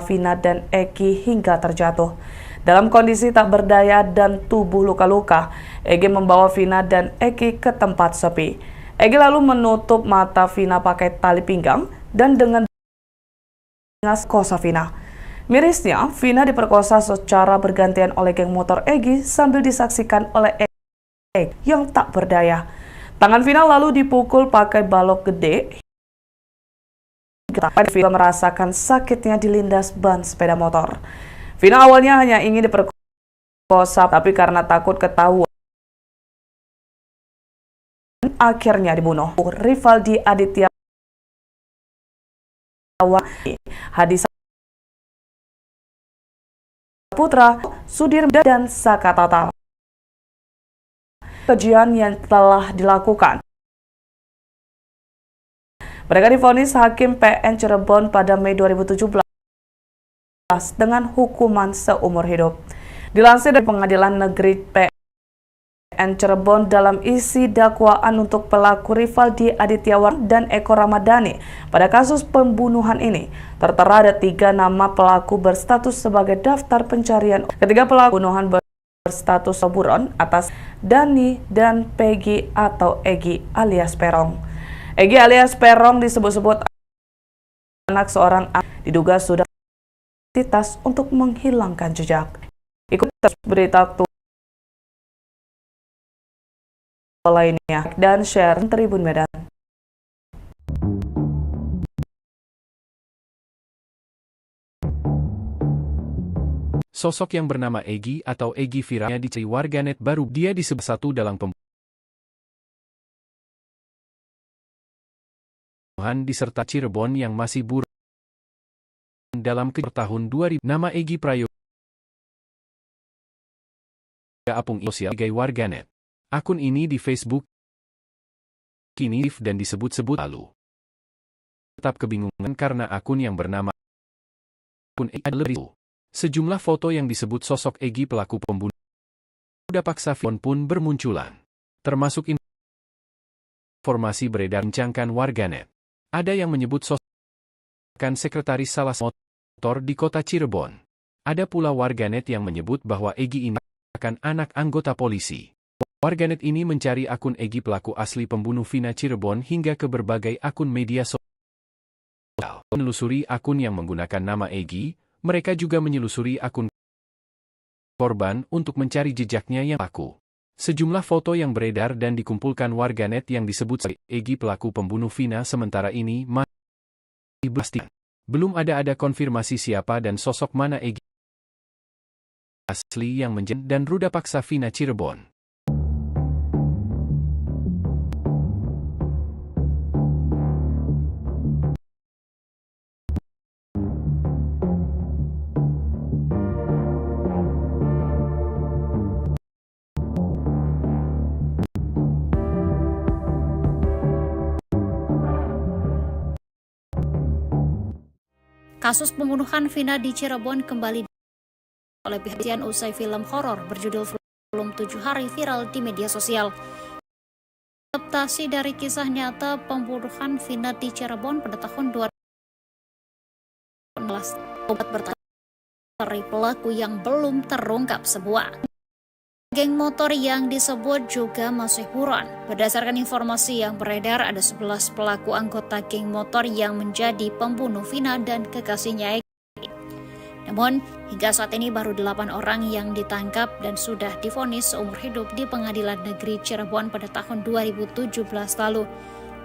Vina dan Egi hingga terjatuh. Dalam kondisi tak berdaya dan tubuh luka-luka, Egi membawa Vina dan Egi ke tempat sepi. Egi lalu menutup mata Vina pakai tali pinggang dan dengan kosa Vina. Mirisnya, Vina diperkosa secara bergantian oleh geng motor Egi sambil disaksikan oleh Egi yang tak berdaya. Tangan Vina lalu dipukul pakai balok gede. Vina merasakan sakitnya dilindas ban sepeda motor. Vina awalnya hanya ingin diperkosa, tapi karena takut ketahuan, akhirnya dibunuh. Rivaldi Aditya Hadi Putra, Sudirman dan Saka Tatal. Kajian yang telah dilakukan. Mereka divonis Hakim PN Cirebon pada Mei 2017 dengan hukuman seumur hidup. Dilansir dari Pengadilan Negeri PN Cirebon dalam isi dakwaan untuk pelaku Rivaldi Adityawan dan Eko Ramadhani pada kasus pembunuhan ini, tertera ada 3 nama pelaku berstatus sebagai daftar pencarian. Ketiga pelaku pembunuhan berstatus buron atas Dani dan Peggy atau Egi alias Perong. Egi alias Perong disebut-sebut anak seorang diduga sudah identitas untuk menghilangkan jejak. Ikuti berita aktual lainnya dan share Tribun Medan. Sosok yang bernama Egi atau Egi viralnya dicari warganet baru. Dia disebut satu dalam pembunuhan di serta Cirebon yang masih buron dalam tahun 2000. Nama Egi Prayoga apung sosial sebagai warganet. Akun ini di Facebook kini dan disebut-sebut lalu. Tetap kebingungan karena akun yang bernama akun Egi adalah itu. Sejumlah foto yang disebut sosok Egi pelaku pembunuhan udah paksa pun bermunculan. Termasuk informasi beredar mencangkan warganet. Ada yang menyebut sosok sekretaris salah satu motor di kota Cirebon. Ada pula warganet yang menyebut bahwa Egi ini akan anak anggota polisi. Warganet ini mencari akun Egi pelaku asli pembunuh Vina Cirebon hingga ke berbagai akun media sosial. Menelusuri akun yang menggunakan nama Egi, mereka juga menyelusuri akun korban untuk mencari jejaknya yang laku. Sejumlah foto yang beredar dan dikumpulkan warganet yang disebut sebagai Egi pelaku pembunuh Vina sementara ini masih pasti. Belum ada konfirmasi siapa dan sosok mana Egi asli yang menjadi dan ruda paksa Vina Cirebon. Kasus pembunuhan Vina di Cirebon kembali oleh pihak kepolisian usai film horor berjudul Belum 7 Hari viral di media sosial. Adaptasi dari kisah nyata pembunuhan Vina di Cirebon pada tahun 2016. Obat bertanya pelaku yang belum terungkap sebuah geng motor yang disebut juga masih buron. Berdasarkan informasi yang beredar, ada 11 pelaku anggota geng motor yang menjadi pembunuh Vina dan kekasihnya Egi. Namun, hingga saat ini baru 8 orang yang ditangkap dan sudah divonis seumur hidup di Pengadilan Negeri Cirebon pada tahun 2017 lalu.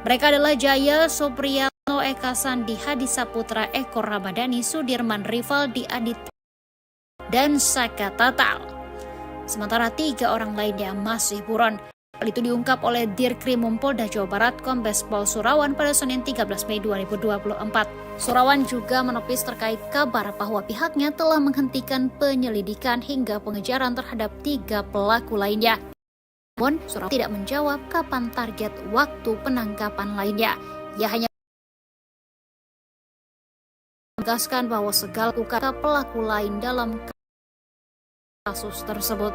Mereka adalah Jaya Supriyatno, Eka Sandi, Hadi Saputra, Eko Ramadhani, Sudirman, Rivaldi Aditya, dan Saka Tatal. Sementara 3 orang lainnya masih buron. Hal itu diungkap oleh Dirkrimum Polda Jawa Barat Kombes Pol Surawan pada Senin 13 Mei 2024. Surawan juga menepis terkait kabar bahwa pihaknya telah menghentikan penyelidikan hingga pengejaran terhadap 3 pelaku lainnya. Namun, Surawan tidak menjawab kapan target waktu penangkapan lainnya. Ia hanya menegaskan bahwa segala kata pelaku lain dalam kasus tersebut.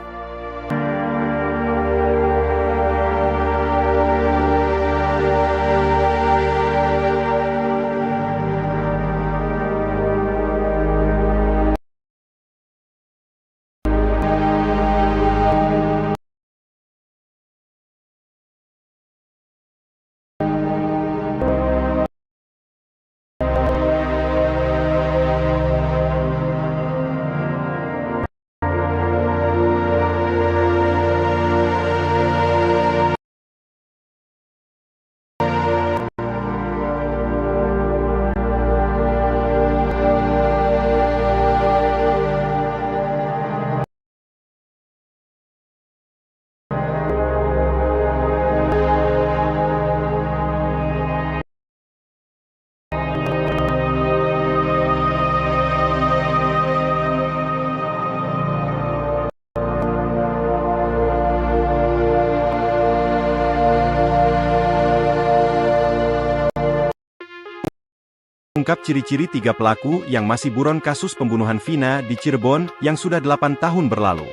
mengungkap ciri-ciri 3 pelaku yang masih buron kasus pembunuhan Vina di Cirebon yang sudah 8 tahun berlalu.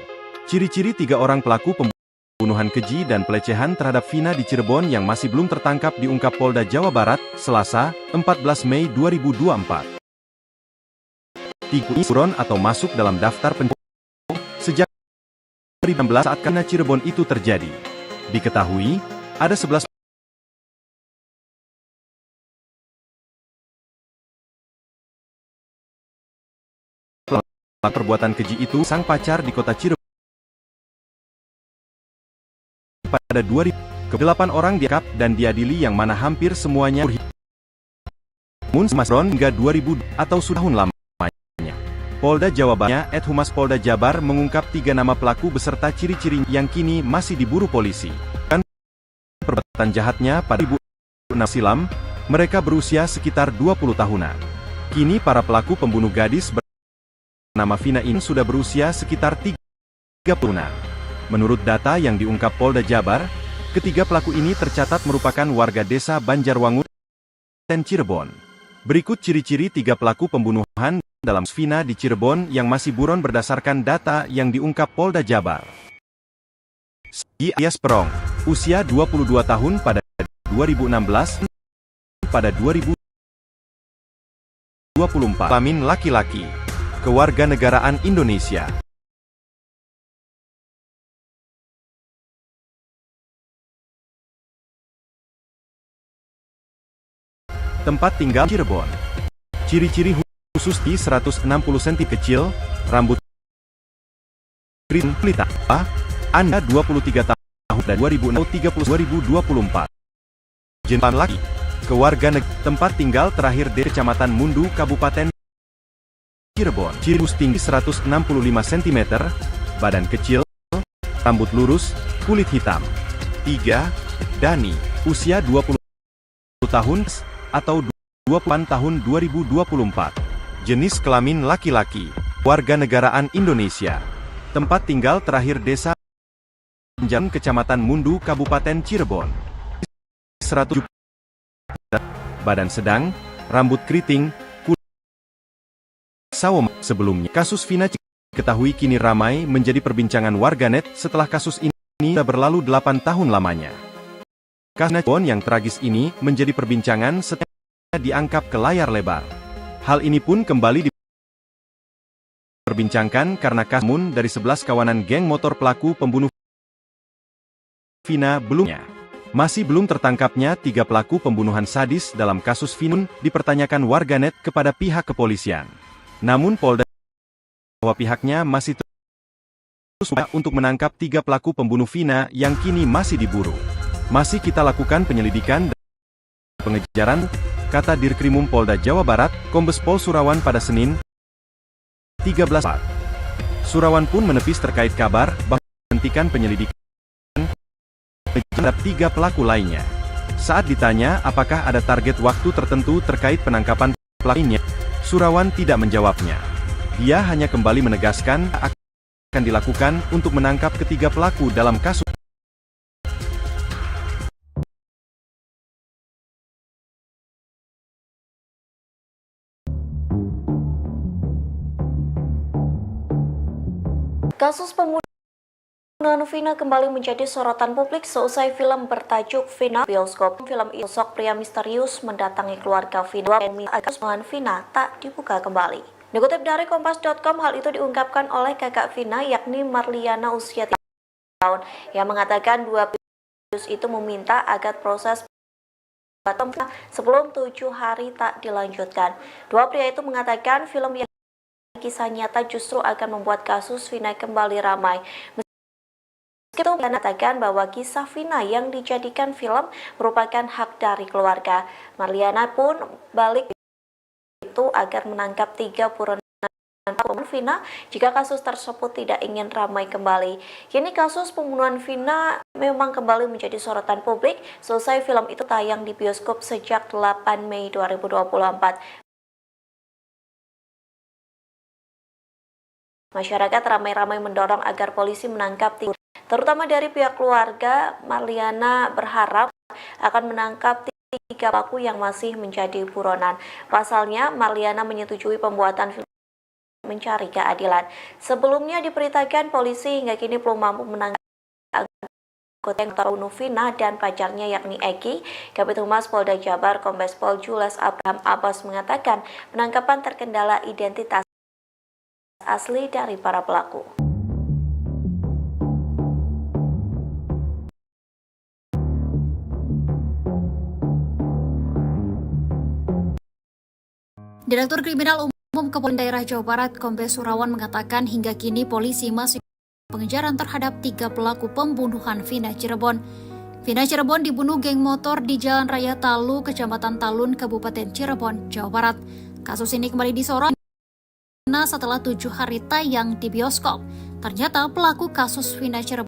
Ciri-ciri 3 orang pelaku pembunuhan keji dan pelecehan terhadap Vina di Cirebon yang masih belum tertangkap diungkap Polda Jawa Barat, Selasa, 14 Mei 2024. 3 buron atau masuk dalam daftar pencarian sejak 2016 saat karena Cirebon itu terjadi. Diketahui, ada 11 perbuatan keji itu sang pacar di kota Cirebon pada 2000. Ke-8 orang diangkat dan diadili yang mana hampir semuanya namun Masron hingga 2000 atau sudah tahun lamanya. Polda Jawa Barat, Humas Polda Jabar mengungkap 3 nama pelaku beserta ciri-ciri yang kini masih diburu polisi. Dan perbuatan jahatnya pada 2006 silam, mereka berusia sekitar 20 tahunan. Kini para pelaku pembunuh gadis nama Vina ini sudah berusia sekitar 30 tahunan. Menurut data yang diungkap Polda Jabar, ketiga pelaku ini tercatat merupakan warga desa Banjarwangun dan Cirebon. Berikut ciri-ciri 3 pelaku pembunuhan dalam Vina di Cirebon yang masih buron berdasarkan data yang diungkap Polda Jabar. Sigi alias Perong, usia 22 tahun pada 2016, pada 2024, kelamin laki-laki. Kewarganegaraan Indonesia. Tempat tinggal Cirebon. Ciri-ciri khusus di 160 cm kecil, rambut keriting pelita. Anda 23 tahun dan 2024. Jenis laki. Kewarganegaraan. Tempat tinggal terakhir di Kecamatan Mundu, Kabupaten Cirebon. Ciri khusus tinggi 165 cm, badan kecil, rambut lurus, kulit hitam. 3. Dani, usia 20 tahun atau 20 tahun 2024. Jenis kelamin laki-laki. Warganegaraan Indonesia. Tempat tinggal terakhir desa Banjarwangun, Kecamatan Mundu, Kabupaten Cirebon. 100. Badan sedang, rambut keriting, Sawom. Sebelumnya, kasus Vina diketahui kini ramai menjadi perbincangan warganet setelah kasus ini sudah berlalu 8 tahun lamanya. Kasus yang tragis ini menjadi perbincangan setelah diangkat ke layar lebar. Hal ini pun kembali diperbincangkan karena kasus dari 11 kawanan geng motor pelaku pembunuh Vina belumnya. Masih belum tertangkapnya 3 pelaku pembunuhan sadis dalam kasus Vina dipertanyakan warganet kepada pihak kepolisian. Namun Polda bahwa pihaknya masih terus untuk menangkap 3 pelaku pembunuh Vina yang kini masih diburu. Masih kita lakukan penyelidikan dan pengejaran, kata Dirkrimum Polda Jawa Barat, Kombes Pol Surawan pada Senin 13 Maret. Surawan pun menepis terkait kabar bahwa menghentikan penyelidikan terhadap 3 pelaku lainnya. Saat ditanya apakah ada target waktu tertentu terkait penangkapan pelaku lainnya, Surawan tidak menjawabnya. Dia hanya kembali menegaskan akan dilakukan untuk menangkap ketiga pelaku dalam kasus. Kasus pembunuhan Vina kembali menjadi sorotan publik seusai film bertajuk Vina bioskop. Film itu sosok pria misterius mendatangi keluarga Vina dan minta agar pembunuhan Vina tak dibuka kembali. Dikutip dari Kompas.com, hal itu diungkapkan oleh kakak Vina yakni Marliana usia 3 tahun yang mengatakan 2 pria itu meminta agar proses sebelum 7 hari tak dilanjutkan. 2 pria itu mengatakan film yang kisah nyata justru akan membuat kasus Vina kembali ramai. Meski mengatakan bahwa kisah Vina yang dijadikan film merupakan hak dari keluarga. Marliana pun balik itu agar menangkap 3 buronan Vina jika kasus tersebut tidak ingin ramai kembali. Kini kasus pembunuhan Vina memang kembali menjadi sorotan publik selesai film itu tayang di bioskop sejak 8 Mei 2024. Masyarakat ramai-ramai mendorong agar polisi menangkap terutama dari pihak keluarga. Marliana berharap akan menangkap 3 pelaku yang masih menjadi buronan. Pasalnya, Marliana menyetujui pembuatan film Mencari Keadilan. Sebelumnya diberitakan polisi hingga kini belum mampu menangkap anggota yang terbunuh Vina dan pacarnya yakni Eki. Kabid Humas Polda Jabar Kombes Pol Jules Abraham Abbas mengatakan penangkapan terkendala identitas asli dari para pelaku. Direktur Kriminal Umum Kepolisian Daerah Jawa Barat Kombes Surawan mengatakan hingga kini polisi masih pengejaran terhadap 3 pelaku pembunuhan Vina Cirebon. Vina Cirebon dibunuh geng motor di Jalan Raya Talu, Kecamatan Talun, Kabupaten Cirebon, Jawa Barat. Kasus ini kembali disorot setelah 7 hari tayang di bioskop. Ternyata pelaku kasus Vina Cirebon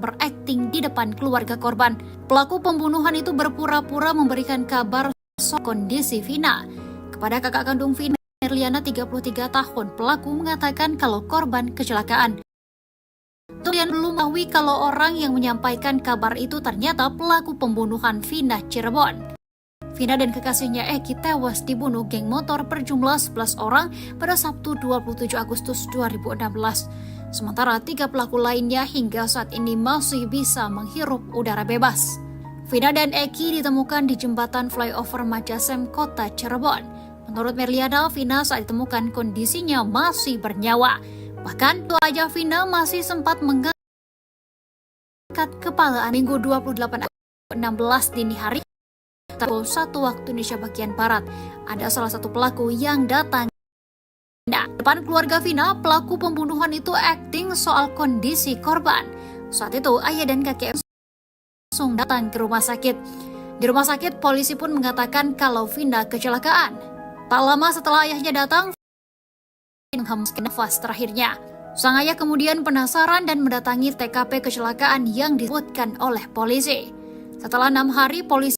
berakting di depan keluarga korban. Pelaku pembunuhan itu berpura-pura memberikan kabar soal kondisi Vina. Kepada kakak kandung Vina, Merliana 33 tahun, pelaku mengatakan kalau korban kecelakaan. Tulian belum mengetahui kalau orang yang menyampaikan kabar itu ternyata pelaku pembunuhan Vina Cirebon. Vina dan kekasihnya Eki tewas dibunuh geng motor berjumlah 11 orang pada Sabtu 27 Agustus 2016. Sementara 3 pelaku lainnya hingga saat ini masih bisa menghirup udara bebas. Vina dan Eki ditemukan di jembatan flyover Majasem, Kota Cirebon. Menurut Merliana, Vina saat ditemukan kondisinya masih bernyawa. Bahkan, wajah Vina masih sempat mengangkat kepala. Minggu 28 Agustus 16 dini hari, pukul 1 waktu Indonesia bagian Barat, ada salah satu pelaku yang datang. Nah, depan keluarga Vina, pelaku pembunuhan itu akting soal kondisi korban. Saat itu, ayah dan kakek langsung datang ke rumah sakit. Di rumah sakit, polisi pun mengatakan kalau Vina kecelakaan. Tak lama setelah ayahnya datang, menghembuskan nafas terakhirnya. Sang ayah kemudian penasaran dan mendatangi TKP kecelakaan yang disebutkan oleh polisi. Setelah 6 hari, polisi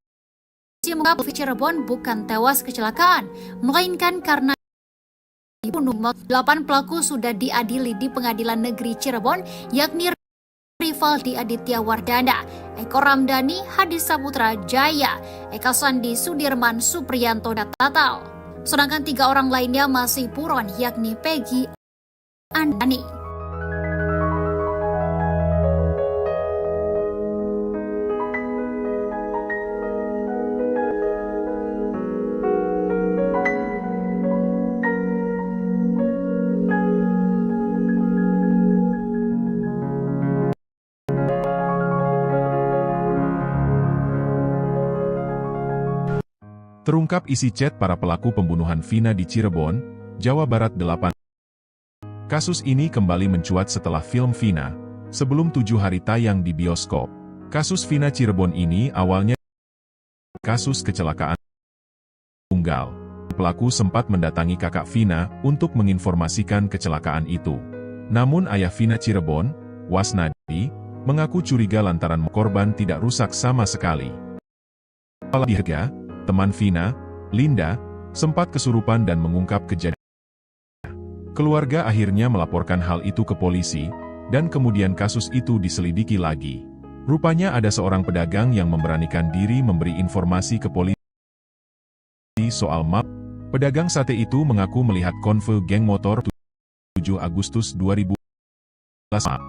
mengungkap Cirebon bukan tewas kecelakaan, melainkan karena dibunuh. 8 pelaku sudah diadili di Pengadilan Negeri Cirebon, yakni Rivaldi Aditya Wardana, Eko Ramdhani, Hadi Saputra Jaya, Eka Sandi Sudirman Supriyanto dan Tatal. Sedangkan 3 orang lainnya masih buron, yakni Peggy Andani. Terungkap isi chat para pelaku pembunuhan Vina di Cirebon, Jawa Barat 8. Kasus ini kembali mencuat setelah film Vina, sebelum 7 hari tayang di bioskop. Kasus Vina Cirebon ini awalnya kasus kecelakaan tunggal. Pelaku sempat mendatangi kakak Vina untuk menginformasikan kecelakaan itu. Namun ayah Vina Cirebon, Wasnadi, mengaku curiga lantaran korban tidak rusak sama sekali. Kepala Dirga, teman Vina, Linda, sempat kesurupan dan mengungkap kejadian. Keluarga akhirnya melaporkan hal itu ke polisi, dan kemudian kasus itu diselidiki lagi. Rupanya ada seorang pedagang yang memberanikan diri memberi informasi ke polisi soal map. Pedagang sate itu mengaku melihat konvoy geng motor 7 Agustus 2000.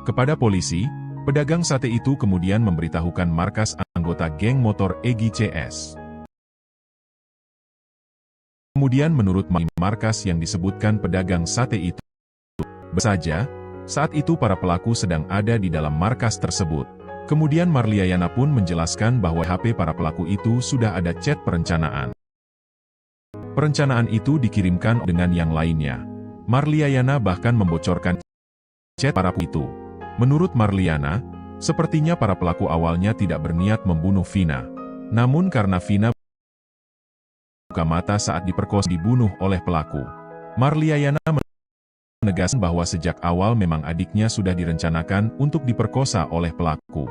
Kepada polisi, pedagang sate itu kemudian memberitahukan markas anggota geng motor Egi CS. Kemudian menurut markas yang disebutkan pedagang sate itu, saja, saat itu para pelaku sedang ada di dalam markas tersebut. Kemudian Marliana pun menjelaskan bahwa HP para pelaku itu sudah ada chat perencanaan. Perencanaan itu dikirimkan dengan yang lainnya. Marliana bahkan membocorkan chat para pelaku itu. Menurut Marliana, sepertinya para pelaku awalnya tidak berniat membunuh Vina. Namun karena Vina buka mata saat diperkosa dibunuh oleh pelaku. Marliana menegaskan bahwa sejak awal memang adiknya sudah direncanakan untuk diperkosa oleh pelaku.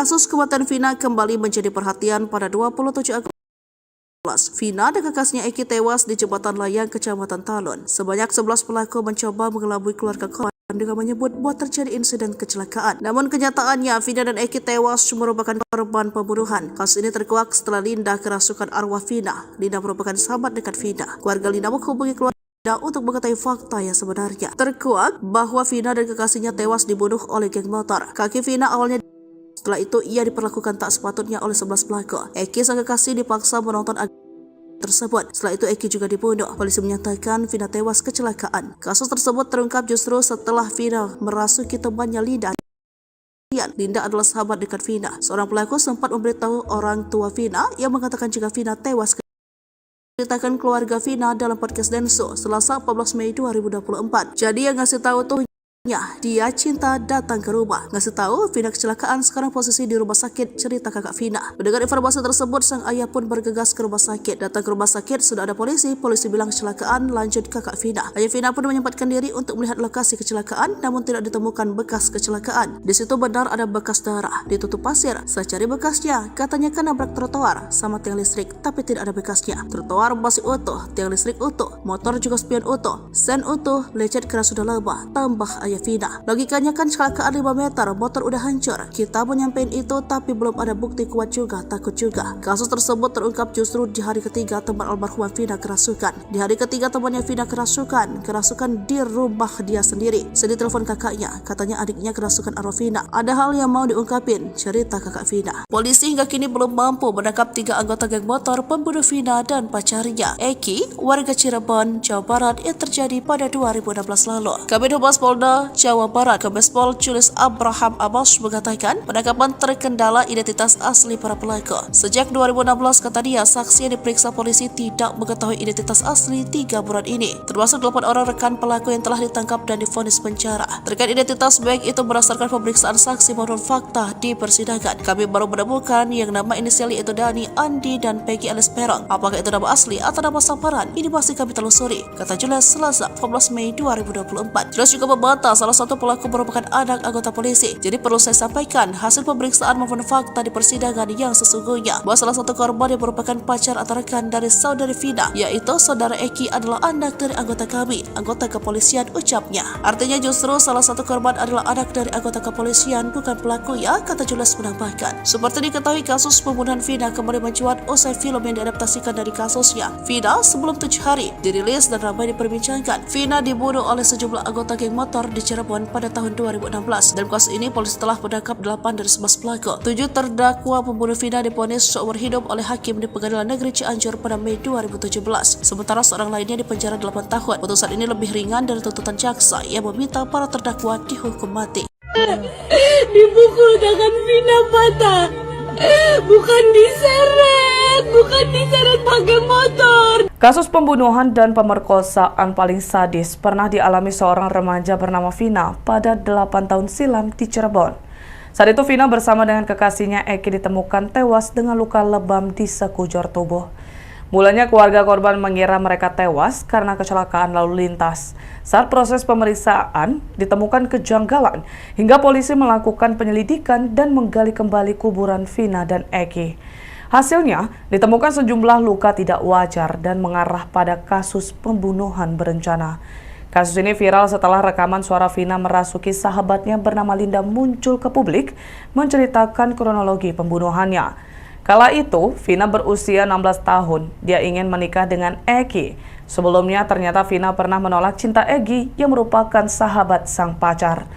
kasus kematian Vina kembali menjadi perhatian pada 27 Agustus. Vina dan kekasihnya Eki tewas di Jembatan Layang, Kecamatan Talun. Sebanyak 11 pelaku mencoba mengelabui keluarga korban dengan menyebut bahwa terjadi insiden kecelakaan. Namun kenyataannya, Vina dan Eki tewas merupakan korban pembunuhan. Kasus ini terkuak setelah Linda kerasukan arwah Vina. Linda merupakan sahabat dekat Vina. Keluarga Linda menghubungi keluarga untuk mengetahui fakta yang sebenarnya. Terkuak bahwa Vina dan kekasihnya tewas dibunuh oleh geng motor. Kaki Vina awalnya, setelah itu ia diperlakukan tak sepatutnya oleh 11 pelaku. Eki sang kekasih dipaksa menonton tersebut. Setelah itu Eki juga dibunuh. Polisi menyatakan Vina tewas kecelakaan. Kasus tersebut terungkap justru setelah Vina merasuki temannya Linda. Linda adalah sahabat dekat Vina. Seorang pelaku sempat memberitahu orang tua Vina yang mengatakan jika Vina tewas. Ceritakan keluarga Vina dalam podcast Denso Selasa 14 Mei 2024. Jadi yang ngasih tahu tuh dia Cinta datang ke rumah. Ngasih tahu Vina kecelakaan, sekarang posisi di rumah sakit, cerita kakak Vina. Mendengar informasi tersebut, sang ayah pun bergegas ke rumah sakit. Datang ke rumah sakit sudah ada polisi bilang kecelakaan, lanjut kakak Vina. Ayah Vina pun menyempatkan diri untuk melihat lokasi kecelakaan, namun tidak ditemukan bekas kecelakaan. Di situ benar ada bekas darah, ditutup pasir. Saya cari bekasnya, katanya kan nabrak trotoar sama tiang listrik, tapi tidak ada bekasnya. Trotoar masih utuh, tiang listrik utuh, motor juga spion utuh, sen utuh, lecet keras sudah lebah, tambah ayah Vina. Logikanya kan kecelakaan 5 meter, motor udah hancur. Kita mau nyampein itu tapi belum ada bukti kuat juga, takut juga. Kasus tersebut terungkap justru di hari ketiga teman almarhumah Vina kerasukan. Di hari ketiga temannya Vina kerasukan di rumah dia sendiri. Sedih telepon kakaknya, katanya adiknya kerasukan arwah Vina. Ada hal yang mau diungkapin, cerita kakak Vina. Polisi hingga kini belum mampu menangkap 3 anggota geng motor pembunuh Vina dan pacarnya Eki, warga Cirebon, Jawa Barat yang terjadi pada 2016 lalu. Kabid Humas Polda Jawa Barat, Kombespol Julius Abraham Abbas mengatakan penangkapan terkendala identitas asli para pelaku. Sejak 2016, kata dia, saksi yang diperiksa polisi tidak mengetahui identitas asli 3 buron ini, termasuk 8 orang rekan pelaku yang telah ditangkap dan divonis penjara. Terkait identitas baik itu berdasarkan pemeriksaan saksi maupun fakta di persidangan, kami baru menemukan yang nama inisial yaitu Dani, Andi, dan Peggy alias Perong. Apakah itu nama asli atau nama samaran? Ini masih kami telusuri, kata Julius Selasa 14 Mei 2024. Julius juga membantah salah satu pelaku merupakan anak anggota polisi. Jadi perlu saya sampaikan hasil pemeriksaan maupun fakta di persidangan yang sesungguhnya bahwa salah satu korban yang merupakan pacar atau rekan dari saudari Vina, yaitu saudara Eki, adalah anak dari anggota kami, anggota kepolisian, ucapnya. Artinya justru salah satu korban adalah anak dari anggota kepolisian, bukan pelaku ya, kata Julius menambahkan. Seperti diketahui, kasus pembunuhan Vina kembali mencuat usai film yang diadaptasikan dari kasusnya. Vina sebelum 7 hari dirilis dan ramai diperbincangkan. Vina dibunuh oleh sejumlah anggota geng motor di Cirebon pada tahun 2016. Dalam kasus ini, polisi telah menangkap 8 dari 11 pelaku. 7 terdakwa pembunuh Vina divonis seumur hidup oleh hakim di Pengadilan Negeri Cianjur pada Mei 2017. Sementara seorang lainnya dipenjara 8 tahun. Putusan ini lebih ringan dari tuntutan jaksa yang meminta para terdakwa dihukum mati. Dipukul tangan Vina patah, bukan diseret pakai motor. Kasus pembunuhan dan pemerkosaan paling sadis pernah dialami seorang remaja bernama Vina pada 8 tahun silam di Cirebon. Saat itu Vina bersama dengan kekasihnya Eki ditemukan tewas dengan luka lebam di sekujur tubuh. Mulanya keluarga korban mengira mereka tewas karena kecelakaan lalu lintas. Saat proses pemeriksaan ditemukan kejanggalan hingga polisi melakukan penyelidikan dan menggali kembali kuburan Vina dan Eki. Hasilnya, ditemukan sejumlah luka tidak wajar dan mengarah pada kasus pembunuhan berencana. Kasus ini viral setelah rekaman suara Vina merasuki sahabatnya bernama Linda muncul ke publik menceritakan kronologi pembunuhannya. Kala itu, Vina berusia 16 tahun. Dia ingin menikah dengan Eki. Sebelumnya, ternyata Vina pernah menolak cinta Eki yang merupakan sahabat sang pacar.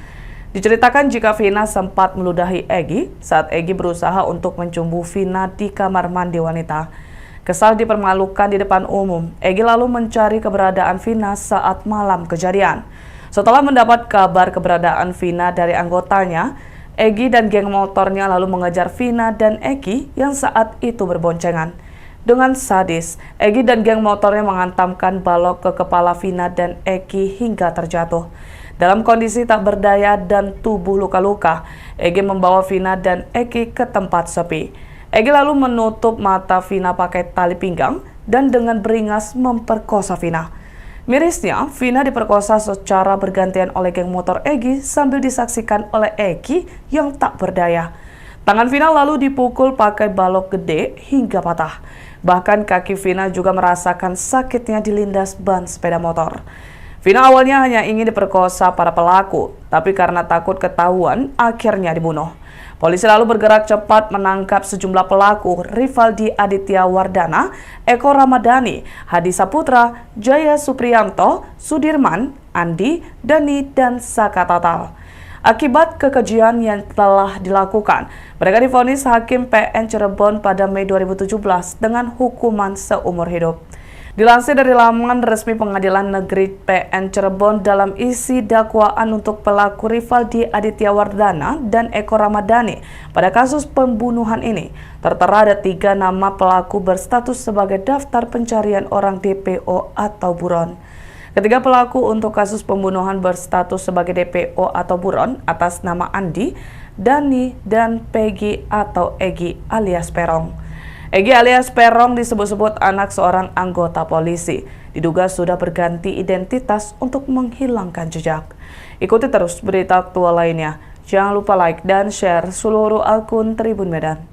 Diceritakan jika Vina sempat meludahi Eki saat Eki berusaha untuk mencumbu Vina di kamar mandi wanita. Kesal dipermalukan di depan umum, Eki lalu mencari keberadaan Vina saat malam kejadian. Setelah mendapat kabar keberadaan Vina dari anggotanya, Eki dan geng motornya lalu mengejar Vina dan Eki yang saat itu berboncengan. Dengan sadis, Eki dan geng motornya menghantamkan balok ke kepala Vina dan Eki hingga terjatuh. Dalam kondisi tak berdaya dan tubuh luka-luka, Eki membawa Vina dan Eki ke tempat sepi. Eki lalu menutup mata Vina pakai tali pinggang dan dengan beringas memperkosa Vina. Mirisnya, Vina diperkosa secara bergantian oleh geng motor Eki sambil disaksikan oleh Eki yang tak berdaya. Tangan Vina lalu dipukul pakai balok gede hingga patah. Bahkan kaki Vina juga merasakan sakitnya dilindas ban sepeda motor. Vina awalnya hanya ingin diperkosa para pelaku, tapi karena takut ketahuan, akhirnya dibunuh. Polisi lalu bergerak cepat menangkap sejumlah pelaku Rivaldi Aditya Wardana, Eko Ramadhani, Hadi Saputra, Jaya Supriyanto, Sudirman, Andi, Dani, dan Saka Tatal. Akibat kekejian yang telah dilakukan, mereka divonis Hakim PN Cirebon pada Mei 2017 dengan hukuman seumur hidup. Dilansir dari laman resmi Pengadilan Negeri PN Cirebon dalam isi dakwaan untuk pelaku Rivaldi Aditya Wardana dan Eko Ramadhani pada kasus pembunuhan ini, tertera ada 3 nama pelaku berstatus sebagai daftar pencarian orang DPO atau buron. Ketiga pelaku untuk kasus pembunuhan berstatus sebagai DPO atau buron atas nama Andi, Dani, dan Peggy atau Egi alias Perong. Egi alias Perong disebut-sebut anak seorang anggota polisi. Diduga sudah berganti identitas untuk menghilangkan jejak. Ikuti terus berita aktual lainnya. Jangan lupa like dan share seluruh akun Tribun Medan.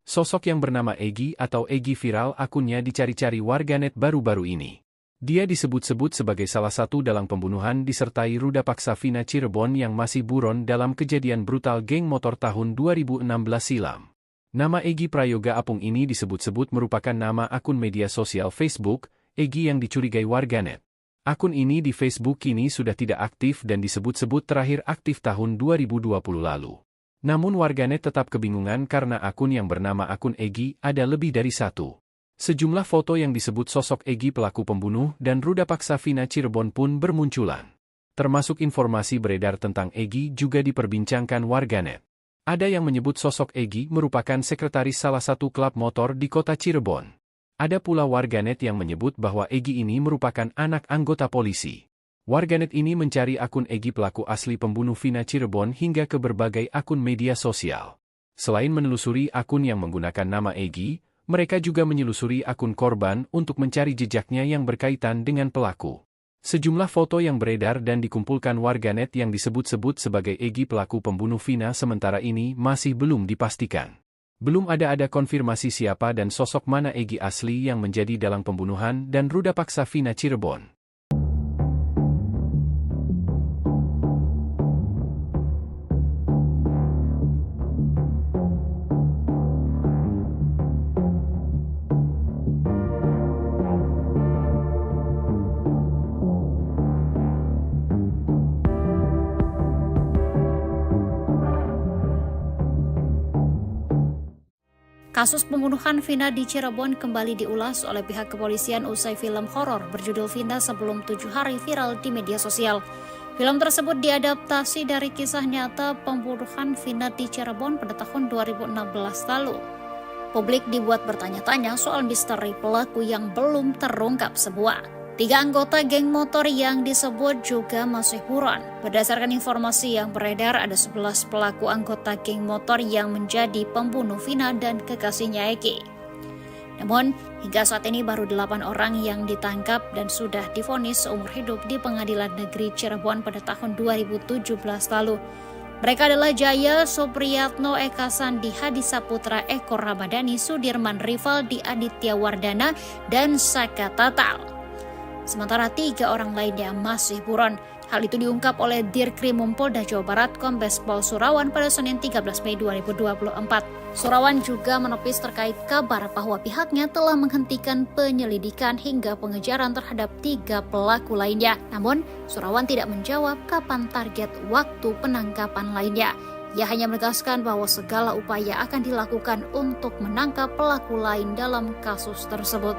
Sosok yang bernama Egi atau Egi viral akunnya dicari-cari warganet baru-baru ini. Dia disebut-sebut sebagai salah satu dalang pembunuhan disertai ruda paksa Vina Cirebon yang masih buron dalam kejadian brutal geng motor tahun 2016 silam. Nama Egi Prayoga Apung ini disebut-sebut merupakan nama akun media sosial Facebook, Egi yang dicurigai warganet. Akun ini di Facebook kini sudah tidak aktif dan disebut-sebut terakhir aktif tahun 2020 lalu. Namun warganet tetap kebingungan karena akun yang bernama akun Egi ada lebih dari satu. Sejumlah foto yang disebut sosok Egi pelaku pembunuh dan ruda paksa Vina Cirebon pun bermunculan. Termasuk informasi beredar tentang Egi juga diperbincangkan warganet. Ada yang menyebut sosok Egi merupakan sekretaris salah satu klub motor di kota Cirebon. Ada pula warganet yang menyebut bahwa Egi ini merupakan anak anggota polisi. Warganet ini mencari akun Egi pelaku asli pembunuh Vina Cirebon hingga ke berbagai akun media sosial. Selain menelusuri akun yang menggunakan nama Egi, mereka juga menyelusuri akun korban untuk mencari jejaknya yang berkaitan dengan pelaku. Sejumlah foto yang beredar dan dikumpulkan warganet yang disebut-sebut sebagai Egi pelaku pembunuh Vina sementara ini masih belum dipastikan. Belum ada konfirmasi siapa dan sosok mana Egi asli yang menjadi dalang pembunuhan dan ruda paksa Vina Cirebon. Kasus pembunuhan Vina di Cirebon kembali diulas oleh pihak kepolisian usai film horor berjudul Vina Sebelum 7 Hari viral di media sosial. Film tersebut diadaptasi dari kisah nyata pembunuhan Vina di Cirebon pada tahun 2016 lalu. Publik dibuat bertanya-tanya soal misteri pelaku yang belum terungkap semua. 3 anggota geng motor yang disebut juga masih buron. Berdasarkan informasi yang beredar, ada 11 pelaku anggota geng motor yang menjadi pembunuh Vina dan kekasihnya Egi. Namun, hingga saat ini baru 8 orang yang ditangkap dan sudah divonis seumur hidup di Pengadilan Negeri Cirebon pada tahun 2017 lalu. Mereka adalah Jaya Supriyatno, Eka Sandi, Hadi Saputra, Eko Ramadhani, Sudirman, Rivaldi Aditya Wardana, dan Saka Tatal. Sementara 3 orang lainnya masih buron. Hal itu diungkap oleh Dirkrimum Polda Jawa Barat Kombes Pol Surawan pada Senin 13 Mei 2024. Surawan juga menepis terkait kabar bahwa pihaknya telah menghentikan penyelidikan hingga pengejaran terhadap 3 pelaku lainnya. Namun, Surawan tidak menjawab kapan target waktu penangkapan lainnya. Ia hanya menegaskan bahwa segala upaya akan dilakukan untuk menangkap pelaku lain dalam kasus tersebut.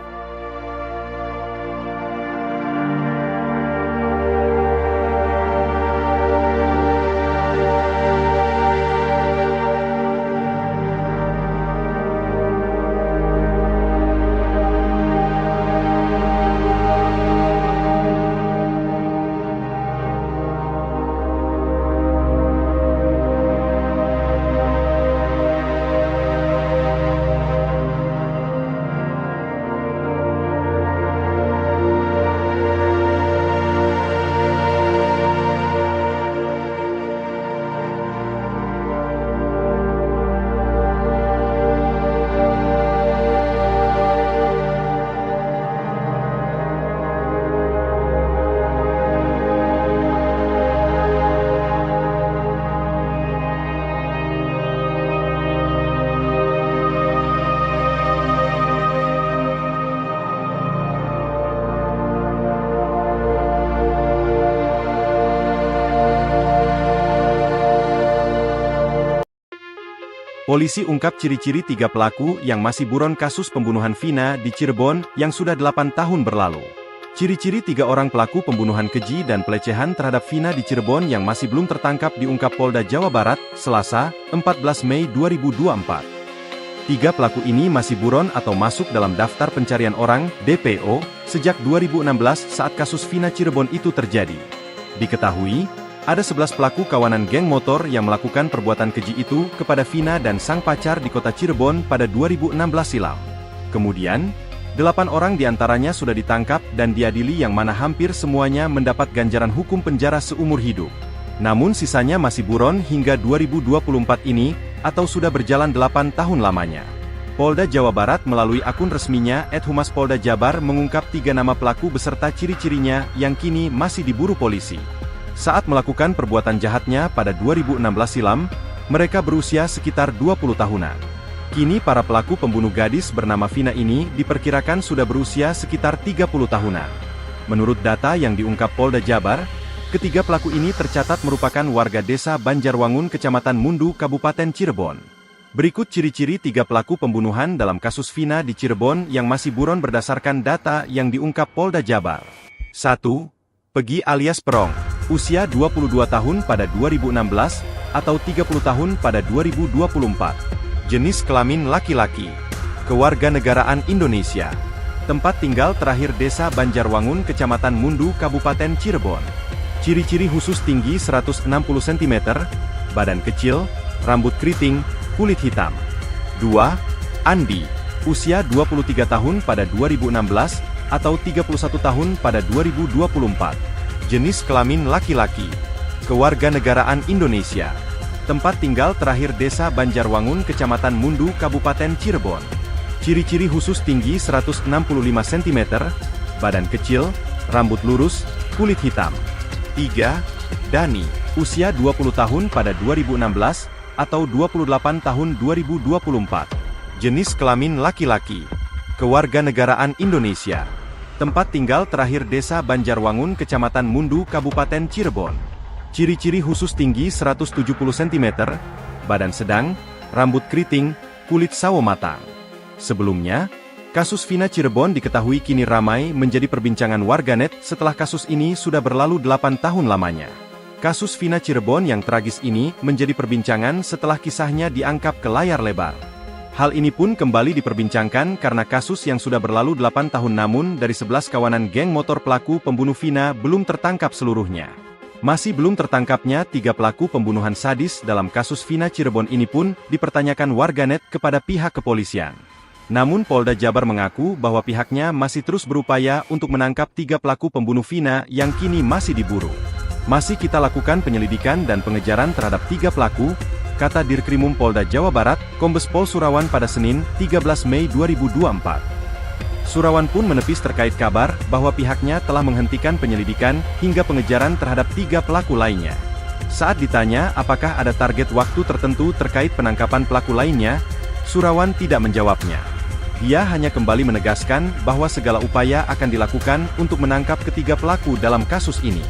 Polisi ungkap ciri-ciri 3 pelaku yang masih buron kasus pembunuhan Vina di Cirebon yang sudah 8 tahun berlalu. Ciri-ciri 3 orang pelaku pembunuhan keji dan pelecehan terhadap Vina di Cirebon yang masih belum tertangkap diungkap Polda Jawa Barat, Selasa, 14 Mei 2024. 3 pelaku ini masih buron atau masuk dalam daftar pencarian orang, DPO, sejak 2016 saat kasus Vina Cirebon itu terjadi. Diketahui, ada 11 pelaku kawanan geng motor yang melakukan perbuatan keji itu kepada Vina dan sang pacar di kota Cirebon pada 2016 silam. Kemudian, 8 orang diantaranya sudah ditangkap dan diadili yang mana hampir semuanya mendapat ganjaran hukum penjara seumur hidup. Namun sisanya masih buron hingga 2024 ini, atau sudah berjalan 8 tahun lamanya. Polda Jawa Barat melalui akun resminya @Humas Polda Jabar mengungkap 3 nama pelaku beserta ciri-cirinya yang kini masih diburu polisi. Saat melakukan perbuatan jahatnya pada 2016 silam, mereka berusia sekitar 20 tahunan. Kini para pelaku pembunuh gadis bernama Vina ini diperkirakan sudah berusia sekitar 30 tahunan. Menurut data yang diungkap Polda Jabar, ketiga pelaku ini tercatat merupakan warga desa Banjarwangun, Kecamatan Mundu, Kabupaten Cirebon. Berikut ciri-ciri 3 pelaku pembunuhan dalam kasus Vina di Cirebon yang masih buron berdasarkan data yang diungkap Polda Jabar. 1. Pegi alias Perong, usia 22 tahun pada 2016, atau 30 tahun pada 2024. Jenis kelamin laki-laki. Kewarganegaraan Indonesia. Tempat tinggal terakhir desa Banjarwangun, Kecamatan Mundu, Kabupaten Cirebon. Ciri-ciri khusus tinggi 160 cm, badan kecil, rambut keriting, kulit hitam. 2. Andi, usia 23 tahun pada 2016, atau 31 tahun pada 2024. Jenis kelamin laki-laki. Kewarganegaraan Indonesia. Tempat tinggal terakhir desa Banjarwangun, Kecamatan Mundu, Kabupaten Cirebon. Ciri-ciri khusus tinggi 165 cm, badan kecil, rambut lurus, kulit hitam. 3. Dani, usia 20 tahun pada 2016, atau 28 tahun 2024. Jenis kelamin laki-laki. Kewarganegaraan Indonesia. Tempat tinggal terakhir desa Banjarwangun, Kecamatan Mundu, Kabupaten Cirebon. Ciri-ciri khusus tinggi 170 cm, badan sedang, rambut keriting, kulit sawo matang. Sebelumnya, kasus Vina Cirebon diketahui kini ramai menjadi perbincangan warganet setelah kasus ini sudah berlalu 8 tahun lamanya. Kasus Vina Cirebon yang tragis ini menjadi perbincangan setelah kisahnya diangkat ke layar lebar. Hal ini pun kembali diperbincangkan karena kasus yang sudah berlalu 8 tahun namun dari 11 kawanan geng motor pelaku pembunuh Vina belum tertangkap seluruhnya. Masih belum tertangkapnya 3 pelaku pembunuhan sadis dalam kasus Vina Cirebon ini pun dipertanyakan warganet kepada pihak kepolisian. Namun Polda Jabar mengaku bahwa pihaknya masih terus berupaya untuk menangkap 3 pelaku pembunuh Vina yang kini masih diburu. Masih kita lakukan penyelidikan dan pengejaran terhadap 3 pelaku, kata Dirkrimum Polda Jawa Barat, Kombes Pol Surawan pada Senin, 13 Mei 2024. Surawan pun menepis terkait kabar bahwa pihaknya telah menghentikan penyelidikan hingga pengejaran terhadap 3 pelaku lainnya. Saat ditanya apakah ada target waktu tertentu terkait penangkapan pelaku lainnya, Surawan tidak menjawabnya. Dia hanya kembali menegaskan bahwa segala upaya akan dilakukan untuk menangkap ketiga pelaku dalam kasus ini.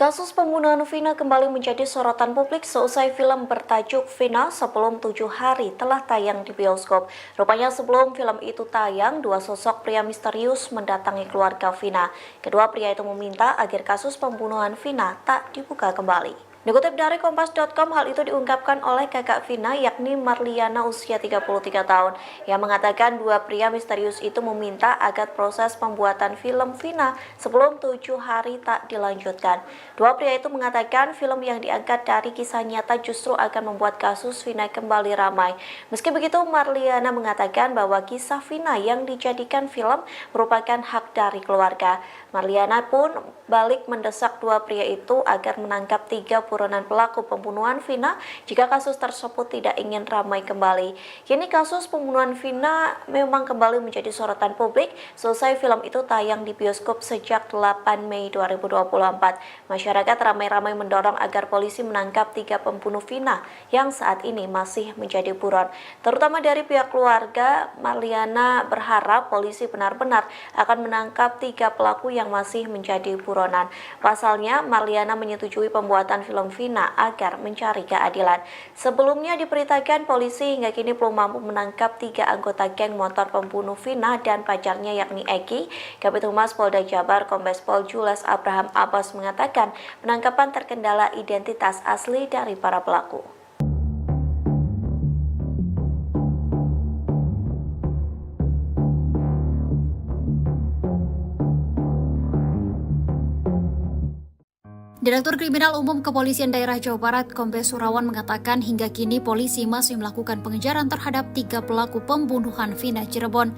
Kasus pembunuhan Vina kembali menjadi sorotan publik seusai film bertajuk Vina Sebelum 7 Hari telah tayang di bioskop. Rupanya sebelum film itu tayang, 2 sosok pria misterius mendatangi keluarga Vina. Kedua pria itu meminta agar kasus pembunuhan Vina tak dibuka kembali. Dikutip dari Kompas.com, hal itu diungkapkan oleh kakak Vina yakni Marliana usia 33 tahun yang mengatakan 2 pria misterius itu meminta agar proses pembuatan film Vina sebelum 7 hari tak dilanjutkan. 2 pria itu mengatakan film yang diangkat dari kisah nyata justru akan membuat kasus Vina kembali ramai. Meski begitu, Marliana mengatakan bahwa kisah Vina yang dijadikan film merupakan hak dari keluarga. Marliana pun balik mendesak 2 pria itu agar menangkap 3 buronan pelaku pembunuhan Vina jika kasus tersebut tidak ingin ramai kembali. Kini kasus pembunuhan Vina memang kembali menjadi sorotan publik selesai film itu tayang di bioskop sejak 8 Mei 2024. Masyarakat ramai-ramai mendorong agar polisi menangkap 3 pembunuh Vina yang saat ini masih menjadi buron. Terutama dari pihak keluarga, Marliana berharap polisi benar-benar akan menangkap 3 pelaku yang masih menjadi buronan. Pasalnya, Marliana menyetujui pembuatan film Vina agar mencari keadilan. Sebelumnya diberitakan polisi hingga kini belum mampu menangkap 3 anggota geng motor pembunuh Vina dan pacarnya yakni Eki. Kabid Humas Polda Jabar Kombes Pol Jules Abraham Abbas mengatakan penangkapan terkendala identitas asli dari para pelaku. Direktur Kriminal Umum Kepolisian Daerah Jawa Barat Kombes Surawan mengatakan hingga kini polisi masih melakukan pengejaran terhadap 3 pelaku pembunuhan Vina Cirebon.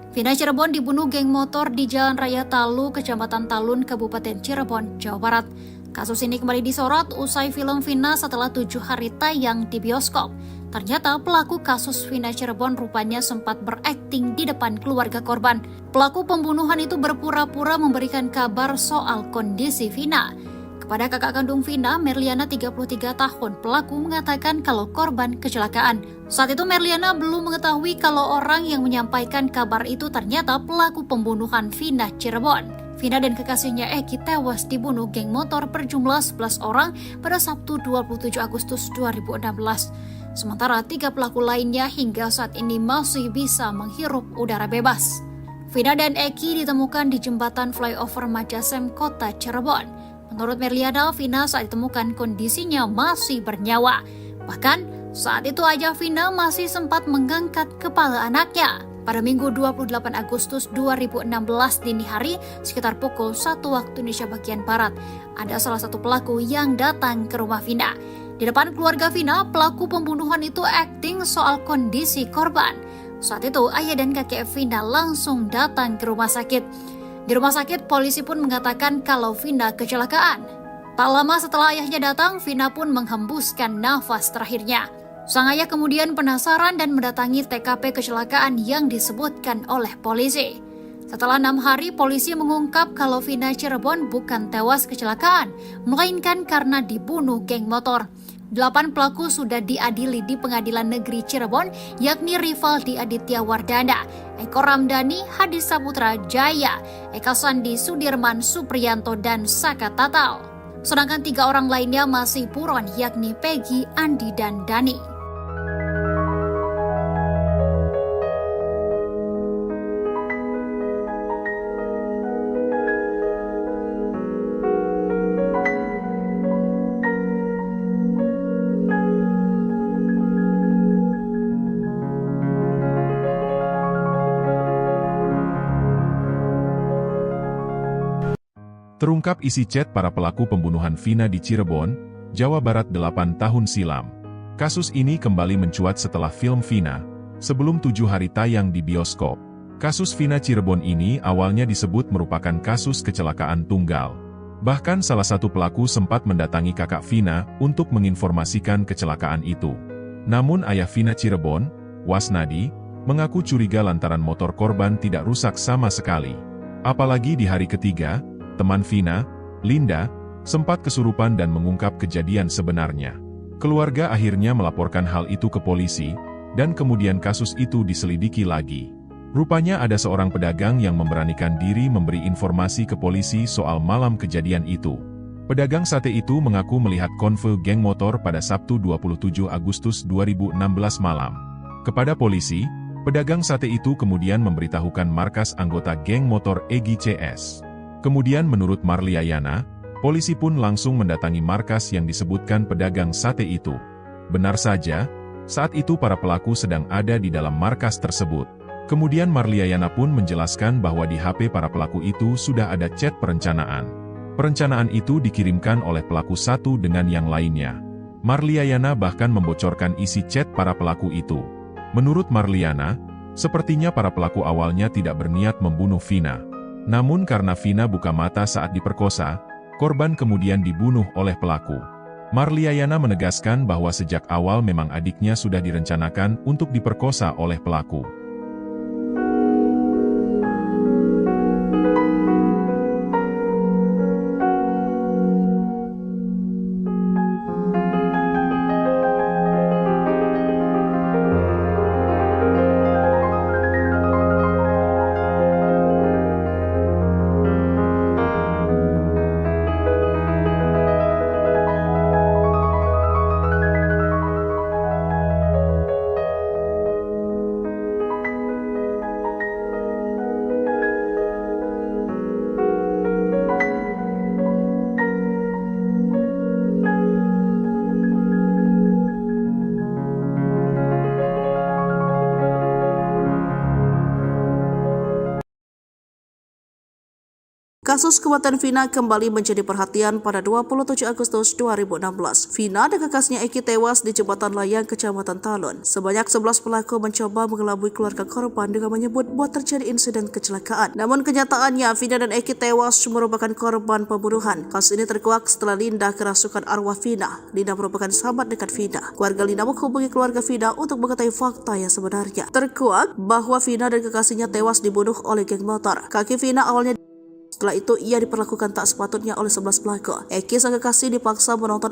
Vina Cirebon dibunuh geng motor di Jalan Raya Talu, Kecamatan Talun, Kabupaten Cirebon, Jawa Barat. Kasus ini kembali disorot usai film Vina setelah 7 hari tayang di bioskop. Ternyata pelaku kasus Vina Cirebon rupanya sempat berakting di depan keluarga korban. Pelaku pembunuhan itu berpura-pura memberikan kabar soal kondisi Vina. Kepada kakak kandung Vina, Merliana 33 tahun, pelaku mengatakan kalau korban kecelakaan. Saat itu Merliana belum mengetahui kalau orang yang menyampaikan kabar itu ternyata pelaku pembunuhan Vina Cirebon. Vina dan kekasihnya Eki tewas dibunuh geng motor berjumlah 11 orang pada Sabtu 27 Agustus 2016. Sementara 3 pelaku lainnya hingga saat ini masih bisa menghirup udara bebas. Vina dan Eki ditemukan di jembatan flyover Majasem, Kota Cirebon. Menurut Merliana, Vina saat ditemukan kondisinya masih bernyawa. Bahkan saat itu aja Vina masih sempat mengangkat kepala anaknya. Pada Minggu 28 Agustus 2016 dini hari sekitar pukul 1 waktu Indonesia bagian Barat, ada salah satu pelaku yang datang ke rumah Vina. Di depan keluarga Vina, pelaku pembunuhan itu akting soal kondisi korban. Saat itu ayah dan kakek Vina langsung datang ke rumah sakit. Di rumah sakit, polisi pun mengatakan kalau Vina kecelakaan. Tak lama setelah ayahnya datang, Vina pun menghembuskan nafas terakhirnya. Sang ayah kemudian penasaran dan mendatangi TKP kecelakaan yang disebutkan oleh polisi. Setelah 6 hari, polisi mengungkap kalau Vina Cirebon bukan tewas kecelakaan, melainkan karena dibunuh geng motor. 8 pelaku sudah diadili di Pengadilan Negeri Cirebon, yakni Rivaldi Aditya Wardana, Eko Ramdhani, Hadi Saputra Jaya, Eka Sandi Sudirman Supriyanto, dan Saka Tatal. Sedangkan 3 orang lainnya masih buron, yakni Peggy, Andi, dan Dani. Terungkap isi chat para pelaku pembunuhan Vina di Cirebon, Jawa Barat 8 tahun silam. Kasus ini kembali mencuat setelah film Vina, sebelum 7 hari tayang di bioskop. Kasus Vina Cirebon ini awalnya disebut merupakan kasus kecelakaan tunggal. Bahkan salah satu pelaku sempat mendatangi kakak Vina untuk menginformasikan kecelakaan itu. Namun ayah Vina Cirebon, Wasnadi, mengaku curiga lantaran motor korban tidak rusak sama sekali. Apalagi di hari ketiga, teman Vina, Linda, sempat kesurupan dan mengungkap kejadian sebenarnya. Keluarga akhirnya melaporkan hal itu ke polisi, dan kemudian kasus itu diselidiki lagi. Rupanya ada seorang pedagang yang memberanikan diri memberi informasi ke polisi soal malam kejadian itu. Pedagang sate itu mengaku melihat konvoy geng motor pada Sabtu 27 Agustus 2016 malam. Kepada polisi, pedagang sate itu kemudian memberitahukan markas anggota geng motor Egi CS. Kemudian menurut Marliana, polisi pun langsung mendatangi markas yang disebutkan pedagang sate itu. Benar saja, saat itu para pelaku sedang ada di dalam markas tersebut. Kemudian Marliana pun menjelaskan bahwa di HP para pelaku itu sudah ada chat perencanaan. Perencanaan itu dikirimkan oleh pelaku satu dengan yang lainnya. Marliana bahkan membocorkan isi chat para pelaku itu. Menurut Marliana, sepertinya para pelaku awalnya tidak berniat membunuh Vina. Namun karena Vina buka mata saat diperkosa, korban kemudian dibunuh oleh pelaku. Marliayana menegaskan bahwa sejak awal memang adiknya sudah direncanakan untuk diperkosa oleh pelaku. Kasus kematian Vina kembali menjadi perhatian pada 27 Agustus 2016. Vina dan kakaknya Eki tewas di jembatan layang Kecamatan Talun. Sebanyak 11 pelaku mencoba mengelabui keluarga korban dengan menyebut bahwa terjadi insiden kecelakaan. Namun kenyataannya Vina dan Eki tewas merupakan korban pembunuhan. Kasus ini terkuak setelah Linda kerasukan arwah Vina. Linda merupakan sahabat dekat Vina. Keluarga Linda menghubungi keluarga Vina untuk mengetahui fakta yang sebenarnya. Terkuak bahwa Vina dan kekasihnya tewas dibunuh oleh geng motor. Kaki Vina awalnya. Setelah itu, ia diperlakukan tak sepatutnya oleh 11 pelaku. Eki sang kekasih dipaksa menonton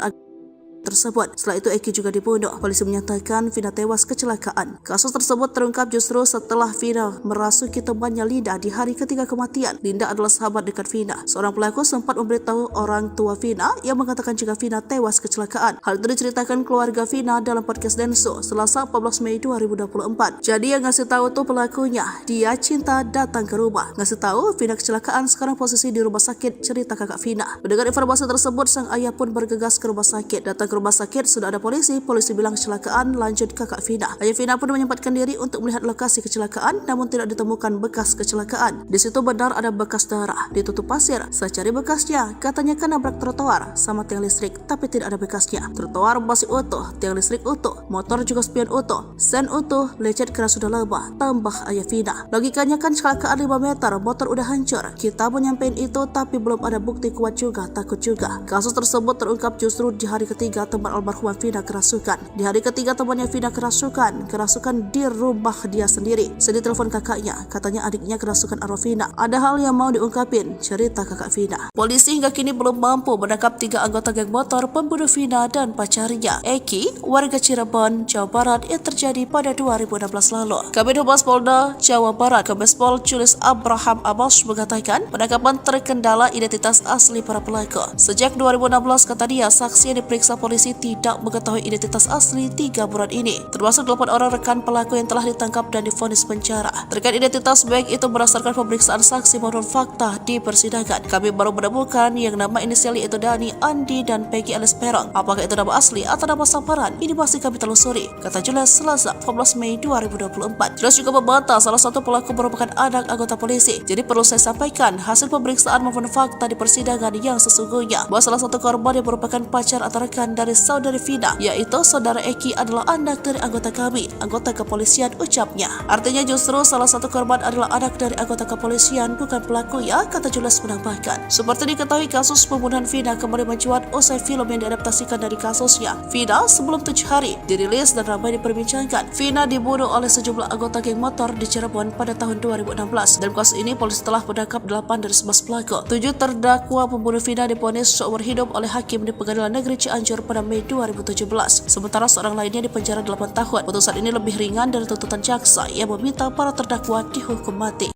tersebut. Setelah itu Eki juga dibunuh. Polisi menyatakan Vina tewas kecelakaan. Kasus tersebut terungkap justru setelah Vina merasuki temannya Linda di hari ketiga kematian. Linda adalah sahabat dekat Vina. Seorang pelaku sempat memberitahu orang tua Vina yang mengatakan jika Vina tewas kecelakaan. Hal itu diceritakan keluarga Vina dalam podcast Denso Selasa 14 Mei 2024. Jadi yang ngasih tahu tuh pelakunya. Dia cinta datang ke rumah. Ngasih tahu Vina kecelakaan, sekarang posisi di rumah sakit, cerita kakak Vina. Mendengar informasi tersebut, sang ayah pun bergegas ke rumah sakit. Datang ke rumah sakit sudah ada polisi bilang kecelakaan, lanjut kakak Vina. Ayah Vina pun menyempatkan diri untuk melihat lokasi kecelakaan, namun tidak ditemukan bekas kecelakaan. Di situ benar ada bekas darah, ditutup pasir. Saya cari bekasnya, katanya kan nabrak trotoar sama tiang listrik, tapi tidak ada bekasnya. Trotoar masih utuh, tiang listrik utuh, motor juga spion utuh, sen utuh, lecet keras sudah lebah, tambah ayah Vina. Logikanya kan kecelakaan 5 meter, motor udah hancur. Kita pun nyampein itu, tapi belum ada bukti kuat juga, takut juga. Kasus tersebut terungkap justru di hari ketiga teman almarhumah Vina kerasukan. Di hari ketiga temannya Vina kerasukan di rumah dia sendiri. Sedih telepon kakaknya, katanya adiknya kerasukan arwah Vina. Ada hal yang mau diungkapin, cerita kakak Vina. Polisi hingga kini belum mampu menangkap 3 anggota geng motor pembunuh Vina dan pacarnya, Eki, warga Cirebon, Jawa Barat, yang terjadi pada 2016 lalu. Kabid Humas Polda Jawa Barat, Kombespol Julius Abraham Abbas mengatakan penangkapan terkendala identitas asli para pelaku. Sejak 2016, kata dia, saksi yang diperiksa polisi tidak mengetahui identitas asli 3 buron ini, termasuk 8 orang rekan pelaku yang telah ditangkap dan divonis penjara. Terkait identitas baik itu berdasarkan pemeriksaan saksi maupun fakta di persidangan, kami baru menemukan yang nama inisial yaitu Dani, Andi, dan Peggy alias Perong. Apakah itu nama asli atau nama samaran? Ini masih kami telusuri, kata Julius Selasa 14 Mei 2024. Julius juga membantah salah satu pelaku merupakan anak anggota polisi. Jadi perlu saya sampaikan hasil pemeriksaan maupun fakta di persidangan yang sesungguhnya bahwa salah satu korban yang merupakan pacar atau rekan dari saudari Vina, yaitu saudara Eki, adalah anak dari anggota kami, anggota kepolisian, ucapnya. Artinya justru salah satu korban adalah anak dari anggota kepolisian, bukan pelaku ya, kata Julius menambahkan. Seperti diketahui, kasus pembunuhan Vina kembali mencuat usai film yang diadaptasikan dari kasusnya. Vina sebelum 7 hari dirilis dan ramai diperbincangkan. Vina dibunuh oleh sejumlah anggota geng motor di Cirebon pada tahun 2016. Dalam kasus ini polisi telah menangkap 8 dari 11 pelaku. 7 terdakwa pembunuh Vina divonis seumur hidup oleh hakim di Pengadilan Negeri Cianjur pada Mei 2017. Sementara seorang lainnya dipenjara 8 tahun. Putusan ini lebih ringan dari tuntutan jaksa yang meminta para terdakwa dihukum mati.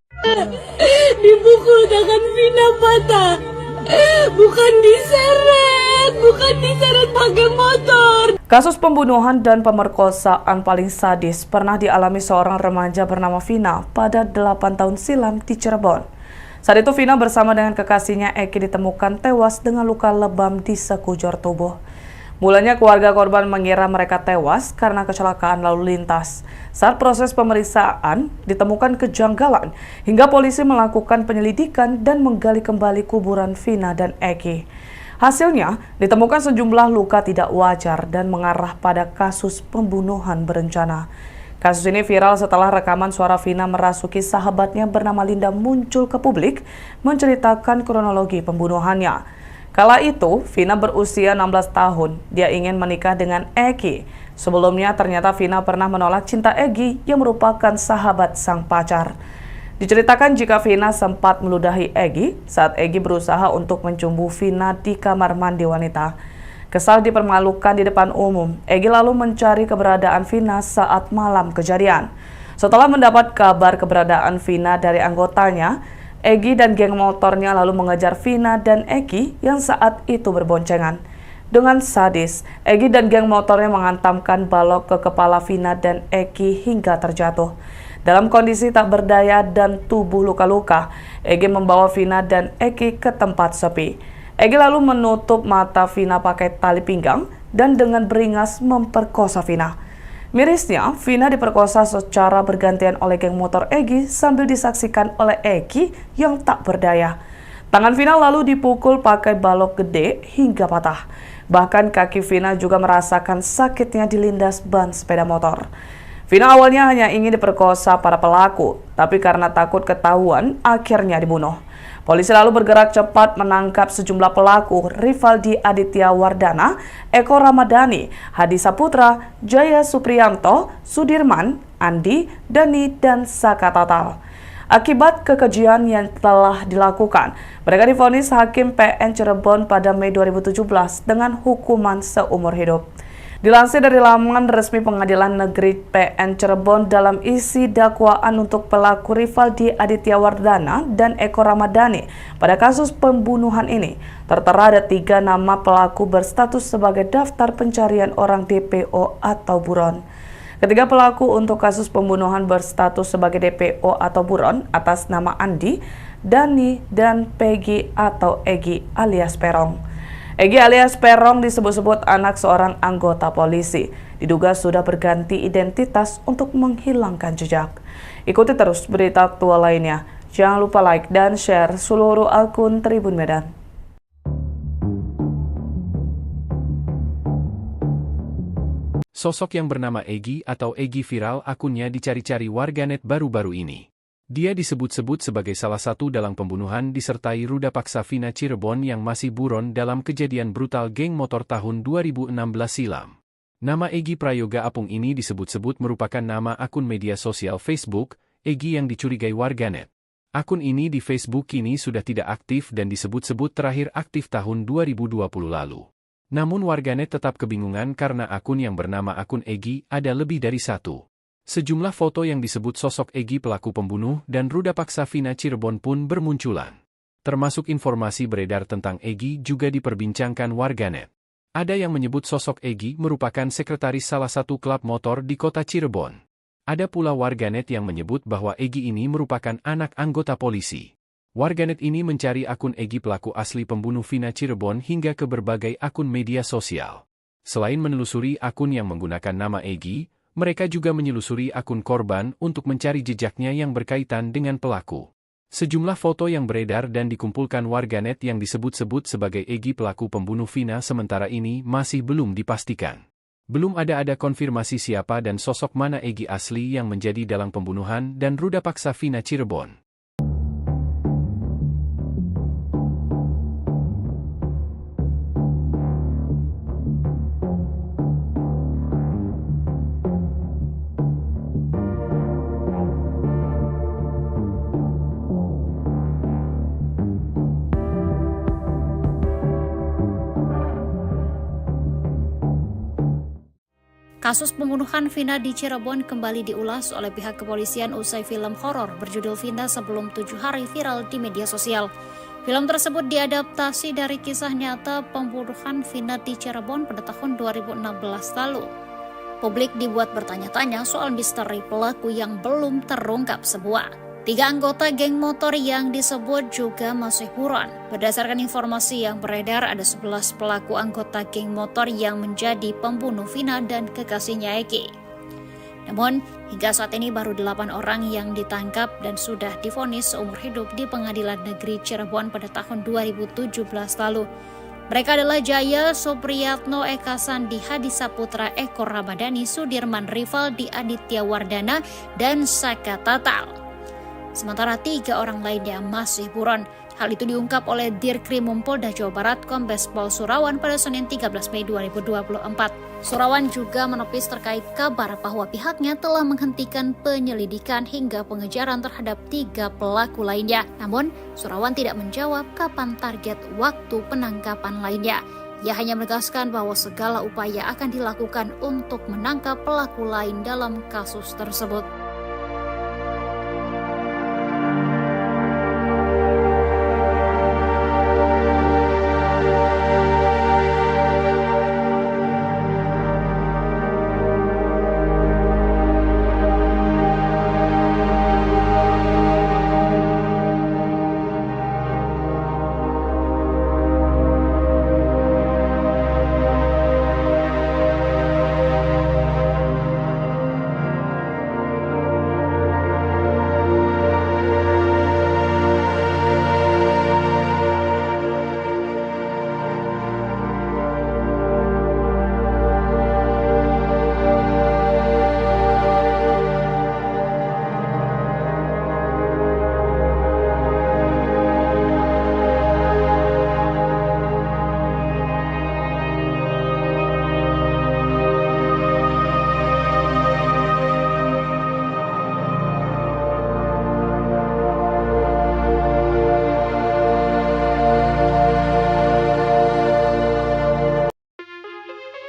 Dipukul tangan Vina patah. Bukan diseret pakai motor. Kasus pembunuhan dan pemerkosaan paling sadis pernah dialami seorang remaja bernama Vina pada 8 tahun silam di Cirebon. Saat itu Vina bersama dengan kekasihnya Eki ditemukan tewas dengan luka lebam di sekujur tubuh. Mulanya keluarga korban mengira mereka tewas karena kecelakaan lalu lintas. Saat proses pemeriksaan ditemukan kejanggalan hingga polisi melakukan penyelidikan dan menggali kembali kuburan Vina dan Eki. Hasilnya ditemukan sejumlah luka tidak wajar dan mengarah pada kasus pembunuhan berencana. Kasus ini viral setelah rekaman suara Vina merasuki sahabatnya bernama Linda muncul ke publik menceritakan kronologi pembunuhannya. Kala itu, Vina berusia 16 tahun. Dia ingin menikah dengan Egi. Sebelumnya, ternyata Vina pernah menolak cinta Egi yang merupakan sahabat sang pacar. Diceritakan jika Vina sempat meludahi Egi saat Egi berusaha untuk mencumbu Vina di kamar mandi wanita. Kesal dipermalukan di depan umum, Egi lalu mencari keberadaan Vina saat malam kejadian. Setelah mendapat kabar keberadaan Vina dari anggotanya, Egi dan geng motornya lalu mengejar Vina dan Egi yang saat itu berboncengan. Dengan sadis, Egi dan geng motornya menghantamkan balok ke kepala Vina dan Egi hingga terjatuh. Dalam kondisi tak berdaya dan tubuh luka-luka, Egi membawa Vina dan Egi ke tempat sepi. Egi lalu menutup mata Vina pakai tali pinggang dan dengan beringas memperkosa Vina. Mirisnya, Vina diperkosa secara bergantian oleh geng motor Egi sambil disaksikan oleh Egi yang tak berdaya. Tangan Vina lalu dipukul pakai balok gede hingga patah. Bahkan kaki Vina juga merasakan sakitnya dilindas ban sepeda motor. Vina awalnya hanya ingin diperkosa para pelaku, tapi karena takut ketahuan, akhirnya dibunuh. Polisi lalu bergerak cepat menangkap sejumlah pelaku, Rivaldi Aditya Wardana, Eko Ramadhani, Hadi Saputra, Jaya Supriyanto, Sudirman, Andi, Dani, dan Saka Tatal. Akibat kekejian yang telah dilakukan, mereka divonis Hakim PN Cirebon pada Mei 2017 dengan hukuman seumur hidup. Dilansir dari laman resmi Pengadilan Negeri PN Cirebon dalam isi dakwaan untuk pelaku Rivaldi Aditya Wardana dan Eko Ramadhani pada kasus pembunuhan ini, tertera ada 3 nama pelaku berstatus sebagai daftar pencarian orang DPO atau buron. Ketiga pelaku untuk kasus pembunuhan berstatus sebagai DPO atau buron atas nama Andi, Dani, dan Peggy atau Egi alias Perong. Egi alias Perong disebut-sebut anak seorang anggota polisi. Diduga sudah berganti identitas untuk menghilangkan jejak. Ikuti terus berita aktual lainnya. Jangan lupa like dan share seluruh akun Tribun Medan. Sosok yang bernama Egi atau Egi viral akunnya dicari-cari warganet baru-baru ini. Dia disebut-sebut sebagai salah satu dalang pembunuhan disertai ruda paksa Vina Cirebon yang masih buron dalam kejadian brutal geng motor tahun 2016 silam. Nama Egi Prayoga Apung ini disebut-sebut merupakan nama akun media sosial Facebook, Egi yang dicurigai warganet. Akun ini di Facebook kini sudah tidak aktif dan disebut-sebut terakhir aktif tahun 2020 lalu. Namun warganet tetap kebingungan karena akun yang bernama akun Egi ada lebih dari satu. Sejumlah foto yang disebut sosok Egi pelaku pembunuh dan ruda paksa Vina Cirebon pun bermunculan. Termasuk informasi beredar tentang Egi juga diperbincangkan warganet. Ada yang menyebut sosok Egi merupakan sekretaris salah satu klub motor di kota Cirebon. Ada pula warganet yang menyebut bahwa Egi ini merupakan anak anggota polisi. Warganet ini mencari akun Egi pelaku asli pembunuh Vina Cirebon hingga ke berbagai akun media sosial. Selain menelusuri akun yang menggunakan nama Egi, mereka juga menyelusuri akun korban untuk mencari jejaknya yang berkaitan dengan pelaku. Sejumlah foto yang beredar dan dikumpulkan warganet yang disebut-sebut sebagai Egi pelaku pembunuh Vina sementara ini masih belum dipastikan. Belum ada konfirmasi siapa dan sosok mana Egi asli yang menjadi dalang pembunuhan dan ruda paksa Vina Cirebon. Kasus pembunuhan Vina di Cirebon kembali diulas oleh pihak kepolisian usai film horor berjudul Vina Sebelum 7 Hari viral di media sosial. Film tersebut diadaptasi dari kisah nyata pembunuhan Vina di Cirebon pada tahun 2016 lalu. Publik dibuat bertanya-tanya soal misteri pelaku yang belum terungkap semua. 3 anggota geng motor yang disebut juga masih buron. Berdasarkan informasi yang beredar, ada 11 pelaku anggota geng motor yang menjadi pembunuh Vina dan kekasihnya Egi. Namun, hingga saat ini baru 8 orang yang ditangkap dan sudah divonis seumur hidup di Pengadilan Negeri Cirebon pada tahun 2017 lalu. Mereka adalah Jaya Supriyatno, Eka Sandi, Hadi Saputra, Eko Ramadhani, Sudirman, Rivaldi Aditya Wardana, dan Saka Tatal. Sementara 3 orang lainnya masih buron. Hal itu diungkap oleh Dirkrimum Polda Jawa Barat Kombes Pol Surawan pada Senin 13 Mei 2024. Surawan juga menepis terkait kabar bahwa pihaknya telah menghentikan penyelidikan hingga pengejaran terhadap 3 pelaku lainnya. Namun, Surawan tidak menjawab kapan target waktu penangkapan lainnya. Ia hanya menegaskan bahwa segala upaya akan dilakukan untuk menangkap pelaku lain dalam kasus tersebut.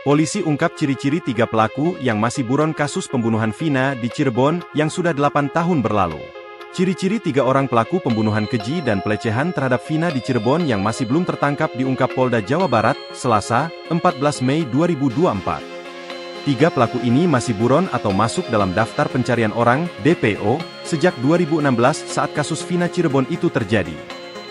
Polisi ungkap ciri-ciri 3 pelaku yang masih buron kasus pembunuhan Vina di Cirebon yang sudah 8 tahun berlalu. Ciri-ciri 3 orang pelaku pembunuhan keji dan pelecehan terhadap Vina di Cirebon yang masih belum tertangkap diungkap Polda Jawa Barat, Selasa, 14 Mei 2024. 3 pelaku ini masih buron atau masuk dalam daftar pencarian orang, DPO, sejak 2016 saat kasus Vina Cirebon itu terjadi.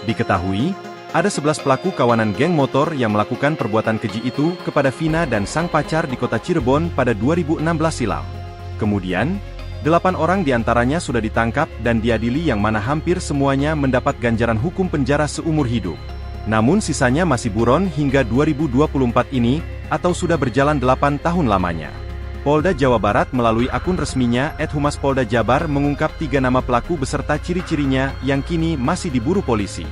Diketahui, ada 11 pelaku kawanan geng motor yang melakukan perbuatan keji itu kepada Vina dan sang pacar di kota Cirebon pada 2016 silam. Kemudian, 8 orang diantaranya sudah ditangkap dan diadili yang mana hampir semuanya mendapat ganjaran hukum penjara seumur hidup. Namun sisanya masih buron hingga 2024 ini, atau sudah berjalan 8 tahun lamanya. Polda Jawa Barat melalui akun resminya @Humas Polda Jabar mengungkap 3 nama pelaku beserta ciri-cirinya yang kini masih diburu polisi.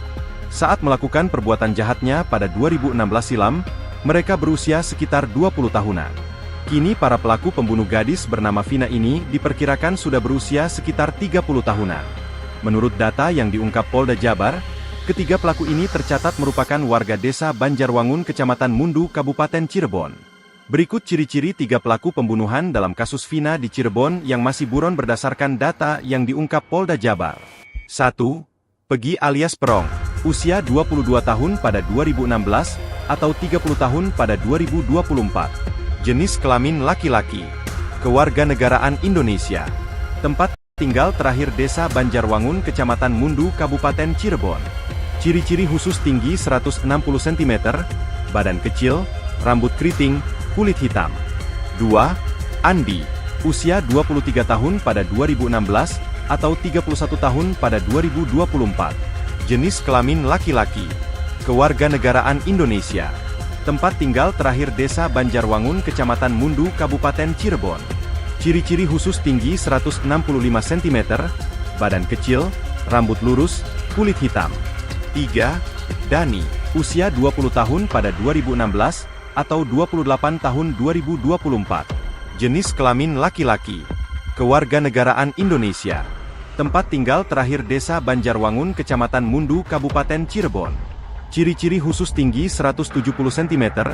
Saat melakukan perbuatan jahatnya pada 2016 silam, mereka berusia sekitar 20 tahunan. Kini para pelaku pembunuh gadis bernama Vina ini diperkirakan sudah berusia sekitar 30 tahunan. Menurut data yang diungkap Polda Jabar, ketiga pelaku ini tercatat merupakan warga desa Banjarwangun, Kecamatan Mundu, Kabupaten Cirebon. Berikut ciri-ciri 3 pelaku pembunuhan dalam kasus Vina di Cirebon yang masih buron berdasarkan data yang diungkap Polda Jabar. 1. Pegi alias Perong. Usia 22 tahun pada 2016, atau 30 tahun pada 2024. Jenis kelamin laki-laki. Kewarganegaraan Indonesia. Tempat tinggal terakhir Desa Banjarwangun, Kecamatan Mundu, Kabupaten Cirebon. Ciri-ciri khusus tinggi 160 cm, badan kecil, rambut keriting, kulit hitam. 2. Andi. Usia 23 tahun pada 2016, atau 31 tahun pada 2024. Jenis kelamin laki-laki. Kewarganegaraan Indonesia. Tempat tinggal terakhir Desa Banjarwangun, Kecamatan Mundu, Kabupaten Cirebon. Ciri-ciri khusus tinggi 165 cm, badan kecil, rambut lurus, kulit hitam. 3. Dani. Usia 20 tahun pada 2016, atau 28 tahun 2024. Jenis kelamin laki-laki. Kewarganegaraan Indonesia. Tempat tinggal terakhir Desa Banjarwangun, Kecamatan Mundu, Kabupaten Cirebon. Ciri-ciri khusus tinggi 170 cm,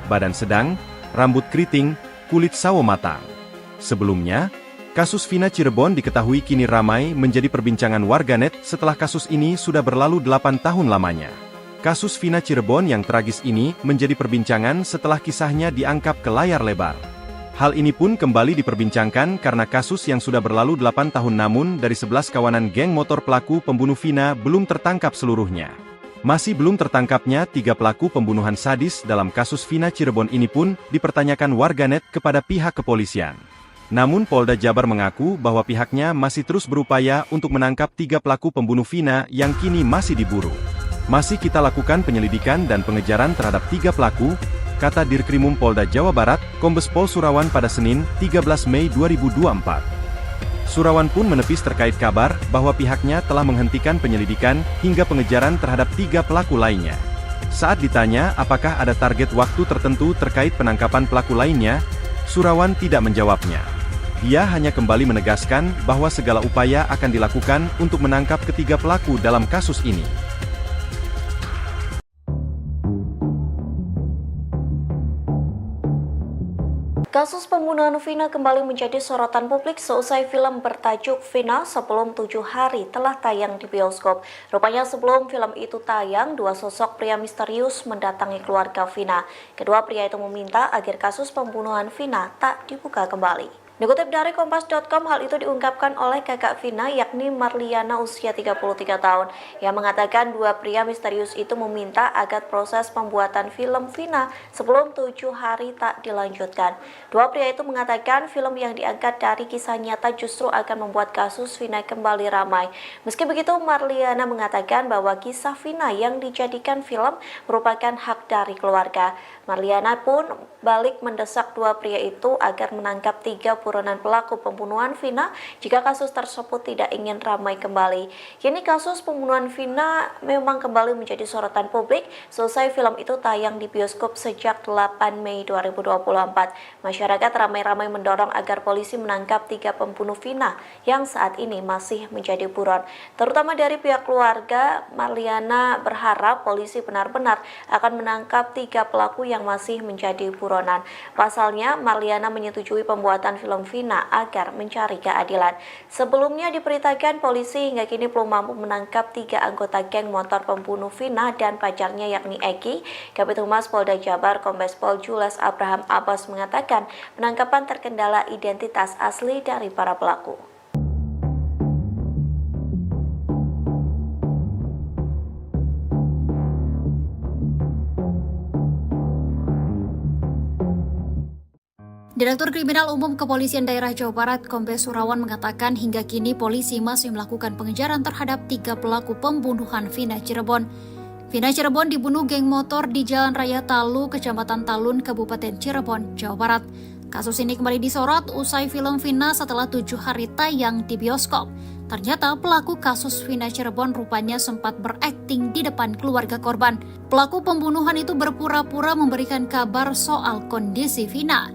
badan sedang, rambut keriting, kulit sawo matang. Sebelumnya, kasus Vina Cirebon diketahui kini ramai menjadi perbincangan warganet setelah kasus ini sudah berlalu 8 tahun lamanya. Kasus Vina Cirebon yang tragis ini menjadi perbincangan setelah kisahnya diangkat ke layar lebar. Hal ini pun kembali diperbincangkan karena kasus yang sudah berlalu 8 tahun namun dari 11 kawanan geng motor pelaku pembunuh Vina belum tertangkap seluruhnya. Masih belum tertangkapnya 3 pelaku pembunuhan sadis dalam kasus Vina Cirebon ini pun dipertanyakan warganet kepada pihak kepolisian. Namun Polda Jabar mengaku bahwa pihaknya masih terus berupaya untuk menangkap 3 pelaku pembunuh Vina yang kini masih diburu. Masih kita lakukan penyelidikan dan pengejaran terhadap 3 pelaku, kata Dirkrimum Polda Jawa Barat, Kombes Pol Surawan pada Senin, 13 Mei 2024. Surawan pun menepis terkait kabar bahwa pihaknya telah menghentikan penyelidikan hingga pengejaran terhadap 3 pelaku lainnya. Saat ditanya apakah ada target waktu tertentu terkait penangkapan pelaku lainnya, Surawan tidak menjawabnya. Dia hanya kembali menegaskan bahwa segala upaya akan dilakukan untuk menangkap ketiga pelaku dalam kasus ini. Kasus pembunuhan Vina kembali menjadi sorotan publik seusai film bertajuk Vina sebelum 7 hari telah tayang di bioskop. Rupanya sebelum film itu tayang, 2 sosok pria misterius mendatangi keluarga Vina. Kedua pria itu meminta agar kasus pembunuhan Vina tak dibuka kembali. Dikutip dari Kompas.com, hal itu diungkapkan oleh kakak Vina yakni Marliana usia 33 tahun yang mengatakan 2 pria misterius itu meminta agar proses pembuatan film Vina sebelum 7 hari tak dilanjutkan. 2 pria itu mengatakan film yang diangkat dari kisah nyata justru akan membuat kasus Vina kembali ramai. Meski begitu, Marliana mengatakan bahwa kisah Vina yang dijadikan film merupakan hak dari keluarga. Marliana pun balik mendesak 2 pria itu agar menangkap 3 buronan pelaku pembunuhan Vina jika kasus tersebut tidak ingin ramai kembali. Kini kasus pembunuhan Vina memang kembali menjadi sorotan publik selesai film itu tayang di bioskop sejak 8 Mei 2024. Masyarakat ramai-ramai mendorong agar polisi menangkap 3 pembunuh Vina yang saat ini masih menjadi buron. Terutama dari pihak keluarga, Marliana berharap polisi benar-benar akan menangkap 3 pelaku yang masih menjadi buronan. Pasalnya, Marliana menyetujui pembuatan film Vina agar mencari keadilan. Sebelumnya diberitakan polisi hingga kini belum mampu menangkap 3 anggota geng motor pembunuh Vina dan pacarnya yakni Eki. Kabid Humas Polda Jabar Kombes Pol Jules Abraham Abbas mengatakan penangkapan terkendala identitas asli dari para pelaku. Direktur Kriminal Umum Kepolisian Daerah Jawa Barat Kombes Surawan mengatakan hingga kini polisi masih melakukan pengejaran terhadap 3 pelaku pembunuhan Vina Cirebon. Vina Cirebon dibunuh geng motor di Jalan Raya Talu, Kecamatan Talun, Kabupaten Cirebon, Jawa Barat. Kasus ini kembali disorot usai film Vina setelah 7 hari tayang di bioskop. Ternyata pelaku kasus Vina Cirebon rupanya sempat berakting di depan keluarga korban. Pelaku pembunuhan itu berpura-pura memberikan kabar soal kondisi Vina.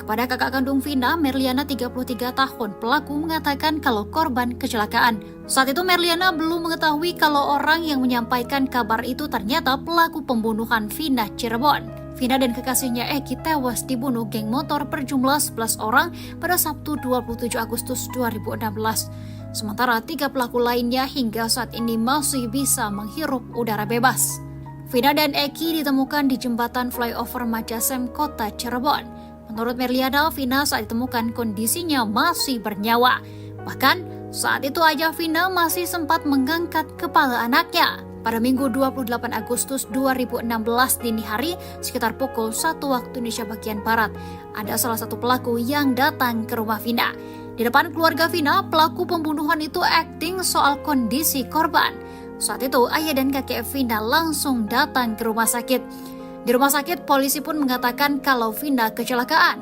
Kepada kakak kandung Vina, Merliana 33 tahun, pelaku mengatakan kalau korban kecelakaan. Saat itu Merliana belum mengetahui kalau orang yang menyampaikan kabar itu ternyata pelaku pembunuhan Vina Cirebon. Vina dan kekasihnya Eki tewas dibunuh geng motor berjumlah 11 orang pada Sabtu 27 Agustus 2016. Sementara 3 pelaku lainnya hingga saat ini masih bisa menghirup udara bebas. Vina dan Eki ditemukan di jembatan flyover Majasem, Kota Cirebon. Menurut Merliana, Vina saat ditemukan kondisinya masih bernyawa. Bahkan saat itu ayah Vina masih sempat mengangkat kepala anaknya. Pada Minggu 28 Agustus 2016 dini hari sekitar pukul 1 waktu Indonesia bagian Barat, ada salah satu pelaku yang datang ke rumah Vina. Di depan keluarga Vina, pelaku pembunuhan itu akting soal kondisi korban. Saat itu ayah dan kakek Vina langsung datang ke rumah sakit. Di rumah sakit, polisi pun mengatakan kalau Vina kecelakaan.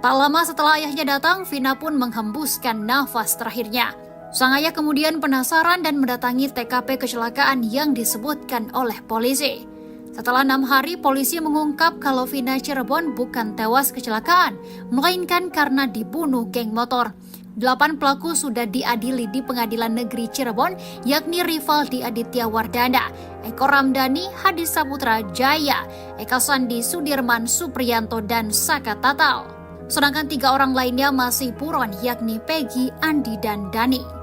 Tak lama setelah ayahnya datang, Vina pun menghembuskan nafas terakhirnya. Sang ayah kemudian penasaran dan mendatangi TKP kecelakaan yang disebutkan oleh polisi. Setelah 6 hari, polisi mengungkap kalau Vina Cirebon bukan tewas kecelakaan, melainkan karena dibunuh geng motor. 8 pelaku sudah diadili di Pengadilan Negeri Cirebon, yakni Rivaldi Aditya Wardana, Eko Ramdhani, Hadi Saputra Jaya, Eka Sandi Sudirman Supriyanto, dan Saka Tatal. Sedangkan 3 orang lainnya masih buron, yakni Peggy, Andi, dan Dani.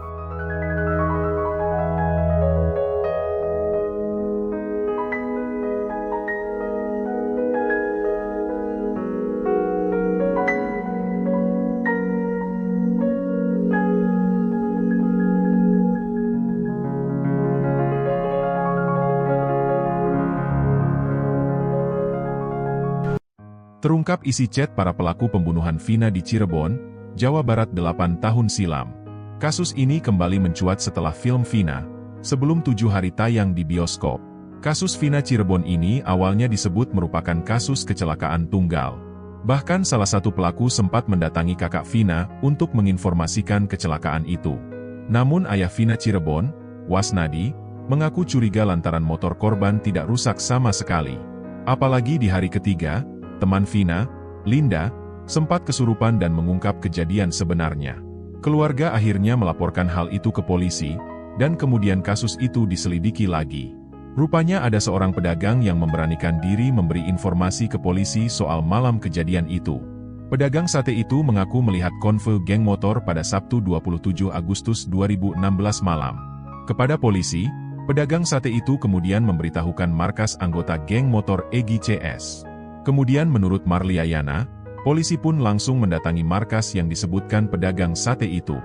Terungkap isi chat para pelaku pembunuhan Vina di Cirebon, Jawa Barat 8 tahun silam. Kasus ini kembali mencuat setelah film Vina, sebelum 7 hari tayang di bioskop. Kasus Vina Cirebon ini awalnya disebut merupakan kasus kecelakaan tunggal. Bahkan salah satu pelaku sempat mendatangi kakak Vina untuk menginformasikan kecelakaan itu. Namun ayah Vina Cirebon, Wasnadi, mengaku curiga lantaran motor korban tidak rusak sama sekali. Apalagi di hari ketiga, teman Vina, Linda, sempat kesurupan dan mengungkap kejadian sebenarnya. Keluarga akhirnya melaporkan hal itu ke polisi, dan kemudian kasus itu diselidiki lagi. Rupanya ada seorang pedagang yang memberanikan diri memberi informasi ke polisi soal malam kejadian itu. Pedagang sate itu mengaku melihat konvoy geng motor pada Sabtu 27 Agustus 2016 malam. Kepada polisi, pedagang sate itu kemudian memberitahukan markas anggota geng motor Egy CS. Kemudian menurut Marliayana, polisi pun langsung mendatangi markas yang disebutkan pedagang sate itu.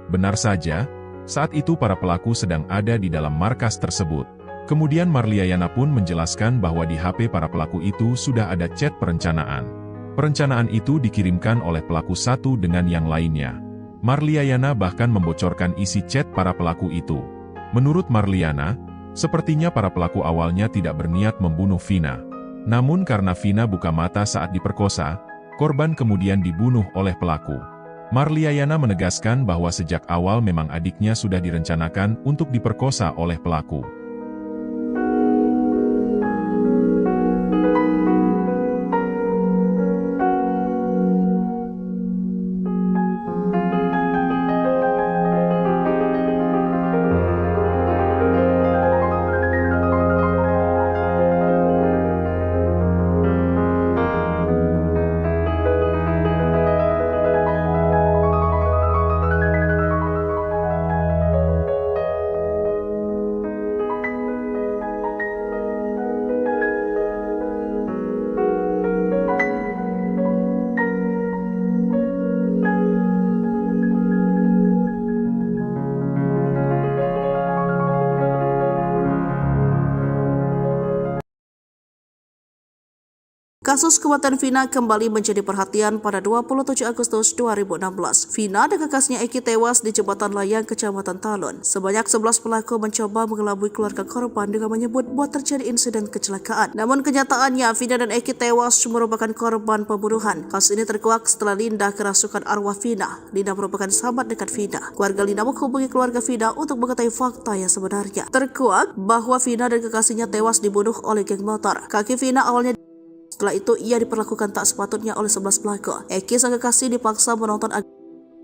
Benar saja, saat itu para pelaku sedang ada di dalam markas tersebut. Kemudian Marliayana pun menjelaskan bahwa di HP para pelaku itu sudah ada chat perencanaan. Perencanaan itu dikirimkan oleh pelaku satu dengan yang lainnya. Marliayana bahkan membocorkan isi chat para pelaku itu. Menurut Marliana, sepertinya para pelaku awalnya tidak berniat membunuh Vina. Namun karena Vina buka mata saat diperkosa, korban kemudian dibunuh oleh pelaku. Marliayana menegaskan bahwa sejak awal memang adiknya sudah direncanakan untuk diperkosa oleh pelaku. Kasus kematian Vina kembali menjadi perhatian pada 27 Agustus 2016. Vina dan kakaknya Eki tewas di jembatan layang Kecamatan Talun. Sebanyak 11 pelaku mencoba mengelabui keluarga korban dengan menyebut bahwa terjadi insiden kecelakaan. Namun kenyataannya Vina dan Eki tewas merupakan korban pembunuhan. Kasus ini terkuak setelah Linda kerasukan arwah Vina. Linda merupakan sahabat dekat Vina. Keluarga Linda menghubungi keluarga Vina untuk mengetahui fakta yang sebenarnya. Terkuak bahwa Vina dan kekasihnya tewas dibunuh oleh geng motor. Kaki Vina awalnya setelah itu, ia diperlakukan tak sepatutnya oleh 11 pelaku. Eki sang kekasih dipaksa menonton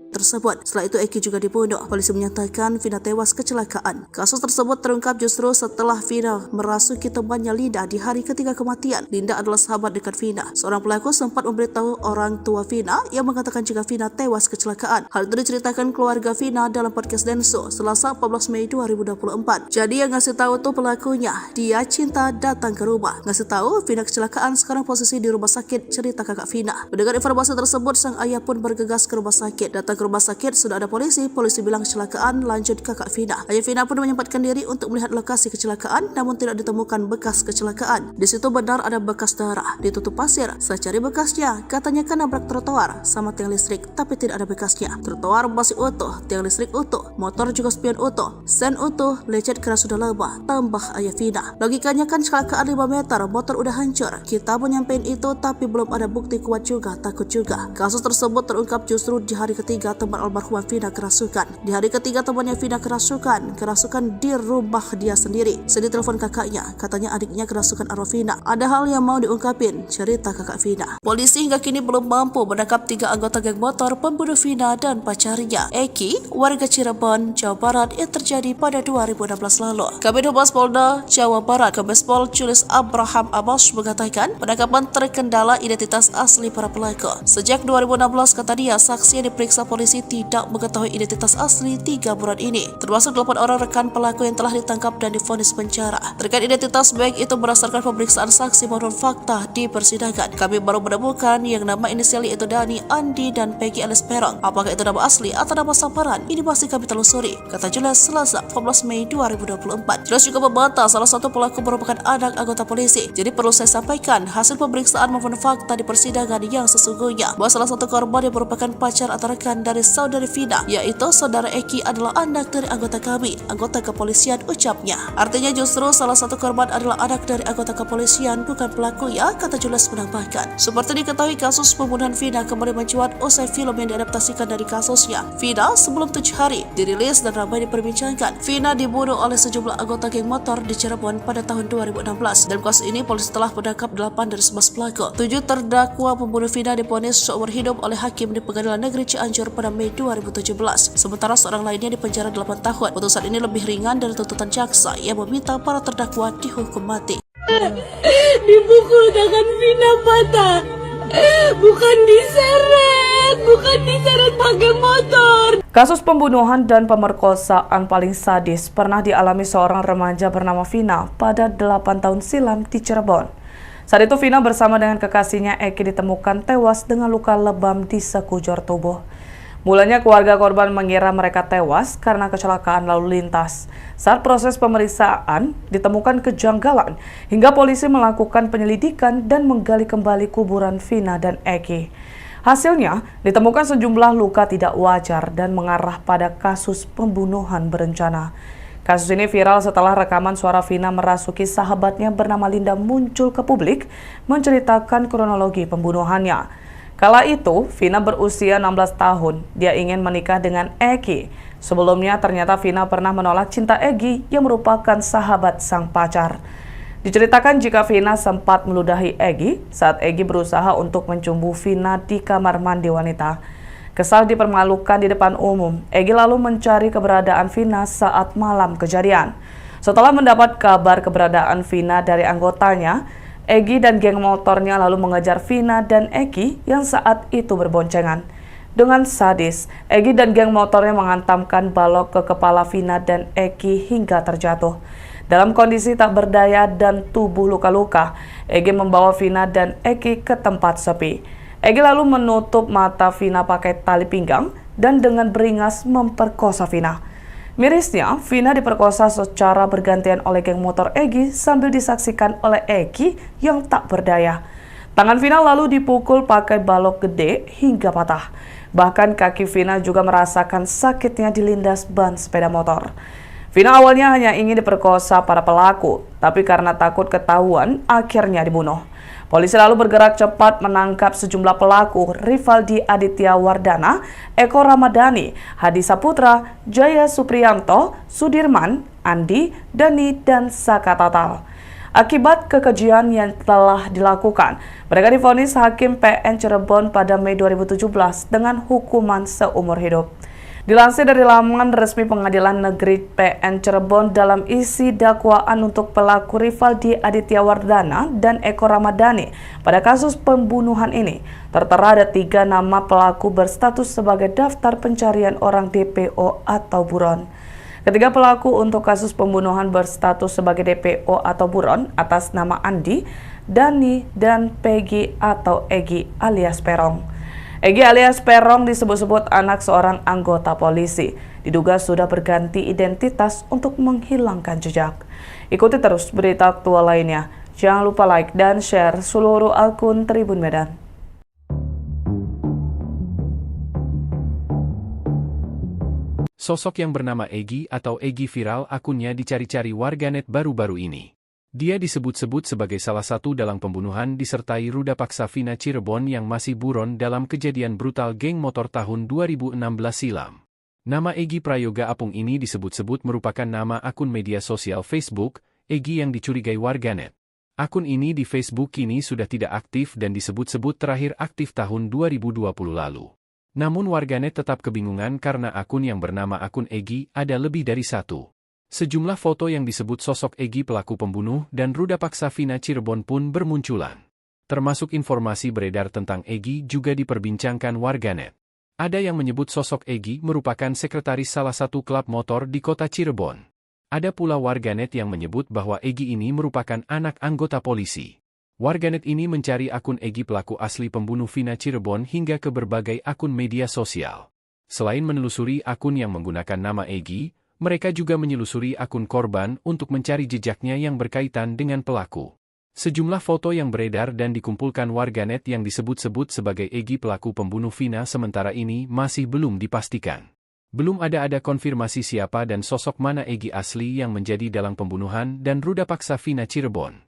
tersebut. Setelah itu Eki juga dibunuh. Polisi menyatakan Vina tewas kecelakaan. Kasus tersebut terungkap justru setelah Vina merasuki temannya Linda di hari ketiga kematian. Linda adalah sahabat dekat Vina. Seorang pelaku sempat memberitahu orang tua Vina yang mengatakan jika Vina tewas kecelakaan. Hal itu diceritakan keluarga Vina dalam podcast Denso Selasa 14 Mei 2024. Jadi yang ngasih tahu tuh pelakunya. Dia cinta datang ke rumah. Ngasih tahu Vina kecelakaan, sekarang posisi di rumah sakit, cerita kakak Vina. Mendengar informasi tersebut, sang ayah pun bergegas ke rumah sakit. Datang ke rumah sakit sudah ada polisi bilang kecelakaan, lanjut kakak Vina. Ayah Vina pun menyempatkan diri untuk melihat lokasi kecelakaan, namun tidak ditemukan bekas kecelakaan. Di situ benar ada bekas darah, ditutup pasir. Saya cari bekasnya, katanya kan nabrak trotoar sama tiang listrik, tapi tidak ada bekasnya. Trotoar masih utuh, tiang listrik utuh, motor juga spion utuh, sen utuh, lecet karena sudah lama, tambah ayah Vina. Logikanya kan kecelakaan 5 meter, motor udah hancur. Kita menyampaikan itu tapi belum ada bukti kuat juga, takut juga. Kasus tersebut terungkap justru di hari ketiga teman almarhumah Vina kerasukan. Di hari ketiga temannya Vina kerasukan di rumah dia sendiri. Sedih telepon kakaknya, katanya adiknya kerasukan arwah Vina. Ada hal yang mau diungkapin, cerita kakak Vina. Polisi hingga kini belum mampu menangkap 3 anggota geng motor pembunuh Vina dan pacarnya, Eki, warga Cirebon, Jawa Barat yang terjadi pada 2016 lalu. Kabid Humas Polda Jawa Barat, Kombes Pol Julius Abraham Amos mengatakan penangkapan terkendala identitas asli para pelaku. Sejak 2016 kata dia, saksi yang diperiksa polisi tidak mengetahui identitas asli 3 buron ini, termasuk 8 orang rekan pelaku yang telah ditangkap dan divonis penjara. Terkait identitas baik itu berdasarkan pemeriksaan saksi maupun fakta di persidangan, kami baru menemukan yang nama inisial yaitu Dani, Andi, dan Peggy alias Perong. Apakah itu nama asli atau nama samaran? Ini masih kami telusuri, kata Julius Selasa 14 Mei 2024. Julius juga membantah salah satu pelaku merupakan anak anggota polisi. Jadi perlu saya sampaikan hasil pemeriksaan maupun fakta di persidangan yang sesungguhnya bahwa salah satu korban yang merupakan pacar atau rekan dari saudari Vina, yaitu saudara Eki adalah anak dari anggota kami, anggota kepolisian, ucapnya. Artinya justru salah satu korban adalah anak dari anggota kepolisian, bukan pelaku ya, kata Jules menambahkan. Seperti diketahui, kasus pembunuhan Vina kembali mencuat usai film yang diadaptasikan dari kasusnya. Vina sebelum 7 hari dirilis dan ramai diperbincangkan. Vina dibunuh oleh sejumlah anggota geng motor di Cirebon pada tahun 2016. Dalam kasus ini, polisi telah menangkap 8 dari 11 pelaku. 7 terdakwa pembunuh Vina divonis seumur hidup oleh hakim di Pengadilan Negeri Cianjur pada Mei 2017. Sementara seorang lainnya dipenjara 8 tahun. Putusan ini lebih ringan dari tuntutan jaksa yang meminta para terdakwa dihukum mati. Dipukul tangan Vina patah. Bukan diseret pakai motor. Kasus pembunuhan dan pemerkosaan paling sadis pernah dialami seorang remaja bernama Vina pada 8 tahun silam di Cirebon. Saat itu Vina bersama dengan kekasihnya Eki ditemukan tewas dengan luka lebam di sekujur tubuh. Mulanya keluarga korban mengira mereka tewas karena kecelakaan lalu lintas. Saat proses pemeriksaan ditemukan kejanggalan hingga polisi melakukan penyelidikan dan menggali kembali kuburan Vina dan Eki. Hasilnya ditemukan sejumlah luka tidak wajar dan mengarah pada kasus pembunuhan berencana. Kasus ini viral setelah rekaman suara Vina merasuki sahabatnya bernama Linda muncul ke publik menceritakan kronologi pembunuhannya. Kala itu, Vina berusia 16 tahun. Dia ingin menikah dengan Eki. Sebelumnya, ternyata Vina pernah menolak cinta Eki yang merupakan sahabat sang pacar. Diceritakan jika Vina sempat meludahi Eki saat Eki berusaha untuk mencumbu Vina di kamar mandi wanita. Kesal dipermalukan di depan umum, Eki lalu mencari keberadaan Vina saat malam kejadian. Setelah mendapat kabar keberadaan Vina dari anggotanya, Eki dan geng motornya lalu mengejar Vina dan Eki yang saat itu berboncengan. Dengan sadis, Eki dan geng motornya menghantamkan balok ke kepala Vina dan Eki hingga terjatuh. Dalam kondisi tak berdaya dan tubuh luka-luka, Eki membawa Vina dan Eki ke tempat sepi. Eki lalu menutup mata Vina pakai tali pinggang dan dengan beringas memperkosa Vina. Mirisnya, Vina diperkosa secara bergantian oleh geng motor Eki sambil disaksikan oleh Eki yang tak berdaya. Tangan Vina lalu dipukul pakai balok gede hingga patah. Bahkan kaki Vina juga merasakan sakitnya dilindas ban sepeda motor. Vina awalnya hanya ingin diperkosa para pelaku, tapi karena takut ketahuan, akhirnya dibunuh. Polisi lalu bergerak cepat menangkap sejumlah pelaku, Rivaldi Aditya Wardana, Eko Ramadhani, Hadi Saputra, Jaya Supriyanto, Sudirman, Andi, Dani, dan Saka Total. Akibat kekejian yang telah dilakukan, mereka divonis Hakim PN Cirebon pada Mei 2017 dengan hukuman seumur hidup. Dilansir dari laman resmi Pengadilan Negeri PN Cirebon, dalam isi dakwaan untuk pelaku Rivaldi Aditya Wardana dan Eko Ramadhani pada kasus pembunuhan ini, tertera ada 3 nama pelaku berstatus sebagai daftar pencarian orang DPO atau buron. Ketiga pelaku untuk kasus pembunuhan berstatus sebagai DPO atau buron atas nama Andi, Dani, dan Peggy atau Egi alias Perong. Egi alias Perong disebut-sebut anak seorang anggota polisi. Diduga sudah berganti identitas untuk menghilangkan jejak. Ikuti terus berita aktual lainnya. Jangan lupa like dan share seluruh akun Tribun Medan. Sosok yang bernama Egi atau Egi viral akunnya dicari-cari warganet baru-baru ini. Dia disebut-sebut sebagai salah satu dalang pembunuhan disertai ruda paksa Vina Cirebon yang masih buron dalam kejadian brutal geng motor tahun 2016 silam. Nama Egi Prayoga Apung ini disebut-sebut merupakan nama akun media sosial Facebook, Egi yang dicurigai warganet. Akun ini di Facebook kini sudah tidak aktif dan disebut-sebut terakhir aktif tahun 2020 lalu. Namun warganet tetap kebingungan karena akun yang bernama akun Egi ada lebih dari satu. Sejumlah foto yang disebut sosok Egi pelaku pembunuh dan ruda paksa Vina Cirebon pun bermunculan. Termasuk informasi beredar tentang Egi juga diperbincangkan warganet. Ada yang menyebut sosok Egi merupakan sekretaris salah satu klub motor di kota Cirebon. Ada pula warganet yang menyebut bahwa Egi ini merupakan anak anggota polisi. Warganet ini mencari akun Egi pelaku asli pembunuh Vina Cirebon hingga ke berbagai akun media sosial. Selain menelusuri akun yang menggunakan nama Egi, mereka juga menyelusuri akun korban untuk mencari jejaknya yang berkaitan dengan pelaku. Sejumlah foto yang beredar dan dikumpulkan warganet yang disebut-sebut sebagai Egy pelaku pembunuh Vina sementara ini masih belum dipastikan. Belum ada konfirmasi siapa dan sosok mana Egy asli yang menjadi dalang pembunuhan dan ruda paksa Vina Cirebon.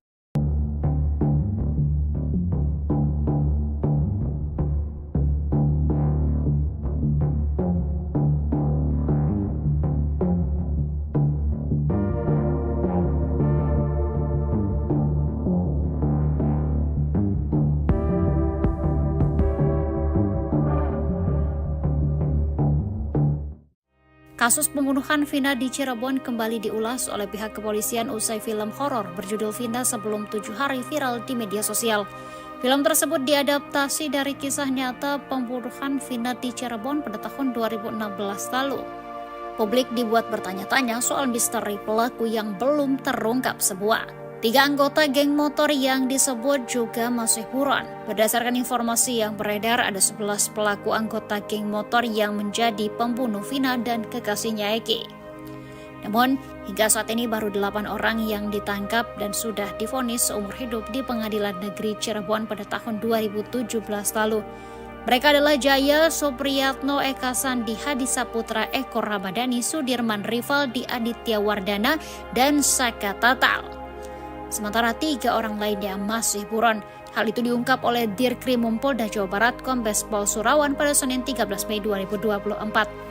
Kasus pembunuhan Vina di Cirebon kembali diulas oleh pihak kepolisian usai film horor berjudul Vina Sebelum 7 Hari viral di media sosial. Film tersebut diadaptasi dari kisah nyata pembunuhan Vina di Cirebon pada tahun 2016 lalu. Publik dibuat bertanya-tanya soal misteri pelaku yang belum terungkap semua. 3 anggota geng motor yang disebut juga masih buron. Berdasarkan informasi yang beredar, ada 11 pelaku anggota geng motor yang menjadi pembunuh Vina dan kekasihnya Egy. Namun, hingga saat ini baru 8 orang yang ditangkap dan sudah divonis seumur hidup di Pengadilan Negeri Cirebon pada tahun 2017 lalu. Mereka adalah Jaya Supriyatno, Eka Sandi, Hadi Saputra, Eko Ramadhani, Sudirman Rivaldi, Aditya Wardana, dan Saka Tatal. Sementara 3 orang lainnya masih buron. Hal itu diungkap oleh Dirkrimum Polda Jawa Barat Kombes Pol Surawan pada Senin 13 Mei 2024.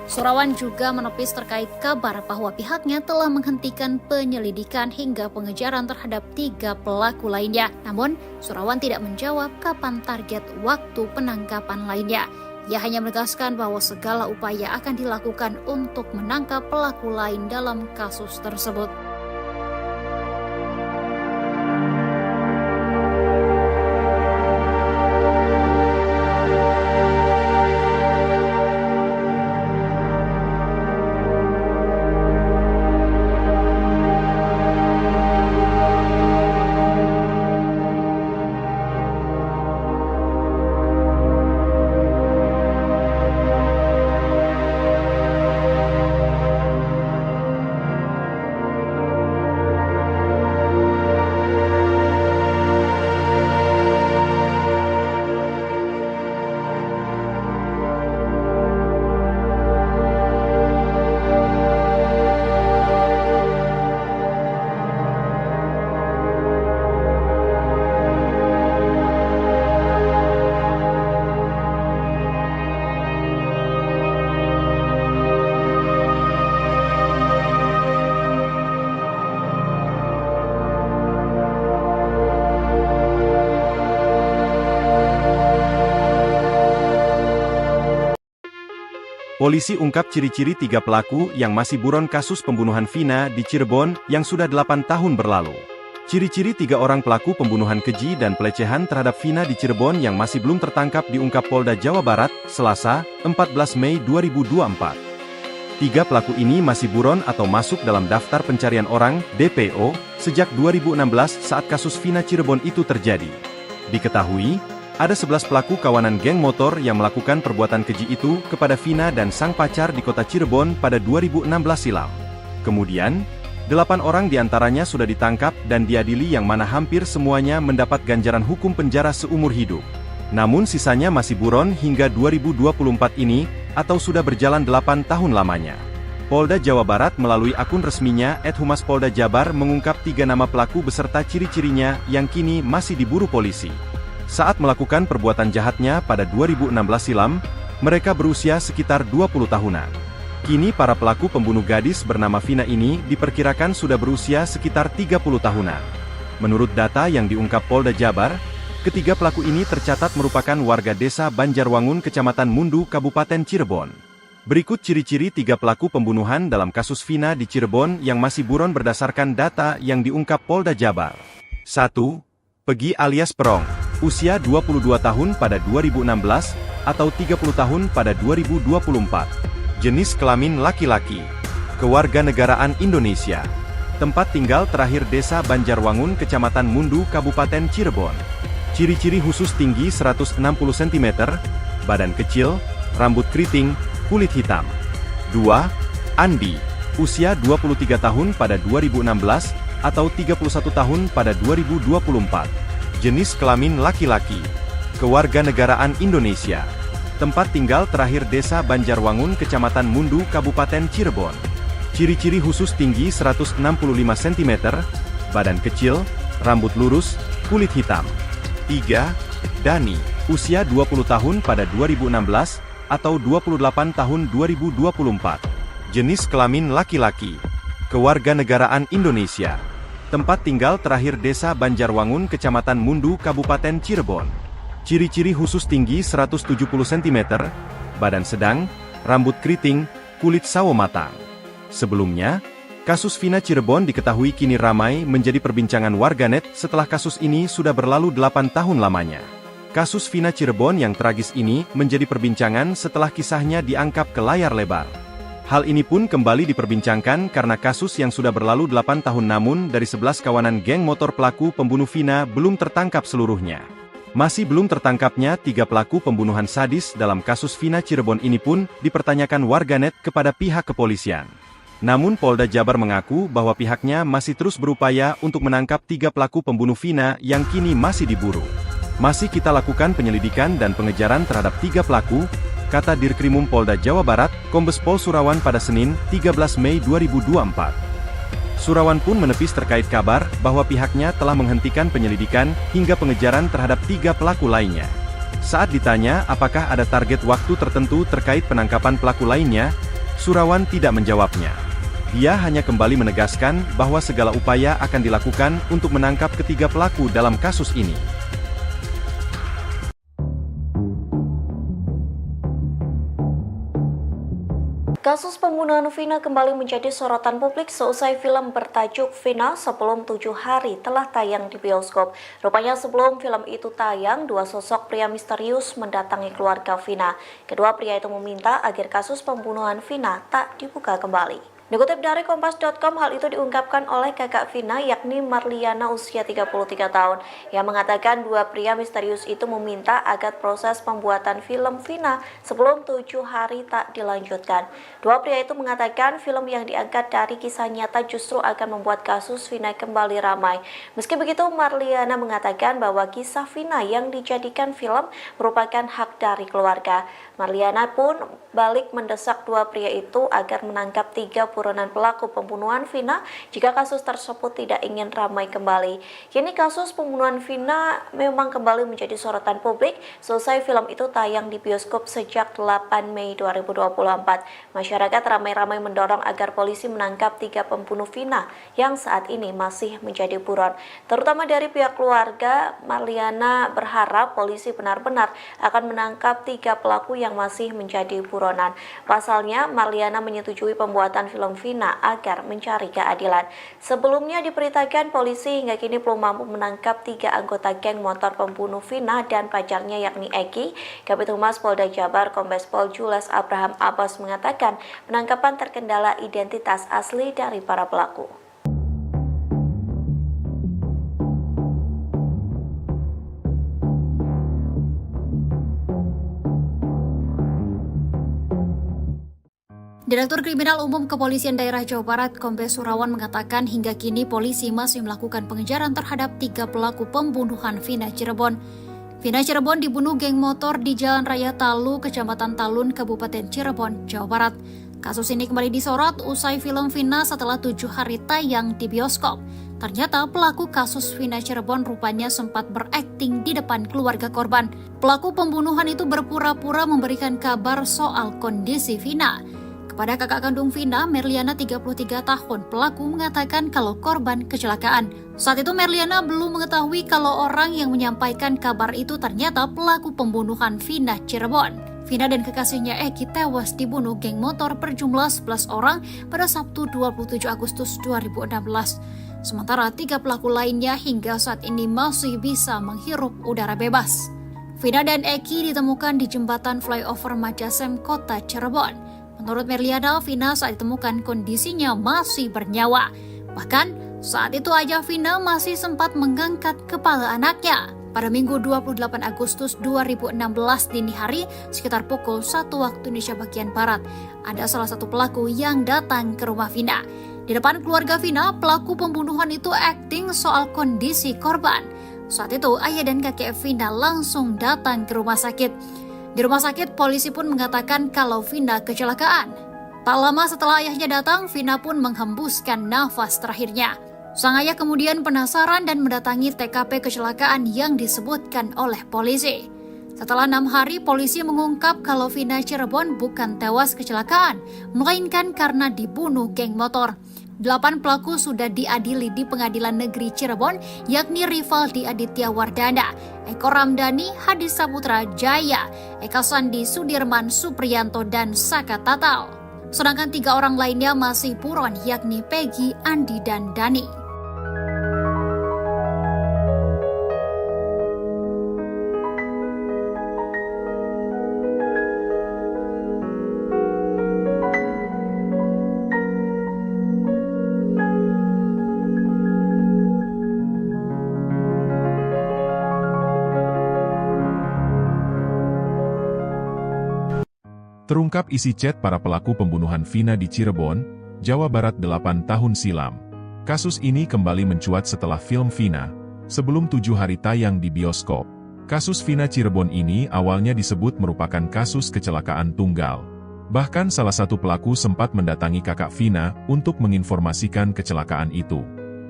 Surawan juga menepis terkait kabar bahwa pihaknya telah menghentikan penyelidikan hingga pengejaran terhadap 3 pelaku lainnya. Namun, Surawan tidak menjawab kapan target waktu penangkapan lainnya. Ia hanya menegaskan bahwa segala upaya akan dilakukan untuk menangkap pelaku lain dalam kasus tersebut. Polisi ungkap ciri-ciri 3 pelaku yang masih buron kasus pembunuhan Vina di Cirebon yang sudah 8 tahun berlalu. Ciri-ciri 3 orang pelaku pembunuhan keji dan pelecehan terhadap Vina di Cirebon yang masih belum tertangkap diungkap Polda Jawa Barat, Selasa, 14 Mei 2024. 3 pelaku ini masih buron atau masuk dalam daftar pencarian orang, DPO, sejak 2016 saat kasus Vina Cirebon itu terjadi. Diketahui, ada 11 pelaku kawanan geng motor yang melakukan perbuatan keji itu kepada Vina dan sang pacar di kota Cirebon pada 2016 silam. Kemudian, 8 orang diantaranya sudah ditangkap dan diadili yang mana hampir semuanya mendapat ganjaran hukum penjara seumur hidup. Namun sisanya masih buron hingga 2024 ini, atau sudah berjalan 8 tahun lamanya. Polda Jawa Barat melalui akun resminya @Humas Polda Jabar mengungkap 3 nama pelaku beserta ciri-cirinya yang kini masih diburu polisi. Saat melakukan perbuatan jahatnya pada 2016 silam, mereka berusia sekitar 20 tahunan. Kini para pelaku pembunuh gadis bernama Vina ini diperkirakan sudah berusia sekitar 30 tahunan. Menurut data yang diungkap Polda Jabar, ketiga pelaku ini tercatat merupakan warga desa Banjarwangun, Kecamatan Mundu, Kabupaten Cirebon. Berikut ciri-ciri 3 pelaku pembunuhan dalam kasus Vina di Cirebon yang masih buron berdasarkan data yang diungkap Polda Jabar. 1. Pegi alias Perong. Usia 22 tahun pada 2016, atau 30 tahun pada 2024. Jenis kelamin laki-laki. Kewarganegaraan Indonesia. Tempat tinggal terakhir Desa Banjarwangun, Kecamatan Mundu, Kabupaten Cirebon. Ciri-ciri khusus tinggi 160 cm, badan kecil, rambut keriting, kulit hitam. 2. Andi. Usia 23 tahun pada 2016, atau 31 tahun pada 2024. Jenis kelamin laki-laki. Kewarganegaraan Indonesia. Tempat tinggal terakhir Desa Banjarwangun, Kecamatan Mundu, Kabupaten Cirebon. Ciri-ciri khusus: tinggi 165 cm, badan kecil, rambut lurus, kulit hitam. 3. Dani. Usia 20 tahun pada 2016, atau 28 tahun 2024. Jenis kelamin laki-laki. Kewarganegaraan Indonesia. Tempat tinggal terakhir Desa Banjarwangun, Kecamatan Mundu, Kabupaten Cirebon. Ciri-ciri khusus: tinggi 170 cm, badan sedang, rambut keriting, kulit sawo matang. Sebelumnya, kasus Vina Cirebon diketahui kini ramai menjadi perbincangan warganet setelah kasus ini sudah berlalu 8 tahun lamanya. Kasus Vina Cirebon yang tragis ini menjadi perbincangan setelah kisahnya diangkat ke layar lebar. Hal ini pun kembali diperbincangkan karena kasus yang sudah berlalu 8 tahun namun dari 11 kawanan geng motor pelaku pembunuh Vina belum tertangkap seluruhnya. Masih belum tertangkapnya 3 pelaku pembunuhan sadis dalam kasus Vina Cirebon ini pun dipertanyakan warganet kepada pihak kepolisian. Namun Polda Jabar mengaku bahwa pihaknya masih terus berupaya untuk menangkap 3 pelaku pembunuh Vina yang kini masih diburu. Masih kita lakukan penyelidikan dan pengejaran terhadap 3 pelaku, kata Dirkrimum Polda Jawa Barat, Kombes Pol Surawan pada Senin, 13 Mei 2024. Surawan pun menepis terkait kabar bahwa pihaknya telah menghentikan penyelidikan hingga pengejaran terhadap 3 pelaku lainnya. Saat ditanya apakah ada target waktu tertentu terkait penangkapan pelaku lainnya, Surawan tidak menjawabnya. Dia hanya kembali menegaskan bahwa segala upaya akan dilakukan untuk menangkap ketiga pelaku dalam kasus ini. Kasus pembunuhan Vina kembali menjadi sorotan publik seusai film bertajuk Vina Sebelum 7 Hari telah tayang di bioskop. Rupanya sebelum film itu tayang, 2 sosok pria misterius mendatangi keluarga Vina. Kedua pria itu meminta agar kasus pembunuhan Vina tak dibuka kembali. Dikutip dari Kompas.com, hal itu diungkapkan oleh kakak Vina yakni Marliana usia 33 tahun yang mengatakan 2 pria misterius itu meminta agar proses pembuatan film Vina Sebelum 7 Hari tak dilanjutkan. 2 pria itu mengatakan film yang diangkat dari kisah nyata justru akan membuat kasus Vina kembali ramai. Meski begitu, Marliana mengatakan bahwa kisah Vina yang dijadikan film merupakan hak dari keluarga. Marliana pun balik mendesak 2 pria itu agar menangkap 3 buronan pelaku pembunuhan Vina jika kasus tersebut tidak ingin ramai kembali. Kini kasus pembunuhan Vina memang kembali menjadi sorotan publik selesai film itu tayang di bioskop sejak 8 Mei 2024. Masyarakat ramai-ramai mendorong agar polisi menangkap 3 pembunuh Vina yang saat ini masih menjadi buron. Terutama dari pihak keluarga, Marliana berharap polisi benar-benar akan menangkap 3 pelaku yang masih menjadi buronan. Pasalnya, Marliana menyetujui pembuatan film Vina agar mencari keadilan. Sebelumnya diberitakan polisi hingga kini belum mampu menangkap 3 anggota geng motor pembunuh Vina dan pacarnya yakni Eki. Kabid Humas Polda Jabar Kombes Pol Jules Abraham Abbas mengatakan penangkapan terkendala identitas asli dari para pelaku. Direktur Kriminal Umum Kepolisian Daerah Jawa Barat, Kombes Surawan mengatakan hingga kini polisi masih melakukan pengejaran terhadap 3 pelaku pembunuhan Vina Cirebon. Vina Cirebon dibunuh geng motor di Jalan Raya Talu, Kecamatan Talun, Kabupaten Cirebon, Jawa Barat. Kasus ini kembali disorot usai film Vina setelah 7 hari tayang di bioskop. Ternyata pelaku kasus Vina Cirebon rupanya sempat berakting di depan keluarga korban. Pelaku pembunuhan itu berpura-pura memberikan kabar soal kondisi Vina. Kepada kakak kandung Vina, Merliana 33 tahun, pelaku mengatakan kalau korban kecelakaan. Saat itu Merliana belum mengetahui kalau orang yang menyampaikan kabar itu ternyata pelaku pembunuhan Vina Cirebon. Vina dan kekasihnya Eki tewas dibunuh geng motor berjumlah 11 orang pada Sabtu 27 Agustus 2016. Sementara 3 pelaku lainnya hingga saat ini masih bisa menghirup udara bebas. Vina dan Eki ditemukan di jembatan flyover Majasem, Kota Cirebon. Menurut Merliana, Vina saat ditemukan kondisinya masih bernyawa. Bahkan saat itu ayah Vina masih sempat mengangkat kepala anaknya. Pada Minggu 28 Agustus 2016 dini hari, sekitar pukul 1 waktu Indonesia bagian Barat, ada salah satu pelaku yang datang ke rumah Vina. Di depan keluarga Vina, pelaku pembunuhan itu akting soal kondisi korban. Saat itu, ayah dan kakek Vina langsung datang ke rumah sakit. Di rumah sakit, polisi pun mengatakan kalau Vina kecelakaan. Tak lama setelah ayahnya datang, Vina pun menghembuskan nafas terakhirnya. Sang ayah kemudian penasaran dan mendatangi TKP kecelakaan yang disebutkan oleh polisi. Setelah 6 hari, polisi mengungkap kalau Vina Cirebon bukan tewas kecelakaan, melainkan karena dibunuh geng motor. 8 pelaku sudah diadili di Pengadilan Negeri Cirebon, yakni Rivaldi Aditya Wardana, Eko Ramdhani, Hadi Saputra Jaya, Eka Sandi Sudirman Supriyanto, dan Saka Tatal. Sedangkan 3 orang lainnya masih buron, yakni Peggy, Andi, dan Dani. Terungkap isi chat para pelaku pembunuhan Vina di Cirebon, Jawa Barat 8 tahun silam. Kasus ini kembali mencuat setelah film Vina, sebelum 7 hari tayang di bioskop. Kasus Vina Cirebon ini awalnya disebut merupakan kasus kecelakaan tunggal. Bahkan salah satu pelaku sempat mendatangi kakak Vina untuk menginformasikan kecelakaan itu.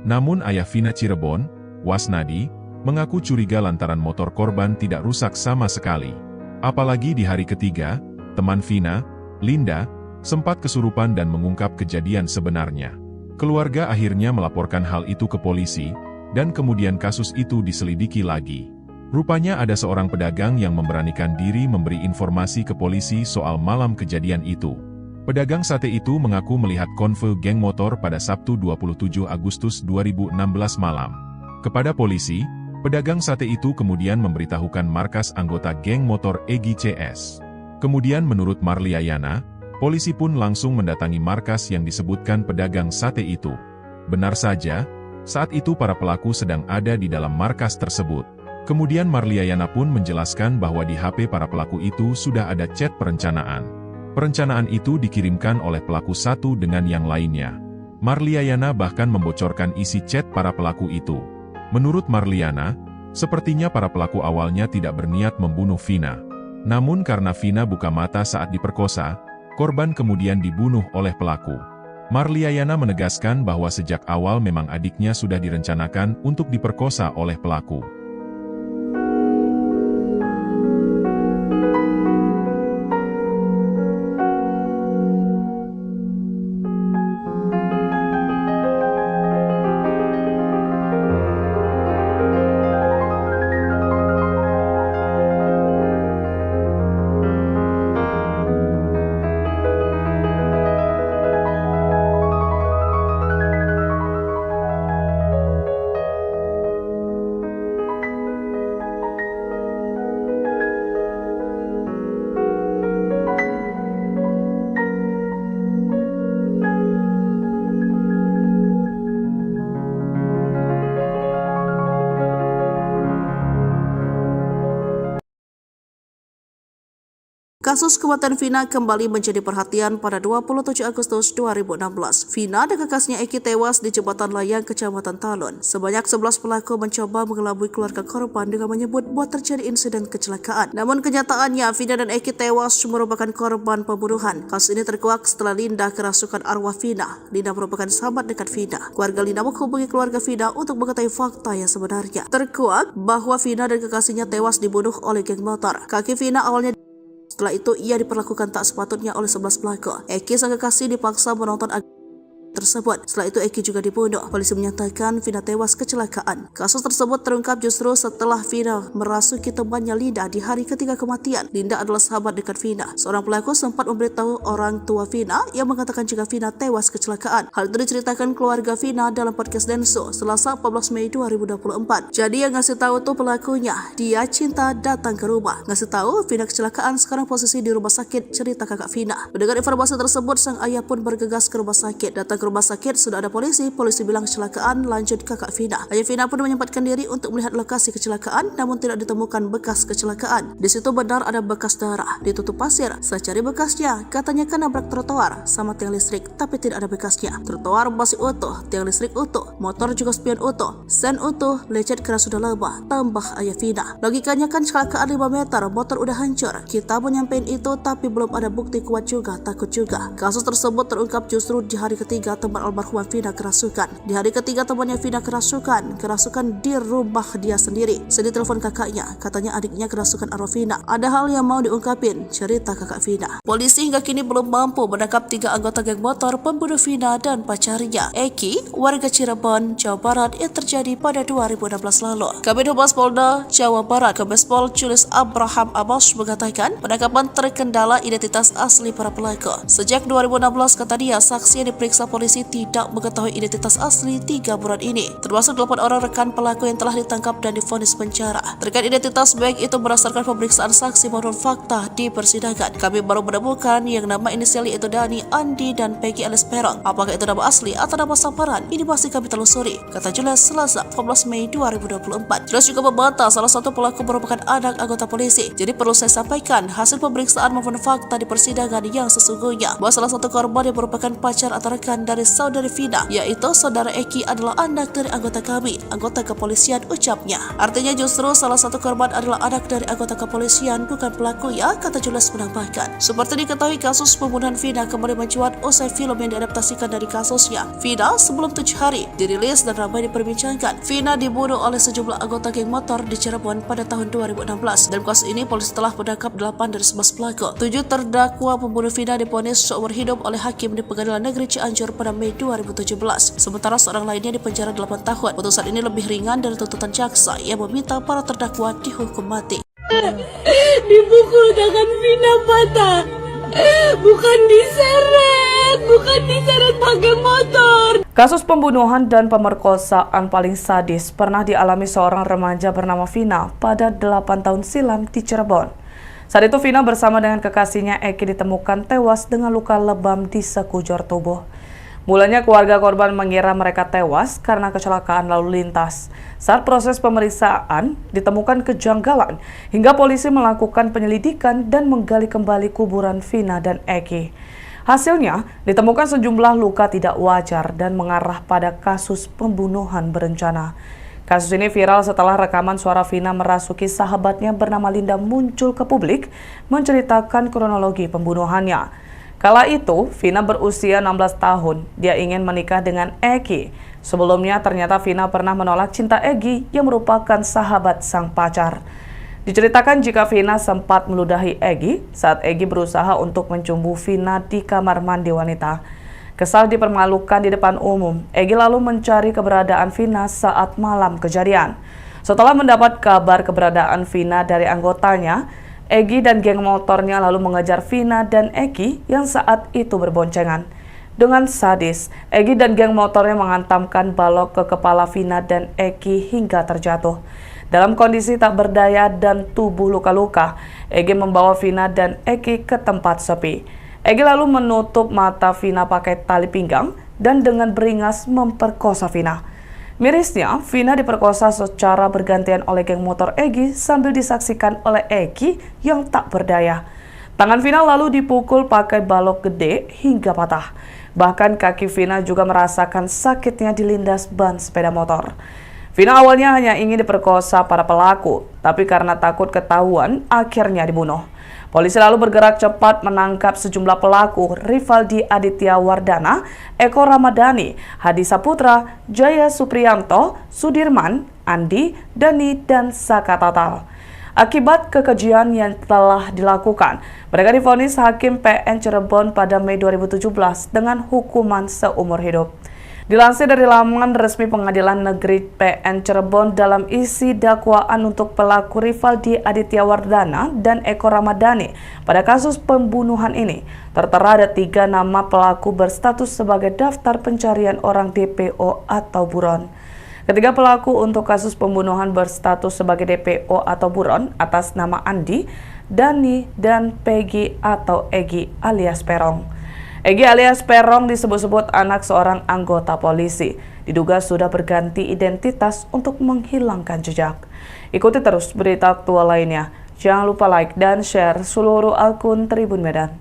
Namun ayah Vina Cirebon, Wasnadi, mengaku curiga lantaran motor korban tidak rusak sama sekali. Apalagi di hari ketiga, teman Vina, Linda, sempat kesurupan dan mengungkap kejadian sebenarnya. Keluarga akhirnya melaporkan hal itu ke polisi, dan kemudian kasus itu diselidiki lagi. Rupanya ada seorang pedagang yang memberanikan diri memberi informasi ke polisi soal malam kejadian itu. Pedagang sate itu mengaku melihat konvoy geng motor pada Sabtu 27 Agustus 2016 malam. Kepada polisi, pedagang sate itu kemudian memberitahukan markas anggota geng motor Egy CS. Kemudian menurut Marliayana, polisi pun langsung mendatangi markas yang disebutkan pedagang sate itu. Benar saja, saat itu para pelaku sedang ada di dalam markas tersebut. Kemudian Marliayana pun menjelaskan bahwa di HP para pelaku itu sudah ada chat perencanaan. Perencanaan itu dikirimkan oleh pelaku satu dengan yang lainnya. Marliayana bahkan membocorkan isi chat para pelaku itu. Menurut Marliana, sepertinya para pelaku awalnya tidak berniat membunuh Vina. Namun karena Vina buka mata saat diperkosa, korban kemudian dibunuh oleh pelaku. Marliayana menegaskan bahwa sejak awal memang adiknya sudah direncanakan untuk diperkosa oleh pelaku. Kasus kematian Vina kembali menjadi perhatian pada 27 Agustus 2016. Vina dan kakaknya Eki tewas di jembatan layang Kecamatan Talun. Sebanyak 11 pelaku mencoba mengelabui keluarga korban dengan menyebut buat terjadi insiden kecelakaan. Namun kenyataannya Vina dan Eki tewas merupakan korban pembunuhan. Kasus ini terkuak setelah Linda kerasukan arwah Vina. Linda merupakan sahabat dekat Vina. Keluarga Linda menghubungi keluarga Vina untuk mengetahui fakta yang sebenarnya. Terkuak bahwa Vina dan kekasihnya tewas dibunuh oleh geng motor. Kaki Vina awalnya setelah itu, ia diperlakukan tak sepatutnya oleh 11 pelaku. Eki sang kekasih dipaksa menonton tersebut. Setelah itu Eki juga dibunuh. Polisi menyatakan Vina tewas kecelakaan. Kasus tersebut terungkap justru setelah Vina merasuki temannya Linda di hari ketiga kematian. Linda adalah sahabat dekat Vina. Seorang pelaku sempat memberitahu orang tua Vina yang mengatakan jika Vina tewas kecelakaan. Hal itu diceritakan keluarga Vina dalam podcast Denso Selasa 14 Mei 2024. Jadi yang ngasih tahu tuh pelakunya. Dia cinta datang ke rumah. Ngasih tahu Vina kecelakaan, sekarang posisi di rumah sakit, cerita kakak Vina. Mendengar informasi tersebut, sang ayah pun bergegas ke rumah sakit. Datang Datang ke rumah sakit, sudah ada polisi bilang kecelakaan, lanjut kakak Vina. Ayah Vina pun menyempatkan diri untuk melihat lokasi kecelakaan, namun tidak ditemukan bekas kecelakaan. Di situ benar ada bekas darah, ditutup pasir. Saya cari bekasnya, katanya kan nabrak trotoar sama tiang listrik, tapi tidak ada bekasnya. Trotoar masih utuh, tiang listrik utuh, motor juga spion utuh, sen utuh, lecet karena sudah lama, tambah ayah Vina. Logikanya kan kecelakaan 5 meter, motor udah hancur. Kita mau nyampein itu tapi belum ada bukti kuat juga, takut juga. Kasus tersebut terungkap justru di hari ketiga teman almarhumah Vina kerasukan. Di hari ketiga temannya Vina kerasukan di rumah dia sendiri. Saya ditelepon kakaknya, katanya adiknya kerasukan arwah Vina. Ada hal yang mau diungkapin, cerita kakak Vina. Polisi hingga kini belum mampu menangkap 3 anggota geng motor pembunuh Vina dan pacarnya, Eki, warga Cirebon, Jawa Barat yang terjadi pada 2016 lalu. Kabid Humas Polda Jawa Barat, Kombes Pol Julius Abraham Amos mengatakan penangkapan terkendala identitas asli para pelaku. Sejak 2016, kata dia, saksi yang diperiksa polisi tidak mengetahui identitas asli 3 buron ini, termasuk 8 orang rekan pelaku yang telah ditangkap dan divonis penjara. Terkait identitas baik itu berdasarkan pemeriksaan saksi maupun fakta di persidangan, kami baru menemukan yang nama inisial yaitu Dani, Andi, dan Peggy alias Perong. Apakah itu nama asli atau nama samaran? Ini masih kami telusuri, kata Julius Selasa 14 Mei 2024. Julius juga membantah salah satu pelaku merupakan anak anggota polisi. Jadi perlu saya sampaikan hasil pemeriksaan maupun fakta di persidangan yang sesungguhnya bahwa salah satu korban yang merupakan pacar atau rekan dari saudari Vina, yaitu saudara Eki, adalah anak dari anggota kami, anggota kepolisian, ucapnya. Artinya justru salah satu korban adalah anak dari anggota kepolisian, bukan pelaku ya, kata Julius menambahkan. Seperti diketahui, kasus pembunuhan Vina kembali mencuat usai film yang diadaptasikan dari kasusnya, Vina Sebelum 7 Hari, dirilis dan ramai diperbincangkan. Vina dibunuh oleh sejumlah anggota geng motor di Cirebon pada tahun 2016. Dalam kasus ini, polisi telah menangkap 8 dari 11 pelaku. 7 terdakwa pembunuh Vina divonis seumur hidup oleh hakim di Pengadilan Negeri Cianjur pada Mei 2017. Sementara seorang lainnya dipenjara 8 tahun. Putusan ini lebih ringan dari tuntutan jaksa yang meminta para terdakwa dihukum mati. Dipukul tangan Vina patah. Bukan diseret pakai motor. Kasus pembunuhan dan pemerkosaan paling sadis pernah dialami seorang remaja bernama Vina pada 8 tahun silam di Cirebon. Saat itu Vina bersama dengan kekasihnya Eki ditemukan tewas dengan luka lebam di sekujur tubuh. Mulanya keluarga korban mengira mereka tewas karena kecelakaan lalu lintas. Saat proses pemeriksaan ditemukan kejanggalan hingga polisi melakukan penyelidikan dan menggali kembali kuburan Vina dan Eki. Hasilnya ditemukan sejumlah luka tidak wajar dan mengarah pada kasus pembunuhan berencana. Kasus ini viral setelah rekaman suara Vina merasuki sahabatnya bernama Linda muncul ke publik menceritakan kronologi pembunuhannya. Kala itu, Vina berusia 16 tahun. Dia ingin menikah dengan Eki. Sebelumnya, ternyata Vina pernah menolak cinta Eki yang merupakan sahabat sang pacar. Diceritakan jika Vina sempat meludahi Eki saat Eki berusaha untuk mencumbu Vina di kamar mandi wanita. Kesal dipermalukan di depan umum, Eki lalu mencari keberadaan Vina saat malam kejadian. Setelah mendapat kabar keberadaan Vina dari anggotanya, Eki dan geng motornya lalu mengejar Vina dan Eki yang saat itu berboncengan. Dengan sadis, Eki dan geng motornya menghantamkan balok ke kepala Vina dan Eki hingga terjatuh. Dalam kondisi tak berdaya dan tubuh luka-luka, Eki membawa Vina dan Eki ke tempat sepi. Eki lalu menutup mata Vina pakai tali pinggang dan dengan beringas memperkosa Vina. Mirisnya, Vina diperkosa secara bergantian oleh geng motor Eki sambil disaksikan oleh Eki yang tak berdaya. Tangan Vina lalu dipukul pakai balok gede hingga patah. Bahkan kaki Vina juga merasakan sakitnya dilindas ban sepeda motor. Vina awalnya hanya ingin diperkosa para pelaku, tapi karena takut ketahuan, akhirnya dibunuh. Polisi lalu bergerak cepat menangkap sejumlah pelaku, Rivaldi Aditya Wardana, Eko Ramadhani, Hadi Saputra, Jaya Supriyanto, Sudirman, Andi, Dani, dan Saka Total. Akibat kekejian yang telah dilakukan, mereka divonis Hakim PN Cirebon pada Mei 2017 dengan hukuman seumur hidup. Dilansir dari laman resmi Pengadilan Negeri PN Cirebon, dalam isi dakwaan untuk pelaku Rivaldi Aditya Wardana dan Eko Ramadhani pada kasus pembunuhan ini, tertera ada 3 nama pelaku berstatus sebagai daftar pencarian orang DPO atau buron. Ketiga pelaku untuk kasus pembunuhan berstatus sebagai DPO atau buron atas nama Andi, Dani, dan Peggy atau Egi alias Perong. Egi alias Perong disebut-sebut anak seorang anggota polisi. Diduga sudah berganti identitas untuk menghilangkan jejak. Ikuti terus berita aktual lainnya. Jangan lupa like dan share seluruh akun Tribun Medan.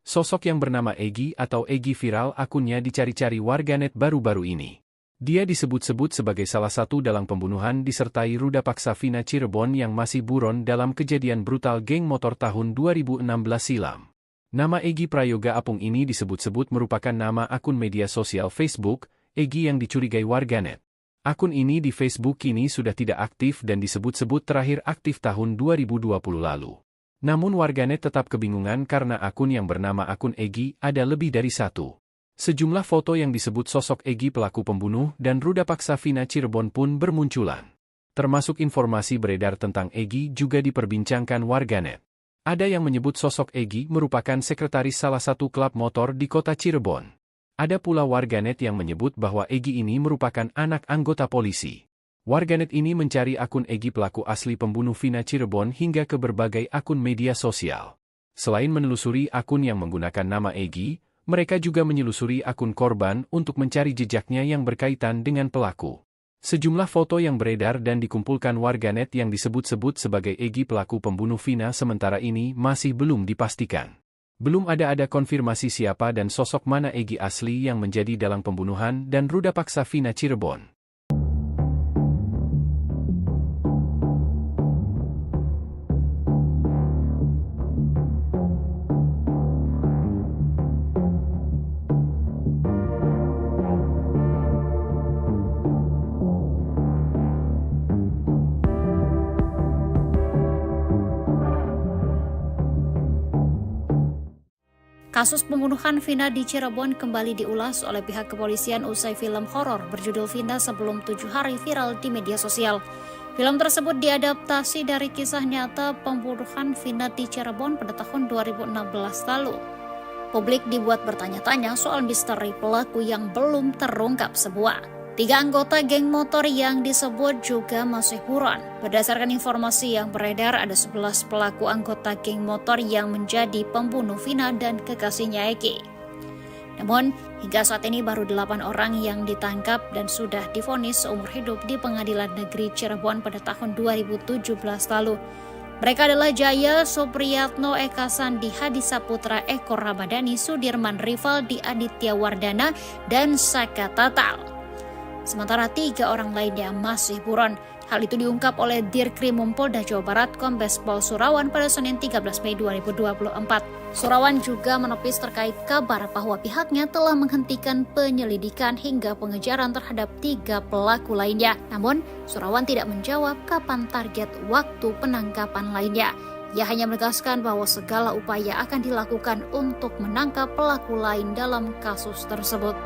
Sosok yang bernama Egi atau Egi viral akunnya dicari-cari warganet baru-baru ini. Dia disebut-sebut sebagai salah satu dalang pembunuhan disertai ruda paksa Vina Cirebon yang masih buron dalam kejadian brutal geng motor tahun 2016 silam. Nama Egi Prayoga Apung ini disebut-sebut merupakan nama akun media sosial Facebook, Egi yang dicurigai warganet. Akun ini di Facebook kini sudah tidak aktif dan disebut-sebut terakhir aktif tahun 2020 lalu. Namun warganet tetap kebingungan karena akun yang bernama akun Egi ada lebih dari satu. Sejumlah foto yang disebut sosok Egi pelaku pembunuh dan ruda paksa Vina Cirebon pun bermunculan. Termasuk informasi beredar tentang Egi juga diperbincangkan warganet. Ada yang menyebut sosok Egi merupakan sekretaris salah satu klub motor di kota Cirebon. Ada pula warganet yang menyebut bahwa Egi ini merupakan anak anggota polisi. Warganet ini mencari akun Egi pelaku asli pembunuh Vina Cirebon hingga ke berbagai akun media sosial. Selain menelusuri akun yang menggunakan nama Egi, mereka juga menyelusuri akun korban untuk mencari jejaknya yang berkaitan dengan pelaku. Sejumlah foto yang beredar dan dikumpulkan warganet yang disebut-sebut sebagai Egi pelaku pembunuh Vina sementara ini masih belum dipastikan. Belum ada konfirmasi siapa dan sosok mana Egi asli yang menjadi dalang pembunuhan dan ruda paksa Vina Cirebon. Kasus pembunuhan Vina di Cirebon kembali diulas oleh pihak kepolisian usai film horor berjudul Vina Sebelum 7 Hari viral di media sosial. Film tersebut diadaptasi dari kisah nyata pembunuhan Vina di Cirebon pada tahun 2016 lalu. Publik dibuat bertanya-tanya soal misteri pelaku yang belum terungkap semua. 3 anggota geng motor yang disebut juga masih buron. Berdasarkan informasi yang beredar, ada 11 pelaku anggota geng motor yang menjadi pembunuh Vina dan kekasihnya Egi. Namun, hingga saat ini baru 8 orang yang ditangkap dan sudah divonis seumur hidup di Pengadilan Negeri Cirebon pada tahun 2017 lalu. Mereka adalah Jaya Supriyatno, Eka Sandi, Hadi Saputra, Eko Ramadhani, Sudirman Rivaldi, Aditya Wardana, dan Saka Tatal. Sementara 3 orang lainnya masih buron. Hal itu diungkap oleh Dirkrimum Polda Jawa Barat Kombes Pol Surawan pada Senin 13 Mei 2024. Surawan juga menepis terkait kabar bahwa pihaknya telah menghentikan penyelidikan hingga pengejaran terhadap 3 pelaku lainnya. Namun, Surawan tidak menjawab kapan target waktu penangkapan lainnya. Ia hanya menegaskan bahwa segala upaya akan dilakukan untuk menangkap pelaku lain dalam kasus tersebut.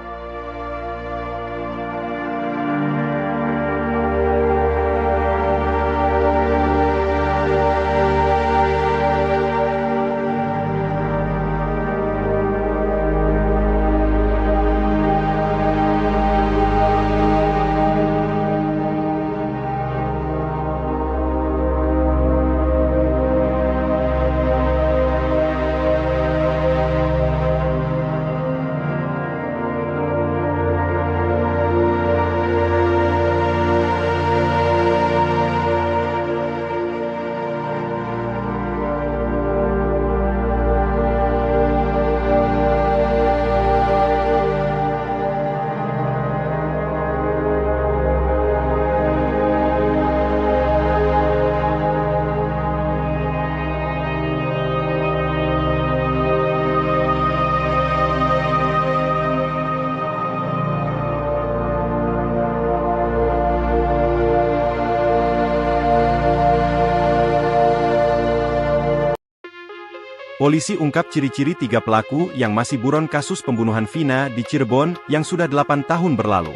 Polisi ungkap ciri-ciri 3 pelaku yang masih buron kasus pembunuhan Vina di Cirebon yang sudah 8 tahun berlalu.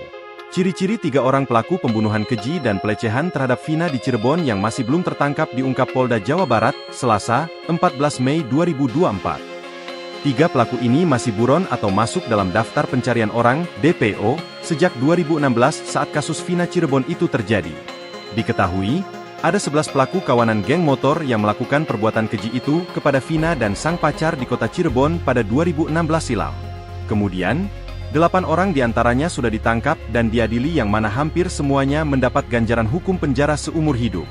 Ciri-ciri 3 orang pelaku pembunuhan keji dan pelecehan terhadap Vina di Cirebon yang masih belum tertangkap diungkap Polda Jawa Barat, Selasa, 14 Mei 2024. 3 pelaku ini masih buron atau masuk dalam daftar pencarian orang, DPO, sejak 2016 saat kasus Vina Cirebon itu terjadi. Diketahui, Ada 11 pelaku kawanan geng motor yang melakukan perbuatan keji itu kepada Vina dan sang pacar di kota Cirebon pada 2016 silam. Kemudian, 8 orang diantaranya sudah ditangkap dan diadili yang mana hampir semuanya mendapat ganjaran hukum penjara seumur hidup.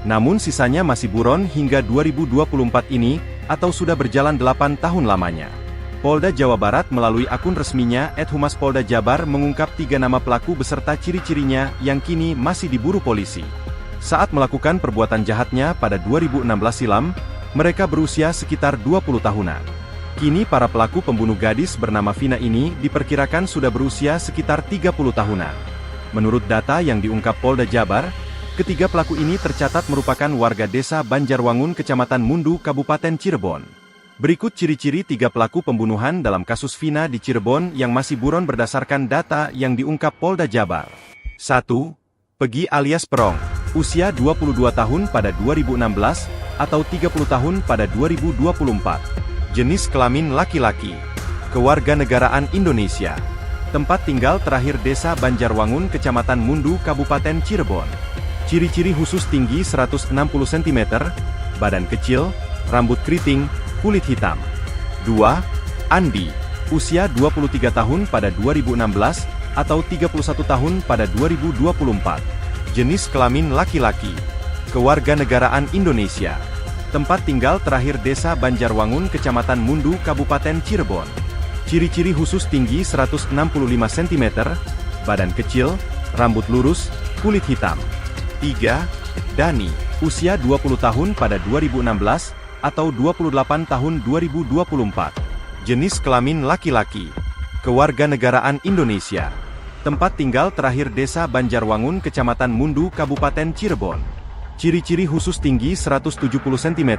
Namun sisanya masih buron hingga 2024 ini, atau sudah berjalan 8 tahun lamanya. Polda Jawa Barat melalui akun resminya @Humas Polda Jabar mengungkap 3 nama pelaku beserta ciri-cirinya yang kini masih diburu polisi. Saat melakukan perbuatan jahatnya pada 2016 silam, mereka berusia sekitar 20 tahunan. Kini para pelaku pembunuh gadis bernama Vina ini diperkirakan sudah berusia sekitar 30 tahunan. Menurut data yang diungkap Polda Jabar, ketiga pelaku ini tercatat merupakan warga desa Banjarwangun, Kecamatan Mundu, Kabupaten Cirebon. Berikut ciri-ciri 3 pelaku pembunuhan dalam kasus Vina di Cirebon yang masih buron berdasarkan data yang diungkap Polda Jabar. 1. Pegi alias Perong. Usia 22 tahun pada 2016, atau 30 tahun pada 2024. Jenis kelamin laki-laki. Kewarganegaraan Indonesia. Tempat tinggal terakhir desa Banjarwangun, Kecamatan Mundu, Kabupaten Cirebon. Ciri-ciri khusus tinggi 160 cm, badan kecil, rambut keriting, kulit hitam. 2. Andi. Usia 23 tahun pada 2016, atau 31 tahun pada 2024. Jenis kelamin laki-laki. Kewarganegaraan Indonesia. Tempat tinggal terakhir desa Banjarwangun, Kecamatan Mundu, Kabupaten Cirebon. Ciri-ciri khusus tinggi 165 cm, badan kecil, rambut lurus, kulit hitam. 3. Dani. Usia 20 tahun pada 2016, atau 28 tahun 2024. Jenis kelamin laki-laki. Kewarganegaraan Indonesia. Tempat tinggal terakhir desa Banjarwangun, Kecamatan Mundu, Kabupaten Cirebon. Ciri-ciri khusus tinggi 170 cm,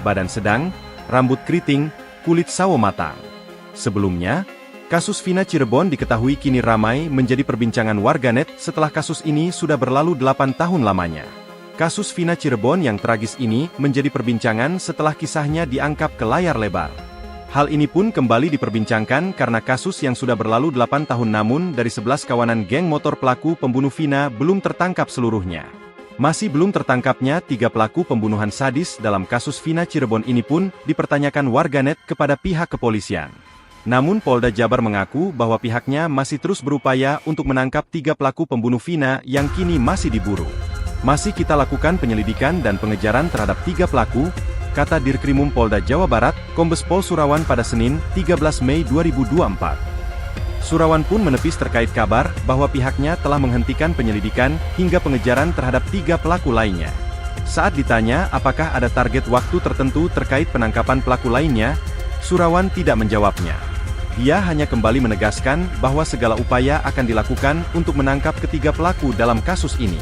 badan sedang, rambut keriting, kulit sawo matang. Sebelumnya, kasus Vina Cirebon diketahui kini ramai menjadi perbincangan warganet setelah kasus ini sudah berlalu 8 tahun lamanya. Kasus Vina Cirebon yang tragis ini menjadi perbincangan setelah kisahnya diangkat ke layar lebar. Hal ini pun kembali diperbincangkan karena kasus yang sudah berlalu 8 tahun namun dari 11 kawanan geng motor pelaku pembunuh Vina belum tertangkap seluruhnya. Masih belum tertangkapnya 3 pelaku pembunuhan sadis dalam kasus Vina Cirebon ini pun dipertanyakan warganet kepada pihak kepolisian. Namun Polda Jabar mengaku bahwa pihaknya masih terus berupaya untuk menangkap 3 pelaku pembunuh Vina yang kini masih diburu. Masih kita lakukan penyelidikan dan pengejaran terhadap 3 pelaku, kata Dirkrimum Polda Jawa Barat, Kombes Pol Surawan pada Senin, 13 Mei 2024. Surawan pun menepis terkait kabar bahwa pihaknya telah menghentikan penyelidikan hingga pengejaran terhadap 3 pelaku lainnya. Saat ditanya apakah ada target waktu tertentu terkait penangkapan pelaku lainnya, Surawan tidak menjawabnya. Dia hanya kembali menegaskan bahwa segala upaya akan dilakukan untuk menangkap ketiga pelaku dalam kasus ini.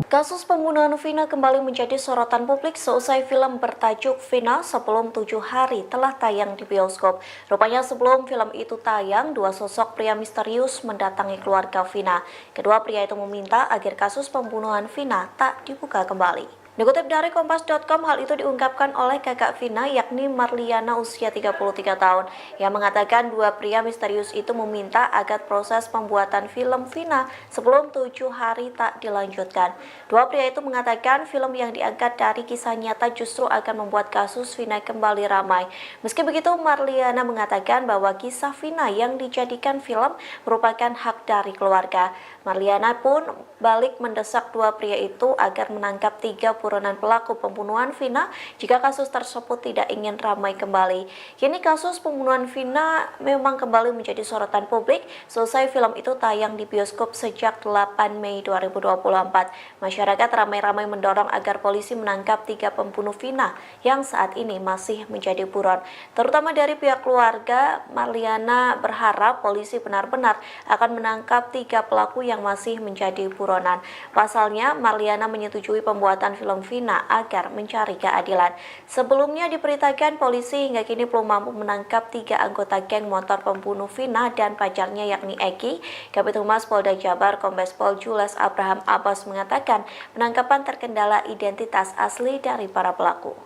Kasus pembunuhan Vina kembali menjadi sorotan publik seusai film bertajuk Vina Sebelum 7 Hari telah tayang di bioskop. Rupanya sebelum film itu tayang, 2 sosok pria misterius mendatangi keluarga Vina. Kedua pria itu meminta agar kasus pembunuhan Vina tak dibuka kembali. Dikutip dari Kompas.com, hal itu diungkapkan oleh kakak Vina yakni Marliana usia 33 tahun yang mengatakan 2 pria misterius itu meminta agar proses pembuatan film Vina sebelum 7 hari tak dilanjutkan. 2 pria itu mengatakan film yang diangkat dari kisah nyata justru akan membuat kasus Vina kembali ramai. Meski begitu, Marliana mengatakan bahwa kisah Vina yang dijadikan film merupakan hak dari keluarga. Marliana pun balik mendesak 2 pria itu agar menangkap 3 buronan pelaku pembunuhan Vina jika kasus tersebut tidak ingin ramai kembali. Kini kasus pembunuhan Vina memang kembali menjadi sorotan publik selesai film itu tayang di bioskop sejak 8 Mei 2024. Masyarakat ramai-ramai mendorong agar polisi menangkap 3 pembunuh Vina yang saat ini masih menjadi buron. Terutama dari pihak keluarga, Marliana berharap polisi benar-benar akan menangkap 3 pelaku yang masih menjadi buronan. Pasalnya, Marliana menyetujui pembuatan film Vina agar mencari keadilan. Sebelumnya diberitakan polisi hingga kini belum mampu menangkap 3 anggota geng motor pembunuh Vina dan pacarnya yakni Eki. Kabid Humas Polda Jabar Kombes Pol Jules Abraham Abbas mengatakan penangkapan terkendala identitas asli dari para pelaku.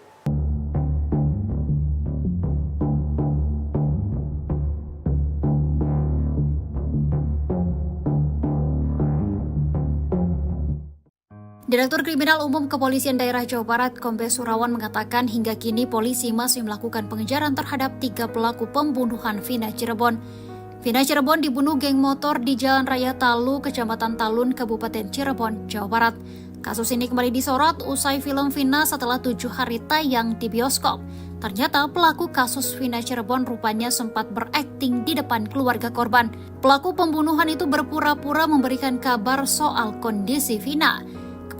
Direktur Kriminal Umum Kepolisian Daerah Jawa Barat, Kombes Surawan mengatakan hingga kini polisi masih melakukan pengejaran terhadap 3 pelaku pembunuhan Vina Cirebon. Vina Cirebon dibunuh geng motor di Jalan Raya Talu, Kecamatan Talun, Kabupaten Cirebon, Jawa Barat. Kasus ini kembali disorot usai film Vina setelah 7 hari tayang di bioskop. Ternyata pelaku kasus Vina Cirebon rupanya sempat berakting di depan keluarga korban. Pelaku pembunuhan itu berpura-pura memberikan kabar soal kondisi Vina.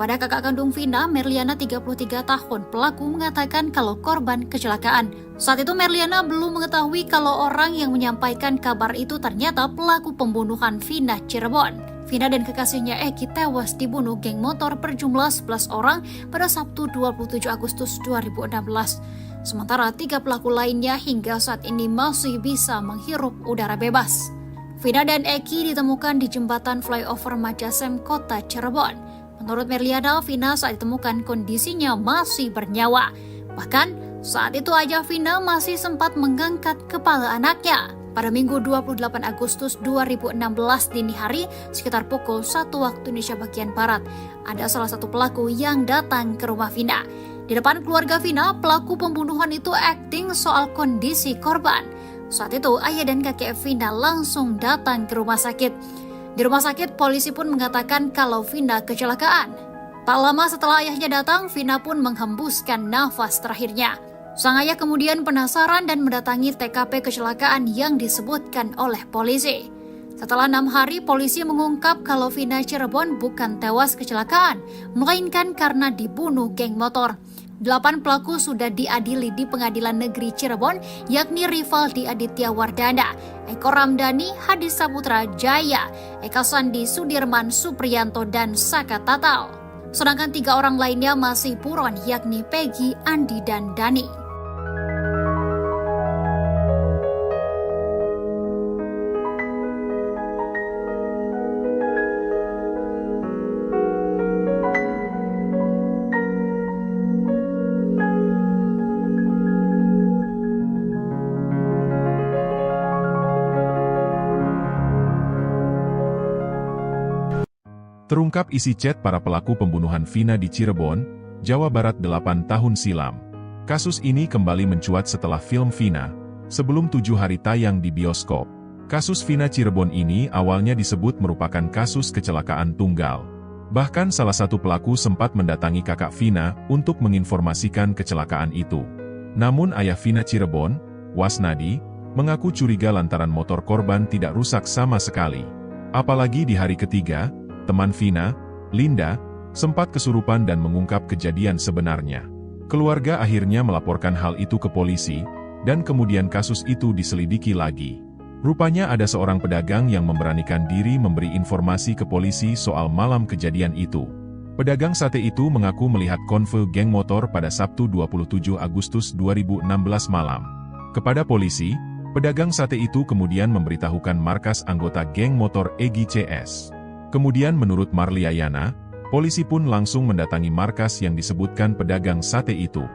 Kepada kakak kandung Vina, Merliana 33 tahun, pelaku mengatakan kalau korban kecelakaan. Saat itu Merliana belum mengetahui kalau orang yang menyampaikan kabar itu ternyata pelaku pembunuhan Vina Cirebon. Vina dan kekasihnya Eki tewas dibunuh geng motor berjumlah 11 orang pada Sabtu 27 Agustus 2016. Sementara 3 pelaku lainnya hingga saat ini masih bisa menghirup udara bebas. Vina dan Eki ditemukan di jembatan flyover Majasem, Kota Cirebon. Menurut Merliana, Vina saat ditemukan kondisinya masih bernyawa. Bahkan saat itu ayah Vina masih sempat mengangkat kepala anaknya. Pada Minggu 28 Agustus 2016 dini hari, sekitar pukul 1 waktu Indonesia bagian Barat, ada salah satu pelaku yang datang ke rumah Vina. Di depan keluarga Vina, pelaku pembunuhan itu akting soal kondisi korban. Saat itu, ayah dan kakek Vina langsung datang ke rumah sakit. Di rumah sakit, polisi pun mengatakan kalau Vina kecelakaan. Tak lama setelah ayahnya datang, Vina pun menghembuskan nafas terakhirnya. Sang ayah kemudian penasaran dan mendatangi TKP kecelakaan yang disebutkan oleh polisi. Setelah 6 hari, polisi mengungkap kalau Vina Cirebon bukan tewas kecelakaan, melainkan karena dibunuh geng motor. 8 pelaku sudah diadili di Pengadilan Negeri Cirebon, yakni Rivaldi Aditya Wardana, Eko Ramdhani, Hadi Saputra Jaya, Eka Sandi Sudirman Supriyanto, dan Saka Tatal. Sedangkan 3 orang lainnya masih buron, yakni Peggy, Andi, dan Dani. Terungkap isi chat para pelaku pembunuhan Vina di Cirebon, Jawa Barat 8 tahun silam. Kasus ini kembali mencuat setelah film Vina, sebelum 7 hari tayang di bioskop. Kasus Vina Cirebon ini awalnya disebut merupakan kasus kecelakaan tunggal. Bahkan salah satu pelaku sempat mendatangi kakak Vina untuk menginformasikan kecelakaan itu. Namun ayah Vina Cirebon, Wasnadi, mengaku curiga lantaran motor korban tidak rusak sama sekali. Apalagi di hari ketiga, teman Vina, Linda, sempat kesurupan dan mengungkap kejadian sebenarnya. Keluarga akhirnya melaporkan hal itu ke polisi, dan kemudian kasus itu diselidiki lagi. Rupanya ada seorang pedagang yang memberanikan diri memberi informasi ke polisi soal malam kejadian itu. Pedagang sate itu mengaku melihat konvoy geng motor pada Sabtu 27 Agustus 2016 malam. Kepada polisi, pedagang sate itu kemudian memberitahukan markas anggota geng motor Egy CS. Kemudian menurut Marliayana, polisi pun langsung mendatangi markas yang disebutkan pedagang sate itu.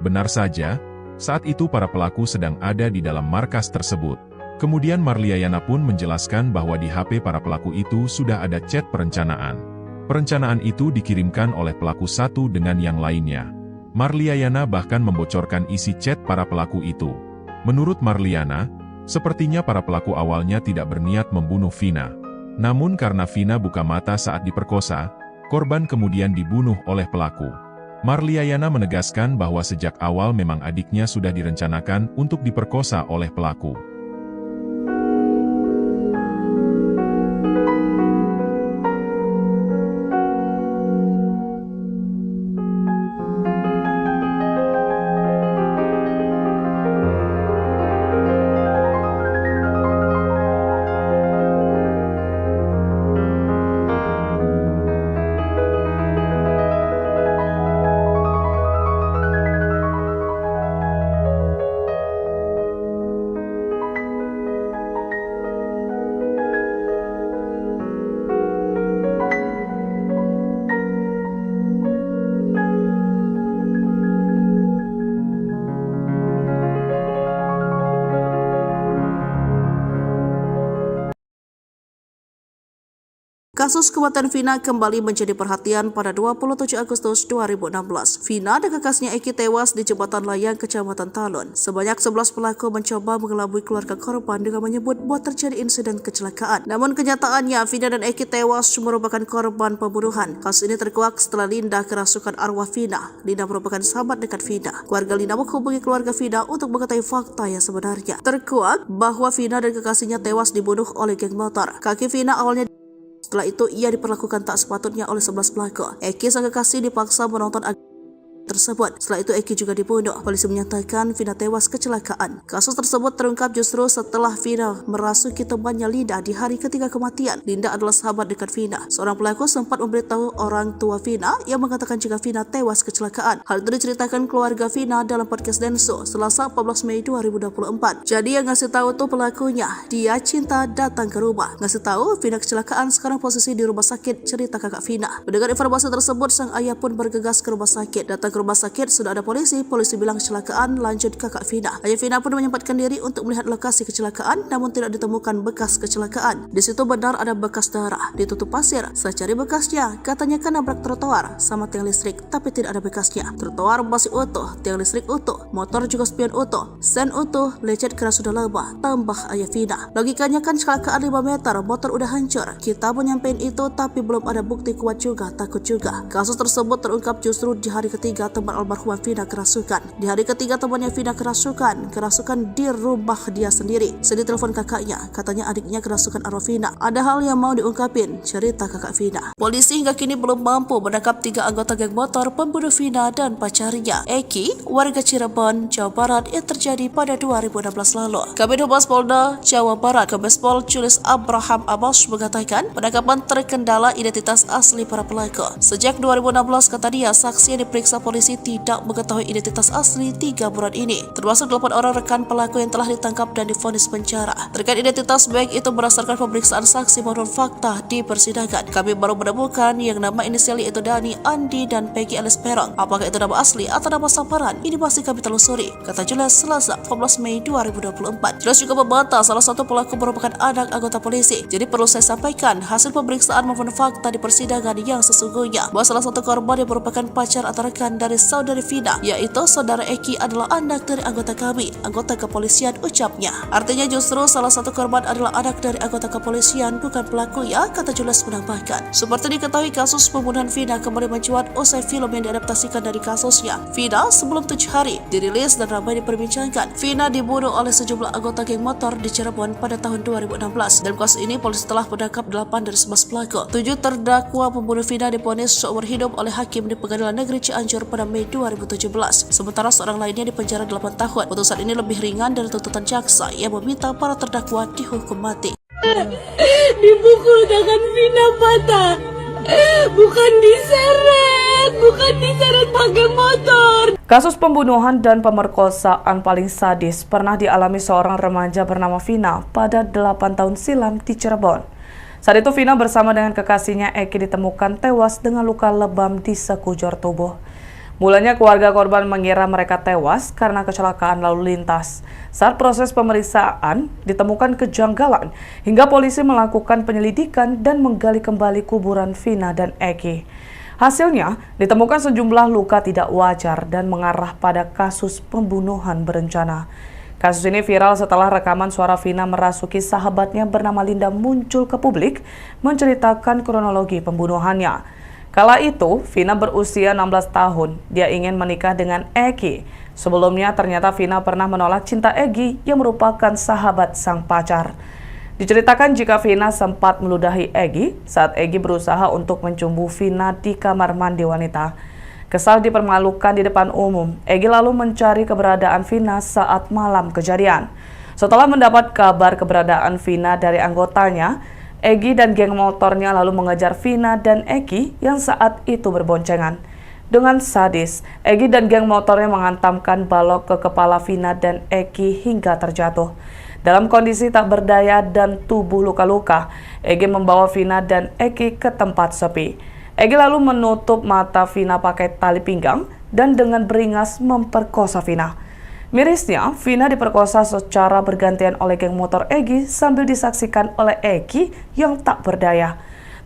Benar saja, saat itu para pelaku sedang ada di dalam markas tersebut. Kemudian Marliayana pun menjelaskan bahwa di HP para pelaku itu sudah ada chat perencanaan. Perencanaan itu dikirimkan oleh pelaku satu dengan yang lainnya. Marliayana bahkan membocorkan isi chat para pelaku itu. Menurut Marliana, sepertinya para pelaku awalnya tidak berniat membunuh Vina. Namun karena Vina buka mata saat diperkosa, korban kemudian dibunuh oleh pelaku. Marliayana menegaskan bahwa sejak awal memang adiknya sudah direncanakan untuk diperkosa oleh pelaku. Kasus kematian Vina kembali menjadi perhatian pada 27 Agustus 2016. Vina dan kakaknya Eki tewas di jembatan layang Kecamatan Talun. Sebanyak 11 pelaku mencoba mengelabui keluarga korban dengan menyebut bahwa terjadi insiden kecelakaan. Namun kenyataannya Vina dan Eki tewas merupakan korban pembunuhan. Kasus ini terkuak setelah Linda kerasukan arwah Vina. Linda merupakan sahabat dekat Vina. Keluarga Linda menghubungi keluarga Vina untuk mengetahui fakta yang sebenarnya. Terkuak bahwa Vina dan kekasihnya tewas dibunuh oleh geng motor. Kaki Vina awalnya setelah itu, ia diperlakukan tak sepatutnya oleh 11 pelaku. Eki sang kekasih dipaksa menonton tersebut. Setelah itu Eki juga dibunuh. Polisi menyatakan Vina tewas kecelakaan. Kasus tersebut terungkap justru setelah Vina merasuki temannya Linda di hari ketiga kematian. Linda adalah sahabat dekat Vina. Seorang pelaku sempat memberitahu orang tua Vina yang mengatakan jika Vina tewas kecelakaan. Hal itu diceritakan keluarga Vina dalam podcast Denso Selasa 14 Mei 2024. Jadi yang ngasih tahu tuh pelakunya. Dia cinta datang ke rumah. Ngasih tahu Vina kecelakaan, sekarang posisi di rumah sakit, cerita kakak Vina. Mendengar informasi tersebut, sang ayah pun bergegas ke rumah sakit. Datang ke rumah sakit sudah ada polisi bilang kecelakaan, lanjut kakak Vina. Ayah Vina pun menyempatkan diri untuk melihat lokasi kecelakaan, namun tidak ditemukan bekas kecelakaan. Di situ benar ada bekas darah, ditutup pasir. Saya cari bekasnya, katanya kan nabrak trotoar sama tiang listrik, tapi tidak ada bekasnya. Trotoar masih utuh, tiang listrik utuh, motor juga spion utuh, sen utuh, lecet karena sudah lebah, tambah ayah Vina. Logikanya kan kecelakaan 5 meter, motor udah hancur. Kita mau nyampein itu tapi belum ada bukti kuat juga, takut juga. Kasus tersebut terungkap justru di hari ketiga teman almarhumah Vina kerasukan. Di hari ketiga temannya Vina kerasukan di rumah dia sendiri. Sedih telepon kakaknya, katanya adiknya kerasukan arwah Vina. Ada hal yang mau diungkapin, cerita kakak Vina. Polisi hingga kini belum mampu menangkap 3 anggota geng motor pembunuh Vina dan pacarnya, Eki, warga Cirebon, Jawa Barat yang terjadi pada 2016 lalu. Kabid Humas Polda Jawa Barat, Kombespol Julius Abraham Amos mengatakan penangkapan terkendala identitas asli para pelaku. Sejak 2016 kata dia, saksi yang diperiksa polisi tidak mengetahui identitas asli 3 buron ini, termasuk 8 orang rekan pelaku yang telah ditangkap dan divonis penjara. Terkait identitas baik itu berdasarkan pemeriksaan saksi maupun fakta di persidangan, kami baru menemukan yang nama inisial yaitu Dani, Andi, dan Peggy alias Perong. Apakah itu nama asli atau nama samaran? Ini masih kami telusuri, kata Julius Selasa 14 Mei 2024. Julius juga membantah salah satu pelaku merupakan anak anggota polisi. Jadi perlu saya sampaikan hasil pemeriksaan maupun fakta di persidangan yang sesungguhnya bahwa salah satu korban yang merupakan pacar atau rekan dari saudari Vina, yaitu saudara Eki, adalah anak dari anggota kami, anggota kepolisian, ucapnya. Artinya justru salah satu korban adalah anak dari anggota kepolisian, bukan pelaku ya, kata Julius menambahkan. Seperti diketahui kasus pembunuhan Vina kembali mencuat usai film yang diadaptasikan dari kasusnya. Vina sebelum 7 hari dirilis dan ramai diperbincangkan. Vina dibunuh oleh sejumlah anggota geng motor di Cirebon pada tahun 2016. Dalam kasus ini polisi telah menangkap 8 dari 11 pelaku. 7 terdakwa pembunuh Vina divonis seumur hidup oleh hakim di Pengadilan Negeri Cianjur pada Mei 2017. Sementara seorang lainnya dipenjara 8 tahun. Putusan ini lebih ringan dari tuntutan jaksa yang meminta para terdakwa dihukum mati. Dipukul tangan Vina patah. Bukan diseret pakai motor. Kasus pembunuhan dan pemerkosaan paling sadis pernah dialami seorang remaja bernama Vina pada 8 tahun silam di Cirebon. Saat itu Vina bersama dengan kekasihnya Eki ditemukan tewas dengan luka lebam di sekujur tubuh. Mulanya keluarga korban mengira mereka tewas karena kecelakaan lalu lintas. Saat proses pemeriksaan ditemukan kejanggalan hingga polisi melakukan penyelidikan dan menggali kembali kuburan Vina dan Eki. Hasilnya ditemukan sejumlah luka tidak wajar dan mengarah pada kasus pembunuhan berencana. Kasus ini viral setelah rekaman suara Vina merasuki sahabatnya bernama Linda muncul ke publik menceritakan kronologi pembunuhannya. Kala itu, Vina berusia 16 tahun. Dia ingin menikah dengan Eki. Sebelumnya, ternyata Vina pernah menolak cinta Eki yang merupakan sahabat sang pacar. Diceritakan jika Vina sempat meludahi Eki saat Eki berusaha untuk mencumbu Vina di kamar mandi wanita. Kesal dipermalukan di depan umum, Eki lalu mencari keberadaan Vina saat malam kejadian. Setelah mendapat kabar keberadaan Vina dari anggotanya, Eki dan geng motornya lalu mengejar Vina dan Eki yang saat itu berboncengan. Dengan sadis, Eki dan geng motornya menghantamkan balok ke kepala Vina dan Eki hingga terjatuh. Dalam kondisi tak berdaya dan tubuh luka-luka, Eki membawa Vina dan Eki ke tempat sepi. Eki lalu menutup mata Vina pakai tali pinggang dan dengan beringas memperkosa Vina. Mirisnya, Vina diperkosa secara bergantian oleh geng motor Eki sambil disaksikan oleh Eki yang tak berdaya.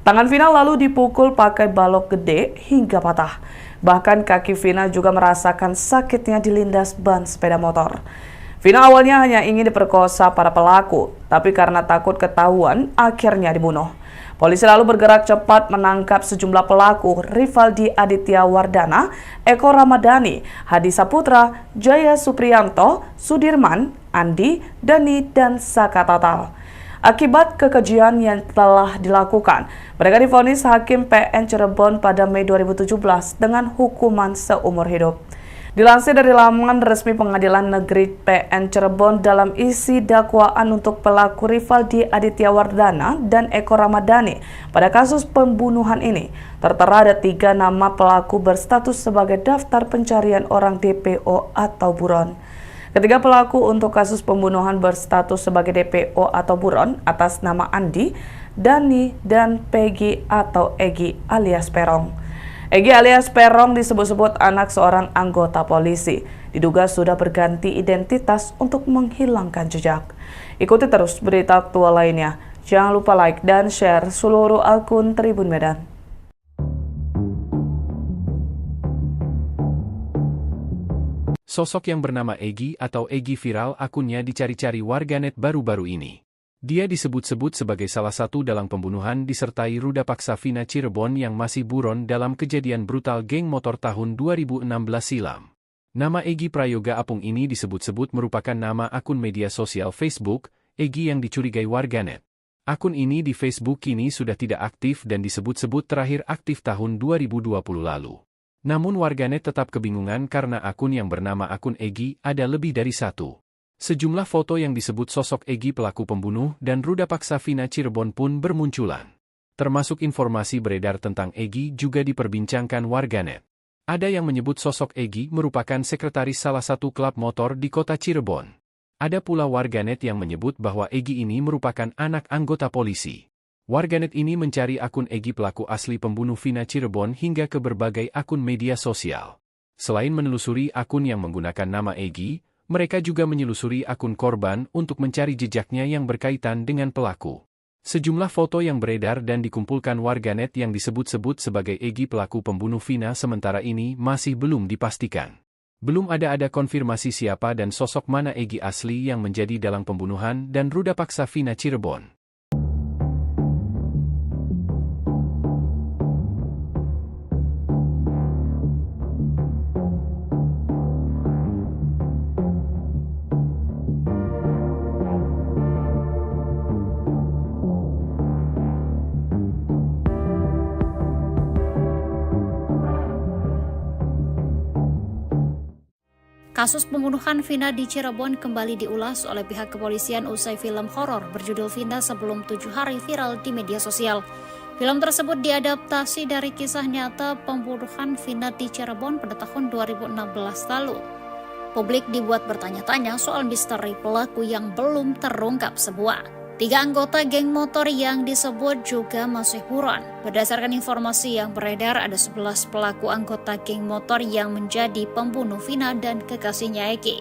Tangan Vina lalu dipukul pakai balok gede hingga patah. Bahkan kaki Vina juga merasakan sakitnya dilindas ban sepeda motor. Vina awalnya hanya ingin diperkosa para pelaku, tapi karena takut ketahuan, akhirnya dibunuh. Polisi lalu bergerak cepat menangkap sejumlah pelaku, Rivaldi Aditya Wardana, Eko Ramadhani, Hadi Saputra, Jaya Supriyanto, Sudirman, Andi, Dani, dan Saka Tatal. Akibat kekejian yang telah dilakukan, mereka divonis Hakim PN Cirebon pada Mei 2017 dengan hukuman seumur hidup. Dilansir dari laman resmi Pengadilan Negeri PN Cirebon, dalam isi dakwaan untuk pelaku Rivaldi Aditya Wardana dan Eko Ramadhani pada kasus pembunuhan ini, tertera ada 3 nama pelaku berstatus sebagai daftar pencarian orang DPO atau buron. Ketiga pelaku untuk kasus pembunuhan berstatus sebagai DPO atau buron atas nama Andi, Dani, dan Peggy atau Egi alias Perong. Egi alias Perong disebut-sebut anak seorang anggota polisi. Diduga sudah berganti identitas untuk menghilangkan jejak. Ikuti terus berita aktual lainnya. Jangan lupa like dan share seluruh akun Tribun Medan. Sosok yang bernama Egi atau Egi viral akunnya dicari-cari warganet baru-baru ini. Dia disebut-sebut sebagai salah satu dalang pembunuhan disertai ruda paksa Vina Cirebon yang masih buron dalam kejadian brutal geng motor tahun 2016 silam. Nama Egi Prayoga Apung ini disebut-sebut merupakan nama akun media sosial Facebook, Egi yang dicurigai warganet. Akun ini di Facebook kini sudah tidak aktif dan disebut-sebut terakhir aktif tahun 2020 lalu. Namun warganet tetap kebingungan karena akun yang bernama akun Egi ada lebih dari satu. Sejumlah foto yang disebut sosok Egi pelaku pembunuh dan ruda paksa Vina Cirebon pun bermunculan. Termasuk informasi beredar tentang Egi juga diperbincangkan warganet. Ada yang menyebut sosok Egi merupakan sekretaris salah satu klub motor di kota Cirebon. Ada pula warganet yang menyebut bahwa Egi ini merupakan anak anggota polisi. Warganet ini mencari akun Egi pelaku asli pembunuh Vina Cirebon hingga ke berbagai akun media sosial. Selain menelusuri akun yang menggunakan nama Egi, mereka juga menyelusuri akun korban untuk mencari jejaknya yang berkaitan dengan pelaku. Sejumlah foto yang beredar dan dikumpulkan warganet yang disebut-sebut sebagai Egi pelaku pembunuh Vina sementara ini masih belum dipastikan. Belum ada konfirmasi siapa dan sosok mana Egi asli yang menjadi dalang pembunuhan dan ruda paksa Vina Cirebon. Kasus pembunuhan Vina di Cirebon kembali diulas oleh pihak kepolisian usai film horor berjudul Vina Sebelum 7 Hari viral di media sosial. Film tersebut diadaptasi dari kisah nyata pembunuhan Vina di Cirebon pada tahun 2016 lalu. Publik dibuat bertanya-tanya soal misteri pelaku yang belum terungkap semua. 3 anggota geng motor yang disebut juga masih buron. Berdasarkan informasi yang beredar, ada 11 pelaku anggota geng motor yang menjadi pembunuh Vina dan kekasihnya Egi.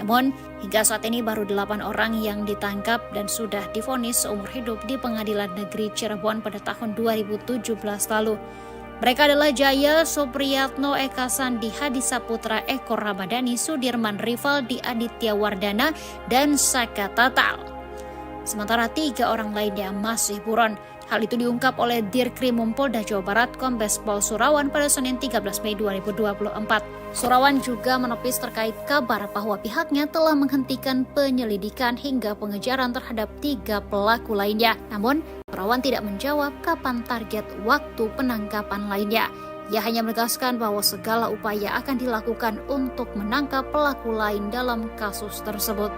Namun, hingga saat ini baru 8 orang yang ditangkap dan sudah divonis seumur hidup di Pengadilan Negeri Cirebon pada tahun 2017 lalu. Mereka adalah Jaya Supriyatno, Eka Sandi, Hadi Saputra, Eko Ramadhani, Sudirman, Rivaldi Aditya Wardana, dan Saka Tatal. Sementara 3 orang lainnya masih buron. Hal itu diungkap oleh Dirkrimum Polda Jawa Barat Kombes Pol Surawan pada Senin 13 Mei 2024. Surawan juga menepis terkait kabar bahwa pihaknya telah menghentikan penyelidikan hingga pengejaran terhadap 3 pelaku lainnya. Namun, Surawan tidak menjawab kapan target waktu penangkapan lainnya. Ia hanya menegaskan bahwa segala upaya akan dilakukan untuk menangkap pelaku lain dalam kasus tersebut.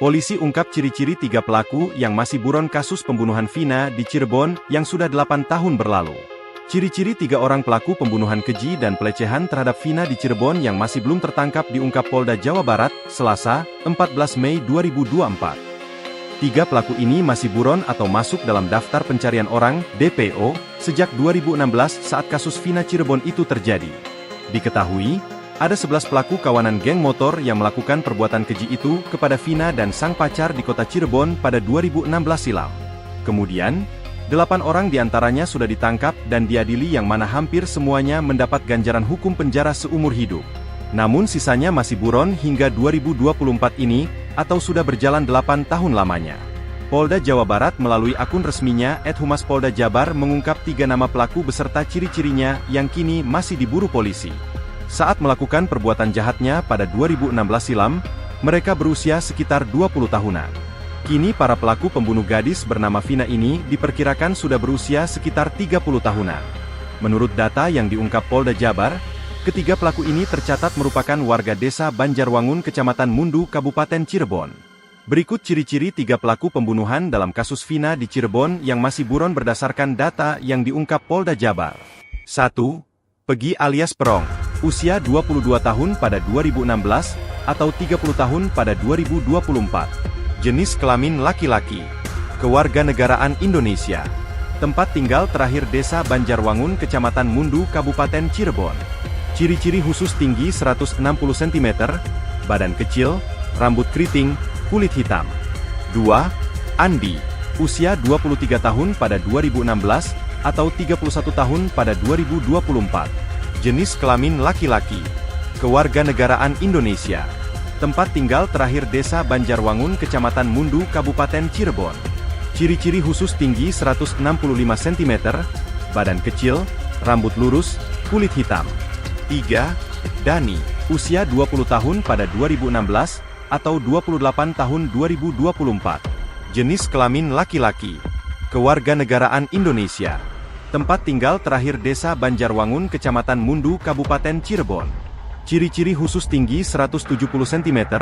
Polisi ungkap ciri-ciri 3 pelaku yang masih buron kasus pembunuhan Vina di Cirebon yang sudah 8 tahun berlalu. Ciri-ciri 3 orang pelaku pembunuhan keji dan pelecehan terhadap Vina di Cirebon yang masih belum tertangkap diungkap Polda Jawa Barat, Selasa, 14 Mei 2024. 3 pelaku ini masih buron atau masuk dalam daftar pencarian orang, DPO, sejak 2016 saat kasus Vina Cirebon itu terjadi. Diketahui, ada 11 pelaku kawanan geng motor yang melakukan perbuatan keji itu kepada Vina dan sang pacar di kota Cirebon pada 2016 silam. Kemudian, 8 orang diantaranya sudah ditangkap dan diadili yang mana hampir semuanya mendapat ganjaran hukum penjara seumur hidup. Namun sisanya masih buron hingga 2024 ini, atau sudah berjalan 8 tahun lamanya. Polda Jawa Barat melalui akun resminya @Humas Polda Jabar mengungkap 3 nama pelaku beserta ciri-cirinya yang kini masih diburu polisi. Saat melakukan perbuatan jahatnya pada 2016 silam, mereka berusia sekitar 20 tahunan. Kini para pelaku pembunuh gadis bernama Vina ini diperkirakan sudah berusia sekitar 30 tahunan. Menurut data yang diungkap Polda Jabar, ketiga pelaku ini tercatat merupakan warga desa Banjarwangun, Kecamatan Mundu, Kabupaten Cirebon. Berikut ciri-ciri 3 pelaku pembunuhan dalam kasus Vina di Cirebon yang masih buron berdasarkan data yang diungkap Polda Jabar. 1. Pegi alias Perong. Usia 22 tahun pada 2016, atau 30 tahun pada 2024. Jenis kelamin laki-laki. Kewarganegaraan Indonesia. Tempat tinggal terakhir Desa Banjarwangun, Kecamatan Mundu, Kabupaten Cirebon. Ciri-ciri khusus tinggi 160 cm, badan kecil, rambut keriting, kulit hitam. 2. Andi. Usia 23 tahun pada 2016, atau 31 tahun pada 2024. Jenis kelamin laki-laki. Kewarganegaraan Indonesia. Tempat tinggal terakhir Desa Banjarwangun, Kecamatan Mundu, Kabupaten Cirebon. Ciri-ciri khusus tinggi 165 cm, badan kecil, rambut lurus, kulit hitam. 3. Dani. Usia 20 tahun pada 2016, atau 28 tahun 2024. Jenis kelamin laki-laki. Kewarganegaraan Indonesia. Tempat tinggal terakhir Desa Banjarwangun, Kecamatan Mundu, Kabupaten Cirebon. Ciri-ciri khusus tinggi 170 cm,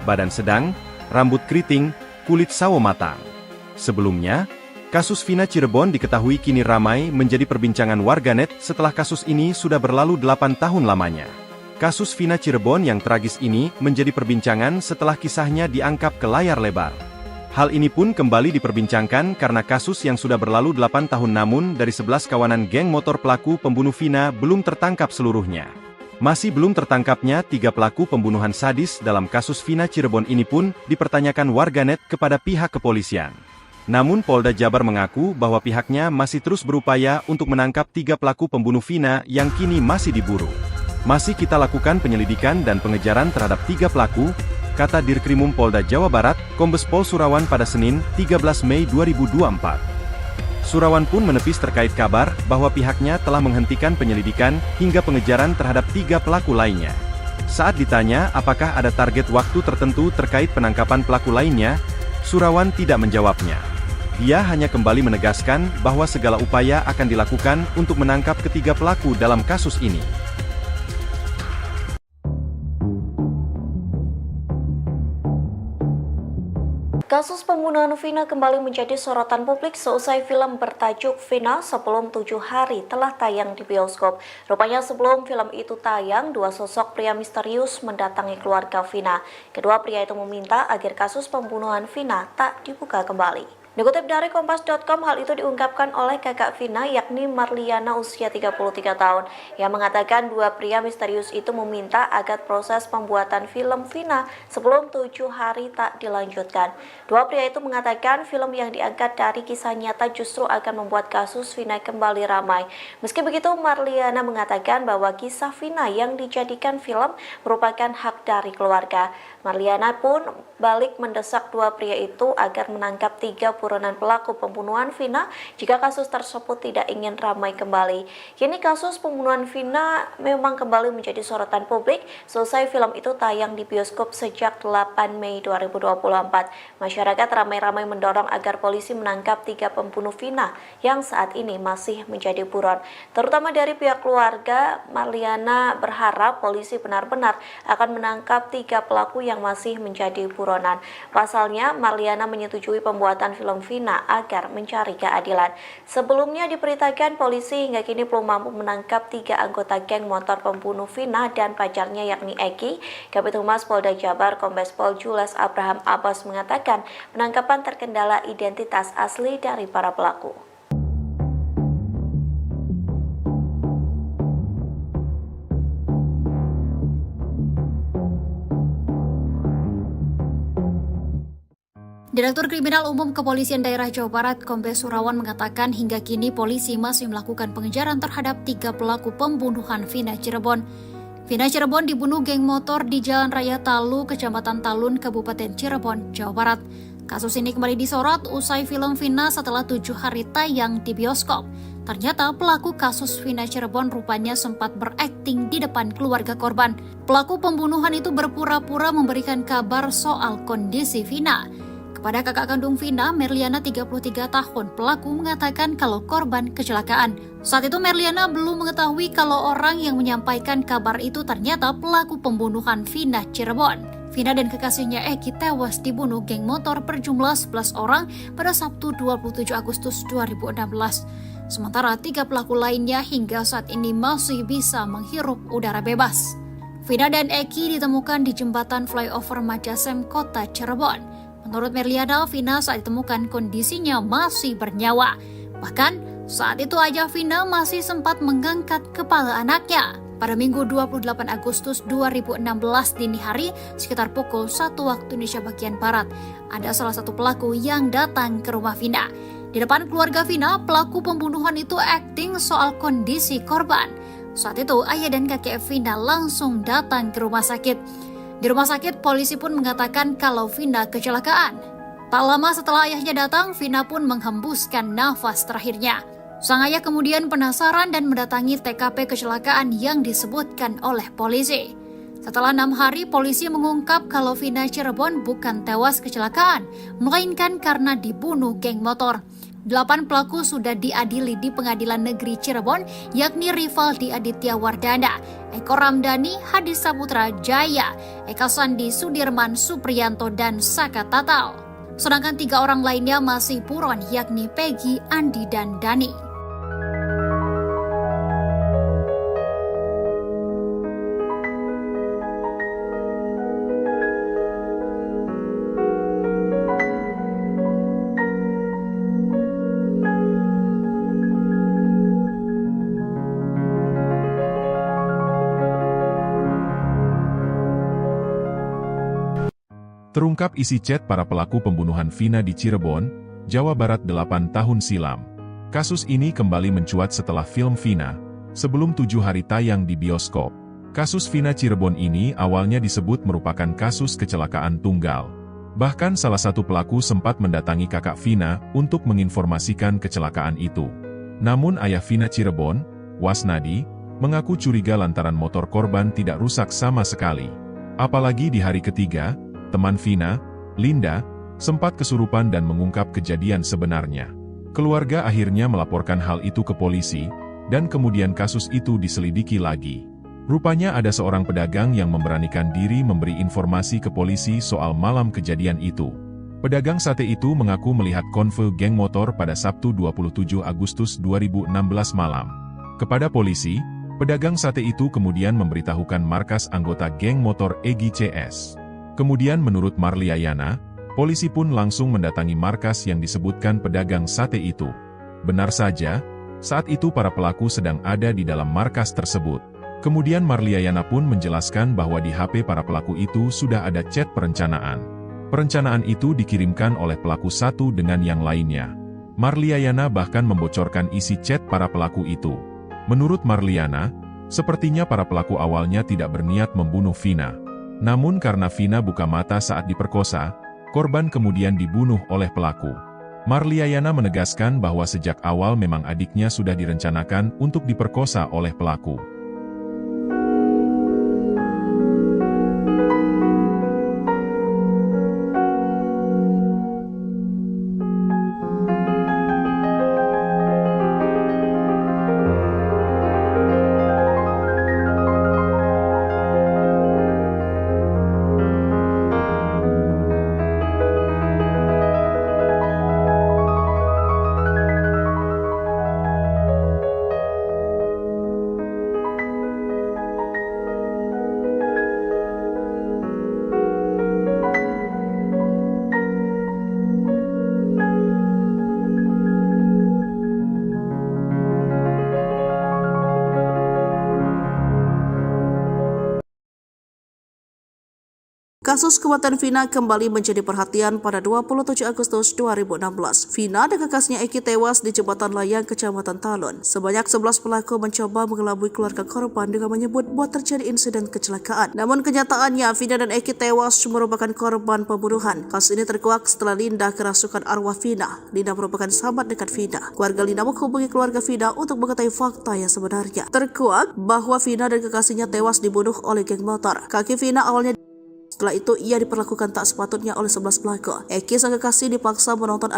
badan sedang, rambut keriting, kulit sawo matang. Sebelumnya, kasus Vina Cirebon diketahui kini ramai menjadi perbincangan warganet setelah kasus ini sudah berlalu 8 tahun lamanya. Kasus Vina Cirebon yang tragis ini menjadi perbincangan setelah kisahnya diangkat ke layar lebar. Hal ini pun kembali diperbincangkan karena kasus yang sudah berlalu 8 tahun namun dari 11 kawanan geng motor pelaku pembunuh Vina belum tertangkap seluruhnya. Masih belum tertangkapnya 3 pelaku pembunuhan sadis dalam kasus Vina Cirebon ini pun dipertanyakan warganet kepada pihak kepolisian. Namun Polda Jabar mengaku bahwa pihaknya masih terus berupaya untuk menangkap 3 pelaku pembunuh Vina yang kini masih diburu. Masih kita lakukan penyelidikan dan pengejaran terhadap 3 pelaku, kata Dirkrimum Polda Jawa Barat, Kombes Pol Surawan pada Senin, 13 Mei 2024. Surawan pun menepis terkait kabar bahwa pihaknya telah menghentikan penyelidikan hingga pengejaran terhadap 3 pelaku lainnya. Saat ditanya apakah ada target waktu tertentu terkait penangkapan pelaku lainnya, Surawan tidak menjawabnya. Dia hanya kembali menegaskan bahwa segala upaya akan dilakukan untuk menangkap ketiga pelaku dalam kasus ini. Kasus pembunuhan Vina kembali menjadi sorotan publik seusai film bertajuk Vina Sebelum 7 Hari telah tayang di bioskop. Rupanya sebelum film itu tayang, 2 sosok pria misterius mendatangi keluarga Vina. Kedua pria itu meminta agar kasus pembunuhan Vina tak dibuka kembali. Dikutip dari Kompas.com, hal itu diungkapkan oleh kakak Vina yakni Marliana usia 33 tahun yang mengatakan 2 pria misterius itu meminta agar proses pembuatan film Vina sebelum 7 hari tak dilanjutkan. 2 pria itu mengatakan film yang diangkat dari kisah nyata justru akan membuat kasus Vina kembali ramai. Meski begitu, Marliana mengatakan bahwa kisah Vina yang dijadikan film merupakan hak dari keluarga. Marliana pun balik mendesak 2 pria itu agar menangkap 3 pura buronan pelaku pembunuhan Vina jika kasus tersebut tidak ingin ramai kembali. Kini kasus pembunuhan Vina memang kembali menjadi sorotan publik selesai film itu tayang di bioskop sejak 8 Mei 2024. Masyarakat ramai-ramai mendorong agar polisi menangkap 3 pembunuh Vina yang saat ini masih menjadi buron. Terutama dari pihak keluarga, Marliana berharap polisi benar-benar akan menangkap 3 pelaku yang masih menjadi buronan. Pasalnya, Marliana menyetujui pembuatan film Vina agar mencari keadilan. Sebelumnya diberitakan polisi hingga kini belum mampu menangkap 3 anggota geng motor pembunuh Vina dan pacarnya yakni Eki. Kabid Humas Polda Jabar Kombes Pol Jules Abraham Abbas mengatakan penangkapan terkendala identitas asli dari para pelaku. Direktur Kriminal Umum Kepolisian Daerah Jawa Barat Kombes Surawan mengatakan hingga kini polisi masih melakukan pengejaran terhadap 3 pelaku pembunuhan Vina Cirebon. Vina Cirebon dibunuh geng motor di Jalan Raya Talu, Kecamatan Talun, Kabupaten Cirebon, Jawa Barat. Kasus ini kembali disorot usai film Vina setelah 7 hari tayang di bioskop. Ternyata pelaku kasus Vina Cirebon rupanya sempat berakting di depan keluarga korban. Pelaku pembunuhan itu berpura-pura memberikan kabar soal kondisi Vina. Kepada kakak kandung Vina, Merliana 33 tahun, pelaku mengatakan kalau korban kecelakaan. Saat itu Merliana belum mengetahui kalau orang yang menyampaikan kabar itu ternyata pelaku pembunuhan Vina Cirebon. Vina dan kekasihnya Eki tewas dibunuh geng motor berjumlah 11 orang pada Sabtu 27 Agustus 2016. Sementara 3 pelaku lainnya hingga saat ini masih bisa menghirup udara bebas. Vina dan Eki ditemukan di jembatan flyover Majasem, Kota Cirebon. Menurut Merliana, Vina saat ditemukan kondisinya masih bernyawa. Bahkan saat itu ayah Vina masih sempat mengangkat kepala anaknya. Pada Minggu 28 Agustus 2016 dini hari sekitar pukul 1 waktu Indonesia bagian Barat, ada salah satu pelaku yang datang ke rumah Vina. Di depan keluarga Vina, pelaku pembunuhan itu akting soal kondisi korban. Saat itu ayah dan kakek Vina langsung datang ke rumah sakit. Di rumah sakit, polisi pun mengatakan kalau Vina kecelakaan. Tak lama setelah ayahnya datang, Vina pun menghembuskan nafas terakhirnya. Sang ayah kemudian penasaran dan mendatangi TKP kecelakaan yang disebutkan oleh polisi. Setelah 6 hari, polisi mengungkap kalau Vina Cirebon bukan tewas kecelakaan, melainkan karena dibunuh geng motor. 8 pelaku sudah diadili di Pengadilan Negeri Cirebon, yakni Rivaldi Aditya Wardana, Eko Ramdhani, Hadi Saputra Jaya, Eka Sandi Sudirman Supriyanto, dan Saka Tatal. Sedangkan 3 orang lainnya masih buron, yakni Peggy, Andi, dan Dani. Terungkap isi chat para pelaku pembunuhan Vina di Cirebon, Jawa Barat 8 tahun silam. Kasus ini kembali mencuat setelah film Vina, sebelum 7 hari tayang di bioskop. Kasus Vina Cirebon ini awalnya disebut merupakan kasus kecelakaan tunggal. Bahkan salah satu pelaku sempat mendatangi kakak Vina untuk menginformasikan kecelakaan itu. Namun ayah Vina Cirebon, Wasnadi, mengaku curiga lantaran motor korban tidak rusak sama sekali. Apalagi di hari ketiga, teman Vina, Linda, sempat kesurupan dan mengungkap kejadian sebenarnya. Keluarga akhirnya melaporkan hal itu ke polisi, dan kemudian kasus itu diselidiki lagi. Rupanya ada seorang pedagang yang memberanikan diri memberi informasi ke polisi soal malam kejadian itu. Pedagang sate itu mengaku melihat konvoy geng motor pada Sabtu 27 Agustus 2016 malam. Kepada polisi, pedagang sate itu kemudian memberitahukan markas anggota geng motor Egi CS. Kemudian menurut Marliana, polisi pun langsung mendatangi markas yang disebutkan pedagang sate itu. Benar saja, saat itu para pelaku sedang ada di dalam markas tersebut. Kemudian Marliana pun menjelaskan bahwa di HP para pelaku itu sudah ada chat perencanaan. Perencanaan itu dikirimkan oleh pelaku satu dengan yang lainnya. Marliana bahkan membocorkan isi chat para pelaku itu. Menurut Marliana, sepertinya para pelaku awalnya tidak berniat membunuh Vina. Namun karena Vina buka mata saat diperkosa, korban kemudian dibunuh oleh pelaku. Marliayana menegaskan bahwa sejak awal memang adiknya sudah direncanakan untuk diperkosa oleh pelaku. Kasus kematian Vina kembali menjadi perhatian pada 27 Agustus 2016. Vina dan kakaknya Eki tewas di Jembatan Layang, Kecamatan Talun. Sebanyak 11 pelaku mencoba mengelabui keluarga korban dengan menyebut bahwa terjadi insiden kecelakaan. Namun kenyataannya Vina dan Eki tewas merupakan korban pembunuhan. Kasus ini terkuak setelah Linda kerasukan arwah Vina. Linda merupakan sahabat dekat Vina. Keluarga Linda menghubungi keluarga Vina untuk mengetahui fakta yang sebenarnya. Terkuak bahwa Vina dan kekasihnya tewas dibunuh oleh geng motor. Kaki Vina awalnya. Setelah itu, ia diperlakukan tak sepatutnya oleh 11 pelaku. Eki sang kekasih dipaksa menonton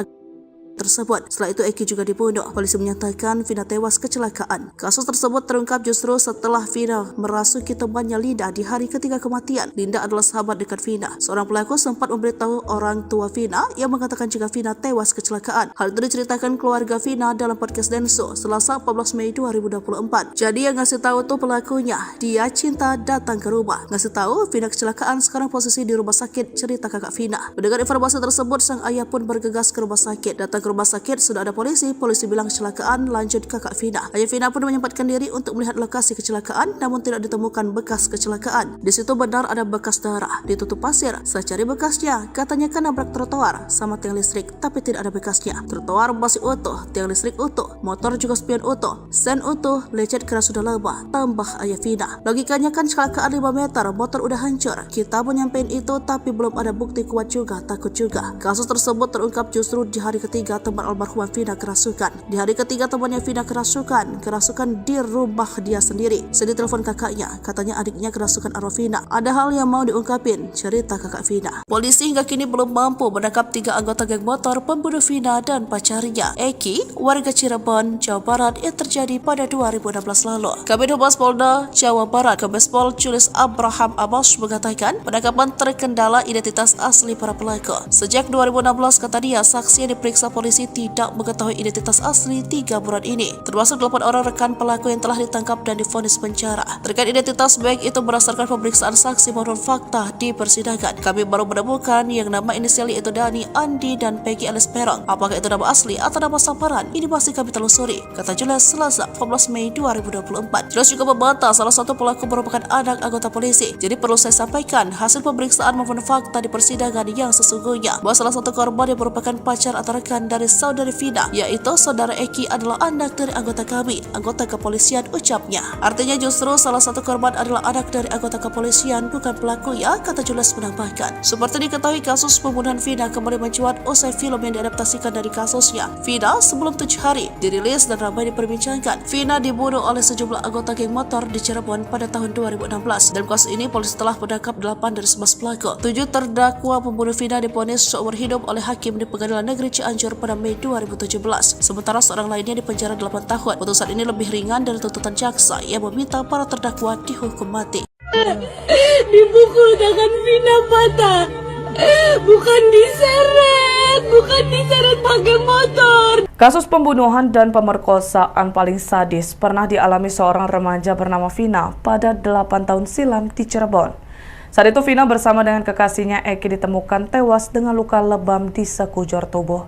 tersebut. Setelah itu Eki juga dibunuh. Polisi menyatakan Vina tewas kecelakaan. Kasus tersebut terungkap justru setelah Vina merasuki temannya Linda di hari ketiga kematian. Linda adalah sahabat dekat Vina. Seorang pelaku sempat memberitahu orang tua Vina yang mengatakan jika Vina tewas kecelakaan. Hal itu diceritakan keluarga Vina dalam podcast Denso Selasa 14 Mei 2024. Jadi yang ngasih tahu tuh pelakunya. Dia cinta datang ke rumah. Ngasih tahu Vina kecelakaan, sekarang posisi di rumah sakit, cerita kakak Vina. Mendengar informasi tersebut, sang ayah pun bergegas ke rumah sakit. Datang ke rumah sakit sudah ada polisi bilang kecelakaan, lanjut kakak Vina. Ayah Vina pun menyempatkan diri untuk melihat lokasi kecelakaan, namun tidak ditemukan bekas kecelakaan. Di situ benar ada bekas darah, ditutup pasir. Saya cari bekasnya, katanya kan nabrak trotoar sama tiang listrik, tapi tidak ada bekasnya. Trotoar masih utuh, tiang listrik utuh, motor juga spion utuh, sen utuh, lecet keras sudah lebah, tambah ayah Vina. Logikanya kan kecelakaan 5 meter, motor udah hancur. Kita mau nyampein itu, tapi belum ada bukti kuat juga, takut juga. Kasus tersebut terungkap justru di hari ketiga teman almarhumah Vina kerasukan. Di hari ketiga temannya Vina kerasukan di rumah dia sendiri. Sedih telepon kakaknya, katanya adiknya kerasukan arwah Vina. Ada hal yang mau diungkapin, cerita kakak Vina. Polisi hingga kini belum mampu menangkap 3 anggota geng motor pembunuh Vina dan pacarnya, Eki, warga Cirebon, Jawa Barat, yang terjadi pada 2016 lalu. Kabid Humas Polda Jawa Barat, Kombespol Julius Abraham Abbas mengatakan penangkapan terkendala identitas asli para pelaku. Sejak 2016, kata dia, saksi yang diperiksa polisi tidak mengetahui identitas asli 3 buron ini, termasuk 8 orang rekan pelaku yang telah ditangkap dan divonis penjara. Terkait identitas baik itu berdasarkan pemeriksaan saksi maupun fakta di persidangan, kami baru menemukan yang nama inisial yaitu Dani, Andi, dan Peggy alias Perong. Apakah itu nama asli atau nama samaran? Ini masih kami telusuri, kata Julius Selasa 14 Mei 2024. Julius juga membantah salah satu pelaku merupakan anak anggota polisi. Jadi perlu saya sampaikan hasil pemeriksaan maupun fakta di persidangan yang sesungguhnya bahwa salah satu korban yang merupakan pacar atau rekan dari saudari Vina, yaitu saudara Eki, adalah anak dari anggota kami, anggota kepolisian, ucapnya. Artinya justru salah satu korban adalah anak dari anggota kepolisian, bukan pelaku ya, kata Julius menambahkan. Seperti diketahui, kasus pembunuhan Vina kembali mencuat usai film yang diadaptasikan dari kasusnya. Vina sebelum 7 hari dirilis dan ramai diperbincangkan. Vina dibunuh oleh sejumlah anggota geng motor di Cirebon pada tahun 2016. Dalam kasus ini polisi telah menangkap 8 dari 11 pelaku. 7 terdakwa pembunuh Vina divonis seumur hidup oleh hakim di Pengadilan Negeri Cianjur pada Mei 2017. Sementara seorang lainnya dipenjara 8 tahun. Putusan ini lebih ringan dari tuntutan jaksa yang meminta para terdakwa dihukum mati. Dipukul tangan Vina patah. Bukan diseret pakai motor. Kasus pembunuhan dan pemerkosaan paling sadis pernah dialami seorang remaja bernama Vina pada 8 tahun silam di Cirebon. Saat itu Vina bersama dengan kekasihnya Eki ditemukan tewas dengan luka lebam di sekujur tubuh.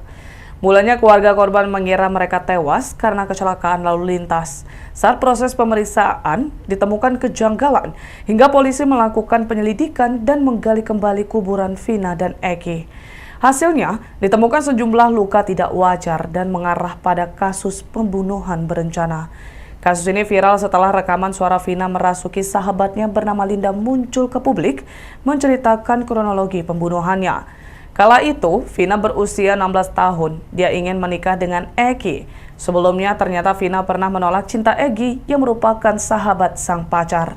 Mulanya keluarga korban mengira mereka tewas karena kecelakaan lalu lintas. Saat proses pemeriksaan ditemukan kejanggalan hingga polisi melakukan penyelidikan dan menggali kembali kuburan Vina dan Eki. Hasilnya ditemukan sejumlah luka tidak wajar dan mengarah pada kasus pembunuhan berencana. Kasus ini viral setelah rekaman suara Vina merasuki sahabatnya bernama Linda muncul ke publik menceritakan kronologi pembunuhannya. Kala itu, Vina berusia 16 tahun. Dia ingin menikah dengan Egi. Sebelumnya, ternyata Vina pernah menolak cinta Egi yang merupakan sahabat sang pacar.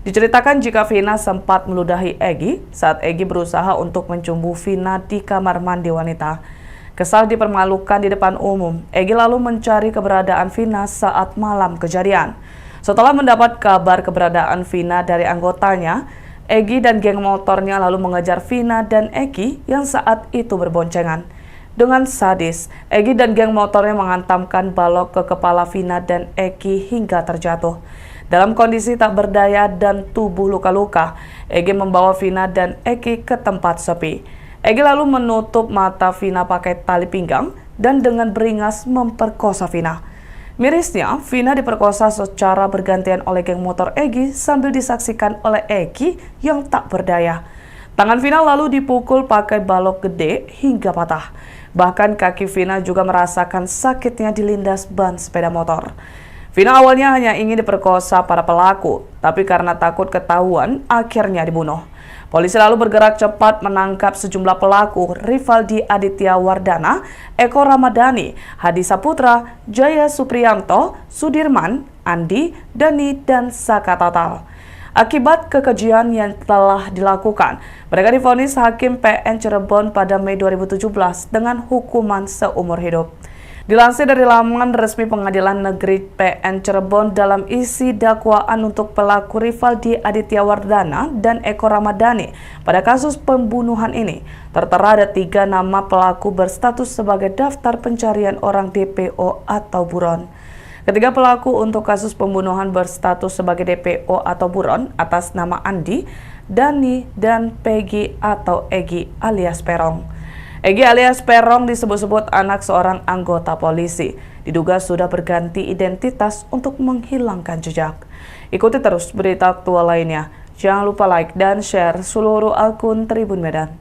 Diceritakan jika Vina sempat meludahi Egi saat Egi berusaha untuk mencumbu Vina di kamar mandi wanita. Kesal dipermalukan di depan umum, Egi lalu mencari keberadaan Vina saat malam kejadian. Setelah mendapat kabar keberadaan Vina dari anggotanya, Egi dan geng motornya lalu mengejar Vina dan Egi yang saat itu berboncengan. Dengan sadis, Egi dan geng motornya menghantamkan balok ke kepala Vina dan Egi hingga terjatuh. Dalam kondisi tak berdaya dan tubuh luka-luka, Egi membawa Vina dan Egi ke tempat sepi. Egi lalu menutup mata Vina pakai tali pinggang dan dengan beringas memperkosa Vina. Mirisnya, Vina diperkosa secara bergantian oleh geng motor Egi sambil disaksikan oleh Egi yang tak berdaya. Tangan Vina lalu dipukul pakai balok gede hingga patah. Bahkan kaki Vina juga merasakan sakitnya dilindas ban sepeda motor. Vina awalnya hanya ingin diperkosa para pelaku, tapi karena takut ketahuan, akhirnya dibunuh. Polisi lalu bergerak cepat menangkap sejumlah pelaku, Rivaldi Aditya Wardana, Eko Ramadhani, Hadi Saputra, Jaya Supriyanto, Sudirman, Andi, Dani, dan Saka Total. Akibat kekejian yang telah dilakukan, mereka divonis Hakim PN Cirebon pada Mei 2017 dengan hukuman seumur hidup. Dilansir dari laman resmi Pengadilan Negeri PN Cirebon dalam isi dakwaan untuk pelaku Rivaldi Aditya Wardana dan Eko Ramadhani pada kasus pembunuhan ini, tertera ada 3 nama pelaku berstatus sebagai daftar pencarian orang DPO atau buron. Ketiga pelaku untuk kasus pembunuhan berstatus sebagai DPO atau buron atas nama Andi, Dani, dan Peggy atau Egi alias Perong. Egi alias Perong disebut-sebut anak seorang anggota polisi. Diduga sudah berganti identitas untuk menghilangkan jejak. Ikuti terus berita aktual lainnya. Jangan lupa like dan share seluruh akun Tribun Medan.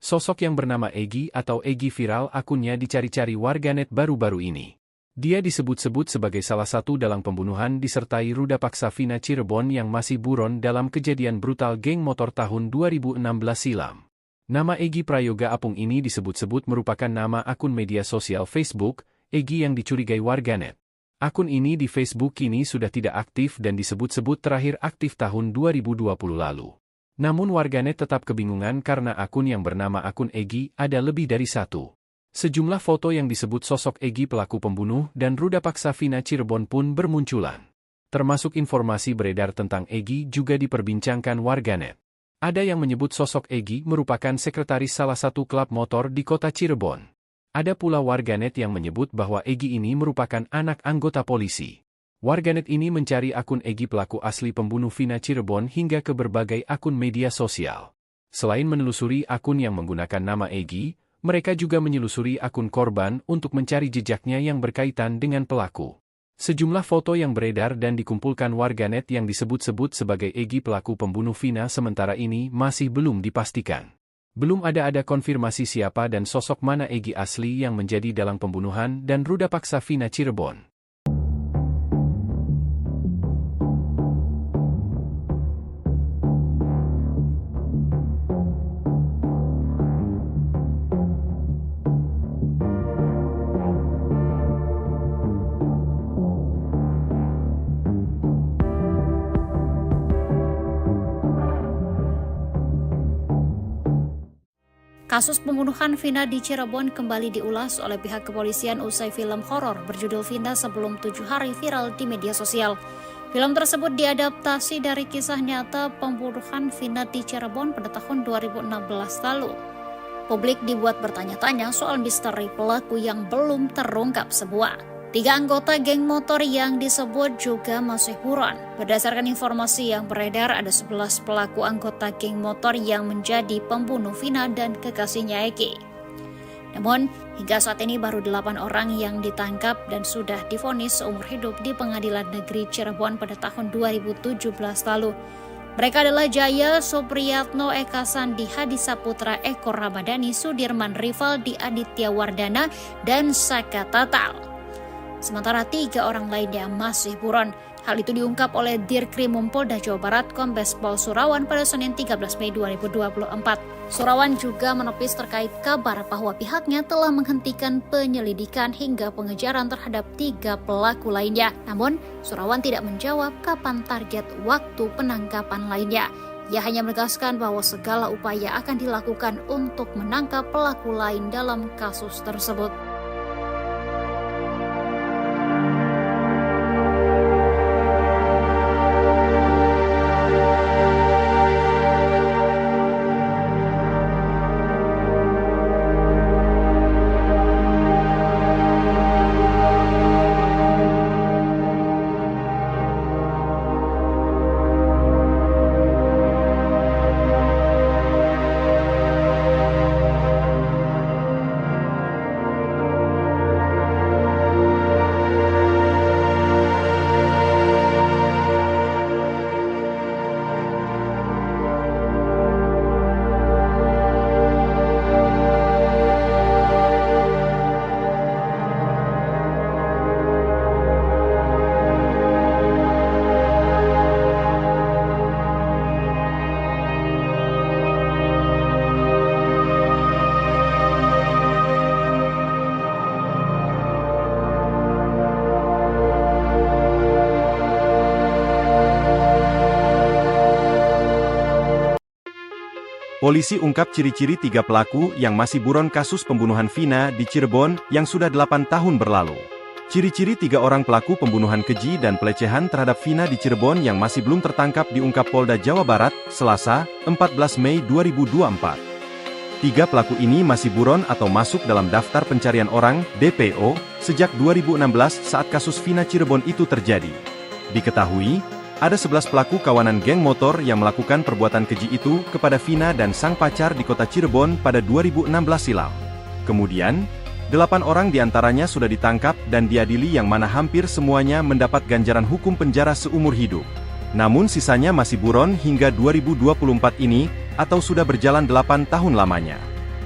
Sosok yang bernama Egi atau Egi viral akunnya dicari-cari warganet baru-baru ini. Dia disebut-sebut sebagai salah satu dalang pembunuhan disertai ruda paksa Vina Cirebon yang masih buron dalam kejadian brutal geng motor tahun 2016 silam. Nama Egi Prayoga Apung ini disebut-sebut merupakan nama akun media sosial Facebook, Egi yang dicurigai warganet. Akun ini di Facebook kini sudah tidak aktif dan disebut-sebut terakhir aktif tahun 2020 lalu. Namun warganet tetap kebingungan karena akun yang bernama akun Egi ada lebih dari satu. Sejumlah foto yang disebut sosok Egi pelaku pembunuh dan ruda paksa Vina Cirebon pun bermunculan. Termasuk informasi beredar tentang Egi juga diperbincangkan warganet. Ada yang menyebut sosok Egi merupakan sekretaris salah satu klub motor di kota Cirebon. Ada pula warganet yang menyebut bahwa Egi ini merupakan anak anggota polisi. Warganet ini mencari akun Egi pelaku asli pembunuh Vina Cirebon hingga ke berbagai akun media sosial. Selain menelusuri akun yang menggunakan nama Egi, mereka juga menyelusuri akun korban untuk mencari jejaknya yang berkaitan dengan pelaku. Sejumlah foto yang beredar dan dikumpulkan warganet yang disebut-sebut sebagai Egi pelaku pembunuh Vina sementara ini masih belum dipastikan. Belum ada konfirmasi siapa dan sosok mana Egi asli yang menjadi dalang pembunuhan dan ruda paksa Vina Cirebon. Kasus pembunuhan Vina di Cirebon kembali diulas oleh pihak kepolisian usai film horor berjudul Vina Sebelum 7 Hari viral di media sosial. Film tersebut diadaptasi dari kisah nyata pembunuhan Vina di Cirebon pada tahun 2016 lalu. Publik dibuat bertanya-tanya soal misteri pelaku yang belum terungkap semua. 3 anggota geng motor yang disebut juga masih buron. Berdasarkan informasi yang beredar, ada 11 pelaku anggota geng motor yang menjadi pembunuh Vina dan kekasihnya Egi. Namun, hingga saat ini baru 8 orang yang ditangkap dan sudah divonis seumur hidup di Pengadilan Negeri Cirebon pada tahun 2017 lalu. Mereka adalah Jaya Supriyatno, Eka Sandi, Hadi Saputra, Eko Ramadhani, Sudirman, Rivaldi Aditya Wardana, dan Saka Total. Sementara 3 orang lainnya masih buron. Hal itu diungkap oleh Dirkrimum Polda Jawa Barat Kombes Pol Surawan pada Senin 13 Mei 2024. Surawan juga menepis terkait kabar bahwa pihaknya telah menghentikan penyelidikan hingga pengejaran terhadap 3 pelaku lainnya. Namun, Surawan tidak menjawab kapan target waktu penangkapan lainnya. Ia hanya menegaskan bahwa segala upaya akan dilakukan untuk menangkap pelaku lain dalam kasus tersebut. Polisi ungkap ciri-ciri 3 pelaku yang masih buron kasus pembunuhan Vina di Cirebon yang sudah 8 tahun berlalu. Ciri-ciri 3 orang pelaku pembunuhan keji dan pelecehan terhadap Vina di Cirebon yang masih belum tertangkap diungkap Polda Jawa Barat, Selasa, 14 Mei 2024. 3 pelaku ini masih buron atau masuk dalam daftar pencarian orang, DPO, sejak 2016 saat kasus Vina Cirebon itu terjadi. Diketahui, ada 11 pelaku kawanan geng motor yang melakukan perbuatan keji itu kepada Vina dan sang pacar di kota Cirebon pada 2016 silam. Kemudian, 8 orang diantaranya sudah ditangkap dan diadili yang mana hampir semuanya mendapat ganjaran hukum penjara seumur hidup. Namun sisanya masih buron hingga 2024 ini, atau sudah berjalan 8 tahun lamanya.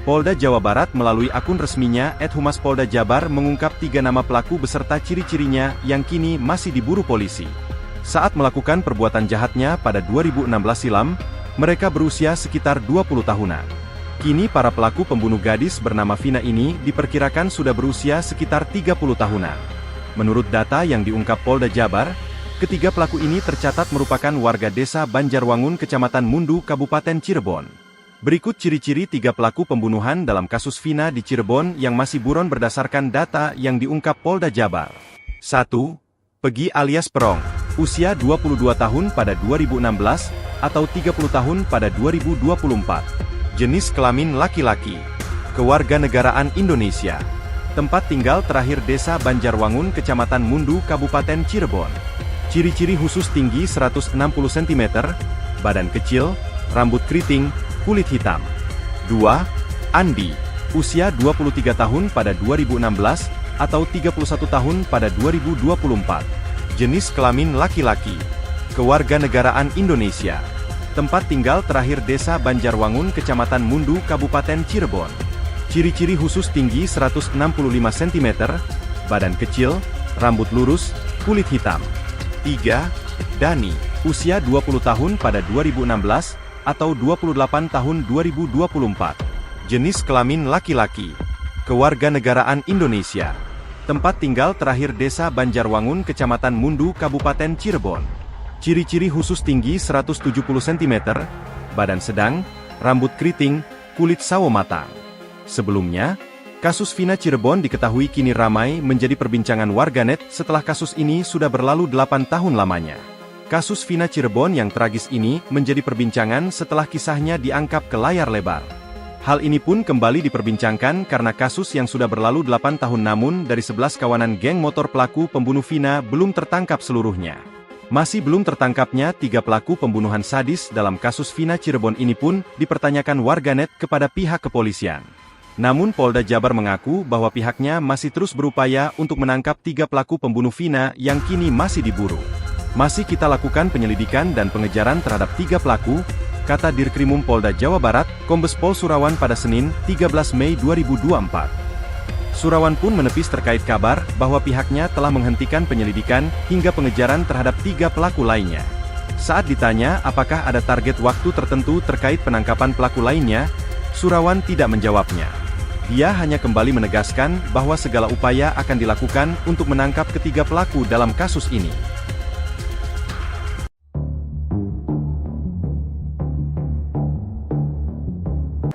Polda Jawa Barat melalui akun resminya @Humas Polda Jabar mengungkap 3 nama pelaku beserta ciri-cirinya yang kini masih diburu polisi. Saat melakukan perbuatan jahatnya pada 2016 silam, mereka berusia sekitar 20 tahunan. Kini para pelaku pembunuh gadis bernama Vina ini diperkirakan sudah berusia sekitar 30 tahunan. Menurut data yang diungkap Polda Jabar, ketiga pelaku ini tercatat merupakan warga desa Banjarwangun, Kecamatan Mundu, Kabupaten Cirebon. Berikut ciri-ciri 3 pelaku pembunuhan dalam kasus Vina di Cirebon yang masih buron berdasarkan data yang diungkap Polda Jabar. 1. Pegi alias Perong. Usia 22 tahun pada 2016, atau 30 tahun pada 2024. Jenis kelamin laki-laki. Kewarganegaraan Indonesia. Tempat tinggal terakhir desa Banjarwangun, Kecamatan Mundu, Kabupaten Cirebon. Ciri-ciri khusus tinggi 160 cm, badan kecil, rambut keriting, kulit hitam. 2. Andi. Usia 23 tahun pada 2016, atau 31 tahun pada 2024. Jenis kelamin laki-laki. Kewarganegaraan Indonesia. Tempat tinggal terakhir desa Banjarwangun, Kecamatan Mundu, Kabupaten Cirebon. Ciri-ciri khusus tinggi 165 cm, badan kecil, rambut lurus, kulit hitam. 3. Dani. Usia 20 tahun pada 2016, atau 28 tahun 2024. Jenis kelamin laki-laki. Kewarganegaraan Indonesia. Tempat tinggal terakhir desa Banjarwangun, Kecamatan Mundu, Kabupaten Cirebon. Ciri-ciri khusus tinggi 170 cm, badan sedang, rambut keriting, kulit sawo matang. Sebelumnya, kasus Vina Cirebon diketahui kini ramai menjadi perbincangan warganet setelah kasus ini sudah berlalu 8 tahun lamanya. Kasus Vina Cirebon yang tragis ini menjadi perbincangan setelah kisahnya diangkat ke layar lebar. Hal ini pun kembali diperbincangkan karena kasus yang sudah berlalu 8 tahun namun dari 11 kawanan geng motor pelaku pembunuh Vina belum tertangkap seluruhnya. Masih belum tertangkapnya 3 pelaku pembunuhan sadis dalam kasus Vina Cirebon ini pun dipertanyakan warganet kepada pihak kepolisian. Namun Polda Jabar mengaku bahwa pihaknya masih terus berupaya untuk menangkap 3 pelaku pembunuh Vina yang kini masih diburu. Masih kita lakukan penyelidikan dan pengejaran terhadap 3 pelaku, kata Dirkrimum Polda Jawa Barat, Kombes Pol Surawan pada Senin, 13 Mei 2024. Surawan pun menepis terkait kabar bahwa pihaknya telah menghentikan penyelidikan hingga pengejaran terhadap 3 pelaku lainnya. Saat ditanya apakah ada target waktu tertentu terkait penangkapan pelaku lainnya, Surawan tidak menjawabnya. Dia hanya kembali menegaskan bahwa segala upaya akan dilakukan untuk menangkap ketiga pelaku dalam kasus ini.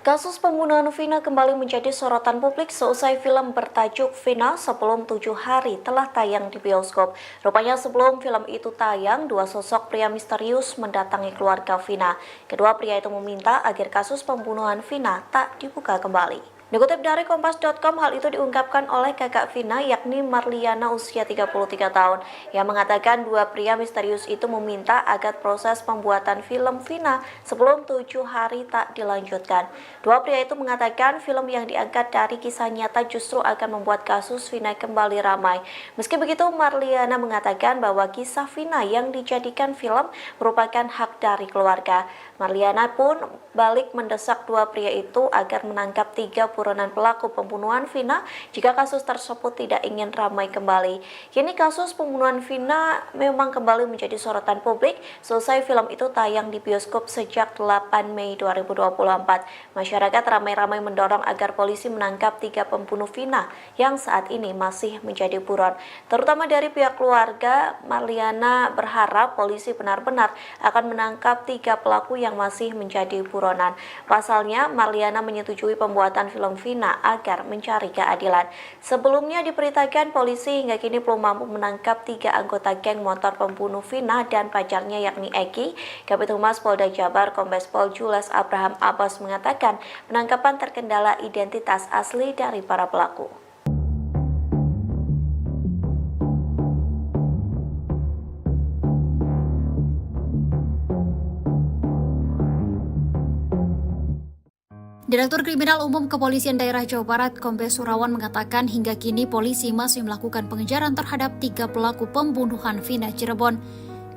Kasus pembunuhan Vina kembali menjadi sorotan publik seusai film bertajuk Vina Sebelum 7 Hari telah tayang di bioskop. Rupanya sebelum film itu tayang, 2 sosok pria misterius mendatangi keluarga Vina. Kedua pria itu meminta agar kasus pembunuhan Vina tak dibuka kembali. Dikutip dari Kompas.com, hal itu diungkapkan oleh kakak Vina yakni Marliana usia 33 tahun yang mengatakan 2 pria misterius itu meminta agar proses pembuatan film Vina Sebelum 7 Hari tak dilanjutkan. 2 pria itu mengatakan film yang diangkat dari kisah nyata justru akan membuat kasus Vina kembali ramai. Meski begitu, Marliana mengatakan bahwa kisah Vina yang dijadikan film merupakan hak dari keluarga. Marliana pun balik mendesak 2 pria itu agar menangkap 3 buronan pelaku pembunuhan Vina jika kasus tersebut tidak ingin ramai kembali. Kini kasus pembunuhan Vina memang kembali menjadi sorotan publik selesai film itu tayang di bioskop sejak 8 Mei 2024. Masyarakat ramai-ramai mendorong agar polisi menangkap 3 pembunuh Vina yang saat ini masih menjadi buron. Terutama dari pihak keluarga, Marliana berharap polisi benar-benar akan menangkap 3 pelaku yang masih menjadi buronan. Pasalnya, Marliana menyetujui pembuatan film Vina agar mencari keadilan. Sebelumnya diberitakan polisi hingga kini belum mampu menangkap 3 anggota geng motor pembunuh Vina dan pacarnya yakni Eki. Kabid Humas Polda Jabar Kombes Pol Jules Abraham Abbas mengatakan penangkapan terkendala identitas asli dari para pelaku. Direktur Kriminal Umum Kepolisian Daerah Jawa Barat Kombes Surawan mengatakan hingga kini polisi masih melakukan pengejaran terhadap 3 pelaku pembunuhan Vina Cirebon.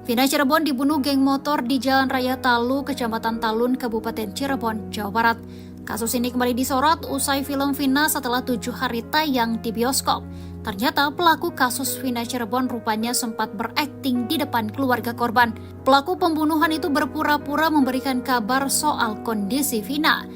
Vina Cirebon dibunuh geng motor di Jalan Raya Talu, Kecamatan Talun, Kabupaten Cirebon, Jawa Barat. Kasus ini kembali disorot usai film Vina setelah 7 hari tayang di bioskop. Ternyata pelaku kasus Vina Cirebon rupanya sempat berakting di depan keluarga korban. Pelaku pembunuhan itu berpura-pura memberikan kabar soal kondisi Vina.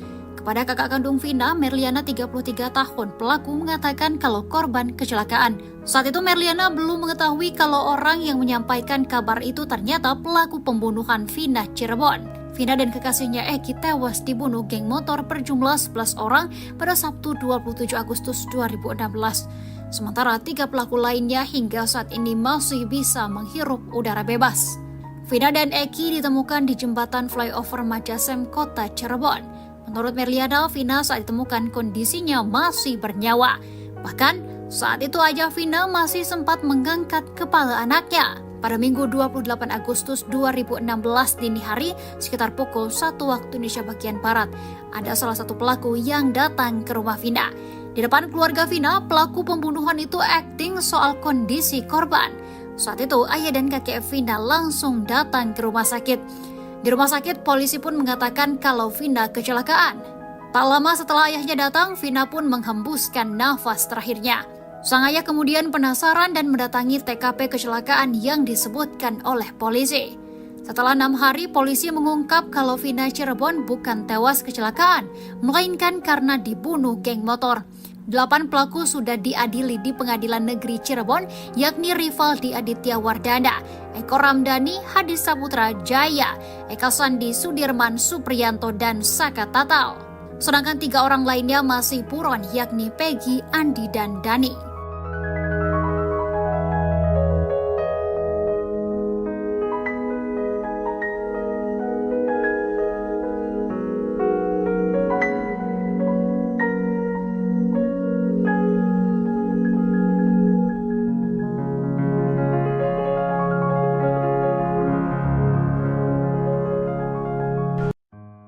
Kepada kakak kandung Vina, Merliana 33 tahun, pelaku mengatakan kalau korban kecelakaan. Saat itu Merliana belum mengetahui kalau orang yang menyampaikan kabar itu ternyata pelaku pembunuhan Vina Cirebon. Vina dan kekasihnya Eki tewas dibunuh geng motor berjumlah 11 orang pada Sabtu 27 Agustus 2016. Sementara 3 pelaku lainnya hingga saat ini masih bisa menghirup udara bebas. Vina dan Eki ditemukan di jembatan flyover Majasem, Kota Cirebon. Menurut Merliana, Vina saat ditemukan kondisinya masih bernyawa. Bahkan saat itu aja Vina masih sempat mengangkat kepala anaknya. Pada Minggu 28 Agustus 2016 dini hari sekitar pukul 1 waktu Indonesia bagian Barat, ada salah satu pelaku yang datang ke rumah Vina. Di depan keluarga Vina, pelaku pembunuhan itu akting soal kondisi korban. Saat itu ayah dan kakek Vina langsung datang ke rumah sakit. Di rumah sakit, polisi pun mengatakan kalau Vina kecelakaan. Tak lama setelah ayahnya datang, Vina pun menghembuskan nafas terakhirnya. Sang ayah kemudian penasaran dan mendatangi TKP kecelakaan yang disebutkan oleh polisi. Setelah 6 hari, polisi mengungkap kalau Vina Cirebon bukan tewas kecelakaan, melainkan karena dibunuh geng motor. 8 pelaku sudah diadili di Pengadilan Negeri Cirebon, yakni Rivaldi Aditya Wardana, Eko Ramdhani, Hadi Saputra Jaya, Eka Sandi Sudirman Supriyanto, dan Saka Tatal. Sedangkan 3 orang lainnya masih buron, yakni Peggy, Andi, dan Dani.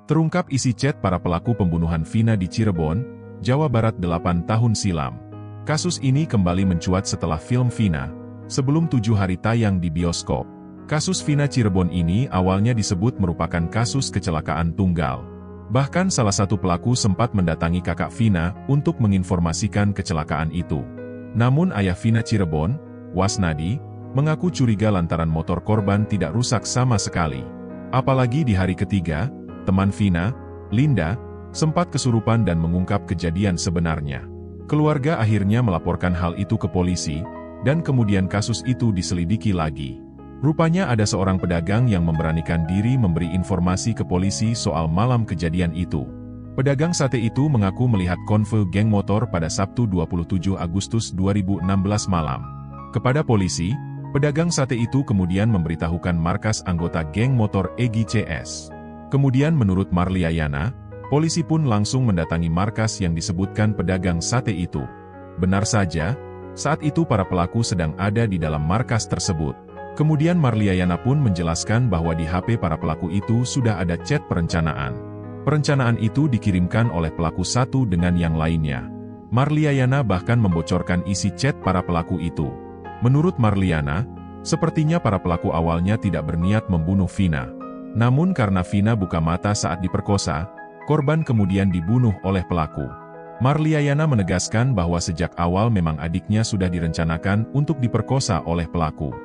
Terungkap isi chat para pelaku pembunuhan Vina di Cirebon, Jawa Barat 8 tahun silam. Kasus ini kembali mencuat setelah film Vina, sebelum 7 hari tayang di bioskop. Kasus Vina Cirebon ini awalnya disebut merupakan kasus kecelakaan tunggal. Bahkan salah satu pelaku sempat mendatangi kakak Vina untuk menginformasikan kecelakaan itu. Namun ayah Vina Cirebon, Wasnadi, mengaku curiga lantaran motor korban tidak rusak sama sekali. Apalagi di hari ketiga, teman Vina, Linda, sempat kesurupan dan mengungkap kejadian sebenarnya. Keluarga akhirnya melaporkan hal itu ke polisi, dan kemudian kasus itu diselidiki lagi. Rupanya ada seorang pedagang yang memberanikan diri memberi informasi ke polisi soal malam kejadian itu. Pedagang sate itu mengaku melihat konvoy geng motor pada Sabtu 27 Agustus 2016 malam. Kepada polisi, pedagang sate itu kemudian memberitahukan markas anggota geng motor Egy CS. Kemudian menurut Marliayana, polisi pun langsung mendatangi markas yang disebutkan pedagang sate itu. Benar saja, saat itu para pelaku sedang ada di dalam markas tersebut. Kemudian Marliayana pun menjelaskan bahwa di HP para pelaku itu sudah ada chat perencanaan. Perencanaan itu dikirimkan oleh pelaku satu dengan yang lainnya. Marliayana bahkan membocorkan isi chat para pelaku itu. Menurut Marliana, sepertinya para pelaku awalnya tidak berniat membunuh Vina. Namun karena Vina buka mata saat diperkosa, korban kemudian dibunuh oleh pelaku. Marliayana menegaskan bahwa sejak awal memang adiknya sudah direncanakan untuk diperkosa oleh pelaku.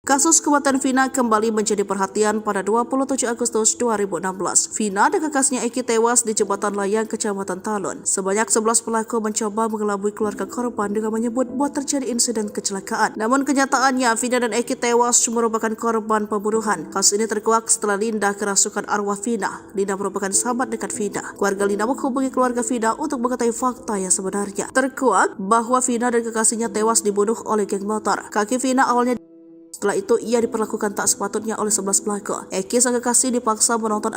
Kasus kematian Vina kembali menjadi perhatian pada 27 Agustus 2016. Vina dan kakaknya Eki tewas di jembatan layang Kecamatan Talun. Sebanyak 11 pelaku mencoba mengelabui keluarga korban dengan menyebut bahwa terjadi insiden kecelakaan. Namun kenyataannya Vina dan Eki tewas merupakan korban pembunuhan. Kasus ini terkuak setelah Linda kerasukan arwah Vina. Linda merupakan sahabat dekat Vina. Keluarga Linda menghubungi keluarga Vina untuk mengetahui fakta yang sebenarnya. Terkuak bahwa Vina dan kekasihnya tewas dibunuh oleh geng motor. Kaki Vina awalnya. Setelah itu, ia diperlakukan tak sepatutnya oleh 11 pelaku. Eki sang kekasih dipaksa menonton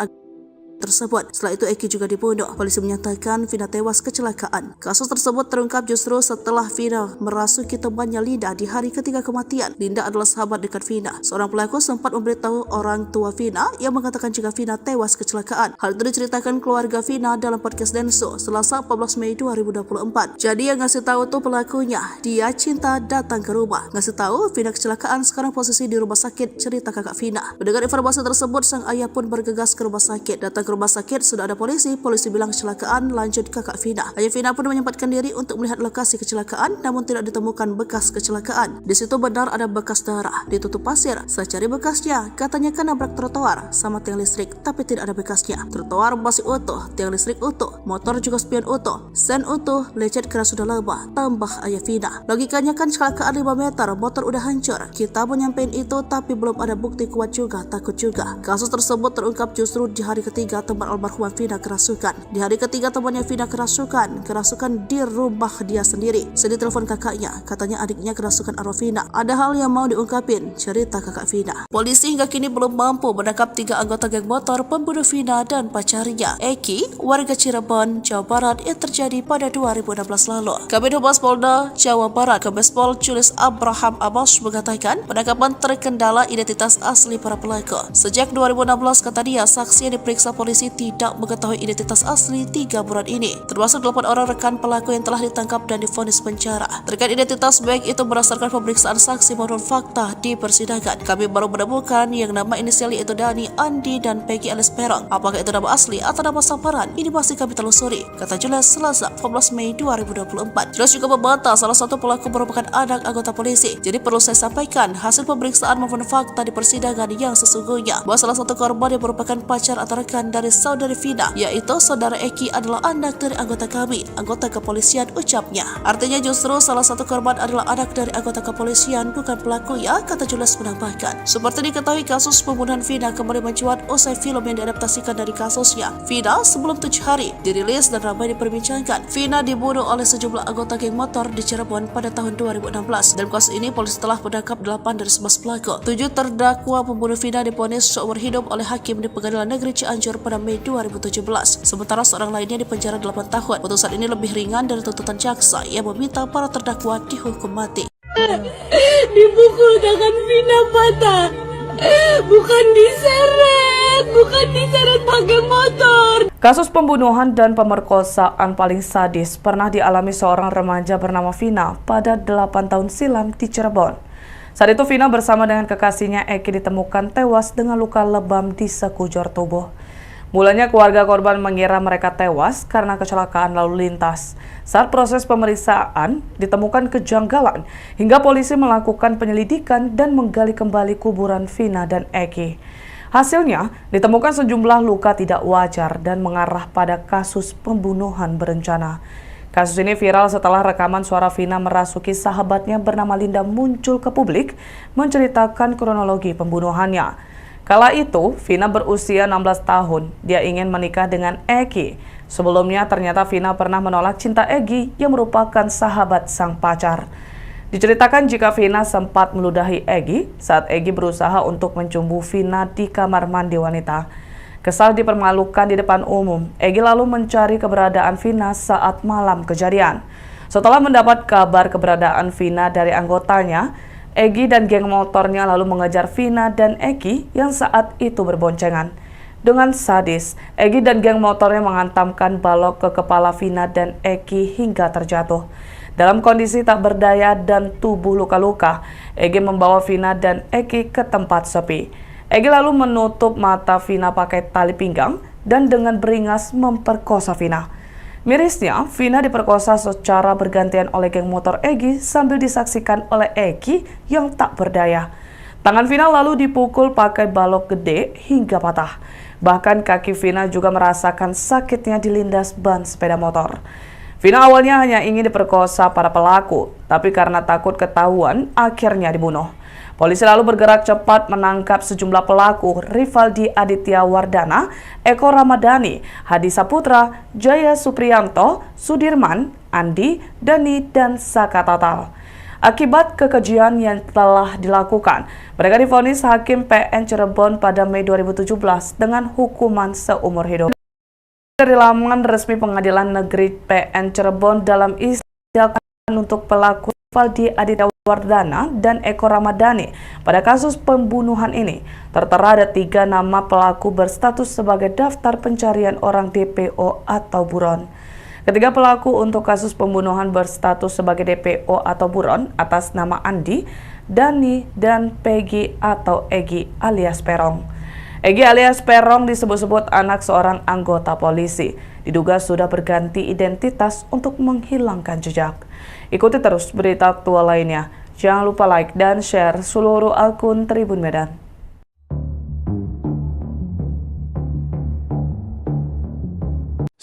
tersebut. Setelah itu Eki juga dibunuh. Polisi menyatakan Vina tewas kecelakaan. Kasus tersebut terungkap justru setelah Vina merasuki temannya Linda di hari ketiga kematian. Linda adalah sahabat dekat Vina. Seorang pelaku sempat memberitahu orang tua Vina yang mengatakan jika Vina tewas kecelakaan. Hal itu diceritakan keluarga Vina dalam podcast Denso Selasa 14 Mei 2024. Jadi yang ngasih tahu tuh pelakunya. Dia cinta datang ke rumah. Ngasih tahu Vina kecelakaan, sekarang posisi di rumah sakit, cerita kakak Vina. Mendengar informasi tersebut, sang ayah pun bergegas ke rumah sakit. Datang ke rumah sakit sudah ada polisi bilang kecelakaan, lanjut kakak Vina. Ayah Vina pun menyempatkan diri untuk melihat lokasi kecelakaan, namun tidak ditemukan bekas kecelakaan. Di situ benar ada bekas darah, ditutup pasir. Saya cari bekasnya, katanya kan nabrak trotoar sama tiang listrik, tapi tidak ada bekasnya. Trotoar masih utuh, tiang listrik utuh, motor juga spion utuh, sen utuh, lecet karena sudah lama, tambah ayah Vina. Logikanya kan kecelakaan 5 meter, motor udah hancur. Kita mau nyampein itu, tapi belum ada bukti kuat juga, takut juga. Kasus tersebut terungkap justru di hari ketiga teman almarhumah Vina kerasukan. Di hari ketiga temannya Vina kerasukan di rumah dia sendiri. Sedih telepon kakaknya, katanya adiknya kerasukan arwah Vina. Ada hal yang mau diungkapin, cerita kakak Vina. Polisi hingga kini belum mampu menangkap 3 anggota geng motor pembunuh Vina dan pacarnya, Eki, warga Cirebon, Jawa Barat, yang terjadi pada 2016 lalu. Kabid Humas Polda Jawa Barat, Kombespol Julius Abraham Abbas mengatakan penangkapan terkendala identitas asli para pelaku. Sejak 2016, kata dia, saksi yang diperiksa polisi tidak mengetahui identitas asli 3 buron ini, termasuk 8 orang rekan pelaku yang telah ditangkap dan divonis penjara. Terkait identitas baik itu berdasarkan pemeriksaan saksi maupun fakta di persidangan, kami baru menemukan yang nama inisial yaitu Dani, Andi, dan Peggy alias Perong. Apakah itu nama asli atau nama samaran? Ini masih kami telusuri, kata Julius Selasa 14 Mei 2024. Julius juga membantah salah satu pelaku merupakan anak anggota polisi. Jadi perlu saya sampaikan hasil pemeriksaan maupun fakta di persidangan yang sesungguhnya bahwa salah satu korban yang merupakan pacar atau rekan dari saudari Vina, yaitu saudara Eki adalah anak dari anggota kami, anggota kepolisian, ucapnya. Artinya justru salah satu korban adalah anak dari anggota kepolisian, bukan pelaku ya, kata Jules menambahkan. Seperti diketahui, kasus pembunuhan Vina kembali mencuat usai film yang diadaptasikan dari kasusnya. Vina sebelum 7 hari dirilis dan ramai diperbincangkan. Vina dibunuh oleh sejumlah anggota geng motor di Cirebon pada tahun 2016. Dalam kasus ini, polisi telah menangkap 8 dari 11 pelaku. 7 terdakwa pembunuh Vina divonis seumur hidup oleh hakim di Pengadilan Negeri Cianjur pada Mei 2017. Sementara seorang lainnya dipenjara 8 tahun. Putusan ini lebih ringan dari tuntutan jaksa yang meminta para terdakwa dihukum mati. Dipukul tangan Vina patah. Bukan diseret pakai motor. Kasus pembunuhan dan pemerkosaan paling sadis pernah dialami seorang remaja bernama Vina pada 8 tahun silam di Cirebon. Saat itu Vina bersama dengan kekasihnya Eki ditemukan tewas dengan luka lebam di sekujur tubuh. Mulanya keluarga korban mengira mereka tewas karena kecelakaan lalu lintas. Saat proses pemeriksaan ditemukan kejanggalan hingga polisi melakukan penyelidikan dan menggali kembali kuburan Vina dan Eki. Hasilnya ditemukan sejumlah luka tidak wajar dan mengarah pada kasus pembunuhan berencana. Kasus ini viral setelah rekaman suara Vina merasuki sahabatnya bernama Linda muncul ke publik menceritakan kronologi pembunuhannya. Kala itu, Vina berusia 16 tahun. Dia ingin menikah dengan Eki. Sebelumnya, ternyata Vina pernah menolak cinta Eki yang merupakan sahabat sang pacar. Diceritakan jika Vina sempat meludahi Eki saat Eki berusaha untuk mencumbu Vina di kamar mandi wanita. Kesal dipermalukan di depan umum, Eki lalu mencari keberadaan Vina saat malam kejadian. Setelah mendapat kabar keberadaan Vina dari anggotanya, Eki dan geng motornya lalu mengejar Vina dan Eki yang saat itu berboncengan. Dengan sadis, Eki dan geng motornya menghantamkan balok ke kepala Vina dan Eki hingga terjatuh. Dalam kondisi tak berdaya dan tubuh luka-luka, Eki membawa Vina dan Eki ke tempat sepi. Eki lalu menutup mata Vina pakai tali pinggang dan dengan beringas memperkosa Vina. Mirisnya, Vina diperkosa secara bergantian oleh geng motor Eki sambil disaksikan oleh Eki yang tak berdaya. Tangan Vina lalu dipukul pakai balok gede hingga patah. Bahkan kaki Vina juga merasakan sakitnya dilindas ban sepeda motor. Vina awalnya hanya ingin diperkosa para pelaku, tapi karena takut ketahuan, akhirnya dibunuh. Polisi lalu bergerak cepat menangkap sejumlah pelaku, Rivaldi Aditya Wardana, Eko Ramadhani, Hadi Saputra, Jaya Supriyanto, Sudirman, Andi, Dani, dan Saka Tatal. Akibat kekejian yang telah dilakukan, mereka divonis Hakim PN Cirebon pada Mei 2017 dengan hukuman seumur hidup. Dari laman resmi Pengadilan Negeri PN Cirebon dalam isi dakwaan untuk pelaku Rivaldi Aditya Wardana dan Eko Ramadhani pada kasus pembunuhan ini, tertera ada 3 nama pelaku berstatus sebagai daftar pencarian orang DPO atau buron. Ketiga pelaku untuk kasus pembunuhan berstatus sebagai DPO atau buron atas nama Andi, Dani, dan Peggy atau Egi alias Perong. Egi alias Perong disebut-sebut anak seorang anggota polisi. Diduga sudah berganti identitas untuk menghilangkan jejak. Ikuti terus berita aktual lainnya. Jangan lupa like dan share seluruh akun Tribun Medan.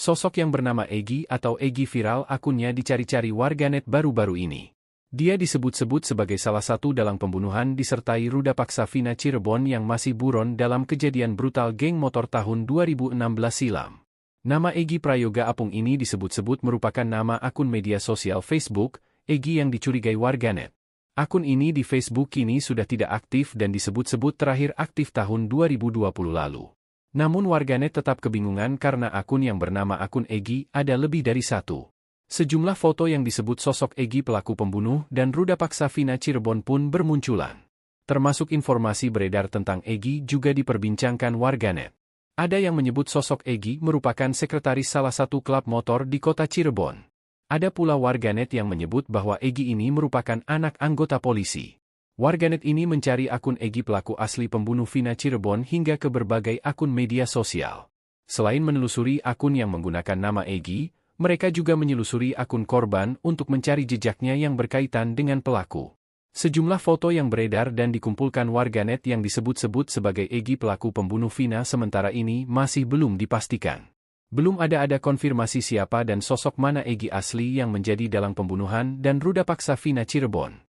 Sosok yang bernama Egi atau Egi viral akunnya dicari-cari warganet baru-baru ini. Dia disebut-sebut sebagai salah satu dalang pembunuhan disertai ruda paksa Vina Cirebon yang masih buron dalam kejadian brutal geng motor tahun 2016 silam. Nama Egi Prayoga Apung ini disebut-sebut merupakan nama akun media sosial Facebook, Egi yang dicurigai warganet. Akun ini di Facebook kini sudah tidak aktif dan disebut-sebut terakhir aktif tahun 2020 lalu. Namun warganet tetap kebingungan karena akun yang bernama akun Egi ada lebih dari satu. Sejumlah foto yang disebut sosok Egi pelaku pembunuh dan ruda paksa Vina Cirebon pun bermunculan. Termasuk informasi beredar tentang Egi juga diperbincangkan warganet. Ada yang menyebut sosok Egi merupakan sekretaris salah satu klub motor di kota Cirebon. Ada pula warganet yang menyebut bahwa Egi ini merupakan anak anggota polisi. Warganet ini mencari akun Egi pelaku asli pembunuh Vina Cirebon hingga ke berbagai akun media sosial. Selain menelusuri akun yang menggunakan nama Egi, mereka juga menyelusuri akun korban untuk mencari jejaknya yang berkaitan dengan pelaku. Sejumlah foto yang beredar dan dikumpulkan warganet yang disebut-sebut sebagai Egy pelaku pembunuh Vina sementara ini masih belum dipastikan. Belum ada konfirmasi siapa dan sosok mana Egy asli yang menjadi dalang pembunuhan dan ruda paksa Vina Cirebon.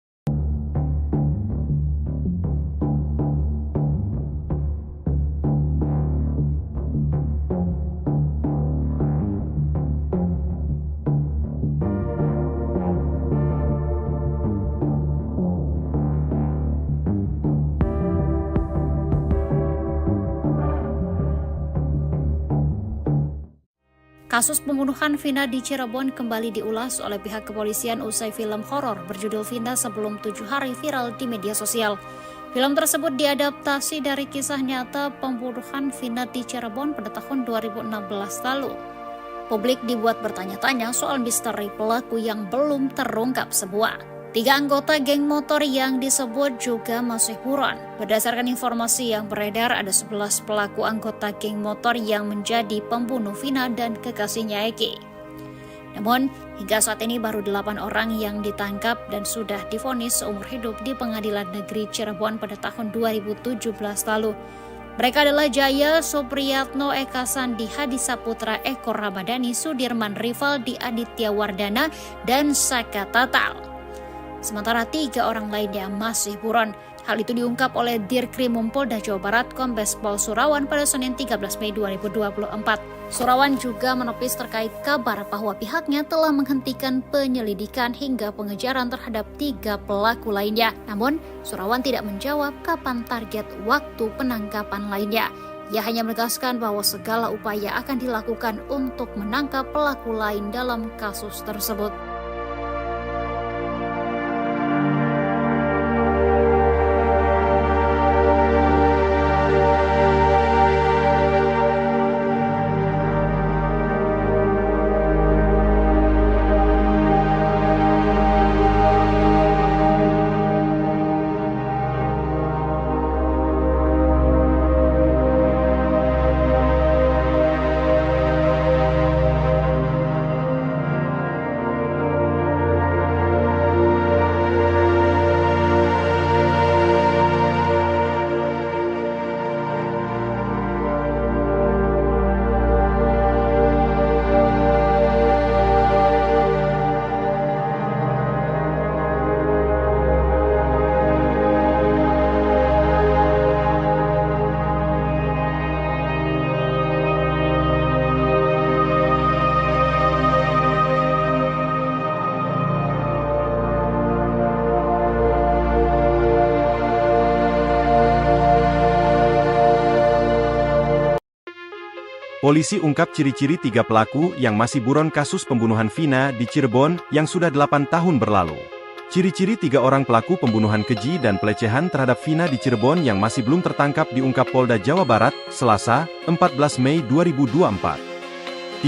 Kasus pembunuhan Vina di Cirebon kembali diulas oleh pihak kepolisian usai film horor berjudul Vina Sebelum 7 Hari viral di media sosial. Film tersebut diadaptasi dari kisah nyata pembunuhan Vina di Cirebon pada tahun 2016 lalu. Publik dibuat bertanya-tanya soal misteri pelaku yang belum terungkap semua. 3 anggota geng motor yang disebut juga masih buron. Berdasarkan informasi yang beredar, ada 11 pelaku anggota geng motor yang menjadi pembunuh Vina dan kekasihnya Egy. Namun, hingga saat ini baru 8 orang yang ditangkap dan sudah divonis seumur hidup di Pengadilan Negeri Cirebon pada tahun 2017 lalu. Mereka adalah Jaya Supriyatno, Eka Sandi, Hadi Saputra, Eko Ramadhani, Sudirman Rivaldi, Aditya Wardana, dan Saka Tatal. Sementara 3 orang lainnya masih buron. Hal itu diungkap oleh Dirkrimum Polda Jawa Barat Kombes Pol Surawan pada Senin 13 Mei 2024. Surawan juga menepis terkait kabar bahwa pihaknya telah menghentikan penyelidikan hingga pengejaran terhadap 3 pelaku lainnya. Namun, Surawan tidak menjawab kapan target waktu penangkapan lainnya. Ia hanya menegaskan bahwa segala upaya akan dilakukan untuk menangkap pelaku lain dalam kasus tersebut. Polisi ungkap ciri-ciri 3 pelaku yang masih buron kasus pembunuhan Vina di Cirebon yang sudah 8 tahun berlalu. Ciri-ciri 3 orang pelaku pembunuhan keji dan pelecehan terhadap Vina di Cirebon yang masih belum tertangkap diungkap Polda Jawa Barat, Selasa, 14 Mei 2024.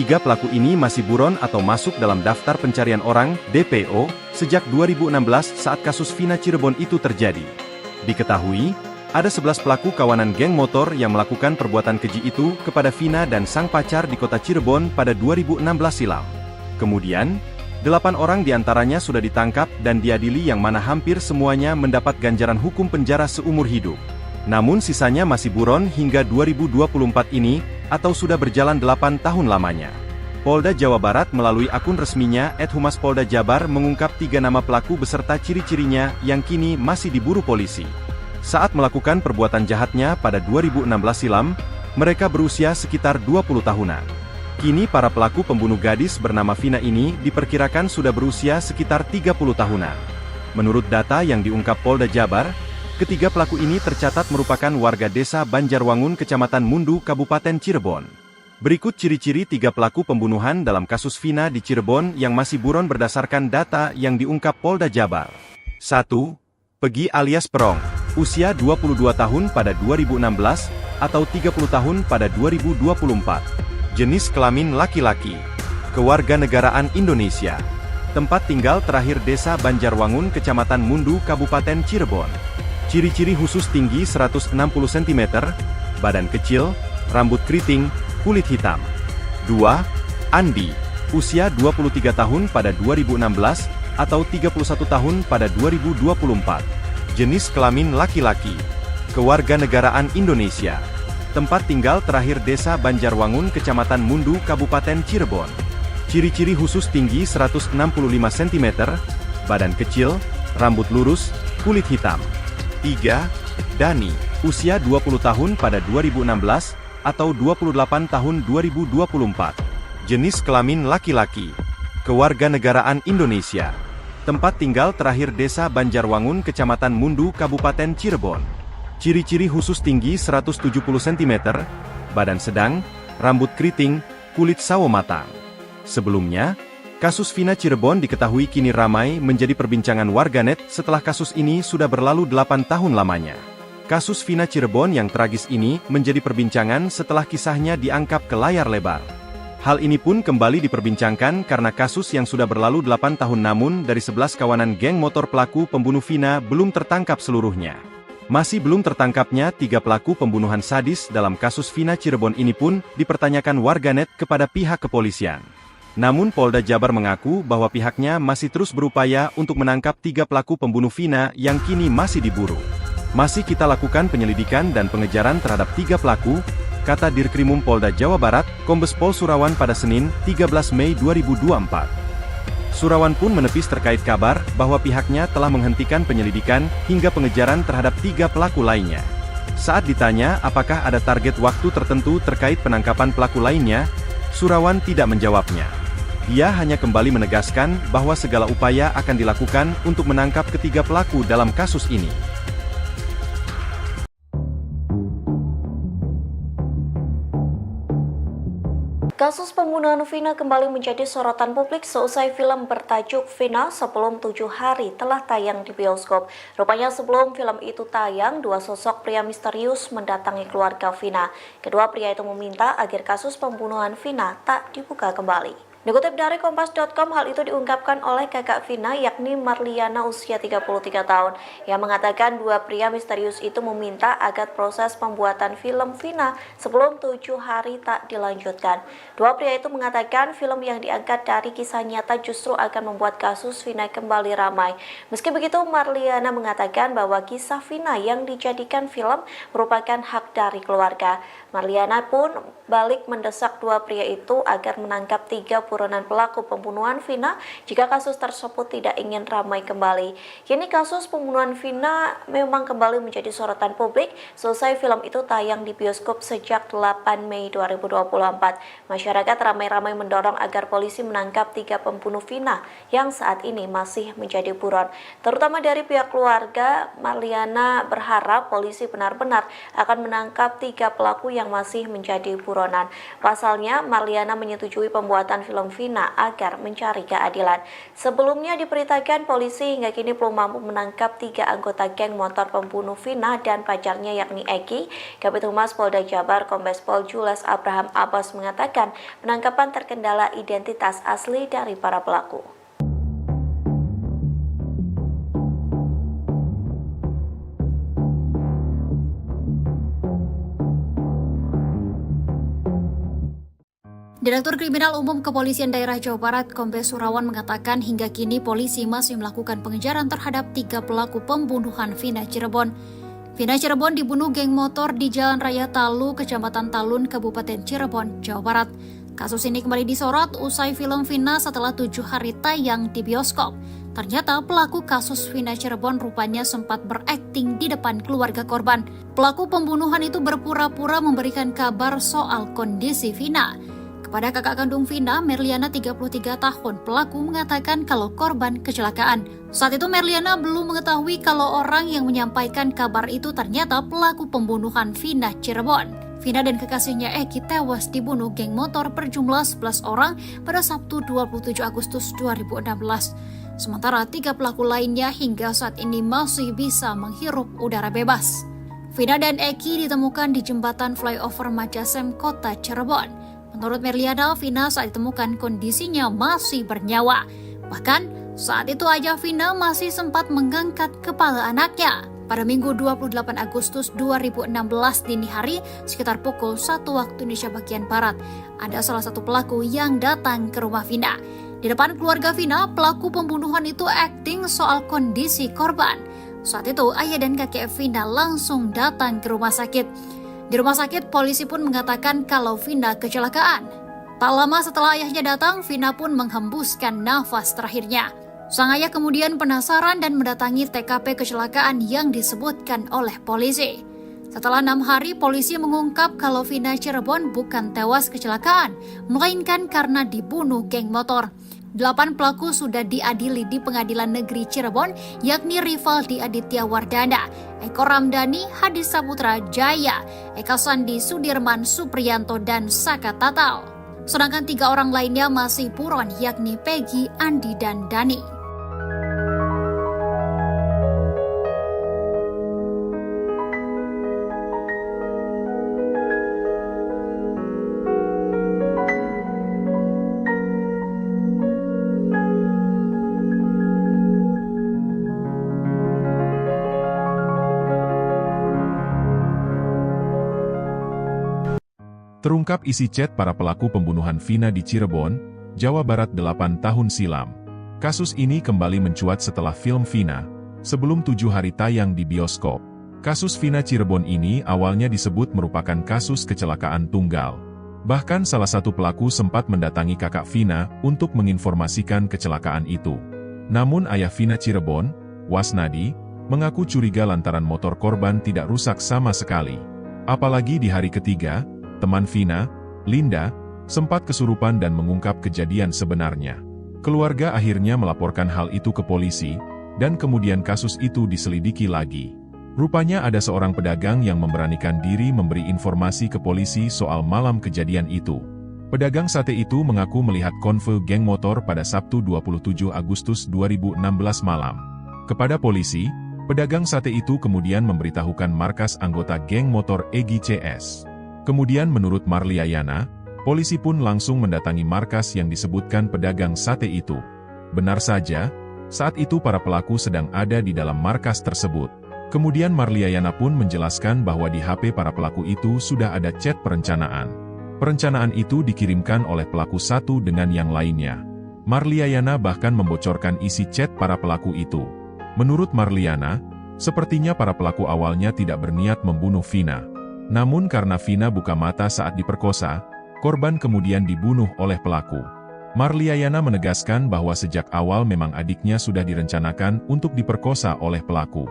3 pelaku ini masih buron atau masuk dalam daftar pencarian orang, DPO, sejak 2016 saat kasus Vina Cirebon itu terjadi. Diketahui, ada 11 pelaku kawanan geng motor yang melakukan perbuatan keji itu kepada Vina dan sang pacar di kota Cirebon pada 2016 silam. Kemudian, 8 orang diantaranya sudah ditangkap dan diadili yang mana hampir semuanya mendapat ganjaran hukum penjara seumur hidup. Namun sisanya masih buron hingga 2024 ini, atau sudah berjalan 8 tahun lamanya. Polda Jawa Barat melalui akun resminya @Humas Polda Jabar mengungkap 3 nama pelaku beserta ciri-cirinya yang kini masih diburu polisi. Saat melakukan perbuatan jahatnya pada 2016 silam, mereka berusia sekitar 20 tahunan. Kini para pelaku pembunuh gadis bernama Vina ini diperkirakan sudah berusia sekitar 30 tahunan. Menurut data yang diungkap Polda Jabar, ketiga pelaku ini tercatat merupakan warga desa Banjarwangun, Kecamatan Mundu, Kabupaten Cirebon. Berikut ciri-ciri 3 pelaku pembunuhan dalam kasus Vina di Cirebon yang masih buron berdasarkan data yang diungkap Polda Jabar. 1. Pegi alias Perong. Usia 22 tahun pada 2016, atau 30 tahun pada 2024. Jenis kelamin laki-laki. Kewarganegaraan Indonesia. Tempat tinggal terakhir Desa Banjarwangun, Kecamatan Mundu, Kabupaten Cirebon. Ciri-ciri khusus tinggi 160 cm, badan kecil, rambut keriting, kulit hitam. 2. Andi. Usia 23 tahun pada 2016, atau 31 tahun pada 2024. Jenis kelamin laki-laki. Kewarganegaraan Indonesia. Tempat tinggal terakhir Desa Banjarwangun, Kecamatan Mundu, Kabupaten Cirebon. Ciri-ciri khusus tinggi 165 cm, badan kecil, rambut lurus, kulit hitam. 3. Dani, usia 20 tahun pada 2016, atau 28 tahun 2024. Jenis kelamin laki-laki. Kewarganegaraan Indonesia. Tempat tinggal terakhir Desa Banjarwangun, Kecamatan Mundu, Kabupaten Cirebon. Ciri-ciri khusus tinggi 170 cm, badan sedang, rambut keriting, kulit sawo matang. Sebelumnya, kasus Vina Cirebon diketahui kini ramai menjadi perbincangan warganet setelah kasus ini sudah berlalu 8 tahun lamanya. Kasus Vina Cirebon yang tragis ini menjadi perbincangan setelah kisahnya diangkat ke layar lebar. Hal ini pun kembali diperbincangkan karena kasus yang sudah berlalu 8 tahun namun dari 11 kawanan geng motor pelaku pembunuh Vina belum tertangkap seluruhnya. Masih belum tertangkapnya 3 pelaku pembunuhan sadis dalam kasus Vina Cirebon ini pun dipertanyakan warganet kepada pihak kepolisian. Namun Polda Jabar mengaku bahwa pihaknya masih terus berupaya untuk menangkap 3 pelaku pembunuh Vina yang kini masih diburu. Masih kita lakukan penyelidikan dan pengejaran terhadap 3 pelaku, kata Dirkrimum Polda Jawa Barat, Kombes Pol Surawan pada Senin, 13 Mei 2024. Surawan pun menepis terkait kabar bahwa pihaknya telah menghentikan penyelidikan hingga pengejaran terhadap 3 pelaku lainnya. Saat ditanya apakah ada target waktu tertentu terkait penangkapan pelaku lainnya, Surawan tidak menjawabnya. Dia hanya kembali menegaskan bahwa segala upaya akan dilakukan untuk menangkap ketiga pelaku dalam kasus ini. Kasus pembunuhan Vina kembali menjadi sorotan publik seusai film bertajuk Vina Sebelum 7 Hari telah tayang di bioskop. Rupanya sebelum film itu tayang, 2 sosok pria misterius mendatangi keluarga Vina. Kedua pria itu meminta agar kasus pembunuhan Vina tak dibuka kembali. Dikutip dari Kompas.com, hal itu diungkapkan oleh kakak Vina yakni Marliana usia 33 tahun yang mengatakan 2 pria misterius itu meminta agar proses pembuatan film Vina sebelum 7 hari tak dilanjutkan. 2 pria itu mengatakan film yang diangkat dari kisah nyata justru akan membuat kasus Vina kembali ramai. Meski begitu, Marliana mengatakan bahwa kisah Vina yang dijadikan film merupakan hak dari keluarga. Marliana pun balik mendesak 2 pria itu agar menangkap 3 buronan pelaku pembunuhan Vina jika kasus tersebut tidak ingin ramai kembali. Kini kasus pembunuhan Vina memang kembali menjadi sorotan publik selesai film itu tayang di bioskop sejak 8 Mei 2024. Masyarakat ramai-ramai mendorong agar polisi menangkap 3 pembunuh Vina yang saat ini masih menjadi buron. Terutama dari pihak keluarga, Marliana berharap polisi benar-benar akan menangkap 3 pelaku yang masih menjadi buronan. Pasalnya, Marliana menyetujui pembuatan film Vina agar mencari keadilan. Sebelumnya diberitakan polisi hingga kini belum mampu menangkap 3 anggota geng motor pembunuh Vina dan pacarnya yakni Eki. Kabid Humas Polda Jabar Kombes Pol Jules Abraham Abbas mengatakan penangkapan terkendala identitas asli dari para pelaku. Direktur Kriminal Umum Kepolisian Daerah Jawa Barat, Kombes Surawan mengatakan hingga kini polisi masih melakukan pengejaran terhadap 3 pelaku pembunuhan Vina Cirebon. Vina Cirebon dibunuh geng motor di Jalan Raya Talu, Kecamatan Talun, Kabupaten Cirebon, Jawa Barat. Kasus ini kembali disorot usai film Vina setelah 7 hari tayang di bioskop. Ternyata pelaku kasus Vina Cirebon rupanya sempat berakting di depan keluarga korban. Pelaku pembunuhan itu berpura-pura memberikan kabar soal kondisi Vina. Kepada kakak kandung Vina, Merliana 33 tahun, pelaku mengatakan kalau korban kecelakaan. Saat itu Merliana belum mengetahui kalau orang yang menyampaikan kabar itu ternyata pelaku pembunuhan Vina Cirebon. Vina dan kekasihnya Eki tewas dibunuh geng motor berjumlah 11 orang pada Sabtu 27 Agustus 2016. Sementara 3 pelaku lainnya hingga saat ini masih bisa menghirup udara bebas. Vina dan Eki ditemukan di jembatan flyover Majasem, Kota Cirebon. Menurut Merliana, Vina saat ditemukan kondisinya masih bernyawa. Bahkan saat itu aja Vina masih sempat mengangkat kepala anaknya. Pada Minggu 28 Agustus 2016 dini hari, sekitar pukul 1 waktu Indonesia bagian Barat, ada salah satu pelaku yang datang ke rumah Vina. Di depan keluarga Vina, pelaku pembunuhan itu akting soal kondisi korban. Saat itu, ayah dan kakek Vina langsung datang ke rumah sakit. Di rumah sakit, polisi pun mengatakan kalau Vina kecelakaan. Tak lama setelah ayahnya datang, Vina pun menghembuskan nafas terakhirnya. Sang ayah kemudian penasaran dan mendatangi TKP kecelakaan yang disebutkan oleh polisi. Setelah 6 hari, polisi mengungkap kalau Vina Cirebon bukan tewas kecelakaan, melainkan karena dibunuh geng motor. 8 pelaku sudah diadili di Pengadilan Negeri Cirebon, yakni Rivaldi Aditya Wardana, Eko Ramdhani, Hadi Saputra Jaya, Eka Sandi Sudirman Supriyanto, dan Saka Tatal. Sedangkan 3 orang lainnya masih buron, yakni Peggy, Andi, dan Dani. Terungkap isi chat para pelaku pembunuhan Vina di Cirebon, Jawa Barat 8 tahun silam. Kasus ini kembali mencuat setelah film Vina, sebelum 7 hari tayang di bioskop. Kasus Vina Cirebon ini awalnya disebut merupakan kasus kecelakaan tunggal. Bahkan salah satu pelaku sempat mendatangi kakak Vina untuk menginformasikan kecelakaan itu. Namun ayah Vina Cirebon, Wasnadi, mengaku curiga lantaran motor korban tidak rusak sama sekali. Apalagi di hari ketiga, teman Vina, Linda, sempat kesurupan dan mengungkap kejadian sebenarnya. Keluarga akhirnya melaporkan hal itu ke polisi, dan kemudian kasus itu diselidiki lagi. Rupanya ada seorang pedagang yang memberanikan diri memberi informasi ke polisi soal malam kejadian itu. Pedagang sate itu mengaku melihat konvoy geng motor pada Sabtu 27 Agustus 2016 malam. Kepada polisi, pedagang sate itu kemudian memberitahukan markas anggota geng motor Egy CS. Kemudian menurut Marliayana, polisi pun langsung mendatangi markas yang disebutkan pedagang sate itu. Benar saja, saat itu para pelaku sedang ada di dalam markas tersebut. Kemudian Marliayana pun menjelaskan bahwa di HP para pelaku itu sudah ada chat perencanaan. Perencanaan itu dikirimkan oleh pelaku satu dengan yang lainnya. Marliayana bahkan membocorkan isi chat para pelaku itu. Menurut Marliana, sepertinya para pelaku awalnya tidak berniat membunuh Vina. Namun karena Vina buka mata saat diperkosa, korban kemudian dibunuh oleh pelaku. Marliayana menegaskan bahwa sejak awal memang adiknya sudah direncanakan untuk diperkosa oleh pelaku.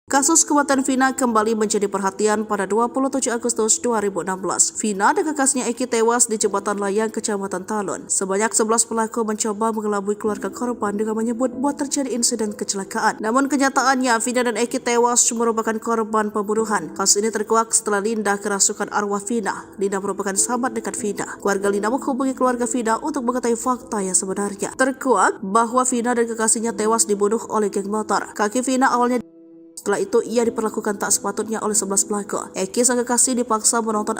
Kasus kematian Vina kembali menjadi perhatian pada 27 Agustus 2016. Vina dan kakaknya Eki tewas di jembatan layang Kecamatan Talun. Sebanyak 11 pelaku mencoba mengelabui keluarga korban dengan menyebut bahwa terjadi insiden kecelakaan. Namun kenyataannya Vina dan Eki tewas merupakan korban pembunuhan. Kasus ini terkuak setelah Linda kerasukan arwah Vina. Linda merupakan sahabat dekat Vina. Keluarga Linda menghubungi keluarga Vina untuk mengetahui fakta yang sebenarnya. Terkuak bahwa Vina dan kekasihnya tewas dibunuh oleh geng motor. Kaki Vina awalnya setelah itu, ia diperlakukan tak sepatutnya oleh 11 pelaku. Eki sang kekasih dipaksa menonton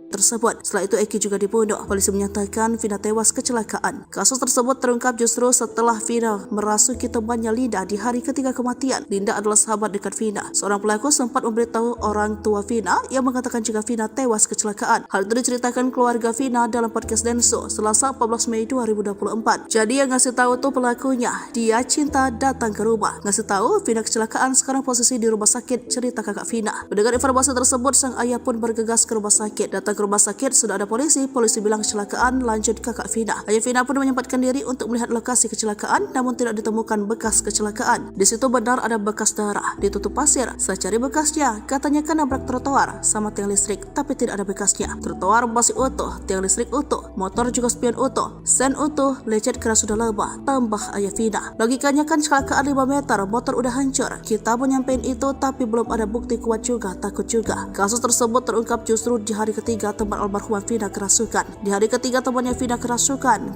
tersebut. Setelah itu Eki juga dibunuh. Polisi menyatakan Vina tewas kecelakaan. Kasus tersebut terungkap justru setelah Vina merasuki temannya Linda di hari ketiga kematian. Linda adalah sahabat dekat Vina. Seorang pelaku sempat memberitahu orang tua Vina yang mengatakan jika Vina tewas kecelakaan. Hal itu diceritakan keluarga Vina dalam podcast Denso Selasa 14 Mei 2024. Jadi yang ngasih tahu tuh pelakunya. Dia cinta datang ke rumah. Ngasih tahu Vina kecelakaan, sekarang posisi di rumah sakit, cerita kakak Vina. Mendengar informasi tersebut, sang ayah pun bergegas ke rumah sakit. Datang ke rumah sakit sudah ada polisi bilang kecelakaan, lanjut kakak Vina. Ayah Vina pun menyempatkan diri untuk melihat lokasi kecelakaan, namun tidak ditemukan bekas kecelakaan. Di situ benar ada bekas darah, ditutup pasir. Saya cari bekasnya, katanya kan nabrak trotoar sama tiang listrik, tapi tidak ada bekasnya. Trotoar masih utuh, tiang listrik utuh, motor juga spion utuh, sen utuh, lecet karena sudah lama, tambah ayah Vina. Logikanya kan kecelakaan 5 meter, motor udah hancur. Kita mau nyampein itu tapi belum ada bukti kuat juga, takut juga. Kasus tersebut terungkap justru di hari ketiga teman almarhumah Vina kerasukan. Di hari ketiga temannya Vina kerasukan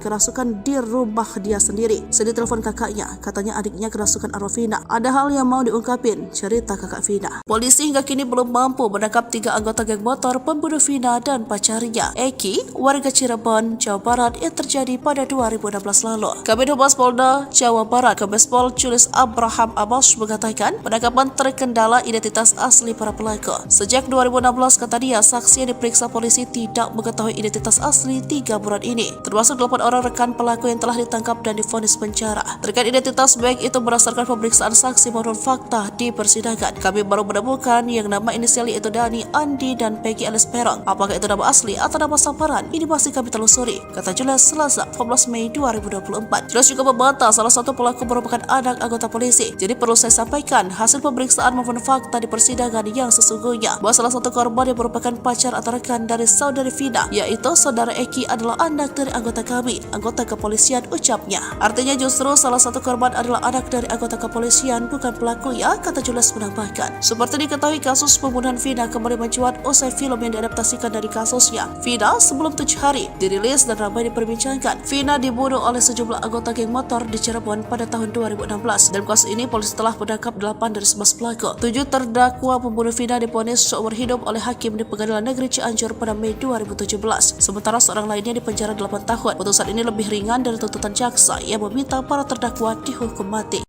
di rumah dia sendiri. Saya ditelepon kakaknya, katanya adiknya kerasukan arwah Vina. Ada hal yang mau diungkapin, cerita kakak Vina. Polisi hingga kini belum mampu menangkap 3 anggota geng motor pembunuh Vina dan pacarnya, Eki, warga Cirebon, Jawa Barat yang terjadi pada 2016 lalu. Kabid Humas Polda Jawa Barat, Kombes Pol Julius Abraham Amos mengatakan penangkapan terkendala identitas asli para pelaku. Sejak 2016 kata dia, saksi yang diperiksa polisi tidak mengetahui identitas asli 3 buron ini, termasuk 8 orang rekan pelaku yang telah ditangkap dan divonis penjara. Terkait identitas baik itu berdasarkan pemeriksaan saksi maupun fakta di persidangan, kami baru menemukan yang nama inisial yaitu Dani, Andi, dan Peggy alias Perong. Apakah itu nama asli atau nama samaran? Ini masih kami telusuri, kata Julius Selasa 14 Mei 2024. Julius juga membantah salah satu pelaku merupakan anak anggota polisi. Jadi perlu saya sampaikan hasil pemeriksaan maupun fakta di persidangan yang sesungguhnya bahwa salah satu korban yang merupakan pacar atau rekan dari saudari Vina, yaitu saudara Eki, adalah anak dari anggota kami, anggota kepolisian, ucapnya. Artinya justru salah satu korban adalah anak dari anggota kepolisian, bukan pelaku ya, kata Julius menambahkan. Seperti diketahui, kasus pembunuhan Vina kembali mencuat usai film yang diadaptasikan dari kasusnya Vina sebelum 7 hari dirilis dan ramai diperbincangkan. Vina dibunuh oleh sejumlah anggota geng motor di Cirebon pada tahun 2016. Dalam kasus ini polisi telah menangkap 8 dari 11 pelaku. 7 terdakwa pembunuh Vina divonis seumur hidup oleh hakim di Pengadilan Negeri Cianjur pada Mei 2017. Sementara seorang lainnya dipenjara 8 tahun. Putusan ini lebih ringan dari tuntutan jaksa yang meminta para terdakwa dihukum mati.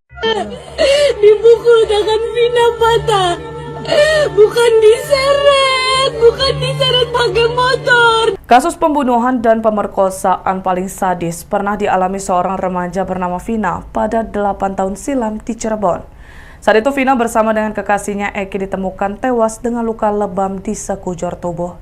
Dipukul tangan Vina patah. Bukan diseret pakai motor. Kasus pembunuhan dan pemerkosaan paling sadis pernah dialami seorang remaja bernama Vina pada 8 tahun silam di Cirebon. Saat itu Vina bersama dengan kekasihnya Eki ditemukan tewas dengan luka lebam di sekujur tubuh.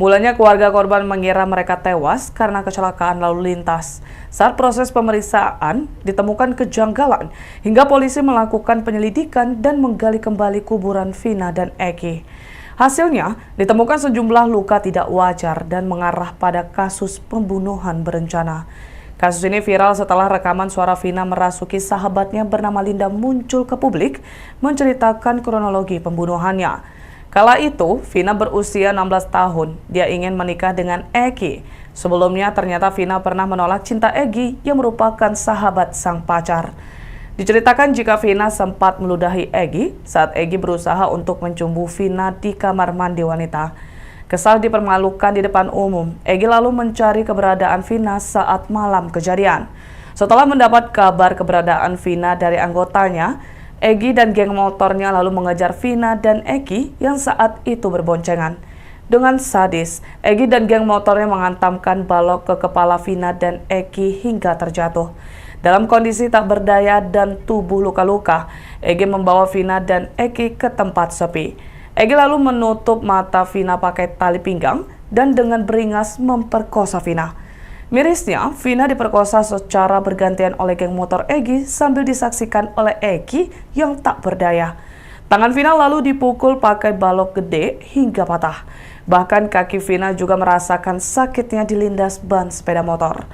Mulanya keluarga korban mengira mereka tewas karena kecelakaan lalu lintas. Saat proses pemeriksaan ditemukan kejanggalan hingga polisi melakukan penyelidikan dan menggali kembali kuburan Vina dan Eki. Hasilnya ditemukan sejumlah luka tidak wajar dan mengarah pada kasus pembunuhan berencana. Kasus ini viral setelah rekaman suara Vina merasuki sahabatnya bernama Linda muncul ke publik menceritakan kronologi pembunuhannya. Kala itu, Vina berusia 16 tahun. Dia ingin menikah dengan Eki. Sebelumnya, ternyata Vina pernah menolak cinta Eki yang merupakan sahabat sang pacar. Diceritakan jika Vina sempat meludahi Eki saat Eki berusaha untuk mencumbu Vina di kamar mandi wanita. Kesal dipermalukan di depan umum, Eki lalu mencari keberadaan Vina saat malam kejadian. Setelah mendapat kabar keberadaan Vina dari anggotanya, Eki dan geng motornya lalu mengejar Vina dan Eki yang saat itu berboncengan. Dengan sadis, Eki dan geng motornya menghantamkan balok ke kepala Vina dan Eki hingga terjatuh. Dalam kondisi tak berdaya dan tubuh luka-luka, Eki membawa Vina dan Eki ke tempat sepi. Eki lalu menutup mata Vina pakai tali pinggang dan dengan beringas memperkosa Vina. Mirisnya, Vina diperkosa secara bergantian oleh geng motor Eki sambil disaksikan oleh Eki yang tak berdaya. Tangan Vina lalu dipukul pakai balok gede hingga patah. Bahkan kaki Vina juga merasakan sakitnya dilindas ban sepeda motor.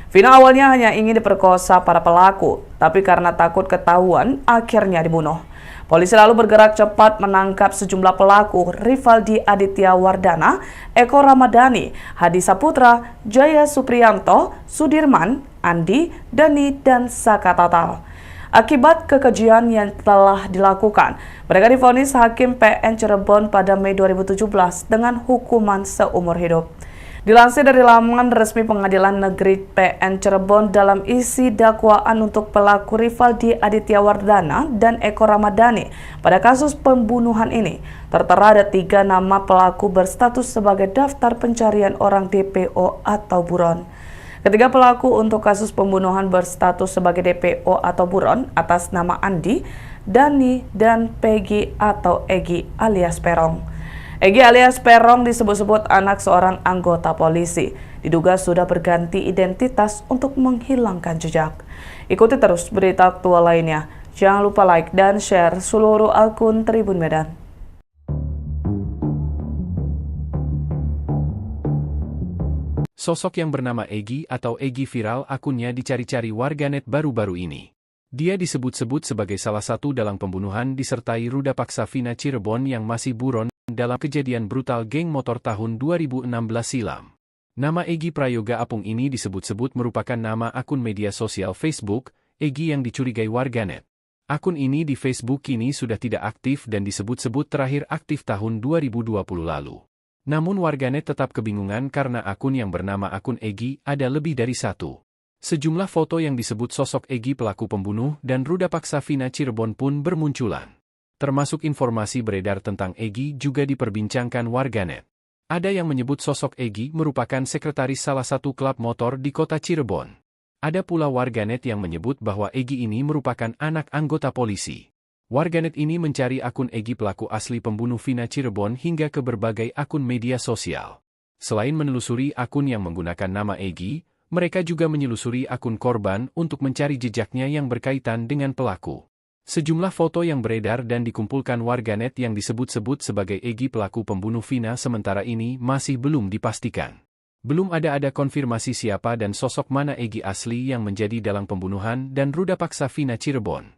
Vina awalnya hanya ingin diperkosa para pelaku, tapi karena takut ketahuan, akhirnya dibunuh. Polisi lalu bergerak cepat menangkap sejumlah pelaku, Rivaldi Aditya Wardana, Eko Ramadhani, Hadi Saputra, Jaya Supriyanto, Sudirman, Andi, Dani, dan Saka Tatal. Akibat kekejian yang telah dilakukan, mereka divonis Hakim PN Cirebon pada Mei 2017 dengan hukuman seumur hidup. Dilansir dari laman resmi Pengadilan Negeri PN Cirebon, dalam isi dakwaan untuk pelaku Rivaldi Aditya Wardana dan Eko Ramadhani pada kasus pembunuhan ini, tertera ada 3 nama pelaku berstatus sebagai daftar pencarian orang DPO atau buron. Ketiga pelaku untuk kasus pembunuhan berstatus sebagai DPO atau buron atas nama Andi, Dani, dan Peggy atau Egi alias Perong. Egi alias Perong disebut-sebut anak seorang anggota polisi. Diduga sudah berganti identitas untuk menghilangkan jejak. Ikuti terus berita aktual lainnya. Jangan lupa like dan share seluruh akun Tribun Medan. Sosok yang bernama Egi atau Egi viral akunnya dicari-cari warganet baru-baru ini. Dia disebut-sebut sebagai salah satu dalang pembunuhan disertai ruda paksa Vina Cirebon yang masih buron dalam kejadian brutal geng motor tahun 2016 silam. Nama Egi Prayoga Apung ini disebut-sebut merupakan nama akun media sosial Facebook, Egi yang dicurigai warganet. Akun ini di Facebook kini sudah tidak aktif dan disebut-sebut terakhir aktif tahun 2020 lalu. Namun warganet tetap kebingungan karena akun yang bernama akun Egi ada lebih dari satu. Sejumlah foto yang disebut sosok Egi pelaku pembunuh dan ruda paksa Vina Cirebon pun bermunculan. Termasuk informasi beredar tentang Egi juga diperbincangkan warganet. Ada yang menyebut sosok Egi merupakan sekretaris salah satu klub motor di kota Cirebon. Ada pula warganet yang menyebut bahwa Egi ini merupakan anak anggota polisi. Warganet ini mencari akun Egi pelaku asli pembunuh Vina Cirebon hingga ke berbagai akun media sosial. Selain menelusuri akun yang menggunakan nama Egi, mereka juga menyelusuri akun korban untuk mencari jejaknya yang berkaitan dengan pelaku. Sejumlah foto yang beredar dan dikumpulkan warganet yang disebut-sebut sebagai Egi pelaku pembunuh Vina sementara ini masih belum dipastikan. Belum ada konfirmasi siapa dan sosok mana Egi asli yang menjadi dalang pembunuhan dan ruda paksa Vina Cirebon.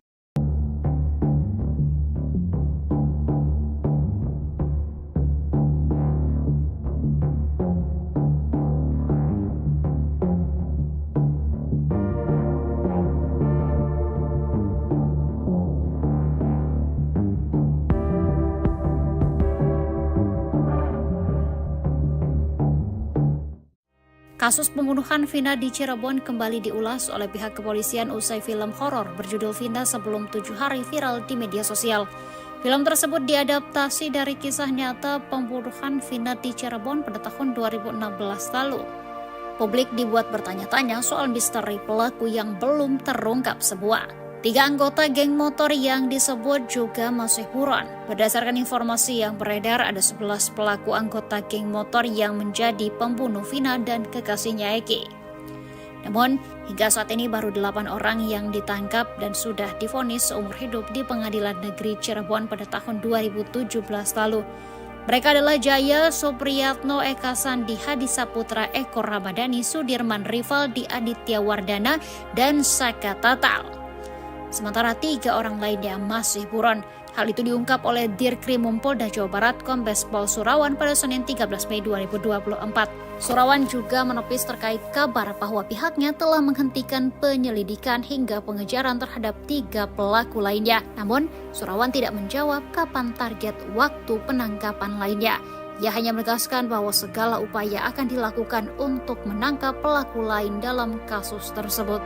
Kasus pembunuhan Vina di Cirebon kembali diulas oleh pihak kepolisian usai film horor berjudul Vina Sebelum 7 Hari viral di media sosial. Film tersebut diadaptasi dari kisah nyata pembunuhan Vina di Cirebon pada tahun 2016 lalu. Publik dibuat bertanya-tanya soal misteri pelaku yang belum terungkap semua. 3 anggota geng motor yang disebut juga masih buron. Berdasarkan informasi yang beredar, ada 11 pelaku anggota geng motor yang menjadi pembunuh Vina dan kekasihnya Egi. Namun, hingga saat ini baru 8 orang yang ditangkap dan sudah divonis seumur hidup di Pengadilan Negeri Cirebon pada tahun 2017 lalu. Mereka adalah Jaya Supriyatno, Eka Sandi, Hadi Saputra, Eko Ramadhani, Sudirman Rivaldi, Aditya Wardana, dan Saka Tatal. Sementara 3 orang lainnya masih buron. Hal itu diungkap oleh Dirkrimum Polda Jawa Barat Kombes Pol Surawan pada Senin 13 Mei 2024. Surawan juga menepis terkait kabar bahwa pihaknya telah menghentikan penyelidikan hingga pengejaran terhadap 3 pelaku lainnya. Namun, Surawan tidak menjawab kapan target waktu penangkapan lainnya. Ia hanya menegaskan bahwa segala upaya akan dilakukan untuk menangkap pelaku lain dalam kasus tersebut.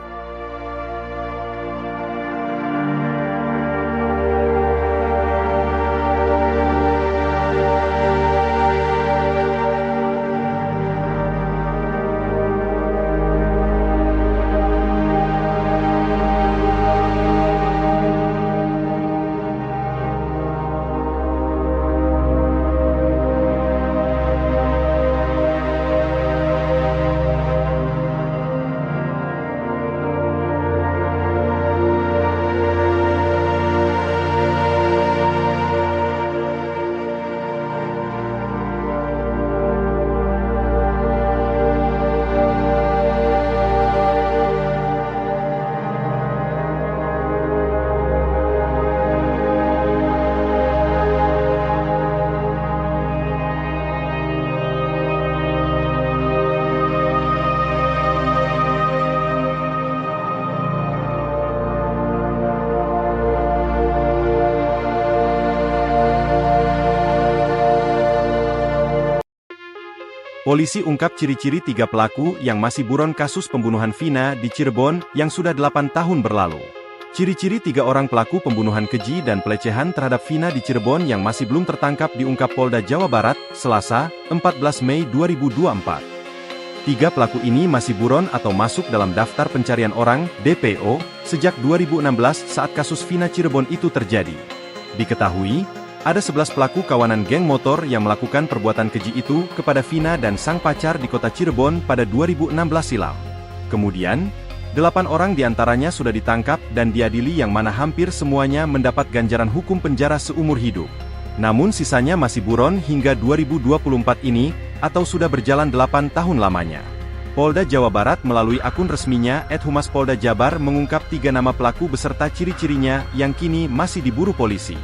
Polisi ungkap ciri-ciri 3 pelaku yang masih buron kasus pembunuhan Vina di Cirebon yang sudah 8 tahun berlalu. Ciri-ciri 3 orang pelaku pembunuhan keji dan pelecehan terhadap Vina di Cirebon yang masih belum tertangkap diungkap Polda Jawa Barat, Selasa, 14 Mei 2024. 3 pelaku ini masih buron atau masuk dalam daftar pencarian orang, DPO, sejak 2016 saat kasus Vina Cirebon itu terjadi. Diketahui, Ada 11 pelaku kawanan geng motor yang melakukan perbuatan keji itu kepada Vina dan sang pacar di kota Cirebon pada 2016 silam. Kemudian, 8 orang diantaranya sudah ditangkap dan diadili yang mana hampir semuanya mendapat ganjaran hukum penjara seumur hidup. Namun sisanya masih buron hingga 2024 ini, atau sudah berjalan 8 tahun lamanya. Polda Jawa Barat melalui akun resminya @Humas Polda Jabar mengungkap 3 nama pelaku beserta ciri-cirinya yang kini masih diburu polisi.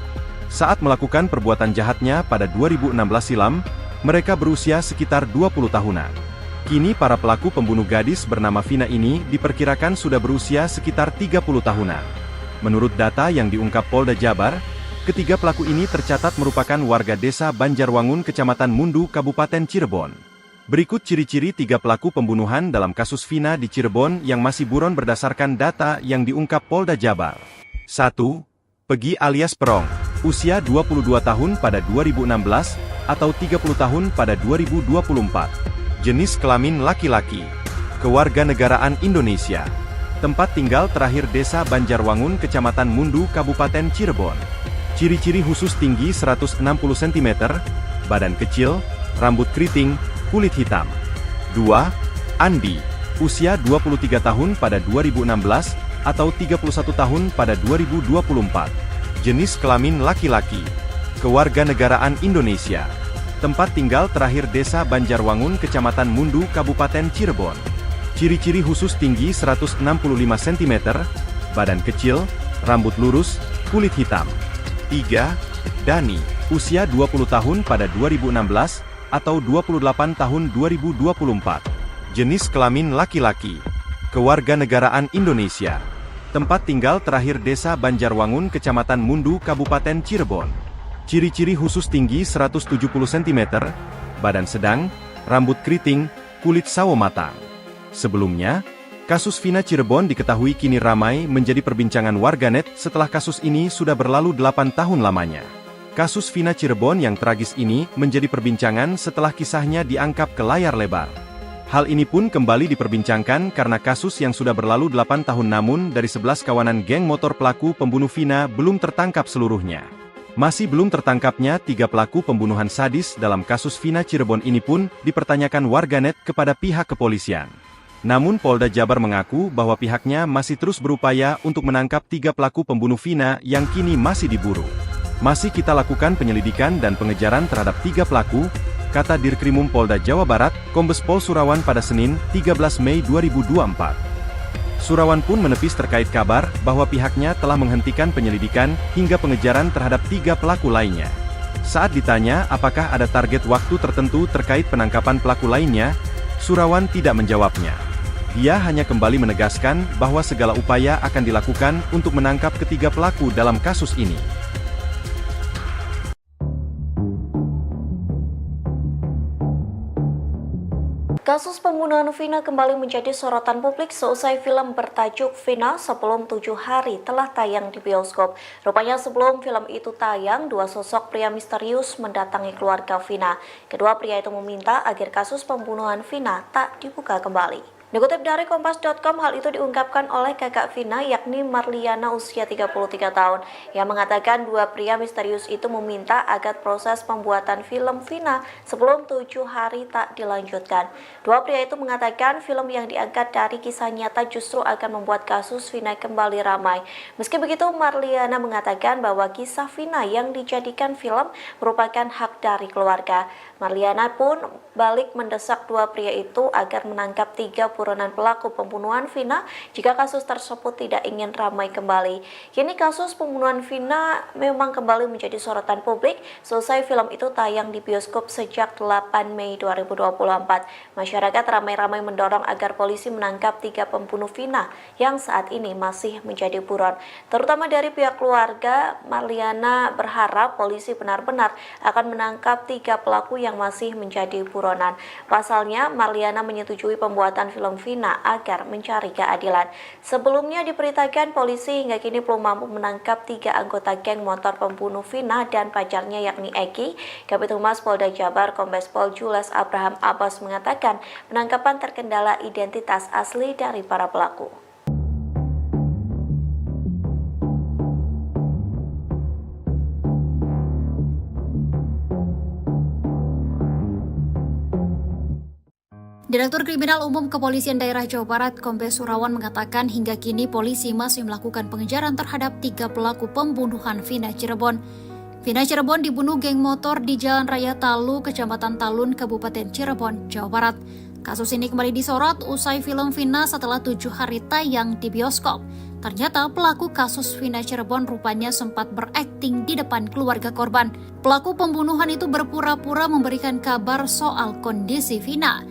Saat melakukan perbuatan jahatnya pada 2016 silam, mereka berusia sekitar 20 tahunan. Kini para pelaku pembunuh gadis bernama Vina ini diperkirakan sudah berusia sekitar 30 tahunan. Menurut data yang diungkap Polda Jabar, ketiga pelaku ini tercatat merupakan warga desa Banjarwangun, Kecamatan Mundu, Kabupaten Cirebon. Berikut ciri-ciri 3 pelaku pembunuhan dalam kasus Vina di Cirebon yang masih buron berdasarkan data yang diungkap Polda Jabar. 1. Pegi alias Perong, usia 22 tahun pada 2016, atau 30 tahun pada 2024. Jenis kelamin laki-laki. Kewarganegaraan Indonesia. Tempat tinggal terakhir desa Banjarwangun, Kecamatan Mundu, Kabupaten Cirebon. Ciri-ciri khusus tinggi 160 cm, badan kecil, rambut keriting, kulit hitam. 2. Andi, usia 23 tahun pada 2016, atau 31 tahun pada 2024. Jenis kelamin laki-laki. Kewarganegaraan Indonesia. Tempat tinggal terakhir desa Banjarwangun, Kecamatan Mundu, Kabupaten Cirebon. Ciri-ciri khusus tinggi 165 cm, badan kecil, rambut lurus, kulit hitam. 3. Dani, usia 20 tahun pada 2016, atau 28 tahun 2024. Jenis kelamin laki-laki. Kewarganegaraan Indonesia. Tempat tinggal terakhir desa Banjarwangun, Kecamatan Mundu, Kabupaten Cirebon. Ciri-ciri khusus tinggi 170 cm, badan sedang, rambut keriting, kulit sawo matang. Sebelumnya, kasus Vina Cirebon diketahui kini ramai menjadi perbincangan warganet setelah kasus ini sudah berlalu 8 tahun lamanya. Kasus Vina Cirebon yang tragis ini menjadi perbincangan setelah kisahnya diangkat ke layar lebar. Hal ini pun kembali diperbincangkan karena kasus yang sudah berlalu 8 tahun namun dari 11 kawanan geng motor pelaku pembunuh Vina belum tertangkap seluruhnya. Masih belum tertangkapnya 3 pelaku pembunuhan sadis dalam kasus Vina Cirebon ini pun dipertanyakan warganet kepada pihak kepolisian. Namun Polda Jabar mengaku bahwa pihaknya masih terus berupaya untuk menangkap 3 pelaku pembunuh Vina yang kini masih diburu. Masih kita lakukan penyelidikan dan pengejaran terhadap 3 pelaku, kata Dirkrimum Polda Jawa Barat, Kombes Pol Surawan pada Senin, 13 Mei 2024. Surawan pun menepis terkait kabar bahwa pihaknya telah menghentikan penyelidikan hingga pengejaran terhadap 3 pelaku lainnya. Saat ditanya apakah ada target waktu tertentu terkait penangkapan pelaku lainnya, Surawan tidak menjawabnya. Dia hanya kembali menegaskan bahwa segala upaya akan dilakukan untuk menangkap ketiga pelaku dalam kasus ini. Kasus pembunuhan Vina kembali menjadi sorotan publik seusai film bertajuk Vina Sebelum 7 Hari telah tayang di bioskop. Rupanya sebelum film itu tayang, 2 sosok pria misterius mendatangi keluarga Vina. Kedua pria itu meminta agar kasus pembunuhan Vina tak dibuka kembali. Dikutip dari Kompas.com, hal itu diungkapkan oleh kakak Vina yakni Marliana usia 33 tahun yang mengatakan 2 pria misterius itu meminta agar proses pembuatan film Vina sebelum 7 hari tak dilanjutkan. 2 pria itu mengatakan film yang diangkat dari kisah nyata justru akan membuat kasus Vina kembali ramai. Meski begitu, Marliana mengatakan bahwa kisah Vina yang dijadikan film merupakan hak dari keluarga. Marliana pun balik mendesak 2 pria itu agar menangkap 3 buronan pelaku pembunuhan Vina jika kasus tersebut tidak ingin ramai kembali. Kini kasus pembunuhan Vina memang kembali menjadi sorotan publik selesai film itu tayang di bioskop sejak 8 Mei 2024. Masyarakat ramai-ramai mendorong agar polisi menangkap 3 pembunuh Vina yang saat ini masih menjadi buron. Terutama dari pihak keluarga, Marliana berharap polisi benar-benar akan menangkap 3 pelaku yang masih menjadi buronan. Pasalnya, Marliana menyetujui pembuatan film Vina agar mencari keadilan. Sebelumnya diberitakan polisi hingga kini belum mampu menangkap 3 anggota geng motor pembunuh Vina dan pacarnya yakni Eki. Kabid Humas Polda Jabar Kombes Pol Jules Abraham Abbas mengatakan penangkapan terkendala identitas asli dari para pelaku. Direktur Kriminal Umum Kepolisian Daerah Jawa Barat, Kombes Surawan mengatakan hingga kini polisi masih melakukan pengejaran terhadap 3 pelaku pembunuhan Vina Cirebon. Vina Cirebon dibunuh geng motor di Jalan Raya Talu, Kecamatan Talun, Kabupaten Cirebon, Jawa Barat. Kasus ini kembali disorot usai film Vina setelah 7 hari tayang di bioskop. Ternyata pelaku kasus Vina Cirebon rupanya sempat berakting di depan keluarga korban. Pelaku pembunuhan itu berpura-pura memberikan kabar soal kondisi Vina.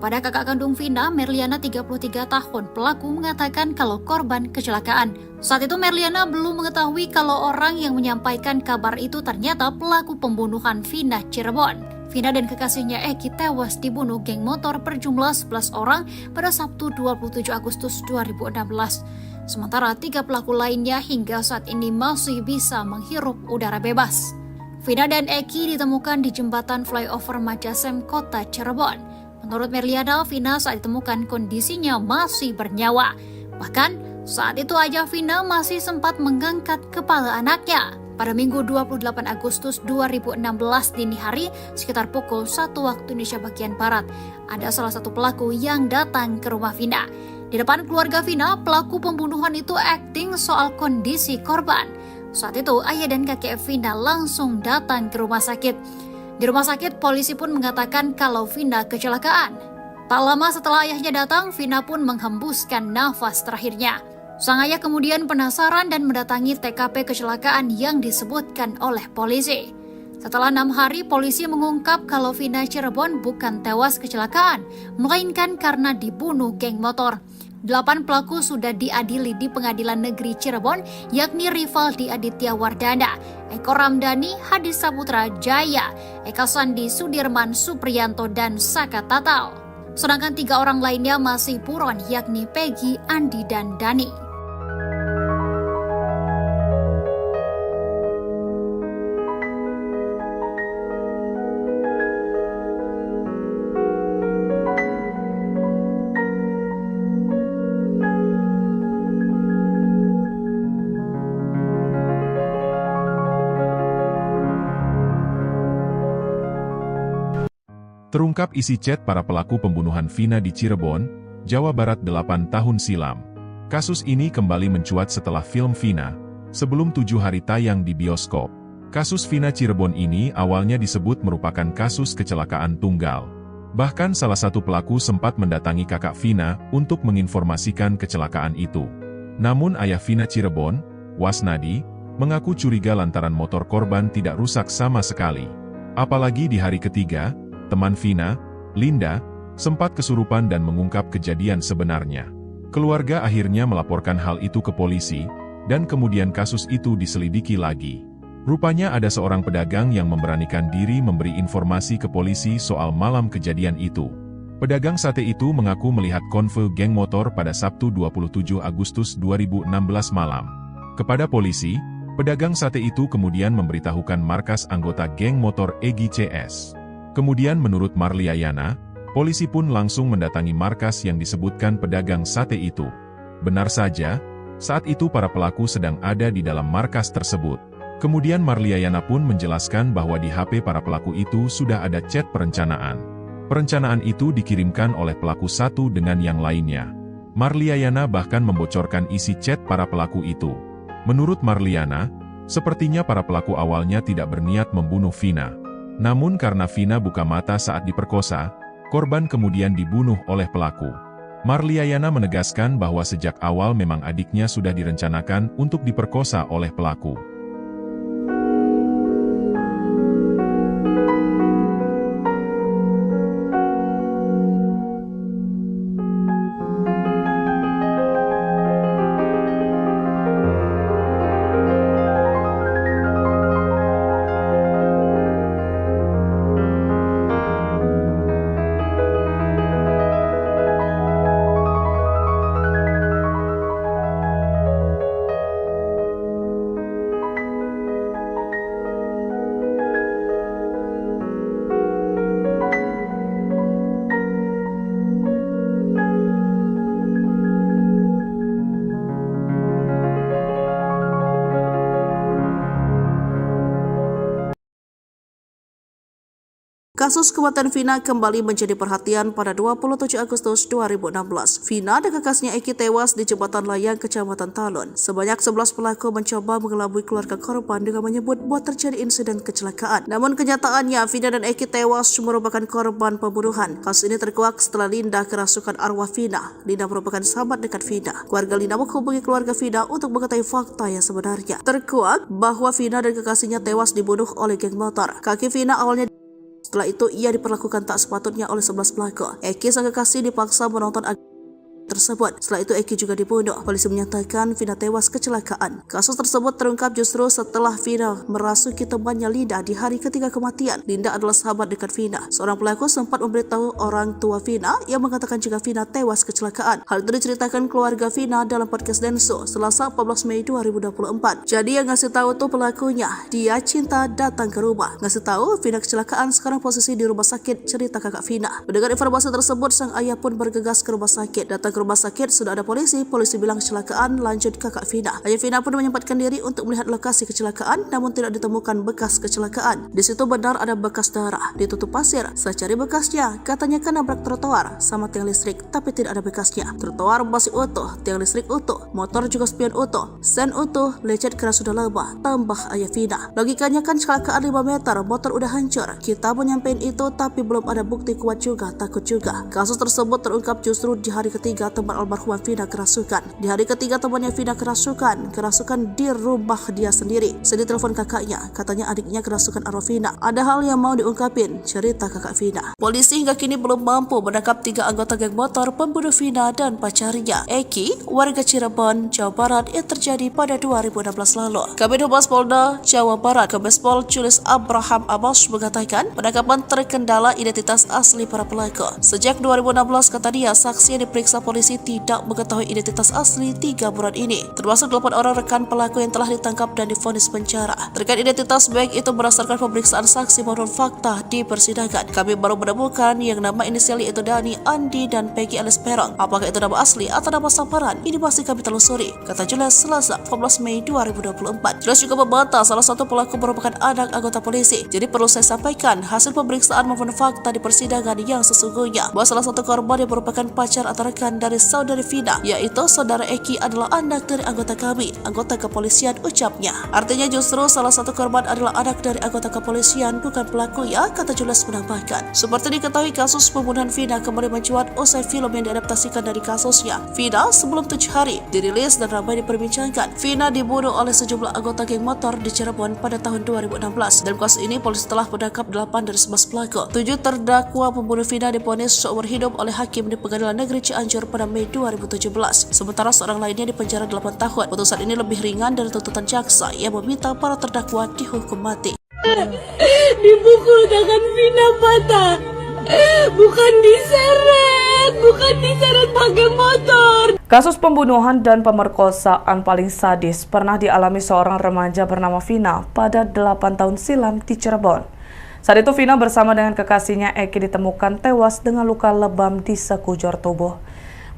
Kepada kakak kandung Vina, Merliana 33 tahun, pelaku mengatakan kalau korban kecelakaan. Saat itu Merliana belum mengetahui kalau orang yang menyampaikan kabar itu ternyata pelaku pembunuhan Vina Cirebon. Vina dan kekasihnya Eki tewas dibunuh geng motor berjumlah 11 orang pada Sabtu 27 Agustus 2016. Sementara 3 pelaku lainnya hingga saat ini masih bisa menghirup udara bebas. Vina dan Eki ditemukan di jembatan flyover Majasem, Kota Cirebon. Menurut Merliana, Vina saat ditemukan kondisinya masih bernyawa. Bahkan saat itu ayah Vina masih sempat mengangkat kepala anaknya. Pada Minggu 28 Agustus 2016 dini hari, sekitar pukul 1 waktu Indonesia bagian Barat, ada salah satu pelaku yang datang ke rumah Vina. Di depan keluarga Vina, pelaku pembunuhan itu akting soal kondisi korban. Saat itu, ayah dan kakek Vina langsung datang ke rumah sakit. Di rumah sakit, polisi pun mengatakan kalau Vina kecelakaan. Tak lama setelah ayahnya datang, Vina pun menghembuskan nafas terakhirnya. Sang ayah kemudian penasaran dan mendatangi TKP kecelakaan yang disebutkan oleh polisi. Setelah 6 hari, polisi mengungkap kalau Vina Cirebon bukan tewas kecelakaan, melainkan karena dibunuh geng motor. 8 pelaku sudah diadili di Pengadilan Negeri Cirebon, yakni Rivaldi Aditya Wardana, Eko Ramdhani, Hadi Saputra Jaya, Eka Sandi Sudirman Supriyanto, dan Saka Tatal. Sedangkan 3 orang lainnya masih buron, yakni Peggy, Andi, dan Dani. Terungkap isi chat para pelaku pembunuhan Vina di Cirebon, Jawa Barat 8 tahun silam. Kasus ini kembali mencuat setelah film Vina, sebelum 7 hari tayang di bioskop. Kasus Vina Cirebon ini awalnya disebut merupakan kasus kecelakaan tunggal. Bahkan salah satu pelaku sempat mendatangi kakak Vina untuk menginformasikan kecelakaan itu. Namun ayah Vina Cirebon, Wasnadi, mengaku curiga lantaran motor korban tidak rusak sama sekali. Apalagi di hari ketiga, teman Vina, Linda, sempat kesurupan dan mengungkap kejadian sebenarnya. Keluarga akhirnya melaporkan hal itu ke polisi, dan kemudian kasus itu diselidiki lagi. Rupanya ada seorang pedagang yang memberanikan diri memberi informasi ke polisi soal malam kejadian itu. Pedagang sate itu mengaku melihat konvoy geng motor pada Sabtu 27 Agustus 2016 malam. Kepada polisi, pedagang sate itu kemudian memberitahukan markas anggota geng motor Egy CS. Kemudian menurut Marliayana, polisi pun langsung mendatangi markas yang disebutkan pedagang sate itu. Benar saja, saat itu para pelaku sedang ada di dalam markas tersebut. Kemudian Marliayana pun menjelaskan bahwa di HP para pelaku itu sudah ada chat perencanaan. Perencanaan itu dikirimkan oleh pelaku satu dengan yang lainnya. Marliayana bahkan membocorkan isi chat para pelaku itu. Menurut Marliana, sepertinya para pelaku awalnya tidak berniat membunuh Vina. Namun karena Vina buka mata saat diperkosa, korban kemudian dibunuh oleh pelaku. Marliayana menegaskan bahwa sejak awal memang adiknya sudah direncanakan untuk diperkosa oleh pelaku. Kasus kematian Vina kembali menjadi perhatian pada 27 Agustus 2016. Vina dan kakaknya Eki tewas di jembatan layang Kecamatan Talun. Sebanyak 11 pelaku mencoba mengelabui keluarga korban dengan menyebut bahwa terjadi insiden kecelakaan. Namun kenyataannya Vina dan Eki tewas merupakan korban pembunuhan. Kasus ini terkuak setelah Linda kerasukan arwah Vina. Linda merupakan sahabat dekat Vina. Keluarga Linda menghubungi keluarga Vina untuk mengetahui fakta yang sebenarnya. Terkuak bahwa Vina dan kekasihnya tewas dibunuh oleh geng motor. Kaki Vina awalnya setelah itu ia diperlakukan tak sepatutnya oleh 11 pelaku. Eki sang kekasih dipaksa menonton tersebut. Setelah itu Eki juga dibunuh. Polisi menyatakan Vina tewas kecelakaan. Kasus tersebut terungkap justru setelah Vina merasuki temannya Linda di hari ketiga kematian. Linda adalah sahabat dekat Vina. Seorang pelaku sempat memberitahu orang tua Vina yang mengatakan jika Vina tewas kecelakaan. Hal itu diceritakan keluarga Vina dalam podcast Denso Selasa 14 Mei 2024. Jadi yang ngasih tahu tuh pelakunya. Dia cinta datang ke rumah. Ngasih tahu Vina kecelakaan, sekarang posisi di rumah sakit, cerita kakak Vina. Mendengar informasi tersebut, sang ayah pun bergegas ke rumah sakit. Datang ke rumah sakit sudah ada polisi bilang kecelakaan, lanjut kakak Vina. Ayah Vina pun menyempatkan diri untuk melihat lokasi kecelakaan, namun tidak ditemukan bekas kecelakaan. Di situ benar ada bekas darah, ditutup pasir. Saya cari bekasnya, katanya kan nabrak trotoar sama tiang listrik, tapi tidak ada bekasnya. Trotoar masih utuh, tiang listrik utuh, motor juga spion utuh, sen utuh, lecet karena sudah lama, tambah ayah Vina. Logikanya kan kecelakaan 5 meter, motor udah hancur. Kita mau nyampein itu tapi belum ada bukti kuat juga, takut juga. Kasus tersebut terungkap justru di hari ketiga teman almarhumah Vina kerasukan. Di hari ketiga temannya Vina kerasukan di rumah dia sendiri. Sedih telepon kakaknya, katanya adiknya kerasukan arwah Vina. Ada hal yang mau diungkapin, cerita kakak Vina. Polisi hingga kini belum mampu menangkap 3 anggota geng motor pembunuh Vina dan pacarnya, Eki, warga Cirebon, Jawa Barat yang terjadi pada 2016 lalu. Kabid Humas Polda Jawa Barat, Kombespol Julius Abraham Amos mengatakan penangkapan terkendala identitas asli para pelaku. Sejak 2016 kata dia, saksi yang diperiksa polisi tidak mengetahui identitas asli 3 buron ini, termasuk 8 orang rekan pelaku yang telah ditangkap dan divonis penjara. Terkait identitas baik itu berdasarkan pemeriksaan saksi maupun fakta di persidangan, kami baru menemukan yang nama inisial yaitu Dani, Andi, dan Peggy alias Perong. Apakah itu nama asli atau nama samaran? Ini masih kami telusuri, kata Julius Selasa 14 Mei 2024. Julius juga membantah salah satu pelaku merupakan anak anggota polisi. Jadi perlu saya sampaikan hasil pemeriksaan maupun fakta di persidangan yang sesungguhnya bahwa salah satu korban yang merupakan pacar atau rekan dari saudari Vina, yaitu saudara Eki, adalah anak dari anggota kami, anggota kepolisian, ucapnya. Artinya justru salah satu korban adalah anak dari anggota kepolisian, bukan pelaku ya, kata Julius menambahkan. Seperti diketahui kasus pembunuhan Vina kembali mencuat usai film yang diadaptasikan dari kasusnya. Vina sebelum 7 hari dirilis dan ramai diperbincangkan. Vina dibunuh oleh sejumlah anggota geng motor di Cirebon pada tahun 2016. Dalam kasus ini polisi telah menangkap 8 dari 11 pelaku. 7 terdakwa pembunuh Vina divonis seumur hidup oleh hakim di Pengadilan Negeri Cianjur pada Mei 2017. Sementara seorang lainnya dipenjara 8 tahun. Putusan ini lebih ringan dari tuntutan jaksa yang meminta para terdakwa dihukum mati. Dipukul tangan Vina patah. Bukan diseret pakai motor. Kasus pembunuhan dan pemerkosaan paling sadis pernah dialami seorang remaja bernama Vina pada 8 tahun silam di Cirebon. Saat itu Vina bersama dengan kekasihnya Eki ditemukan tewas dengan luka lebam di sekujur tubuh.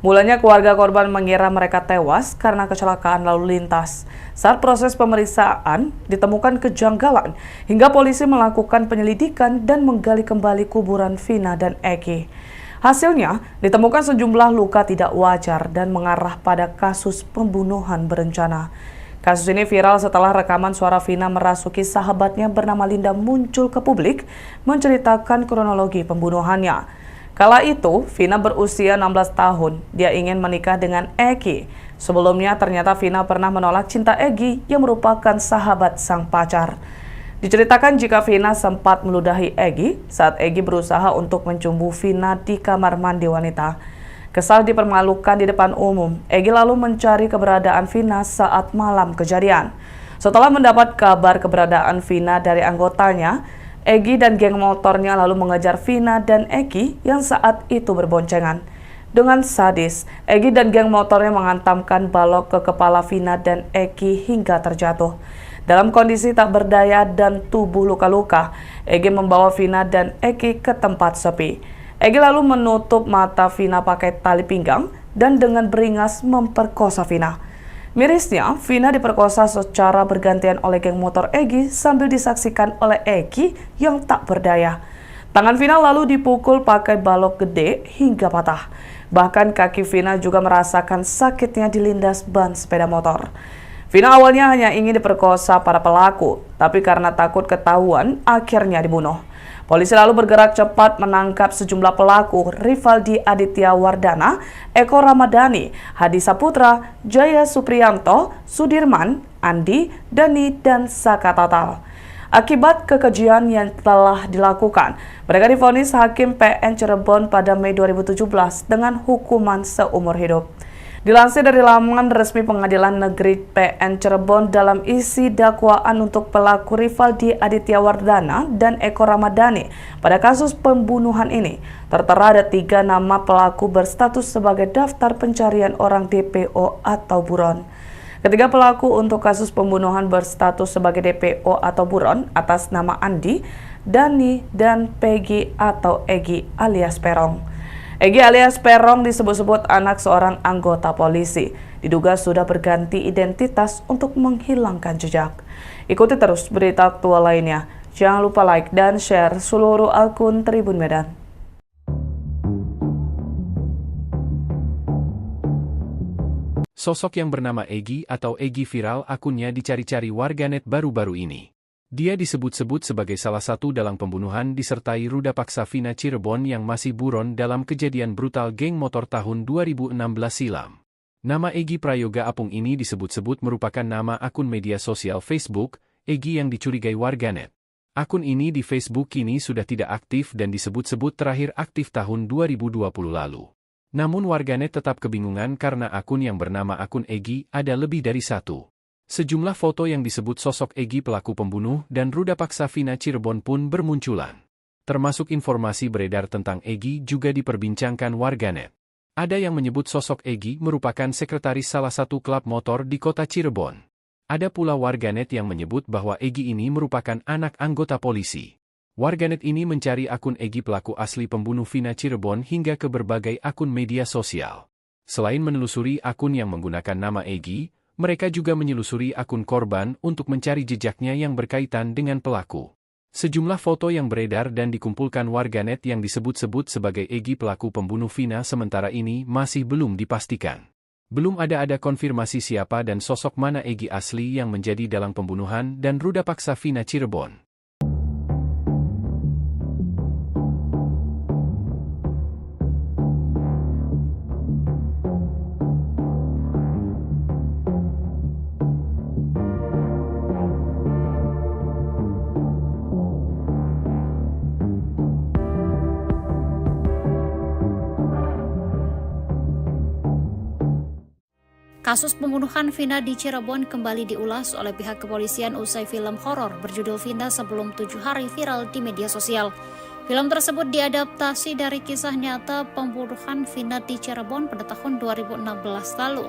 Mulanya keluarga korban mengira mereka tewas karena kecelakaan lalu lintas. Saat proses pemeriksaan ditemukan kejanggalan hingga polisi melakukan penyelidikan dan menggali kembali kuburan Vina dan Eki. Hasilnya ditemukan sejumlah luka tidak wajar dan mengarah pada kasus pembunuhan berencana. Kasus ini viral setelah rekaman suara Vina merasuki sahabatnya bernama Linda muncul ke publik menceritakan kronologi pembunuhannya. Kala itu, Vina berusia 16 tahun. Dia ingin menikah dengan Eki. Sebelumnya, ternyata Vina pernah menolak cinta Eki yang merupakan sahabat sang pacar. Diceritakan jika Vina sempat meludahi Eki saat Eki berusaha untuk mencumbu Vina di kamar mandi wanita. Kesal dipermalukan di depan umum, Eki lalu mencari keberadaan Vina saat malam kejadian. Setelah mendapat kabar keberadaan Vina dari anggotanya, Eki dan geng motornya lalu mengejar Vina dan Eki yang saat itu berboncengan. Dengan sadis, Eki dan geng motornya menghantamkan balok ke kepala Vina dan Eki hingga terjatuh. Dalam kondisi tak berdaya dan tubuh luka-luka, Eki membawa Vina dan Eki ke tempat sepi. Eki lalu menutup mata Vina pakai tali pinggang dan dengan beringas memperkosa Vina. Mirisnya, Vina diperkosa secara bergantian oleh geng motor Eki sambil disaksikan oleh Eki yang tak berdaya. Tangan Vina lalu dipukul pakai balok gede hingga patah. Bahkan kaki Vina juga merasakan sakitnya dilindas ban sepeda motor. Vina awalnya hanya ingin diperkosa para pelaku, tapi karena takut ketahuan, akhirnya dibunuh. Polisi lalu bergerak cepat menangkap sejumlah pelaku, Rivaldi Aditya Wardana, Eko Ramadhani, Hadi Saputra, Jaya Supriyanto, Sudirman, Andi, Dani, dan Saka Tatal. Akibat kekejian yang telah dilakukan, mereka divonis Hakim PN Cirebon pada Mei 2017 dengan hukuman seumur hidup. Dilansir dari laman resmi Pengadilan Negeri PN Cirebon dalam isi dakwaan untuk pelaku Rivaldi Aditya Wardana dan Eko Ramadhani pada kasus pembunuhan ini, tertera ada 3 nama pelaku berstatus sebagai daftar pencarian orang DPO atau buron. Ketiga pelaku untuk kasus pembunuhan berstatus sebagai DPO atau buron atas nama Andi, Dani, dan Peggy atau Egi alias Perong. Egi alias Perong disebut-sebut anak seorang anggota polisi. Diduga sudah berganti identitas untuk menghilangkan jejak. Ikuti terus berita aktual lainnya. Jangan lupa like dan share seluruh akun Tribun Medan. Sosok yang bernama Egi atau Egi viral akunnya dicari-cari warganet baru-baru ini. Dia disebut-sebut sebagai salah satu dalang pembunuhan disertai ruda paksa Vina Cirebon yang masih buron dalam kejadian brutal geng motor tahun 2016 silam. Nama Egi Prayoga Apung ini disebut-sebut merupakan nama akun media sosial Facebook, Egi yang dicurigai warganet. Akun ini di Facebook kini sudah tidak aktif dan disebut-sebut terakhir aktif tahun 2020 lalu. Namun warganet tetap kebingungan karena akun yang bernama akun Egi ada lebih dari satu. Sejumlah foto yang disebut sosok Egi pelaku pembunuh dan ruda paksa Vina Cirebon pun bermunculan. Termasuk informasi beredar tentang Egi juga diperbincangkan warganet. Ada yang menyebut sosok Egi merupakan sekretaris salah satu klub motor di kota Cirebon. Ada pula warganet yang menyebut bahwa Egi ini merupakan anak anggota polisi. Warganet ini mencari akun Egi pelaku asli pembunuh Vina Cirebon hingga ke berbagai akun media sosial. Selain menelusuri akun yang menggunakan nama Egi, mereka juga menyelusuri akun korban untuk mencari jejaknya yang berkaitan dengan pelaku. Sejumlah foto yang beredar dan dikumpulkan warganet yang disebut-sebut sebagai Egi pelaku pembunuh Vina sementara ini masih belum dipastikan. Belum ada konfirmasi siapa dan sosok mana Egi asli yang menjadi dalang pembunuhan dan ruda paksa Vina Cirebon. Kasus pembunuhan Vina di Cirebon kembali diulas oleh pihak kepolisian usai film horor berjudul Vina Sebelum 7 Hari viral di media sosial. Film tersebut diadaptasi dari kisah nyata pembunuhan Vina di Cirebon pada tahun 2016 lalu.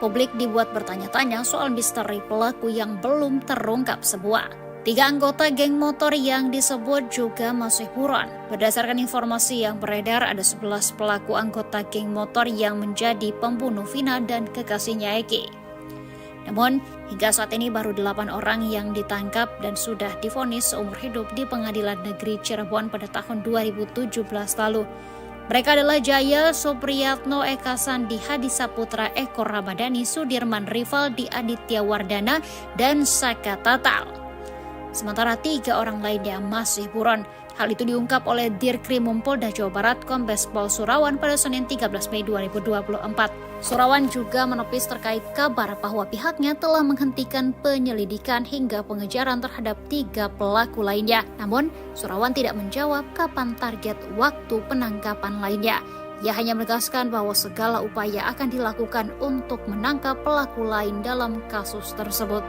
Publik dibuat bertanya-tanya soal misteri pelaku yang belum terungkap semua. 3 anggota geng motor yang disebut juga masih buron. Berdasarkan informasi yang beredar, ada 11 pelaku anggota geng motor yang menjadi pembunuh Vina dan kekasihnya Egi. Namun, hingga saat ini baru 8 orang yang ditangkap dan sudah divonis seumur hidup di Pengadilan Negeri Cirebon pada tahun 2017 lalu. Mereka adalah Jaya Supriyatno, Eka Sandi, Hadi Saputra, Eko Ramadhani, Sudirman, Rivaldi Aditya Wardana, dan Saka Tatal. Sementara 3 orang lainnya masih buron. Hal itu diungkap oleh Dirkrimum Polda Jawa Barat Kombes Pol Surawan pada Senin 13 Mei 2024. Surawan juga menepis terkait kabar bahwa pihaknya telah menghentikan penyelidikan hingga pengejaran terhadap 3 pelaku lainnya. Namun, Surawan tidak menjawab kapan target waktu penangkapan lainnya. Ia hanya menegaskan bahwa segala upaya akan dilakukan untuk menangkap pelaku lain dalam kasus tersebut.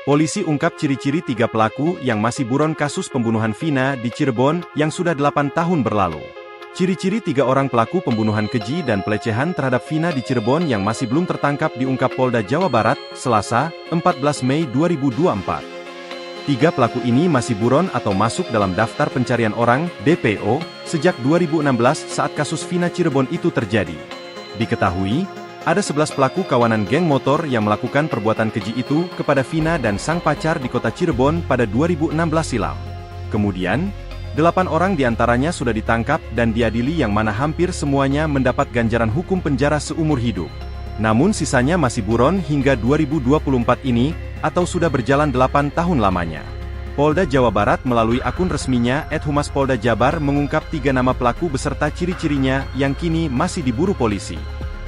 Polisi ungkap ciri-ciri 3 pelaku yang masih buron kasus pembunuhan Vina di Cirebon yang sudah 8 tahun berlalu. Ciri-ciri 3 orang pelaku pembunuhan keji dan pelecehan terhadap Vina di Cirebon yang masih belum tertangkap diungkap Polda Jawa Barat, Selasa, 14 Mei 2024. 3 pelaku ini masih buron atau masuk dalam daftar pencarian orang, DPO, sejak 2016 saat kasus Vina Cirebon itu terjadi. Diketahui, ada 11 pelaku kawanan geng motor yang melakukan perbuatan keji itu kepada Vina dan sang pacar di kota Cirebon pada 2016 silam. Kemudian, 8 orang diantaranya sudah ditangkap dan diadili yang mana hampir semuanya mendapat ganjaran hukum penjara seumur hidup. Namun sisanya masih buron hingga 2024 ini, atau sudah berjalan 8 tahun lamanya. Polda Jawa Barat melalui akun resminya @Humas Polda Jabar mengungkap 3 nama pelaku beserta ciri-cirinya yang kini masih diburu polisi.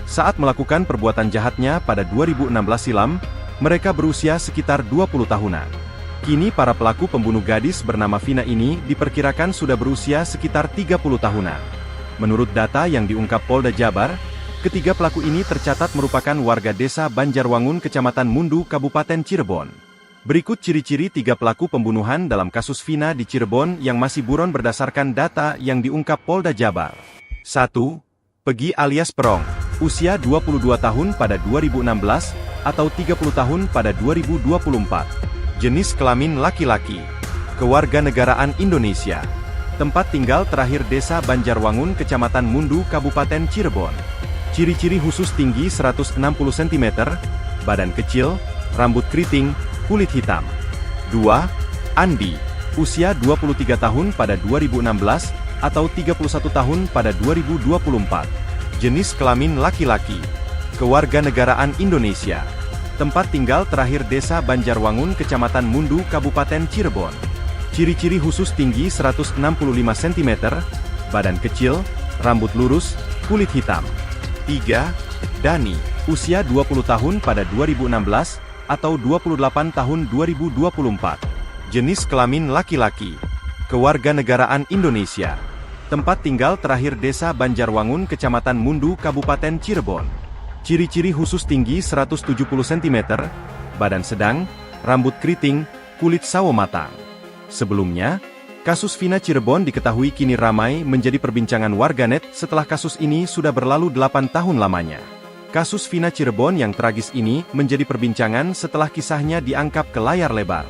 Saat melakukan perbuatan jahatnya pada 2016 silam, mereka berusia sekitar 20 tahunan. Kini para pelaku pembunuh gadis bernama Vina ini diperkirakan sudah berusia sekitar 30 tahunan. Menurut data yang diungkap Polda Jabar, ketiga pelaku ini tercatat merupakan warga desa Banjarwangun, Kecamatan Mundu, Kabupaten Cirebon. Berikut ciri-ciri 3 pelaku pembunuhan dalam kasus Vina di Cirebon yang masih buron berdasarkan data yang diungkap Polda Jabar. 1. Pegi alias Perong, usia 22 tahun pada 2016, atau 30 tahun pada 2024. Jenis kelamin laki-laki. Kewarganegaraan Indonesia. Tempat tinggal terakhir desa Banjarwangun, Kecamatan Mundu, Kabupaten Cirebon. Ciri-ciri khusus tinggi 160 cm, badan kecil, rambut keriting, kulit hitam. 2. Andi, usia 23 tahun pada 2016, atau 31 tahun pada 2024. Jenis kelamin laki-laki. Kewarganegaraan Indonesia. Tempat tinggal terakhir desa Banjarwangun, Kecamatan Mundu, Kabupaten Cirebon. Ciri-ciri khusus tinggi 165 cm, badan kecil, rambut lurus, kulit hitam. 3. Dani, usia 20 tahun pada 2016, atau 28 tahun 2024. Jenis kelamin laki-laki. Kewarganegaraan Indonesia. Tempat tinggal terakhir desa Banjarwangun, Kecamatan Mundu, Kabupaten Cirebon. Ciri-ciri khusus tinggi 170 cm, badan sedang, rambut keriting, kulit sawo matang. Sebelumnya, kasus Vina Cirebon diketahui kini ramai menjadi perbincangan warganet setelah kasus ini sudah berlalu 8 tahun lamanya. Kasus Vina Cirebon yang tragis ini menjadi perbincangan setelah kisahnya diangkat ke layar lebar.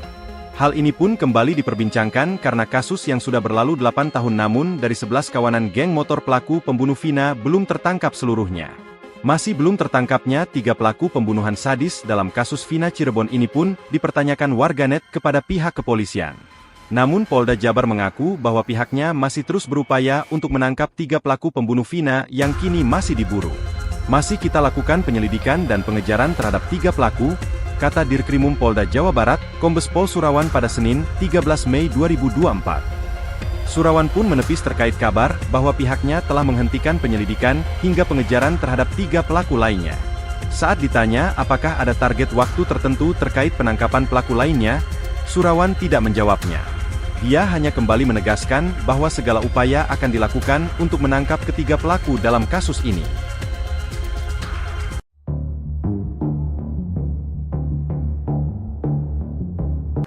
Hal ini pun kembali diperbincangkan karena kasus yang sudah berlalu 8 tahun namun dari 11 kawanan geng motor pelaku pembunuh Vina belum tertangkap seluruhnya. Masih belum tertangkapnya 3 pelaku pembunuhan sadis dalam kasus Vina Cirebon ini pun dipertanyakan warganet kepada pihak kepolisian. Namun Polda Jabar mengaku bahwa pihaknya masih terus berupaya untuk menangkap 3 pelaku pembunuh Vina yang kini masih diburu. Masih kita lakukan penyelidikan dan pengejaran terhadap 3 pelaku, kata Dirkrimum Polda Jawa Barat, Kombes Pol Surawan pada Senin, 13 Mei 2024. Surawan pun menepis terkait kabar bahwa pihaknya telah menghentikan penyelidikan hingga pengejaran terhadap 3 pelaku lainnya. Saat ditanya apakah ada target waktu tertentu terkait penangkapan pelaku lainnya, Surawan tidak menjawabnya. Dia hanya kembali menegaskan bahwa segala upaya akan dilakukan untuk menangkap ketiga pelaku dalam kasus ini.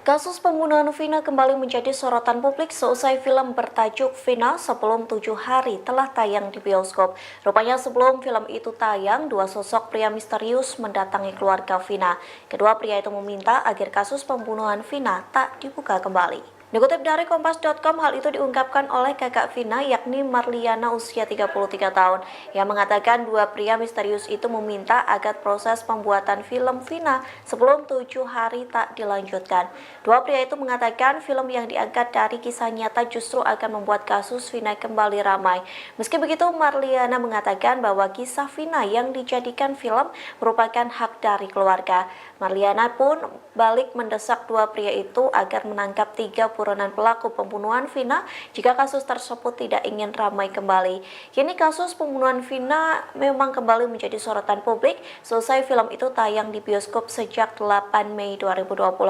Kasus pembunuhan Vina kembali menjadi sorotan publik seusai film bertajuk Vina Sebelum 7 Hari telah tayang di bioskop. Rupanya sebelum film itu tayang, 2 sosok pria misterius mendatangi keluarga Vina. Kedua pria itu meminta agar kasus pembunuhan Vina tak dibuka kembali. Dikutip dari Kompas.com, hal itu diungkapkan oleh kakak Vina yakni Marliana usia 33 tahun yang mengatakan 2 pria misterius itu meminta agar proses pembuatan film Vina sebelum 7 hari tak dilanjutkan. 2 pria itu mengatakan film yang diangkat dari kisah nyata justru akan membuat kasus Vina kembali ramai. Meski begitu, Marliana mengatakan bahwa kisah Vina yang dijadikan film merupakan hak dari keluarga. Marliana pun balik mendesak 2 pria itu agar menangkap 30 buronan pelaku pembunuhan Vina jika kasus tersebut tidak ingin ramai kembali. Kini kasus pembunuhan Vina memang kembali menjadi sorotan publik selesai film itu tayang di bioskop sejak 8 Mei 2024.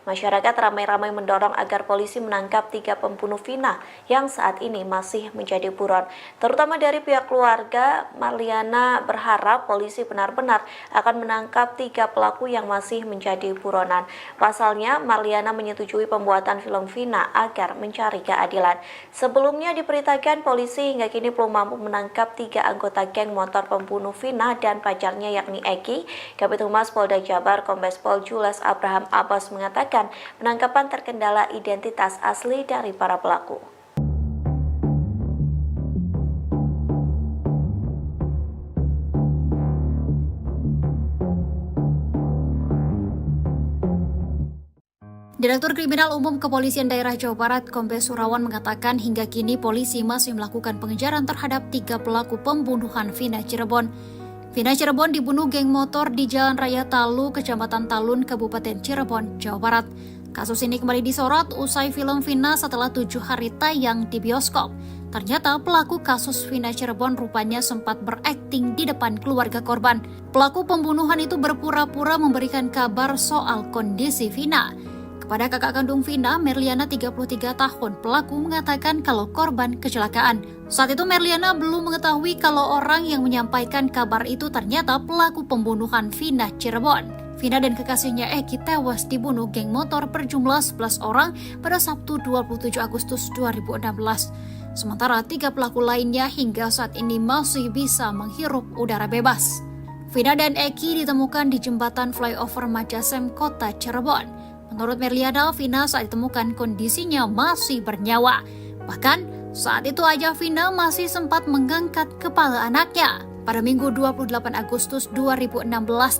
Masyarakat ramai-ramai mendorong agar polisi menangkap 3 pembunuh Vina yang saat ini masih menjadi buron. Terutama dari pihak keluarga, Marliana berharap polisi benar-benar akan menangkap 3 pelaku yang masih menjadi buronan. Pasalnya, Marliana menyetujui pembuatan film Vina agar mencari keadilan. Sebelumnya diberitakan polisi hingga kini belum mampu menangkap 3 anggota geng motor pembunuh Vina dan pacarnya yakni Eki. Kabid Humas Polda Jabar Kombes Pol Jules Abraham Abbas mengatakan penangkapan terkendala identitas asli dari para pelaku. Direktur Kriminal Umum Kepolisian Daerah Jawa Barat Kombes Surawan mengatakan hingga kini polisi masih melakukan pengejaran terhadap 3 pelaku pembunuhan Vina Cirebon. Vina Cirebon dibunuh geng motor di Jalan Raya Talu, Kecamatan Talun, Kabupaten Cirebon, Jawa Barat. Kasus ini kembali disorot usai film Vina setelah 7 hari tayang di bioskop. Ternyata pelaku kasus Vina Cirebon rupanya sempat berakting di depan keluarga korban. Pelaku pembunuhan itu berpura-pura memberikan kabar soal kondisi Vina. Kepada kakak kandung Vina, Merliana 33 tahun, pelaku mengatakan kalau korban kecelakaan. Saat itu Merliana belum mengetahui kalau orang yang menyampaikan kabar itu ternyata pelaku pembunuhan Vina Cirebon. Vina dan kekasihnya Eki tewas dibunuh geng motor berjumlah 11 orang pada Sabtu 27 Agustus 2016. Sementara 3 pelaku lainnya hingga saat ini masih bisa menghirup udara bebas. Vina dan Eki ditemukan di jembatan flyover Majasem, Kota Cirebon. Menurut Merliana, Vina saat ditemukan kondisinya masih bernyawa. Bahkan saat itu aja Vina masih sempat mengangkat kepala anaknya. Pada Minggu 28 Agustus 2016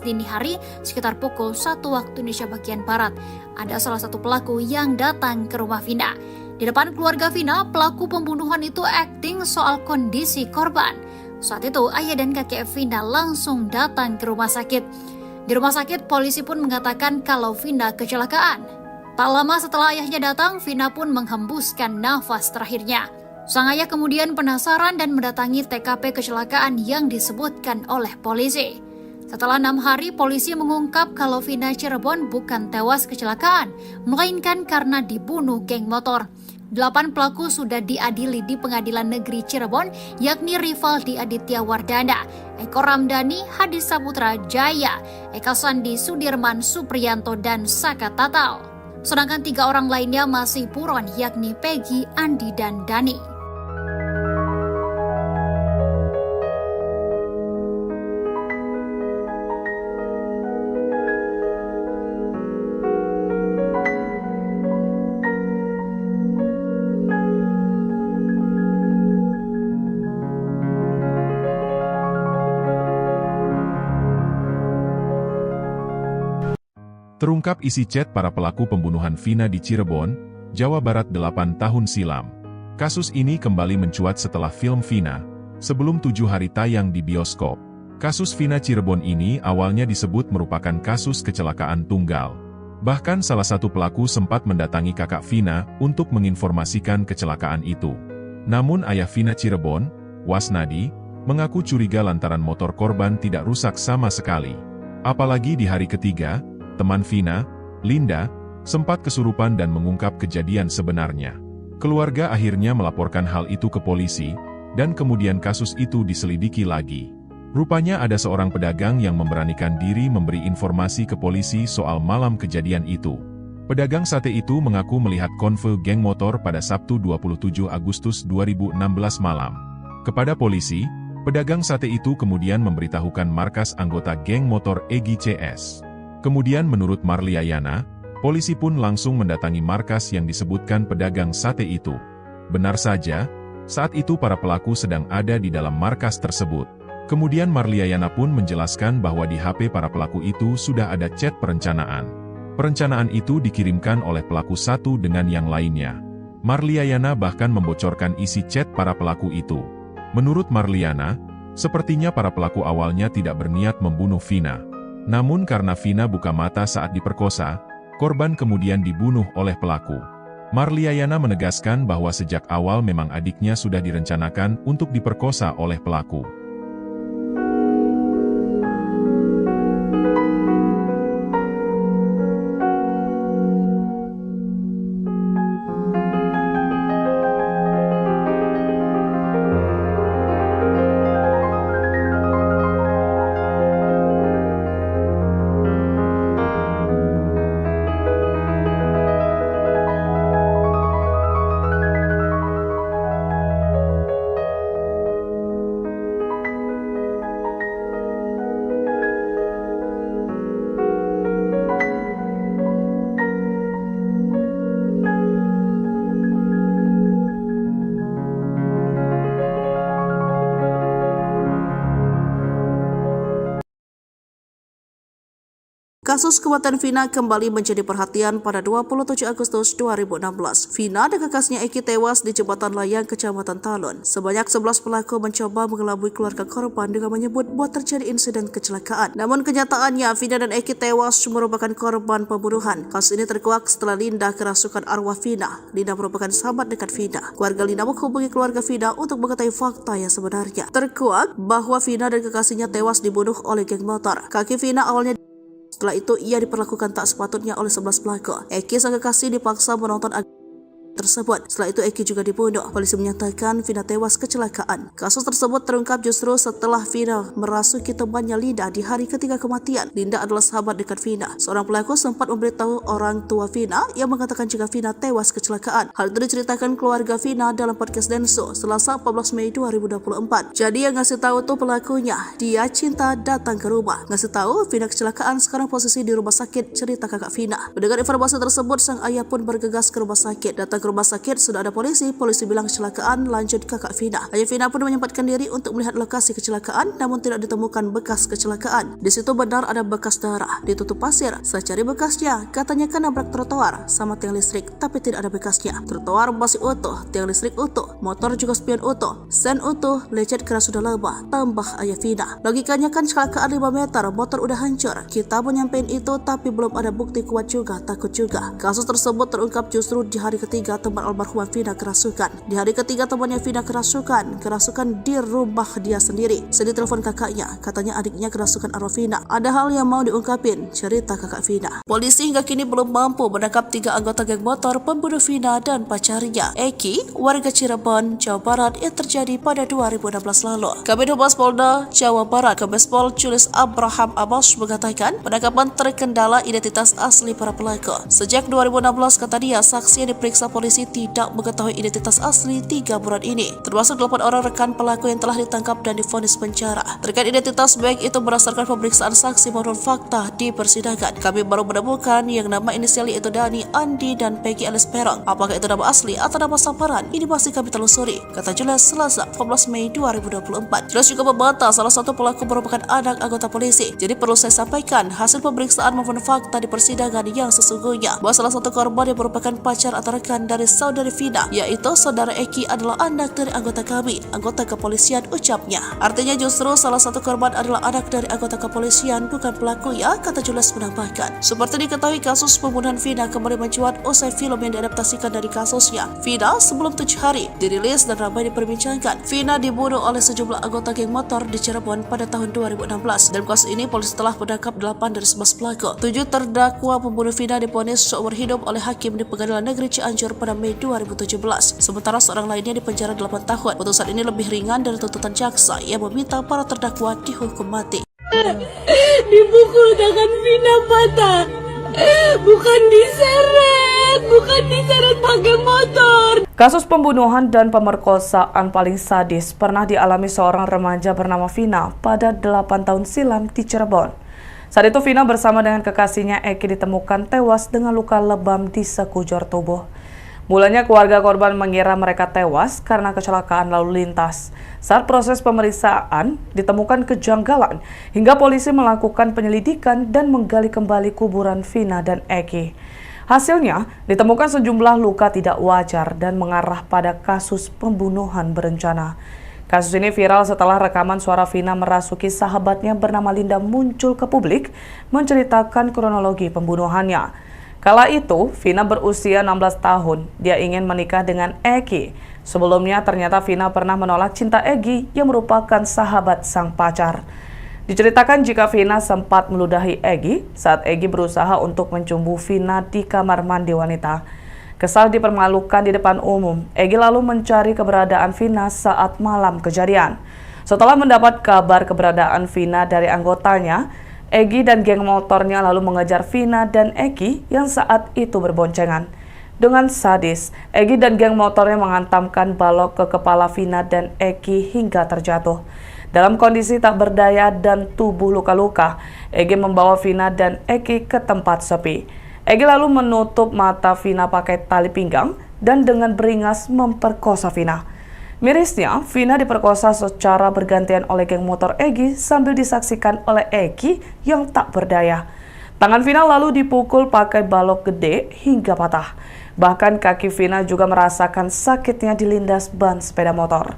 dini hari sekitar pukul 1 waktu Indonesia bagian Barat, ada salah satu pelaku yang datang ke rumah Vina. Di depan keluarga Vina, pelaku pembunuhan itu akting soal kondisi korban. Saat itu ayah dan kakek Vina langsung datang ke rumah sakit. Di rumah sakit, polisi pun mengatakan kalau Vina kecelakaan. Tak lama setelah ayahnya datang, Vina pun menghembuskan nafas terakhirnya. Sang ayah kemudian penasaran dan mendatangi TKP kecelakaan yang disebutkan oleh polisi. Setelah 6 hari, polisi mengungkap kalau Vina Cirebon bukan tewas kecelakaan, melainkan karena dibunuh geng motor. 8 pelaku sudah diadili di Pengadilan Negeri Cirebon, yakni Rivaldi Aditya Wardana, Eko Ramdhani, Hadi Saputra Jaya, Eka Sandi Sudirman Supriyanto, dan Saka Tatal. Sedangkan 3 orang lainnya masih buron, yakni Peggy, Andi, dan Dani. Terungkap isi chat para pelaku pembunuhan Vina di Cirebon, Jawa Barat 8 tahun silam. Kasus ini kembali mencuat setelah film Vina, sebelum 7 hari tayang di bioskop. Kasus Vina Cirebon ini awalnya disebut merupakan kasus kecelakaan tunggal. Bahkan salah satu pelaku sempat mendatangi kakak Vina untuk menginformasikan kecelakaan itu. Namun ayah Vina Cirebon, Wasnadi, mengaku curiga lantaran motor korban tidak rusak sama sekali. Apalagi di hari ketiga, teman Vina, Linda, sempat kesurupan dan mengungkap kejadian sebenarnya. Keluarga akhirnya melaporkan hal itu ke polisi, dan kemudian kasus itu diselidiki lagi. Rupanya ada seorang pedagang yang memberanikan diri memberi informasi ke polisi soal malam kejadian itu. Pedagang sate itu mengaku melihat konvoy geng motor pada Sabtu 27 Agustus 2016 malam. Kepada polisi, pedagang sate itu kemudian memberitahukan markas anggota geng motor Egy CS. Kemudian menurut Marliana, polisi pun langsung mendatangi markas yang disebutkan pedagang sate itu. Benar saja, saat itu para pelaku sedang ada di dalam markas tersebut. Kemudian Marliana pun menjelaskan bahwa di HP para pelaku itu sudah ada chat perencanaan. Perencanaan itu dikirimkan oleh pelaku satu dengan yang lainnya. Marliana bahkan membocorkan isi chat para pelaku itu. Menurut Marliana, sepertinya para pelaku awalnya tidak berniat membunuh Vina. Namun karena Vina buka mata saat diperkosa, korban kemudian dibunuh oleh pelaku. Marliayana menegaskan bahwa sejak awal memang adiknya sudah direncanakan untuk diperkosa oleh pelaku. Kasus kematian Vina kembali menjadi perhatian pada 27 Agustus 2016. Vina dan kakaknya Eki tewas di jembatan layang Kecamatan Talun. Sebanyak 11 pelaku mencoba mengelabui keluarga korban dengan menyebut bahwa terjadi insiden kecelakaan. Namun kenyataannya Vina dan Eki tewas merupakan korban pembunuhan. Kasus ini terkuak setelah Linda kerasukan arwah Vina. Linda merupakan sahabat dekat Vina. Keluarga Linda menghubungi keluarga Vina untuk mengetahui fakta yang sebenarnya. Terkuak bahwa Vina dan kekasihnya tewas dibunuh oleh geng motor. Kaki Vina awalnya setelah itu, ia diperlakukan tak sepatutnya oleh 11 pelaku. Eki sang kekasih dipaksa menonton tersebut. Setelah itu Eki juga dibunuh. Polisi menyatakan Vina tewas kecelakaan. Kasus tersebut terungkap justru setelah Vina merasuki temannya Linda di hari ketiga kematian. Linda adalah sahabat dekat Vina. Seorang pelaku sempat memberitahu orang tua Vina yang mengatakan jika Vina tewas kecelakaan. Hal itu diceritakan keluarga Vina dalam podcast Denso Selasa 14 Mei 2024. Jadi yang ngasih tahu tuh pelakunya. Dia cinta datang ke rumah. Ngasih tahu Vina kecelakaan, sekarang posisi di rumah sakit, cerita kakak Vina. Mendengar informasi tersebut, sang ayah pun bergegas ke rumah sakit. Datang ke rumah sakit sudah ada polisi bilang kecelakaan, lanjut kakak Vina. Ayah Vina pun menyempatkan diri untuk melihat lokasi kecelakaan, namun tidak ditemukan bekas kecelakaan. Di situ benar ada bekas darah, ditutup pasir. Saya cari bekasnya, katanya kan nabrak trotoar sama tiang listrik, tapi tidak ada bekasnya. Trotoar masih utuh, tiang listrik utuh, motor juga spion utuh, sen utuh, lecet keras sudah lebah, tambah ayah Vina. Logikanya kan kecelakaan 5 meter, motor udah hancur. Kita mau nyampein itu, tapi belum ada bukti kuat juga, takut juga. Kasus tersebut terungkap justru di hari ketiga teman almarhumah Vina kerasukan. Di hari ketiga temannya Vina kerasukan di rumah dia sendiri. Sedih telepon kakaknya, katanya adiknya kerasukan arwah Vina. Ada hal yang mau diungkapin, cerita kakak Vina. Polisi hingga kini belum mampu menangkap 3 anggota geng motor pembunuh Vina dan pacarnya, Eki, warga Cirebon, Jawa Barat yang terjadi pada 2016 lalu. Kabid Humas Polda Jawa Barat, Kombespol Julius Abraham Abbas mengatakan penangkapan terkendala identitas asli para pelaku. Sejak 2016 kata dia, saksi yang diperiksa polisi tidak mengetahui identitas asli 3 buron ini, termasuk 8 orang rekan pelaku yang telah ditangkap dan divonis penjara. Terkait identitas baik itu berdasarkan pemeriksaan saksi maupun fakta di persidangan, kami baru menemukan yang nama inisial yaitu Dani, Andi, dan Peggy alias Perong. Apakah itu nama asli atau nama samaran? Ini masih kami telusuri, kata Julius Selasa 14 Mei 2024. Julius juga membantah salah satu pelaku merupakan anak anggota polisi. Jadi perlu saya sampaikan hasil pemeriksaan maupun fakta di persidangan yang sesungguhnya bahwa salah satu korban yang merupakan pacar atau rekan dari saudari Vina, yaitu saudara Eki adalah anak dari anggota kami, anggota kepolisian, ucapnya. Artinya justru salah satu korban adalah anak dari anggota kepolisian, bukan pelaku ya, kata Julius menambahkan. Seperti diketahui kasus pembunuhan Vina kembali mencuat usai film yang diadaptasikan dari kasusnya. Vina sebelum 7 hari dirilis dan ramai diperbincangkan. Vina dibunuh oleh sejumlah anggota geng motor di Cirebon pada tahun 2016. Dalam kasus ini polisi telah menangkap 8 dari 11 pelaku. 7 terdakwa pembunuh Vina divonis seumur hidup oleh hakim di Pengadilan Negeri Cianjur pada Mei 2017. Sementara seorang lainnya dipenjara 8 tahun. Putusan ini lebih ringan dari tuntutan jaksa yang meminta para terdakwa dihukum mati. Dipukul tangan Vina patah. Bukan diseret pakai motor. Kasus pembunuhan dan pemerkosaan paling sadis pernah dialami seorang remaja bernama Vina pada 8 tahun silam di Cirebon. Saat itu Vina bersama dengan kekasihnya Eki ditemukan tewas dengan luka lebam di sekujur tubuh. Mulanya keluarga korban mengira mereka tewas karena kecelakaan lalu lintas. Saat proses pemeriksaan ditemukan kejanggalan hingga polisi melakukan penyelidikan dan menggali kembali kuburan Vina dan Eki. Hasilnya ditemukan sejumlah luka tidak wajar dan mengarah pada kasus pembunuhan berencana. Kasus ini viral setelah rekaman suara Vina merasuki sahabatnya bernama Linda muncul ke publik menceritakan kronologi pembunuhannya. Kala itu, Vina berusia 16 tahun. Dia ingin menikah dengan Egi. Sebelumnya, ternyata Vina pernah menolak cinta Egi yang merupakan sahabat sang pacar. Diceritakan jika Vina sempat meludahi Egi saat Egi berusaha untuk mencumbu Vina di kamar mandi wanita. Kesal dipermalukan di depan umum, Egi lalu mencari keberadaan Vina saat malam kejadian. Setelah mendapat kabar keberadaan Vina dari anggotanya, Egi dan geng motornya lalu mengejar Vina dan Egi yang saat itu berboncengan. Dengan sadis, Egi dan geng motornya menghantamkan balok ke kepala Vina dan Egi hingga terjatuh. Dalam kondisi tak berdaya dan tubuh luka-luka, Egi membawa Vina dan Egi ke tempat sepi. Egi lalu menutup mata Vina pakai tali pinggang dan dengan beringas memperkosa Vina. Mirisnya, Vina diperkosa secara bergantian oleh geng motor Egi sambil disaksikan oleh Egi yang tak berdaya. Tangan Vina lalu dipukul pakai balok gede hingga patah. Bahkan kaki Vina juga merasakan sakitnya dilindas ban sepeda motor.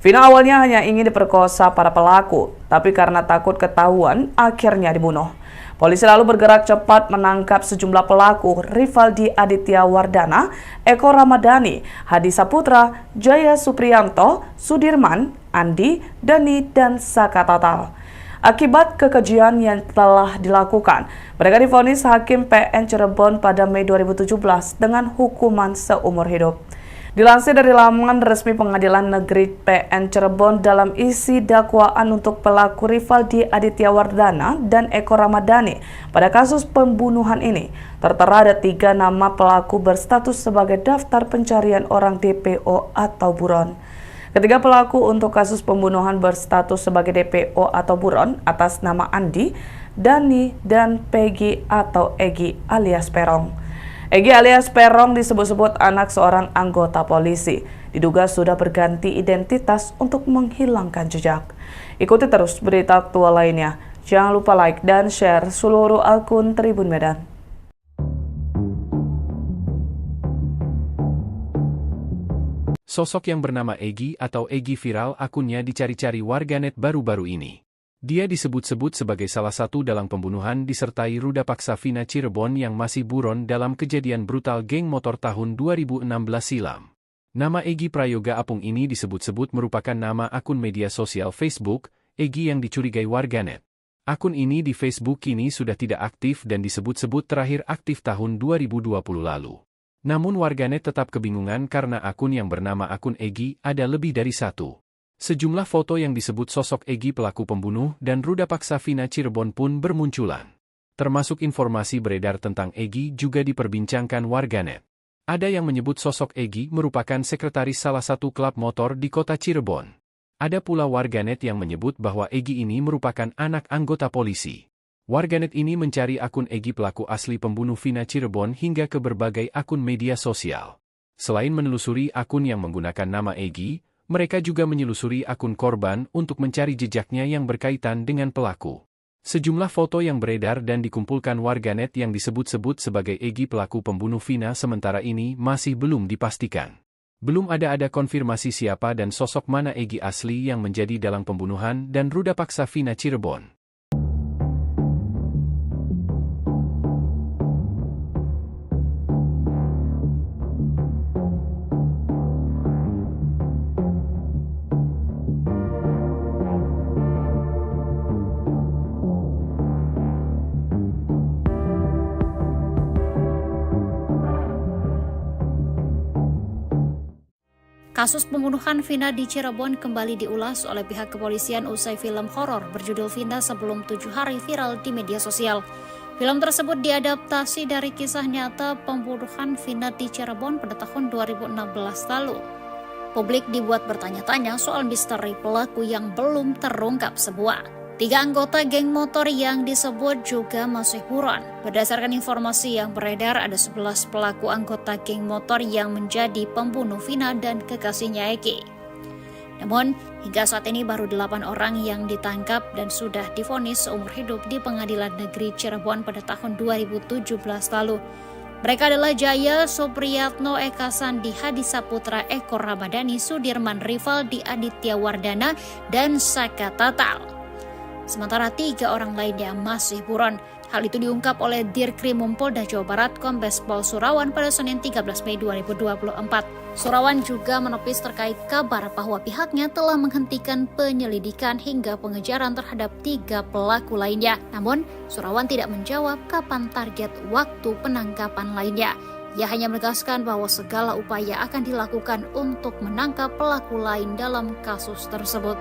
Vina awalnya hanya ingin diperkosa para pelaku, tapi karena takut ketahuan, akhirnya dibunuh. Polisi lalu bergerak cepat menangkap sejumlah pelaku, Rivaldi Aditya Wardana, Eko Ramadhani, Hadi Saputra, Jaya Supriyanto, Sudirman, Andi, Dani, dan Saka Total. Akibat kekejian yang telah dilakukan, mereka divonis Hakim PN Cirebon pada Mei 2017 dengan hukuman seumur hidup. Dilansir dari laman resmi Pengadilan Negeri PN Cirebon dalam isi dakwaan untuk pelaku Rivaldi Aditya Wardana dan Eko Ramadhani pada kasus pembunuhan ini, tertera ada 3 nama pelaku berstatus sebagai daftar pencarian orang DPO atau buron. Ketiga pelaku untuk kasus pembunuhan berstatus sebagai DPO atau buron atas nama Andi, Dani, dan Peggy atau Egi alias Perong. Egi alias Perong disebut-sebut anak seorang anggota polisi. Diduga sudah berganti identitas untuk menghilangkan jejak. Ikuti terus berita aktual lainnya. Jangan lupa like dan share seluruh akun Tribun Medan. Sosok yang bernama Egi atau Egi viral akunnya dicari-cari warganet baru-baru ini. Dia disebut-sebut sebagai salah satu dalang pembunuhan disertai ruda paksa Vina Cirebon yang masih buron dalam kejadian brutal geng motor tahun 2016 silam. Nama Egi Prayoga Apung ini disebut-sebut merupakan nama akun media sosial Facebook, Egi yang dicurigai warganet. Akun ini di Facebook kini sudah tidak aktif dan disebut-sebut terakhir aktif tahun 2020 lalu. Namun warganet tetap kebingungan karena akun yang bernama akun Egi ada lebih dari satu. Sejumlah foto yang disebut sosok Egi pelaku pembunuh dan ruda paksa Vina Cirebon pun bermunculan. Termasuk informasi beredar tentang Egi juga diperbincangkan warganet. Ada yang menyebut sosok Egi merupakan sekretaris salah satu klub motor di kota Cirebon. Ada pula warganet yang menyebut bahwa Egi ini merupakan anak anggota polisi. Warganet ini mencari akun Egi pelaku asli pembunuh Vina Cirebon hingga ke berbagai akun media sosial. Selain menelusuri akun yang menggunakan nama Egi, mereka juga menyelusuri akun korban untuk mencari jejaknya yang berkaitan dengan pelaku. Sejumlah foto yang beredar dan dikumpulkan warganet yang disebut-sebut sebagai Egi pelaku pembunuh Vina sementara ini masih belum dipastikan. Belum ada konfirmasi siapa dan sosok mana Egi asli yang menjadi dalang pembunuhan dan ruda paksa Vina Cirebon. Kasus pembunuhan Vina di Cirebon kembali diulas oleh pihak kepolisian usai film horor berjudul Vina Sebelum 7 Hari viral di media sosial. Film tersebut diadaptasi dari kisah nyata pembunuhan Vina di Cirebon pada tahun 2016 lalu. Publik dibuat bertanya-tanya soal misteri pelaku yang belum terungkap semua. 3 anggota geng motor yang disebut juga masih buron. Berdasarkan informasi yang beredar, ada 11 pelaku anggota geng motor yang menjadi pembunuh Vina dan kekasihnya Egi. Namun, hingga saat ini baru 8 orang yang ditangkap dan sudah divonis seumur hidup di Pengadilan Negeri Cirebon pada tahun 2017 lalu. Mereka adalah Jaya Supriyatno, Eka Sandi, Hadi Saputra, Eko Ramadhani, Sudirman, Rivaldi Aditya Wardana, dan Saka Total. sementara 3 orang lainnya masih buron. Hal itu diungkap oleh Dirkrimum Polda Jawa Barat Kombes Pol Surawan pada Senin 13 Mei 2024. Surawan juga menepis terkait kabar bahwa pihaknya telah menghentikan penyelidikan hingga pengejaran terhadap 3 pelaku lainnya. Namun, Surawan tidak menjawab kapan target waktu penangkapan lainnya. Ia hanya menegaskan bahwa segala upaya akan dilakukan untuk menangkap pelaku lain dalam kasus tersebut.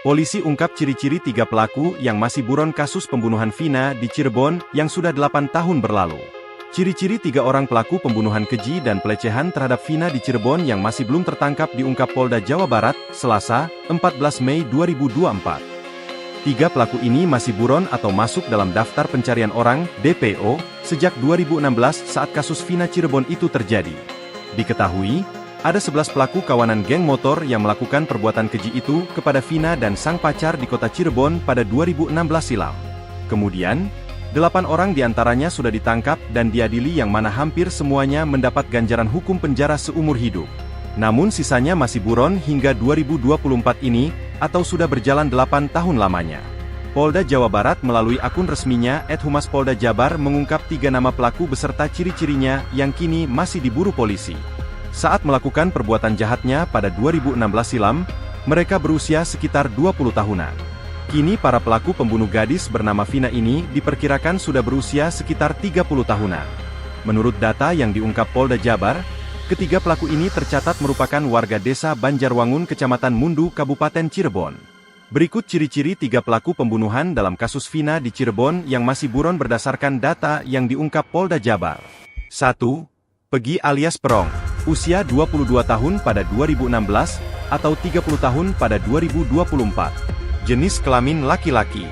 Polisi ungkap ciri-ciri 3 pelaku yang masih buron kasus pembunuhan Vina di Cirebon yang sudah 8 tahun berlalu. Ciri-ciri 3 orang pelaku pembunuhan keji dan pelecehan terhadap Vina di Cirebon yang masih belum tertangkap diungkap Polda Jawa Barat, Selasa, 14 Mei 2024. 3 pelaku ini masih buron atau masuk dalam daftar pencarian orang, DPO, sejak 2016 saat kasus Vina Cirebon itu terjadi. Diketahui, ada 11 pelaku kawanan geng motor yang melakukan perbuatan keji itu kepada Vina dan sang pacar di kota Cirebon pada 2016 silam. Kemudian, 8 orang diantaranya sudah ditangkap dan diadili yang mana hampir semuanya mendapat ganjaran hukum penjara seumur hidup. Namun sisanya masih buron hingga 2024 ini, atau sudah berjalan 8 tahun lamanya. Polda Jawa Barat melalui akun resminya @Humas Polda Jabar mengungkap 3 nama pelaku beserta ciri-cirinya yang kini masih diburu polisi. Saat melakukan perbuatan jahatnya pada 2016 silam, mereka berusia sekitar 20 tahunan. Kini para pelaku pembunuh gadis bernama Vina ini diperkirakan sudah berusia sekitar 30 tahunan. Menurut data yang diungkap Polda Jabar, ketiga pelaku ini tercatat merupakan warga desa Banjarwangun, Kecamatan Mundu, Kabupaten Cirebon. Berikut ciri-ciri 3 pelaku pembunuhan dalam kasus Vina di Cirebon yang masih buron berdasarkan data yang diungkap Polda Jabar. 1. Pegi alias Perong. Usia 22 tahun pada 2016, atau 30 tahun pada 2024. Jenis kelamin laki-laki.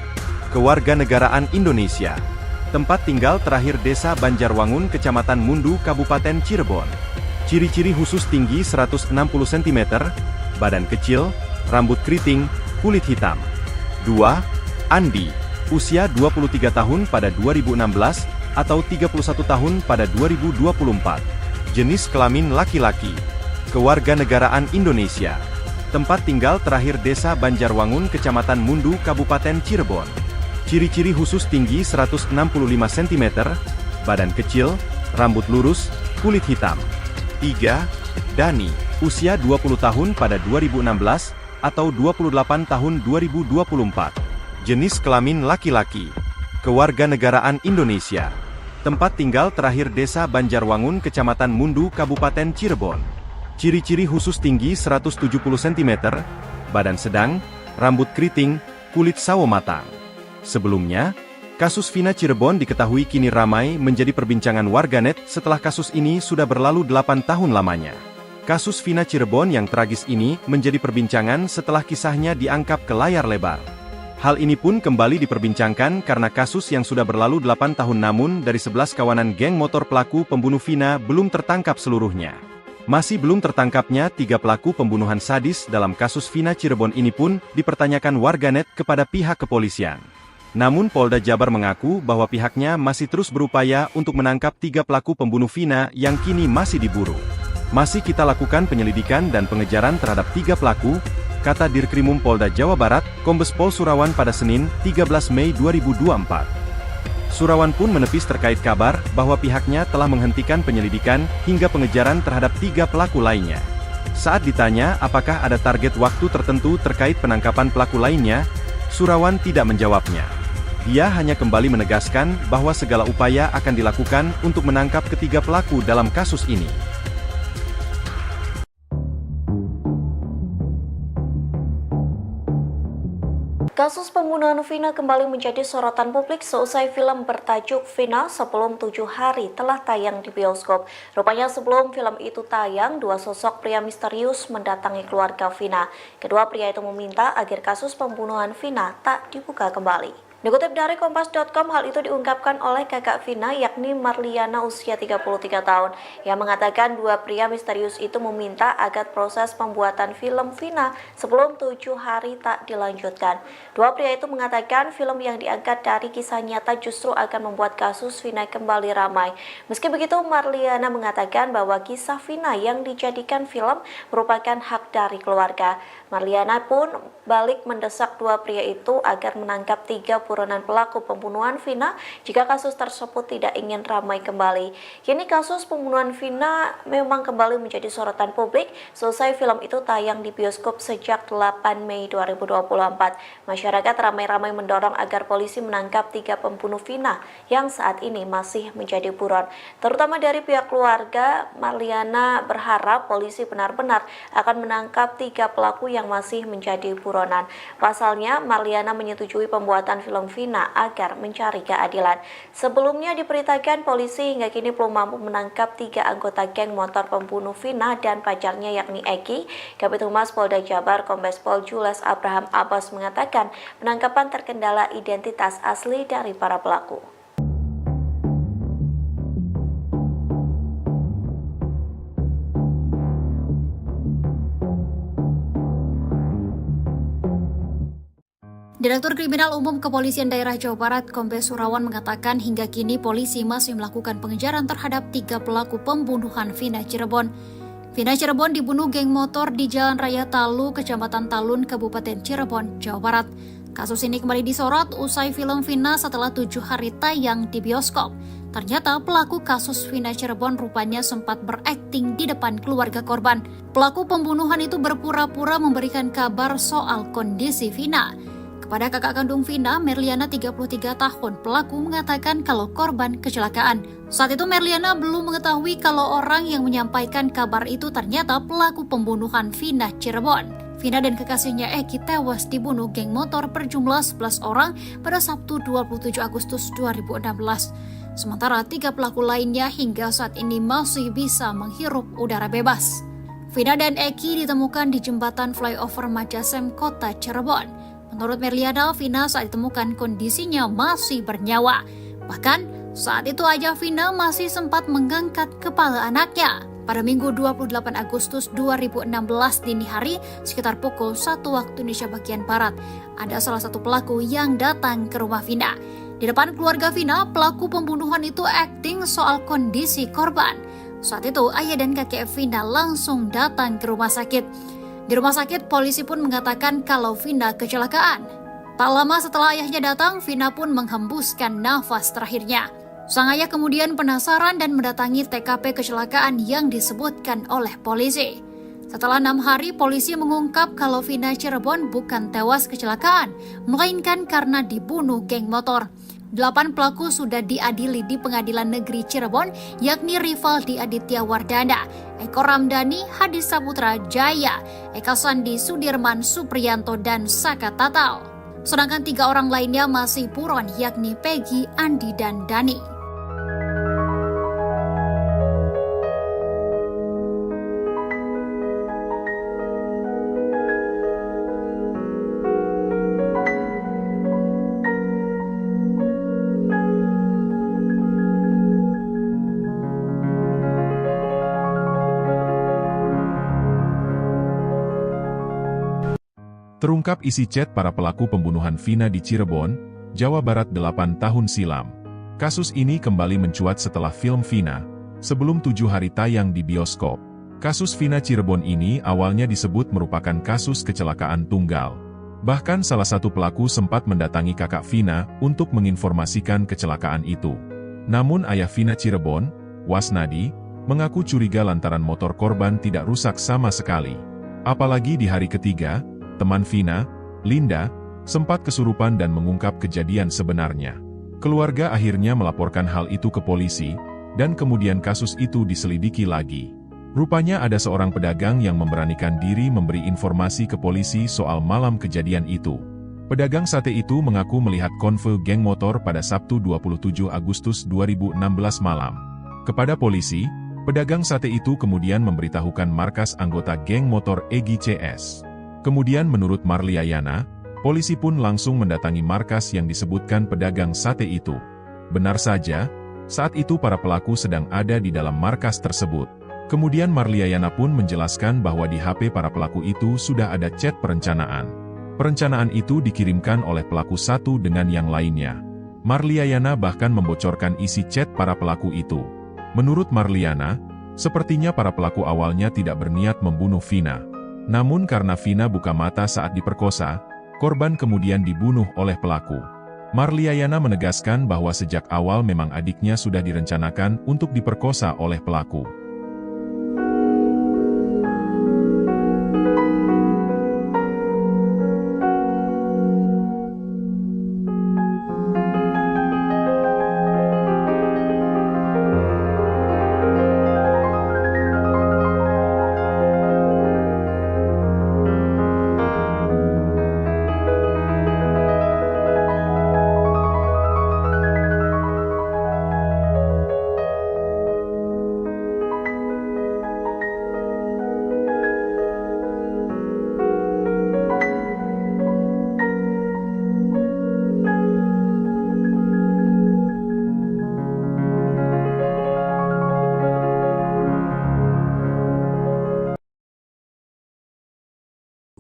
Kewarganegaraan Indonesia. Tempat tinggal terakhir desa Banjarwangun, Kecamatan Mundu, Kabupaten Cirebon. Ciri-ciri khusus tinggi 160 cm, badan kecil, rambut keriting, kulit hitam. 2. Andi. Usia 23 tahun pada 2016, atau 31 tahun pada 2024. Jenis kelamin laki-laki. Kewarganegaraan Indonesia. Tempat tinggal terakhir desa Banjarwangun, Kecamatan Mundu, Kabupaten Cirebon. Ciri-ciri khusus tinggi 165 cm, badan kecil, rambut lurus, kulit hitam. 3. Dani. Usia 20 tahun pada 2016, atau 28 tahun 2024. Jenis kelamin laki-laki. Kewarganegaraan Indonesia. Tempat tinggal terakhir desa Banjarwangun, Kecamatan Mundu, Kabupaten Cirebon. Ciri-ciri khusus tinggi 170 cm, badan sedang, rambut keriting, kulit sawo matang. Sebelumnya, kasus Vina Cirebon diketahui kini ramai menjadi perbincangan warganet setelah kasus ini sudah berlalu 8 tahun lamanya. Kasus Vina Cirebon yang tragis ini menjadi perbincangan setelah kisahnya diangkat ke layar lebar. Hal ini pun kembali diperbincangkan karena kasus yang sudah berlalu 8 tahun namun dari 11 kawanan geng motor pelaku pembunuh Vina belum tertangkap seluruhnya. Masih belum tertangkapnya 3 pelaku pembunuhan sadis dalam kasus Vina Cirebon ini pun dipertanyakan warganet kepada pihak kepolisian. Namun Polda Jabar mengaku bahwa pihaknya masih terus berupaya untuk menangkap 3 pelaku pembunuh Vina yang kini masih diburu. Masih kita lakukan penyelidikan dan pengejaran terhadap 3 pelaku, kata Dirkrimum Polda Jawa Barat, Kombes Pol Surawan pada Senin, 13 Mei 2024. Surawan pun menepis terkait kabar bahwa pihaknya telah menghentikan penyelidikan hingga pengejaran terhadap 3 pelaku lainnya. Saat ditanya apakah ada target waktu tertentu terkait penangkapan pelaku lainnya, Surawan tidak menjawabnya. Dia hanya kembali menegaskan bahwa segala upaya akan dilakukan untuk menangkap ketiga pelaku dalam kasus ini. Kasus pembunuhan Vina kembali menjadi sorotan publik seusai film bertajuk Vina Sebelum 7 Hari telah tayang di bioskop. Rupanya sebelum film itu tayang, 2 sosok pria misterius mendatangi keluarga Vina. Kedua pria itu meminta agar kasus pembunuhan Vina tak dibuka kembali. Dikutip dari Kompas.com, hal itu diungkapkan oleh kakak Vina yakni Marliana usia 33 tahun yang mengatakan 2 pria misterius itu meminta agar proses pembuatan film Vina Sebelum 7 Hari tak dilanjutkan. 2 pria itu mengatakan film yang diangkat dari kisah nyata justru akan membuat kasus Vina kembali ramai. Meski begitu, Marliana mengatakan bahwa kisah Vina yang dijadikan film merupakan hak dari keluarga. Marliana pun balik mendesak 2 pria itu agar menangkap 3 buronan pelaku pembunuhan Vina jika kasus tersebut tidak ingin ramai kembali. Kini kasus pembunuhan Vina memang kembali menjadi sorotan publik selesai film itu tayang di bioskop sejak 8 Mei 2024. Masyarakat ramai-ramai mendorong agar polisi menangkap 3 pembunuh Vina yang saat ini masih menjadi buron. Terutama dari pihak keluarga, Marliana berharap polisi benar-benar akan menangkap 3 pelaku yang masih menjadi buronan. Pasalnya, Marliana menyetujui pembuatan film Vina agar mencari keadilan. Sebelumnya diberitakan polisi hingga kini belum mampu menangkap 3 anggota geng motor pembunuh Vina dan pacarnya yakni Eki. Kabid Humas Polda Jabar Kombes Pol Jules Abraham Abbas mengatakan penangkapan terkendala identitas asli dari para pelaku. Direktur Kriminal Umum Kepolisian Daerah Jawa Barat Kombes Surawan mengatakan hingga kini polisi masih melakukan pengejaran terhadap 3 pelaku pembunuhan Vina Cirebon. Vina Cirebon dibunuh geng motor di Jalan Raya Talu, Kecamatan Talun, Kabupaten Cirebon, Jawa Barat. Kasus ini kembali disorot usai film Vina setelah 7 hari tayang di bioskop. Ternyata pelaku kasus Vina Cirebon rupanya sempat berakting di depan keluarga korban. Pelaku pembunuhan itu berpura-pura memberikan kabar soal kondisi Vina. Kepada kakak kandung Vina, Merliana 33 tahun, pelaku mengatakan kalau korban kecelakaan. Saat itu Merliana belum mengetahui kalau orang yang menyampaikan kabar itu ternyata pelaku pembunuhan Vina Cirebon. Vina dan kekasihnya Eki tewas dibunuh geng motor berjumlah 11 orang pada Sabtu 27 Agustus 2016. Sementara 3 pelaku lainnya hingga saat ini masih bisa menghirup udara bebas. Vina dan Eki ditemukan di jembatan flyover Majasem, Kota Cirebon. Menurut Merliana, Vina saat ditemukan kondisinya masih bernyawa. Bahkan saat itu aja Vina masih sempat mengangkat kepala anaknya. Pada Minggu 28 Agustus 2016 dini hari sekitar pukul 1 waktu Indonesia bagian Barat, ada salah satu pelaku yang datang ke rumah Vina. Di depan keluarga Vina, pelaku pembunuhan itu akting soal kondisi korban. Saat itu ayah dan kakek Vina langsung datang ke rumah sakit. Di rumah sakit, polisi pun mengatakan kalau Vina kecelakaan. Tak lama setelah ayahnya datang, Vina pun menghembuskan nafas terakhirnya. Sang ayah kemudian penasaran dan mendatangi TKP kecelakaan yang disebutkan oleh polisi. Setelah 6 hari, polisi mengungkap kalau Vina Cirebon bukan tewas kecelakaan, melainkan karena dibunuh geng motor. 8 pelaku sudah diadili di Pengadilan Negeri Cirebon, yakni Rivaldi Aditya Wardana, Eko Ramdhani, Hadi Saputra Jaya, Eka Sandi Sudirman Supriyanto, dan Saka Tatal. Sedangkan 3 orang lainnya masih buron, yakni Peggy, Andi, dan Dani. Terungkap isi chat para pelaku pembunuhan Vina di Cirebon, Jawa Barat 8 tahun silam. Kasus ini kembali mencuat setelah film Vina, sebelum 7 hari tayang di bioskop. Kasus Vina Cirebon ini awalnya disebut merupakan kasus kecelakaan tunggal. Bahkan salah satu pelaku sempat mendatangi kakak Vina untuk menginformasikan kecelakaan itu. Namun ayah Vina Cirebon, Wasnadi, mengaku curiga lantaran motor korban tidak rusak sama sekali. Apalagi di hari ketiga, teman Vina, Linda, sempat kesurupan dan mengungkap kejadian sebenarnya. Keluarga akhirnya melaporkan hal itu ke polisi, dan kemudian kasus itu diselidiki lagi. Rupanya ada seorang pedagang yang memberanikan diri memberi informasi ke polisi soal malam kejadian itu. Pedagang sate itu mengaku melihat konvoy geng motor pada Sabtu 27 Agustus 2016 malam. Kepada polisi, pedagang sate itu kemudian memberitahukan markas anggota geng motor Egy CS. Kemudian menurut Marliayana, polisi pun langsung mendatangi markas yang disebutkan pedagang sate itu. Benar saja, saat itu para pelaku sedang ada di dalam markas tersebut. Kemudian Marliayana pun menjelaskan bahwa di HP para pelaku itu sudah ada chat perencanaan. Perencanaan itu dikirimkan oleh pelaku satu dengan yang lainnya. Marliayana bahkan membocorkan isi chat para pelaku itu. Menurut Marliana, sepertinya para pelaku awalnya tidak berniat membunuh Vina. Namun karena Vina buka mata saat diperkosa, korban kemudian dibunuh oleh pelaku. Marliayana menegaskan bahwa sejak awal memang adiknya sudah direncanakan untuk diperkosa oleh pelaku.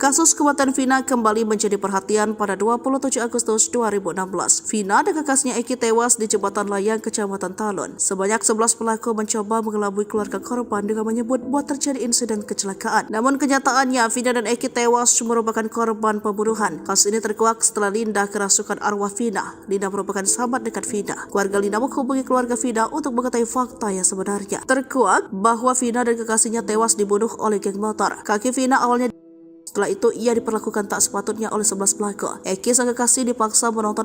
Kasus kematian Vina kembali menjadi perhatian pada 27 Agustus 2016. Vina dan kakaknya Eki tewas di jembatan layang Kecamatan Talun. Sebanyak 11 pelaku mencoba mengelabui keluarga korban dengan menyebut bahwa terjadi insiden kecelakaan. Namun kenyataannya Vina dan Eki tewas merupakan korban pembunuhan. Kasus ini terkuak setelah Linda kerasukan arwah Vina. Linda merupakan sahabat dekat Vina. Keluarga Linda menghubungi keluarga Vina untuk mengetahui fakta yang sebenarnya. Terkuak bahwa Vina dan kekasihnya tewas dibunuh oleh geng motor. Kaki Vina awalnya. Setelah itu, ia diperlakukan tak sepatutnya oleh 11 pelaku. Eki sang kekasih dipaksa menonton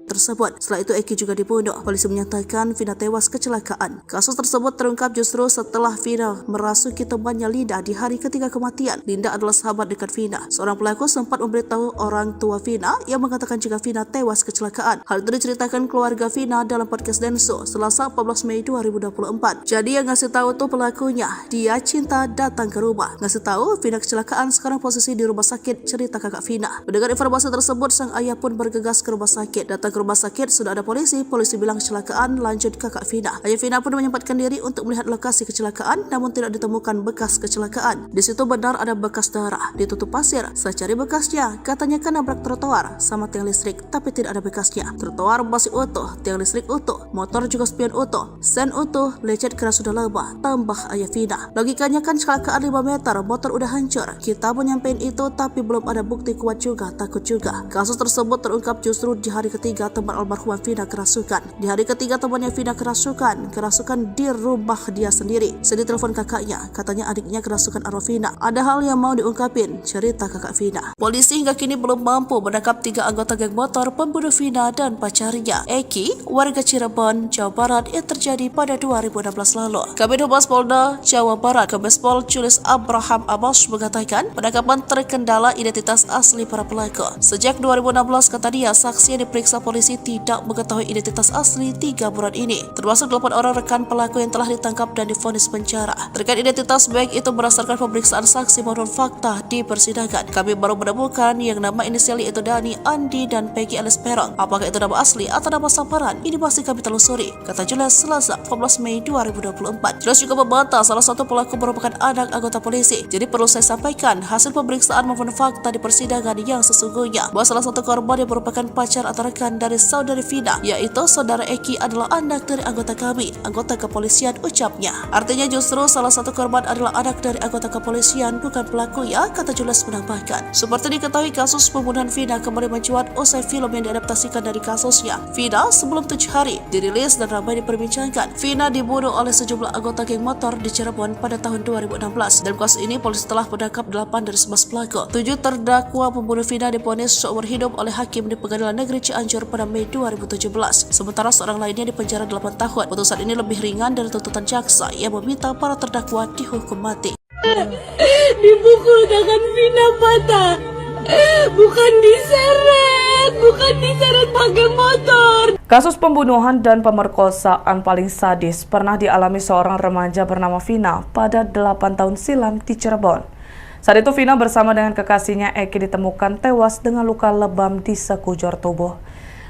tersebut. Setelah itu Eki juga dibunuh. Polisi menyatakan Vina tewas kecelakaan. Kasus tersebut terungkap justru setelah Vina merasuki temannya Linda di hari ketiga kematian. Linda adalah sahabat dekat Vina. Seorang pelaku sempat memberitahu orang tua Vina yang mengatakan jika Vina tewas kecelakaan. Hal itu diceritakan keluarga Vina dalam podcast Denso Selasa 14 Mei 2024. Jadi yang ngasih tahu tuh pelakunya. Dia cinta datang ke rumah. Ngasih tahu Vina kecelakaan, sekarang posisi di rumah sakit, cerita kakak Vina. Mendengar informasi tersebut, sang ayah pun bergegas ke rumah sakit. Datang ke rumah sakit sudah ada polisi bilang kecelakaan, lanjut kakak Vina. Ayah Vina pun menyempatkan diri untuk melihat lokasi kecelakaan, namun tidak ditemukan bekas kecelakaan. Di situ benar ada bekas darah, ditutup pasir. Saya cari bekasnya, katanya kan nabrak trotoar sama tiang listrik, tapi tidak ada bekasnya. Trotoar masih utuh, tiang listrik utuh, motor juga spion utuh, sen utuh, lecet karena sudah lama, tambah ayah Vina. Logikanya kan kecelakaan 5 meter, motor udah hancur. Kita mau nyampein itu, tapi belum ada bukti kuat juga, takut juga. Kasus tersebut terungkap justru di hari ketiga teman almarhumah Vina kerasukan. Di hari ketiga temannya Vina kerasukan di rumah dia sendiri. Sedih telepon kakaknya, katanya adiknya kerasukan arwah Vina. Ada hal yang mau diungkapin, cerita kakak Vina. Polisi hingga kini belum mampu menangkap 3 anggota geng motor pembunuh Vina dan pacarnya, Eki, warga Cirebon, Jawa Barat, yang terjadi pada 2016 lalu. Kabid Humas Polda Jawa Barat, Kombes Pol Julius Abraham Amos mengatakan penangkapan terkendala identitas asli para pelaku. Sejak 2016 kata dia, saksi yang diperiksa polisi tidak mengetahui identitas asli 3 buron ini, termasuk 8 orang rekan pelaku yang telah ditangkap dan divonis penjara. Terkait identitas baik itu berdasarkan pemeriksaan saksi maupun fakta di persidangan, kami baru menemukan yang nama inisial yaitu Dani, Andi, dan Peggy alias Perong. Apakah itu nama asli atau nama samaran? Ini masih kami telusuri, kata Julius Selasa 14 Mei 2024. Julius juga membantah salah satu pelaku merupakan anak anggota polisi. Jadi perlu saya sampaikan hasil pemeriksaan maupun fakta di persidangan yang sesungguhnya bahwa salah satu korban yang merupakan pacar atau rekan dari saudari Vina, yaitu saudara Eki adalah anak dari anggota kami, anggota kepolisian, ucapnya. Artinya justru salah satu korban adalah anak dari anggota kepolisian, bukan pelaku ya, kata Jules menambahkan. Seperti diketahui, kasus pembunuhan Vina kembali mencuat usai film yang diadaptasikan dari kasusnya, Vina Sebelum 7 Hari, dirilis dan ramai diperbincangkan. Vina dibunuh oleh sejumlah anggota geng motor di Cirebon pada tahun 2016. Dalam kasus ini, polisi telah menangkap 8 dari 11 pelaku. 7 terdakwa pembunuh Vina divonis seumur hidup oleh hakim di Pengadilan Negeri Cianjur pada Mei 2017. Sementara seorang lainnya dipenjara 8 tahun. Putusan ini lebih ringan dari tuntutan jaksa yang meminta para terdakwa dihukum mati. Dipukul tangan Vina patah. Bukan diseret pakai motor. Kasus pembunuhan dan pemerkosaan paling sadis pernah dialami seorang remaja bernama Vina pada 8 tahun silam di Cirebon. Saat itu Vina bersama dengan kekasihnya Eki ditemukan tewas dengan luka lebam di sekujur tubuh.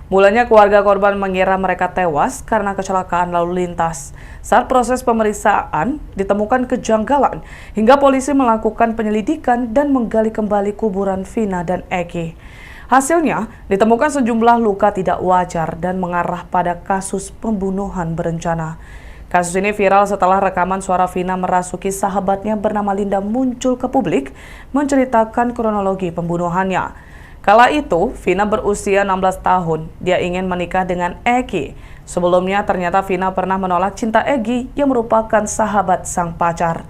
Mulanya keluarga korban mengira mereka tewas karena kecelakaan lalu lintas. Saat proses pemeriksaan ditemukan kejanggalan hingga polisi melakukan penyelidikan dan menggali kembali kuburan Vina dan Eki. Hasilnya ditemukan sejumlah luka tidak wajar dan mengarah pada kasus pembunuhan berencana. Kasus ini viral setelah rekaman suara Vina merasuki sahabatnya bernama Linda muncul ke publik menceritakan kronologi pembunuhannya. Kala itu, Vina berusia 16 tahun. Dia ingin menikah dengan Eki. Sebelumnya, ternyata Vina pernah menolak cinta Eki yang merupakan sahabat sang pacar.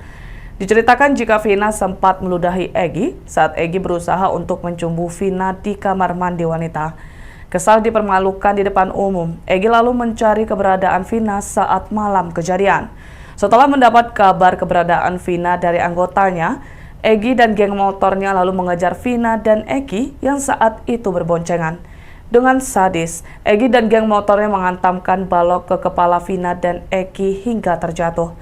Diceritakan jika Vina sempat meludahi Eki saat Eki berusaha untuk mencumbu Vina di kamar mandi wanita. Kesal dipermalukan di depan umum, Eki lalu mencari keberadaan Vina saat malam kejadian. Setelah mendapat kabar keberadaan Vina dari anggotanya, Eki dan geng motornya lalu mengejar Vina dan Eki yang saat itu berboncengan. Dengan sadis, Eki dan geng motornya menghantamkan balok ke kepala Vina dan Eki hingga terjatuh.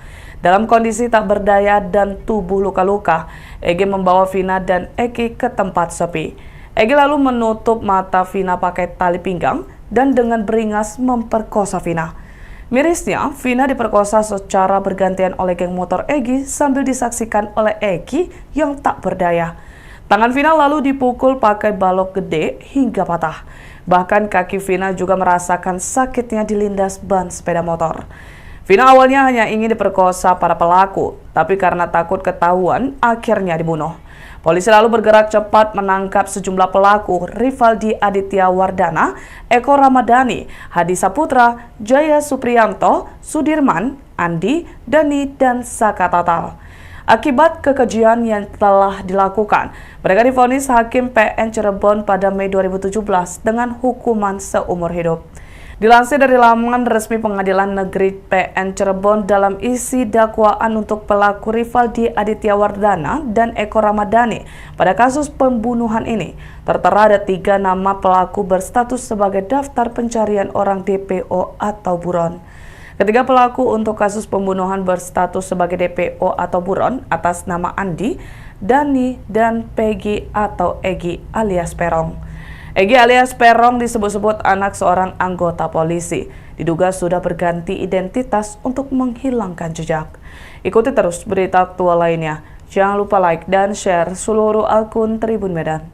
Dalam kondisi tak berdaya dan tubuh luka-luka, Eki membawa Vina dan Eki ke tempat sepi. Eki lalu menutup mata Vina pakai tali pinggang dan dengan beringas memperkosa Vina. Mirisnya, Vina diperkosa secara bergantian oleh geng motor Eki sambil disaksikan oleh Eki yang tak berdaya. Tangan Vina lalu dipukul pakai balok gede hingga patah. Bahkan kaki Vina juga merasakan sakitnya dilindas ban sepeda motor. Vina awalnya hanya ingin diperkosa para pelaku, tapi karena takut ketahuan, akhirnya dibunuh. Polisi lalu bergerak cepat menangkap sejumlah pelaku, Rivaldi Aditya Wardana, Eko Ramadhani, Hadi Saputra, Jaya Supriyanto, Sudirman, Andi, Dani, dan Saka Tatal. Akibat kekejian yang telah dilakukan, mereka divonis Hakim PN Cirebon pada Mei 2017 dengan hukuman seumur hidup. Dilansir dari laman resmi Pengadilan Negeri PN Cirebon, dalam isi dakwaan untuk pelaku Rivaldi Aditya Wardana dan Eko Ramadhani pada kasus pembunuhan ini, tertera ada 3 nama pelaku berstatus sebagai daftar pencarian orang DPO atau buron. Ketiga pelaku untuk kasus pembunuhan berstatus sebagai DPO atau buron atas nama Andi, Dani, dan Peggy atau Egi alias Perong. Egi alias Perong disebut-sebut anak seorang anggota polisi. Diduga sudah berganti identitas untuk menghilangkan jejak. Ikuti terus berita aktual lainnya. Jangan lupa like dan share seluruh akun Tribun Medan.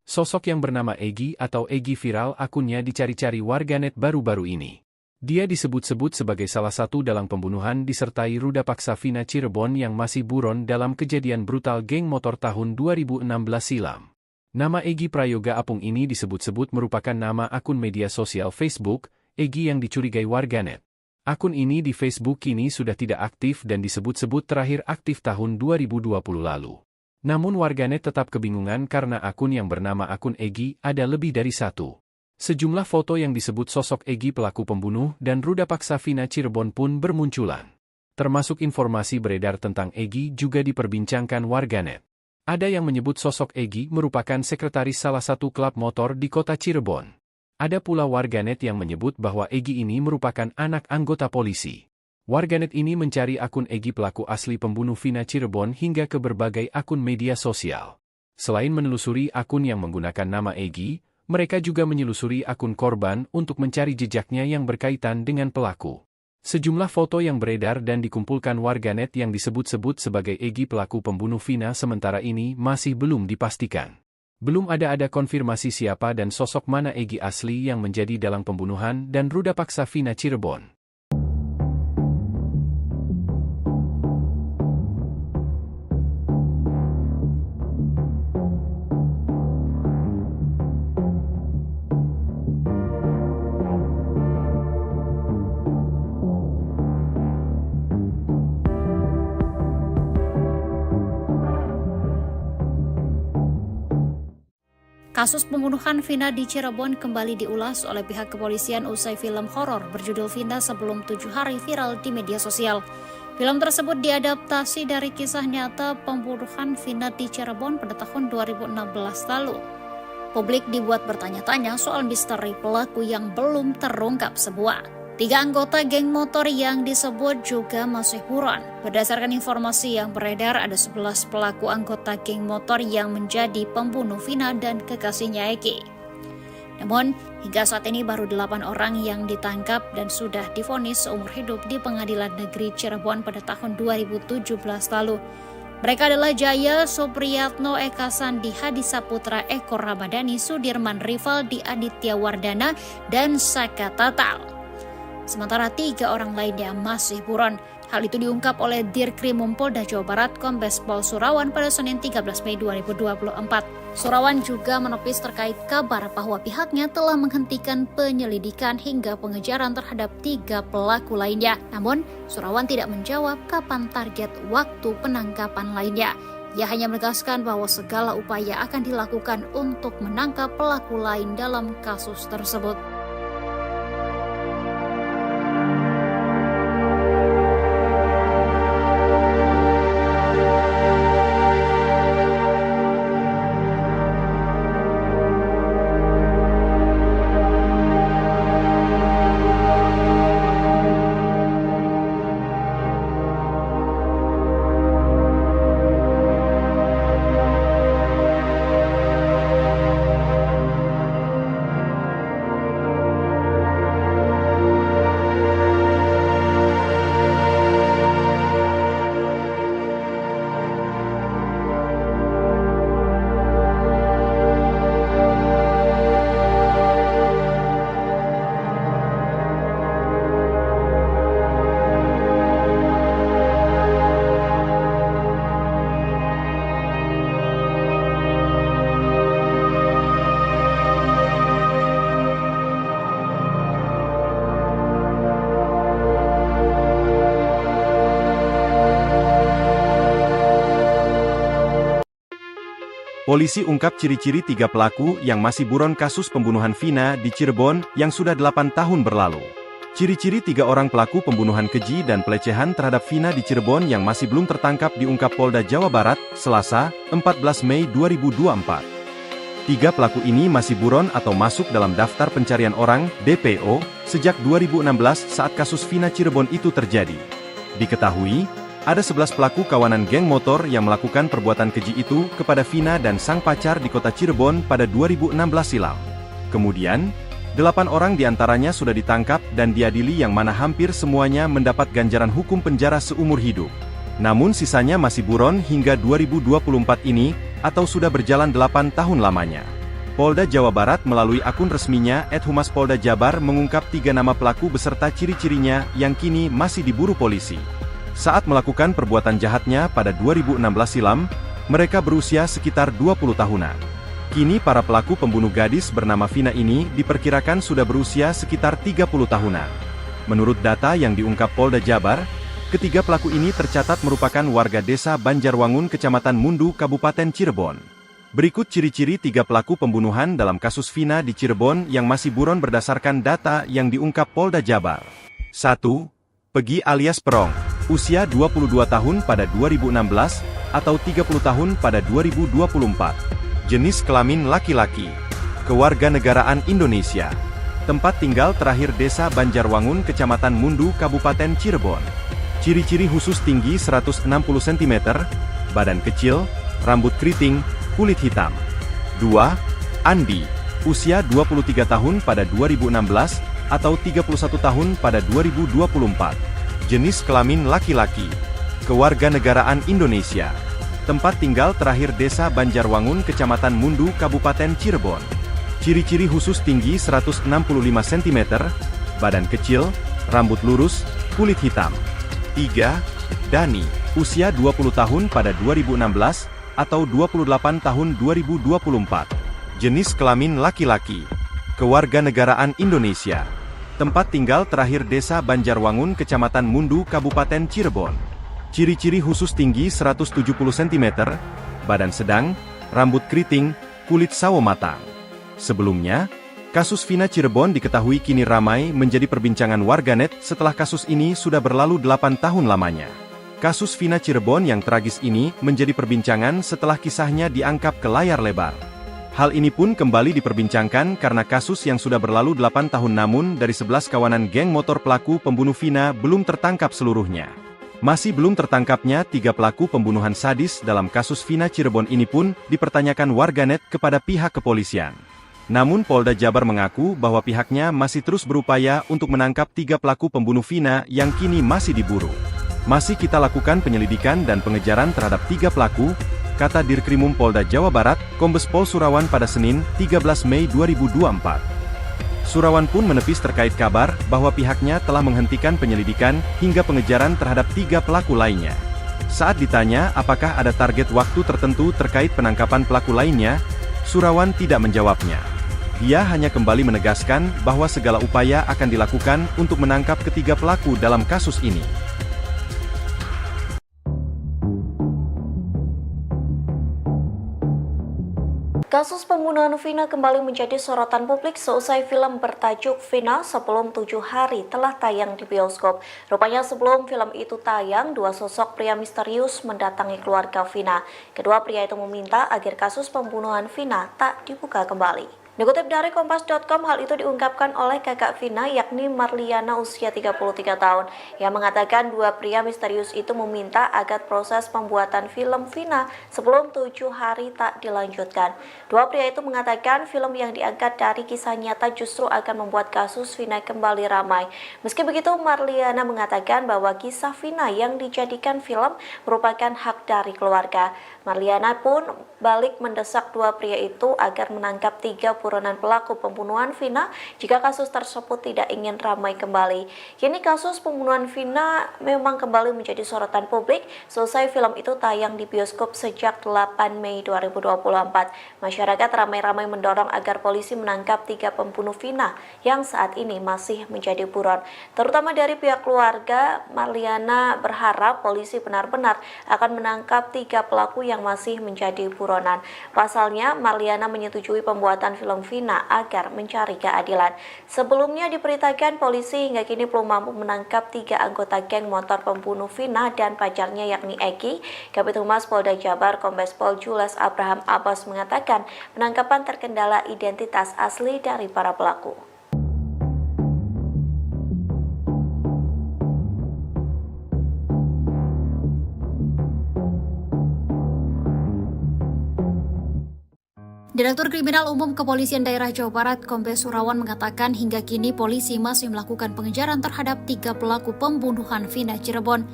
Sosok yang bernama Egi atau Egi viral akunnya dicari-cari warganet baru-baru ini. Dia disebut-sebut sebagai salah satu dalang pembunuhan disertai ruda paksa Vina Cirebon yang masih buron dalam kejadian brutal geng motor tahun 2016 silam. Nama Egi Prayoga Apung ini disebut-sebut merupakan nama akun media sosial Facebook, Egi yang dicurigai warganet. Akun ini di Facebook kini sudah tidak aktif dan disebut-sebut terakhir aktif tahun 2020 lalu. Namun warganet tetap kebingungan karena akun yang bernama akun Egi ada lebih dari satu. Sejumlah foto yang disebut sosok Egi pelaku pembunuh dan ruda paksa Vina Cirebon pun bermunculan. Termasuk informasi beredar tentang Egi juga diperbincangkan warganet. Ada yang menyebut sosok Egi merupakan sekretaris salah satu klub motor di kota Cirebon. Ada pula warganet yang menyebut bahwa Egi ini merupakan anak anggota polisi. Warganet ini mencari akun Egi pelaku asli pembunuh Vina Cirebon hingga ke berbagai akun media sosial. Selain menelusuri akun yang menggunakan nama Egi, mereka juga menyelusuri akun korban untuk mencari jejaknya yang berkaitan dengan pelaku. Sejumlah foto yang beredar dan dikumpulkan warganet yang disebut-sebut sebagai Egy pelaku pembunuh Vina sementara ini masih belum dipastikan. Belum ada konfirmasi siapa dan sosok mana Egy asli yang menjadi dalang pembunuhan dan ruda paksa Vina Cirebon. Kasus pembunuhan Vina di Cirebon kembali diulas oleh pihak kepolisian usai film horor berjudul Vina Sebelum 7 Hari viral di media sosial. Film tersebut diadaptasi dari kisah nyata pembunuhan Vina di Cirebon pada tahun 2016 lalu. Publik dibuat bertanya-tanya soal misteri pelaku yang belum terungkap semua. 3 anggota geng motor yang disebut juga masih buron. Berdasarkan informasi yang beredar, ada 11 pelaku anggota geng motor yang menjadi pembunuh Vina dan kekasihnya Egy. Namun, hingga saat ini baru 8 orang yang ditangkap dan sudah divonis seumur hidup di Pengadilan Negeri Cirebon pada tahun 2017 lalu. Mereka adalah Jaya Supriyatno, Eka Sandi, Hadi Saputra, Eko Ramadhani, Sudirman Rivaldi, Aditya Wardana, dan Saka Tatal. Sementara 3 orang lainnya masih buron. Hal itu diungkap oleh Dirkrimum Polda Jawa Barat Kombes Pol Surawan pada Senin 13 Mei 2024. Surawan juga menepis terkait kabar bahwa pihaknya telah menghentikan penyelidikan hingga pengejaran terhadap 3 pelaku lainnya. Namun, Surawan tidak menjawab kapan target waktu penangkapan lainnya. Ia hanya menegaskan bahwa segala upaya akan dilakukan untuk menangkap pelaku lain dalam kasus tersebut. Polisi ungkap ciri-ciri 3 pelaku yang masih buron kasus pembunuhan Vina di Cirebon yang sudah 8 tahun berlalu. Ciri-ciri 3 orang pelaku pembunuhan keji dan pelecehan terhadap Vina di Cirebon yang masih belum tertangkap diungkap Polda Jawa Barat, Selasa, 14 Mei 2024. 3 pelaku ini masih buron atau masuk dalam daftar pencarian orang, DPO, sejak 2016 saat kasus Vina Cirebon itu terjadi. Diketahui, ada 11 pelaku kawanan geng motor yang melakukan perbuatan keji itu kepada Vina dan sang pacar di kota Cirebon pada 2016 silam. Kemudian, 8 orang diantaranya sudah ditangkap dan diadili yang mana hampir semuanya mendapat ganjaran hukum penjara seumur hidup. Namun sisanya masih buron hingga 2024 ini, atau sudah berjalan 8 tahun lamanya. Polda Jawa Barat melalui akun resminya @Humas Polda Jabar mengungkap 3 nama pelaku beserta ciri-cirinya yang kini masih diburu polisi. Saat melakukan perbuatan jahatnya pada 2016 silam, mereka berusia sekitar 20 tahunan. Kini para pelaku pembunuh gadis bernama Vina ini diperkirakan sudah berusia sekitar 30 tahunan. Menurut data yang diungkap Polda Jabar, ketiga pelaku ini tercatat merupakan warga desa Banjarwangun, Kecamatan Mundu, Kabupaten Cirebon. Berikut ciri-ciri 3 pelaku pembunuhan dalam kasus Vina di Cirebon yang masih buron berdasarkan data yang diungkap Polda Jabar. 1. Pegi alias Perong. Usia 22 tahun pada 2016, atau 30 tahun pada 2024. Jenis kelamin laki-laki. Kewarganegaraan Indonesia. Tempat tinggal terakhir Desa Banjarwangun, Kecamatan Mundu, Kabupaten Cirebon. Ciri-ciri khusus: tinggi 160 cm, badan kecil, rambut keriting, kulit hitam. 2. Andi. Usia 23 tahun pada 2016, atau 31 tahun pada 2024. Jenis kelamin laki-laki. Kewarganegaraan Indonesia. Tempat tinggal terakhir Desa Banjarwangun, Kecamatan Mundu, Kabupaten Cirebon. Ciri-ciri khusus tinggi 165 cm, badan kecil, rambut lurus, kulit hitam. 3. Dani. Usia 20 tahun pada 2016, atau 28 tahun 2024. Jenis kelamin laki-laki. Kewarganegaraan Indonesia. Tempat tinggal terakhir Desa Banjarwangun, Kecamatan Mundu, Kabupaten Cirebon. Ciri-ciri khusus tinggi 170 cm, badan sedang, rambut keriting, kulit sawo matang. Sebelumnya, kasus Vina Cirebon diketahui kini ramai menjadi perbincangan warganet setelah kasus ini sudah berlalu 8 tahun lamanya. Kasus Vina Cirebon yang tragis ini menjadi perbincangan setelah kisahnya diangkat ke layar lebar. Hal ini pun kembali diperbincangkan karena kasus yang sudah berlalu 8 tahun namun dari 11 kawanan geng motor pelaku pembunuh Vina belum tertangkap seluruhnya. Masih belum tertangkapnya 3 pelaku pembunuhan sadis dalam kasus Vina Cirebon ini pun dipertanyakan warganet kepada pihak kepolisian. Namun Polda Jabar mengaku bahwa pihaknya masih terus berupaya untuk menangkap 3 pelaku pembunuh Vina yang kini masih diburu. Masih kita lakukan penyelidikan dan pengejaran terhadap 3 pelaku, kata Dirkrimum Polda Jawa Barat, Kombes Pol Surawan pada Senin, 13 Mei 2024. Surawan pun menepis terkait kabar bahwa pihaknya telah menghentikan penyelidikan hingga pengejaran terhadap 3 pelaku lainnya. Saat ditanya apakah ada target waktu tertentu terkait penangkapan pelaku lainnya, Surawan tidak menjawabnya. Dia hanya kembali menegaskan bahwa segala upaya akan dilakukan untuk menangkap ketiga pelaku dalam kasus ini. Kasus pembunuhan Vina kembali menjadi sorotan publik seusai film bertajuk Vina Sebelum 7 Hari telah tayang di bioskop. Rupanya sebelum film itu tayang, 2 sosok pria misterius mendatangi keluarga Vina. Kedua pria itu meminta agar kasus pembunuhan Vina tak dibuka kembali. Dikutip dari Kompas.com, hal itu diungkapkan oleh kakak Vina yakni Marliana usia 33 tahun yang mengatakan 2 pria misterius itu meminta agar proses pembuatan film Vina sebelum 7 hari tak dilanjutkan. 2 pria itu mengatakan film yang diangkat dari kisah nyata justru akan membuat kasus Vina kembali ramai. Meski begitu, Marliana mengatakan bahwa kisah Vina yang dijadikan film merupakan hak dari keluarga. Marliana pun balik mendesak 2 pria itu agar menangkap 3 buronan pelaku pembunuhan Vina jika kasus tersebut tidak ingin ramai kembali. Kini kasus pembunuhan Vina memang kembali menjadi sorotan publik selesai film itu tayang di bioskop sejak 8 Mei 2024. Masyarakat ramai-ramai mendorong agar polisi menangkap 3 pembunuh Vina yang saat ini masih menjadi buron. Terutama dari pihak keluarga, Marliana berharap polisi benar-benar akan menangkap 3 pelaku yang masih menjadi buronan. Pasalnya, Marliana menyetujui pembuatan film Vina agar mencari keadilan. Sebelumnya diberitakan polisi hingga kini belum mampu menangkap 3 anggota geng motor pembunuh Vina dan pacarnya yakni Eki. Kabid Humas Polda Jabar Kombes Pol Jules Abraham Abbas mengatakan penangkapan terkendala identitas asli dari para pelaku. Direktur Kriminal Umum Kepolisian Daerah Jawa Barat, Kombes Surawan mengatakan hingga kini polisi masih melakukan pengejaran terhadap 3 pelaku pembunuhan Vina Cirebon.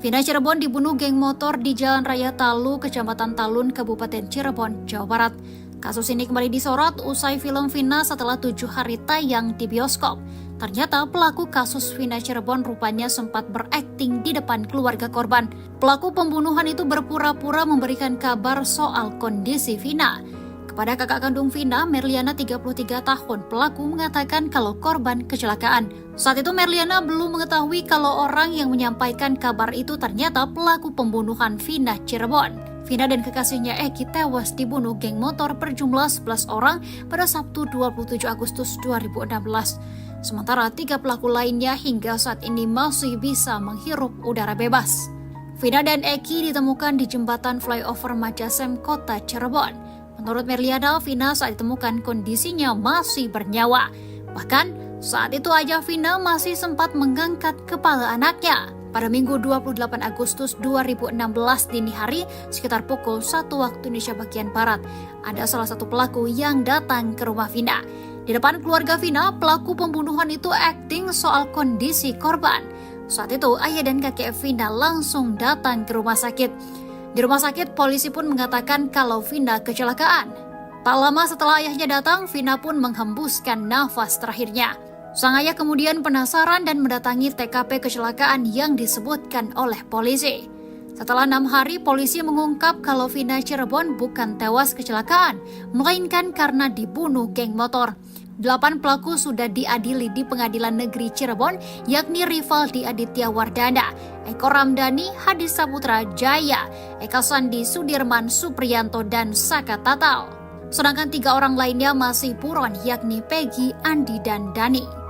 Vina Cirebon dibunuh geng motor di Jalan Raya Talu, Kecamatan Talun, Kabupaten Cirebon, Jawa Barat. Kasus ini kembali disorot usai film Vina setelah 7 hari tayang di bioskop. Ternyata pelaku kasus Vina Cirebon rupanya sempat berakting di depan keluarga korban. Pelaku pembunuhan itu berpura-pura memberikan kabar soal kondisi Vina. Kepada kakak kandung Vina, Merliana 33 tahun, pelaku mengatakan kalau korban kecelakaan. Saat itu Merliana belum mengetahui kalau orang yang menyampaikan kabar itu ternyata pelaku pembunuhan Vina Cirebon. Vina dan kekasihnya Eki tewas dibunuh geng motor berjumlah 11 orang pada Sabtu 27 Agustus 2016. Sementara 3 pelaku lainnya hingga saat ini masih bisa menghirup udara bebas. Vina dan Eki ditemukan di jembatan flyover Majasem, Kota Cirebon. Menurut Merliana, Vina saat ditemukan kondisinya masih bernyawa. Bahkan saat itu aja Vina masih sempat mengangkat kepala anaknya. Pada Minggu 28 Agustus 2016 dini hari, sekitar pukul 1 waktu Indonesia bagian Barat, ada salah satu pelaku yang datang ke rumah Vina. Di depan keluarga Vina, pelaku pembunuhan itu akting soal kondisi korban. Saat itu, ayah dan kakek Vina langsung datang ke rumah sakit. Di rumah sakit, polisi pun mengatakan kalau Vina kecelakaan. Tak lama setelah ayahnya datang, Vina pun menghembuskan nafas terakhirnya. Sang ayah kemudian penasaran dan mendatangi TKP kecelakaan yang disebutkan oleh polisi. Setelah 6 hari, polisi mengungkap kalau Vina Cirebon bukan tewas kecelakaan, melainkan karena dibunuh geng motor. 8 pelaku sudah diadili di Pengadilan Negeri Cirebon, yakni Rivaldi Aditya Wardana, Eko Ramdhani, Hadi Saputra Jaya, Eka Sandi Sudirman Supriyanto, dan Saka Tatal. Sedangkan 3 orang lainnya masih buron, yakni Peggy, Andi, dan Dani.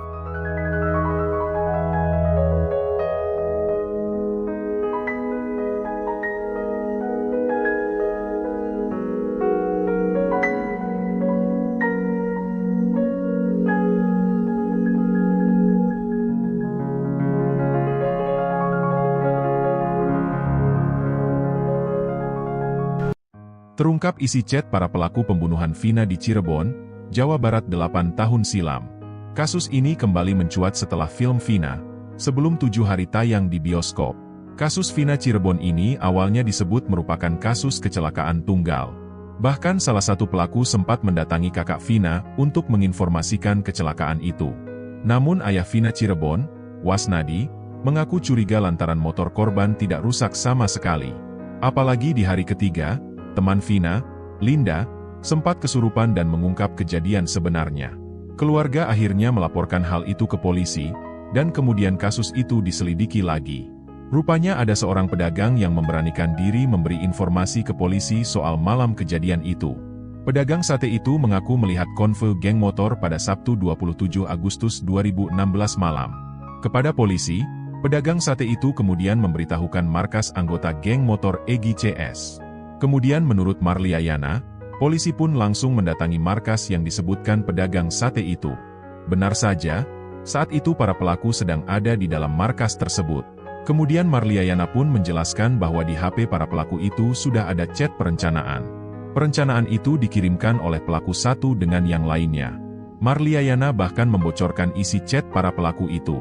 Terungkap isi chat para pelaku pembunuhan Vina di Cirebon, Jawa Barat 8 tahun silam. Kasus ini kembali mencuat setelah film Vina, sebelum 7 hari tayang di bioskop. Kasus Vina Cirebon ini awalnya disebut merupakan kasus kecelakaan tunggal. Bahkan salah satu pelaku sempat mendatangi kakak Vina untuk menginformasikan kecelakaan itu. Namun ayah Vina Cirebon, Wasnadi, mengaku curiga lantaran motor korban tidak rusak sama sekali. Apalagi di hari ketiga, teman Vina, Linda, sempat kesurupan dan mengungkap kejadian sebenarnya. Keluarga akhirnya melaporkan hal itu ke polisi, dan kemudian kasus itu diselidiki lagi. Rupanya ada seorang pedagang yang memberanikan diri memberi informasi ke polisi soal malam kejadian itu. Pedagang sate itu mengaku melihat konvoy geng motor pada Sabtu 27 Agustus 2016 malam. Kepada polisi, pedagang sate itu kemudian memberitahukan markas anggota geng motor Egy CS. Kemudian menurut Marliayana, polisi pun langsung mendatangi markas yang disebutkan pedagang sate itu. Benar saja, saat itu para pelaku sedang ada di dalam markas tersebut. Kemudian Marliayana pun menjelaskan bahwa di HP para pelaku itu sudah ada chat perencanaan. Perencanaan itu dikirimkan oleh pelaku satu dengan yang lainnya. Marliayana bahkan membocorkan isi chat para pelaku itu.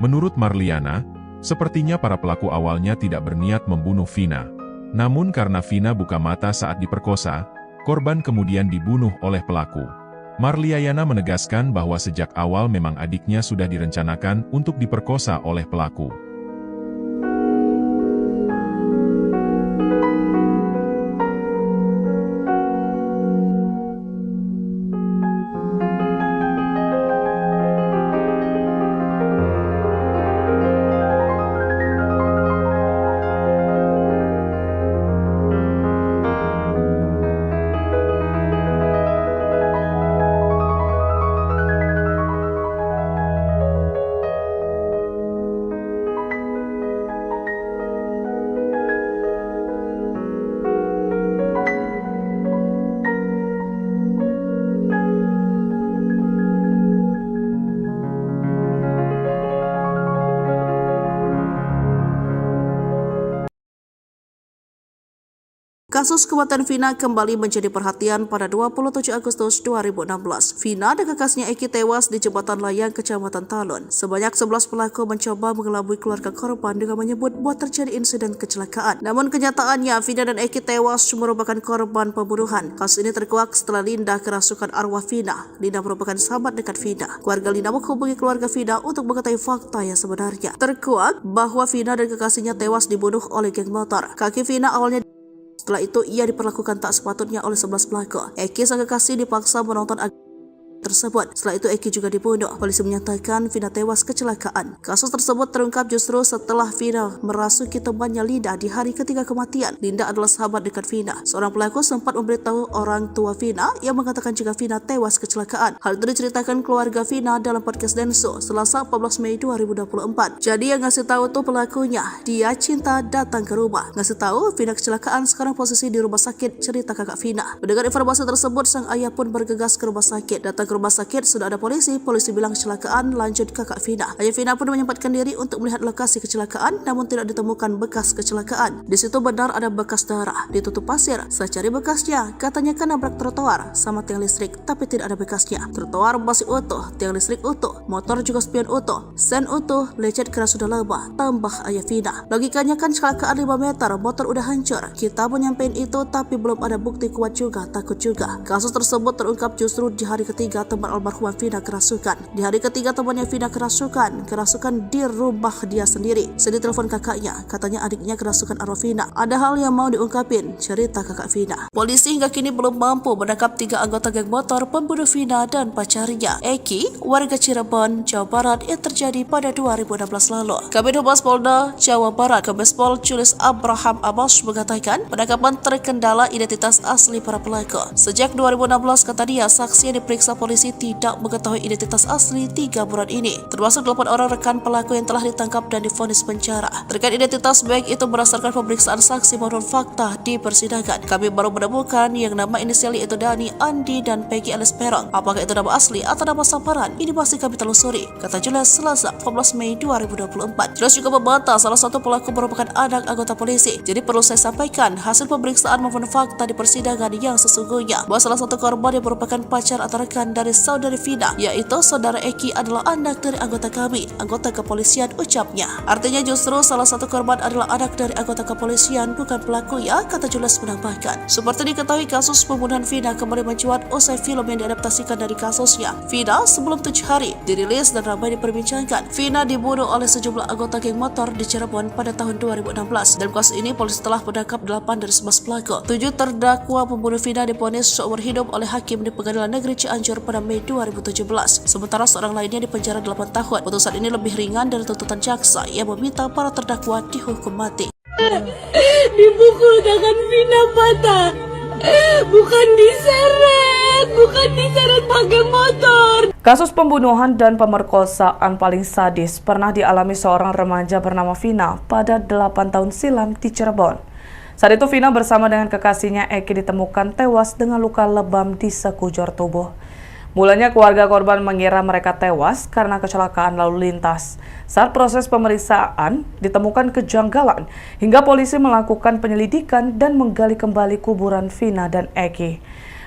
Menurut Marliana, sepertinya para pelaku awalnya tidak berniat membunuh Vina. Namun karena Vina buka mata saat diperkosa, korban kemudian dibunuh oleh pelaku. Marliayana menegaskan bahwa sejak awal memang adiknya sudah direncanakan untuk diperkosa oleh pelaku. Kasus kematian Vina kembali menjadi perhatian pada 27 Agustus 2016. Vina dan kakaknya Eki tewas di jembatan layang Kecamatan Talun. Sebanyak 11 pelaku mencoba mengelabui keluarga korban dengan menyebut bahwa terjadi insiden kecelakaan. Namun kenyataannya Vina dan Eki tewas merupakan korban pembunuhan. Kasus ini terkuak setelah Linda kerasukan arwah Vina. Linda merupakan sahabat dekat Vina. Keluarga Linda menghubungi keluarga Vina untuk mengetahui fakta yang sebenarnya. Terkuak bahwa Vina dan kekasihnya tewas dibunuh oleh geng motor. Kaki Vina awalnya setelah itu, ia diperlakukan tak sepatutnya oleh 11 pelaku. Eki sang kekasih dipaksa menonton tersebut. Setelah itu Eki juga dibunuh. Polisi menyatakan Vina tewas kecelakaan. Kasus tersebut terungkap justru setelah Vina merasuki temannya Linda di hari ketiga kematian. Linda adalah sahabat dekat Vina. Seorang pelaku sempat memberitahu orang tua Vina yang mengatakan jika Vina tewas kecelakaan. Hal itu diceritakan keluarga Vina dalam podcast Denso Selasa 14 Mei 2024. Jadi yang ngasih tahu tuh pelakunya. Dia cinta datang ke rumah. Ngasih tahu Vina kecelakaan, sekarang posisi di rumah sakit, cerita kakak Vina. Mendengar informasi tersebut, sang ayah pun bergegas ke rumah sakit. Datang ke rumah rumah sakit sudah ada polisi bilang kecelakaan, lanjut kakak Vina. Ayah Vina pun menyempatkan diri untuk melihat lokasi kecelakaan, namun tidak ditemukan bekas kecelakaan. Di situ benar ada bekas darah, ditutup pasir. Saya cari bekasnya, katanya kan nabrak trotoar sama tiang listrik, tapi tidak ada bekasnya. Trotoar masih utuh, tiang listrik utuh, motor juga spion utuh, sen utuh, lecet kerana sudah lebah, tambah ayah Vina. Logikanya kan kecelakaan 5 meter, motor udah hancur. Kita menyampaikan itu tapi belum ada bukti kuat juga, takut juga. Kasus tersebut terungkap justru di hari ketiga teman almarhumah Vina kerasukan. Di hari ketiga temannya Vina kerasukan di rumah dia sendiri. Saya ditelepon kakaknya, katanya adiknya kerasukan arwah Vina. Ada hal yang mau diungkapin, cerita kakak Vina. Polisi hingga kini belum mampu menangkap 3 anggota geng motor pembunuh Vina dan pacarnya, Eki, warga Cirebon, Jawa Barat yang terjadi pada 2016 lalu. Kabid Humas Polda Jawa Barat, Kombes Pol Julius Abraham Amos mengatakan penangkapan terkendala identitas asli para pelaku. Sejak 2016 kata dia, saksi yang diperiksa polisi tidak mengetahui identitas asli 3 buron ini, termasuk 8 orang rekan pelaku yang telah ditangkap dan divonis penjara. Terkait identitas baik itu berdasarkan pemeriksaan saksi maupun fakta di persidangan, kami baru menemukan yang nama inisial yaitu Dani, Andi, dan Peggy alias Perong. Apakah itu nama asli atau nama samaran? Ini masih kami telusuri, kata Julius Selasa 14 Mei 2024. Julius juga membantah salah satu pelaku merupakan anak anggota polisi. Jadi perlu saya sampaikan hasil pemeriksaan maupun fakta di persidangan yang sesungguhnya bahwa salah satu korban yang merupakan pacar atau rekan dari saudari Vina, yaitu saudara Eki, adalah anak dari anggota kami, anggota kepolisian, ucapnya. Artinya justru salah satu korban adalah anak dari anggota kepolisian, bukan pelaku ya, kata Julius menambahkan. Seperti diketahui, kasus pembunuhan Vina kembali mencuat usai film yang diadaptasikan dari kasusnya, Vina Sebelum 7 Hari, dirilis dan ramai diperbincangkan. Vina dibunuh oleh sejumlah anggota geng motor di Cirebon pada tahun 2016. Dalam kasus ini, polisi telah menangkap 8 dari 11 pelaku. 7 terdakwa pembunuh Vina divonis seumur hidup oleh hakim di Pengadilan Negeri Cianjur pada Mei 2017. Sementara seorang lainnya dipenjara 8 tahun. Putusan ini lebih ringan dari tuntutan jaksa yang meminta para terdakwa dihukum mati. Dipukul tangan Vina patah. Bukan diseret pakai motor. Kasus pembunuhan dan pemerkosaan paling sadis pernah dialami seorang remaja bernama Vina pada 8 tahun silam di Cirebon. Saat itu Vina bersama dengan kekasihnya Eki ditemukan tewas dengan luka lebam di sekujur tubuh. Mulanya keluarga korban mengira mereka tewas karena kecelakaan lalu lintas. Saat proses pemeriksaan ditemukan kejanggalan hingga polisi melakukan penyelidikan dan menggali kembali kuburan Vina dan Eki.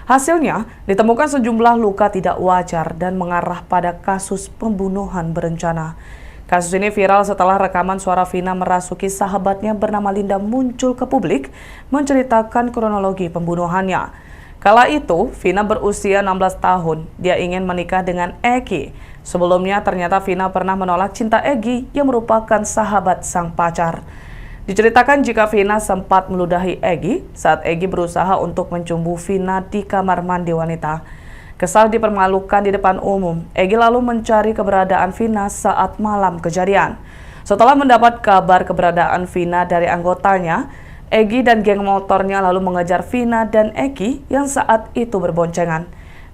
Hasilnya ditemukan sejumlah luka tidak wajar dan mengarah pada kasus pembunuhan berencana. Kasus ini viral setelah rekaman suara Vina merasuki sahabatnya bernama Linda muncul ke publik menceritakan kronologi pembunuhannya. Kala itu, Vina berusia 16 tahun. Dia ingin menikah dengan Eki. Sebelumnya, ternyata Vina pernah menolak cinta Eki yang merupakan sahabat sang pacar. Diceritakan jika Vina sempat meludahi Eki saat Eki berusaha untuk mencumbu Vina di kamar mandi wanita. Kesal dipermalukan di depan umum, Eki lalu mencari keberadaan Vina saat malam kejadian. Setelah mendapat kabar keberadaan Vina dari anggotanya, Eki dan geng motornya lalu mengejar Vina dan Eki yang saat itu berboncengan.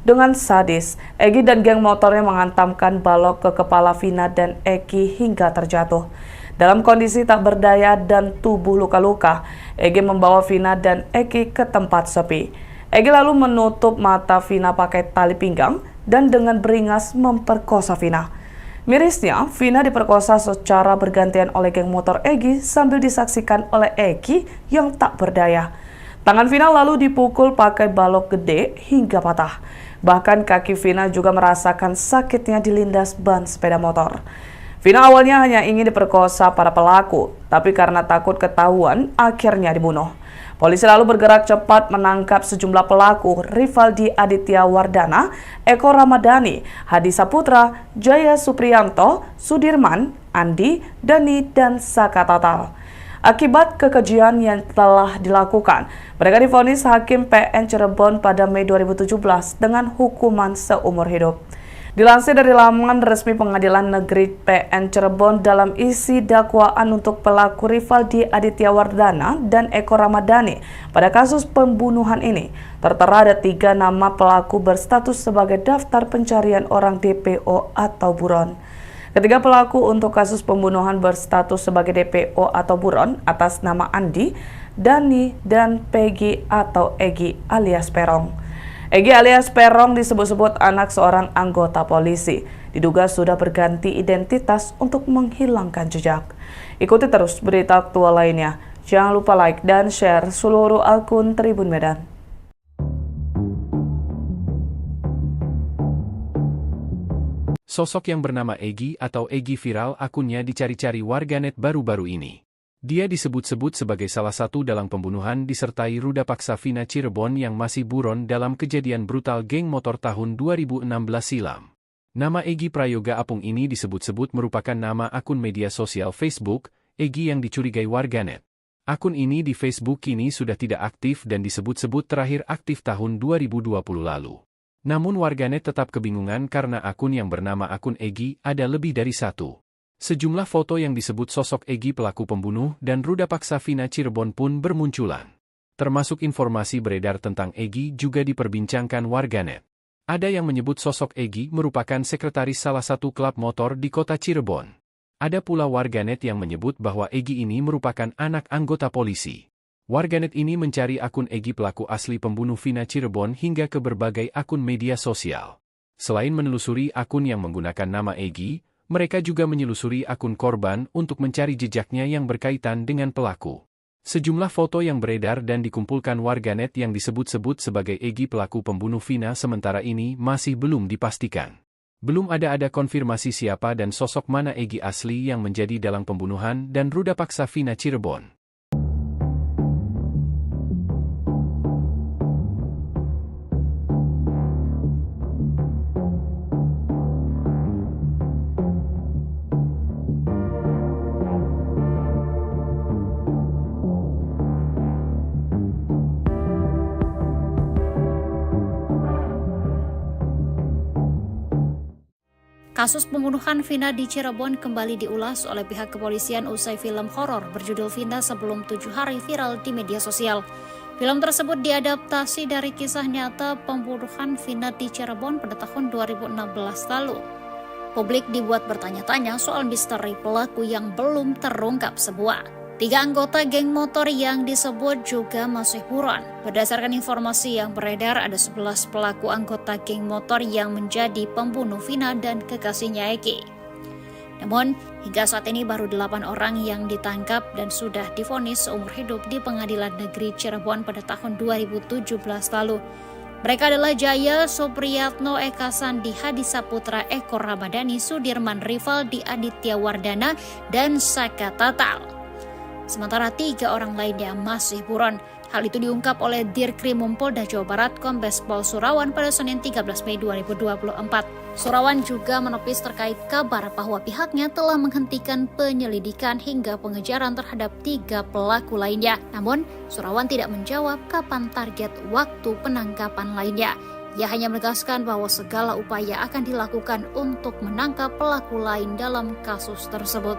Dengan sadis, Eki dan geng motornya menghantamkan balok ke kepala Vina dan Eki hingga terjatuh. Dalam kondisi tak berdaya dan tubuh luka-luka, Eki membawa Vina dan Eki ke tempat sepi. Eki lalu menutup mata Vina pakai tali pinggang dan dengan beringas memperkosa Vina. Mirisnya, Vina diperkosa secara bergantian oleh geng motor Eki sambil disaksikan oleh Eki yang tak berdaya. Tangan Vina lalu dipukul pakai balok gede hingga patah. Bahkan kaki Vina juga merasakan sakitnya dilindas ban sepeda motor. Vina awalnya hanya ingin diperkosa para pelaku, tapi karena takut ketahuan, akhirnya dibunuh. Polisi lalu bergerak cepat menangkap sejumlah pelaku, Rivaldi Aditya Wardana, Eko Ramadhani, Hadi Saputra, Jaya Supriyanto, Sudirman, Andi, Dani, dan Saka Tatal. Akibat kekejian yang telah dilakukan, mereka divonis Hakim PN Cirebon pada Mei 2017 dengan hukuman seumur hidup. Dilansir dari laman resmi Pengadilan Negeri PN Cirebon, dalam isi dakwaan untuk pelaku Rivaldi Aditya Wardana dan Eko Ramadhani pada kasus pembunuhan ini, tertera ada 3 nama pelaku berstatus sebagai daftar pencarian orang DPO atau buron. Ketiga pelaku untuk kasus pembunuhan berstatus sebagai DPO atau buron atas nama Andi, Dani, dan Peggy atau Egi alias Perong. Egi alias Perong disebut-sebut anak seorang anggota polisi. Diduga sudah berganti identitas untuk menghilangkan jejak. Ikuti terus berita aktual lainnya. Jangan lupa like dan share seluruh akun Tribun Medan. Sosok yang bernama Egi atau Egi viral akunnya dicari-cari warganet baru-baru ini. Dia disebut-sebut sebagai salah satu dalang pembunuhan disertai ruda paksa Vina Cirebon yang masih buron dalam kejadian brutal geng motor tahun 2016 silam. Nama Egi Prayoga Apung ini disebut-sebut merupakan nama akun media sosial Facebook, Egi yang dicurigai warganet. Akun ini di Facebook kini sudah tidak aktif dan disebut-sebut terakhir aktif tahun 2020 lalu. Namun warganet tetap kebingungan karena akun yang bernama akun Egi ada lebih dari satu. Sejumlah foto yang disebut sosok Egi pelaku pembunuh dan ruda paksa Vina Cirebon pun bermunculan. Termasuk informasi beredar tentang Egi juga diperbincangkan warganet. Ada yang menyebut sosok Egi merupakan sekretaris salah satu klub motor di kota Cirebon. Ada pula warganet yang menyebut bahwa Egi ini merupakan anak anggota polisi. Warganet ini mencari akun Egi pelaku asli pembunuh Vina Cirebon hingga ke berbagai akun media sosial. Selain menelusuri akun yang menggunakan nama Egi, mereka juga menyelusuri akun korban untuk mencari jejaknya yang berkaitan dengan pelaku. Sejumlah foto yang beredar dan dikumpulkan warganet yang disebut-sebut sebagai Egi pelaku pembunuh Vina sementara ini masih belum dipastikan. Belum ada konfirmasi siapa dan sosok mana Egi asli yang menjadi dalang pembunuhan dan ruda paksa Vina Cirebon. Kasus pembunuhan Vina di Cirebon kembali diulas oleh pihak kepolisian usai film horor berjudul Vina Sebelum 7 Hari viral di media sosial. Film tersebut diadaptasi dari kisah nyata pembunuhan Vina di Cirebon pada tahun 2016 lalu. Publik dibuat bertanya-tanya soal misteri pelaku yang belum terungkap semua. 3 anggota geng motor yang disebut juga masih buron. Berdasarkan informasi yang beredar, ada 11 pelaku anggota geng motor yang menjadi pembunuh Vina dan kekasihnya Egi. Namun, hingga saat ini baru 8 orang yang ditangkap dan sudah divonis seumur hidup di Pengadilan Negeri Cirebon pada tahun 2017 lalu. Mereka adalah Jaya Supriyatno, Eka Sandi, Hadi Saputra, Eko Ramadhani, Sudirman Rivaldi, Aditya Wardana, dan Saka Tatal. Sementara 3 orang lainnya masih buron. Hal itu diungkap oleh Dirkrimum Polda Jawa Barat Kombes Pol Surawan pada Senin 13 Mei 2024. Surawan juga menepis terkait kabar bahwa pihaknya telah menghentikan penyelidikan hingga pengejaran terhadap 3 pelaku lainnya. Namun, Surawan tidak menjawab kapan target waktu penangkapan lainnya. Ia hanya menegaskan bahwa segala upaya akan dilakukan untuk menangkap pelaku lain dalam kasus tersebut.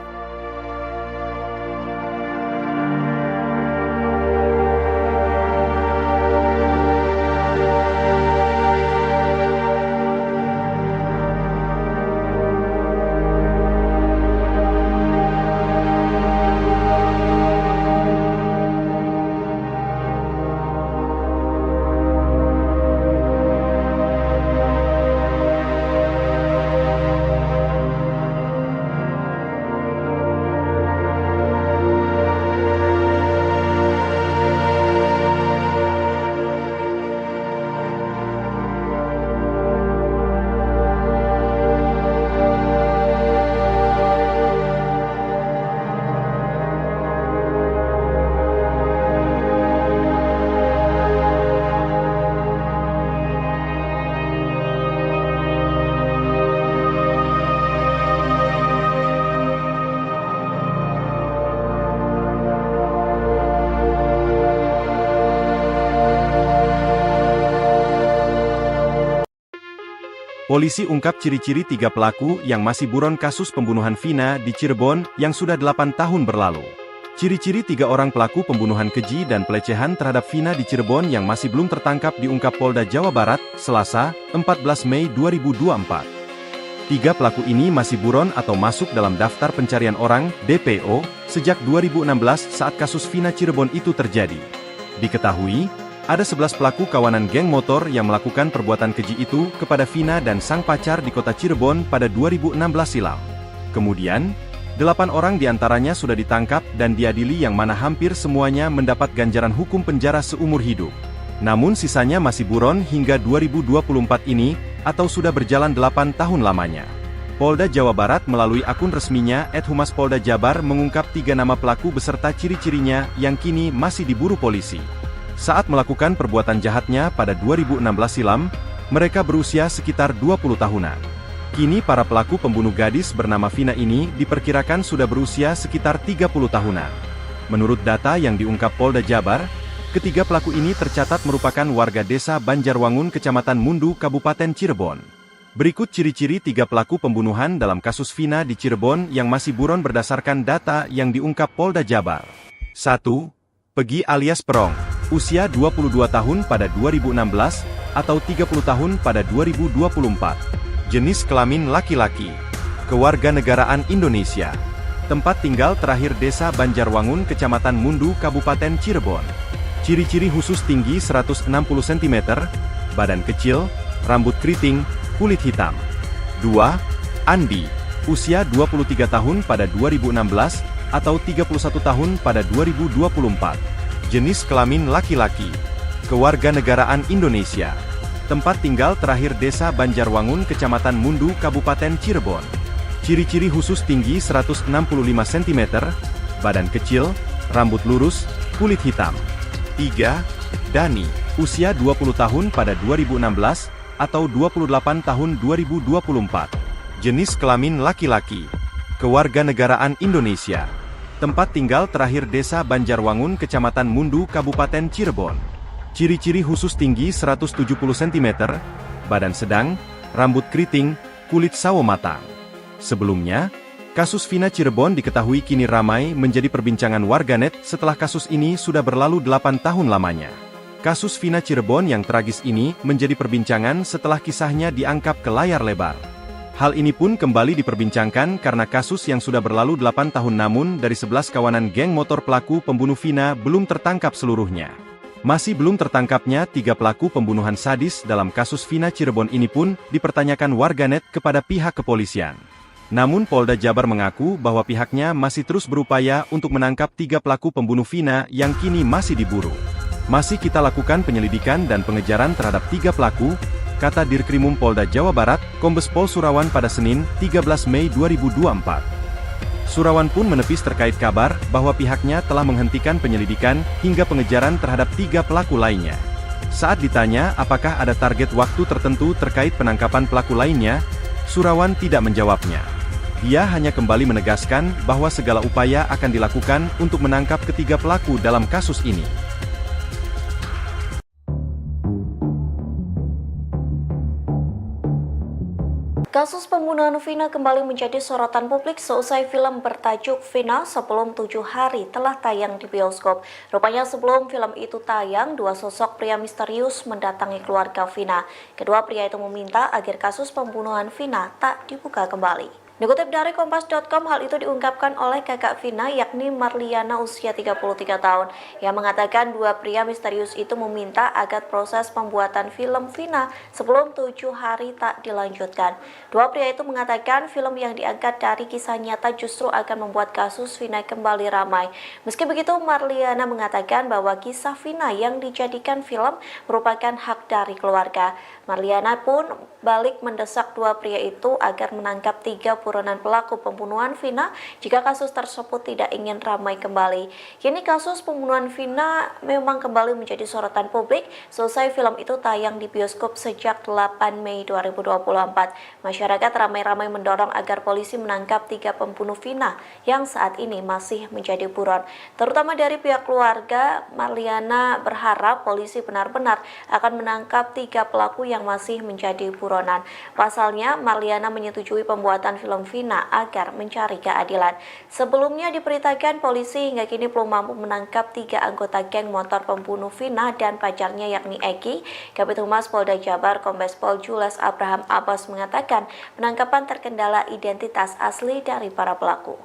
Polisi ungkap ciri-ciri 3 pelaku yang masih buron kasus pembunuhan Vina di Cirebon yang sudah 8 tahun berlalu. Ciri-ciri 3 orang pelaku pembunuhan keji dan pelecehan terhadap Vina di Cirebon yang masih belum tertangkap diungkap Polda Jawa Barat, Selasa, 14 Mei 2024. 3 pelaku ini masih buron atau masuk dalam daftar pencarian orang, DPO, sejak 2016 saat kasus Vina Cirebon itu terjadi. Diketahui, Ada 11 pelaku kawanan geng motor yang melakukan perbuatan keji itu kepada Vina dan sang pacar di kota Cirebon pada 2016 silam. Kemudian, 8 orang diantaranya sudah ditangkap dan diadili yang mana hampir semuanya mendapat ganjaran hukum penjara seumur hidup. Namun sisanya masih buron hingga 2024 ini, atau sudah berjalan 8 tahun lamanya. Polda Jawa Barat melalui akun resminya @Humas Polda Jabar mengungkap 3 nama pelaku beserta ciri-cirinya yang kini masih diburu polisi. Saat melakukan perbuatan jahatnya pada 2016 silam, mereka berusia sekitar 20 tahunan. Kini para pelaku pembunuh gadis bernama Vina ini diperkirakan sudah berusia sekitar 30 tahunan. Menurut data yang diungkap Polda Jabar, ketiga pelaku ini tercatat merupakan warga desa Banjarwangun, Kecamatan Mundu, Kabupaten Cirebon. Berikut ciri-ciri 3 pelaku pembunuhan dalam kasus Vina di Cirebon yang masih buron berdasarkan data yang diungkap Polda Jabar. 1. Pegi alias Perong, usia 22 tahun pada 2016, atau 30 tahun pada 2024. Jenis kelamin laki-laki. Kewarganegaraan Indonesia. Tempat tinggal terakhir desa Banjarwangun, Kecamatan Mundu, Kabupaten Cirebon. Ciri-ciri khusus tinggi 160 cm, badan kecil, rambut keriting, kulit hitam. 2. Andi, usia 23 tahun pada 2016, atau 31 tahun pada 2024. Jenis kelamin laki-laki. Kewarganegaraan Indonesia. Tempat tinggal terakhir desa Banjarwangun, Kecamatan Mundu, Kabupaten Cirebon. Ciri-ciri khusus tinggi 165 cm, badan kecil, rambut lurus, kulit hitam. 3. Dani, usia 20 tahun pada 2016, atau 28 tahun 2024. Jenis kelamin laki-laki. Kewarganegaraan Indonesia. Tempat tinggal terakhir desa Banjarwangun, Kecamatan Mundu, Kabupaten Cirebon. Ciri-ciri khusus tinggi 170 cm, badan sedang, rambut keriting, kulit sawo matang. Sebelumnya, kasus Vina Cirebon diketahui kini ramai menjadi perbincangan warganet setelah kasus ini sudah berlalu 8 tahun lamanya. Kasus Vina Cirebon yang tragis ini menjadi perbincangan setelah kisahnya diangkat ke layar lebar. Hal ini pun kembali diperbincangkan karena kasus yang sudah berlalu 8 tahun namun dari 11 kawanan geng motor pelaku pembunuh Vina belum tertangkap seluruhnya. Masih belum tertangkapnya 3 pelaku pembunuhan sadis dalam kasus Vina Cirebon ini pun dipertanyakan warganet kepada pihak kepolisian. Namun Polda Jabar mengaku bahwa pihaknya masih terus berupaya untuk menangkap 3 pelaku pembunuh Vina yang kini masih diburu. Masih kita lakukan penyelidikan dan pengejaran terhadap 3 pelaku, kata Dirkrimum Polda Jawa Barat, Kombes Pol Surawan pada Senin, 13 Mei 2024. Surawan pun menepis terkait kabar bahwa pihaknya telah menghentikan penyelidikan hingga pengejaran terhadap 3 pelaku lainnya. Saat ditanya apakah ada target waktu tertentu terkait penangkapan pelaku lainnya, Surawan tidak menjawabnya. Dia hanya kembali menegaskan bahwa segala upaya akan dilakukan untuk menangkap ketiga pelaku dalam kasus ini. Kasus pembunuhan Vina kembali menjadi sorotan publik seusai film bertajuk Vina Sebelum 7 Hari telah tayang di bioskop. Rupanya sebelum film itu tayang, 2 sosok pria misterius mendatangi keluarga Vina. Kedua pria itu meminta agar kasus pembunuhan Vina tak dibuka kembali. Dikutip dari Kompas.com, hal itu diungkapkan oleh kakak Vina yakni Marliana usia 33 tahun yang mengatakan 2 pria misterius itu meminta agar proses pembuatan film Vina sebelum 7 hari tak dilanjutkan. 2 pria itu mengatakan film yang diangkat dari kisah nyata justru akan membuat kasus Vina kembali ramai. Meski begitu, Marliana mengatakan bahwa kisah Vina yang dijadikan film merupakan hak dari keluarga. Marliana pun balik mendesak 2 pria itu agar menangkap 3 buronan pelaku pembunuhan Vina jika kasus tersebut tidak ingin ramai kembali. Kini kasus pembunuhan Vina memang kembali menjadi sorotan publik selesai film itu tayang di bioskop sejak 8 Mei 2024. Masyarakat ramai-ramai mendorong agar polisi menangkap 3 pembunuh Vina yang saat ini masih menjadi buron. Terutama dari pihak keluarga, Marliana berharap polisi benar-benar akan menangkap 3 pelaku yang masih menjadi buronan. Pasalnya, Marliana menyetujui pembuatan film Vina agar mencari keadilan. Sebelumnya diberitakan polisi hingga kini belum mampu menangkap 3 anggota geng motor pembunuh Vina dan pacarnya yakni Eki. Kabid Humas Polda Jabar Kombes Pol Jules Abraham Abbas mengatakan penangkapan terkendala identitas asli dari para pelaku.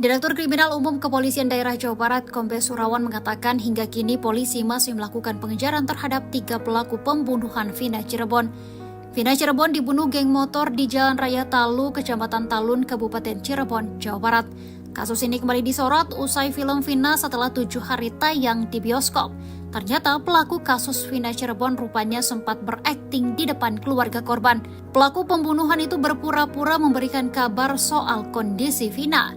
Direktur Kriminal Umum Kepolisian Daerah Jawa Barat, Kombes Surawan mengatakan hingga kini polisi masih melakukan pengejaran terhadap 3 pelaku pembunuhan Vina Cirebon. Vina Cirebon dibunuh geng motor di Jalan Raya Talu, Kecamatan Talun, Kabupaten Cirebon, Jawa Barat. Kasus ini kembali disorot usai film Vina setelah 7 hari tayang di bioskop. Ternyata pelaku kasus Vina Cirebon rupanya sempat berakting di depan keluarga korban. Pelaku pembunuhan itu berpura-pura memberikan kabar soal kondisi Vina.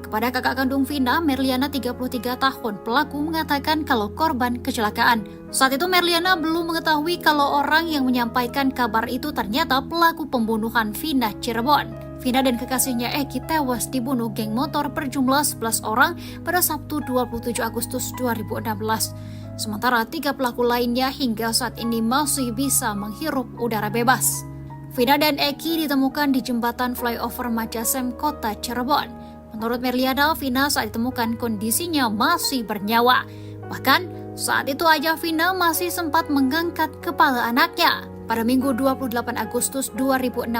Kepada kakak kandung Vina, Merliana 33 tahun, pelaku mengatakan kalau korban kecelakaan. Saat itu Merliana belum mengetahui kalau orang yang menyampaikan kabar itu ternyata pelaku pembunuhan Vina Cirebon. Vina dan kekasihnya Eki tewas dibunuh geng motor berjumlah 11 orang pada Sabtu 27 Agustus 2016. Sementara 3 pelaku lainnya hingga saat ini masih bisa menghirup udara bebas. Vina dan Eki ditemukan di jembatan flyover Majasem, Kota Cirebon. Menurut Merliana, Vina saat ditemukan kondisinya masih bernyawa. Bahkan saat itu ayah Vina masih sempat mengangkat kepala anaknya. Pada Minggu 28 Agustus 2016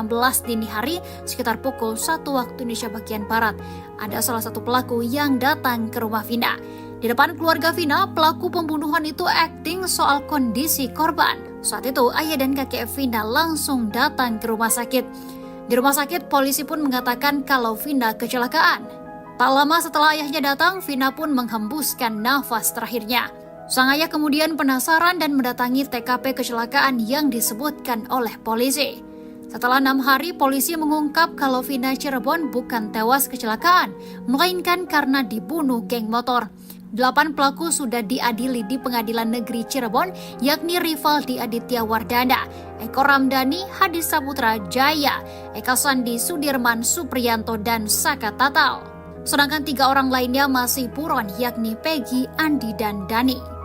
dini hari, sekitar pukul 1 waktu Indonesia bagian Barat, ada salah satu pelaku yang datang ke rumah Vina. Di depan keluarga Vina, pelaku pembunuhan itu akting soal kondisi korban. Saat itu, ayah dan kakek Vina langsung datang ke rumah sakit. Di rumah sakit, polisi pun mengatakan kalau Vina kecelakaan. Tak lama setelah ayahnya datang, Vina pun menghembuskan nafas terakhirnya. Sang ayah kemudian penasaran dan mendatangi TKP kecelakaan yang disebutkan oleh polisi. Setelah 6 hari, polisi mengungkap kalau Vina Cirebon bukan tewas kecelakaan, melainkan karena dibunuh geng motor. 8 pelaku sudah diadili di Pengadilan Negeri Cirebon, yakni Rivaldi Aditya Wardana, Eko Ramdhani, Hadi Saputra Jaya, Eka Sandi Sudirman Supriyanto, dan Saka Tatal. Sedangkan 3 orang lainnya masih buron, yakni Peggy, Andi, dan Dani.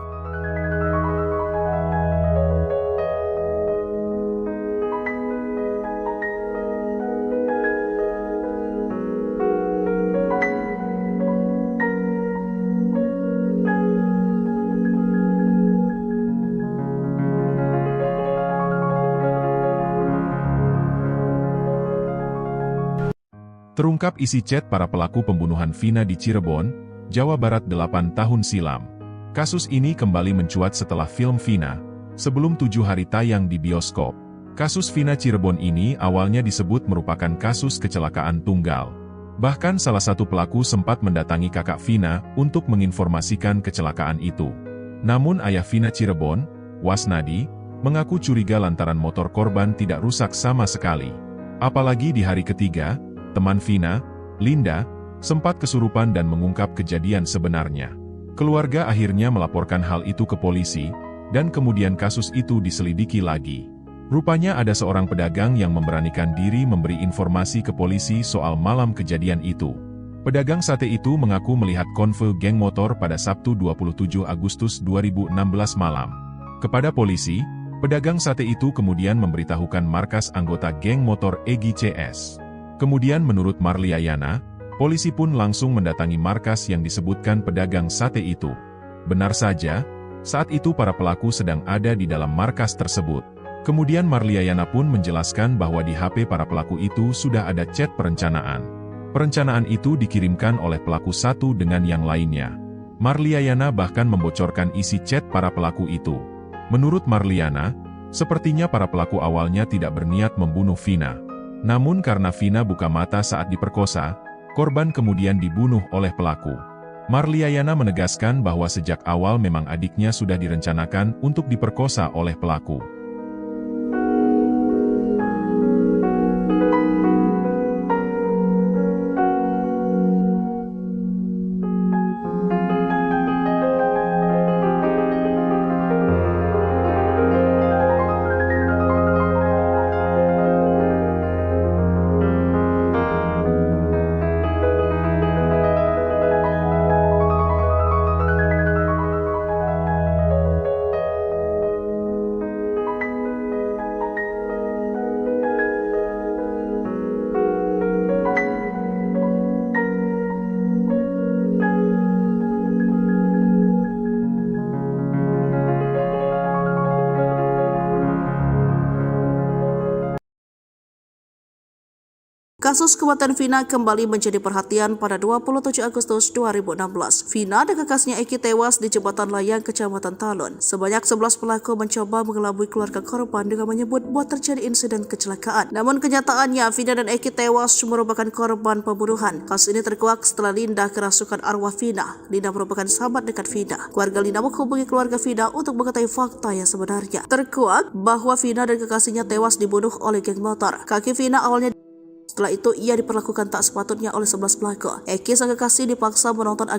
Terungkap isi chat para pelaku pembunuhan Vina di Cirebon, Jawa Barat 8 tahun silam. Kasus ini kembali mencuat setelah film Vina, sebelum 7 hari tayang di bioskop. Kasus Vina Cirebon ini awalnya disebut merupakan kasus kecelakaan tunggal. Bahkan salah satu pelaku sempat mendatangi kakak Vina untuk menginformasikan kecelakaan itu. Namun ayah Vina Cirebon, Wasnadi, mengaku curiga lantaran motor korban tidak rusak sama sekali. Apalagi di hari ketiga, teman Vina, Linda, sempat kesurupan dan mengungkap kejadian sebenarnya. Keluarga akhirnya melaporkan hal itu ke polisi, dan kemudian kasus itu diselidiki lagi. Rupanya ada seorang pedagang yang memberanikan diri memberi informasi ke polisi soal malam kejadian itu. Pedagang sate itu mengaku melihat konvoy geng motor pada Sabtu 27 Agustus 2016 malam. Kepada polisi, pedagang sate itu kemudian memberitahukan markas anggota geng motor Egy CS. Kemudian menurut Marliayana, polisi pun langsung mendatangi markas yang disebutkan pedagang sate itu. Benar saja, saat itu para pelaku sedang ada di dalam markas tersebut. Kemudian Marliayana pun menjelaskan bahwa di HP para pelaku itu sudah ada chat perencanaan. Perencanaan itu dikirimkan oleh pelaku satu dengan yang lainnya. Marliayana bahkan membocorkan isi chat para pelaku itu. Menurut Marliana, sepertinya para pelaku awalnya tidak berniat membunuh Vina. Namun karena Vina buka mata saat diperkosa, korban kemudian dibunuh oleh pelaku. Marliayana menegaskan bahwa sejak awal memang adiknya sudah direncanakan untuk diperkosa oleh pelaku. Kasus kematian Vina kembali menjadi perhatian pada 27 Agustus 2016. Vina dan kekasnya Eki tewas di Jembatan Layang, Kecamatan Talun. Sebanyak 11 pelaku mencoba mengelabui keluarga korban dengan menyebut bahwa terjadi insiden kecelakaan. Namun kenyataannya, Vina dan Eki tewas merupakan korban pembunuhan. Kasus ini terkuak setelah Linda kerasukan arwah Vina. Linda merupakan sahabat dekat Vina. Keluarga Linda menghubungi keluarga Vina untuk mengetahui fakta yang sebenarnya. Terkuak bahwa Vina dan kekasihnya tewas dibunuh oleh geng motor. Kaki Vina awalnya. Setelah itu, ia diperlakukan tak sepatutnya oleh 11 pelaku. Eki sang kekasih dipaksa menonton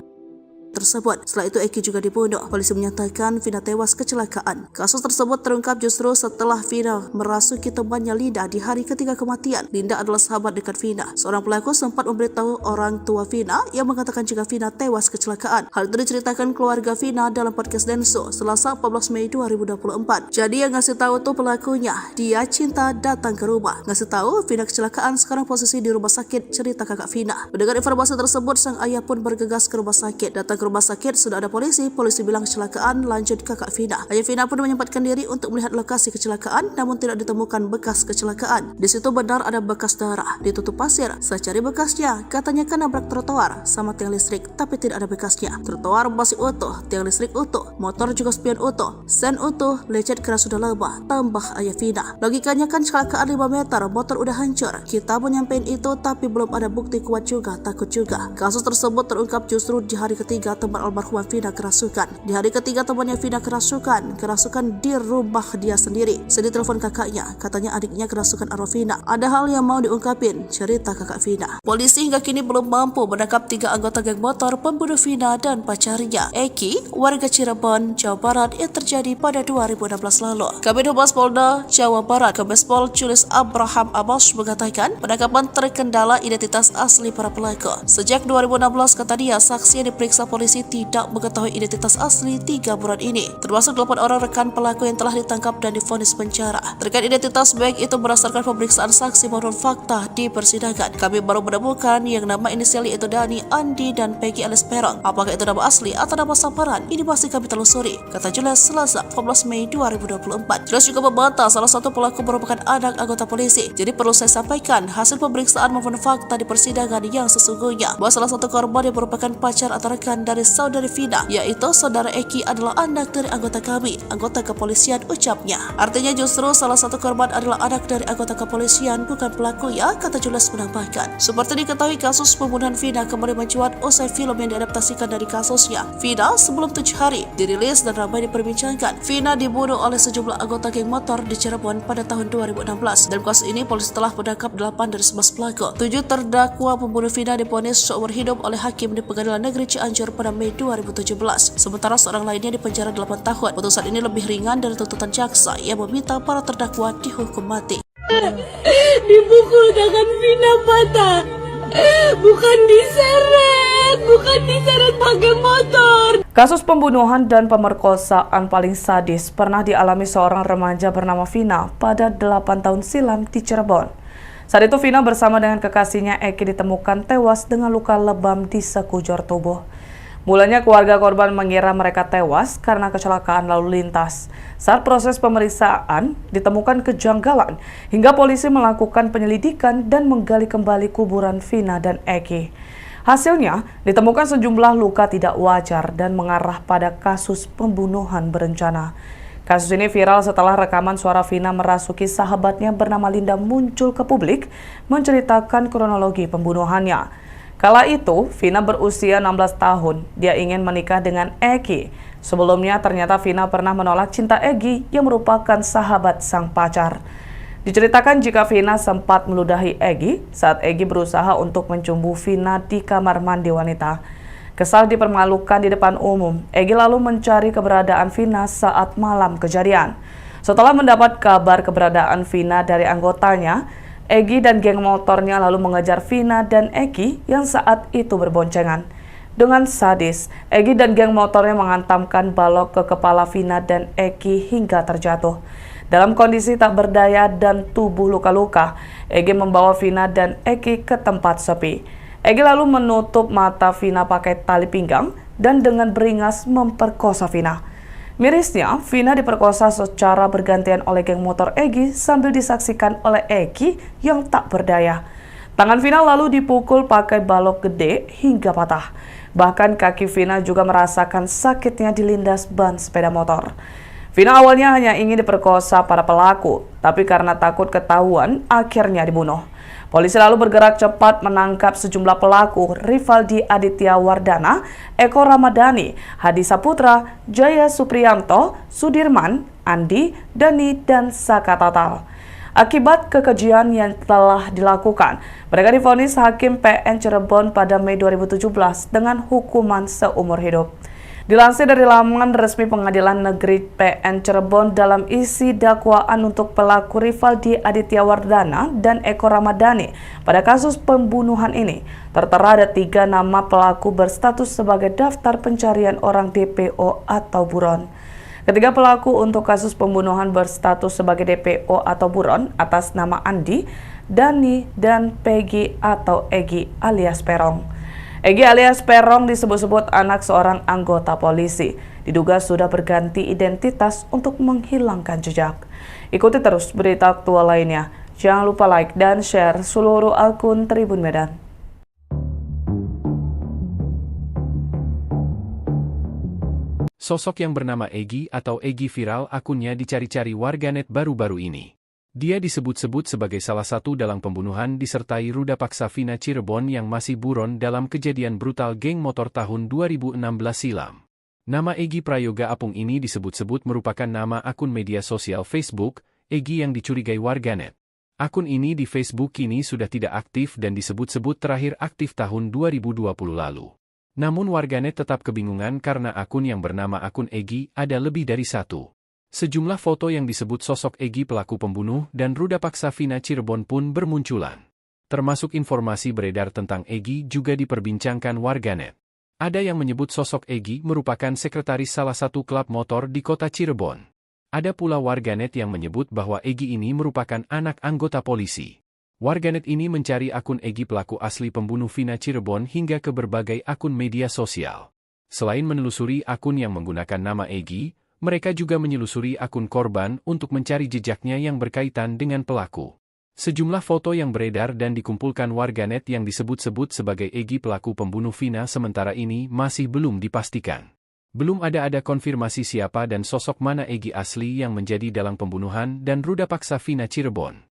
tersebut. Setelah itu Eki juga dibunuh. Polisi menyatakan Vina tewas kecelakaan. Kasus tersebut terungkap justru setelah Vina merasuki temannya Linda di hari ketiga kematian. Linda adalah sahabat dekat Vina. Seorang pelaku sempat memberitahu orang tua Vina yang mengatakan jika Vina tewas kecelakaan. Hal itu diceritakan keluarga Vina dalam podcast Denso Selasa 14 Mei 2024. Jadi yang ngasih tahu tuh pelakunya. Dia cinta datang ke rumah. Ngasih tahu Vina kecelakaan, sekarang posisi di rumah sakit, cerita kakak Vina. Mendengar informasi tersebut, sang ayah pun bergegas ke rumah sakit. Datang ke rumah sakit sudah ada polisi bilang kecelakaan, lanjut kakak Vina. Ayah Vina pun menyempatkan diri untuk melihat lokasi kecelakaan, namun tidak ditemukan bekas kecelakaan. Di situ benar ada bekas darah, ditutup pasir. Saya cari bekasnya, katanya kan nabrak trotoar sama tiang listrik, tapi tidak ada bekasnya. Trotoar masih utuh, tiang listrik utuh, motor juga spion utuh, sen utuh, lecet keras sudah lama, tambah ayah Vina. Logikanya kan kecelakaan 5 meter, motor udah hancur. Kita mau nyampein itu, tapi belum ada bukti kuat juga, takut juga. Kasus tersebut terungkap justru di hari ketiga teman almarhumah Vina kerasukan. Di hari ketiga temannya Vina kerasukan di rumah dia sendiri. Sedih telepon kakaknya, katanya adiknya kerasukan arwah Vina. Ada hal yang mau diungkapin, cerita kakak Vina. Polisi hingga kini belum mampu menangkap 3 anggota geng motor pembunuh Vina dan pacarnya, Eki, warga Cirebon, Jawa Barat, yang terjadi pada 2016 lalu. Kabid Humas Polda Jawa Barat, Kombes Pol Julius Abraham Amos mengatakan penangkapan terkendala identitas asli para pelaku. Sejak 2016, kata dia, saksi yang diperiksa polisi tidak mengetahui identitas asli 3 buron ini, termasuk 8 orang rekan pelaku yang telah ditangkap dan divonis penjara. Terkait identitas baik itu berdasarkan pemeriksaan saksi maupun fakta di persidangan, kami baru menemukan yang nama inisial yaitu Dani, Andi, dan Peggy alias Perong. Apakah itu nama asli atau nama samaran? Ini masih kami telusuri, kata Julius Selasa 14 Mei 2024. Julius juga membantah salah satu pelaku merupakan anak anggota polisi. Jadi perlu saya sampaikan hasil pemeriksaan maupun fakta di persidangan yang sesungguhnya bahwa salah satu korban yang merupakan pacar atau rekan dari saudari Vina, yaitu saudara Eki, adalah anak dari anggota kami, anggota kepolisian, ucapnya. Artinya justru salah satu korban adalah anak dari anggota kepolisian, bukan pelaku ya, kata Julius menambahkan. Seperti diketahui, kasus pembunuhan Vina kembali mencuat usai film yang diadaptasikan dari kasusnya, Vina Sebelum 7 Hari, dirilis dan ramai diperbincangkan. Vina dibunuh oleh sejumlah anggota geng motor di Cirebon pada tahun 2016. Dalam kasus ini, polisi telah menangkap 8 dari 11 pelaku. 7 terdakwa pembunuh Vina divonis seumur hidup oleh hakim di Pengadilan Negeri Cianjur pada Mei 2017. Sementara seorang lainnya dipenjara 8 tahun. Putusan ini lebih ringan dari tuntutan jaksa yang meminta para terdakwa dihukum mati. Dipukul tangan Vina patah. Bukan diseret pakai motor. Kasus pembunuhan dan pemerkosaan paling sadis pernah dialami seorang remaja bernama Vina pada 8 tahun silam di Cirebon. Saat itu Vina bersama dengan kekasihnya Eki ditemukan tewas dengan luka lebam di sekujur tubuh. Mulanya keluarga korban mengira mereka tewas karena kecelakaan lalu lintas. Saat proses pemeriksaan ditemukan kejanggalan hingga polisi melakukan penyelidikan dan menggali kembali kuburan Vina dan Eki. Hasilnya ditemukan sejumlah luka tidak wajar dan mengarah pada kasus pembunuhan berencana. Kasus ini viral setelah rekaman suara Vina merasuki sahabatnya bernama Linda muncul ke publik menceritakan kronologi pembunuhannya. Kala itu, Vina berusia 16 tahun. Dia ingin menikah dengan Eki. Sebelumnya, ternyata Vina pernah menolak cinta Eki yang merupakan sahabat sang pacar. Diceritakan jika Vina sempat meludahi Eki saat Eki berusaha untuk mencumbu Vina di kamar mandi wanita. Kesal dipermalukan di depan umum, Eki lalu mencari keberadaan Vina saat malam kejadian. Setelah mendapat kabar keberadaan Vina dari anggotanya, Eki dan geng motornya lalu mengejar Vina dan Eki yang saat itu berboncengan. Dengan sadis, Eki dan geng motornya menghantamkan balok ke kepala Vina dan Eki hingga terjatuh. Dalam kondisi tak berdaya dan tubuh luka-luka, Eki membawa Vina dan Eki ke tempat sepi. Eki lalu menutup mata Vina pakai tali pinggang dan dengan beringas memperkosa Vina. Mirisnya, Vina diperkosa secara bergantian oleh geng motor Eki sambil disaksikan oleh Eki yang tak berdaya. Tangan Vina lalu dipukul pakai balok gede hingga patah. Bahkan kaki Vina juga merasakan sakitnya dilindas ban sepeda motor. Vina awalnya hanya ingin diperkosa para pelaku, tapi karena takut ketahuan, akhirnya dibunuh. Polisi lalu bergerak cepat menangkap sejumlah pelaku: Rivaldi Aditya Wardana, Eko Ramadhani, Hadi Saputra, Jaya Supriyanto, Sudirman, Andi, Dani, dan Saka Tatal. Akibat kekejian yang telah dilakukan, mereka divonis Hakim PN Cirebon pada Mei 2017 dengan hukuman seumur hidup. Dilansir dari laman resmi Pengadilan Negeri PN Cirebon, dalam isi dakwaan untuk pelaku Rivaldi Aditya Wardana dan Eko Ramadhani pada kasus pembunuhan ini, tertera ada 3 nama pelaku berstatus sebagai daftar pencarian orang DPO atau buron. Ketiga pelaku untuk kasus pembunuhan berstatus sebagai DPO atau buron atas nama Andi, Dani, dan Peggy atau Egi alias Perong. Egi alias Perong disebut-sebut anak seorang anggota polisi. Diduga sudah berganti identitas untuk menghilangkan jejak. Ikuti terus berita aktual lainnya. Jangan lupa like dan share seluruh akun Tribun Medan. Sosok yang bernama Egi atau Egi viral akunnya dicari-cari warganet baru-baru ini. Dia disebut-sebut sebagai salah satu dalang pembunuhan disertai ruda paksa Vina Cirebon yang masih buron dalam kejadian brutal geng motor tahun 2016 silam. Nama Egi Prayoga Apung ini disebut-sebut merupakan nama akun media sosial Facebook, Egi yang dicurigai warganet. Akun ini di Facebook kini sudah tidak aktif dan disebut-sebut terakhir aktif tahun 2020 lalu. Namun warganet tetap kebingungan karena akun yang bernama akun Egi ada lebih dari satu. Sejumlah foto yang disebut sosok Egi pelaku pembunuh dan ruda paksa Vina Cirebon pun bermunculan. Termasuk informasi beredar tentang Egi juga diperbincangkan warganet. Ada yang menyebut sosok Egi merupakan sekretaris salah satu klub motor di kota Cirebon. Ada pula warganet yang menyebut bahwa Egi ini merupakan anak anggota polisi. Warganet ini mencari akun Egi pelaku asli pembunuh Vina Cirebon hingga ke berbagai akun media sosial. Selain menelusuri akun yang menggunakan nama Egi, mereka juga menyelusuri akun korban untuk mencari jejaknya yang berkaitan dengan pelaku. Sejumlah foto yang beredar dan dikumpulkan warganet yang disebut-sebut sebagai Egi pelaku pembunuh Vina sementara ini masih belum dipastikan. Belum ada konfirmasi siapa dan sosok mana Egi asli yang menjadi dalang pembunuhan dan ruda paksa Vina Cirebon.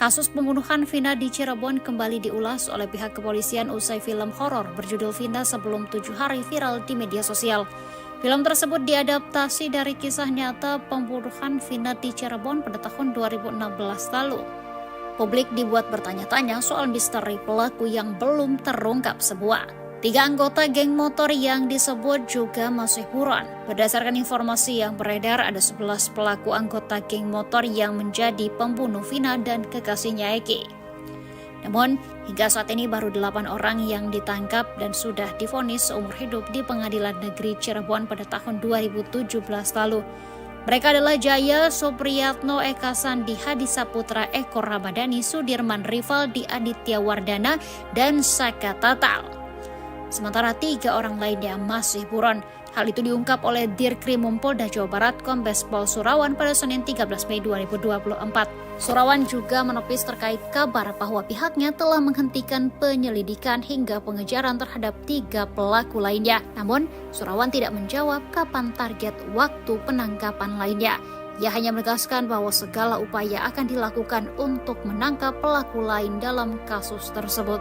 Kasus pembunuhan Vina di Cirebon kembali diulas oleh pihak kepolisian usai film horor berjudul Vina Sebelum 7 Hari viral di media sosial. Film tersebut diadaptasi dari kisah nyata pembunuhan Vina di Cirebon pada tahun 2016 lalu. Publik dibuat bertanya-tanya soal misteri pelaku yang belum terungkap semua. 3 anggota geng motor yang disebut juga masih buron. Berdasarkan informasi yang beredar, ada 11 pelaku anggota geng motor yang menjadi pembunuh Vina dan kekasihnya Egi. Namun, hingga saat ini baru 8 orang yang ditangkap dan sudah divonis seumur hidup di Pengadilan Negeri Cirebon pada tahun 2017 lalu. Mereka adalah Jaya Supriyatno, Eka Sandi, Hadi Saputra, Eko Ramadhani, Sudirman, Rivaldi Aditya Wardana, dan Saka Tatal. Sementara 3 orang lainnya masih buron. Hal itu diungkap oleh Dirkrimum Polda Jawa Barat Kombes Pol Surawan pada Senin 13 Mei 2024. Surawan juga menepis terkait kabar bahwa pihaknya telah menghentikan penyelidikan hingga pengejaran terhadap 3 pelaku lainnya. Namun, Surawan tidak menjawab kapan target waktu penangkapan lainnya. Ia hanya menegaskan bahwa segala upaya akan dilakukan untuk menangkap pelaku lain dalam kasus tersebut.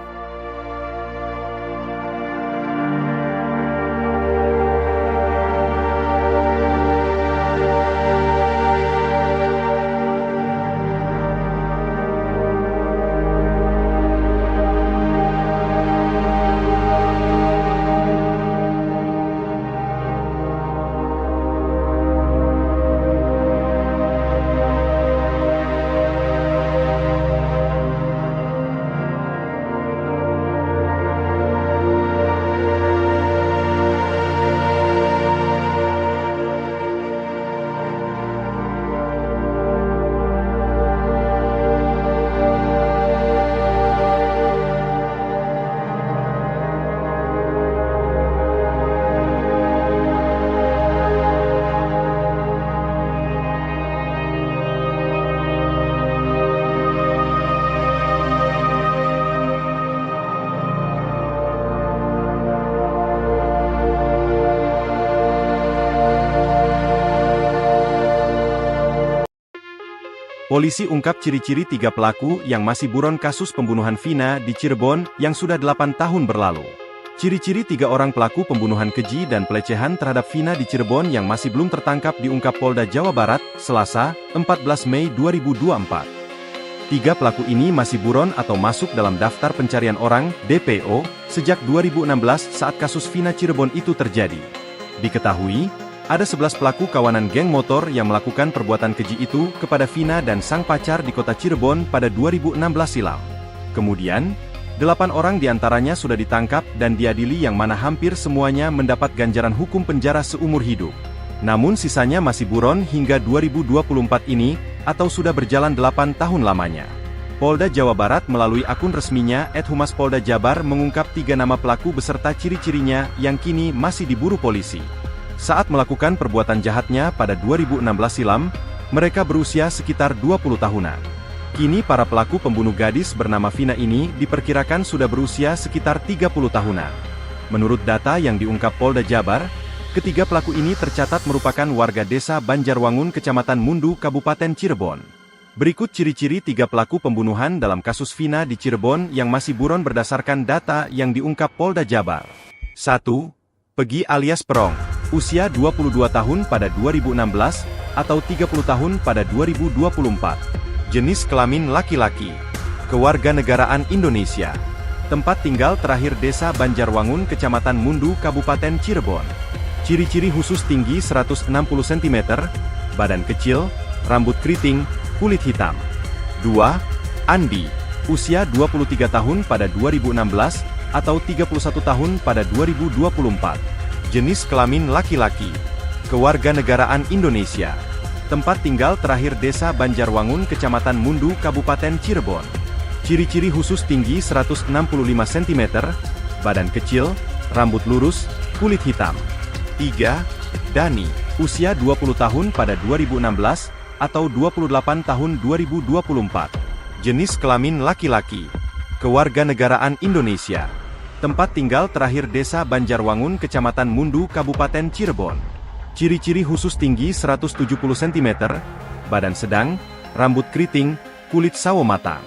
Polisi ungkap ciri-ciri 3 pelaku yang masih buron kasus pembunuhan Vina di Cirebon yang sudah 8 tahun berlalu. Ciri-ciri 3 orang pelaku pembunuhan keji dan pelecehan terhadap Vina di Cirebon yang masih belum tertangkap diungkap Polda Jawa Barat, Selasa, 14 Mei 2024. 3 pelaku ini masih buron atau masuk dalam daftar pencarian orang, DPO, sejak 2016 saat kasus Vina Cirebon itu terjadi. Diketahui, ada 11 pelaku kawanan geng motor yang melakukan perbuatan keji itu kepada Vina dan sang pacar di kota Cirebon pada 2016 silam. Kemudian, 8 orang diantaranya sudah ditangkap dan diadili yang mana hampir semuanya mendapat ganjaran hukum penjara seumur hidup. Namun sisanya masih buron hingga 2024 ini, atau sudah berjalan 8 tahun lamanya. Polda Jawa Barat melalui akun resminya @Humas Polda Jabar mengungkap 3 nama pelaku beserta ciri-cirinya yang kini masih diburu polisi. Saat melakukan perbuatan jahatnya pada 2016 silam, mereka berusia sekitar 20 tahunan. Kini para pelaku pembunuh gadis bernama Vina ini diperkirakan sudah berusia sekitar 30 tahunan. Menurut data yang diungkap Polda Jabar, ketiga pelaku ini tercatat merupakan warga desa Banjarwangun, Kecamatan Mundu, Kabupaten Cirebon. Berikut ciri-ciri 3 pelaku pembunuhan dalam kasus Vina di Cirebon yang masih buron berdasarkan data yang diungkap Polda Jabar. 1. Pegi alias Perong. Usia 22 tahun pada 2016, atau 30 tahun pada 2024. Jenis kelamin laki-laki. Kewarganegaraan Indonesia. Tempat tinggal terakhir desa Banjarwangun, Kecamatan Mundu, Kabupaten Cirebon. Ciri-ciri khusus tinggi 160 cm, badan kecil, rambut keriting, kulit hitam. 2. Andi. Usia 23 tahun pada 2016, atau 31 tahun pada 2024. Jenis kelamin laki-laki. Kewarganegaraan Indonesia. Tempat tinggal terakhir desa Banjarwangun, Kecamatan Mundu, Kabupaten Cirebon. Ciri-ciri khusus tinggi 165 cm, badan kecil, rambut lurus, kulit hitam. 3. Dani. Usia 20 tahun pada 2016, atau 28 tahun 2024. Jenis kelamin laki-laki. Kewarganegaraan Indonesia. Tempat tinggal terakhir desa Banjarwangun, Kecamatan Mundu, Kabupaten Cirebon. Ciri-ciri khusus tinggi 170 cm, badan sedang, rambut keriting, kulit sawo matang.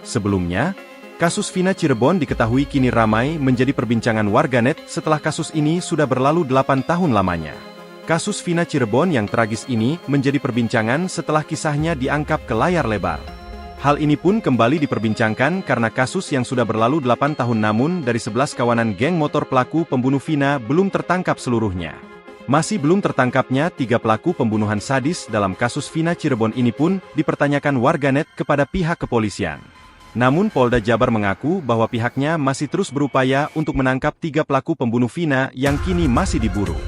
Sebelumnya, kasus Vina Cirebon diketahui kini ramai menjadi perbincangan warganet setelah kasus ini sudah berlalu 8 tahun lamanya. Kasus Vina Cirebon yang tragis ini menjadi perbincangan setelah kisahnya diangkat ke layar lebar. Hal ini pun kembali diperbincangkan karena kasus yang sudah berlalu 8 tahun namun dari 11 kawanan geng motor pelaku pembunuh Vina belum tertangkap seluruhnya. Masih belum tertangkapnya 3 pelaku pembunuhan sadis dalam kasus Vina Cirebon ini pun dipertanyakan warganet kepada pihak kepolisian. Namun Polda Jabar mengaku bahwa pihaknya masih terus berupaya untuk menangkap 3 pelaku pembunuh Vina yang kini masih diburu.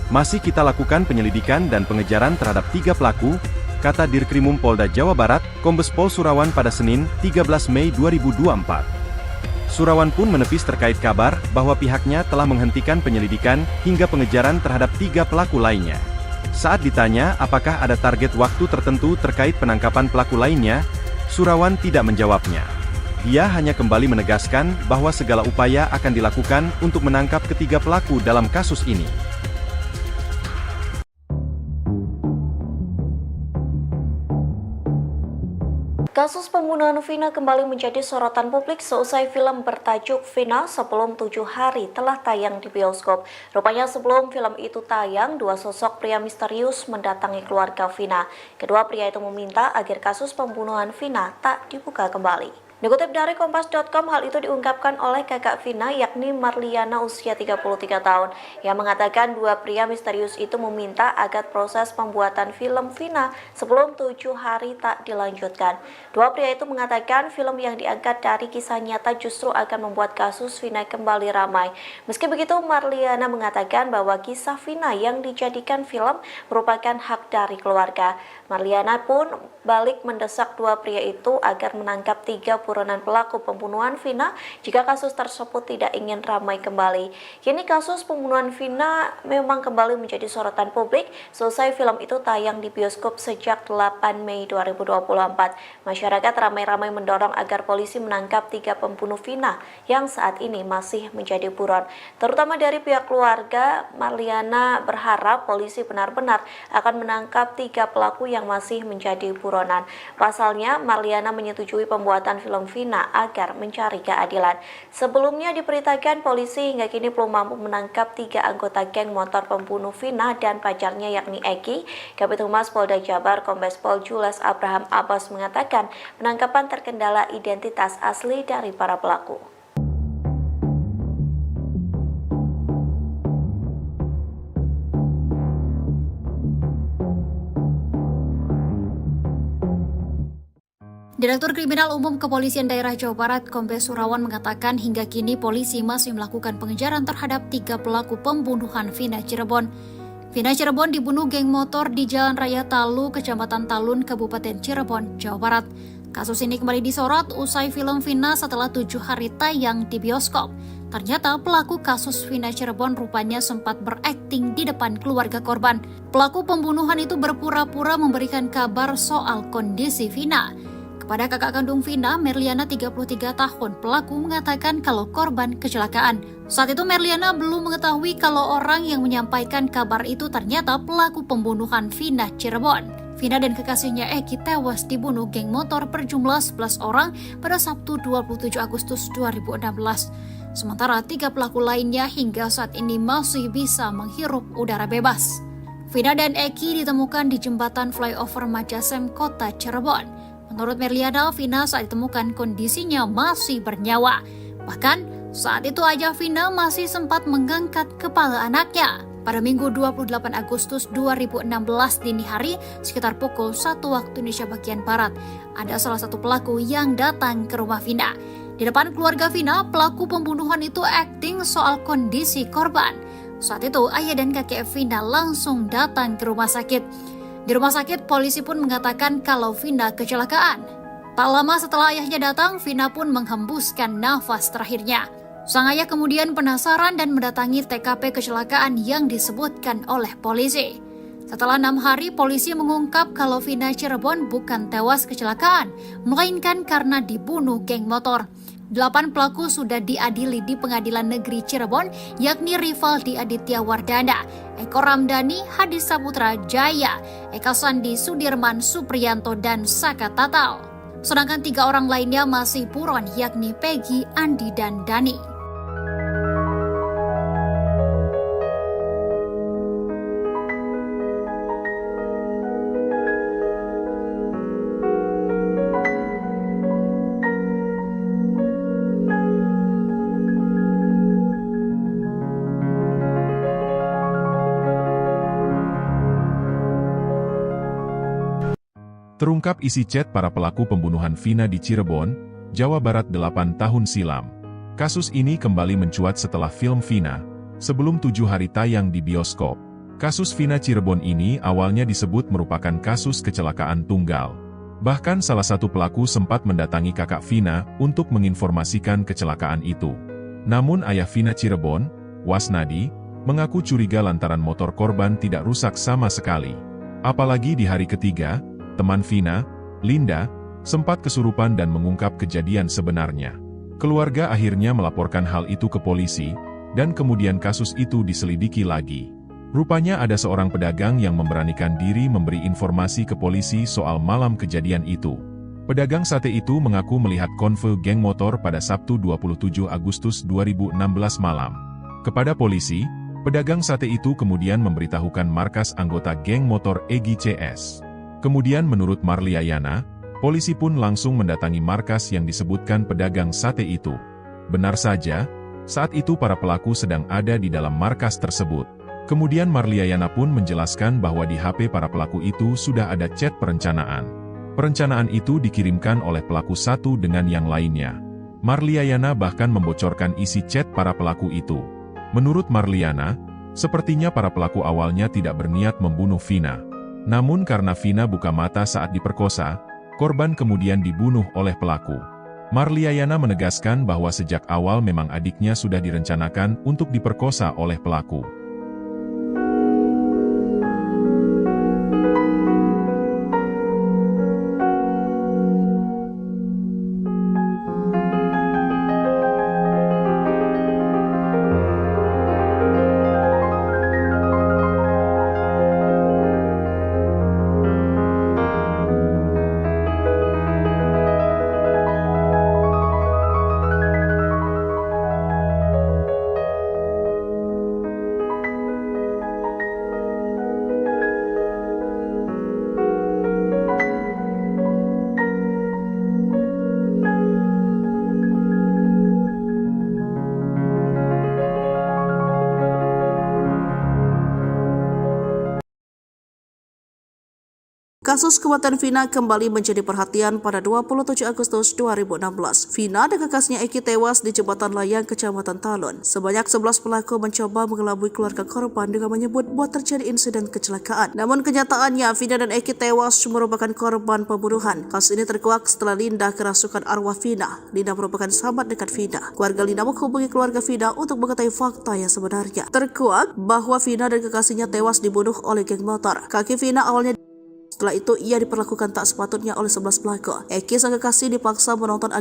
Masih kita lakukan penyelidikan dan pengejaran terhadap 3 pelaku, kata Dirkrimum Polda Jawa Barat, Kombes Pol Surawan pada Senin, 13 Mei 2024. Surawan pun menepis terkait kabar bahwa pihaknya telah menghentikan penyelidikan hingga pengejaran terhadap 3 pelaku lainnya. Saat ditanya apakah ada target waktu tertentu terkait penangkapan pelaku lainnya, Surawan tidak menjawabnya. Dia hanya kembali menegaskan bahwa segala upaya akan dilakukan untuk menangkap ketiga pelaku dalam kasus ini. Kasus pembunuhan Vina kembali menjadi sorotan publik seusai film bertajuk Vina Sebelum 7 Hari telah tayang di bioskop. Rupanya sebelum film itu tayang, 2 sosok pria misterius mendatangi keluarga Vina. Kedua pria itu meminta agar kasus pembunuhan Vina tak dibuka kembali. Dikutip dari Kompas.com, hal itu diungkapkan oleh kakak Vina yakni Marliana usia 33 tahun yang mengatakan 2 pria misterius itu meminta agar proses pembuatan film Vina sebelum 7 hari tak dilanjutkan. 2 pria itu mengatakan film yang diangkat dari kisah nyata justru akan membuat kasus Vina kembali ramai. Meski begitu, Marliana mengatakan bahwa kisah Vina yang dijadikan film merupakan hak dari keluarga. Marliana pun balik mendesak 2 pria itu agar menangkap 30 buronan pelaku pembunuhan Vina jika kasus tersebut tidak ingin ramai kembali. Kini kasus pembunuhan Vina memang kembali menjadi sorotan publik selesai film itu tayang di bioskop sejak 8 Mei 2024. Masyarakat ramai-ramai mendorong agar polisi menangkap 3 pembunuh Vina yang saat ini masih menjadi buron. Terutama dari pihak keluarga, Marliana berharap polisi benar-benar akan menangkap 3 pelaku yang masih menjadi buronan. Pasalnya, Marliana menyetujui pembuatan film Vina agar mencari keadilan. Sebelumnya diberitakan polisi hingga kini belum mampu menangkap 3 anggota geng motor pembunuh Vina dan pacarnya yakni Eki. Kabid Humas Polda Jabar Kombes Pol Jules Abraham Abbas mengatakan penangkapan terkendala identitas asli dari para pelaku. Direktur Kriminal Umum Kepolisian Daerah Jawa Barat Kombes Surawan mengatakan hingga kini polisi masih melakukan pengejaran terhadap 3 pelaku pembunuhan Vina Cirebon. Vina Cirebon dibunuh geng motor di Jalan Raya Talu, Kecamatan Talun, Kabupaten Cirebon, Jawa Barat. Kasus ini kembali disorot usai film Vina setelah 7 hari tayang di bioskop. Ternyata pelaku kasus Vina Cirebon rupanya sempat berakting di depan keluarga korban. Pelaku pembunuhan itu berpura-pura memberikan kabar soal kondisi Vina. Kepada kakak kandung Vina, Merliana 33 tahun, pelaku mengatakan kalau korban kecelakaan. Saat itu Merliana belum mengetahui kalau orang yang menyampaikan kabar itu ternyata pelaku pembunuhan Vina Cirebon. Vina dan kekasihnya Eki tewas dibunuh geng motor berjumlah 11 orang pada Sabtu 27 Agustus 2016. Sementara 3 pelaku lainnya hingga saat ini masih bisa menghirup udara bebas. Vina dan Eki ditemukan di jembatan flyover Majasem, Kota Cirebon. Menurut Merliana, Vina saat ditemukan kondisinya masih bernyawa. Bahkan saat itu ayah Vina masih sempat mengangkat kepala anaknya. Pada Minggu 28 Agustus 2016 dini hari sekitar pukul 1 waktu Indonesia bagian Barat, ada salah satu pelaku yang datang ke rumah Vina. Di depan keluarga Vina, pelaku pembunuhan itu akting soal kondisi korban. Saat itu ayah dan kakek Vina langsung datang ke rumah sakit. Di rumah sakit, polisi pun mengatakan kalau Vina kecelakaan. Tak lama setelah ayahnya datang, Vina pun menghembuskan nafas terakhirnya. Sang ayah kemudian penasaran dan mendatangi TKP kecelakaan yang disebutkan oleh polisi. Setelah 6 hari, polisi mengungkap kalau Vina Cirebon bukan tewas kecelakaan, melainkan karena dibunuh geng motor. 8 pelaku sudah diadili di Pengadilan Negeri Cirebon, yakni Rivaldi Aditya Wardana, Eko Ramdhani, Hadi Saputra Jaya, Eka Sandi Sudirman Supriyanto, dan Saka Tatal. Sedangkan 3 orang lainnya masih buron, yakni Peggy, Andi, dan Dani. Terungkap isi chat para pelaku pembunuhan Vina di Cirebon, Jawa Barat 8 tahun silam. Kasus ini kembali mencuat setelah film Vina, sebelum 7 hari tayang di bioskop. Kasus Vina Cirebon ini awalnya disebut merupakan kasus kecelakaan tunggal. Bahkan salah satu pelaku sempat mendatangi kakak Vina untuk menginformasikan kecelakaan itu. Namun ayah Vina Cirebon, Wasnadi, mengaku curiga lantaran motor korban tidak rusak sama sekali. Apalagi di hari ketiga, teman Vina, Linda, sempat kesurupan dan mengungkap kejadian sebenarnya. Keluarga akhirnya melaporkan hal itu ke polisi, dan kemudian kasus itu diselidiki lagi. Rupanya ada seorang pedagang yang memberanikan diri memberi informasi ke polisi soal malam kejadian itu. Pedagang sate itu mengaku melihat konvoy geng motor pada Sabtu 27 Agustus 2016 malam. Kepada polisi, pedagang sate itu kemudian memberitahukan markas anggota geng motor Egi CS. Kemudian menurut Marliana, polisi pun langsung mendatangi markas yang disebutkan pedagang sate itu. Benar saja, saat itu para pelaku sedang ada di dalam markas tersebut. Kemudian Marliana pun menjelaskan bahwa di HP para pelaku itu sudah ada chat perencanaan. Perencanaan itu dikirimkan oleh pelaku satu dengan yang lainnya. Marliana bahkan membocorkan isi chat para pelaku itu. Menurut Marliana, sepertinya para pelaku awalnya tidak berniat membunuh Vina. Namun karena Vina buka mata saat diperkosa, korban kemudian dibunuh oleh pelaku. Marliayana menegaskan bahwa sejak awal memang adiknya sudah direncanakan untuk diperkosa oleh pelaku. Kasus kematian Vina kembali menjadi perhatian pada 27 Agustus 2016. Vina dan kekasnya Eki tewas di jembatan layang Kecamatan Talun. Sebanyak 11 pelaku mencoba mengelabui keluarga korban dengan menyebut bahwa terjadi insiden kecelakaan. Namun kenyataannya Vina dan Eki tewas merupakan korban pembunuhan. Kasus ini terkuak setelah Linda kerasukan arwah Vina. Linda merupakan sahabat dekat Vina. Keluarga Linda menghubungi keluarga Vina untuk mengetahui fakta yang sebenarnya. Terkuak bahwa Vina dan kekasihnya tewas dibunuh oleh geng motor. Kaki Vina awalnya. Setelah itu, ia diperlakukan tak sepatutnya oleh 11 pelaku. Eki sang kekasih dipaksa menonton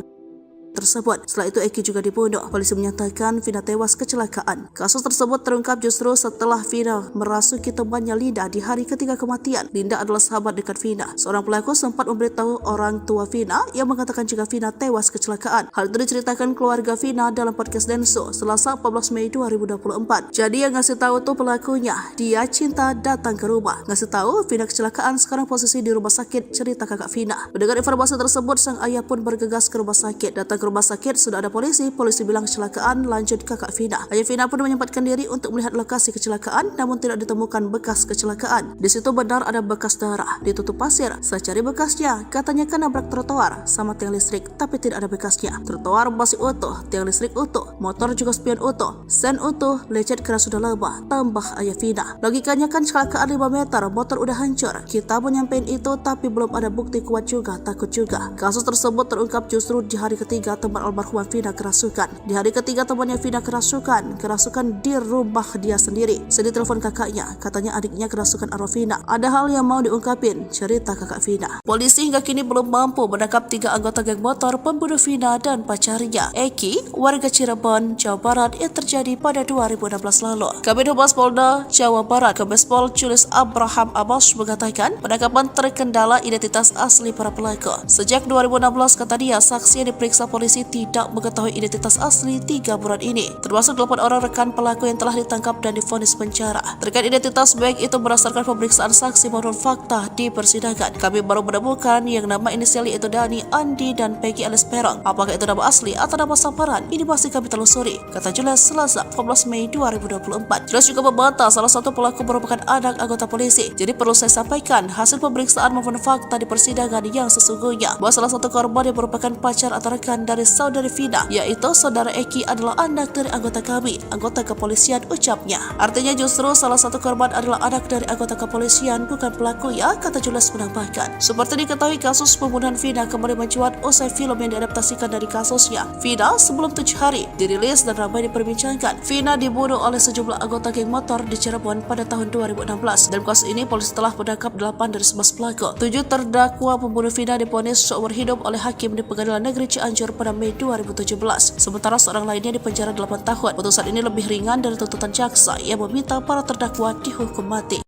tersebut. Setelah itu Eki juga dibunuh. Polisi menyatakan Vina tewas kecelakaan. Kasus tersebut terungkap justru setelah Vina merasuki temannya Linda di hari ketiga kematian. Linda adalah sahabat dekat Vina. Seorang pelaku sempat memberitahu orang tua Vina yang mengatakan jika Vina tewas kecelakaan. Hal itu diceritakan keluarga Vina dalam podcast Denso Selasa 14 Mei 2024. Jadi yang ngasih tahu tuh pelakunya. Dia cinta datang ke rumah. Ngasih tahu Vina kecelakaan, sekarang posisi di rumah sakit, cerita kakak Vina. Mendengar informasi tersebut, sang ayah pun bergegas ke rumah sakit. Datang ke rumah sakit sudah ada polisi bilang kecelakaan, lanjut kakak Vina. Ayah Vina pun menyempatkan diri untuk melihat lokasi kecelakaan, namun tidak ditemukan bekas kecelakaan. Di situ benar ada bekas darah, ditutup pasir. Saya cari bekasnya, katanya kan nabrak trotoar sama tiang listrik, tapi tidak ada bekasnya. Trotoar masih utuh, tiang listrik utuh, motor juga spion utuh, sen utuh, lecet karena sudah lama, tambah ayah Vina. Logikanya kan kecelakaan 5 meter, motor udah hancur. Kita pun nyampein itu, tapi belum ada bukti kuat juga, takut juga. Kasus tersebut terungkap justru di hari ketiga teman almarhumah Vina kerasukan. Di hari ketiga temannya Vina kerasukan di rumah dia sendiri. Sedih telepon kakaknya, katanya adiknya kerasukan arwah Vina. Ada hal yang mau diungkapin, cerita kakak Vina. Polisi hingga kini belum mampu menangkap 3 anggota geng motor pembunuh Vina dan pacarnya, Eki, warga Cirebon, Jawa Barat, yang terjadi pada 2016 lalu. Kabid Humas Polda Jawa Barat, Kombes Pol Julius Abraham Amos mengatakan penangkapan terkendala identitas asli para pelaku. Sejak 2016, kata dia, saksi yang diperiksa polisi tidak mengetahui identitas asli 3 buron ini, termasuk 8 orang rekan pelaku yang telah ditangkap dan divonis penjara. Terkait identitas, baik itu berdasarkan pemeriksaan saksi maupun fakta di persidangan, kami baru menemukan yang nama inisial yaitu Dani, Andi, dan Peggy alias Perong. Apakah itu nama asli atau nama samaran? Ini masih kami telusuri, kata Julius Selasa 14 Mei 2024. Julius juga membantah salah satu pelaku merupakan anak anggota polisi. Jadi perlu saya sampaikan hasil pemeriksaan maupun fakta di persidangan yang sesungguhnya bahwa salah satu korban yang merupakan pacar atau rekan dari saudari Vina, yaitu saudara Eki, adalah anak dari anggota kami, anggota kepolisian, ucapnya. Artinya justru salah satu korban adalah anak dari anggota kepolisian, bukan pelaku ya, kata Julius menambahkan. Seperti diketahui, kasus pembunuhan Vina kembali mencuat usai film yang diadaptasikan dari kasusnya, Vina Sebelum 7 Hari, dirilis dan ramai diperbincangkan. Vina dibunuh oleh sejumlah anggota geng motor di Cirebon pada tahun 2016. Dalam kasus ini, polisi telah menangkap 8 dari 11 pelaku. 7 terdakwa pembunuh Vina divonis seumur hidup oleh hakim di Pengadilan Negeri Cianjur pada Mei 2017. Sementara seorang lainnya dipenjara 8 tahun. Putusan ini lebih ringan dari tuntutan jaksa yang meminta para terdakwa dihukum mati.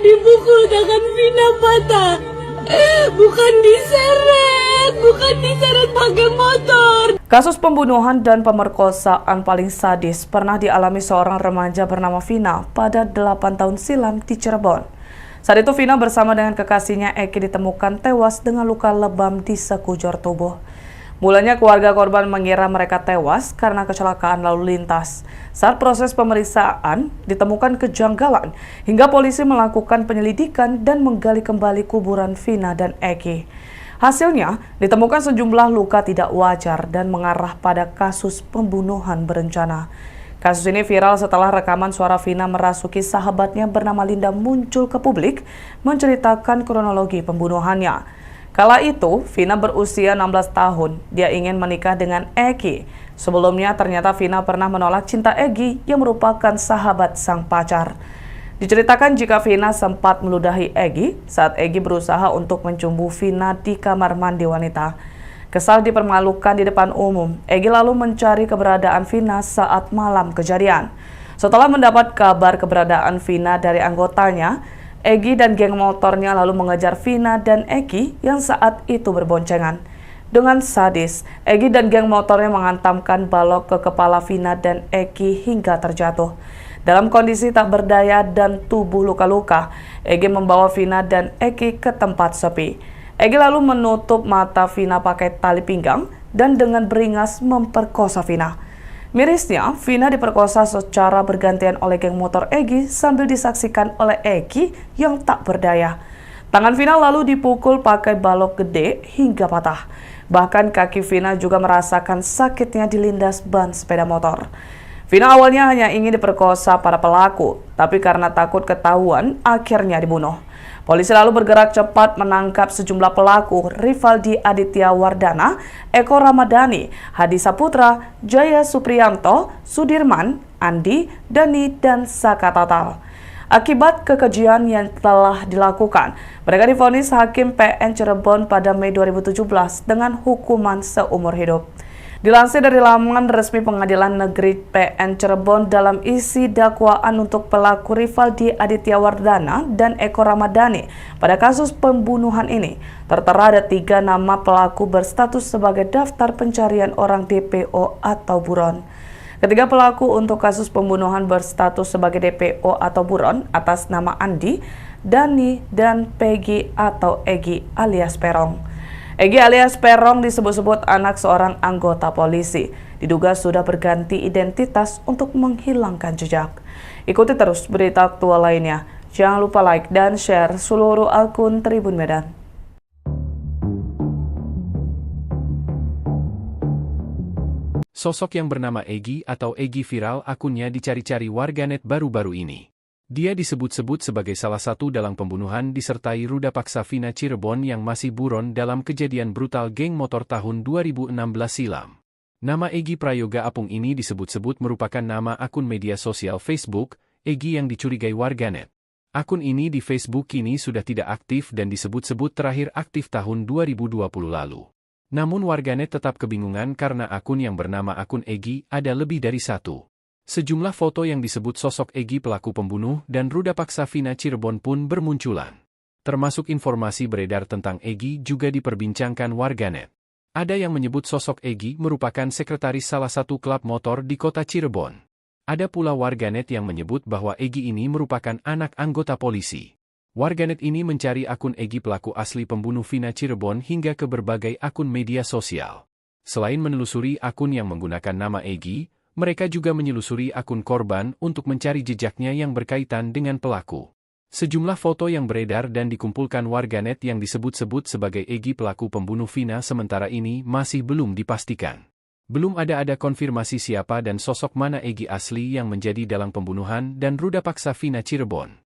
Dipukul tangan Vina patah. Bukan diseret pakai motor. Kasus pembunuhan dan pemerkosaan paling sadis pernah dialami seorang remaja bernama Vina pada 8 tahun silam di Cirebon. Saat itu Vina bersama dengan kekasihnya Eki ditemukan tewas dengan luka lebam di sekujur tubuh. Mulanya keluarga korban mengira mereka tewas karena kecelakaan lalu lintas. Saat proses pemeriksaan ditemukan kejanggalan hingga polisi melakukan penyelidikan dan menggali kembali kuburan Vina dan Eki. Hasilnya ditemukan sejumlah luka tidak wajar dan mengarah pada kasus pembunuhan berencana. Kasus ini viral setelah rekaman suara Vina merasuki sahabatnya bernama Linda muncul ke publik menceritakan kronologi pembunuhannya. Kala itu, Vina berusia 16 tahun. Dia ingin menikah dengan Egi. Sebelumnya, ternyata Vina pernah menolak cinta Egi yang merupakan sahabat sang pacar. Diceritakan jika Vina sempat meludahi Egi saat Egi berusaha untuk mencumbu Vina di kamar mandi wanita. Kesal dipermalukan di depan umum, Egi lalu mencari keberadaan Vina saat malam kejadian. Setelah mendapat kabar keberadaan Vina dari anggotanya, Egi dan geng motornya lalu mengejar Vina dan Egi yang saat itu berboncengan. Dengan sadis, Egi dan geng motornya menghantamkan balok ke kepala Vina dan Egi hingga terjatuh. Dalam kondisi tak berdaya dan tubuh luka-luka, Egi membawa Vina dan Egi ke tempat sepi. Egi lalu menutup mata Vina pakai tali pinggang dan dengan beringas memperkosa Vina. Mirisnya, Vina diperkosa secara bergantian oleh geng motor Egi sambil disaksikan oleh Egi yang tak berdaya. Tangan Vina lalu dipukul pakai balok gede hingga patah. Bahkan kaki Vina juga merasakan sakitnya dilindas ban sepeda motor. Vina awalnya hanya ingin diperkosa para pelaku, tapi karena takut ketahuan, akhirnya dibunuh. Polisi lalu bergerak cepat menangkap sejumlah pelaku Rivaldi Aditya Wardana, Eko Ramadhani, Hadi Saputra, Jaya Supriyanto, Sudirman, Andi, Dani, dan Saka Tatal. Akibat kekejian yang telah dilakukan, mereka divonis Hakim PN Cirebon pada Mei 2017 dengan hukuman seumur hidup. Dilansir dari laman resmi Pengadilan Negeri PN Cirebon dalam isi dakwaan untuk pelaku Rivaldi Aditya Wardana dan Eko Ramadhani pada kasus pembunuhan ini, tertera ada 3 nama pelaku berstatus sebagai daftar pencarian orang DPO atau buron. Ketiga pelaku untuk kasus pembunuhan berstatus sebagai DPO atau buron atas nama Andi, Dani, dan Peggy atau Egi alias Perong. Egi alias Perong disebut-sebut anak seorang anggota polisi. Diduga sudah berganti identitas untuk menghilangkan jejak. Ikuti terus berita aktual lainnya. Jangan lupa like dan share seluruh akun Tribun Medan. Sosok yang bernama Egi atau Egi viral akunnya dicari-cari warganet baru-baru ini. Dia disebut-sebut sebagai salah satu dalang pembunuhan disertai ruda paksa Vina Cirebon yang masih buron dalam kejadian brutal geng motor tahun 2016 silam. Nama Egi Prayoga Apung ini disebut-sebut merupakan nama akun media sosial Facebook, Egi yang dicurigai warganet. Akun ini di Facebook kini sudah tidak aktif dan disebut-sebut terakhir aktif tahun 2020 lalu. Namun warganet tetap kebingungan karena akun yang bernama akun Egi ada lebih dari satu. Sejumlah foto yang disebut sosok Egi pelaku pembunuh dan ruda paksa Vina Cirebon pun bermunculan. Termasuk informasi beredar tentang Egi juga diperbincangkan warganet. Ada yang menyebut sosok Egi merupakan sekretaris salah satu klub motor di kota Cirebon. Ada pula warganet yang menyebut bahwa Egi ini merupakan anak anggota polisi. Warganet ini mencari akun Egi pelaku asli pembunuh Vina Cirebon hingga ke berbagai akun media sosial. Selain menelusuri akun yang menggunakan nama Egi, mereka juga menyelusuri akun korban untuk mencari jejaknya yang berkaitan dengan pelaku. Sejumlah foto yang beredar dan dikumpulkan warganet yang disebut-sebut sebagai Egi pelaku pembunuh Vina sementara ini masih belum dipastikan. Belum ada konfirmasi siapa dan sosok mana Egi asli yang menjadi dalang pembunuhan dan ruda paksa Vina Cirebon.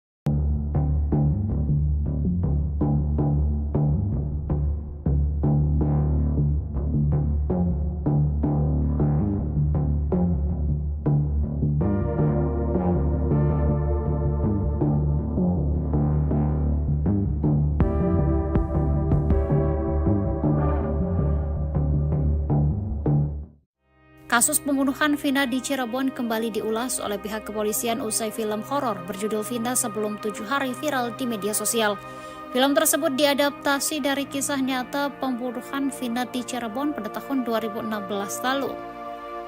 Kasus pembunuhan Vina di Cirebon kembali diulas oleh pihak kepolisian usai film horor berjudul Vina Sebelum 7 Hari viral di media sosial. Film tersebut diadaptasi dari kisah nyata pembunuhan Vina di Cirebon pada tahun 2016 lalu.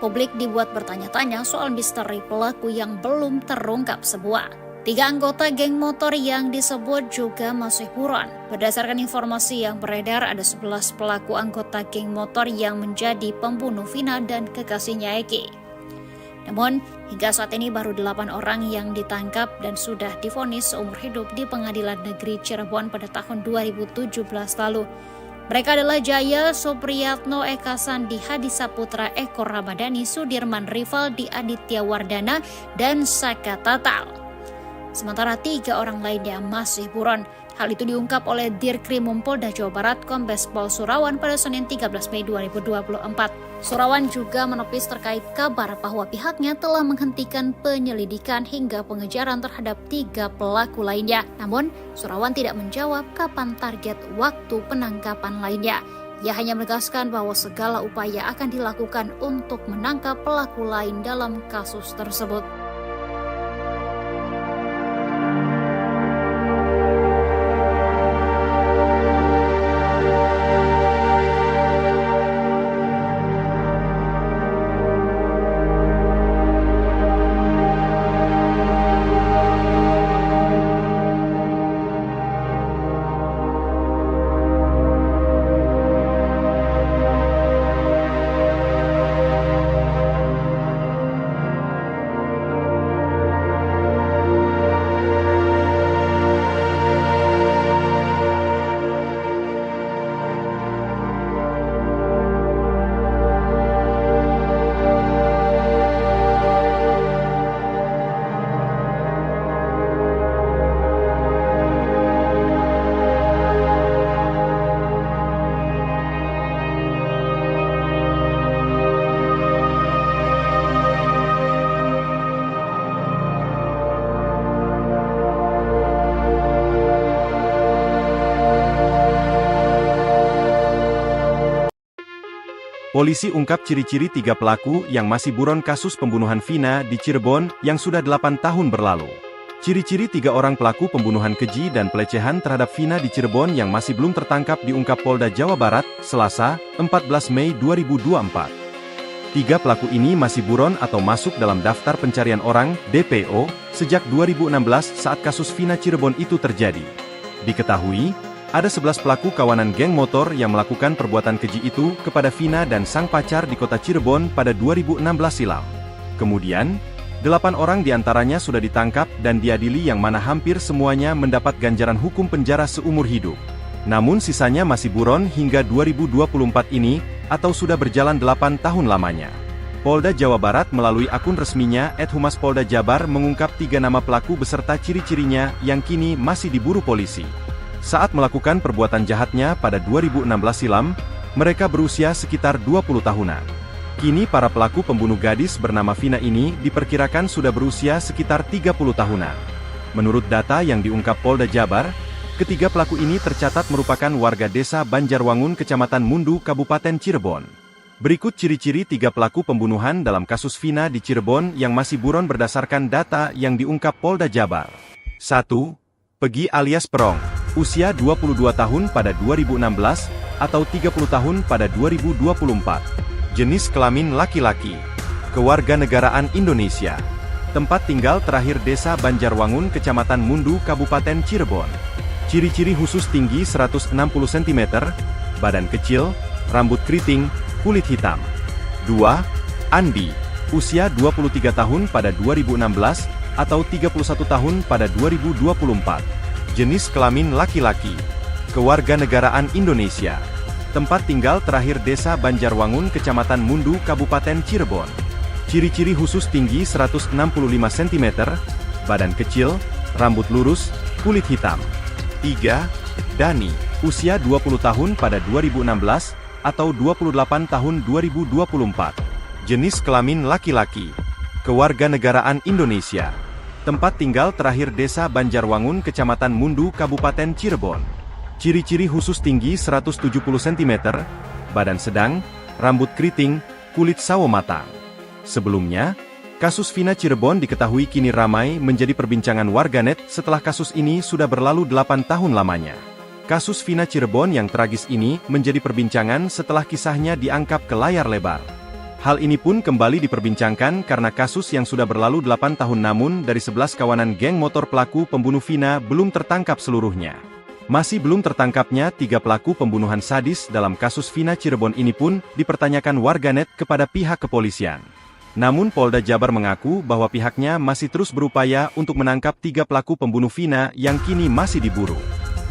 Publik dibuat bertanya-tanya soal misteri pelaku yang belum terungkap semua. 3 anggota geng motor yang disebut juga masih buron. Berdasarkan informasi yang beredar, ada 11 pelaku anggota geng motor yang menjadi pembunuh Vina dan kekasihnya Egi. Namun, hingga saat ini baru 8 orang yang ditangkap dan sudah divonis seumur hidup di Pengadilan Negeri Cirebon pada tahun 2017 lalu. Mereka adalah Jaya Supriyatno, Eka Sandi, Hadi Saputra, Eko Ramadhani, Sudirman, Rivaldi Aditya Wardana, dan Saka Tatal. sementara 3 orang lainnya masih buron. Hal itu diungkap oleh Dirkrimum Polda Jawa Barat Kombes Pol Surawan pada Senin 13 Mei 2024. Surawan juga menepis terkait kabar bahwa pihaknya telah menghentikan penyelidikan hingga pengejaran terhadap 3 pelaku lainnya. Namun, Surawan tidak menjawab kapan target waktu penangkapan lainnya. Ia hanya menegaskan bahwa segala upaya akan dilakukan untuk menangkap pelaku lain dalam kasus tersebut. Polisi ungkap ciri-ciri 3 pelaku yang masih buron kasus pembunuhan Vina di Cirebon yang sudah 8 tahun berlalu. Ciri-ciri 3 orang pelaku pembunuhan keji dan pelecehan terhadap Vina di Cirebon yang masih belum tertangkap diungkap Polda Jawa Barat, Selasa, 14 Mei 2024. 3 pelaku ini masih buron atau masuk dalam daftar pencarian orang, DPO, sejak 2016 saat kasus Vina Cirebon itu terjadi. Diketahui, ada 11 pelaku kawanan geng motor yang melakukan perbuatan keji itu kepada Vina dan sang pacar di kota Cirebon pada 2016 silam. Kemudian, 8 orang diantaranya sudah ditangkap dan diadili yang mana hampir semuanya mendapat ganjaran hukum penjara seumur hidup. Namun sisanya masih buron hingga 2024 ini, atau sudah berjalan 8 tahun lamanya. Polda Jawa Barat melalui akun resminya @Humas Polda Jabar mengungkap 3 nama pelaku beserta ciri-cirinya yang kini masih diburu polisi. Saat melakukan perbuatan jahatnya pada 2016 silam, mereka berusia sekitar 20 tahunan. Kini para pelaku pembunuh gadis bernama Vina ini diperkirakan sudah berusia sekitar 30 tahunan. Menurut data yang diungkap Polda Jabar, ketiga pelaku ini tercatat merupakan warga desa Banjarwangun, Kecamatan Mundu, Kabupaten Cirebon. Berikut ciri-ciri 3 pelaku pembunuhan dalam kasus Vina di Cirebon yang masih buron berdasarkan data yang diungkap Polda Jabar. 1. Pegi alias Perong. Usia 22 tahun pada 2016, atau 30 tahun pada 2024. Jenis kelamin laki-laki. Kewarganegaraan Indonesia. Tempat tinggal terakhir Desa Banjarwangun, Kecamatan Mundu, Kabupaten Cirebon. Ciri-ciri khusus tinggi 160 cm, badan kecil, rambut keriting, kulit hitam. 2. Andi. Usia 23 tahun pada 2016, atau 31 tahun pada 2024. Jenis kelamin laki-laki. Kewarganegaraan Indonesia. Tempat tinggal terakhir Desa Banjarwangun, Kecamatan Mundu, Kabupaten Cirebon. Ciri-ciri khusus tinggi 165 cm, badan kecil, rambut lurus, kulit hitam. 3. Dani. Usia 20 tahun pada 2016, atau 28 tahun 2024. Jenis kelamin laki-laki. Kewarganegaraan Indonesia. Tempat tinggal terakhir Desa Banjarwangun, Kecamatan Mundu, Kabupaten Cirebon. Ciri-ciri khusus tinggi 170 cm, badan sedang, rambut keriting, kulit sawo matang. Sebelumnya, kasus Vina Cirebon diketahui kini ramai menjadi perbincangan warganet setelah kasus ini sudah berlalu 8 tahun lamanya. Kasus Vina Cirebon yang tragis ini menjadi perbincangan setelah kisahnya diangkat ke layar lebar. Hal ini pun kembali diperbincangkan karena kasus yang sudah berlalu 8 tahun namun dari 11 kawanan geng motor pelaku pembunuh Vina belum tertangkap seluruhnya. Masih belum tertangkapnya 3 pelaku pembunuhan sadis dalam kasus Vina Cirebon ini pun dipertanyakan warganet kepada pihak kepolisian. Namun Polda Jabar mengaku bahwa pihaknya masih terus berupaya untuk menangkap 3 pelaku pembunuh Vina yang kini masih diburu.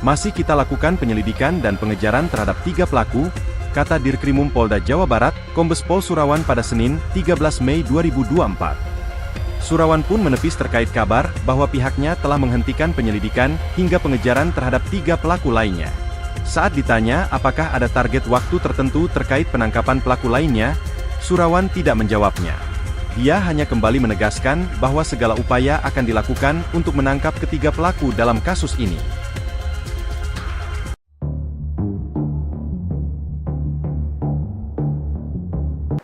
Masih kita lakukan penyelidikan dan pengejaran terhadap 3 pelaku, kata Dirkrimum Polda Jawa Barat, Kombes Pol Surawan pada Senin, 13 Mei 2024. Surawan pun menepis terkait kabar bahwa pihaknya telah menghentikan penyelidikan hingga pengejaran terhadap 3 pelaku lainnya. Saat ditanya apakah ada target waktu tertentu terkait penangkapan pelaku lainnya, Surawan tidak menjawabnya. Dia hanya kembali menegaskan bahwa segala upaya akan dilakukan untuk menangkap ketiga pelaku dalam kasus ini.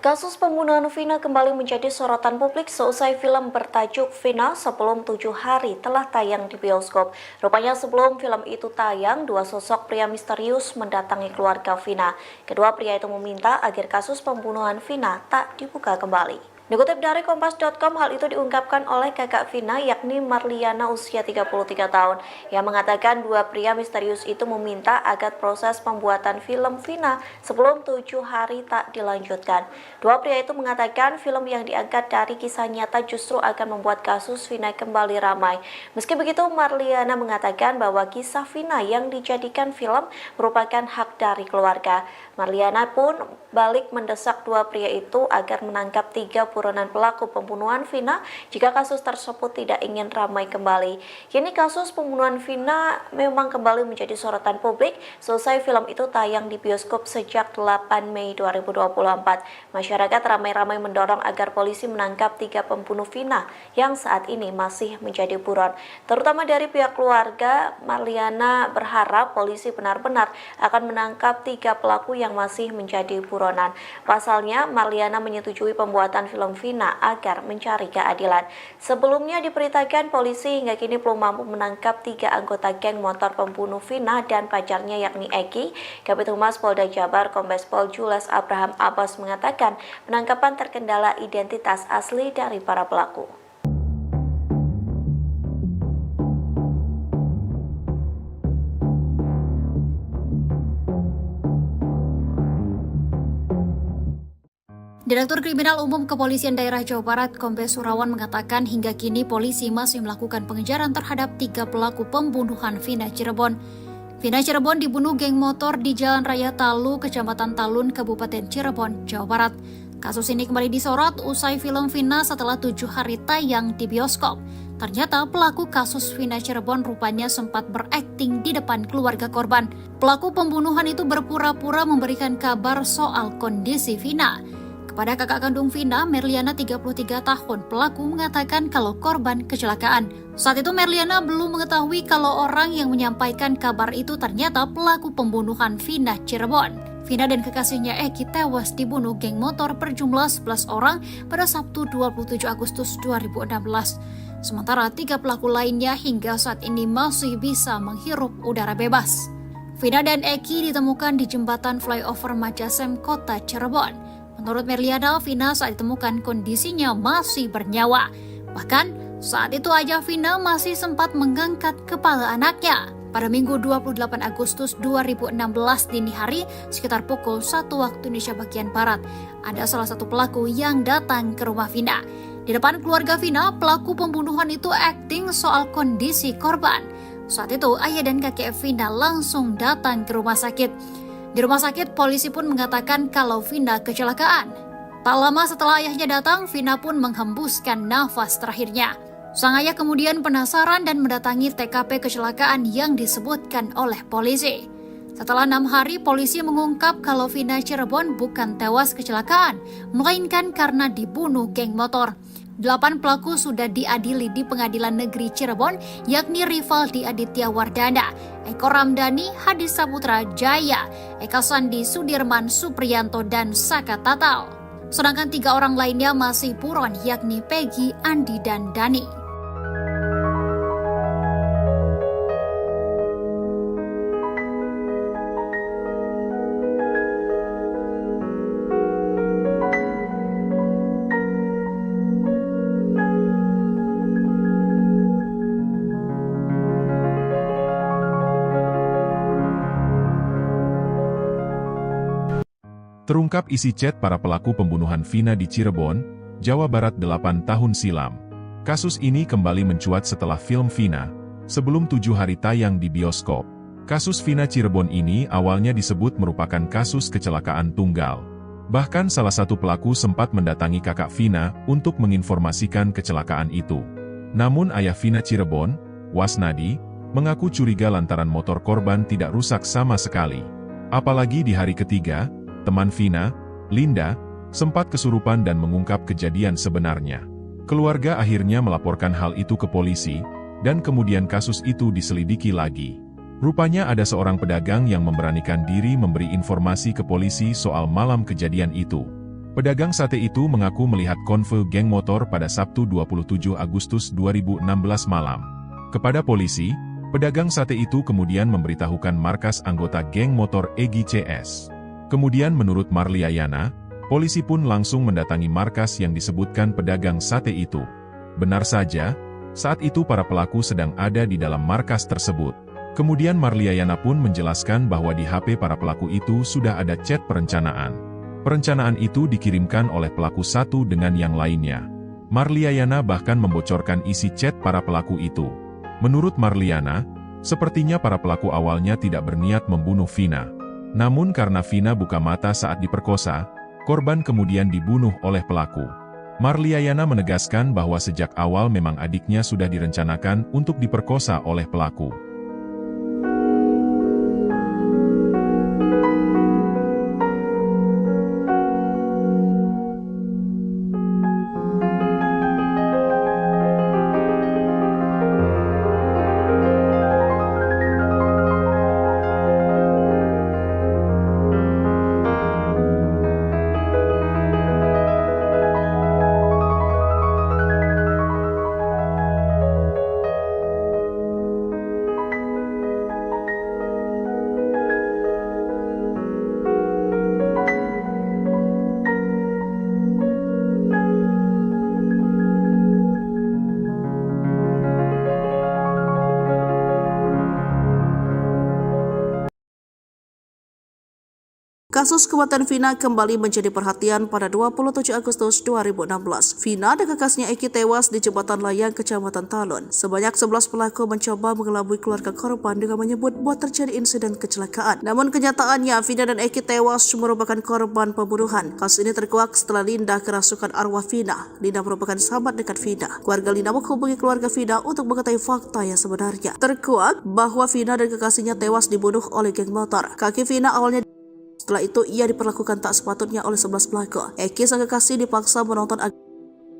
Kasus pembunuhan Vina kembali menjadi sorotan publik seusai film bertajuk Vina sebelum 7 hari telah tayang di bioskop. Rupanya sebelum film itu tayang, 2 sosok pria misterius mendatangi keluarga Vina. Kedua pria itu meminta agar kasus pembunuhan Vina tak dibuka kembali. Dikutip dari Kompas.com, hal itu diungkapkan oleh kakak Vina yakni Marliana usia 33 tahun yang mengatakan 2 pria misterius itu meminta agar proses pembuatan film Vina sebelum 7 hari tak dilanjutkan. 2 pria itu mengatakan film yang diangkat dari kisah nyata justru akan membuat kasus Vina kembali ramai. Meski begitu, Marliana mengatakan bahwa kisah Vina yang dijadikan film merupakan hak dari keluarga. Marliana pun balik mendesak 2 pria itu agar menangkap 3 buronan pelaku pembunuhan Vina jika kasus tersebut tidak ingin ramai kembali. Kini kasus pembunuhan Vina memang kembali menjadi sorotan publik selesai film itu tayang di bioskop sejak 8 Mei 2024. Masyarakat ramai-ramai mendorong agar polisi menangkap 3 pembunuh Vina yang saat ini masih menjadi buron. Terutama dari pihak keluarga, Marliana berharap polisi benar-benar akan menangkap 3 pelaku yang masih menjadi buronan. Pasalnya, Marliana menyetujui pembuatan film Vina agar mencari keadilan. Sebelumnya diberitakan polisi hingga kini belum mampu menangkap 3 anggota geng motor pembunuh Vina dan pacarnya yakni Eki. Kabid Humas Polda Jabar Kombes Pol Jules Abraham Abbas mengatakan penangkapan terkendala identitas asli dari para pelaku. Direktur Kriminal Umum Kepolisian Daerah Jawa Barat, Kombes Surawan mengatakan hingga kini polisi masih melakukan pengejaran terhadap 3 pelaku pembunuhan Vina Cirebon. Vina Cirebon dibunuh geng motor di Jalan Raya Talu, Kecamatan Talun, Kabupaten Cirebon, Jawa Barat. Kasus ini kembali disorot usai film Vina setelah 7 hari tayang di bioskop. Ternyata pelaku kasus Vina Cirebon rupanya sempat berakting di depan keluarga korban. Pelaku pembunuhan itu berpura-pura memberikan kabar soal kondisi Vina. Kepada kakak kandung Vina, Merliana 33 tahun, pelaku mengatakan kalau korban kecelakaan. Saat itu Merliana belum mengetahui kalau orang yang menyampaikan kabar itu ternyata pelaku pembunuhan Vina Cirebon. Vina dan kekasihnya Eki tewas dibunuh geng motor berjumlah 11 orang pada Sabtu 27 Agustus 2016. Sementara 3 pelaku lainnya hingga saat ini masih bisa menghirup udara bebas. Vina dan Eki ditemukan di jembatan flyover Majasem, Kota Cirebon. Menurut Merliana, Vina saat ditemukan kondisinya masih bernyawa. Bahkan saat itu ayah Vina masih sempat mengangkat kepala anaknya. Pada Minggu 28 Agustus 2016 dini hari sekitar pukul 1 waktu Indonesia bagian Barat, ada salah satu pelaku yang datang ke rumah Vina. Di depan keluarga Vina, pelaku pembunuhan itu akting soal kondisi korban. Saat itu ayah dan kakek Vina langsung datang ke rumah sakit. Di rumah sakit, polisi pun mengatakan kalau Vina kecelakaan. Tak lama setelah ayahnya datang, Vina pun menghembuskan nafas terakhirnya. Sang ayah kemudian penasaran dan mendatangi TKP kecelakaan yang disebutkan oleh polisi. Setelah 6 hari, polisi mengungkap kalau Vina Cirebon bukan tewas kecelakaan, melainkan karena dibunuh geng motor. 8 pelaku sudah diadili di Pengadilan Negeri Cirebon, yakni Rivaldi Aditya Wardana, Eko Ramdhani, Hadi Saputra Jaya, Eka Sandi Sudirman Supriyanto, dan Saka Tatal. Sedangkan 3 orang lainnya masih buron, yakni Peggy, Andi, dan Dani. Terungkap isi chat para pelaku pembunuhan Vina di Cirebon, Jawa Barat 8 tahun silam. Kasus ini kembali mencuat setelah film Vina, sebelum 7 hari tayang di bioskop. Kasus Vina Cirebon ini awalnya disebut merupakan kasus kecelakaan tunggal. Bahkan salah satu pelaku sempat mendatangi kakak Vina untuk menginformasikan kecelakaan itu. Namun ayah Vina Cirebon, Wasnadi, mengaku curiga lantaran motor korban tidak rusak sama sekali. Apalagi di hari ketiga, teman Vina, Linda, sempat kesurupan dan mengungkap kejadian sebenarnya. Keluarga akhirnya melaporkan hal itu ke polisi, dan kemudian kasus itu diselidiki lagi. Rupanya ada seorang pedagang yang memberanikan diri memberi informasi ke polisi soal malam kejadian itu. Pedagang sate itu mengaku melihat konvoy geng motor pada Sabtu 27 Agustus 2016 malam. Kepada polisi, pedagang sate itu kemudian memberitahukan markas anggota geng motor Egy CS. Kemudian menurut Marliayana, polisi pun langsung mendatangi markas yang disebutkan pedagang sate itu. Benar saja, saat itu para pelaku sedang ada di dalam markas tersebut. Kemudian Marliayana pun menjelaskan bahwa di HP para pelaku itu sudah ada chat perencanaan. Perencanaan itu dikirimkan oleh pelaku satu dengan yang lainnya. Marliayana bahkan membocorkan isi chat para pelaku itu. Menurut Marliana, sepertinya para pelaku awalnya tidak berniat membunuh Vina. Namun karena Vina buka mata saat diperkosa, korban kemudian dibunuh oleh pelaku. Marliayana menegaskan bahwa sejak awal memang adiknya sudah direncanakan untuk diperkosa oleh pelaku. Kasus kematian Vina kembali menjadi perhatian pada 27 Agustus 2016. Vina dan kakaknya Eki tewas di jembatan layang Kecamatan Talun. Sebanyak 11 pelaku mencoba mengelabui keluarga korban dengan menyebut bahwa terjadi insiden kecelakaan. Namun kenyataannya Vina dan Eki tewas merupakan korban pembunuhan. Kasus ini terkuak setelah Linda kerasukan arwah Vina. Linda merupakan sahabat dekat Vina. Keluarga Linda menghubungi keluarga Vina untuk mengetahui fakta yang sebenarnya. Terkuak bahwa Vina dan kekasihnya tewas dibunuh oleh geng motor. Kaki Vina awalnya setelah itu, ia diperlakukan tak sepatutnya oleh 11 pelaku. Eki sang kekasih dipaksa menonton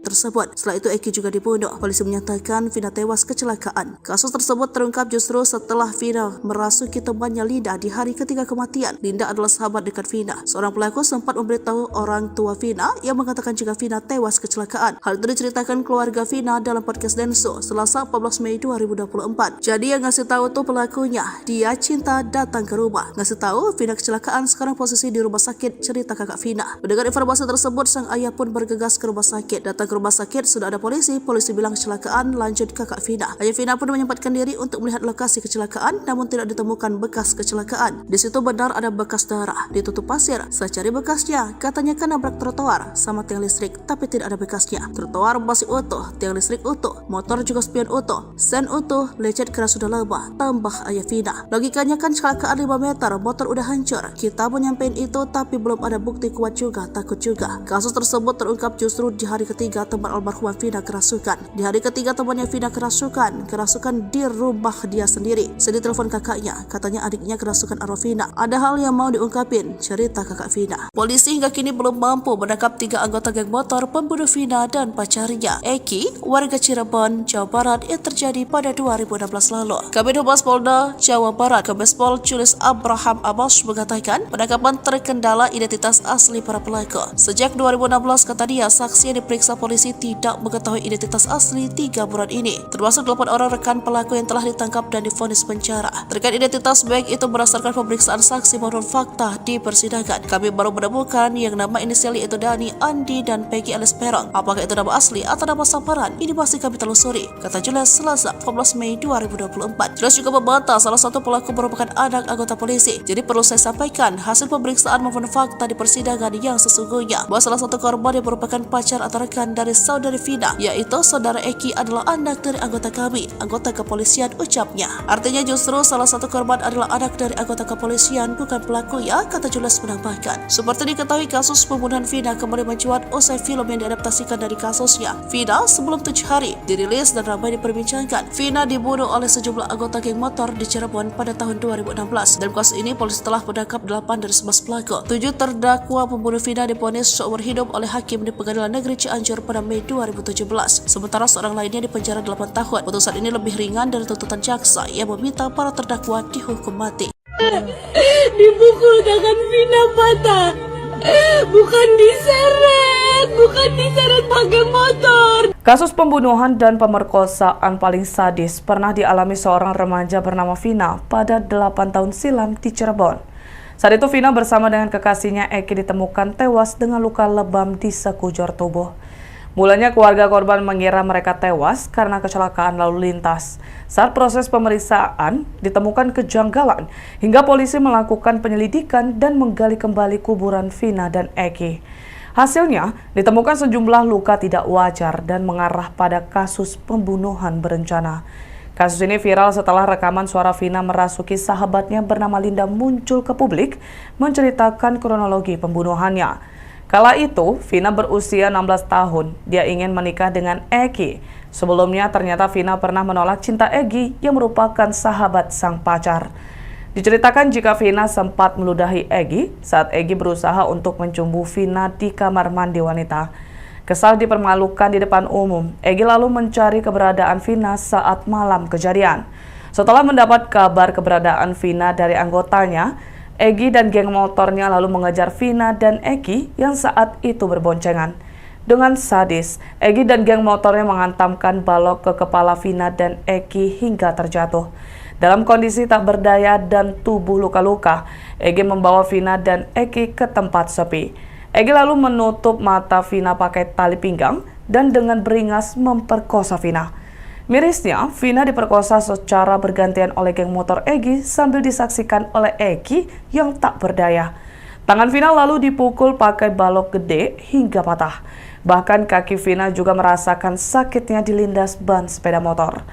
tersebut. Setelah itu Eki juga dibunuh. Polisi menyatakan Vina tewas kecelakaan. Kasus tersebut terungkap justru setelah Vina merasuki temannya Linda di hari ketiga kematian. Linda adalah sahabat dekat Vina. Seorang pelaku sempat memberitahu orang tua Vina yang mengatakan jika Vina tewas kecelakaan. Hal itu diceritakan keluarga Vina dalam podcast Denso Selasa 14 Mei 2024. Jadi yang ngasih tahu tuh pelakunya. Dia cinta datang ke rumah. Ngasih tahu Vina kecelakaan, sekarang posisi di rumah sakit, cerita kakak Vina. Mendengar informasi tersebut, sang ayah pun bergegas ke rumah sakit. Datang ke rumah sakit sudah ada polisi bilang kecelakaan, lanjut kakak Vina. Ayah Vina pun menyempatkan diri untuk melihat lokasi kecelakaan, namun tidak ditemukan bekas kecelakaan. Di situ benar ada bekas darah, ditutup pasir. Saya cari bekasnya, katanya kan nabrak trotoar sama tiang listrik, tapi tidak ada bekasnya. Trotoar masih utuh, tiang listrik utuh, motor juga spion utuh, sen utuh, lecet karena sudah lama, tambah ayah Vina. Logikanya kan kecelakaan 5 meter, motor udah hancur. Kita menyampaikan itu tapi belum ada bukti kuat juga, takut juga. Kasus tersebut terungkap justru di hari ketiga teman almarhumah Vina kerasukan. Di hari ketiga temannya Vina kerasukan di rumah dia sendiri. Sedih telepon kakaknya, katanya adiknya kerasukan arwah Vina. Ada hal yang mau diungkapin, cerita kakak Vina. Polisi hingga kini belum mampu menangkap 3 anggota geng motor pembunuh Vina dan pacarnya, Eki, warga Cirebon, Jawa Barat yang terjadi pada 2016 lalu. Kabid Humas Polda Jawa Barat, Kombes Pol Julius Abraham Abbas mengatakan penangkapan terkendala identitas asli para pelaku. Sejak 2016 kata dia, saksi yang diperiksa polisi tidak mengetahui identitas asli 3 bulan ini, termasuk 8 orang rekan pelaku yang telah ditangkap dan divonis penjara. Terkait identitas baik itu berdasarkan pemeriksaan saksi maupun fakta di persidangan, kami baru menemukan yang nama inisial yaitu Dani, Andi, dan Peggy alias Perong. Apakah itu nama asli atau nama samaran? Ini masih kami telusuri, kata Julius Selasa 14 Mei 2024. Julius juga membantah salah satu pelaku merupakan anak anggota polisi. Jadi perlu saya sampaikan hasil pemeriksaan maupun fakta di persidangan yang sesungguhnya bahwa salah satu korban yang merupakan pacar atau rekan dari saudari Vina, yaitu saudara Eki adalah anak dari anggota kami, anggota kepolisian, ucapnya. Artinya justru salah satu korban adalah anak dari anggota kepolisian, bukan pelaku ya, kata Jules menambahkan. Seperti diketahui, kasus pembunuhan Vina kembali mencuat usai film yang diadaptasikan dari kasusnya. Vina sebelum 7 hari dirilis dan ramai diperbincangkan. Vina dibunuh oleh sejumlah anggota geng motor di Cirebon pada tahun 2016. Dalam kasus ini, polisi telah menangkap 8 dari 11 pelaku. 7 terdakwa pembunuh Vina divonis seumur hidup oleh hakim di Pengadilan Negeri Cianjur pada Mei 2017. Sementara seorang lainnya dipenjara 8 tahun. Putusan ini lebih ringan dari tuntutan jaksa yang meminta para terdakwa dihukum mati. Dipukul tangan Vina patah. Bukan diseret pakai motor. Kasus pembunuhan dan pemerkosaan paling sadis pernah dialami seorang remaja bernama Vina pada 8 tahun silam di Cirebon. Saat itu Vina bersama dengan kekasihnya Eki ditemukan tewas dengan luka lebam di sekujur tubuh. Mulanya keluarga korban mengira mereka tewas karena kecelakaan lalu lintas. Saat proses pemeriksaan ditemukan kejanggalan hingga polisi melakukan penyelidikan dan menggali kembali kuburan Vina dan Eki. Hasilnya ditemukan sejumlah luka tidak wajar dan mengarah pada kasus pembunuhan berencana. Kasus ini viral setelah rekaman suara Vina merasuki sahabatnya bernama Linda muncul ke publik menceritakan kronologi pembunuhannya. Kala itu, Vina berusia 16 tahun. Dia ingin menikah dengan Eki. Sebelumnya, ternyata Vina pernah menolak cinta Eki yang merupakan sahabat sang pacar. Diceritakan jika Vina sempat meludahi Eki saat Eki berusaha untuk mencumbu Vina di kamar mandi wanita. Kesal dipermalukan di depan umum, Eki lalu mencari keberadaan Vina saat malam kejadian. Setelah mendapat kabar keberadaan Vina dari anggotanya, Eki dan geng motornya lalu mengejar Vina dan Eki yang saat itu berboncengan. Dengan sadis, Eki dan geng motornya menghantamkan balok ke kepala Vina dan Eki hingga terjatuh. Dalam kondisi tak berdaya dan tubuh luka-luka, Eki membawa Vina dan Eki ke tempat sepi. Eki lalu menutup mata Vina pakai tali pinggang dan dengan beringas memperkosa Vina. Mirisnya, Vina diperkosa secara bergantian oleh geng motor Eki sambil disaksikan oleh Eki yang tak berdaya. Tangan Vina lalu dipukul pakai balok gede hingga patah. Bahkan kaki Vina juga merasakan sakitnya dilindas ban sepeda motor.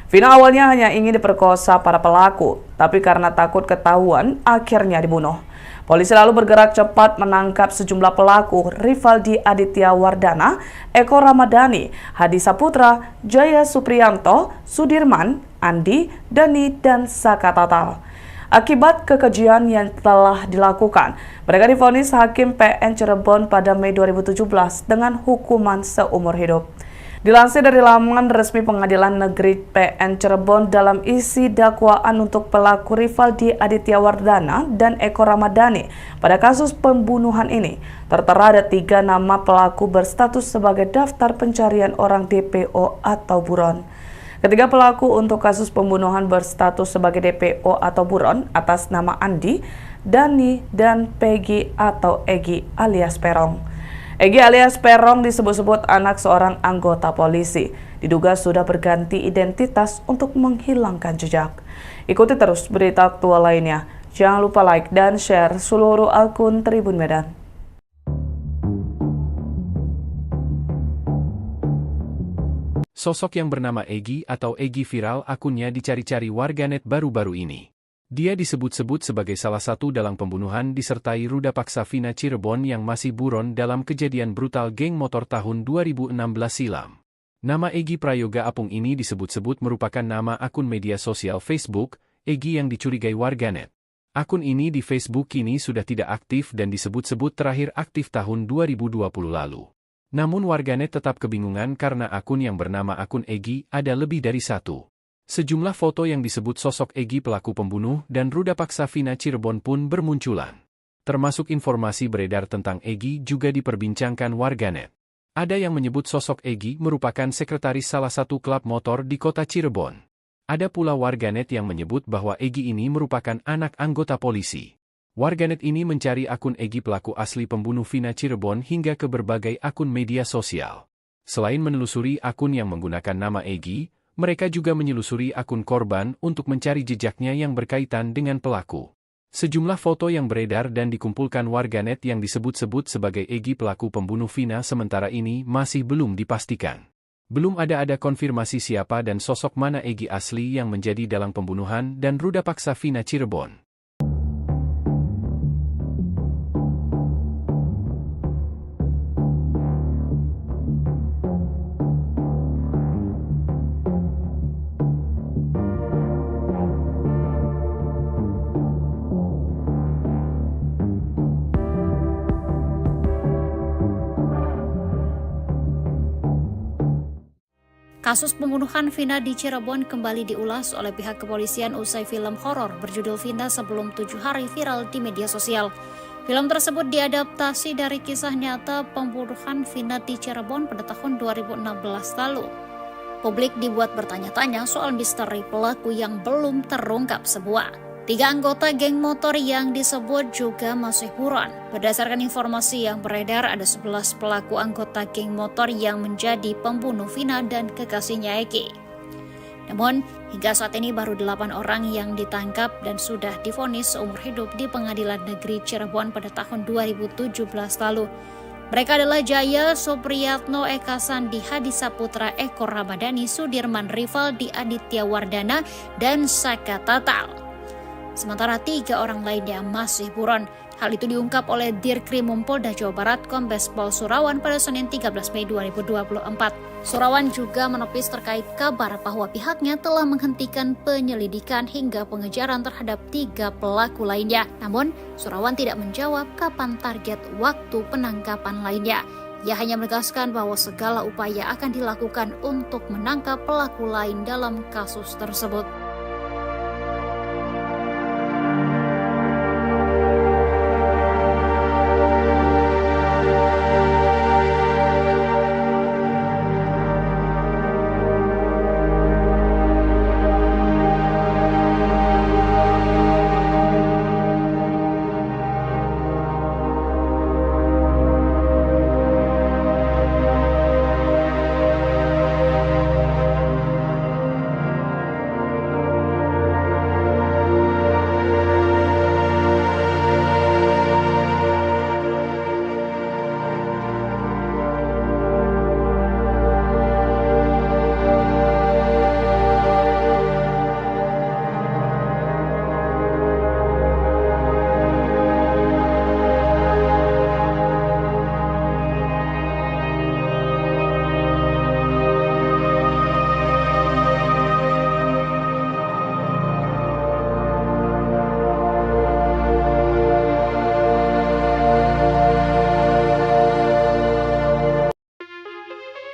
Vina awalnya hanya ingin diperkosa para pelaku, tapi karena takut ketahuan, akhirnya dibunuh. Polisi lalu bergerak cepat menangkap sejumlah pelaku, Rivaldi Aditya Wardana, Eko Ramadhani, Hadi Saputra, Jaya Supriyanto, Sudirman, Andi, Dani, dan Saka Total. Akibat kekejian yang telah dilakukan, mereka divonis Hakim PN Cirebon pada Mei 2017 dengan hukuman seumur hidup. Dilansir dari laman resmi Pengadilan Negeri PN Cirebon, dalam isi dakwaan untuk pelaku Rivaldi Aditya Wardana dan Eko Ramadhani pada kasus pembunuhan ini, tertera ada 3 nama pelaku berstatus sebagai daftar pencarian orang DPO atau buron. Ketiga pelaku untuk kasus pembunuhan berstatus sebagai DPO atau buron atas nama Andi, Dani, dan Peggy atau Egi alias Perong. Egi alias Perong disebut-sebut anak seorang anggota polisi. Diduga sudah berganti identitas untuk menghilangkan jejak. Ikuti terus berita aktual lainnya. Jangan lupa like dan share seluruh akun Tribun Medan. Sosok yang bernama Egi atau Egi viral akunnya dicari-cari warganet baru-baru ini. Dia disebut-sebut sebagai salah satu dalang pembunuhan disertai ruda paksa Vina Cirebon yang masih buron dalam kejadian brutal geng motor tahun 2016 silam. Nama Egi Prayoga Apung ini disebut-sebut merupakan nama akun media sosial Facebook, Egi yang dicurigai warganet. Akun ini di Facebook kini sudah tidak aktif dan disebut-sebut terakhir aktif tahun 2020 lalu. Namun warganet tetap kebingungan karena akun yang bernama akun Egi ada lebih dari satu. Sejumlah foto yang disebut sosok Egi pelaku pembunuh dan ruda paksa Vina Cirebon pun bermunculan. Termasuk informasi beredar tentang Egi juga diperbincangkan warganet. Ada yang menyebut sosok Egi merupakan sekretaris salah satu klub motor di kota Cirebon. Ada pula warganet yang menyebut bahwa Egi ini merupakan anak anggota polisi. Warganet ini mencari akun Egi pelaku asli pembunuh Vina Cirebon hingga ke berbagai akun media sosial. Selain menelusuri akun yang menggunakan nama Egi, mereka juga menyelusuri akun korban untuk mencari jejaknya yang berkaitan dengan pelaku. Sejumlah foto yang beredar dan dikumpulkan warganet yang disebut-sebut sebagai Egy pelaku pembunuh Vina sementara ini masih belum dipastikan. Belum ada konfirmasi siapa dan sosok mana Egy asli yang menjadi dalang pembunuhan dan ruda paksa Vina Cirebon. Kasus pembunuhan Vina di Cirebon kembali diulas oleh pihak kepolisian usai film horor berjudul Vina Sebelum 7 Hari viral di media sosial. Film tersebut diadaptasi dari kisah nyata pembunuhan Vina di Cirebon pada tahun 2016 lalu. Publik dibuat bertanya-tanya soal misteri pelaku yang belum terungkap semua. 3 anggota geng motor yang disebut juga masih buron. Berdasarkan informasi yang beredar, ada 11 pelaku anggota geng motor yang menjadi pembunuh Vina dan kekasihnya Egy. Namun, hingga saat ini baru 8 orang yang ditangkap dan sudah divonis seumur hidup di Pengadilan Negeri Cirebon pada tahun 2017 lalu. Mereka adalah Jaya Supriyatno, Eka Sandi, Hadi Saputra, Eko Ramadhani, Sudirman Rivaldi, Aditya Wardana, dan Saka Tatal. Sementara 3 orang lainnya masih buron. Hal itu diungkap oleh Dirkrimum Polda Jawa Barat Kombes Pol Surawan pada Senin 13 Mei 2024. Surawan juga menepis terkait kabar bahwa pihaknya telah menghentikan penyelidikan hingga pengejaran terhadap 3 pelaku lainnya. Namun, Surawan tidak menjawab kapan target waktu penangkapan lainnya. Ia hanya menegaskan bahwa segala upaya akan dilakukan untuk menangkap pelaku lain dalam kasus tersebut.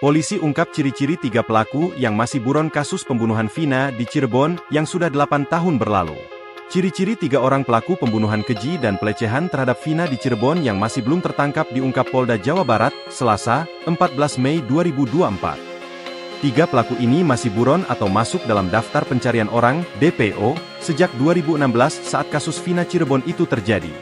Polisi ungkap ciri-ciri 3 pelaku yang masih buron kasus pembunuhan Vina di Cirebon yang sudah 8 tahun berlalu. Ciri-ciri 3 orang pelaku pembunuhan keji dan pelecehan terhadap Vina di Cirebon yang masih belum tertangkap diungkap Polda Jawa Barat, Selasa, 14 Mei 2024. 3 pelaku ini masih buron atau masuk dalam daftar pencarian orang, DPO, sejak 2016 saat kasus Vina Cirebon itu terjadi.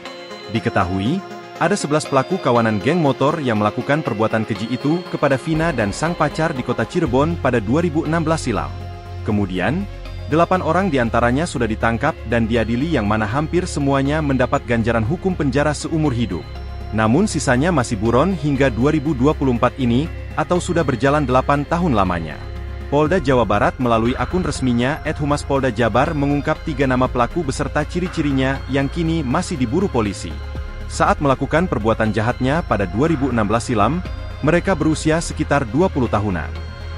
Diketahui, ada 11 pelaku kawanan geng motor yang melakukan perbuatan keji itu kepada Vina dan sang pacar di kota Cirebon pada 2016 silam. Kemudian, 8 orang diantaranya sudah ditangkap dan diadili yang mana hampir semuanya mendapat ganjaran hukum penjara seumur hidup. Namun sisanya masih buron hingga 2024 ini, atau sudah berjalan 8 tahun lamanya. Polda Jawa Barat melalui akun resminya @Humas Polda Jabar mengungkap 3 nama pelaku beserta ciri-cirinya yang kini masih diburu polisi. Saat melakukan perbuatan jahatnya pada 2016 silam, mereka berusia sekitar 20 tahunan.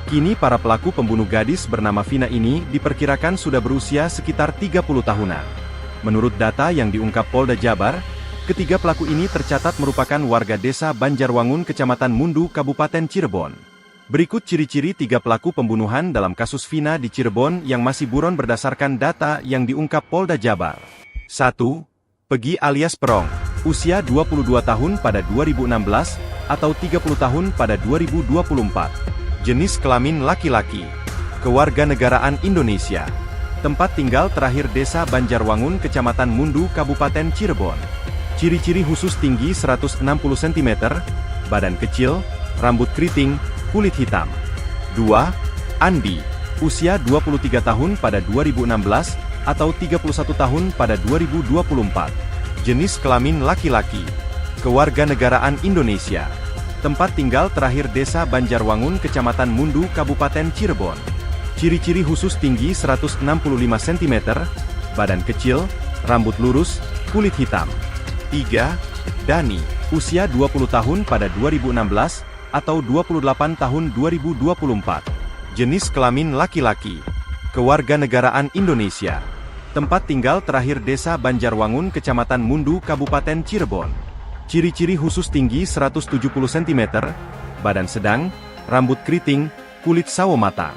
Kini para pelaku pembunuh gadis bernama Vina ini diperkirakan sudah berusia sekitar 30 tahunan. Menurut data yang diungkap Polda Jabar, ketiga pelaku ini tercatat merupakan warga desa Banjarwangun, Kecamatan Mundu, Kabupaten Cirebon. Berikut ciri-ciri 3 pelaku pembunuhan dalam kasus Vina di Cirebon yang masih buron berdasarkan data yang diungkap Polda Jabar. 1. Pegi alias Perong. Usia 22 tahun pada 2016, atau 30 tahun pada 2024. Jenis kelamin laki-laki. Kewarganegaraan Indonesia. Tempat tinggal terakhir Desa Banjarwangun, Kecamatan Mundu, Kabupaten Cirebon. Ciri-ciri khusus tinggi 160 cm, badan kecil, rambut keriting, kulit hitam. 2. Andi. Usia 23 tahun pada 2016, atau 31 tahun pada 2024. Jenis kelamin laki-laki. Kewarganegaraan Indonesia. Tempat tinggal terakhir Desa Banjarwangun, Kecamatan Mundu, Kabupaten Cirebon. Ciri-ciri khusus tinggi 165 cm, badan kecil, rambut lurus, kulit hitam. 3. Dani, usia 20 tahun pada 2016, atau 28 tahun 2024. Jenis kelamin laki-laki. Kewarganegaraan Indonesia. Tempat tinggal terakhir Desa Banjarwangun, Kecamatan Mundu, Kabupaten Cirebon. Ciri-ciri khusus tinggi 170 cm, badan sedang, rambut keriting, kulit sawo matang.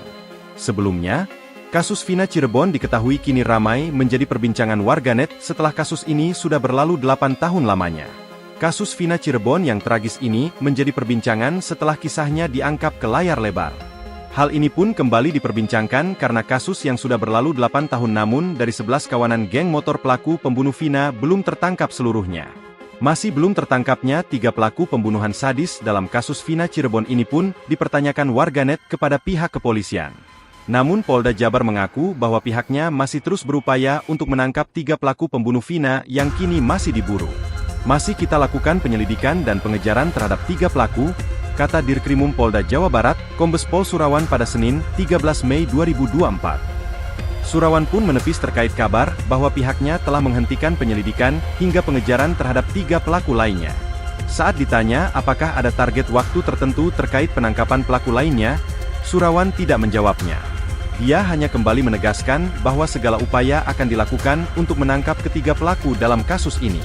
Sebelumnya, kasus Vina Cirebon diketahui kini ramai menjadi perbincangan warganet setelah kasus ini sudah berlalu 8 tahun lamanya. Kasus Vina Cirebon yang tragis ini menjadi perbincangan setelah kisahnya diangkat ke layar lebar. Hal ini pun kembali diperbincangkan karena kasus yang sudah berlalu 8 tahun namun dari 11 kawanan geng motor pelaku pembunuh Vina belum tertangkap seluruhnya. Masih belum tertangkapnya 3 pelaku pembunuhan sadis dalam kasus Vina Cirebon ini pun dipertanyakan warganet kepada pihak kepolisian. Namun Polda Jabar mengaku bahwa pihaknya masih terus berupaya untuk menangkap 3 pelaku pembunuh Vina yang kini masih diburu. Masih kita lakukan penyelidikan dan pengejaran terhadap 3 pelaku, kata Dirkrimum Polda Jawa Barat, Kombes Pol Surawan pada Senin, 13 Mei 2024. Surawan pun menepis terkait kabar bahwa pihaknya telah menghentikan penyelidikan hingga pengejaran terhadap 3 pelaku lainnya. Saat ditanya apakah ada target waktu tertentu terkait penangkapan pelaku lainnya, Surawan tidak menjawabnya. Dia hanya kembali menegaskan bahwa segala upaya akan dilakukan untuk menangkap ketiga pelaku dalam kasus ini.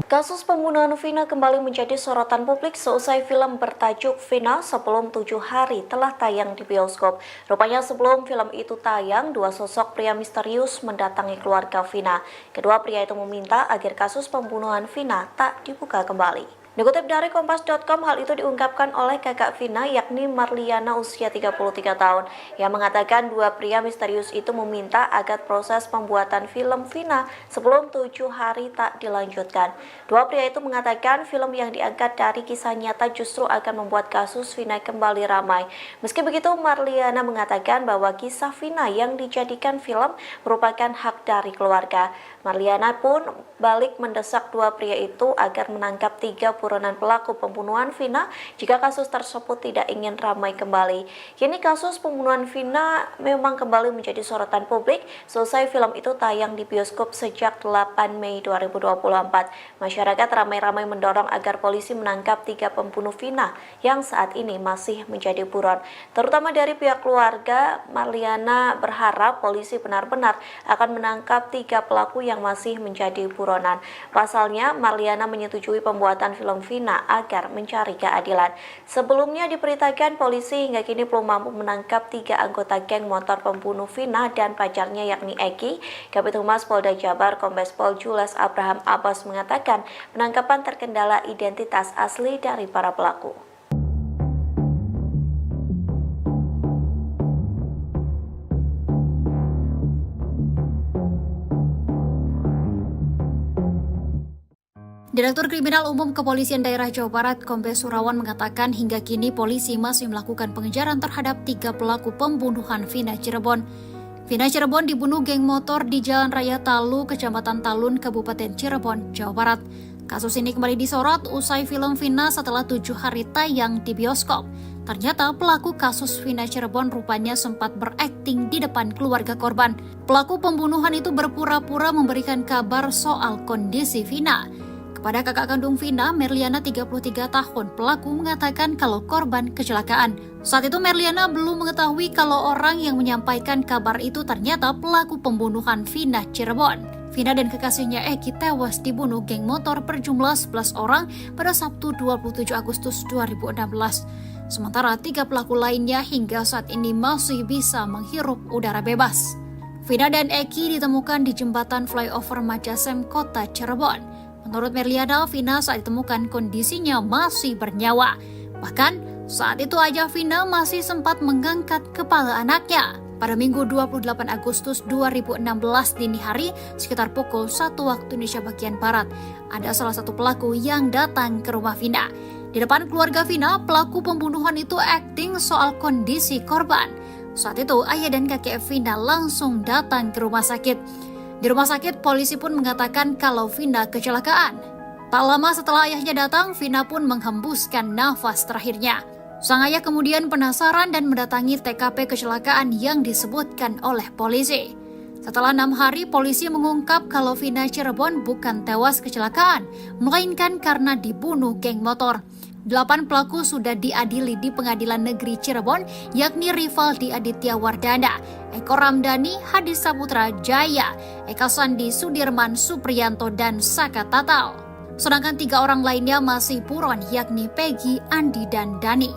Kasus pembunuhan Vina kembali menjadi sorotan publik seusai film bertajuk Vina Sebelum 7 Hari telah tayang di bioskop. Rupanya sebelum film itu tayang, 2 sosok pria misterius mendatangi keluarga Vina. Kedua pria itu meminta agar kasus pembunuhan Vina tak dibuka kembali. Dikutip dari Kompas.com, hal itu diungkapkan oleh kakak Vina yakni Marliana usia 33 tahun yang mengatakan 2 pria misterius itu meminta agar proses pembuatan film Vina sebelum 7 hari tak dilanjutkan. 2 pria itu mengatakan film yang diangkat dari kisah nyata justru akan membuat kasus Vina kembali ramai. Meski begitu, Marliana mengatakan bahwa kisah Vina yang dijadikan film merupakan hak dari keluarga. Marliana pun balik mendesak 2 pria itu agar menangkap 3 buronan pelaku pembunuhan Vina jika kasus tersebut tidak ingin ramai kembali. Kini kasus pembunuhan Vina memang kembali menjadi sorotan publik selesai film itu tayang di bioskop sejak 8 Mei 2024. Masyarakat ramai-ramai mendorong agar polisi menangkap 3 pembunuh Vina yang saat ini masih menjadi buron. Terutama dari pihak keluarga, Marliana berharap polisi benar-benar akan menangkap 3 pelaku yang masih menjadi buronan. Pasalnya, Marliana menyetujui pembuatan film Vina agar mencari keadilan. Sebelumnya diberitakan polisi hingga kini belum mampu menangkap 3 anggota geng motor pembunuh Vina dan pacarnya yakni Eki. Kabid Humas Polda Jabar Kombes Pol Jules Abraham Abbas mengatakan penangkapan terkendala identitas asli dari para pelaku. Direktur Kriminal Umum Kepolisian Daerah Jawa Barat, Kombes Surawan mengatakan hingga kini polisi masih melakukan pengejaran terhadap 3 pelaku pembunuhan Vina Cirebon. Vina Cirebon dibunuh geng motor di Jalan Raya Talu, Kecamatan Talun, Kabupaten Cirebon, Jawa Barat. Kasus ini kembali disorot usai film Vina setelah 7 hari tayang di bioskop. Ternyata pelaku kasus Vina Cirebon rupanya sempat berakting di depan keluarga korban. Pelaku pembunuhan itu berpura-pura memberikan kabar soal kondisi Vina. Kepada kakak kandung Vina, Merliana 33 tahun, pelaku mengatakan kalau korban kecelakaan. Saat itu Merliana belum mengetahui kalau orang yang menyampaikan kabar itu ternyata pelaku pembunuhan Vina Cirebon. Vina dan kekasihnya Eki tewas dibunuh geng motor berjumlah 11 orang pada Sabtu 27 Agustus 2016. Sementara 3 pelaku lainnya hingga saat ini masih bisa menghirup udara bebas. Vina dan Eki ditemukan di jembatan flyover Majasem, Kota Cirebon. Menurut Merliana, Vina saat ditemukan kondisinya masih bernyawa. Bahkan saat itu ayah Vina masih sempat mengangkat kepala anaknya. Pada Minggu 28 Agustus 2016 dini hari sekitar pukul 1 waktu Indonesia bagian Barat, ada salah satu pelaku yang datang ke rumah Vina. Di depan keluarga Vina, pelaku pembunuhan itu akting soal kondisi korban. Saat itu, ayah dan kakek Vina langsung datang ke rumah sakit. Di rumah sakit, polisi pun mengatakan kalau Vina kecelakaan. Tak lama setelah ayahnya datang, Vina pun menghembuskan nafas terakhirnya. Sang ayah kemudian penasaran dan mendatangi TKP kecelakaan yang disebutkan oleh polisi. Setelah 6 hari, polisi mengungkap kalau Vina Cirebon bukan tewas kecelakaan, melainkan karena dibunuh geng motor. 8 pelaku sudah diadili di Pengadilan Negeri Cirebon, yakni Rivaldi Aditya Wardana, Eko Ramdhani, Hadi Saputra Jaya, Eka Sandi Sudirman Supriyanto, dan Saka Tatal. Sedangkan 3 orang lainnya masih buron, yakni Peggy, Andi, dan Dani.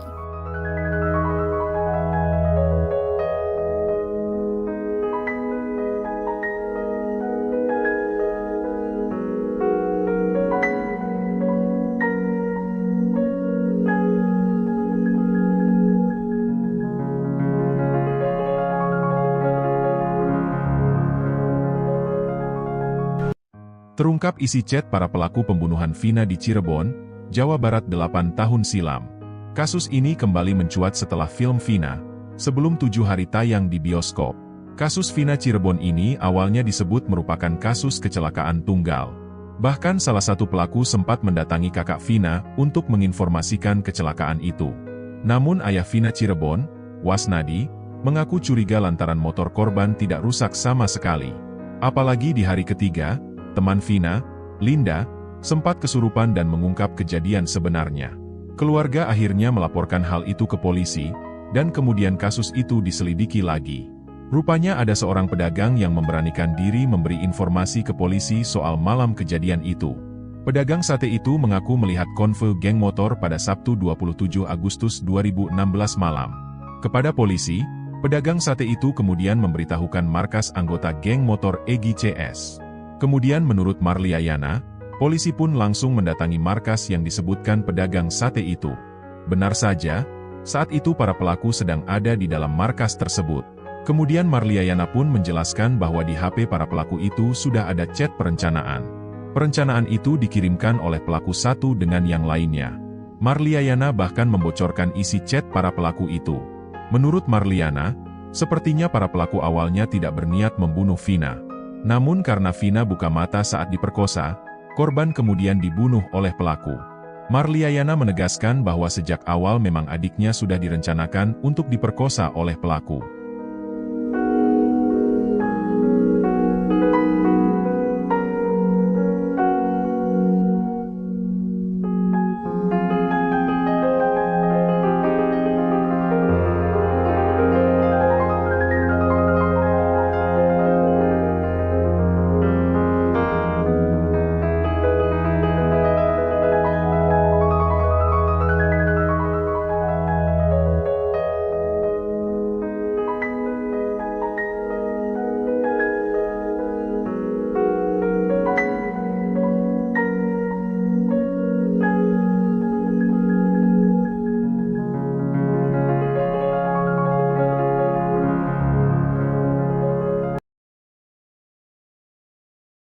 Terungkap isi chat para pelaku pembunuhan Vina di Cirebon, Jawa Barat 8 tahun silam. Kasus ini kembali mencuat setelah film Vina, sebelum 7 hari tayang di bioskop. Kasus Vina Cirebon ini awalnya disebut merupakan kasus kecelakaan tunggal. Bahkan salah satu pelaku sempat mendatangi kakak Vina untuk menginformasikan kecelakaan itu. Namun ayah Vina Cirebon, Wasnadi, mengaku curiga lantaran motor korban tidak rusak sama sekali. Apalagi di hari ketiga, teman Vina, Linda, sempat kesurupan dan mengungkap kejadian sebenarnya. Keluarga akhirnya melaporkan hal itu ke polisi, dan kemudian kasus itu diselidiki lagi. Rupanya ada seorang pedagang yang memberanikan diri memberi informasi ke polisi soal malam kejadian itu. Pedagang sate itu mengaku melihat konvoy geng motor pada Sabtu 27 Agustus 2016 malam. Kepada polisi, pedagang sate itu kemudian memberitahukan markas anggota geng motor Egy CS. Kemudian menurut Marliayana, polisi pun langsung mendatangi markas yang disebutkan pedagang sate itu. Benar saja, saat itu para pelaku sedang ada di dalam markas tersebut. Kemudian Marliayana pun menjelaskan bahwa di HP para pelaku itu sudah ada chat perencanaan. Perencanaan itu dikirimkan oleh pelaku satu dengan yang lainnya. Marliayana bahkan membocorkan isi chat para pelaku itu. Menurut Marliana, sepertinya para pelaku awalnya tidak berniat membunuh Vina. Namun karena Vina buka mata saat diperkosa, korban kemudian dibunuh oleh pelaku. Marliayana menegaskan bahwa sejak awal memang adiknya sudah direncanakan untuk diperkosa oleh pelaku.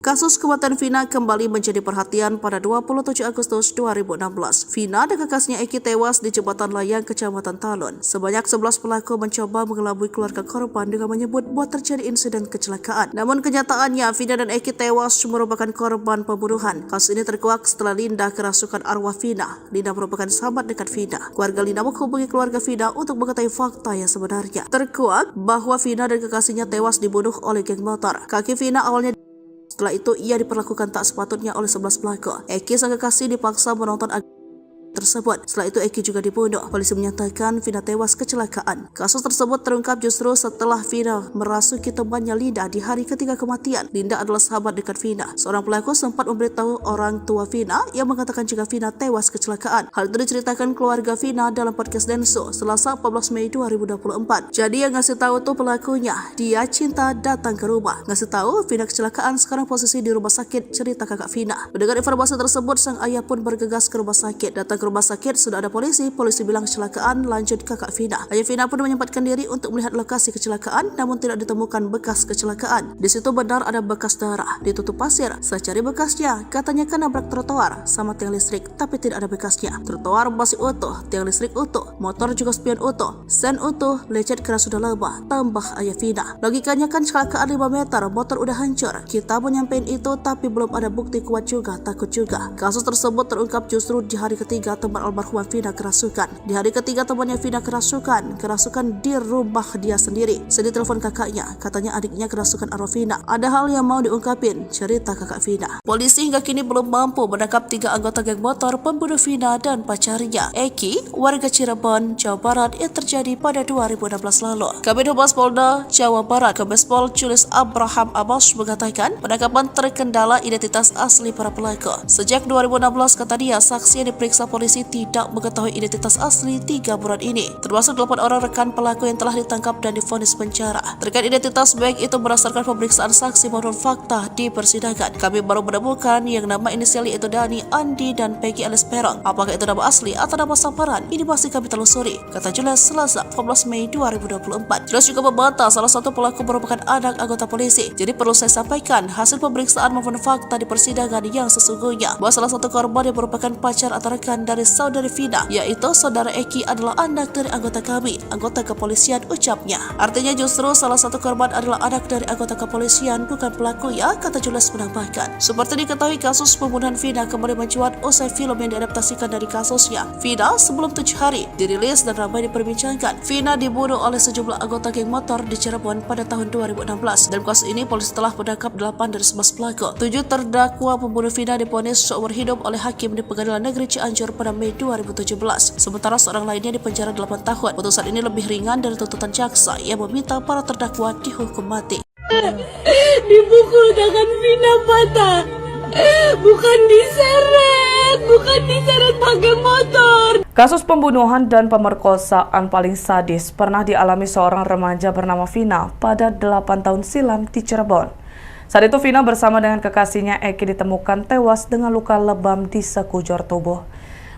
Kasus kematian Vina kembali menjadi perhatian pada 27 Agustus 2016. Vina dan kekasihnya Eki tewas di Jembatan Layang, Kecamatan Talun. Sebanyak 11 pelaku mencoba mengelabui keluarga korban dengan menyebut bahwa terjadi insiden kecelakaan. Namun kenyataannya, Vina dan Eki tewas merupakan korban pembunuhan. Kasus ini terkuak setelah Linda kerasukan arwah Vina. Linda merupakan sahabat dekat Vina. Keluarga Linda menghubungi keluarga Vina untuk mengetahui fakta yang sebenarnya. Terkuak bahwa Vina dan kekasihnya tewas dibunuh oleh geng motor. Kaki Vina awalnya setelah itu, ia diperlakukan tak sepatutnya oleh 11 pelaku. Eki sang kekasih dipaksa menonton tersebut. Setelah itu Eki juga dibunuh. Polisi menyatakan Vina tewas kecelakaan. Kasus tersebut terungkap justru setelah Vina merasuki temannya Linda di hari ketiga kematian. Linda adalah sahabat dekat Vina. Seorang pelaku sempat memberitahu orang tua Vina yang mengatakan jika Vina tewas kecelakaan. Hal itu diceritakan keluarga Vina dalam podcast Denso Selasa 14 Mei 2024. Jadi yang ngasih tahu tuh pelakunya. Dia cinta datang ke rumah. Ngasih tahu Vina kecelakaan, sekarang posisi di rumah sakit, cerita kakak Vina. Mendengar informasi tersebut, sang ayah pun bergegas ke rumah sakit. Datang Datang ke rumah sakit, sudah ada polisi bilang kecelakaan, lanjut kakak Vina. Ayah Vina pun menyempatkan diri untuk melihat lokasi kecelakaan, namun tidak ditemukan bekas kecelakaan. Di situ benar ada bekas darah, ditutup pasir. Saya cari bekasnya, katanya kan nabrak trotoar sama tiang listrik, tapi tidak ada bekasnya. Trotoar masih utuh, tiang listrik utuh, motor juga spion utuh, sen utuh, lecet karena sudah lebah, tambah ayah Vina. Logikanya kan kecelakaan 5 meter, motor udah hancur. Kita mau nyampein itu, tapi belum ada bukti kuat juga, takut juga. Kasus tersebut terungkap justru di hari ketiga teman almarhumah Vina kerasukan. Di hari ketiga temannya Vina kerasukan di rumah dia sendiri. Saya ditelepon kakaknya, katanya adiknya kerasukan arwah Vina. Ada hal yang mau diungkapin, cerita kakak Vina. Polisi hingga kini belum mampu menangkap 3 anggota geng motor pembunuh Vina dan pacarnya, Eki, warga Cirebon, Jawa Barat yang terjadi pada 2016 lalu. Kabid Humas Polda Jawa Barat, Kombespol Julius Abraham Abbas mengatakan penangkapan terkendala identitas asli para pelaku. Sejak 2016, kata dia, saksi yang diperiksa polisi tidak mengetahui identitas asli 3 buron ini, termasuk 8 orang rekan pelaku yang telah ditangkap dan divonis penjara. Terkait identitas baik itu berdasarkan pemeriksaan saksi maupun fakta di persidangan, kami baru menemukan yang nama inisialnya itu Dani, Andi, dan Peggy alias Perong. Apakah itu nama asli atau nama samaran? Ini masih kami telusuri, kata Julius Selasa 14 Mei 2024. Julius juga membantah salah satu pelaku merupakan anak anggota polisi. Jadi perlu saya sampaikan hasil pemeriksaan maupun fakta di persidangan yang sesungguhnya bahwa salah satu korban yang merupakan pacar atau rekan dari saudari Vina, yaitu saudara Eki, adalah anak dari anggota kami, anggota kepolisian, ucapnya. Artinya justru salah satu korban adalah anak dari anggota kepolisian, bukan pelaku ya, kata Julius menambahkan. Seperti diketahui, kasus pembunuhan Vina kembali mencuat usai film yang diadaptasikan dari kasusnya. Vina sebelum 7 hari dirilis dan ramai diperbincangkan. Vina dibunuh oleh sejumlah anggota geng motor di Cirebon pada tahun 2016. Dalam kasus ini polisi telah menangkap 8 dari 11 pelaku. 7 terdakwa pembunuh Vina divonis seumur hidup oleh hakim di Pengadilan Negeri Cianjur pada Mei 2017. Sementara seorang lainnya dipenjara 8 tahun. Putusan ini lebih ringan dari tuntutan jaksa yang meminta para terdakwa dihukum mati. Dipukul tangan Vina patah. Bukan diseret pakai motor. Kasus pembunuhan dan pemerkosaan paling sadis pernah dialami seorang remaja bernama Vina pada 8 tahun silam di Cirebon. Saat itu Vina bersama dengan kekasihnya Eki ditemukan tewas dengan luka lebam di sekujur tubuh.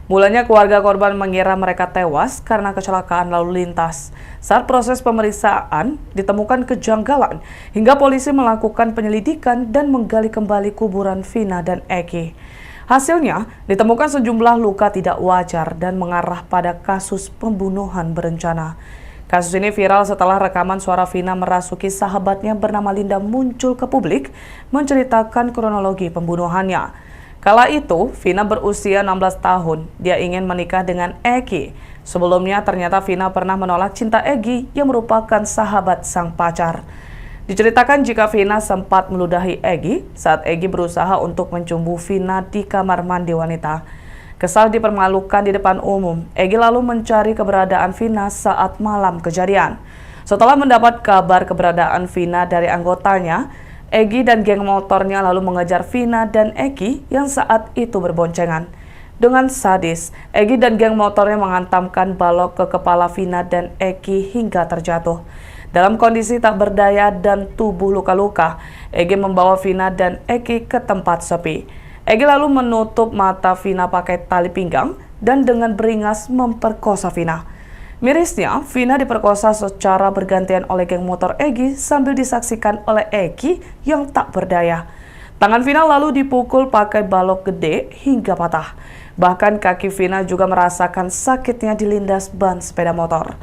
Mulanya keluarga korban mengira mereka tewas karena kecelakaan lalu lintas. Saat proses pemeriksaan ditemukan kejanggalan hingga polisi melakukan penyelidikan dan menggali kembali kuburan Vina dan Eki. Hasilnya ditemukan sejumlah luka tidak wajar dan mengarah pada kasus pembunuhan berencana. Kasus ini viral setelah rekaman suara Vina merasuki sahabatnya bernama Linda muncul ke publik menceritakan kronologi pembunuhannya. Kala itu, Vina berusia 16 tahun. Dia ingin menikah dengan Eki. Sebelumnya, ternyata Vina pernah menolak cinta Eki yang merupakan sahabat sang pacar. Diceritakan jika Vina sempat meludahi Eki saat Eki berusaha untuk mencumbu Vina di kamar mandi wanita. Kesal dipermalukan di depan umum, Eki lalu mencari keberadaan Vina saat malam kejadian. Setelah mendapat kabar keberadaan Vina dari anggotanya, Eki dan geng motornya lalu mengejar Vina dan Eki yang saat itu berboncengan. Dengan sadis, Eki dan geng motornya menghantamkan balok ke kepala Vina dan Eki hingga terjatuh. Dalam kondisi tak berdaya dan tubuh luka-luka, Eki membawa Vina dan Eki ke tempat sepi. Eki lalu menutup mata Vina pakai tali pinggang dan dengan beringas memperkosa Vina. Mirisnya, Vina diperkosa secara bergantian oleh geng motor Eki sambil disaksikan oleh Eki yang tak berdaya. Tangan Vina lalu dipukul pakai balok gede hingga patah. Bahkan kaki Vina juga merasakan sakitnya dilindas ban sepeda motor.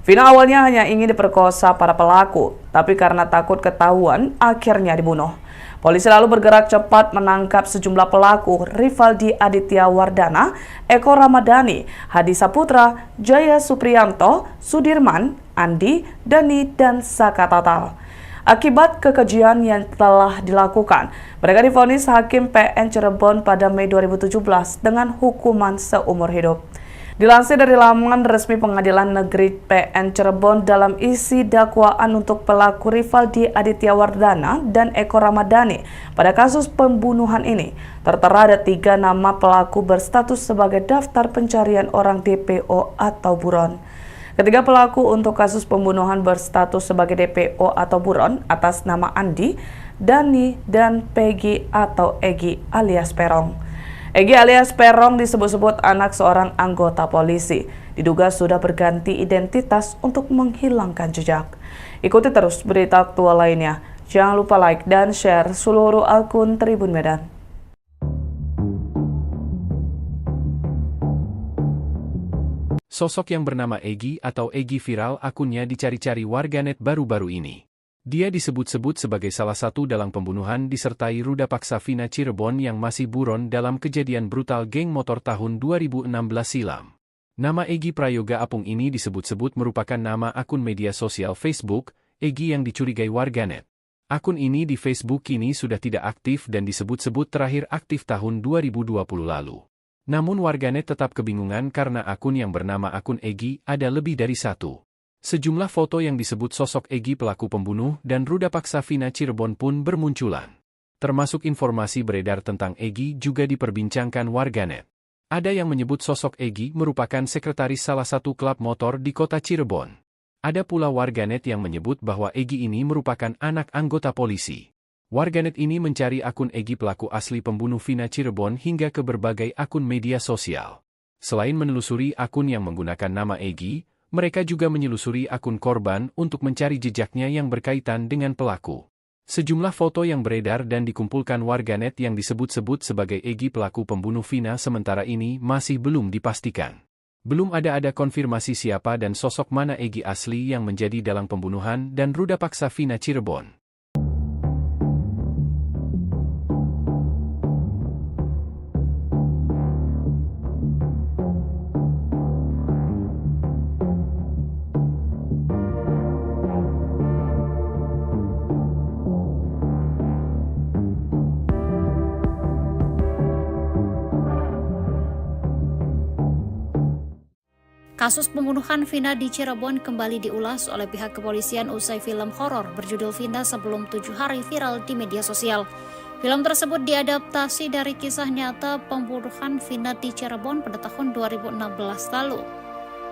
Vina awalnya hanya ingin diperkosa para pelaku, tapi karena takut ketahuan, akhirnya dibunuh. Polisi lalu bergerak cepat menangkap sejumlah pelaku, Rivaldi Aditya Wardana, Eko Ramadhani, Hadi Saputra, Jaya Supriyanto, Sudirman, Andi, Dani, dan Saka Tatal. Akibat kekejian yang telah dilakukan, mereka divonis Hakim PN Cirebon pada Mei 2017 dengan hukuman seumur hidup. Dilansir dari laman resmi Pengadilan Negeri PN Cirebon, dalam isi dakwaan untuk pelaku Rivaldi Aditya Wardana dan Eko Ramadhani pada kasus pembunuhan ini, tertera ada 3 nama pelaku berstatus sebagai daftar pencarian orang DPO atau buron. Ketiga pelaku untuk kasus pembunuhan berstatus sebagai DPO atau buron atas nama Andi, Dani, dan Peggy atau Egi alias Perong. Egi alias Perong disebut-sebut anak seorang anggota polisi. Diduga sudah berganti identitas untuk menghilangkan jejak. Ikuti terus berita aktual lainnya. Jangan lupa like dan share seluruh akun Tribun Medan. Sosok yang bernama Egi atau Egi viral akunnya dicari-cari warganet baru-baru ini. Dia disebut-sebut sebagai salah satu dalang pembunuhan disertai ruda paksa Vina Cirebon yang masih buron dalam kejadian brutal geng motor tahun 2016 silam. Nama Egi Prayoga Apung ini disebut-sebut merupakan nama akun media sosial Facebook, Egi yang dicurigai warganet. Akun ini di Facebook kini sudah tidak aktif dan disebut-sebut terakhir aktif tahun 2020 lalu. Namun warganet tetap kebingungan karena akun yang bernama akun Egi ada lebih dari satu. Sejumlah foto yang disebut sosok Egi pelaku pembunuh dan ruda paksa Vina Cirebon pun bermunculan. Termasuk informasi beredar tentang Egi juga diperbincangkan warganet. Ada yang menyebut sosok Egi merupakan sekretaris salah satu klub motor di kota Cirebon. Ada pula warganet yang menyebut bahwa Egi ini merupakan anak anggota polisi. Warganet ini mencari akun Egi pelaku asli pembunuh Vina Cirebon hingga ke berbagai akun media sosial. Selain menelusuri akun yang menggunakan nama Egi, mereka juga menyelusuri akun korban untuk mencari jejaknya yang berkaitan dengan pelaku. Sejumlah foto yang beredar dan dikumpulkan warganet yang disebut-sebut sebagai Egi pelaku pembunuh Vina sementara ini masih belum dipastikan. Belum ada konfirmasi siapa dan sosok mana Egi asli yang menjadi dalang pembunuhan dan ruda paksa Vina Cirebon. Kasus pembunuhan Vina di Cirebon kembali diulas oleh pihak kepolisian usai film horor berjudul Vina Sebelum 7 Hari viral di media sosial. Film tersebut diadaptasi dari kisah nyata pembunuhan Vina di Cirebon pada tahun 2016 lalu.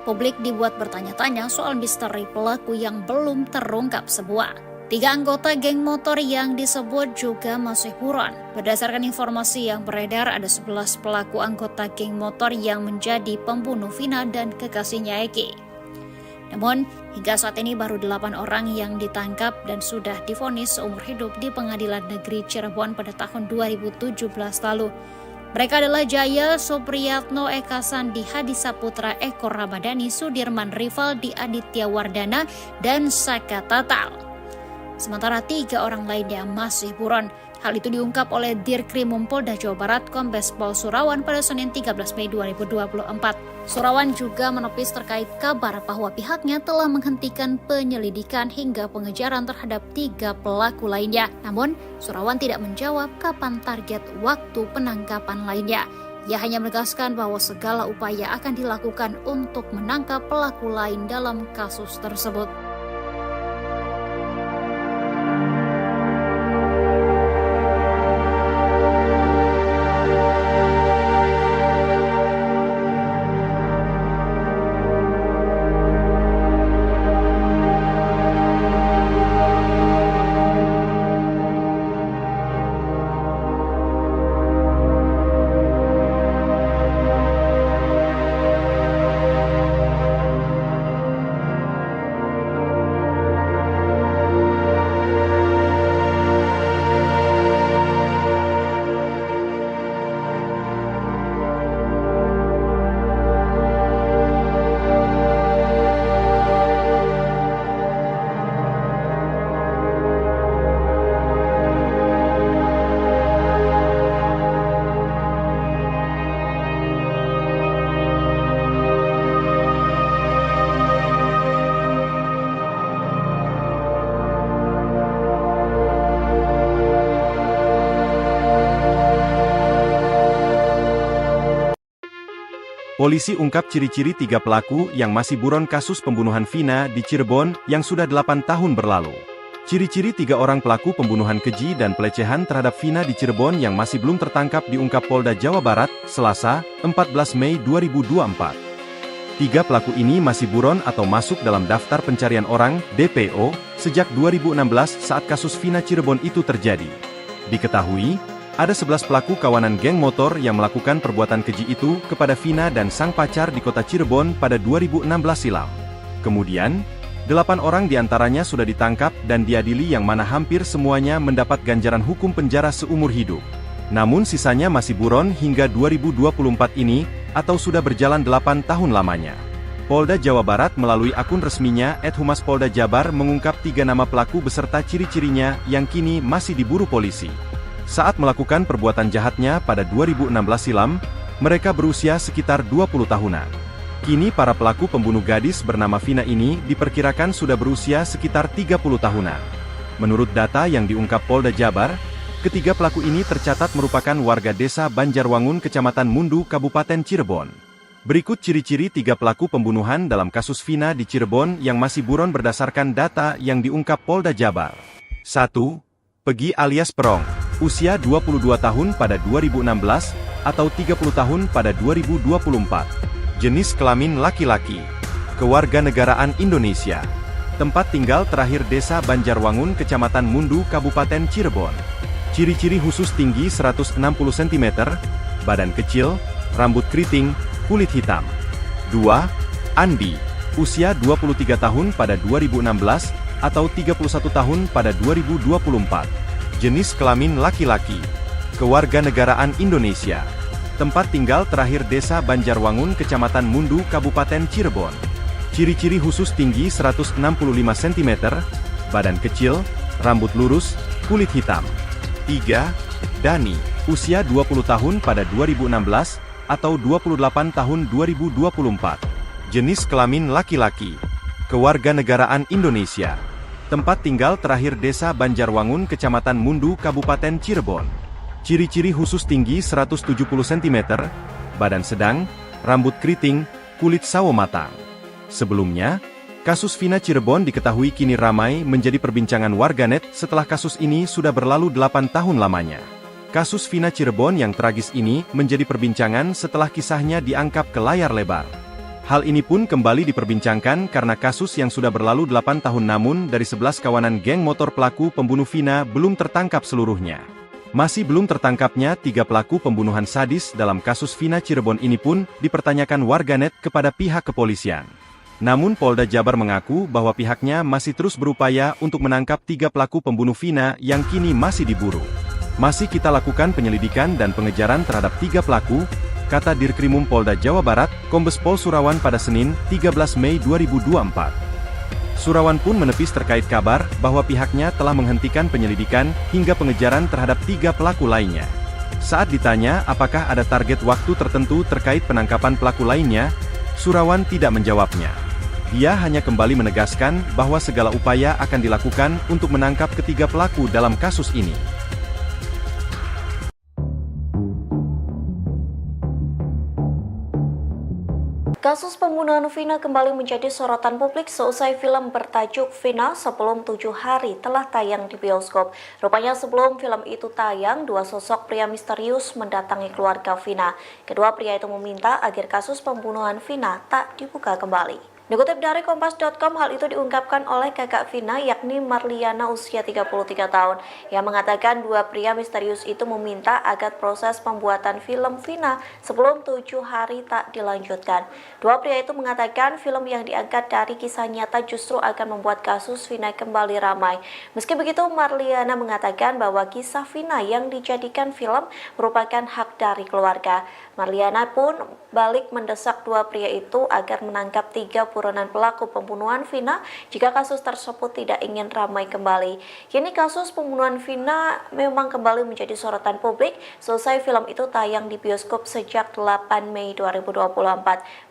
Publik dibuat bertanya-tanya soal misteri pelaku yang belum terungkap semua. 3 anggota geng motor yang disebut juga masih buron. Berdasarkan informasi yang beredar, ada 11 pelaku anggota geng motor yang menjadi pembunuh Vina dan kekasihnya Egi. Namun, hingga saat ini baru 8 orang yang ditangkap dan sudah divonis seumur hidup di Pengadilan Negeri Cirebon pada tahun 2017 lalu. Mereka adalah Jaya Supriyatno, Eka Sandi, Hadi Saputra, Eko Ramadhani, Sudirman Rivaldi, Aditya Wardana, dan Saka Tatal. Sementara 3 orang lainnya masih buron. Hal itu diungkap oleh Dirkrimum Polda Jawa Barat Kombes Pol Surawan pada Senin 13 Mei 2024. Surawan juga menepis terkait kabar bahwa pihaknya telah menghentikan penyelidikan hingga pengejaran terhadap 3 pelaku lainnya. Namun, Surawan tidak menjawab kapan target waktu penangkapan lainnya. Ia hanya menegaskan bahwa segala upaya akan dilakukan untuk menangkap pelaku lain dalam kasus tersebut. Polisi ungkap ciri-ciri 3 pelaku yang masih buron kasus pembunuhan Vina di Cirebon yang sudah 8 tahun berlalu. Ciri-ciri 3 orang pelaku pembunuhan keji dan pelecehan terhadap Vina di Cirebon yang masih belum tertangkap diungkap Polda Jawa Barat, Selasa, 14 Mei 2024. 3 pelaku ini masih buron atau masuk dalam daftar pencarian orang, DPO, sejak 2016 saat kasus Vina Cirebon itu terjadi. Diketahui, Ada 11 pelaku kawanan geng motor yang melakukan perbuatan keji itu kepada Vina dan sang pacar di kota Cirebon pada 2016 silam. Kemudian, 8 orang diantaranya sudah ditangkap dan diadili yang mana hampir semuanya mendapat ganjaran hukum penjara seumur hidup. Namun sisanya masih buron hingga 2024 ini, atau sudah berjalan 8 tahun lamanya. Polda Jawa Barat melalui akun resminya @Humas Polda Jabar mengungkap 3 nama pelaku beserta ciri-cirinya yang kini masih diburu polisi. Saat melakukan perbuatan jahatnya pada 2016 silam, mereka berusia sekitar 20 tahunan. Kini para pelaku pembunuh gadis bernama Vina ini diperkirakan sudah berusia sekitar 30 tahunan. Menurut data yang diungkap Polda Jabar, ketiga pelaku ini tercatat merupakan warga desa Banjarwangun, Kecamatan Mundu, Kabupaten Cirebon. Berikut ciri-ciri 3 pelaku pembunuhan dalam kasus Vina di Cirebon yang masih buron berdasarkan data yang diungkap Polda Jabar. 1. Pegi alias Perong. Usia 22 tahun pada 2016, atau 30 tahun pada 2024. Jenis kelamin laki-laki. Kewarganegaraan Indonesia. Tempat tinggal terakhir desa Banjarwangun, Kecamatan Mundu, Kabupaten Cirebon. Ciri-ciri khusus tinggi 160 cm, badan kecil, rambut keriting, kulit hitam. 2. Andi. Usia 23 tahun pada 2016, atau 31 tahun pada 2024. Jenis kelamin laki-laki. Kewarganegaraan Indonesia. Tempat tinggal terakhir desa Banjarwangun, Kecamatan Mundu, Kabupaten Cirebon. Ciri-ciri khusus tinggi 165 cm, badan kecil, rambut lurus, kulit hitam. 3. Dani. Usia 20 tahun pada 2016, atau 28 tahun 2024. Jenis kelamin laki-laki. Kewarganegaraan Indonesia. Tempat tinggal terakhir desa Banjarwangun, Kecamatan Mundu, Kabupaten Cirebon. Ciri-ciri khusus tinggi 170 cm, badan sedang, rambut keriting, kulit sawo matang. Sebelumnya, kasus Vina Cirebon diketahui kini ramai menjadi perbincangan warganet setelah kasus ini sudah berlalu 8 tahun lamanya. Kasus Vina Cirebon yang tragis ini menjadi perbincangan setelah kisahnya diangkat ke layar lebar. Hal ini pun kembali diperbincangkan karena kasus yang sudah berlalu 8 tahun namun dari 11 kawanan geng motor pelaku pembunuh Vina belum tertangkap seluruhnya. Masih belum tertangkapnya 3 pelaku pembunuhan sadis dalam kasus Vina Cirebon ini pun dipertanyakan warganet kepada pihak kepolisian. Namun Polda Jabar mengaku bahwa pihaknya masih terus berupaya untuk menangkap 3 pelaku pembunuh Vina yang kini masih diburu. Masih kita lakukan penyelidikan dan pengejaran terhadap 3 pelaku, kata Dirkrimum Polda Jawa Barat, Kombes Pol Surawan pada Senin, 13 Mei 2024. Surawan pun menepis terkait kabar bahwa pihaknya telah menghentikan penyelidikan hingga pengejaran terhadap 3 pelaku lainnya. Saat ditanya apakah ada target waktu tertentu terkait penangkapan pelaku lainnya, Surawan tidak menjawabnya. Dia hanya kembali menegaskan bahwa segala upaya akan dilakukan untuk menangkap ketiga pelaku dalam kasus ini. Kasus pembunuhan Vina kembali menjadi sorotan publik seusai film bertajuk Vina Sebelum 7 Hari telah tayang di bioskop. Rupanya sebelum film itu tayang, 2 sosok pria misterius mendatangi keluarga Vina. Kedua pria itu meminta agar kasus pembunuhan Vina tak dibuka kembali. Dikutip dari Kompas.com, hal itu diungkapkan oleh kakak Vina yakni Marliana usia 33 tahun yang mengatakan 2 pria misterius itu meminta agar proses pembuatan film Vina sebelum 7 hari tak dilanjutkan. 2 pria itu mengatakan film yang diangkat dari kisah nyata justru akan membuat kasus Vina kembali ramai. Meski begitu, Marliana mengatakan bahwa kisah Vina yang dijadikan film merupakan hak dari keluarga. Marliana pun balik mendesak 2 pria itu agar menangkap 3 buronan pelaku pembunuhan Vina jika kasus tersebut tidak ingin ramai kembali. Kini kasus pembunuhan Vina memang kembali menjadi sorotan publik selesai film itu tayang di bioskop sejak 8 Mei 2024.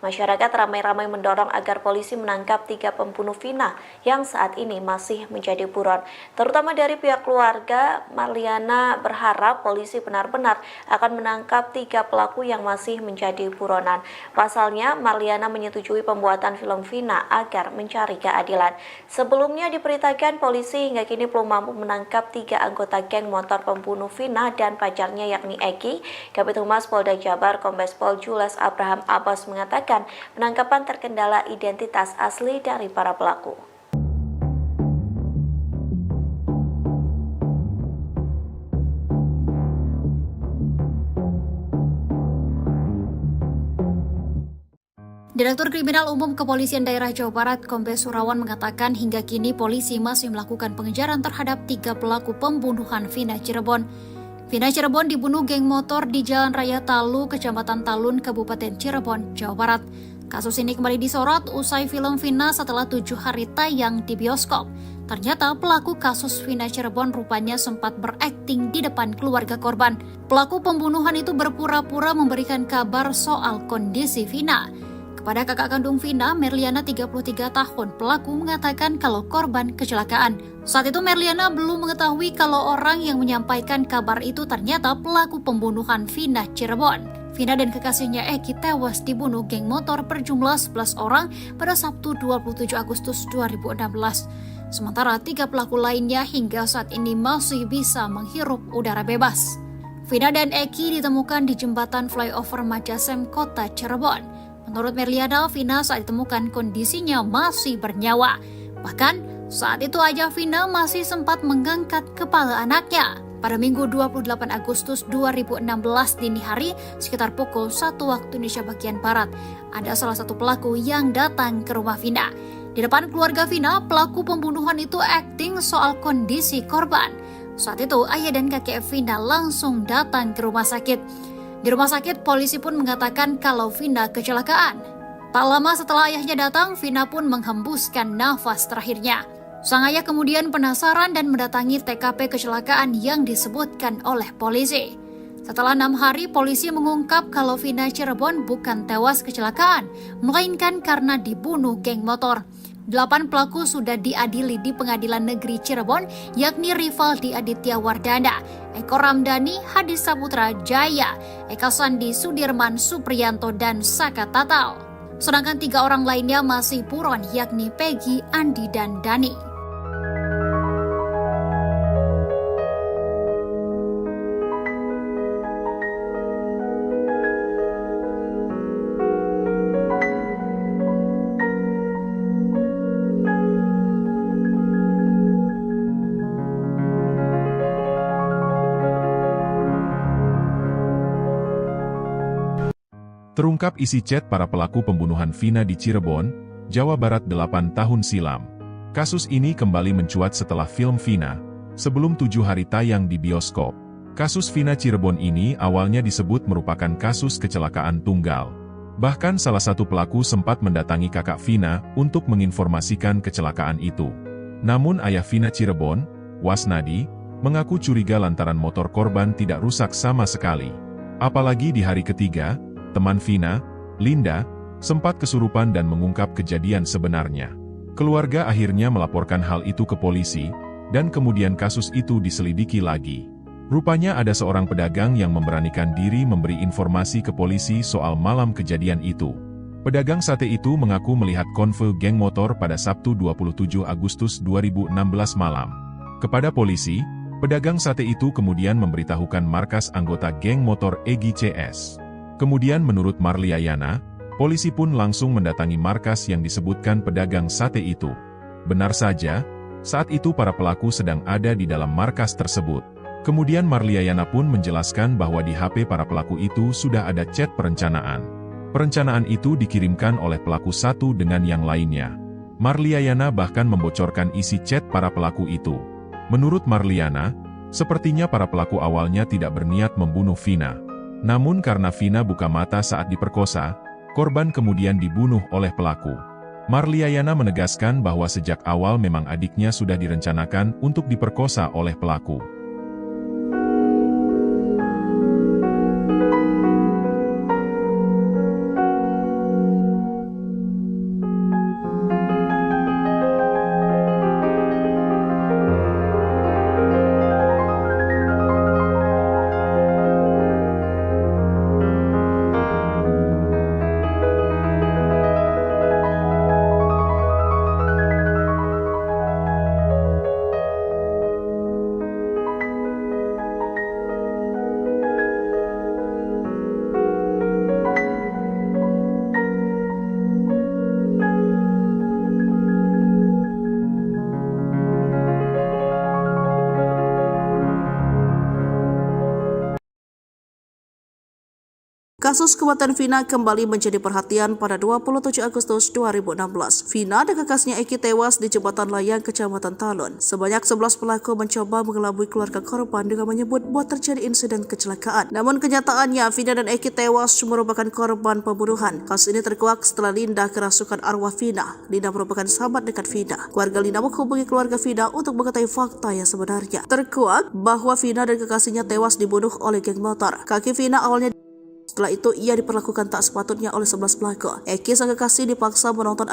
Masyarakat ramai-ramai mendorong agar polisi menangkap 3 pembunuh Vina yang saat ini masih menjadi buron. Terutama dari pihak keluarga, Marliana berharap polisi benar-benar akan menangkap 3 pelaku yang masih menjadi buronan. Pasalnya, Marliana menyetujui pembuatan film Vina agar mencari keadilan. Sebelumnya diberitakan polisi hingga kini belum mampu menangkap 3 anggota geng motor pembunuh Vina dan pacarnya yakni Eki. Kabid Humas Polda Jabar Kombes Pol Jules Abraham Abbas mengatakan penangkapan terkendala identitas asli dari para pelaku. Direktur Kriminal Umum Kepolisian Daerah Jawa Barat, Kombes Surawan mengatakan hingga kini polisi masih melakukan pengejaran terhadap 3 pelaku pembunuhan Vina Cirebon. Vina Cirebon dibunuh geng motor di Jalan Raya Talu, Kecamatan Talun, Kabupaten Cirebon, Jawa Barat. Kasus ini kembali disorot usai film Vina setelah 7 hari tayang di bioskop. Ternyata pelaku kasus Vina Cirebon rupanya sempat berakting di depan keluarga korban. Pelaku pembunuhan itu berpura-pura memberikan kabar soal kondisi Vina. Kepada kakak kandung Vina, Merliana 33 tahun, pelaku mengatakan kalau korban kecelakaan. Saat itu Merliana belum mengetahui kalau orang yang menyampaikan kabar itu ternyata pelaku pembunuhan Vina Cirebon. Vina dan kekasihnya Eki tewas dibunuh geng motor berjumlah 11 orang pada Sabtu 27 Agustus 2016. Sementara 3 pelaku lainnya hingga saat ini masih bisa menghirup udara bebas. Vina dan Eki ditemukan di jembatan flyover Majasem, Kota Cirebon. Menurut Merliana, Vina saat ditemukan kondisinya masih bernyawa. Bahkan saat itu aja Vina masih sempat mengangkat kepala anaknya. Pada Minggu 28 Agustus 2016 dini hari, sekitar pukul 1 waktu Indonesia bagian Barat, ada salah satu pelaku yang datang ke rumah Vina. Di depan keluarga Vina, pelaku pembunuhan itu akting soal kondisi korban. Saat itu, ayah dan kakek Vina langsung datang ke rumah sakit. Di rumah sakit, polisi pun mengatakan kalau Vina kecelakaan. Tak lama setelah ayahnya datang, Vina pun menghembuskan nafas terakhirnya. Sang ayah kemudian penasaran dan mendatangi TKP kecelakaan yang disebutkan oleh polisi. Setelah 6 hari, polisi mengungkap kalau Vina Cirebon bukan tewas kecelakaan, melainkan karena dibunuh geng motor. 8 pelaku sudah diadili di Pengadilan Negeri Cirebon, yakni Rivaldi Aditya Wardana, Eko Ramdhani, Hadi Saputra Jaya, Eka Sandi Sudirman Supriyanto, dan Saka Tatal. Sedangkan 3 orang lainnya masih buron, yakni Peggy, Andi, dan Dani. Terungkap isi chat para pelaku pembunuhan Vina di Cirebon, Jawa Barat 8 tahun silam. Kasus ini kembali mencuat setelah film Vina, sebelum 7 hari tayang di bioskop. Kasus Vina Cirebon ini awalnya disebut merupakan kasus kecelakaan tunggal. Bahkan salah satu pelaku sempat mendatangi kakak Vina untuk menginformasikan kecelakaan itu. Namun ayah Vina Cirebon, Wasnadi, mengaku curiga lantaran motor korban tidak rusak sama sekali. Apalagi di hari ketiga, teman Vina, Linda, sempat kesurupan dan mengungkap kejadian sebenarnya. Keluarga akhirnya melaporkan hal itu ke polisi, dan kemudian kasus itu diselidiki lagi. Rupanya ada seorang pedagang yang memberanikan diri memberi informasi ke polisi soal malam kejadian itu. Pedagang sate itu mengaku melihat konvoy geng motor pada Sabtu 27 Agustus 2016 malam. Kepada polisi, pedagang sate itu kemudian memberitahukan markas anggota geng motor Egy CS. Kemudian menurut Marliayana, polisi pun langsung mendatangi markas yang disebutkan pedagang sate itu. Benar saja, saat itu para pelaku sedang ada di dalam markas tersebut. Kemudian Marliayana pun menjelaskan bahwa di HP para pelaku itu sudah ada chat perencanaan. Perencanaan itu dikirimkan oleh pelaku satu dengan yang lainnya. Marliayana bahkan membocorkan isi chat para pelaku itu. Menurut Marliana, sepertinya para pelaku awalnya tidak berniat membunuh Vina. Namun karena Vina buka mata saat diperkosa, korban kemudian dibunuh oleh pelaku. Marliayana menegaskan bahwa sejak awal memang adiknya sudah direncanakan untuk diperkosa oleh pelaku. Kasus kematian Vina kembali menjadi perhatian pada 27 Agustus 2016. Vina dan kakaknya Eki tewas di jembatan layang Kecamatan Talun. Sebanyak 11 pelaku mencoba mengelabui keluarga korban dengan menyebut bahwa terjadi insiden kecelakaan. Namun kenyataannya Vina dan Eki tewas merupakan korban pembunuhan. Kasus ini terkuak setelah Linda kerasukan arwah Vina. Linda merupakan sahabat dekat Vina. Keluarga Linda menghubungi keluarga Vina untuk mengetahui fakta yang sebenarnya. Terkuak bahwa Vina dan kekasihnya tewas dibunuh oleh geng motor. Kaki Vina awalnya. Setelah itu, ia diperlakukan tak sepatutnya oleh 11 pelaku. Eki sang kekasih dipaksa menonton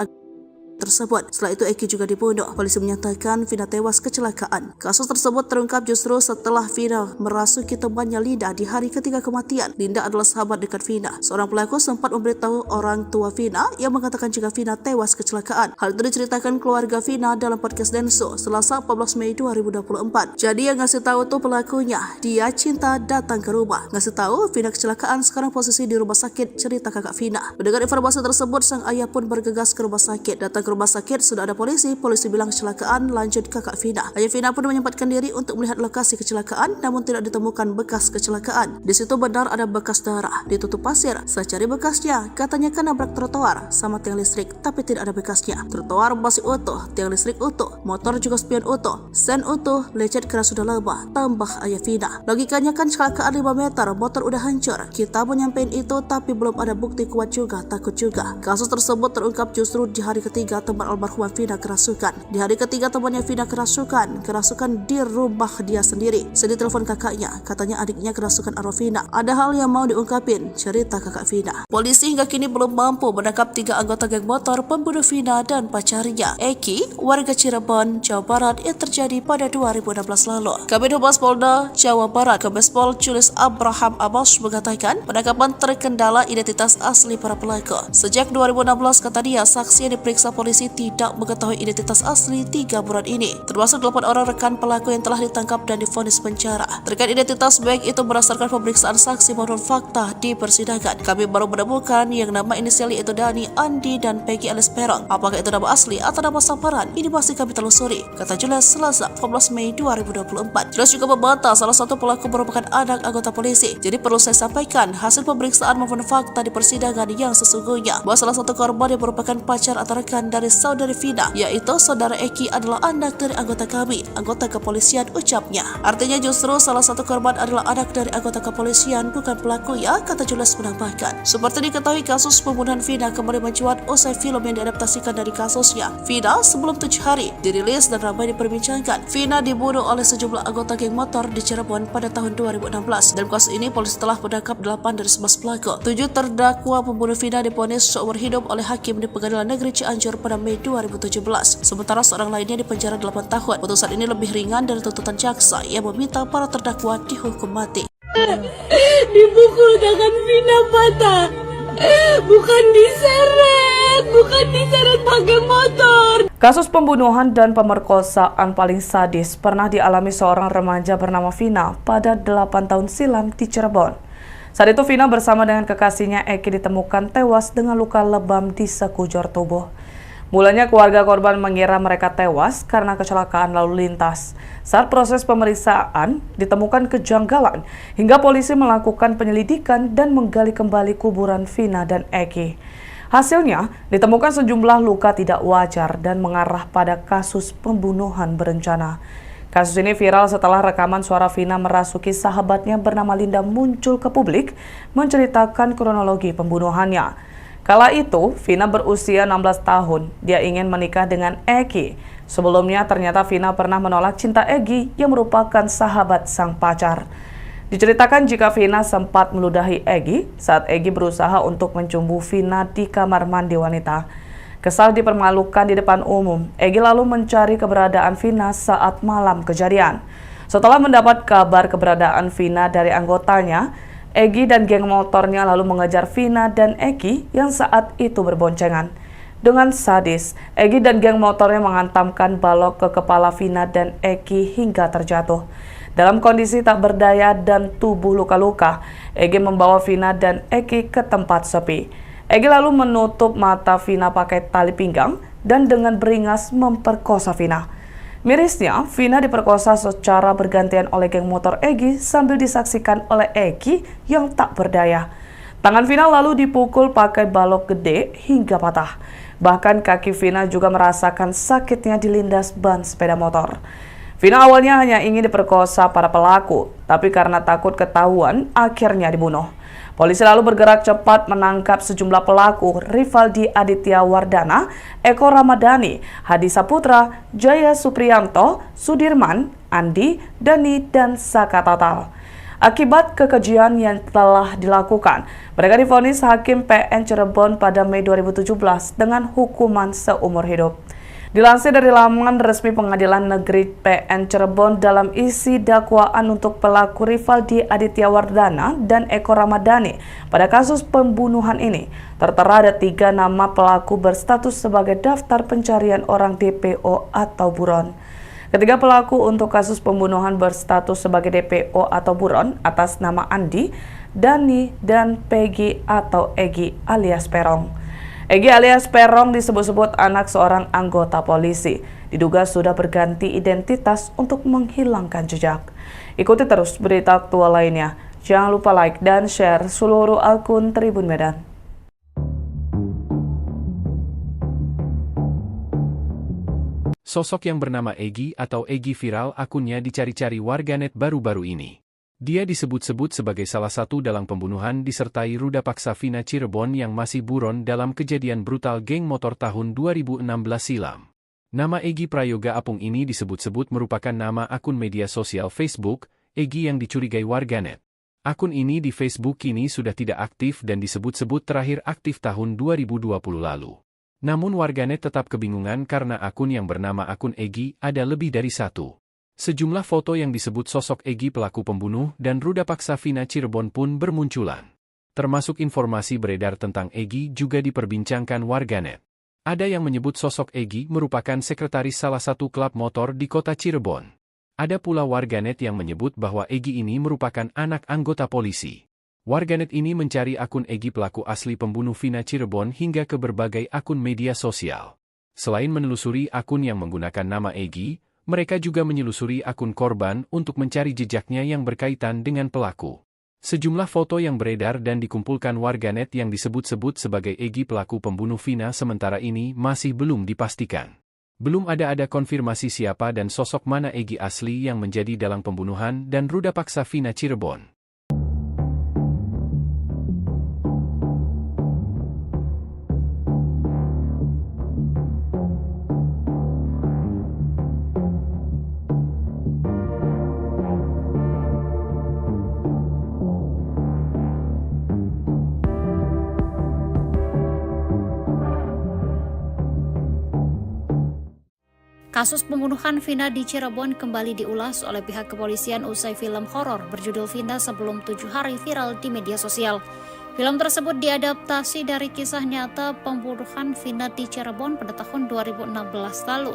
tersebut. Setelah itu Eki juga dibunuh. Polisi menyatakan Vina tewas kecelakaan. Kasus tersebut terungkap justru setelah Vina merasuki temannya Linda di hari ketiga kematian. Linda adalah sahabat dekat Vina. Seorang pelaku sempat memberitahu orang tua Vina yang mengatakan jika Vina tewas kecelakaan. Hal itu diceritakan keluarga Vina dalam podcast Denso Selasa 14 Mei 2024. Jadi yang ngasih tahu tuh pelakunya. Dia cinta datang ke rumah. Ngasih tahu Vina kecelakaan, sekarang posisi di rumah sakit, cerita kakak Vina. Mendengar informasi tersebut, sang ayah pun bergegas ke rumah sakit. Datang ke rumah sakit sudah ada polisi bilang kecelakaan, lanjut kakak Vina. Ayah Vina pun menyempatkan diri untuk melihat lokasi kecelakaan, namun tidak ditemukan bekas kecelakaan. Di situ benar ada bekas darah, ditutup pasir. Saya cari bekasnya, katanya kan nabrak trotoar sama tiang listrik, tapi tidak ada bekasnya. Trotoar masih utuh, tiang listrik utuh, motor juga spion utuh, sen utuh, lecet keras sudah lebah, tambah ayah Vina. Logikanya kan kecelakaan 5 meter, motor udah hancur. Kita mau nyampein itu, tapi belum ada bukti kuat juga, takut juga. Kasus tersebut terungkap justru di hari ketiga teman almarhumah Vina kerasukan. Di hari ketiga temannya Vina kerasukan di rumah dia sendiri. Saya ditelepon kakaknya, katanya adiknya kerasukan arwah Vina. Ada hal yang mau diungkapin, cerita kakak Vina. Polisi hingga kini belum mampu menangkap 3 anggota geng motor pembunuh Vina dan pacarnya, Eki, warga Cirebon, Jawa Barat yang terjadi pada 2016 lalu. Kabid Humas Polda Jawa Barat, Kombespol Julius Abraham Abbas mengatakan penangkapan terkendala identitas asli para pelaku. Sejak 2016 kata dia, saksi yang diperiksa polisi tidak mengetahui identitas asli 3 buron ini, termasuk 8 orang rekan pelaku yang telah ditangkap dan divonis penjara. Terkait identitas baik itu berdasarkan pemeriksaan saksi maupun fakta di persidangan, kami baru menemukan yang nama inisial yaitu Dani, Andi, dan Peggy alias Perong. Apakah itu nama asli atau nama samaran? Ini masih kami telusuri, kata Julius Selasa 14 Mei 2024. Julius juga membantah salah satu pelaku merupakan anak anggota polisi. Jadi perlu saya sampaikan hasil pemeriksaan maupun fakta di persidangan yang sesungguhnya bahwa salah satu korban yang merupakan pacar atau rekan dari saudari Vina, yaitu saudara Eki, adalah anak dari anggota kami, anggota kepolisian, ucapnya. Artinya justru salah satu korban adalah anak dari anggota kepolisian, bukan pelaku ya, kata Julius menambahkan. Seperti diketahui kasus pembunuhan Vina kembali mencuat usai film yang diadaptasikan dari kasusnya. Vina sebelum 7 hari dirilis dan ramai diperbincangkan. Vina dibunuh oleh sejumlah anggota geng motor di Cirebon pada tahun 2016. Dalam kasus ini polisi telah menangkap 8 dari 11 pelaku. 7 terdakwa pembunuh Vina divonis seumur hidup oleh hakim di Pengadilan Negeri Cianjur pada Mei 2017. Sementara seorang lainnya dipenjara 8 tahun. Putusan ini lebih ringan dari tuntutan jaksa yang meminta para terdakwa dihukum mati. Dipukul tangan Vina patah. Bukan diseret pakai motor. Kasus pembunuhan dan pemerkosaan paling sadis pernah dialami seorang remaja bernama Vina pada 8 tahun silam di Cirebon. Saat itu Vina bersama dengan kekasihnya Eki ditemukan tewas dengan luka lebam di sekujur tubuh. Mulanya keluarga korban mengira mereka tewas karena kecelakaan lalu lintas. Saat proses pemeriksaan ditemukan kejanggalan hingga polisi melakukan penyelidikan dan menggali kembali kuburan Vina dan Eki. Hasilnya ditemukan sejumlah luka tidak wajar dan mengarah pada kasus pembunuhan berencana. Kasus ini viral setelah rekaman suara Vina merasuki sahabatnya bernama Linda muncul ke publik menceritakan kronologi pembunuhannya. Kala itu, Vina berusia 16 tahun. Dia ingin menikah dengan Eki. Sebelumnya, ternyata Vina pernah menolak cinta Eki yang merupakan sahabat sang pacar. Diceritakan jika Vina sempat meludahi Eki saat Eki berusaha untuk mencumbu Vina di kamar mandi wanita. Kesal dipermalukan di depan umum, Eki lalu mencari keberadaan Vina saat malam kejadian. Setelah mendapat kabar keberadaan Vina dari anggotanya, Eki dan geng motornya lalu mengejar Vina dan Eki yang saat itu berboncengan. Dengan sadis, Eki dan geng motornya menghantamkan balok ke kepala Vina dan Eki hingga terjatuh. Dalam kondisi tak berdaya dan tubuh luka-luka, Eki membawa Vina dan Eki ke tempat sepi. Eki lalu menutup mata Vina pakai tali pinggang dan dengan beringas memperkosa Vina. Mirisnya, Vina diperkosa secara bergantian oleh geng motor Eki sambil disaksikan oleh Eki yang tak berdaya. Tangan Vina lalu dipukul pakai balok gede hingga patah. Bahkan kaki Vina juga merasakan sakitnya dilindas ban sepeda motor. Vina awalnya hanya ingin diperkosa para pelaku, tapi karena takut ketahuan, akhirnya dibunuh. Polisi lalu bergerak cepat menangkap sejumlah pelaku, Rivaldi Aditya Wardana, Eko Ramadhani, Hadi Saputra, Jaya Supriyanto, Sudirman, Andi, Dani, dan Saka Tatal. Akibat kekejian yang telah dilakukan, mereka divonis Hakim PN Cirebon pada Mei 2017 dengan hukuman seumur hidup. Dilansir dari laman resmi Pengadilan Negeri PN Cirebon dalam isi dakwaan untuk pelaku Rivaldi Aditya Wardana dan Eko Ramadhani pada kasus pembunuhan ini, tertera ada 3 nama pelaku berstatus sebagai daftar pencarian orang DPO atau buron. Ketiga pelaku untuk kasus pembunuhan berstatus sebagai DPO atau buron atas nama Andi, Dani, dan Peggy atau Egi alias Perong. Egi alias Perong disebut-sebut anak seorang anggota polisi. Diduga sudah berganti identitas untuk menghilangkan jejak. Ikuti terus berita aktual lainnya. Jangan lupa like dan share seluruh akun Tribun Medan. Sosok yang bernama Egi atau Egi viral akunnya dicari-cari warganet baru-baru ini. Dia disebut-sebut sebagai salah satu dalang pembunuhan disertai ruda paksa Vina Cirebon yang masih buron dalam kejadian brutal geng motor tahun 2016 silam. Nama Egi Prayoga Apung ini disebut-sebut merupakan nama akun media sosial Facebook, Egi yang dicurigai warganet. Akun ini di Facebook kini sudah tidak aktif dan disebut-sebut terakhir aktif tahun 2020 lalu. Namun warganet tetap kebingungan karena akun yang bernama akun Egi ada lebih dari satu. Sejumlah foto yang disebut sosok Egi pelaku pembunuh dan ruda paksa Vina Cirebon pun bermunculan. Termasuk informasi beredar tentang Egi juga diperbincangkan warganet. Ada yang menyebut sosok Egi merupakan sekretaris salah satu klub motor di kota Cirebon. Ada pula warganet yang menyebut bahwa Egi ini merupakan anak anggota polisi. Warganet ini mencari akun Egi pelaku asli pembunuh Vina Cirebon hingga ke berbagai akun media sosial. Selain menelusuri akun yang menggunakan nama Egi, mereka juga menyelusuri akun korban untuk mencari jejaknya yang berkaitan dengan pelaku. Sejumlah foto yang beredar dan dikumpulkan warganet yang disebut-sebut sebagai Egi pelaku pembunuh Vina sementara ini masih belum dipastikan. Belum ada konfirmasi siapa dan sosok mana Egi asli yang menjadi dalang pembunuhan dan ruda paksa Vina Cirebon. Kasus pembunuhan Vina di Cirebon kembali diulas oleh pihak kepolisian usai film horor berjudul Vina Sebelum 7 Hari viral di media sosial. Film tersebut diadaptasi dari kisah nyata pembunuhan Vina di Cirebon pada tahun 2016 lalu.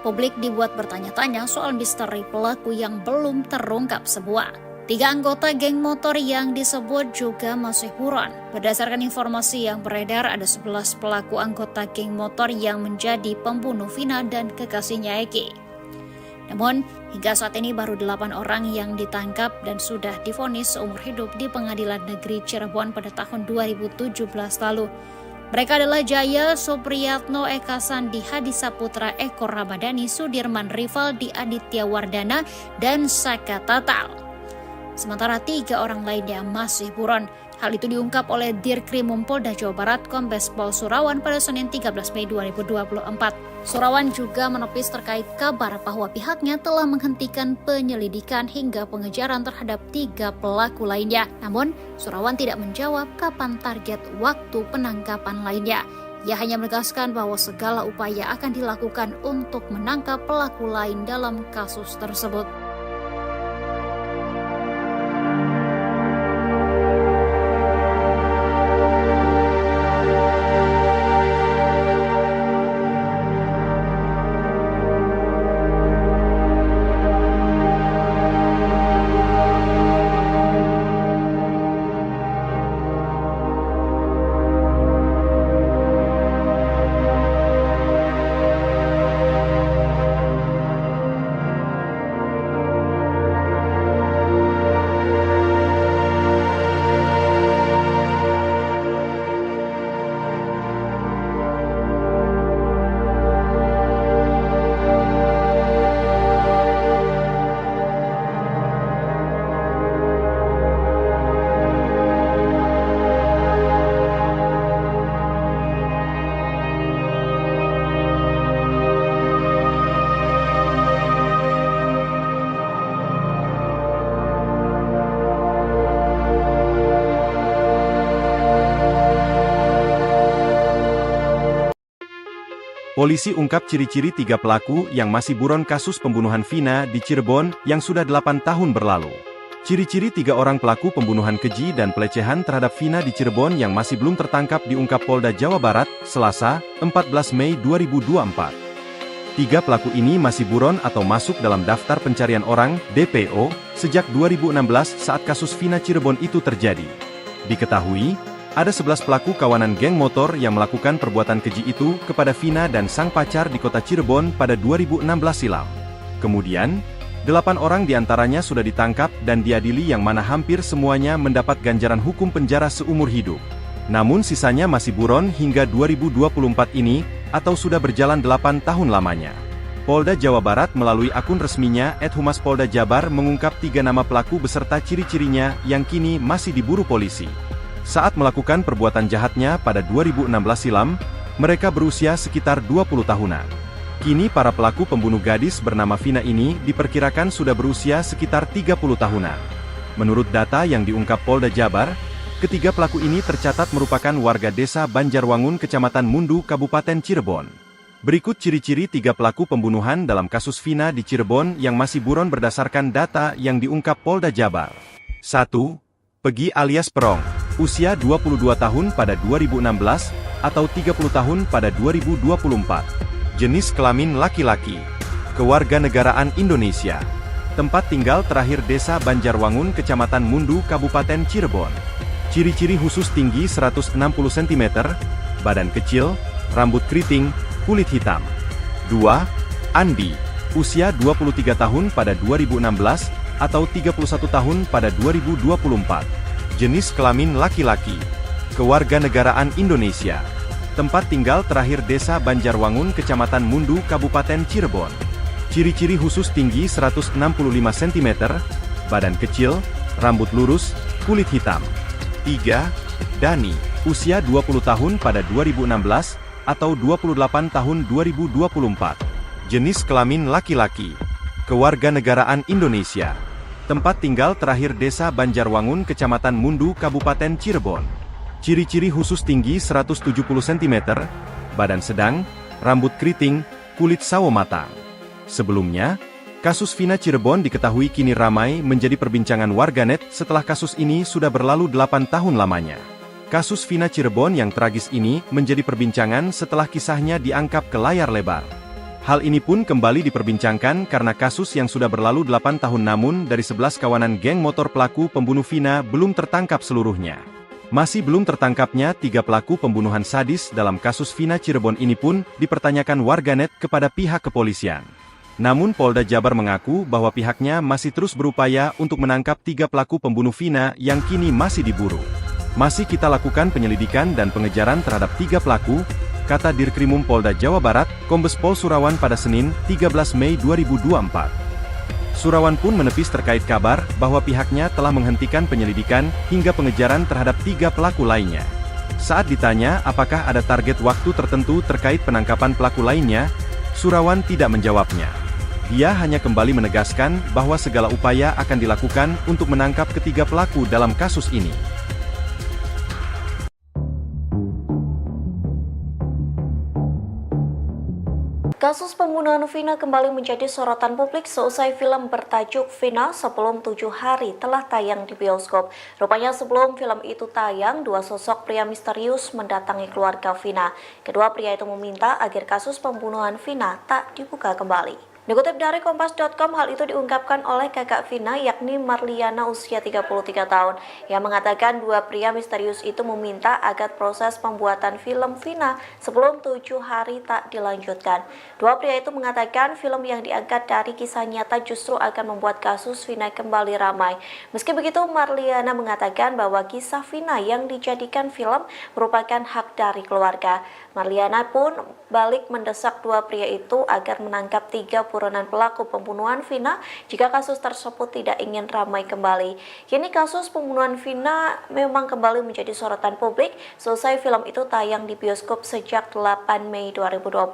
Publik dibuat bertanya-tanya soal misteri pelaku yang belum terungkap semua. 3 anggota geng motor yang disebut juga masih buron. Berdasarkan informasi yang beredar, ada 11 pelaku anggota geng motor yang menjadi pembunuh Vina dan kekasihnya Egi. Namun, hingga saat ini baru 8 orang yang ditangkap dan sudah divonis seumur hidup di Pengadilan Negeri Cirebon pada tahun 2017 lalu. Mereka adalah Jaya Supriyatno, Eka Sandi, Hadi Saputra, Eko Ramadhani, Sudirman, Rivaldi Aditya Wardana, dan Saka Tatal. Sementara 3 orang lainnya masih buron. Hal itu diungkap oleh Dirkrimum Polda Jawa Barat Kombes Pol Surawan pada Senin 13 Mei 2024. Surawan juga menepis terkait kabar bahwa pihaknya telah menghentikan penyelidikan hingga pengejaran terhadap 3 pelaku lainnya. Namun, Surawan tidak menjawab kapan target waktu penangkapan lainnya. Ia hanya menegaskan bahwa segala upaya akan dilakukan untuk menangkap pelaku lain dalam kasus tersebut. Polisi ungkap ciri-ciri 3 pelaku yang masih buron kasus pembunuhan Vina di Cirebon yang sudah 8 tahun berlalu. Ciri-ciri 3 orang pelaku pembunuhan keji dan pelecehan terhadap Vina di Cirebon yang masih belum tertangkap diungkap Polda Jawa Barat, Selasa, 14 Mei 2024. 3 pelaku ini masih buron atau masuk dalam daftar pencarian orang, DPO, sejak 2016 saat kasus Vina Cirebon itu terjadi. Diketahui, ada 11 pelaku kawanan geng motor yang melakukan perbuatan keji itu kepada Vina dan sang pacar di kota Cirebon pada 2016 silam. Kemudian, 8 orang diantaranya sudah ditangkap dan diadili yang mana hampir semuanya mendapat ganjaran hukum penjara seumur hidup. Namun sisanya masih buron hingga 2024 ini, atau sudah berjalan 8 tahun lamanya. Polda Jawa Barat melalui akun resminya @Humas Polda Jabar mengungkap 3 nama pelaku beserta ciri-cirinya yang kini masih diburu polisi. Saat melakukan perbuatan jahatnya pada 2016 silam, mereka berusia sekitar 20 tahunan. Kini para pelaku pembunuh gadis bernama Vina ini diperkirakan sudah berusia sekitar 30 tahunan. Menurut data yang diungkap Polda Jabar, ketiga pelaku ini tercatat merupakan warga desa Banjarwangun, Kecamatan Mundu, Kabupaten Cirebon. Berikut ciri-ciri 3 pelaku pembunuhan dalam kasus Vina di Cirebon yang masih buron berdasarkan data yang diungkap Polda Jabar. 1. Pegi alias Perong, usia 22 tahun pada 2016, atau 30 tahun pada 2024. Jenis kelamin laki-laki. Kewarganegaraan Indonesia. Tempat tinggal terakhir desa Banjarwangun, Kecamatan Mundu, Kabupaten Cirebon. Ciri-ciri khusus tinggi 160 cm, badan kecil, rambut keriting, kulit hitam. 2. Andi, usia 23 tahun pada 2016, atau 31 tahun pada 2024. Jenis kelamin laki-laki. Kewarganegaraan Indonesia. Tempat tinggal terakhir desa Banjarwangun, Kecamatan Mundu, Kabupaten Cirebon. Ciri-ciri khusus tinggi 165 cm, badan kecil, rambut lurus, kulit hitam. 3. Dani, usia 20 tahun pada 2016, atau 28 tahun 2024. Jenis kelamin laki-laki. Kewarganegaraan Indonesia. Tempat tinggal terakhir desa Banjarwangun, Kecamatan Mundu, Kabupaten Cirebon. Ciri-ciri khusus tinggi 170 cm, badan sedang, rambut keriting, kulit sawo matang. Sebelumnya, kasus Vina Cirebon diketahui kini ramai menjadi perbincangan warganet setelah kasus ini sudah berlalu 8 tahun lamanya. Kasus Vina Cirebon yang tragis ini menjadi perbincangan setelah kisahnya diangkat ke layar lebar. Hal ini pun kembali diperbincangkan karena kasus yang sudah berlalu 8 tahun namun dari 11 kawanan geng motor pelaku pembunuh Vina belum tertangkap seluruhnya. Masih belum tertangkapnya 3 pelaku pembunuhan sadis dalam kasus Vina Cirebon ini pun dipertanyakan warganet kepada pihak kepolisian. Namun Polda Jabar mengaku bahwa pihaknya masih terus berupaya untuk menangkap 3 pelaku pembunuh Vina yang kini masih diburu. Masih kita lakukan penyelidikan dan pengejaran terhadap 3 pelaku, kata Dirkrimum Polda Jawa Barat, Kombes Pol Surawan pada Senin, 13 Mei 2024. Surawan pun menepis terkait kabar bahwa pihaknya telah menghentikan penyelidikan hingga pengejaran terhadap 3 pelaku lainnya. Saat ditanya apakah ada target waktu tertentu terkait penangkapan pelaku lainnya, Surawan tidak menjawabnya. Dia hanya kembali menegaskan bahwa segala upaya akan dilakukan untuk menangkap ketiga pelaku dalam kasus ini. Kasus pembunuhan Vina kembali menjadi sorotan publik seusai film bertajuk Vina Sebelum 7 Hari telah tayang di bioskop. Rupanya sebelum film itu tayang, 2 sosok pria misterius mendatangi keluarga Vina. Kedua pria itu meminta agar kasus pembunuhan Vina tak dibuka kembali. Dikutip dari Kompas.com, hal itu diungkapkan oleh kakak Vina yakni Marliana usia 33 tahun yang mengatakan 2 pria misterius itu meminta agar proses pembuatan film Vina sebelum 7 hari tak dilanjutkan. 2 pria itu mengatakan film yang diangkat dari kisah nyata justru akan membuat kasus Vina kembali ramai. Meski begitu, Marliana mengatakan bahwa kisah Vina yang dijadikan film merupakan hak dari keluarga. Marliana pun balik mendesak 2 pria itu agar menangkap 3 buronan pelaku pembunuhan Vina jika kasus tersebut tidak ingin ramai kembali. Kini kasus pembunuhan Vina memang kembali menjadi sorotan publik selesai film itu tayang di bioskop sejak 8 Mei 2024.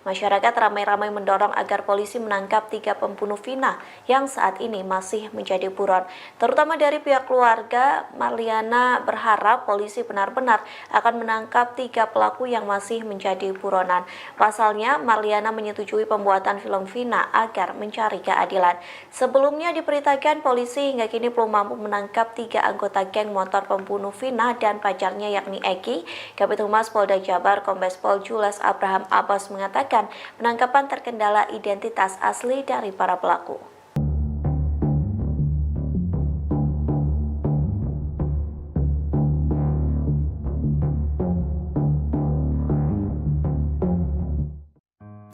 Masyarakat ramai-ramai mendorong agar polisi menangkap 3 pembunuh Vina yang saat ini masih menjadi buron. Terutama dari pihak keluarga, Marliana berharap polisi benar-benar akan menangkap 3 pelaku yang masih menjadi buronan. Pasalnya, Marliana menyetujui pembuatan film Vina agar mencari keadilan. Sebelumnya diberitakan polisi hingga kini belum mampu menangkap 3 anggota geng motor pembunuh Vina dan pacarnya yakni Eki. Kabid Humas Polda Jabar Kombes Pol Jules Abraham Abbas mengatakan penangkapan terkendala identitas asli dari para pelaku.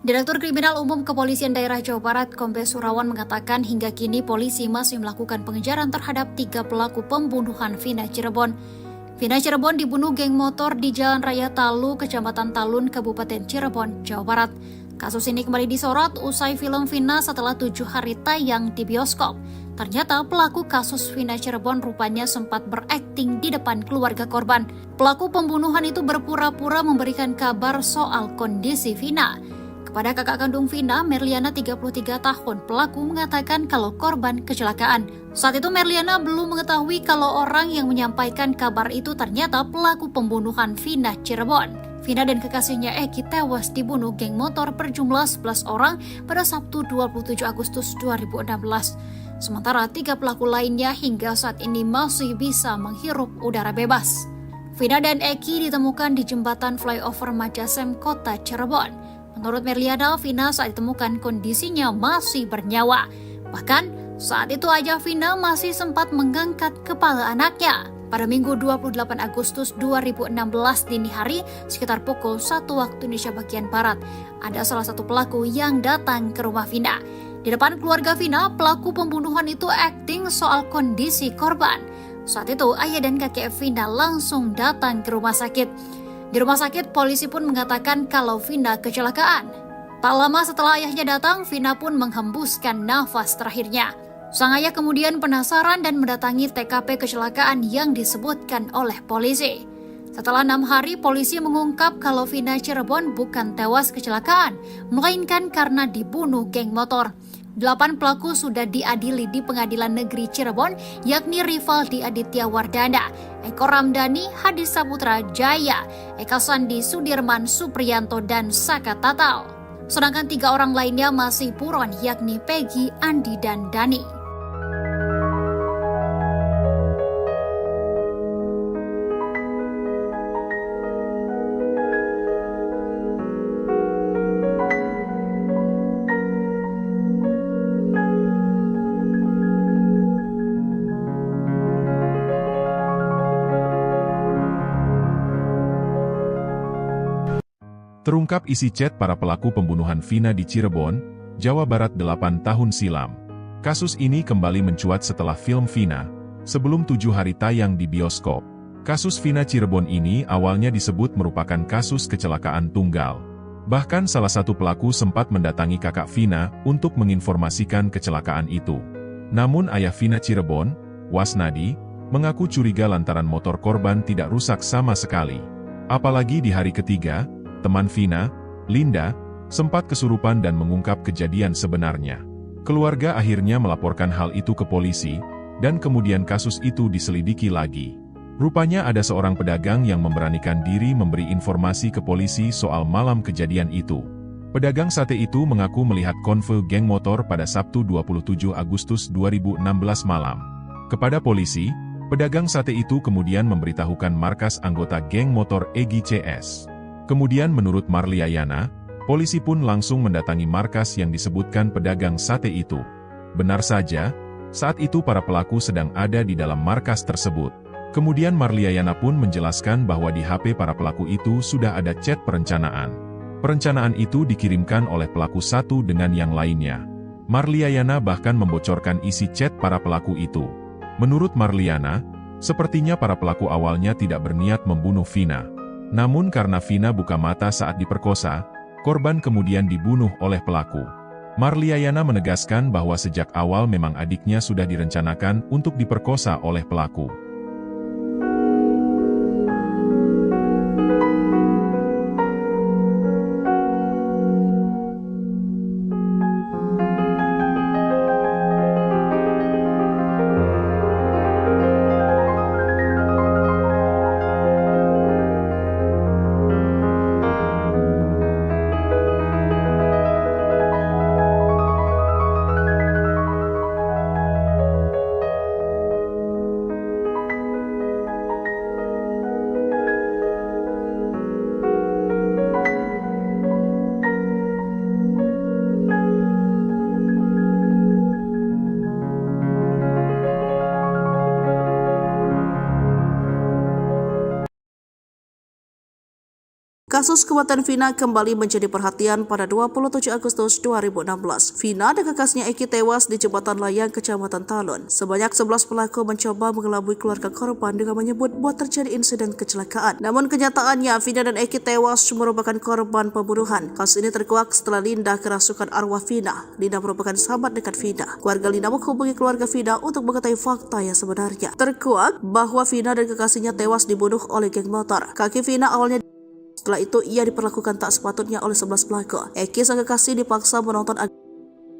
Direktur Kriminal Umum Kepolisian Daerah Jawa Barat Kombes Surawan mengatakan hingga kini polisi masih melakukan pengejaran terhadap 3 pelaku pembunuhan Vina Cirebon. Vina Cirebon dibunuh geng motor di Jalan Raya Talu, Kecamatan Talun, Kabupaten Cirebon, Jawa Barat. Kasus ini kembali disorot usai film Vina setelah 7 hari tayang di bioskop. Ternyata pelaku kasus Vina Cirebon rupanya sempat berakting di depan keluarga korban. Pelaku pembunuhan itu berpura-pura memberikan kabar soal kondisi Vina. Kepada kakak kandung Vina, Merliana 33 tahun, pelaku mengatakan kalau korban kecelakaan. Saat itu Merliana belum mengetahui kalau orang yang menyampaikan kabar itu ternyata pelaku pembunuhan Vina Cirebon. Vina dan kekasihnya Eki tewas dibunuh geng motor berjumlah 11 orang pada Sabtu 27 Agustus 2016. Sementara 3 pelaku lainnya hingga saat ini masih bisa menghirup udara bebas. Vina dan Eki ditemukan di jembatan flyover Majasem, Kota Cirebon. Menurut Merliana, Vina saat ditemukan kondisinya masih bernyawa. Bahkan saat itu aja Vina masih sempat mengangkat kepala anaknya. Pada Minggu 28 Agustus 2016 dini hari sekitar pukul 1 waktu Indonesia bagian Barat, ada salah satu pelaku yang datang ke rumah Vina. Di depan keluarga Vina, pelaku pembunuhan itu akting soal kondisi korban. Saat itu ayah dan kakek Vina langsung datang ke rumah sakit. Di rumah sakit, polisi pun mengatakan kalau Vina kecelakaan. Tak lama setelah ayahnya datang, Vina pun menghembuskan nafas terakhirnya. Sang ayah kemudian penasaran dan mendatangi TKP kecelakaan yang disebutkan oleh polisi. Setelah 6 hari, polisi mengungkap kalau Vina Cirebon bukan tewas kecelakaan, melainkan karena dibunuh geng motor. 8 pelaku sudah diadili di Pengadilan Negeri Cirebon, yakni Rivaldi Aditya Wardana, Eko Ramdhani, Hadi Saputra Jaya, Eka Sandi Sudirman Supriyanto, dan Saka Tatal. Sedangkan 3 orang lainnya masih buron, yakni Peggy, Andi, dan Dani. Terungkap isi chat para pelaku pembunuhan Vina di Cirebon, Jawa Barat 8 tahun silam. Kasus ini kembali mencuat setelah film Vina, sebelum 7 hari tayang di bioskop. Kasus Vina Cirebon ini awalnya disebut merupakan kasus kecelakaan tunggal. Bahkan salah satu pelaku sempat mendatangi kakak Vina untuk menginformasikan kecelakaan itu. Namun ayah Vina Cirebon, Wasnadi, mengaku curiga lantaran motor korban tidak rusak sama sekali. Apalagi di hari ketiga, teman Vina, Linda, sempat kesurupan dan mengungkap kejadian sebenarnya. Keluarga akhirnya melaporkan hal itu ke polisi, dan kemudian kasus itu diselidiki lagi. Rupanya ada seorang pedagang yang memberanikan diri memberi informasi ke polisi soal malam kejadian itu. Pedagang sate itu mengaku melihat konvoy geng motor pada Sabtu 27 Agustus 2016 malam. Kepada polisi, pedagang sate itu kemudian memberitahukan markas anggota geng motor Egi CS. Kemudian menurut Marliana, polisi pun langsung mendatangi markas yang disebutkan pedagang sate itu. Benar saja, saat itu para pelaku sedang ada di dalam markas tersebut. Kemudian Marliana pun menjelaskan bahwa di HP para pelaku itu sudah ada chat perencanaan. Perencanaan itu dikirimkan oleh pelaku satu dengan yang lainnya. Marliana bahkan membocorkan isi chat para pelaku itu. Menurut Marliana, sepertinya para pelaku awalnya tidak berniat membunuh Vina. Namun karena Vina buka mata saat diperkosa, korban kemudian dibunuh oleh pelaku. Marliana menegaskan bahwa sejak awal memang adiknya sudah direncanakan untuk diperkosa oleh pelaku. Kasus kematian Vina kembali menjadi perhatian pada 27 Agustus 2016. Vina dan kakaknya Eki tewas di jembatan layang Kecamatan Talun. Sebanyak 11 pelaku mencoba mengelabui keluarga korban dengan menyebut bahwa terjadi insiden kecelakaan. Namun kenyataannya Vina dan Eki tewas merupakan korban pembunuhan. Kasus ini terkuak setelah Linda kerasukan arwah Vina. Linda merupakan sahabat dekat Vina. Keluarga Linda menghubungi keluarga Vina untuk mengetahui fakta yang sebenarnya. Terkuak bahwa Vina dan kekasihnya tewas dibunuh oleh geng motor. Kaki Vina awalnya. Setelah itu, ia diperlakukan tak sepatutnya oleh 11 pelaku. Eki sang kekasih dipaksa menonton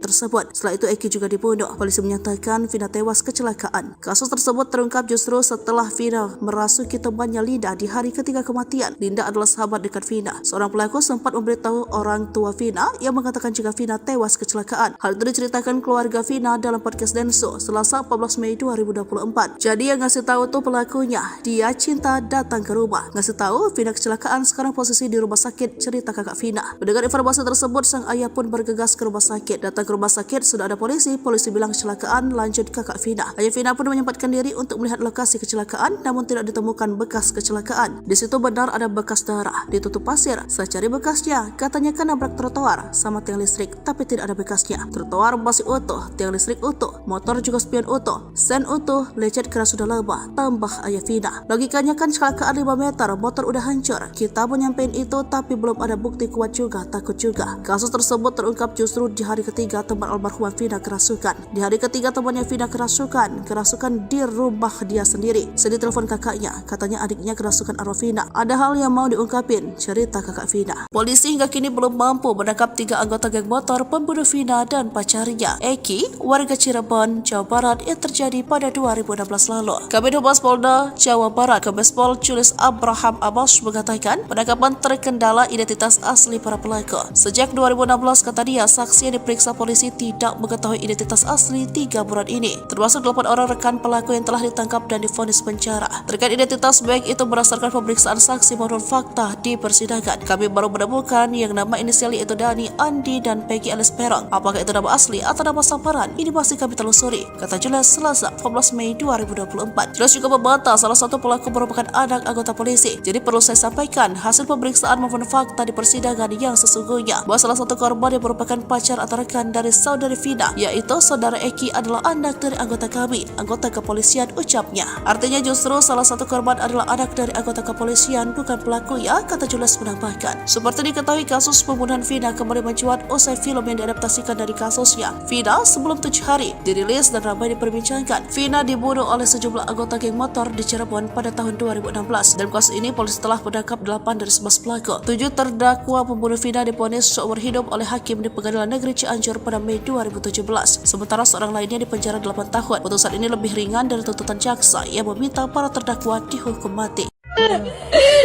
tersebut. Setelah itu Eki juga dibunuh. Polisi menyatakan Vina tewas kecelakaan. Kasus tersebut terungkap justru setelah Vina merasuki temannya Linda di hari ketiga kematian. Linda adalah sahabat dekat Vina. Seorang pelaku sempat memberitahu orang tua Vina yang mengatakan jika Vina tewas kecelakaan. Hal itu diceritakan keluarga Vina dalam podcast Denso Selasa 14 Mei 2024. Jadi yang ngasih tahu tuh pelakunya. Dia cinta datang ke rumah. Ngasih tahu Vina kecelakaan, sekarang posisi di rumah sakit, cerita kakak Vina. Mendengar informasi tersebut, sang ayah pun bergegas ke rumah sakit. Datang ke rumah sakit sudah ada polisi bilang kecelakaan, lanjut kakak Vina. Ayah Vina pun menyempatkan diri untuk melihat lokasi kecelakaan, namun tidak ditemukan bekas kecelakaan. Di situ benar ada bekas darah, ditutup pasir. Saya cari bekasnya, katanya kan nabrak trotoar sama tiang listrik, tapi tidak ada bekasnya. Trotoar masih utuh, tiang listrik utuh, motor juga spion utuh, sen utuh, lecet keras sudah lebah, tambah ayah Vina. Logikanya kan kecelakaan 5 meter, motor udah hancur. Kita mau nyampein itu, tapi belum ada bukti kuat juga, takut juga. Kasus tersebut terungkap justru di hari ketiga teman almarhumah Vina kerasukan. Di hari ketiga temannya Vina kerasukan di rumah dia sendiri. Sedih telepon kakaknya, katanya adiknya kerasukan arwah Vina. Ada hal yang mau diungkapin, cerita kakak Vina. Polisi hingga kini belum mampu menangkap 3 anggota geng motor pembunuh Vina dan pacarnya, Eki, warga Cirebon, Jawa Barat, yang terjadi pada 2016 lalu. Kabid Humas Polda Jawa Barat, Kombespol Julius Abraham Abbas mengatakan penangkapan terkendala identitas asli para pelaku. Sejak 2016, kata dia, saksi yang diperiksa polisi tidak mengetahui identitas asli 3 buron ini, termasuk 8 orang rekan pelaku yang telah ditangkap dan divonis penjara. Terkait identitas baik itu berdasarkan pemeriksaan saksi maupun fakta di persidangan, kami baru menemukan yang nama inisial yaitu Dani, Andi, dan Peggy alias Perong. Apakah itu nama asli atau nama samaran? Ini masih kami telusuri, kata Julius Selasa 14 Mei 2024. Julius juga membantah salah satu pelaku merupakan anak anggota polisi. Jadi perlu saya sampaikan hasil pemeriksaan maupun fakta di persidangan yang sesungguhnya bahwa salah satu korban yang merupakan pacar atau rekan dari saudari Vina, yaitu saudara Eki, adalah anak dari anggota kami, anggota kepolisian, ucapnya. Artinya justru salah satu korban adalah anak dari anggota kepolisian, bukan pelaku ya, kata Julius menambahkan. Seperti diketahui, kasus pembunuhan Vina kembali mencuat usai film yang diadaptasikan dari kasusnya. Vina sebelum 7 hari dirilis dan ramai diperbincangkan. Vina dibunuh oleh sejumlah anggota geng motor di Cirebon pada tahun 2016. Dalam kasus ini polisi telah menangkap 8 dari 11 pelaku. 7 terdakwa pembunuh Vina divonis seumur hidup oleh hakim di Pengadilan Negeri Cianjur pada Mei 2017. Sementara seorang lainnya dipenjara 8 tahun. Putusan ini lebih ringan dari tuntutan jaksa yang meminta para terdakwa dihukum mati.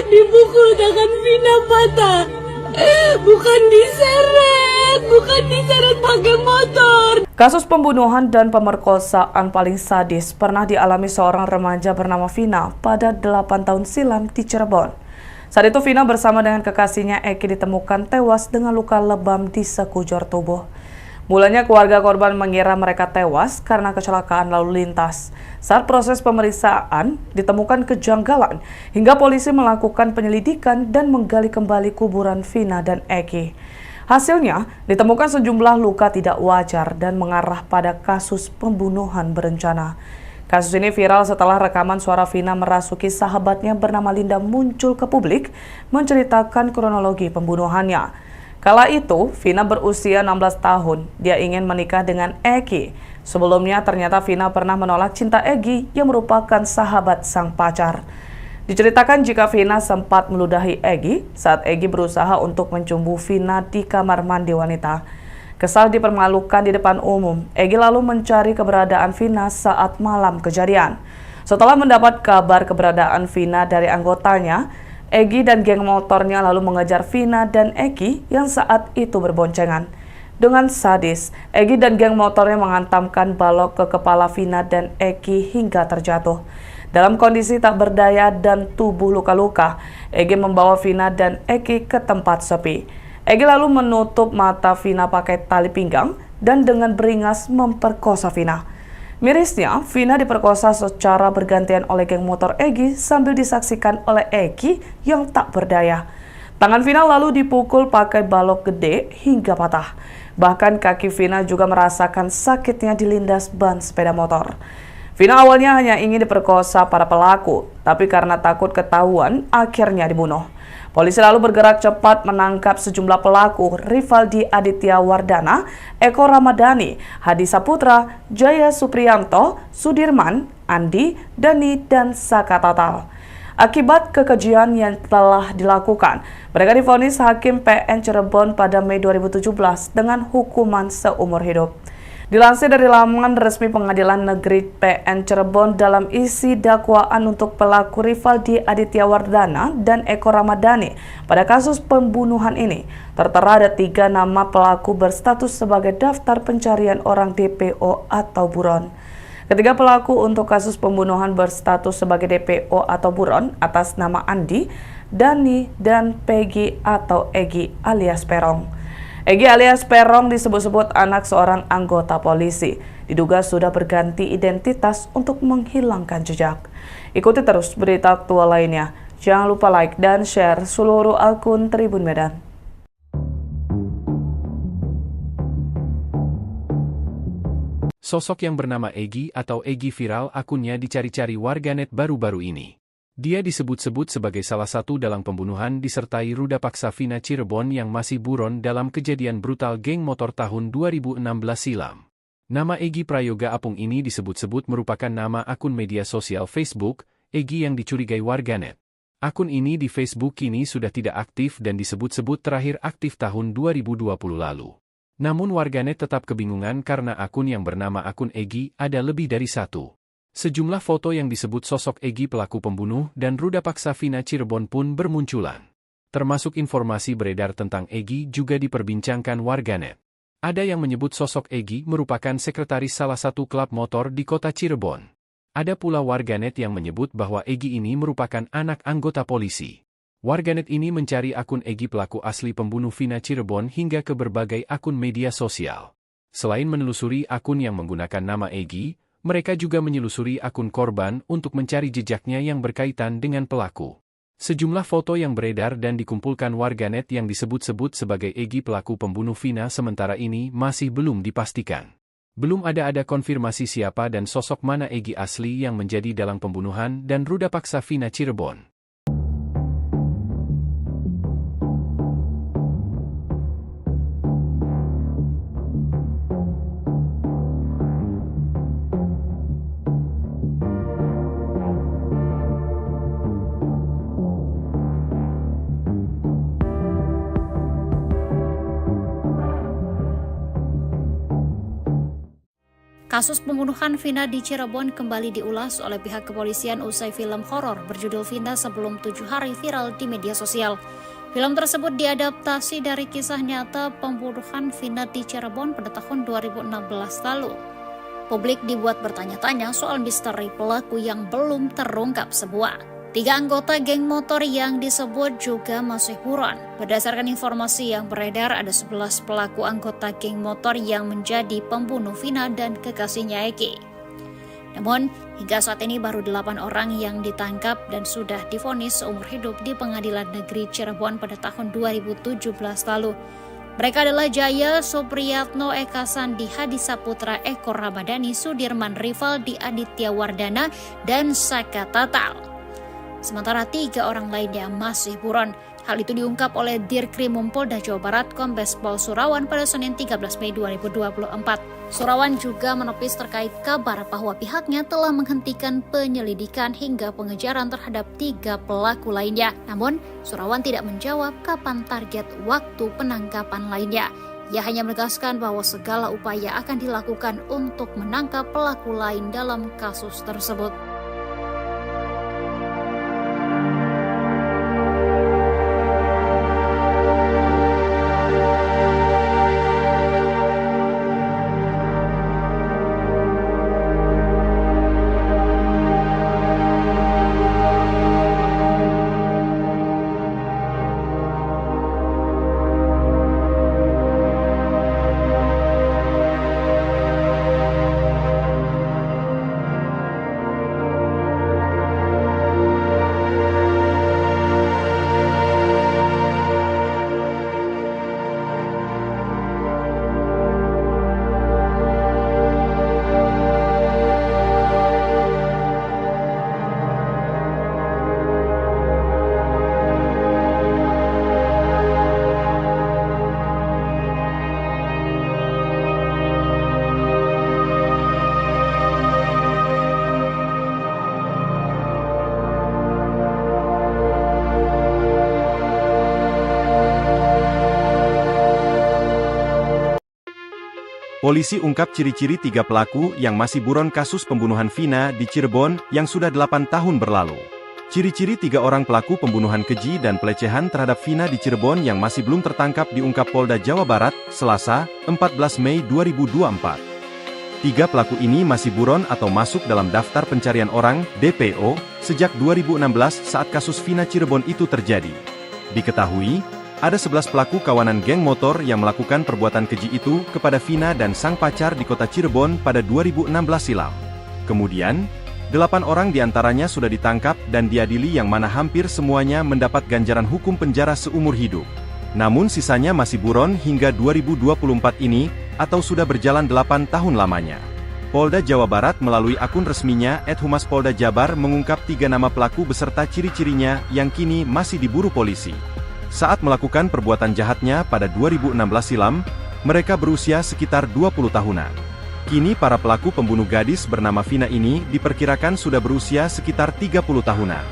Dipukul tangan Vina patah. Bukan diseret pakai motor. Kasus pembunuhan dan pemerkosaan paling sadis pernah dialami seorang remaja bernama Vina pada 8 tahun silam di Cirebon. Saat itu Vina bersama dengan kekasihnya Eki ditemukan tewas dengan luka lebam di sekujur tubuh. Mulanya keluarga korban mengira mereka tewas karena kecelakaan lalu lintas. Saat proses pemeriksaan ditemukan kejanggalan hingga polisi melakukan penyelidikan dan menggali kembali kuburan Vina dan Eki. Hasilnya ditemukan sejumlah luka tidak wajar dan mengarah pada kasus pembunuhan berencana. Kasus ini viral setelah rekaman suara Vina merasuki sahabatnya bernama Linda muncul ke publik menceritakan kronologi pembunuhannya. Kala itu, Vina berusia 16 tahun. Dia ingin menikah dengan Eki. Sebelumnya, ternyata Vina pernah menolak cinta Eki yang merupakan sahabat sang pacar. Diceritakan jika Vina sempat meludahi Eki saat Eki berusaha untuk mencumbu Vina di kamar mandi wanita. Kesal dipermalukan di depan umum, Eki lalu mencari keberadaan Vina saat malam kejadian. Setelah mendapat kabar keberadaan Vina dari anggotanya, Egi dan geng motornya lalu mengejar Vina dan Eki yang saat itu berboncengan. Dengan sadis, Egi dan geng motornya menghantamkan balok ke kepala Vina dan Eki hingga terjatuh. Dalam kondisi tak berdaya dan tubuh luka-luka, Egi membawa Vina dan Eki ke tempat sepi. Egi lalu menutup mata Vina pakai tali pinggang dan dengan beringas memperkosa Vina. Mirisnya, Vina diperkosa secara bergantian oleh geng motor Egi sambil disaksikan oleh Eki yang tak berdaya. Tangan Vina lalu dipukul pakai balok gede hingga patah. Bahkan kaki Vina juga merasakan sakitnya dilindas ban sepeda motor. Vina awalnya hanya ingin diperkosa para pelaku, tapi karena takut ketahuan, akhirnya dibunuh. Polisi lalu bergerak cepat menangkap sejumlah pelaku, Rivaldi Aditya Wardana, Eko Ramadhani, Hadi Saputra, Jaya Supriyanto, Sudirman, Andi, Dani, dan Saka Tatal. Akibat kekejian yang telah dilakukan, mereka divonis Hakim PN Cirebon pada Mei 2017 dengan hukuman seumur hidup. Dilansir dari laman resmi Pengadilan Negeri PN Cirebon dalam isi dakwaan untuk pelaku Rivaldi Aditya Wardana dan Eko Ramadhani pada kasus pembunuhan ini, tertera ada 3 nama pelaku berstatus sebagai daftar pencarian orang DPO atau buron. Ketiga pelaku untuk kasus pembunuhan berstatus sebagai DPO atau buron atas nama Andi, Dani, dan Peggy atau Egi alias Perong. Egi alias Perong disebut-sebut anak seorang anggota polisi. Diduga sudah berganti identitas untuk menghilangkan jejak. Ikuti terus berita aktual lainnya. Jangan lupa like dan share seluruh akun Tribun Medan. Sosok yang bernama Egi atau Egi viral akunnya dicari-cari warganet baru-baru ini. Dia disebut-sebut sebagai salah satu dalang pembunuhan disertai ruda paksa Vina Cirebon yang masih buron dalam kejadian brutal geng motor tahun 2016 silam. Nama Egi Prayoga Apung ini disebut-sebut merupakan nama akun media sosial Facebook, Egi yang dicurigai warganet. Akun ini di Facebook kini sudah tidak aktif dan disebut-sebut terakhir aktif tahun 2020 lalu. Namun warganet tetap kebingungan karena akun yang bernama akun Egi ada lebih dari satu. Sejumlah foto yang disebut sosok Egi pelaku pembunuh dan ruda paksa Vina Cirebon pun bermunculan. Termasuk informasi beredar tentang Egi juga diperbincangkan warganet. Ada yang menyebut sosok Egi merupakan sekretaris salah satu klub motor di kota Cirebon. Ada pula warganet yang menyebut bahwa Egi ini merupakan anak anggota polisi. Warganet ini mencari akun Egi pelaku asli pembunuh Vina Cirebon hingga ke berbagai akun media sosial. Selain menelusuri akun yang menggunakan nama Egi, mereka juga menyelusuri akun korban untuk mencari jejaknya yang berkaitan dengan pelaku. Sejumlah foto yang beredar dan dikumpulkan warganet yang disebut-sebut sebagai Egi pelaku pembunuh Vina sementara ini masih belum dipastikan. Belum ada konfirmasi siapa dan sosok mana Egi asli yang menjadi dalang pembunuhan dan ruda paksa Vina Cirebon. Kasus pembunuhan Vina di Cirebon kembali diulas oleh pihak kepolisian usai film horor berjudul Vina Sebelum 7 Hari viral di media sosial. Film tersebut diadaptasi dari kisah nyata pembunuhan Vina di Cirebon pada tahun 2016 lalu. Publik dibuat bertanya-tanya soal misteri pelaku yang belum terungkap semua. 3 anggota geng motor yang disebut juga masih buron. Berdasarkan informasi yang beredar, ada 11 pelaku anggota geng motor yang menjadi pembunuh Vina dan kekasihnya Egi. Namun, hingga saat ini baru 8 orang yang ditangkap dan sudah divonis seumur hidup di Pengadilan Negeri Cirebon pada tahun 2017 lalu. Mereka adalah Jaya Supriyatno, Eka Sandi, Hadi Saputra, Eko Ramadhani, Sudirman, Rivaldi Aditya Wardana, dan Saka Tatal. Sementara 3 orang lainnya masih buron. Hal itu diungkap oleh Dirkrimum Polda Jawa Barat Kombes Pol Surawan pada Senin 13 Mei 2024. Surawan juga menepis terkait kabar bahwa pihaknya telah menghentikan penyelidikan hingga pengejaran terhadap 3 pelaku lainnya. Namun, Surawan tidak menjawab kapan target waktu penangkapan lainnya. Ia hanya menegaskan bahwa segala upaya akan dilakukan untuk menangkap pelaku lain dalam kasus tersebut. Polisi ungkap ciri-ciri 3 pelaku yang masih buron kasus pembunuhan Vina di Cirebon yang sudah 8 tahun berlalu. Ciri-ciri 3 orang pelaku pembunuhan keji dan pelecehan terhadap Vina di Cirebon yang masih belum tertangkap diungkap Polda Jawa Barat, Selasa, 14 Mei 2024. 3 pelaku ini masih buron atau masuk dalam daftar pencarian orang, DPO, sejak 2016 saat kasus Vina Cirebon itu terjadi. Diketahui, ada 11 pelaku kawanan geng motor yang melakukan perbuatan keji itu kepada Vina dan sang pacar di kota Cirebon pada 2016 silam. Kemudian, 8 orang diantaranya sudah ditangkap dan diadili yang mana hampir semuanya mendapat ganjaran hukum penjara seumur hidup. Namun sisanya masih buron hingga 2024 ini, atau sudah berjalan 8 tahun lamanya. Polda Jawa Barat melalui akun resminya @Humas Polda Jabar mengungkap 3 nama pelaku beserta ciri-cirinya yang kini masih diburu polisi. Saat melakukan perbuatan jahatnya pada 2016 silam, mereka berusia sekitar 20 tahunan. Kini para pelaku pembunuh gadis bernama Vina ini diperkirakan sudah berusia sekitar 30 tahunan.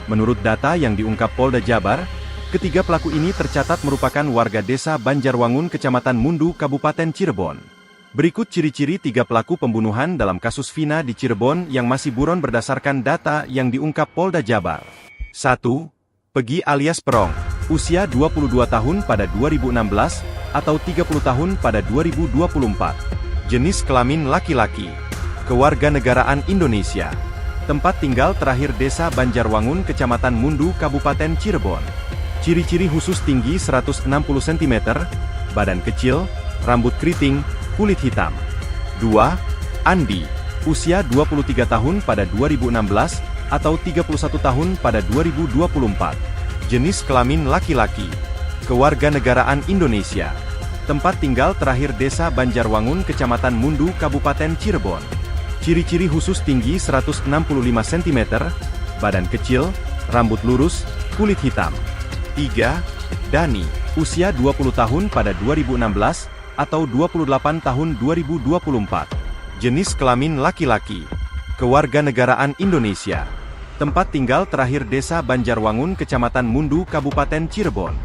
Menurut data yang diungkap Polda Jabar, ketiga pelaku ini tercatat merupakan warga desa Banjarwangun, Kecamatan Mundu, Kabupaten Cirebon. Berikut ciri-ciri 3 pelaku pembunuhan dalam kasus Vina di Cirebon yang masih buron berdasarkan data yang diungkap Polda Jabar. 1. Pegi alias Perong, usia 22 tahun pada 2016, atau 30 tahun pada 2024. Jenis kelamin laki-laki. Kewarganegaraan Indonesia. Tempat tinggal terakhir desa Banjarwangun, Kecamatan Mundu, Kabupaten Cirebon. Ciri-ciri khusus tinggi 160 cm, badan kecil, rambut keriting, kulit hitam. 2. Andi, usia 23 tahun pada 2016, atau 31 tahun pada 2024. Jenis kelamin laki-laki. Kewarganegaraan Indonesia. Tempat tinggal terakhir desa Banjarwangun, Kecamatan Mundu, Kabupaten Cirebon. Ciri-ciri khusus tinggi 165 cm, badan kecil, rambut lurus, kulit hitam. 3. Dani, usia 20 tahun pada 2016, atau 28 tahun 2024. Jenis kelamin laki-laki. Kewarganegaraan Indonesia. Tempat tinggal terakhir desa Banjarwangun, Kecamatan Mundu, Kabupaten Cirebon.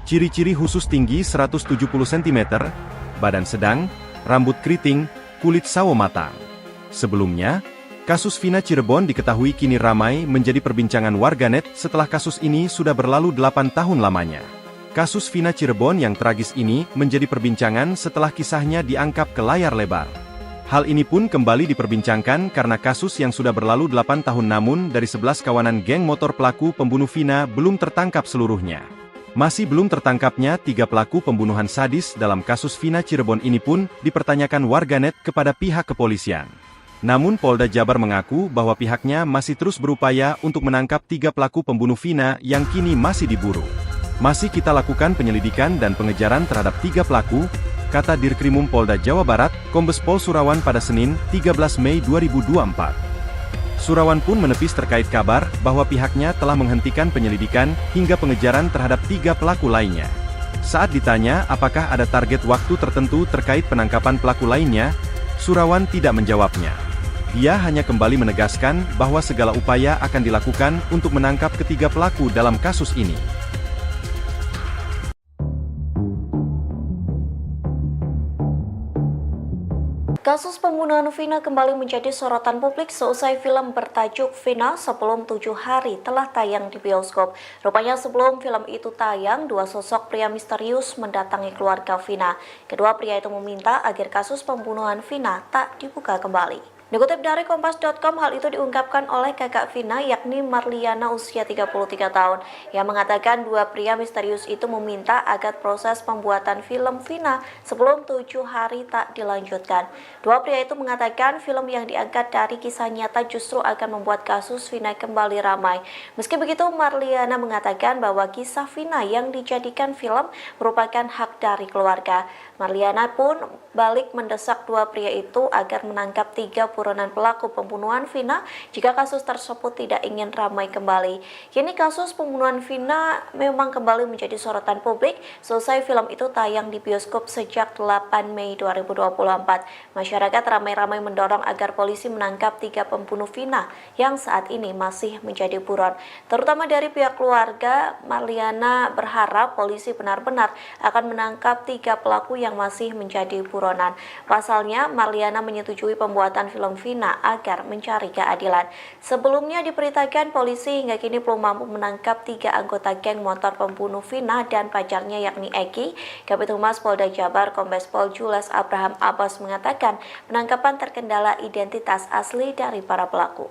Ciri-ciri khusus tinggi 170 cm, badan sedang, rambut keriting, kulit sawo matang. Sebelumnya, kasus Vina Cirebon diketahui kini ramai menjadi perbincangan warganet setelah kasus ini sudah berlalu 8 tahun lamanya. Kasus Vina Cirebon yang tragis ini menjadi perbincangan setelah kisahnya diangkat ke layar lebar. Hal ini pun kembali diperbincangkan karena kasus yang sudah berlalu 8 tahun namun dari 11 kawanan geng motor pelaku pembunuh Vina belum tertangkap seluruhnya. Masih belum tertangkapnya 3 pelaku pembunuhan sadis dalam kasus Vina Cirebon ini pun dipertanyakan warganet kepada pihak kepolisian. Namun Polda Jabar mengaku bahwa pihaknya masih terus berupaya untuk menangkap 3 pelaku pembunuh Vina yang kini masih diburu. Masih kita lakukan penyelidikan dan pengejaran terhadap 3 pelaku, kata Dirkrimum Polda Jawa Barat, Kombes Pol Surawan pada Senin, 13 Mei 2024. Surawan pun menepis terkait kabar bahwa pihaknya telah menghentikan penyelidikan hingga pengejaran terhadap 3 pelaku lainnya. Saat ditanya apakah ada target waktu tertentu terkait penangkapan pelaku lainnya, Surawan tidak menjawabnya. Dia hanya kembali menegaskan bahwa segala upaya akan dilakukan untuk menangkap ketiga pelaku dalam kasus ini. Kasus pembunuhan Vina kembali menjadi sorotan publik seusai film bertajuk Vina Sebelum 7 Hari telah tayang di bioskop. Rupanya sebelum film itu tayang, 2 sosok pria misterius mendatangi keluarga Vina. Kedua pria itu meminta agar kasus pembunuhan Vina tak dibuka kembali. Dikutip dari Kompas.com, hal itu diungkapkan oleh kakak Vina yakni Marliana usia 33 tahun yang mengatakan 2 pria misterius itu meminta agar proses pembuatan film Vina sebelum 7 hari tak dilanjutkan. 2 pria itu mengatakan film yang diangkat dari kisah nyata justru akan membuat kasus Vina kembali ramai. Meski begitu, Marliana mengatakan bahwa kisah Vina yang dijadikan film merupakan hak dari keluarga. Marliana pun balik mendesak 2 pria itu agar menangkap 3 buronan pelaku pembunuhan Vina jika kasus tersebut tidak ingin ramai kembali. Kini kasus pembunuhan Vina memang kembali menjadi sorotan publik selesai film itu tayang di bioskop sejak 8 Mei 2024. Masyarakat ramai-ramai mendorong agar polisi menangkap 3 pembunuh Vina yang saat ini masih menjadi buron. Terutama dari pihak keluarga, Marliana berharap polisi benar-benar akan menangkap 3 pelaku yang masih menjadi buronan. Pasalnya, Marliana menyetujui pembuatan film Vina agar mencari keadilan. Sebelumnya diberitakan polisi hingga kini belum mampu menangkap 3 anggota geng motor pembunuh Vina dan pacarnya yakni Eki. Kabid Humas Polda Jabar Kombes Pol Jules Abraham Abbas mengatakan penangkapan terkendala identitas asli dari para pelaku.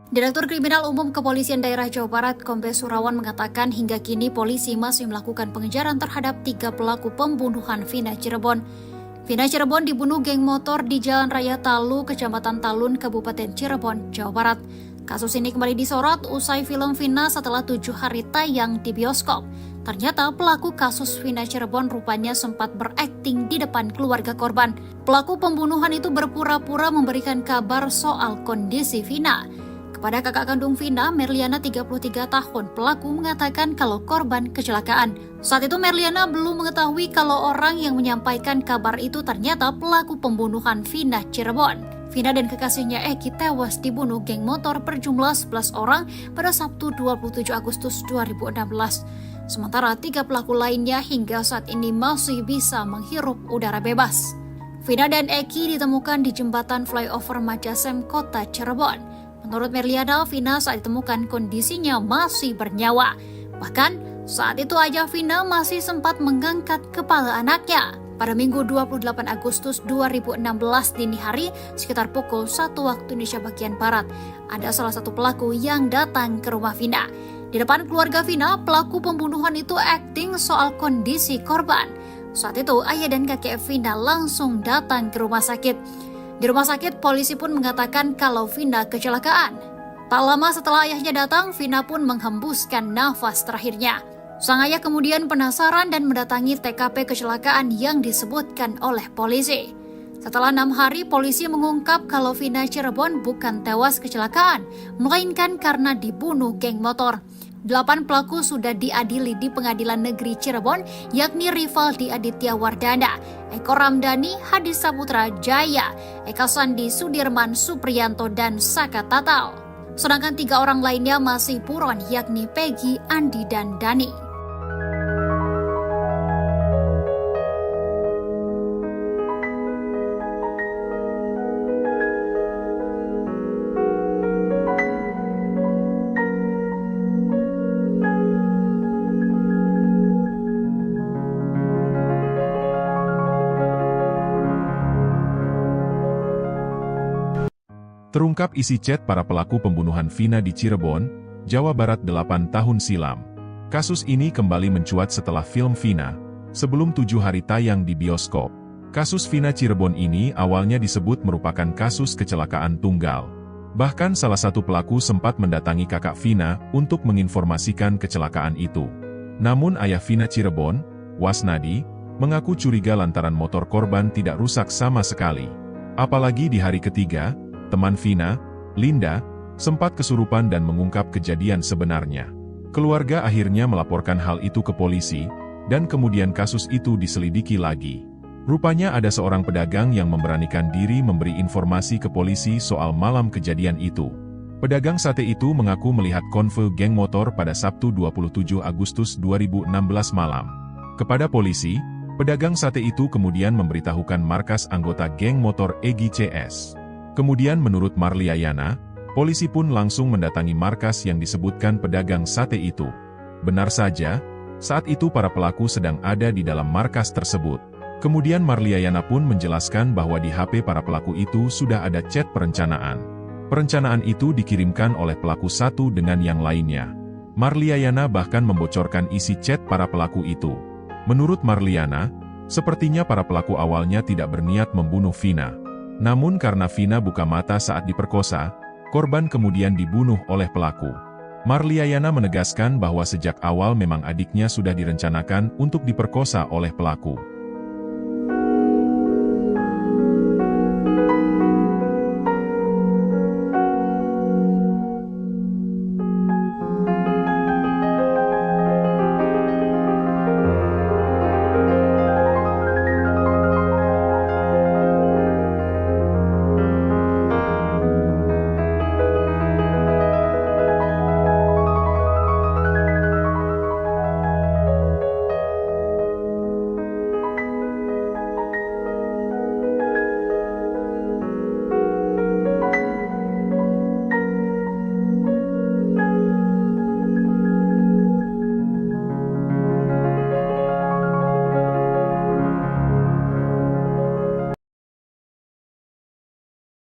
Direktur Kriminal Umum Kepolisian Daerah Jawa Barat, Kombes Surawan mengatakan hingga kini polisi masih melakukan pengejaran terhadap 3 pelaku pembunuhan Vina Cirebon. Vina Cirebon dibunuh geng motor di Jalan Raya Talu, Kecamatan Talun, Kabupaten Cirebon, Jawa Barat. Kasus ini kembali disorot usai film Vina setelah 7 hari tayang di bioskop. Ternyata pelaku kasus Vina Cirebon rupanya sempat berakting di depan keluarga korban. Pelaku pembunuhan itu berpura-pura memberikan kabar soal kondisi Vina. Kepada kakak kandung Vina, Merliana 33 tahun, pelaku mengatakan kalau korban kecelakaan. Saat itu Merliana belum mengetahui kalau orang yang menyampaikan kabar itu ternyata pelaku pembunuhan Vina Cirebon. Vina dan kekasihnya Eki tewas dibunuh geng motor berjumlah 11 orang pada Sabtu 27 Agustus 2016. Sementara 3 pelaku lainnya hingga saat ini masih bisa menghirup udara bebas. Vina dan Eki ditemukan di jembatan flyover Majasem, Kota Cirebon. Menurut Merliana, Vina saat ditemukan kondisinya masih bernyawa. Bahkan saat itu aja Vina masih sempat mengangkat kepala anaknya. Pada Minggu 28 Agustus 2016 dini hari sekitar pukul 1 waktu Indonesia bagian Barat, ada salah satu pelaku yang datang ke rumah Vina. Di depan keluarga Vina, pelaku pembunuhan itu akting soal kondisi korban. Saat itu ayah dan kakek Vina langsung datang ke rumah sakit. Di rumah sakit, polisi pun mengatakan kalau Vina kecelakaan. Tak lama setelah ayahnya datang, Vina pun menghembuskan nafas terakhirnya. Sang ayah kemudian penasaran dan mendatangi TKP kecelakaan yang disebutkan oleh polisi. Setelah 6 hari, polisi mengungkap kalau Vina Cirebon bukan tewas kecelakaan, melainkan karena dibunuh geng motor. 8 pelaku sudah diadili di Pengadilan Negeri Cirebon, yakni Rivaldi Aditya Wardana, Eko Ramdhani, Hadi Saputra Jaya, Eka Sandi Sudirman Supriyanto, dan Saka Tatal. Sedangkan 3 orang lainnya masih buron, yakni Peggy, Andi, dan Dani. Terungkap isi chat para pelaku pembunuhan Vina di Cirebon, Jawa Barat 8 tahun silam. Kasus ini kembali mencuat setelah film Vina, sebelum 7 hari tayang di bioskop. Kasus Vina Cirebon ini awalnya disebut merupakan kasus kecelakaan tunggal. Bahkan salah satu pelaku sempat mendatangi kakak Vina untuk menginformasikan kecelakaan itu. Namun ayah Vina Cirebon, Wasnadi, mengaku curiga lantaran motor korban tidak rusak sama sekali. Apalagi di hari ketiga, teman Vina, Linda, sempat kesurupan dan mengungkap kejadian sebenarnya. Keluarga akhirnya melaporkan hal itu ke polisi, dan kemudian kasus itu diselidiki lagi. Rupanya ada seorang pedagang yang memberanikan diri memberi informasi ke polisi soal malam kejadian itu. Pedagang sate itu mengaku melihat konvoy geng motor pada Sabtu 27 Agustus 2016 malam. Kepada polisi, pedagang sate itu kemudian memberitahukan markas anggota geng motor Egi CS. Kemudian menurut Marliana, polisi pun langsung mendatangi markas yang disebutkan pedagang sate itu. Benar saja, saat itu para pelaku sedang ada di dalam markas tersebut. Kemudian Marliana pun menjelaskan bahwa di HP para pelaku itu sudah ada chat perencanaan. Perencanaan itu dikirimkan oleh pelaku satu dengan yang lainnya. Marliana bahkan membocorkan isi chat para pelaku itu. Menurut Marliana, sepertinya para pelaku awalnya tidak berniat membunuh Vina. Namun karena Vina buka mata saat diperkosa, korban kemudian dibunuh oleh pelaku. Marliayana menegaskan bahwa sejak awal memang adiknya sudah direncanakan untuk diperkosa oleh pelaku.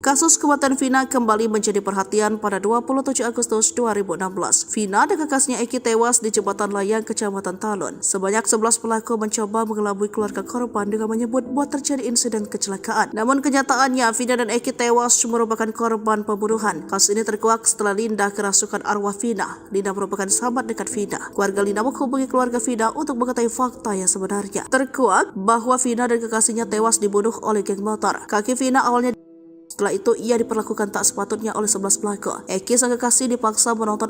Kasus kematian Vina kembali menjadi perhatian pada 27 Agustus 2016. Vina dan kakaknya Eki tewas di jembatan layang Kecamatan Talun. Sebanyak 11 pelaku mencoba mengelabui keluarga korban dengan menyebut bahwa terjadi insiden kecelakaan. Namun kenyataannya Vina dan Eki tewas merupakan korban pembunuhan. Kasus ini terkuak setelah Linda kerasukan arwah Vina. Linda merupakan sahabat dekat Vina. Keluarga Linda menghubungi keluarga Vina untuk mengetahui fakta yang sebenarnya. Terkuak bahwa Vina dan kekasihnya tewas dibunuh oleh geng motor. Kaki Vina awalnya. Setelah itu, ia diperlakukan tak sepatutnya oleh 11 pelaku. Eki sang kekasih dipaksa menonton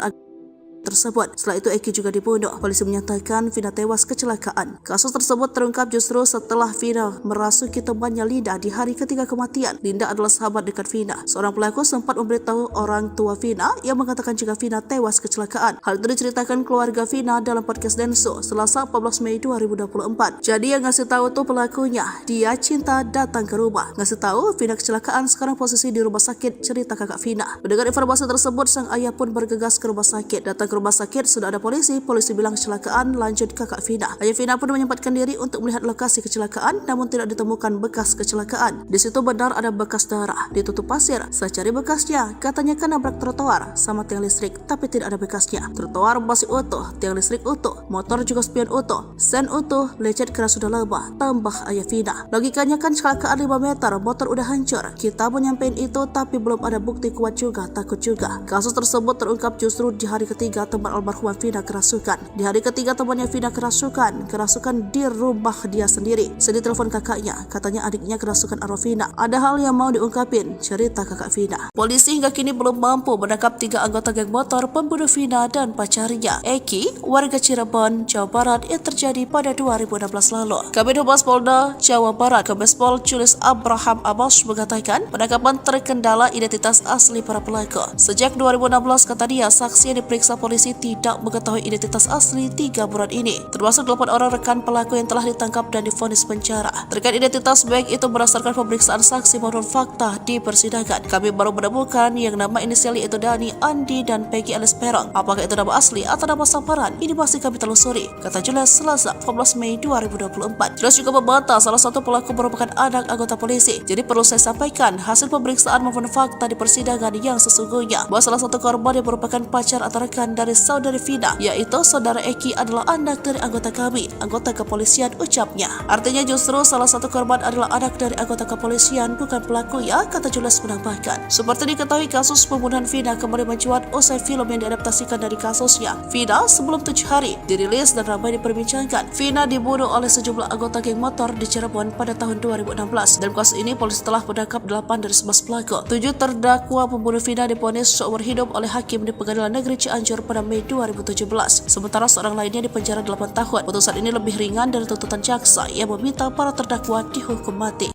tersebut. Setelah itu Eki juga dibunuh. Polisi menyatakan Vina tewas kecelakaan. Kasus tersebut terungkap justru setelah Vina merasuki temannya Linda di hari ketiga kematian. Linda adalah sahabat dekat Vina. Seorang pelaku sempat memberitahu orang tua Vina yang mengatakan jika Vina tewas kecelakaan. Hal itu diceritakan keluarga Vina dalam podcast Denso Selasa 14 Mei 2024. Jadi yang ngasih tahu tuh pelakunya. Dia cinta datang ke rumah. Ngasih tahu Vina kecelakaan, sekarang posisi di rumah sakit, cerita kakak Vina. Mendengar informasi tersebut, sang ayah pun bergegas ke rumah sakit. Datang ke rumah sakit sudah ada polisi bilang kecelakaan, lanjut kakak Vina. Ayah Vina pun menyempatkan diri untuk melihat lokasi kecelakaan, namun tidak ditemukan bekas kecelakaan. Di situ benar ada bekas darah, ditutup pasir. Saya cari bekasnya, katanya kan nabrak trotoar sama tiang listrik, tapi tidak ada bekasnya. Trotoar masih utuh, tiang listrik utuh, motor juga spion utuh, sen utuh, lecet karena sudah lama, tambah ayah Vina. Logikanya kan kecelakaan 5 meter, motor udah hancur. Kita mau nyampein itu, tapi belum ada bukti kuat juga, takut juga. Kasus tersebut terungkap justru di hari ketiga teman almarhumah Vina kerasukan. Di hari ketiga temannya Vina kerasukan di rumah dia sendiri. Sedih telepon kakaknya, katanya adiknya kerasukan arwah Vina. Ada hal yang mau diungkapin, cerita kakak Vina. Polisi hingga kini belum mampu menangkap 3 anggota geng motor pembunuh Vina dan pacarnya, Eki, warga Cirebon, Jawa Barat, yang terjadi pada 2016 lalu. Kabid Humas Polda Jawa Barat, Kombespol Julius Abraham Amos mengatakan penangkapan terkendala identitas asli para pelaku. Sejak 2016, kata dia, saksi yang diperiksa polisi tidak mengetahui identitas asli 3 buron ini, termasuk 8 orang rekan pelaku yang telah ditangkap dan divonis penjara. Terkait identitas baik itu berdasarkan pemeriksaan saksi maupun fakta di persidangan, kami baru menemukan yang nama inisial yaitu Dani, Andi, dan Peggy alias Perong. Apakah itu nama asli atau nama samaran? Ini masih kami telusuri, kata Julius Selasa 14 Mei 2024. Julius juga membantah salah satu pelaku merupakan anak anggota polisi. Jadi perlu saya sampaikan hasil pemeriksaan maupun fakta di persidangan yang sesungguhnya bahwa salah satu korban yang merupakan pacar atau rekan dari saudari Vina, yaitu saudara Eki, adalah anak dari anggota kami, anggota kepolisian, ucapnya. Artinya justru salah satu korban adalah anak dari anggota kepolisian, bukan pelaku ya, kata Julius menambahkan. Seperti diketahui, kasus pembunuhan Vina kembali mencuat usai film yang diadaptasikan dari kasusnya, Vina Sebelum 7 Hari, dirilis dan ramai diperbincangkan. Vina dibunuh oleh sejumlah anggota geng motor di Cirebon pada tahun 2016. Dalam kasus ini, polisi telah menangkap 8 dari 11 pelaku. 7 terdakwa pembunuh Vina divonis seumur hidup oleh hakim di Pengadilan Negeri Cianjur pada Mei 2017. Sementara seorang lainnya dipenjara 8 tahun. Putusan ini lebih ringan dari tuntutan jaksa yang meminta para terdakwa dihukum mati.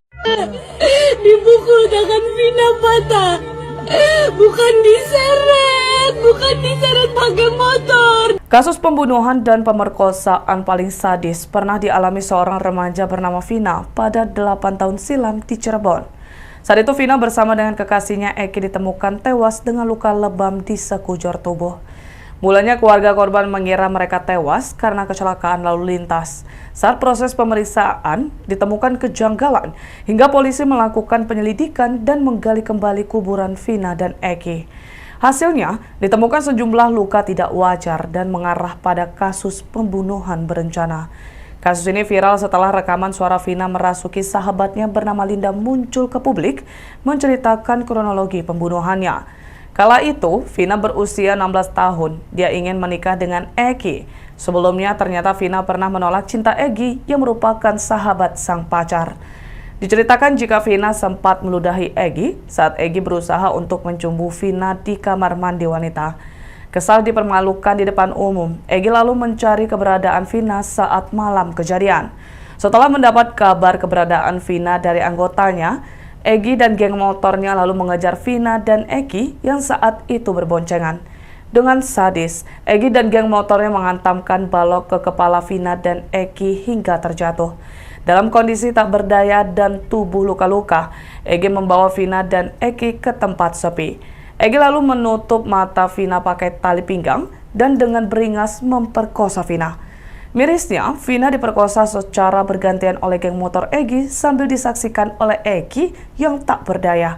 Dipukul tangan Vina patah. Bukan diseret pakai motor. Kasus pembunuhan dan pemerkosaan paling sadis pernah dialami seorang remaja bernama Vina pada 8 tahun silam di Cirebon. Saat itu Vina bersama dengan kekasihnya Eki ditemukan tewas dengan luka lebam di sekujur tubuh. Mulanya keluarga korban mengira mereka tewas karena kecelakaan lalu lintas. Saat proses pemeriksaan ditemukan kejanggalan hingga polisi melakukan penyelidikan dan menggali kembali kuburan Vina dan Eki. Hasilnya ditemukan sejumlah luka tidak wajar dan mengarah pada kasus pembunuhan berencana. Kasus ini viral setelah rekaman suara Vina merasuki sahabatnya bernama Linda muncul ke publik menceritakan kronologi pembunuhannya. Kala itu, Vina berusia 16 tahun. Dia ingin menikah dengan Egi. Sebelumnya, ternyata Vina pernah menolak cinta Egi yang merupakan sahabat sang pacar. Diceritakan jika Vina sempat meludahi Egi saat Egi berusaha untuk mencumbu Vina di kamar mandi wanita. Kesal dipermalukan di depan umum, Egi lalu mencari keberadaan Vina saat malam kejadian. Setelah mendapat kabar keberadaan Vina dari anggotanya, Egi dan geng motornya lalu mengejar Vina dan Egi yang saat itu berboncengan. Dengan sadis, Egi dan geng motornya menghantamkan balok ke kepala Vina dan Egi hingga terjatuh. Dalam kondisi tak berdaya dan tubuh luka-luka, Egi membawa Vina dan Egi ke tempat sepi. Egi lalu menutup mata Vina pakai tali pinggang dan dengan beringas memperkosa Vina. Mirisnya, Vina diperkosa secara bergantian oleh geng motor Egi sambil disaksikan oleh Egi yang tak berdaya.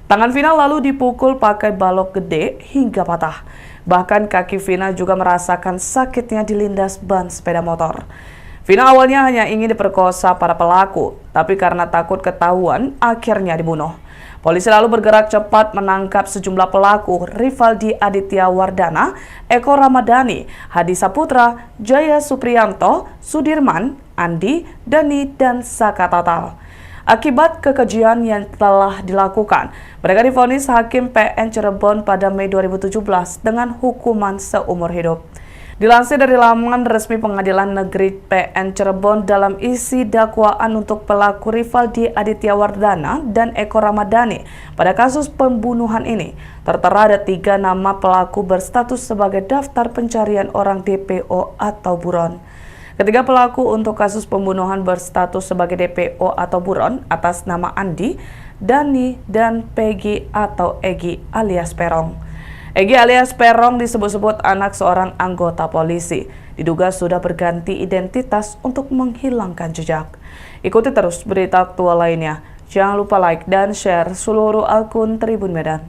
Tangan Vina lalu dipukul pakai balok gede hingga patah. Bahkan kaki Vina juga merasakan sakitnya dilindas ban sepeda motor. Vina awalnya hanya ingin diperkosa para pelaku, tapi karena takut ketahuan, akhirnya dibunuh. Polisi lalu bergerak cepat menangkap sejumlah pelaku Rivaldi Aditya Wardana, Eko Ramadhani, Hadi Saputra, Jaya Supriyanto, Sudirman, Andi, Dani, dan Saka Tatal. Akibat kekejian yang telah dilakukan, mereka divonis Hakim PN Cirebon pada Mei 2017 dengan hukuman seumur hidup. Dilansir dari laman resmi Pengadilan Negeri PN Cirebon dalam isi dakwaan untuk pelaku Rivaldi Aditya Wardana dan Eko Ramadhani pada kasus pembunuhan ini, tertera ada 3 nama pelaku berstatus sebagai daftar pencarian orang DPO atau buron. Ketiga pelaku untuk kasus pembunuhan berstatus sebagai DPO atau buron atas nama Andi, Dani, dan Peggy atau Egi alias Perong. Egi alias Perong disebut-sebut anak seorang anggota polisi. Diduga sudah berganti identitas untuk menghilangkan jejak. Ikuti terus berita aktual lainnya. Jangan lupa like dan share seluruh akun Tribun Medan.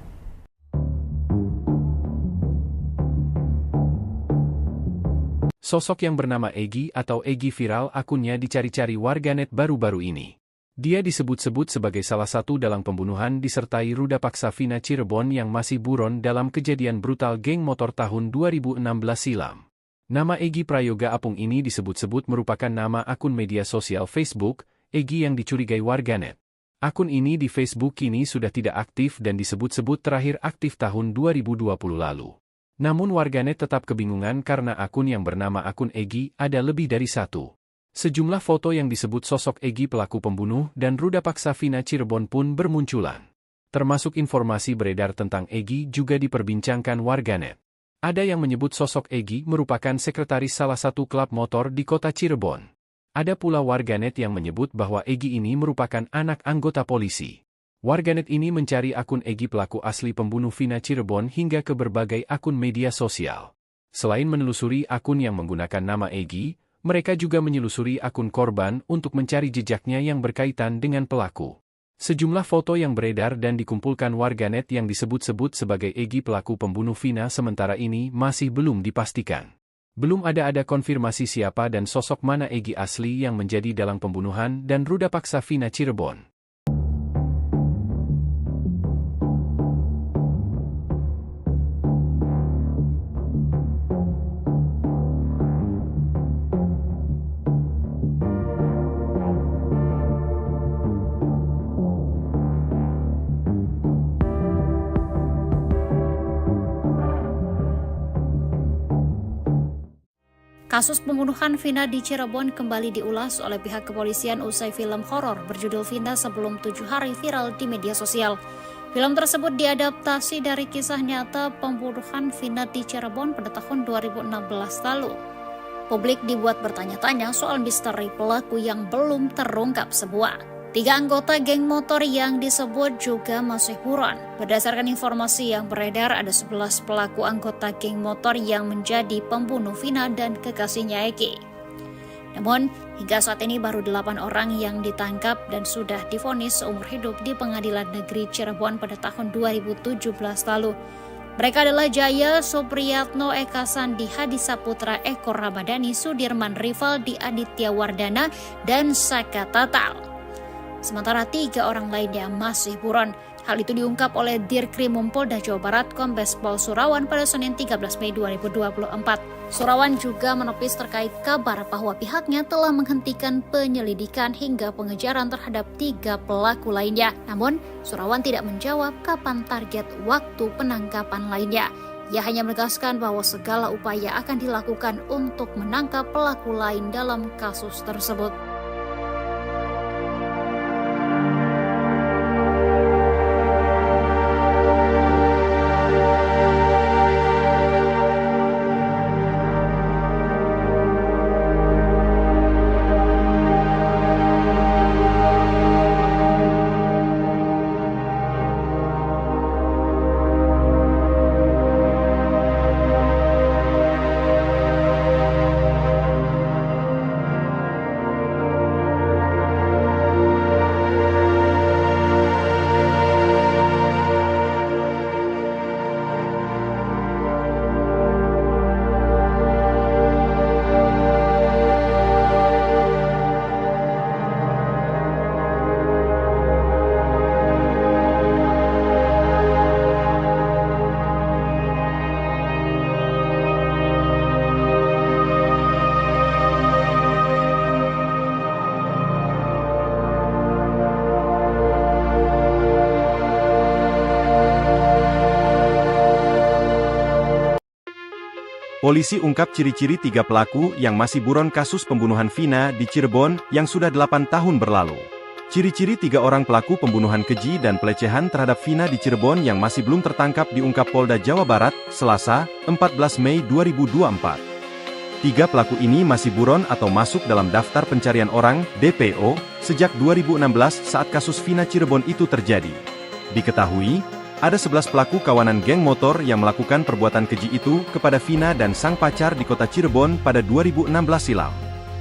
Sosok yang bernama Egi atau Egi viral akunnya dicari-cari warganet baru-baru ini. Dia disebut-sebut sebagai salah satu dalang pembunuhan disertai ruda paksa Vina Cirebon yang masih buron dalam kejadian brutal geng motor tahun 2016 silam. Nama Egi Prayoga Apung ini disebut-sebut merupakan nama akun media sosial Facebook, Egi yang dicurigai warganet. Akun ini di Facebook kini sudah tidak aktif dan disebut-sebut terakhir aktif tahun 2020 lalu. Namun warganet tetap kebingungan karena akun yang bernama akun Egi ada lebih dari satu. Sejumlah foto yang disebut sosok Egi pelaku pembunuh dan ruda paksa Vina Cirebon pun bermunculan. Termasuk informasi beredar tentang Egi juga diperbincangkan warganet. Ada yang menyebut sosok Egi merupakan sekretaris salah satu klub motor di kota Cirebon. Ada pula warganet yang menyebut bahwa Egi ini merupakan anak anggota polisi. Warganet ini mencari akun Egi pelaku asli pembunuh Vina Cirebon hingga ke berbagai akun media sosial. Selain menelusuri akun yang menggunakan nama Egi, mereka juga menyelusuri akun korban untuk mencari jejaknya yang berkaitan dengan pelaku. Sejumlah foto yang beredar dan dikumpulkan warganet yang disebut-sebut sebagai Egi pelaku pembunuh Vina sementara ini masih belum dipastikan. Belum ada konfirmasi siapa dan sosok mana Egi asli yang menjadi dalang pembunuhan dan ruda paksa Vina Cirebon. Kasus pembunuhan Vina di Cirebon kembali diulas oleh pihak kepolisian usai film horor berjudul Vina Sebelum 7 Hari viral di media sosial. Film tersebut diadaptasi dari kisah nyata pembunuhan Vina di Cirebon pada tahun 2016 lalu. Publik dibuat bertanya-tanya soal misteri pelaku yang belum terungkap semua. 3 anggota geng motor yang disebut juga masih buron. Berdasarkan informasi yang beredar, ada 11 pelaku anggota geng motor yang menjadi pembunuh Vina dan kekasihnya Egi. Namun, hingga saat ini baru 8 orang yang ditangkap dan sudah divonis seumur hidup di Pengadilan Negeri Cirebon pada tahun 2017 lalu. Mereka adalah Jaya Supriyatno, Eka Sandi, Hadi Saputra, Eko Ramadhani, Sudirman, Rivaldi Aditya Wardana, dan Saka Tatal. Sementara 3 orang lainnya masih buron. Hal itu diungkap oleh Dirkrimum Polda Jawa Barat Kombes Pol Surawan pada Senin 13 Mei 2024. Surawan juga menepis terkait kabar bahwa pihaknya telah menghentikan penyelidikan hingga pengejaran terhadap 3 pelaku lainnya. Namun, Surawan tidak menjawab kapan target waktu penangkapan lainnya. Ia hanya menegaskan bahwa segala upaya akan dilakukan untuk menangkap pelaku lain dalam kasus tersebut. Polisi ungkap ciri-ciri 3 pelaku yang masih buron kasus pembunuhan Vina di Cirebon yang sudah 8 tahun berlalu. Ciri-ciri 3 orang pelaku pembunuhan keji dan pelecehan terhadap Vina di Cirebon yang masih belum tertangkap diungkap Polda Jawa Barat, Selasa, 14 Mei 2024. 3 pelaku ini masih buron atau masuk dalam daftar pencarian orang, DPO, sejak 2016 saat kasus Vina Cirebon itu terjadi. Diketahui, ada 11 pelaku kawanan geng motor yang melakukan perbuatan keji itu kepada Vina dan sang pacar di kota Cirebon pada 2016 silam.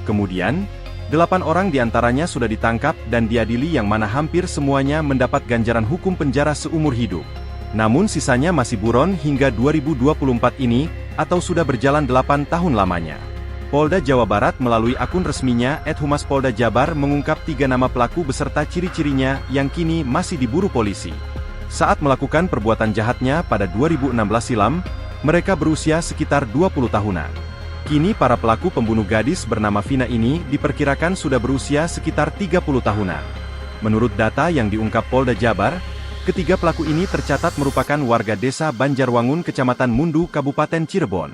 Kemudian, 8 orang diantaranya sudah ditangkap dan diadili yang mana hampir semuanya mendapat ganjaran hukum penjara seumur hidup. Namun sisanya masih buron hingga 2024 ini, atau sudah berjalan 8 tahun lamanya. Polda Jawa Barat melalui akun resminya @Humas Polda Jabar mengungkap 3 nama pelaku beserta ciri-cirinya yang kini masih diburu polisi. Saat melakukan perbuatan jahatnya pada 2016 silam, mereka berusia sekitar 20 tahunan. Kini para pelaku pembunuh gadis bernama Vina ini diperkirakan sudah berusia sekitar 30 tahunan. Menurut data yang diungkap Polda Jabar, ketiga pelaku ini tercatat merupakan warga desa Banjarwangun, Kecamatan Mundu, Kabupaten Cirebon.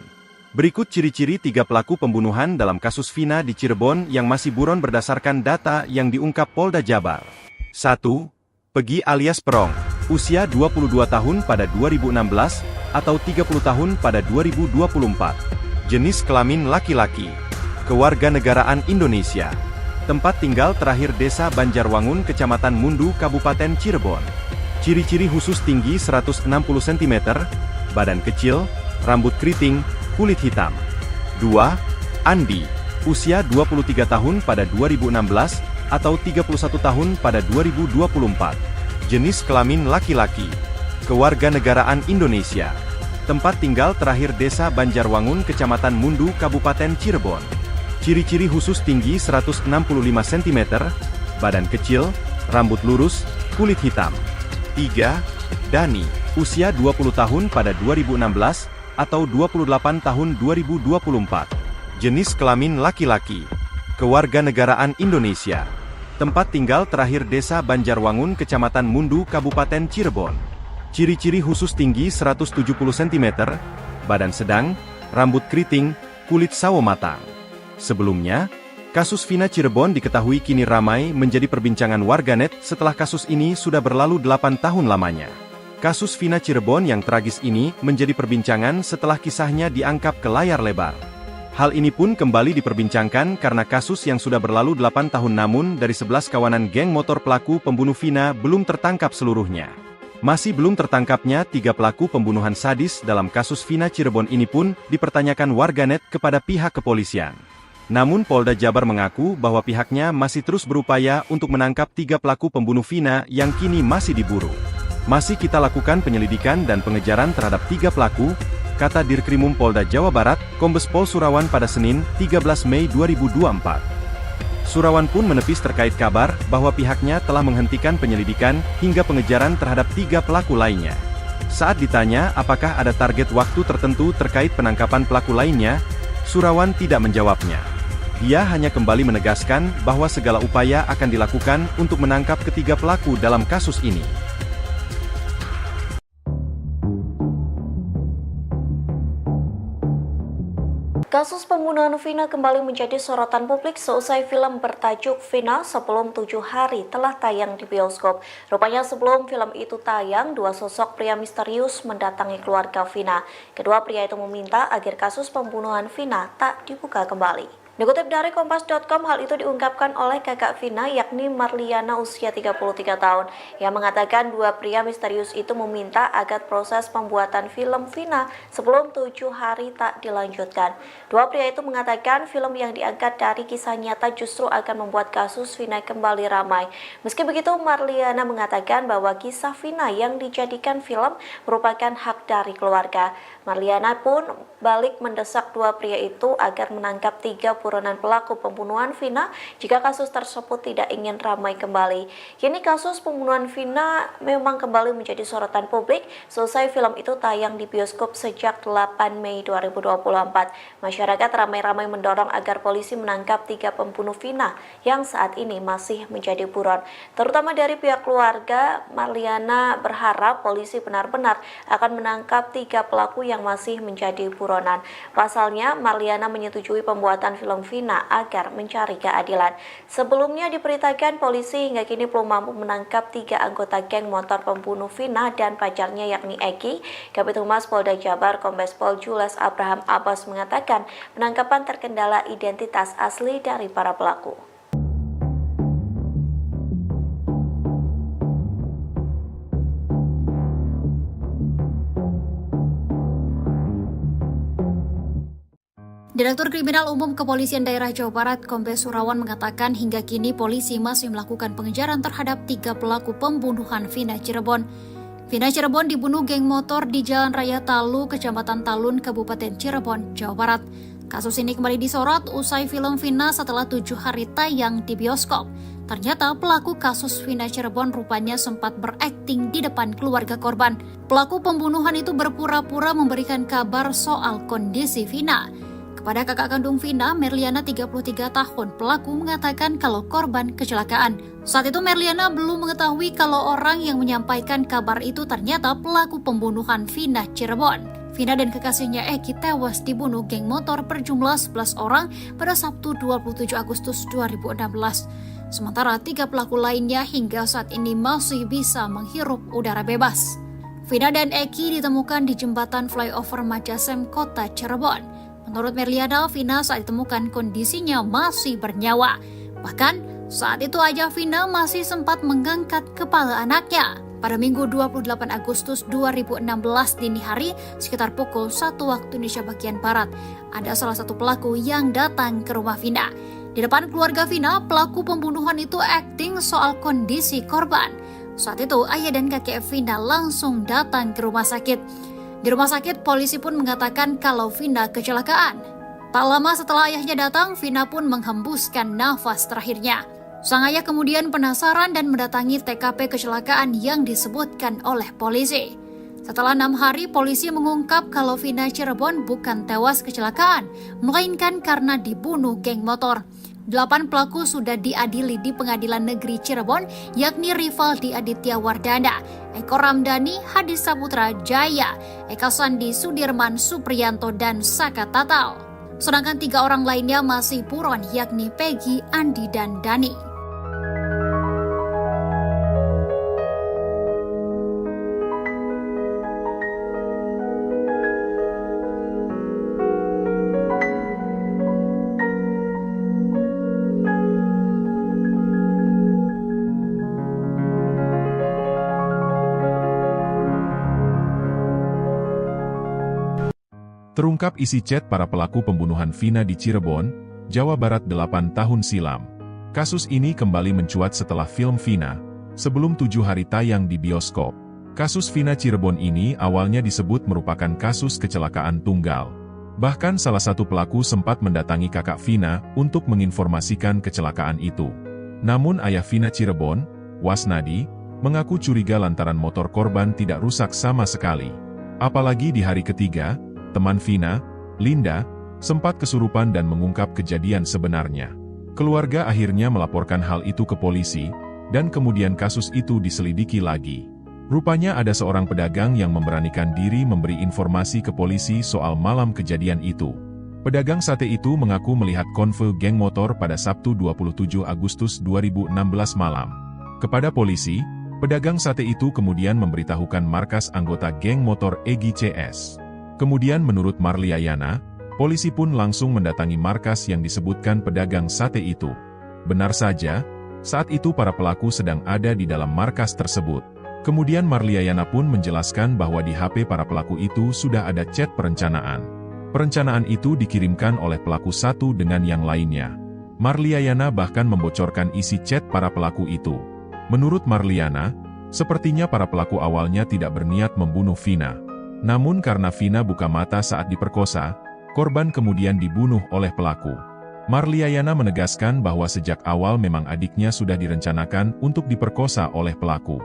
Berikut ciri-ciri 3 pelaku pembunuhan dalam kasus Vina di Cirebon yang masih buron berdasarkan data yang diungkap Polda Jabar. 1. Pegi alias Perong, usia 22 tahun pada 2016, atau 30 tahun pada 2024. Jenis kelamin laki-laki. Kewarganegaraan Indonesia. Tempat tinggal terakhir desa Banjarwangun, Kecamatan Mundu, Kabupaten Cirebon. Ciri-ciri khusus tinggi 160 cm, badan kecil, rambut keriting, kulit hitam. 2. Andi, usia 23 tahun pada 2016, atau 31 tahun pada 2024. Jenis kelamin laki-laki. Kewarganegaraan Indonesia. Tempat tinggal terakhir desa Banjarwangun, Kecamatan Mundu, Kabupaten Cirebon. Ciri-ciri khusus tinggi 165 cm, badan kecil, rambut lurus, kulit hitam. 3. Dani, usia 20 tahun pada 2016, atau 28 tahun 2024. Jenis kelamin laki-laki. Kewarganegaraan Indonesia. Tempat tinggal terakhir desa Banjarwangun, Kecamatan Mundu, Kabupaten Cirebon. Ciri-ciri khusus tinggi 170 cm, badan sedang, rambut keriting, kulit sawo matang. Sebelumnya, kasus Vina Cirebon diketahui kini ramai menjadi perbincangan warganet setelah kasus ini sudah berlalu 8 tahun lamanya. Kasus Vina Cirebon yang tragis ini menjadi perbincangan setelah kisahnya diangkat ke layar lebar. Hal ini pun kembali diperbincangkan karena kasus yang sudah berlalu 8 tahun namun dari 11 kawanan geng motor pelaku pembunuh Vina belum tertangkap seluruhnya. Masih belum tertangkapnya 3 pelaku pembunuhan sadis dalam kasus Vina Cirebon ini pun dipertanyakan warganet kepada pihak kepolisian. Namun Polda Jabar mengaku bahwa pihaknya masih terus berupaya untuk menangkap 3 pelaku pembunuh Vina yang kini masih diburu. Masih kita lakukan penyelidikan dan pengejaran terhadap 3 pelaku, kata Dirkrimum Polda Jawa Barat, Kombes Pol Surawan pada Senin, 13 Mei 2024. Surawan pun menepis terkait kabar bahwa pihaknya telah menghentikan penyelidikan hingga pengejaran terhadap 3 pelaku lainnya. Saat ditanya apakah ada target waktu tertentu terkait penangkapan pelaku lainnya, Surawan tidak menjawabnya. Dia hanya kembali menegaskan bahwa segala upaya akan dilakukan untuk menangkap ketiga pelaku dalam kasus ini. Kasus pembunuhan Vina kembali menjadi sorotan publik seusai film bertajuk Vina Sebelum 7 Hari telah tayang di bioskop. Rupanya sebelum film itu tayang, 2 sosok pria misterius mendatangi keluarga Vina. Kedua pria itu meminta agar kasus pembunuhan Vina tak dibuka kembali. Dikutip dari Kompas.com, hal itu diungkapkan oleh kakak Vina yakni Marliana usia 33 tahun yang mengatakan 2 pria misterius itu meminta agar proses pembuatan film Vina sebelum 7 hari tak dilanjutkan. 2 pria itu mengatakan film yang diangkat dari kisah nyata justru akan membuat kasus Vina kembali ramai. Meski begitu, Marliana mengatakan bahwa kisah Vina yang dijadikan film merupakan hak dari keluarga. Marliana pun balik mendesak 2 pria itu agar menangkap 3 buronan pelaku pembunuhan Vina jika kasus tersebut tidak ingin ramai kembali. Kini kasus pembunuhan Vina memang kembali menjadi sorotan publik selesai film itu tayang di bioskop sejak 8 Mei 2024. Masyarakat ramai-ramai mendorong agar polisi menangkap 3 pembunuh Vina yang saat ini masih menjadi buron. Terutama dari pihak keluarga, Marliana berharap polisi benar-benar akan menangkap 3 pelaku yang masih menjadi buronan. Pasalnya, Marliana menyetujui pembuatan film Vina agar mencari keadilan. Sebelumnya diberitakan polisi hingga kini belum mampu menangkap 3 anggota geng motor pembunuh Vina dan pacarnya yakni Eki. Kabid Humas Polda Jabar Kombes Pol Jules Abraham Abbas mengatakan penangkapan terkendala identitas asli dari para pelaku. Direktur Kriminal Umum Kepolisian Daerah Jawa Barat, Kombes Surawan mengatakan hingga kini polisi masih melakukan pengejaran terhadap 3 pelaku pembunuhan Vina Cirebon. Vina Cirebon dibunuh geng motor di Jalan Raya Talu, Kecamatan Talun, Kabupaten Cirebon, Jawa Barat. Kasus ini kembali disorot usai film Vina setelah 7 hari tayang di bioskop. Ternyata pelaku kasus Vina Cirebon rupanya sempat berakting di depan keluarga korban. Pelaku pembunuhan itu berpura-pura memberikan kabar soal kondisi Vina. Kepada kakak kandung Vina, Merliana 33 tahun, pelaku mengatakan kalau korban kecelakaan. Saat itu Merliana belum mengetahui kalau orang yang menyampaikan kabar itu ternyata pelaku pembunuhan Vina Cirebon. Vina dan kekasihnya Eki tewas dibunuh geng motor berjumlah 11 orang pada Sabtu 27 Agustus 2016. Sementara 3 pelaku lainnya hingga saat ini masih bisa menghirup udara bebas. Vina dan Eki ditemukan di jembatan flyover Majasem, Kota Cirebon. Menurut Merliana, Vina saat ditemukan kondisinya masih bernyawa. Bahkan saat itu aja Vina masih sempat mengangkat kepala anaknya. Pada Minggu 28 Agustus 2016 dini hari, sekitar pukul 1 waktu Indonesia bagian Barat, ada salah satu pelaku yang datang ke rumah Vina. Di depan keluarga Vina, pelaku pembunuhan itu akting soal kondisi korban. Saat itu, ayah dan kakek Vina langsung datang ke rumah sakit. Di rumah sakit, polisi pun mengatakan kalau Vina kecelakaan. Tak lama setelah ayahnya datang, Vina pun menghembuskan nafas terakhirnya. Sang ayah kemudian penasaran dan mendatangi TKP kecelakaan yang disebutkan oleh polisi. Setelah 6 hari, polisi mengungkap kalau Vina Cirebon bukan tewas kecelakaan, melainkan karena dibunuh geng motor. 8 pelaku sudah diadili di Pengadilan Negeri Cirebon, yakni Rivaldi Aditya Wardana, Eko Ramdhani, Hadi Saputra Jaya, Eka Sandi Sudirman Supriyanto, dan Saka Tatal. Sedangkan 3 orang lainnya masih buron, yakni Peggy, Andi, dan Dani. Terungkap isi chat para pelaku pembunuhan Vina di Cirebon, Jawa Barat 8 tahun silam. Kasus ini kembali mencuat setelah film Vina, sebelum 7 hari tayang di bioskop. Kasus Vina Cirebon ini awalnya disebut merupakan kasus kecelakaan tunggal. Bahkan salah satu pelaku sempat mendatangi kakak Vina untuk menginformasikan kecelakaan itu. Namun ayah Vina Cirebon, Wasnadi, mengaku curiga lantaran motor korban tidak rusak sama sekali. Apalagi di hari ketiga, teman Vina, Linda, sempat kesurupan dan mengungkap kejadian sebenarnya. Keluarga akhirnya melaporkan hal itu ke polisi, dan kemudian kasus itu diselidiki lagi. Rupanya ada seorang pedagang yang memberanikan diri memberi informasi ke polisi soal malam kejadian itu. Pedagang sate itu mengaku melihat konvoy geng motor pada Sabtu 27 Agustus 2016 malam. Kepada polisi, pedagang sate itu kemudian memberitahukan markas anggota geng motor Egy CS. Kemudian menurut Marliayana, polisi pun langsung mendatangi markas yang disebutkan pedagang sate itu. Benar saja, saat itu para pelaku sedang ada di dalam markas tersebut. Kemudian Marliayana pun menjelaskan bahwa di HP para pelaku itu sudah ada chat perencanaan. Perencanaan itu dikirimkan oleh pelaku satu dengan yang lainnya. Marliayana bahkan membocorkan isi chat para pelaku itu. Menurut Marliana, sepertinya para pelaku awalnya tidak berniat membunuh Vina. Namun karena Vina buka mata saat diperkosa, korban kemudian dibunuh oleh pelaku. Marliayana menegaskan bahwa sejak awal memang adiknya sudah direncanakan untuk diperkosa oleh pelaku.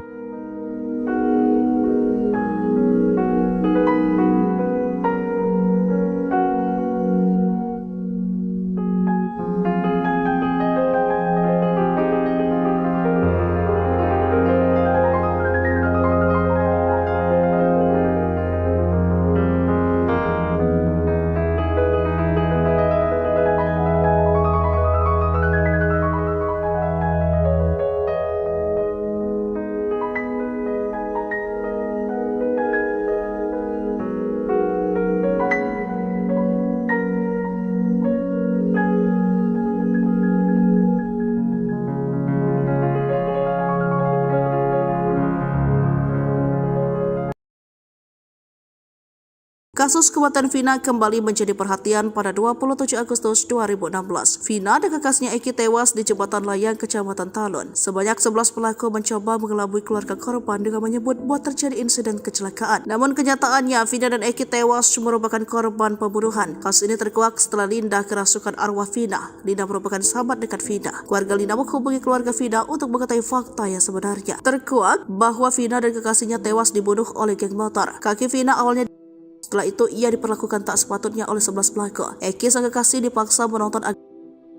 Kasus kematian Vina kembali menjadi perhatian pada 27 Agustus 2016. Vina dan kakaknya Eki tewas di jembatan layang Kecamatan Talun. Sebanyak 11 pelaku mencoba mengelabui keluarga korban dengan menyebut bahwa terjadi insiden kecelakaan. Namun kenyataannya Vina dan Eki tewas merupakan korban pembunuhan. Kasus ini terkuak setelah Linda kerasukan arwah Vina. Linda merupakan sahabat dekat Vina. Keluarga Linda menghubungi keluarga Vina untuk mengetahui fakta yang sebenarnya. Terkuak bahwa Vina dan kekasihnya tewas dibunuh oleh geng motor. Kaki Vina awalnya. Setelah itu, ia diperlakukan tak sepatutnya oleh 11 pelaku. Eki sang kekasih dipaksa menonton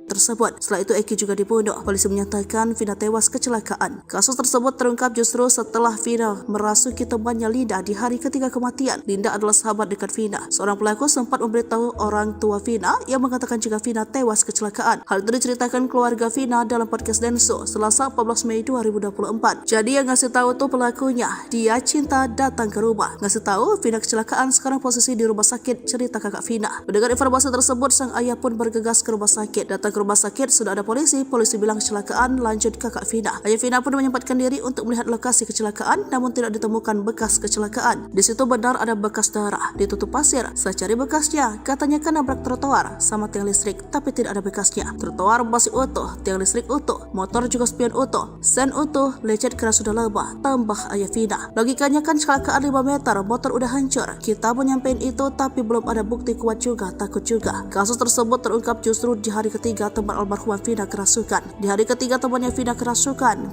tersebut. Setelah itu Eki juga dibunuh. Polisi menyatakan Vina tewas kecelakaan. Kasus tersebut terungkap justru setelah Vina merasuki temannya Linda di hari ketiga kematian. Linda adalah sahabat dekat Vina. Seorang pelaku sempat memberitahu orang tua Vina yang mengatakan jika Vina tewas kecelakaan. Hal itu diceritakan keluarga Vina dalam podcast Denso Selasa 14 Mei 2024. Jadi yang ngasih tahu tuh pelakunya. Dia cinta datang ke rumah. Ngasih tahu Vina kecelakaan, sekarang posisi di rumah sakit, cerita kakak Vina. Mendengar informasi tersebut, sang ayah pun bergegas ke rumah sakit. Datang ke rumah sakit sudah ada polisi bilang kecelakaan, lanjut kakak Vina. Ayah Vina pun menyempatkan diri untuk melihat lokasi kecelakaan, namun tidak ditemukan bekas kecelakaan. Di situ benar ada bekas darah, ditutup pasir. Saya cari bekasnya, katanya kan nabrak trotoar sama tiang listrik, tapi tidak ada bekasnya. Trotoar masih utuh, tiang listrik utuh, motor juga spion utuh, sen utuh, lecet karena sudah lama, tambah ayah Vina. Logikanya kan kecelakaan 5 meter, motor udah hancur. Kita mau nyampein itu, tapi belum ada bukti kuat juga, takut juga. Kasus tersebut terungkap justru di hari ketiga teman almarhumah Vina kerasukan. Di hari ketiga temannya Vina kerasukan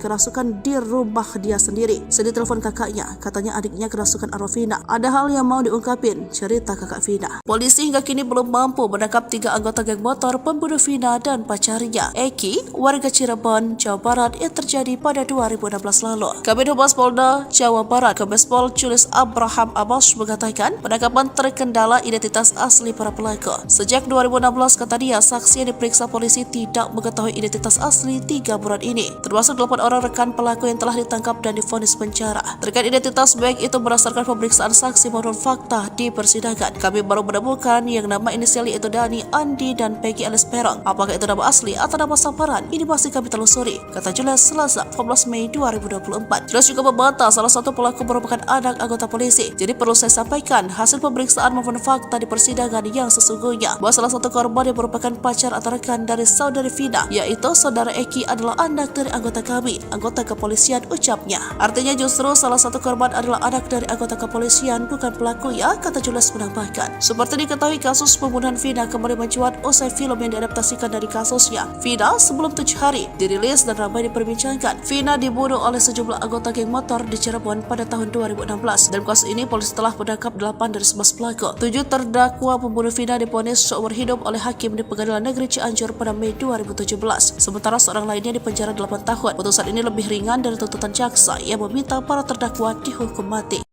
di rumah dia sendiri. Sedih telepon kakaknya, katanya adiknya kerasukan arwah Vina. Ada hal yang mau diungkapin, cerita kakak Vina. Polisi hingga kini belum mampu menangkap 3 anggota geng motor pembunuh Vina dan pacarnya, Eki, warga Cirebon, Jawa Barat, yang terjadi pada 2016 lalu. Kabid Humas Polda Jawa Barat, Kombes Pol Julius Abraham Amos mengatakan penangkapan terkendala identitas asli para pelaku. Sejak 2016, kata dia, saksi yang diperiksa polisi tidak mengetahui identitas asli 3 buron ini, termasuk 8 orang rekan pelaku yang telah ditangkap dan divonis penjara. Terkait identitas, baik itu berdasarkan pemeriksaan saksi maupun fakta di persidangan, kami baru menemukan yang nama inisial yaitu Dani, Andi, dan Peggy alias Perong. Apakah itu nama asli atau nama samaran? Ini masih kami telusuri, kata Julius Selasa 14 Mei 2024. Julius juga membantah salah satu pelaku merupakan anak anggota polisi. Jadi perlu saya sampaikan hasil pemeriksaan maupun fakta di persidangan yang sesungguhnya bahwa salah satu korban yang merupakan pacar atau rekan dari saudari Vina, yaitu saudara Eki adalah anak dari anggota kami, anggota kepolisian, ucapnya. Artinya justru salah satu korban adalah anak dari anggota kepolisian, bukan pelaku ya, kata Julius menambahkan. Seperti diketahui, kasus pembunuhan Vina kembali mencuat usai film yang diadaptasikan dari kasusnya, Vina Sebelum 7 Hari, dirilis dan ramai diperbincangkan. Vina dibunuh oleh sejumlah anggota geng motor di Cirebon pada tahun 2016. Dalam kasus ini, polisi telah menangkap 8 dari 11 pelaku. 7 terdakwa pembunuh Vina divonis seumur hidup oleh hakim di Pengadilan Negeri Cianjur pada Mei 2017. Sementara seorang lainnya dipenjara 8 tahun. Putusan ini lebih ringan dari tuntutan jaksa yang meminta para terdakwa dihukum mati.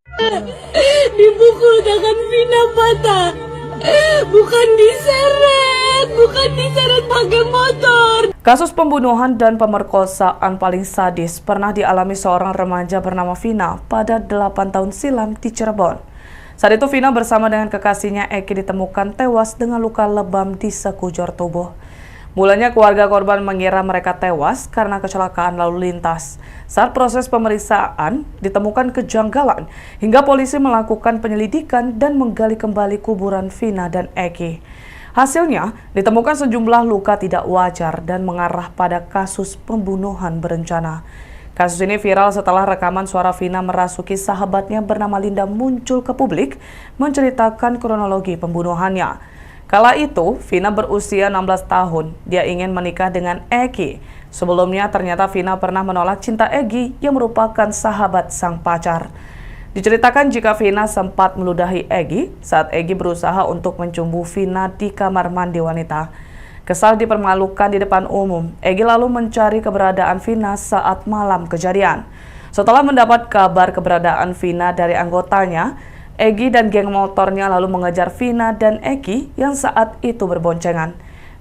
Dipukul tangan Vina patah. Bukan diseret pakai motor. Kasus pembunuhan dan pemerkosaan paling sadis pernah dialami seorang remaja bernama Vina pada 8 tahun silam di Cirebon. Saat itu Vina bersama dengan kekasihnya Eki ditemukan tewas dengan luka lebam di sekujur tubuh. Mulanya keluarga korban mengira mereka tewas karena kecelakaan lalu lintas. Saat proses pemeriksaan, ditemukan kejanggalan hingga polisi melakukan penyelidikan dan menggali kembali kuburan Vina dan Eki. Hasilnya, ditemukan sejumlah luka tidak wajar dan mengarah pada kasus pembunuhan berencana. Kasus ini viral setelah rekaman suara Vina merasuki sahabatnya bernama Linda muncul ke publik menceritakan kronologi pembunuhannya. Kala itu, Vina berusia 16 tahun. Dia ingin menikah dengan Eki. Sebelumnya, ternyata Vina pernah menolak cinta Eki yang merupakan sahabat sang pacar. Diceritakan jika Vina sempat meludahi Eki saat Eki berusaha untuk mencumbu Vina di kamar mandi wanita. Kesal dipermalukan di depan umum, Eki lalu mencari keberadaan Vina saat malam kejadian. Setelah mendapat kabar keberadaan Vina dari anggotanya, Eki dan geng motornya lalu mengejar Vina dan Eki yang saat itu berboncengan.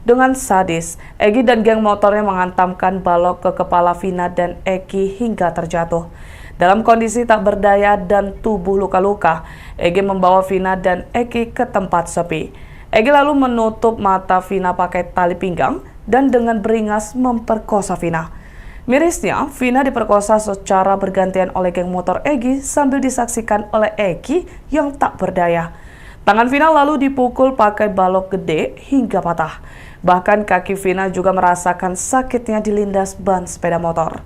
Dengan sadis, Eki dan geng motornya menghantamkan balok ke kepala Vina dan Eki hingga terjatuh. Dalam kondisi tak berdaya dan tubuh luka-luka, Eki membawa Vina dan Eki ke tempat sepi. Eki lalu menutup mata Vina pakai tali pinggang dan dengan beringas memperkosa Vina. Mirisnya, Vina diperkosa secara bergantian oleh geng motor Eki sambil disaksikan oleh Eki yang tak berdaya. Tangan Vina lalu dipukul pakai balok gede hingga patah. Bahkan kaki Vina juga merasakan sakitnya dilindas ban sepeda motor.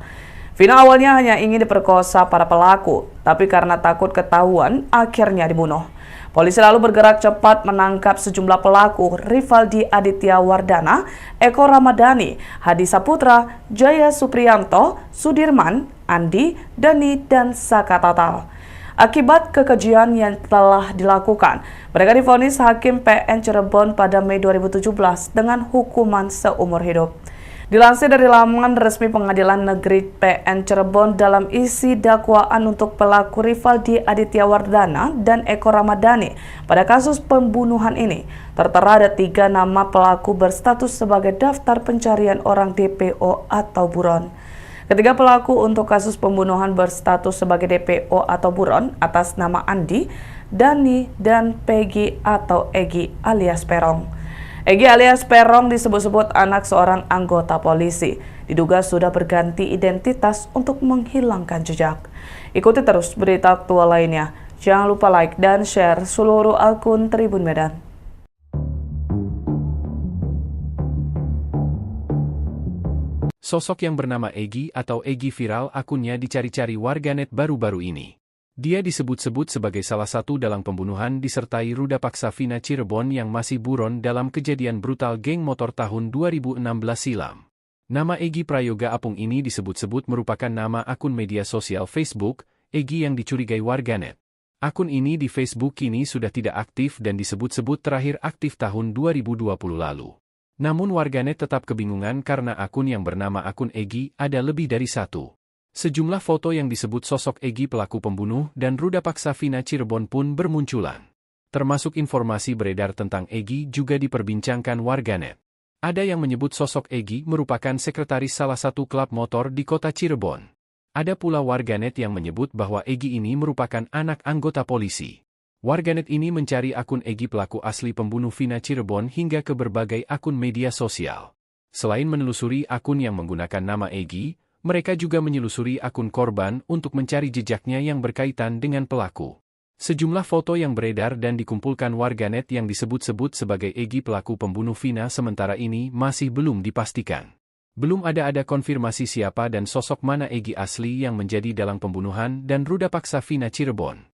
Vina awalnya hanya ingin diperkosa para pelaku, tapi karena takut ketahuan, akhirnya dibunuh. Polisi lalu bergerak cepat menangkap sejumlah pelaku, Rivaldi Aditya Wardana, Eko Ramadhani, Hadi Saputra, Jaya Supriyanto, Sudirman, Andi, Dani, dan Saka Tatal. Akibat kekejian yang telah dilakukan, mereka divonis Hakim PN Cirebon pada Mei 2017 dengan hukuman seumur hidup. Dilansir dari laman resmi Pengadilan Negeri PN Cirebon, dalam isi dakwaan untuk pelaku Rivaldi Aditya Wardana dan Eko Ramadhani pada kasus pembunuhan ini, tertera ada 3 nama pelaku berstatus sebagai daftar pencarian orang DPO atau buron. Ketiga pelaku untuk kasus pembunuhan berstatus sebagai DPO atau buron atas nama Andi, Dani, dan Peggy atau Egi alias Perong. Egi alias Perong disebut-sebut anak seorang anggota polisi. Diduga sudah berganti identitas untuk menghilangkan jejak. Ikuti terus berita aktual lainnya. Jangan lupa like dan share seluruh akun Tribun Medan. Sosok yang bernama Egi atau Egi viral akunnya dicari-cari warganet baru-baru ini. Dia disebut-sebut sebagai salah satu dalang pembunuhan disertai ruda paksa Vina Cirebon yang masih buron dalam kejadian brutal geng motor tahun 2016 silam. Nama Egi Prayoga Apung ini disebut-sebut merupakan nama akun media sosial Facebook, Egi yang dicurigai warganet. Akun ini di Facebook kini sudah tidak aktif dan disebut-sebut terakhir aktif tahun 2020 lalu. Namun warganet tetap kebingungan karena akun yang bernama akun Egi ada lebih dari satu. Sejumlah foto yang disebut sosok Egi pelaku pembunuh dan ruda paksa Vina Cirebon pun bermunculan. Termasuk informasi beredar tentang Egi juga diperbincangkan warganet. Ada yang menyebut sosok Egi merupakan sekretaris salah satu klub motor di kota Cirebon. Ada pula warganet yang menyebut bahwa Egi ini merupakan anak anggota polisi. Warganet ini mencari akun Egi pelaku asli pembunuh Vina Cirebon hingga ke berbagai akun media sosial. Selain menelusuri akun yang menggunakan nama Egi, mereka juga menyelusuri akun korban untuk mencari jejaknya yang berkaitan dengan pelaku. Sejumlah foto yang beredar dan dikumpulkan warganet yang disebut-sebut sebagai Egy pelaku pembunuh Vina sementara ini masih belum dipastikan. Belum ada konfirmasi siapa dan sosok mana Egy asli yang menjadi dalang pembunuhan dan ruda paksa Vina Cirebon.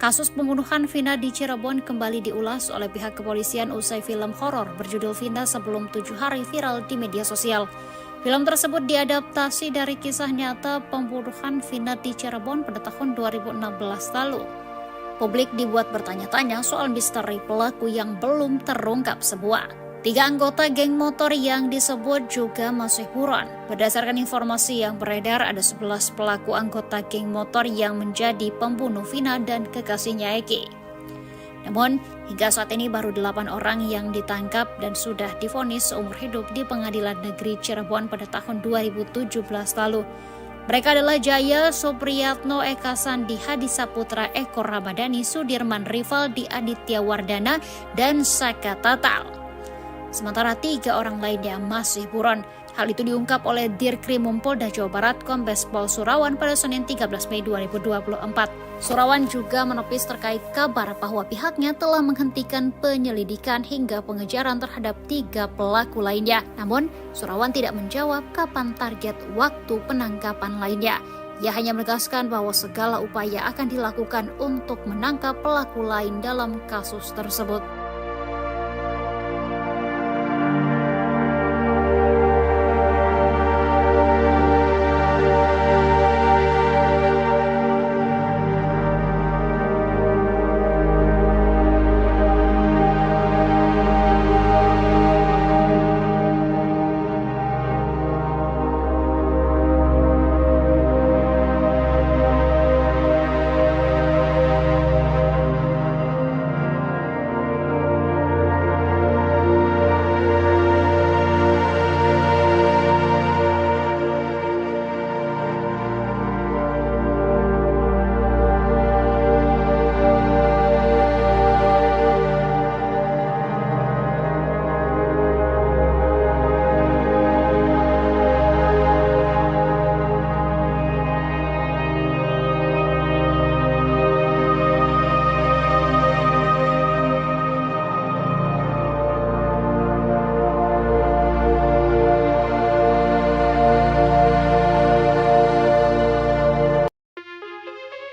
Kasus pembunuhan Vina di Cirebon kembali diulas oleh pihak kepolisian usai film horor berjudul Vina Sebelum 7 Hari viral di media sosial. Film tersebut diadaptasi dari kisah nyata pembunuhan Vina di Cirebon pada tahun 2016 lalu. Publik dibuat bertanya-tanya soal misteri pelaku yang belum terungkap semua. 3 anggota geng motor yang disebut juga masih buron. Berdasarkan informasi yang beredar, ada 11 pelaku anggota geng motor yang menjadi pembunuh Vina dan kekasihnya Egy. Namun, hingga saat ini baru 8 orang yang ditangkap dan sudah divonis seumur hidup di Pengadilan Negeri Cirebon pada tahun 2017 lalu. Mereka adalah Jaya Supriyatno, Eka Sandi, Hadi Saputra, Eko Ramadhani, Sudirman Rivaldi, Aditya Wardana, dan Saka Tatal. Sementara 3 orang lainnya masih buron. Hal itu diungkap oleh Dirkrimum Polda Jawa Barat Kombes Pol Surawan pada Senin 13 Mei 2024. Surawan juga menepis terkait kabar bahwa pihaknya telah menghentikan penyelidikan hingga pengejaran terhadap 3 pelaku lainnya. Namun, Surawan tidak menjawab kapan target waktu penangkapan lainnya. Ia hanya menegaskan bahwa segala upaya akan dilakukan untuk menangkap pelaku lain dalam kasus tersebut.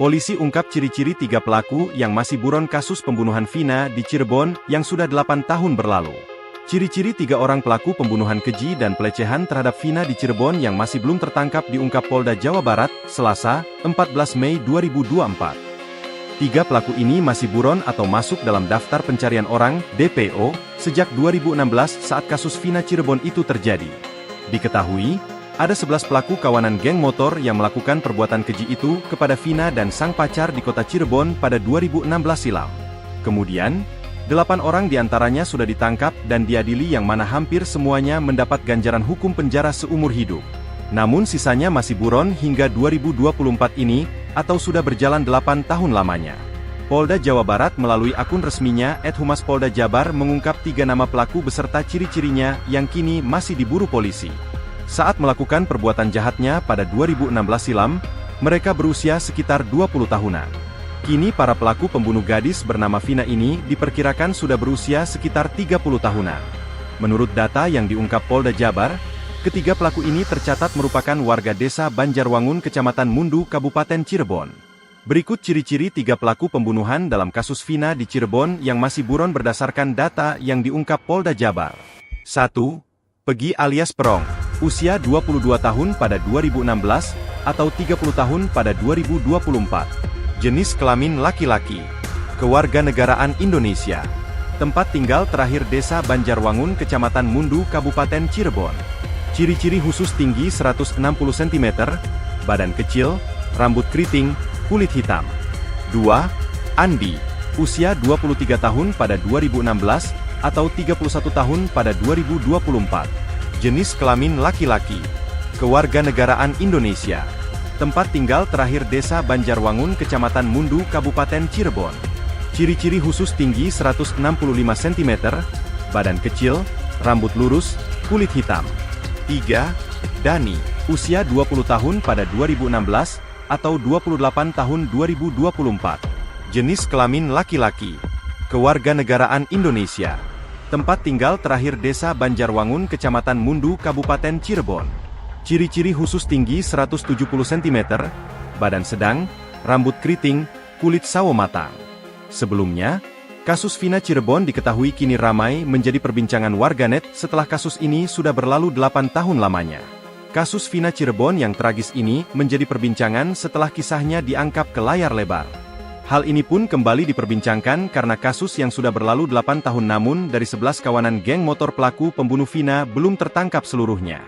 Polisi ungkap ciri-ciri 3 pelaku yang masih buron kasus pembunuhan Vina di Cirebon yang sudah 8 tahun berlalu. Ciri-ciri 3 orang pelaku pembunuhan keji dan pelecehan terhadap Vina di Cirebon yang masih belum tertangkap diungkap Polda Jawa Barat, Selasa, 14 Mei 2024. 3 pelaku ini masih buron atau masuk dalam daftar pencarian orang, DPO, sejak 2016 saat kasus Vina Cirebon itu terjadi. Diketahui, ada 11 pelaku kawanan geng motor yang melakukan perbuatan keji itu kepada Vina dan sang pacar di kota Cirebon pada 2016 silam. Kemudian, 8 orang diantaranya sudah ditangkap dan diadili yang mana hampir semuanya mendapat ganjaran hukum penjara seumur hidup. Namun sisanya masih buron hingga 2024 ini, atau sudah berjalan 8 tahun lamanya. Polda Jawa Barat melalui akun resminya @Humas Polda Jabar mengungkap 3 nama pelaku beserta ciri-cirinya yang kini masih diburu polisi. Saat melakukan perbuatan jahatnya pada 2016 silam, mereka berusia sekitar 20 tahunan. Kini para pelaku pembunuh gadis bernama Vina ini diperkirakan sudah berusia sekitar 30 tahunan. Menurut data yang diungkap Polda Jabar, ketiga pelaku ini tercatat merupakan warga desa Banjarwangun, Kecamatan Mundu, Kabupaten Cirebon. Berikut ciri-ciri 3 pelaku pembunuhan dalam kasus Vina di Cirebon yang masih buron berdasarkan data yang diungkap Polda Jabar. 1. Pegi alias Perong. Usia 22 tahun pada 2016, atau 30 tahun pada 2024. Jenis kelamin laki-laki. Kewarganegaraan Indonesia. Tempat tinggal terakhir Desa Banjarwangun, Kecamatan Mundu, Kabupaten Cirebon. Ciri-ciri khusus tinggi 160 cm, badan kecil, rambut keriting, kulit hitam. 2. Andi. Usia 23 tahun pada 2016, atau 31 tahun pada 2024. Jenis kelamin laki-laki. Kewarganegaraan Indonesia. Tempat tinggal terakhir Desa Banjarwangun, Kecamatan Mundu, Kabupaten Cirebon. Ciri-ciri khusus tinggi 165 cm, badan kecil, rambut lurus, kulit hitam. 3. Dani, usia 20 tahun pada 2016, atau 28 tahun 2024. Jenis kelamin laki-laki. Kewarganegaraan Indonesia. Tempat tinggal terakhir Desa Banjarwangun, Kecamatan Mundu, Kabupaten Cirebon. Ciri-ciri khusus tinggi 170 cm, badan sedang, rambut keriting, kulit sawo matang. Sebelumnya, kasus Vina Cirebon diketahui kini ramai menjadi perbincangan warganet setelah kasus ini sudah berlalu 8 tahun lamanya. Kasus Vina Cirebon yang tragis ini menjadi perbincangan setelah kisahnya diangkat ke layar lebar. Hal ini pun kembali diperbincangkan karena kasus yang sudah berlalu 8 tahun namun dari 11 kawanan geng motor pelaku pembunuh Vina belum tertangkap seluruhnya.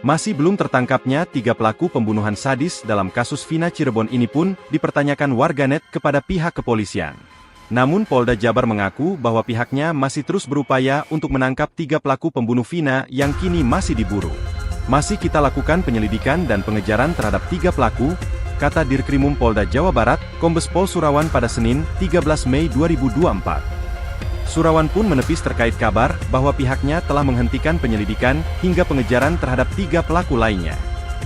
Masih belum tertangkapnya 3 pelaku pembunuhan sadis dalam kasus Vina Cirebon ini pun dipertanyakan warganet kepada pihak kepolisian. Namun Polda Jabar mengaku bahwa pihaknya masih terus berupaya untuk menangkap 3 pelaku pembunuh Vina yang kini masih diburu. Masih kita lakukan penyelidikan dan pengejaran terhadap 3 pelaku, kata Dirkrimum Polda Jawa Barat, Kombes Pol Surawan pada Senin, 13 Mei 2024. Surawan pun menepis terkait kabar bahwa pihaknya telah menghentikan penyelidikan hingga pengejaran terhadap 3 pelaku lainnya.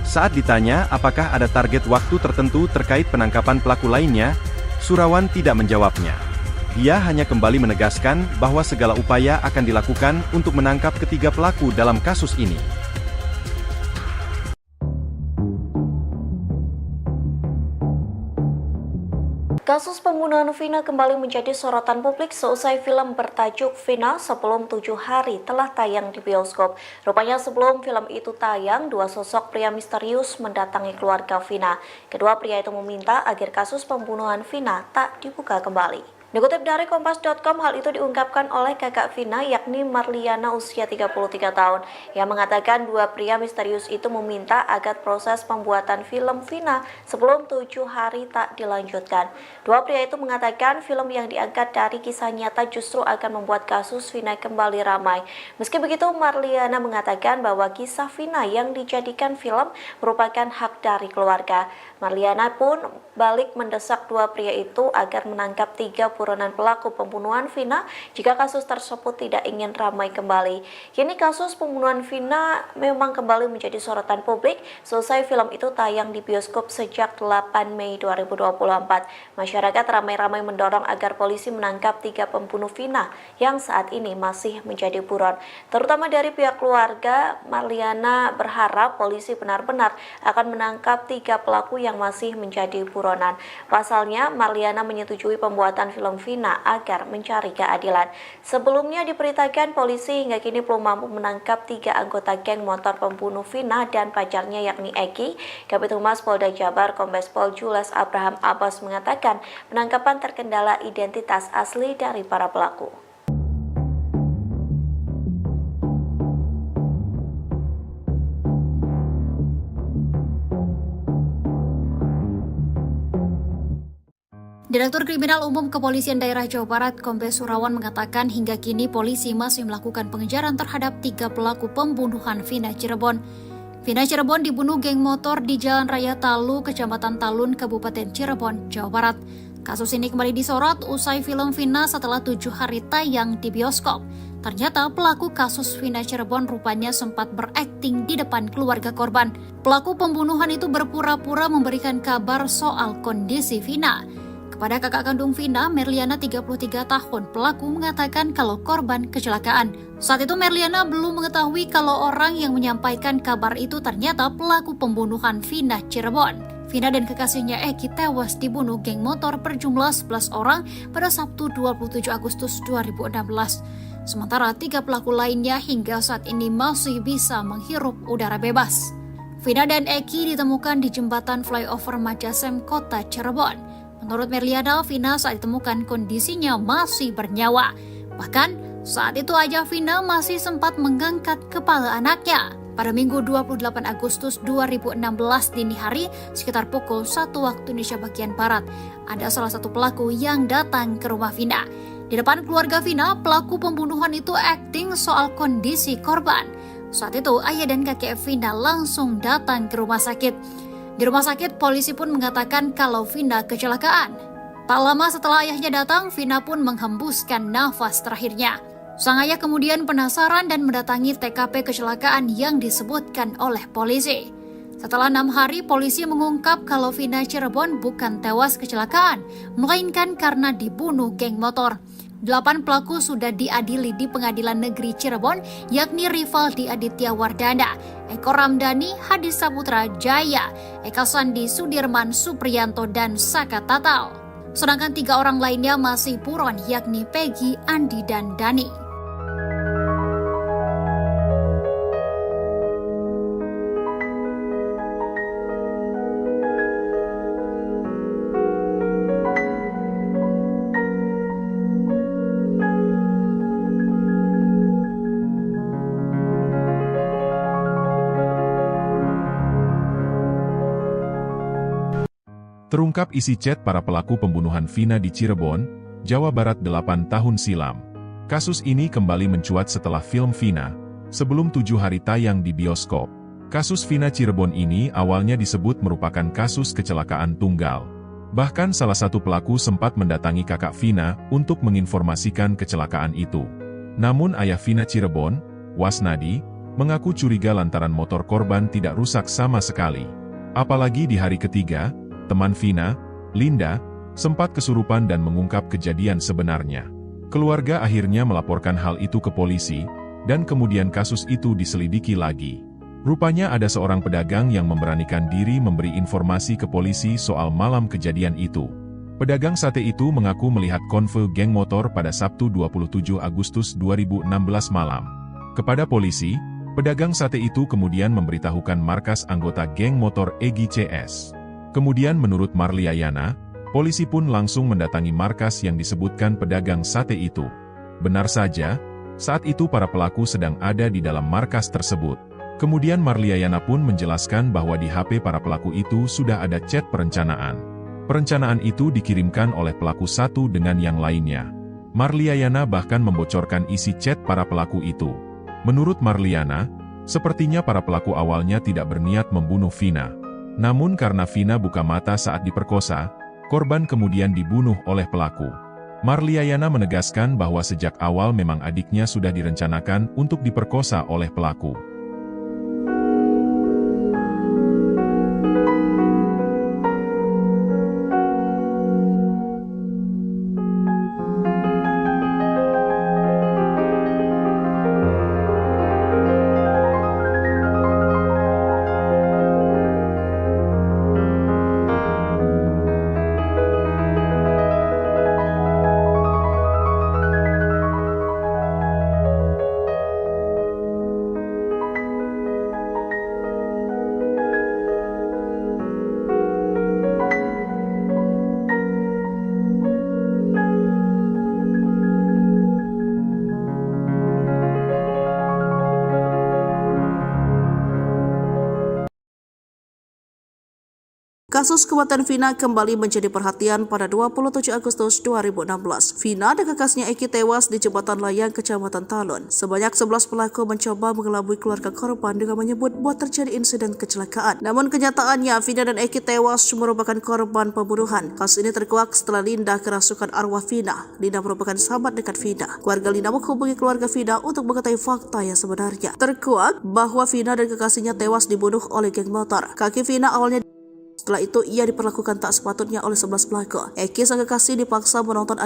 Saat ditanya apakah ada target waktu tertentu terkait penangkapan pelaku lainnya, Surawan tidak menjawabnya. Dia hanya kembali menegaskan bahwa segala upaya akan dilakukan untuk menangkap ketiga pelaku dalam kasus ini. Kasus pembunuhan Vina kembali menjadi sorotan publik seusai film bertajuk Vina Sebelum 7 Hari telah tayang di bioskop. Rupanya sebelum film itu tayang, 2 sosok pria misterius mendatangi keluarga Vina. Kedua pria itu meminta agar kasus pembunuhan Vina tak dibuka kembali. Dikutip dari Kompas.com, hal itu diungkapkan oleh kakak Vina yakni Marliana usia 33 tahun yang mengatakan 2 pria misterius itu meminta agar proses pembuatan film Vina sebelum 7 hari tak dilanjutkan. 2 pria itu mengatakan film yang diangkat dari kisah nyata justru akan membuat kasus Vina kembali ramai. Meski begitu, Marliana mengatakan bahwa kisah Vina yang dijadikan film merupakan hak dari keluarga. Marliana pun balik mendesak 2 pria itu agar menangkap 3 buronan pelaku pembunuhan Vina jika kasus tersebut tidak ingin ramai kembali. Kini kasus pembunuhan Vina memang kembali menjadi sorotan publik selesai film itu tayang di bioskop sejak 8 Mei 2024. Masyarakat ramai-ramai mendorong agar polisi menangkap 3 pembunuh Vina yang saat ini masih menjadi buron. Terutama dari pihak keluarga, Marliana berharap polisi benar-benar akan menangkap 3 pelaku yang masih menjadi buronan. Pasalnya, Marliana menyetujui pembuatan film Vina agar mencari keadilan. Sebelumnya diberitakan polisi hingga kini belum mampu menangkap 3 anggota geng motor pembunuh Vina dan pacarnya yakni Eki. Kabid Humas Polda Jabar Kombes Pol Jules Abraham Abbas mengatakan penangkapan terkendala identitas asli dari para pelaku. Direktur Kriminal Umum Kepolisian Daerah Jawa Barat, Kombes Surawan mengatakan hingga kini polisi masih melakukan pengejaran terhadap 3 pelaku pembunuhan Vina Cirebon. Vina Cirebon dibunuh geng motor di Jalan Raya Talu, Kecamatan Talun, Kabupaten Cirebon, Jawa Barat. Kasus ini kembali disorot usai film Vina setelah 7 hari tayang di bioskop. Ternyata pelaku kasus Vina Cirebon rupanya sempat berakting di depan keluarga korban. Pelaku pembunuhan itu berpura-pura memberikan kabar soal kondisi Vina. Kepada kakak kandung Vina, Merliana 33 tahun, pelaku mengatakan kalau korban kecelakaan. Saat itu Merliana belum mengetahui kalau orang yang menyampaikan kabar itu ternyata pelaku pembunuhan Vina Cirebon. Vina dan kekasihnya Eki tewas dibunuh geng motor berjumlah 11 orang pada Sabtu 27 Agustus 2016. Sementara 3 pelaku lainnya hingga saat ini masih bisa menghirup udara bebas. Vina dan Eki ditemukan di jembatan flyover Majasem, Kota Cirebon. Menurut Merliana, Vina saat ditemukan kondisinya masih bernyawa. Bahkan saat itu aja Vina masih sempat mengangkat kepala anaknya. Pada Minggu 28 Agustus 2016 dini hari, sekitar pukul 1 waktu Indonesia bagian Barat, ada salah satu pelaku yang datang ke rumah Vina. Di depan keluarga Vina, pelaku pembunuhan itu akting soal kondisi korban. Saat itu, ayah dan kakek Vina langsung datang ke rumah sakit. Di rumah sakit, polisi pun mengatakan kalau Vina kecelakaan. Tak lama setelah ayahnya datang, Vina pun menghembuskan nafas terakhirnya. Sang ayah kemudian penasaran dan mendatangi TKP kecelakaan yang disebutkan oleh polisi. Setelah 6 hari, polisi mengungkap kalau Vina Cirebon bukan tewas kecelakaan, melainkan karena dibunuh geng motor. 8 pelaku sudah diadili di Pengadilan Negeri Cirebon, yakni Rivaldi Aditya Wardana, Eko Ramdhani, Hadi Saputra Jaya, Eka Sandi Sudirman Supriyanto, dan Saka Tatal. Sedangkan 3 orang lainnya masih buron, yakni Peggy, Andi, dan Dani. Terungkap isi chat para pelaku pembunuhan Vina di Cirebon, Jawa Barat 8 tahun silam. Kasus ini kembali mencuat setelah film Vina, sebelum 7 hari tayang di bioskop. Kasus Vina Cirebon ini awalnya disebut merupakan kasus kecelakaan tunggal. Bahkan salah satu pelaku sempat mendatangi kakak Vina untuk menginformasikan kecelakaan itu. Namun ayah Vina Cirebon, Wasnadi, mengaku curiga lantaran motor korban tidak rusak sama sekali. Apalagi di hari ketiga, teman Vina, Linda, sempat kesurupan dan mengungkap kejadian sebenarnya. Keluarga akhirnya melaporkan hal itu ke polisi, dan kemudian kasus itu diselidiki lagi. Rupanya ada seorang pedagang yang memberanikan diri memberi informasi ke polisi soal malam kejadian itu. Pedagang sate itu mengaku melihat konvoy geng motor pada Sabtu 27 Agustus 2016 malam. Kepada polisi, pedagang sate itu kemudian memberitahukan markas anggota geng motor Egy CS. Kemudian menurut Marliayana, polisi pun langsung mendatangi markas yang disebutkan pedagang sate itu. Benar saja, saat itu para pelaku sedang ada di dalam markas tersebut. Kemudian Marliayana pun menjelaskan bahwa di HP para pelaku itu sudah ada chat perencanaan. Perencanaan itu dikirimkan oleh pelaku satu dengan yang lainnya. Marliayana bahkan membocorkan isi chat para pelaku itu. Menurut Marliana, sepertinya para pelaku awalnya tidak berniat membunuh Vina. Namun karena Vina buka mata saat diperkosa, korban kemudian dibunuh oleh pelaku. Marliayana menegaskan bahwa sejak awal memang adiknya sudah direncanakan untuk diperkosa oleh pelaku. Kasus kematian Vina kembali menjadi perhatian pada 27 Agustus 2016. Vina dan kekasnya Eki tewas di Jembatan Layang, Kecamatan Talun. Sebanyak 11 pelaku mencoba mengelabui keluarga korban dengan menyebut bahwa terjadi insiden kecelakaan. Namun kenyataannya, Vina dan Eki tewas merupakan korban pembunuhan. Kasus ini terkuak setelah Linda kerasukan arwah Vina. Linda merupakan sahabat dekat Vina. Keluarga Linda menghubungi keluarga Vina untuk mengetahui fakta yang sebenarnya. Terkuak bahwa Vina dan kekasihnya tewas dibunuh oleh geng motor. Kaki Vina awalnya. Setelah itu, ia diperlakukan tak sepatutnya oleh 11 pelaku. Eki sang kekasih dipaksa menonton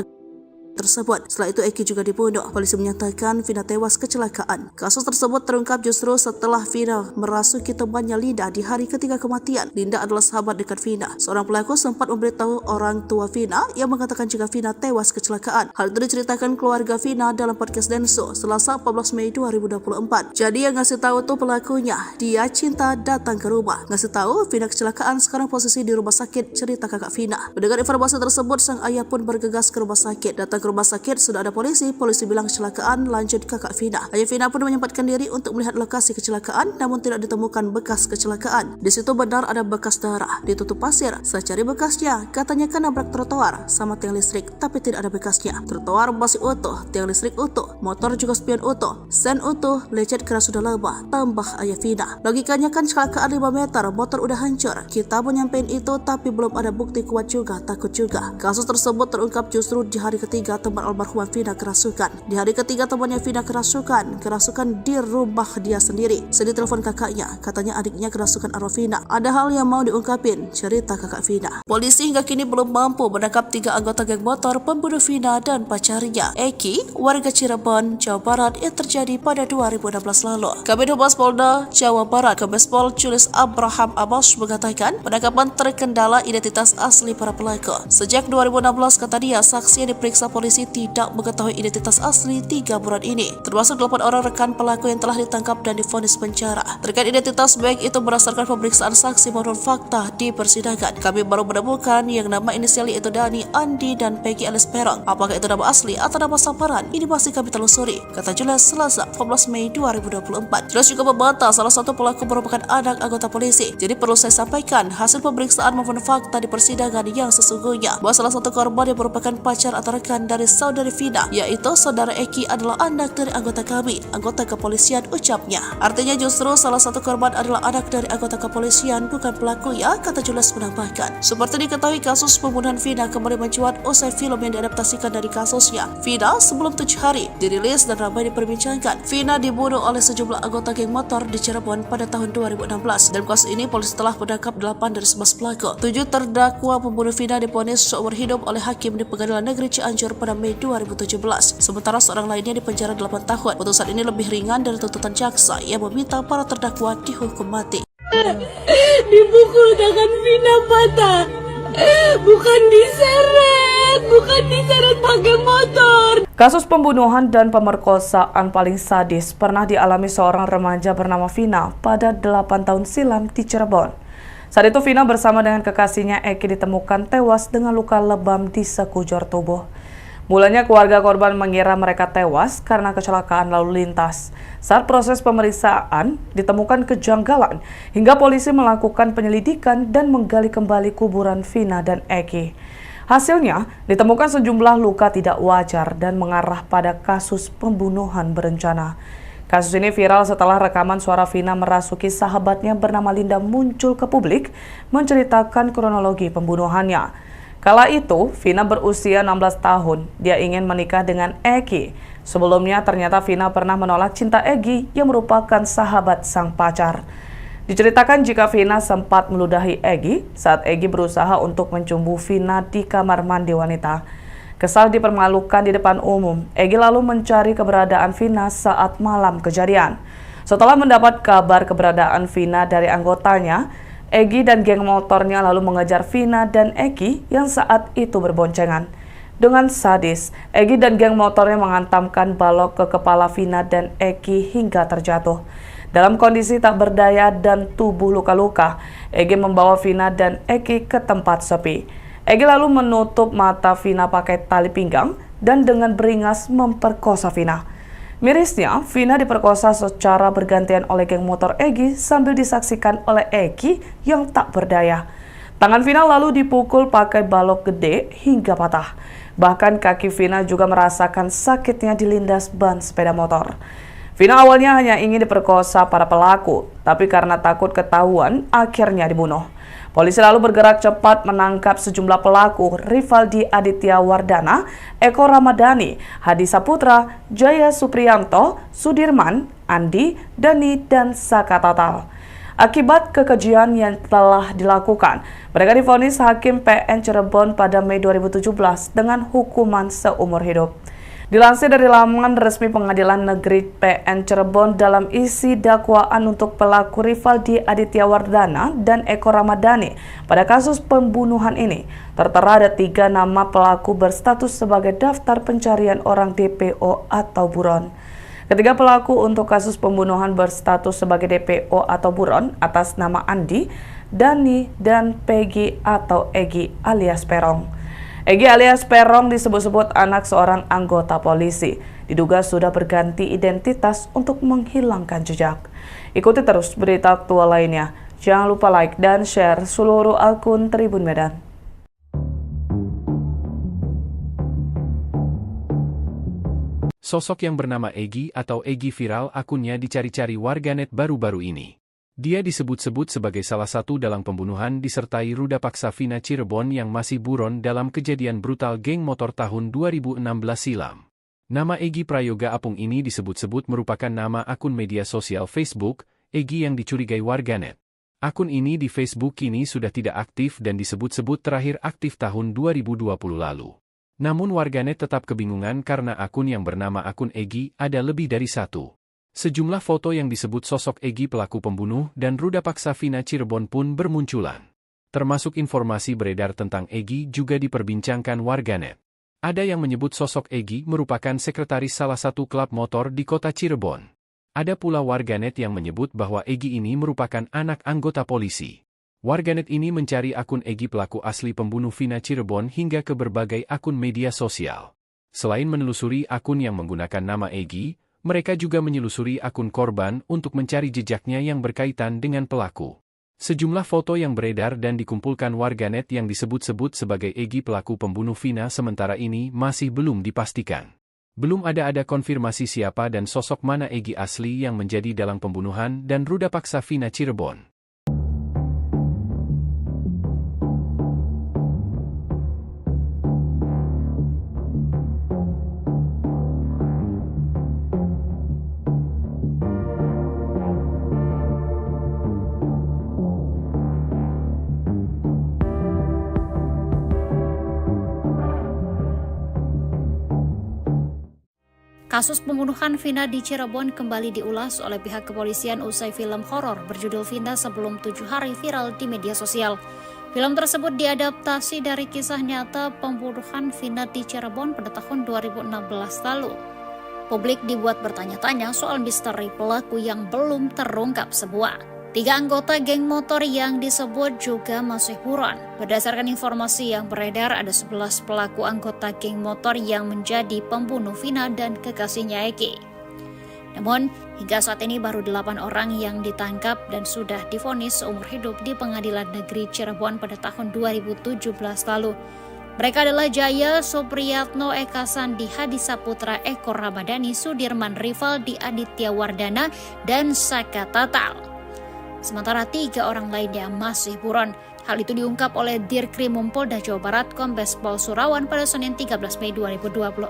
tersebut. Setelah itu Eki juga dibunuh. Polisi menyatakan Vina tewas kecelakaan. Kasus tersebut terungkap justru setelah Vina merasuki temannya Linda di hari ketiga kematian. Linda adalah sahabat dekat Vina. Seorang pelaku sempat memberitahu orang tua Vina yang mengatakan jika Vina tewas kecelakaan. Hal itu diceritakan keluarga Vina dalam podcast Denso Selasa 14 Mei 2024. Jadi yang ngasih tahu tuh pelakunya. Dia cinta datang ke rumah. Ngasih tahu Vina kecelakaan, sekarang posisi di rumah sakit, cerita kakak Vina. Mendengar informasi tersebut, sang ayah pun bergegas ke rumah sakit. Datang Datang ke rumah sakit, sudah ada polisi bilang kecelakaan, lanjut kakak Vina. Ayah Vina pun menyempatkan diri untuk melihat lokasi kecelakaan, namun tidak ditemukan bekas kecelakaan. Di situ benar ada bekas darah, ditutup pasir. Saya cari bekasnya, katanya kan nabrak trotoar sama tiang listrik, tapi tidak ada bekasnya. Trotoar masih utuh, tiang listrik utuh, motor juga spion utuh, sen utuh, lecet kena sudah lebah, tambah ayah Vina. Logikanya kan kecelakaan 5 meter, motor udah hancur. Kita mau nyampein itu, tapi belum ada bukti kuat juga, takut juga. Kasus tersebut terungkap justru di hari ketiga teman almarhumah Vina kerasukan. Di hari ketiga temannya Vina kerasukan di rumah dia sendiri. Sedih telepon kakaknya, katanya adiknya kerasukan arwah Vina. Ada hal yang mau diungkapin, cerita kakak Vina. Polisi hingga kini belum mampu menangkap 3 anggota geng motor pembunuh Vina dan pacarnya, Eki, warga Cirebon, Jawa Barat yang terjadi pada 2016 lalu. Kabid Humas Polda Jawa Barat, Kombespol Julius Abraham Amos mengatakan penangkapan terkendala identitas asli para pelaku. Sejak 2016, kata dia, saksi yang diperiksa polisi tidak mengetahui identitas asli 3 buron ini, termasuk 8 orang rekan pelaku yang telah ditangkap dan divonis penjara. Terkait identitas baik itu berdasarkan pemeriksaan saksi maupun fakta di persidangan, kami baru menemukan yang nama inisialnya itu Dani, Andi, dan Peggy alias Perong. Apakah itu nama asli atau nama samaran? Ini masih kami telusuri, kata Julius Selasa 14 Mei 2024. Julius juga membantah salah satu pelaku merupakan anak anggota polisi. Jadi perlu saya sampaikan hasil pemeriksaan maupun fakta di persidangan yang sesungguhnya bahwa salah satu korban yang merupakan pacar atau rekan dari saudari Vina, yaitu saudara Eki, adalah anak dari anggota kami, anggota kepolisian, ucapnya. Artinya justru salah satu korban adalah anak dari anggota kepolisian, bukan pelaku ya, kata Julius menambahkan. Seperti diketahui, kasus pembunuhan Vina kembali mencuat usai film yang diadaptasikan dari kasusnya. Vina sebelum 7 hari dirilis dan ramai diperbincangkan. Vina dibunuh oleh sejumlah anggota geng motor di Cirebon pada tahun 2016. Dalam kasus ini polisi telah menangkap 8 dari 11 pelaku. 7 terdakwa pembunuh Vina divonis seumur hidup oleh hakim di Pengadilan Negeri Cianjur pada Mei 2017. Sementara seorang lainnya dipenjara 8 tahun. Putusan ini lebih ringan dari tuntutan jaksa yang meminta para terdakwa dihukum mati. Dipukul tangan Vina patah. Bukan diseret pakai motor. Kasus pembunuhan dan pemerkosaan paling sadis pernah dialami seorang remaja bernama Vina pada 8 tahun silam di Cirebon. Saat itu Vina bersama dengan kekasihnya Eki ditemukan tewas dengan luka lebam di sekujur tubuh. Mulanya keluarga korban mengira mereka tewas karena kecelakaan lalu lintas. Saat proses pemeriksaan ditemukan kejanggalan hingga polisi melakukan penyelidikan dan menggali kembali kuburan Vina dan Eki. Hasilnya ditemukan sejumlah luka tidak wajar dan mengarah pada kasus pembunuhan berencana. Kasus ini viral setelah rekaman suara Vina merasuki sahabatnya bernama Linda muncul ke publik menceritakan kronologi pembunuhannya. Kala itu, Vina berusia 16 tahun. Dia ingin menikah dengan Eki. Sebelumnya, ternyata Vina pernah menolak cinta Eki yang merupakan sahabat sang pacar. Diceritakan jika Vina sempat meludahi Eki saat Eki berusaha untuk mencumbu Vina di kamar mandi wanita. Kesal dipermalukan di depan umum, Eki lalu mencari keberadaan Vina saat malam kejadian. Setelah mendapat kabar keberadaan Vina dari anggotanya, Eki dan geng motornya lalu mengejar Vina dan Eki yang saat itu berboncengan. Dengan sadis, Eki dan geng motornya menghantamkan balok ke kepala Vina dan Eki hingga terjatuh. Dalam kondisi tak berdaya dan tubuh luka-luka, Eki membawa Vina dan Eki ke tempat sepi. Eki lalu menutup mata Vina pakai tali pinggang dan dengan beringas memperkosa Vina. Mirisnya, Vina diperkosa secara bergantian oleh geng motor Eki sambil disaksikan oleh Eki yang tak berdaya. Tangan Vina lalu dipukul pakai balok gede hingga patah. Bahkan kaki Vina juga merasakan sakitnya dilindas ban sepeda motor. Vina awalnya hanya ingin diperkosa para pelaku, tapi karena takut ketahuan, akhirnya dibunuh. Polisi lalu bergerak cepat menangkap sejumlah pelaku, Rivaldi Aditya Wardana, Eko Ramadhani, Hadi Saputra, Jaya Supriyanto, Sudirman, Andi, Dani, dan Saka Total. Akibat kekejian yang telah dilakukan, mereka divonis Hakim PN Cirebon pada Mei 2017 dengan hukuman seumur hidup. Dilansir dari laman resmi Pengadilan Negeri PN Cirebon dalam isi dakwaan untuk pelaku Rivaldi Aditya Wardana dan Eko Ramadhani pada kasus pembunuhan ini, tertera ada 3 nama pelaku berstatus sebagai daftar pencarian orang DPO atau buron. Ketiga pelaku untuk kasus pembunuhan berstatus sebagai DPO atau buron atas nama Andi, Dani, dan Peggy atau Egi alias Perong. Egi alias Perong disebut-sebut anak seorang anggota polisi. Diduga sudah berganti identitas untuk menghilangkan jejak. Ikuti terus berita aktual lainnya. Jangan lupa like dan share seluruh akun Tribun Medan. Sosok yang bernama Egi atau Egi viral akunnya dicari-cari warganet baru-baru ini. Dia disebut-sebut sebagai salah satu dalang pembunuhan disertai ruda paksa Vina Cirebon yang masih buron dalam kejadian brutal geng motor tahun 2016 silam. Nama Egi Prayoga Apung ini disebut-sebut merupakan nama akun media sosial Facebook, Egi yang dicurigai warganet. Akun ini di Facebook kini sudah tidak aktif dan disebut-sebut terakhir aktif tahun 2020 lalu. Namun warganet tetap kebingungan karena akun yang bernama akun Egi ada lebih dari satu. Sejumlah foto yang disebut sosok Egi pelaku pembunuh dan ruda paksa Vina Cirebon pun bermunculan. Termasuk informasi beredar tentang Egi juga diperbincangkan warganet. Ada yang menyebut sosok Egi merupakan sekretaris salah satu klub motor di kota Cirebon. Ada pula warganet yang menyebut bahwa Egi ini merupakan anak anggota polisi. Warganet ini mencari akun Egi pelaku asli pembunuh Vina Cirebon hingga ke berbagai akun media sosial. Selain menelusuri akun yang menggunakan nama Egi, mereka juga menyelusuri akun korban untuk mencari jejaknya yang berkaitan dengan pelaku. Sejumlah foto yang beredar dan dikumpulkan warganet yang disebut-sebut sebagai Egi pelaku pembunuh Vina sementara ini masih belum dipastikan. Belum ada konfirmasi siapa dan sosok mana Egi asli yang menjadi dalang pembunuhan dan ruda paksa Vina Cirebon. Kasus pembunuhan Vina di Cirebon kembali diulas oleh pihak kepolisian usai film horor berjudul Vina Sebelum 7 Hari viral di media sosial. Film tersebut diadaptasi dari kisah nyata pembunuhan Vina di Cirebon pada tahun 2016 lalu. Publik dibuat bertanya-tanya soal misteri pelaku yang belum terungkap semua. 3 anggota geng motor yang disebut juga masih buron. Berdasarkan informasi yang beredar, ada 11 pelaku anggota geng motor yang menjadi pembunuh Vina dan kekasihnya Egi. Namun, hingga saat ini baru 8 orang yang ditangkap dan sudah divonis seumur hidup di Pengadilan Negeri Cirebon pada tahun 2017 lalu. Mereka adalah Jaya Supriyatno, Eka Sandi, Hadi Saputra, Eko Ramadhani, Sudirman Rivaldi, Aditya Wardana, dan Saka Tatal. Sementara 3 orang lainnya masih buron. Hal itu diungkap oleh Dirkrimum Polda Jawa Barat Kombes Pol Surawan pada Senin 13 Mei 2024.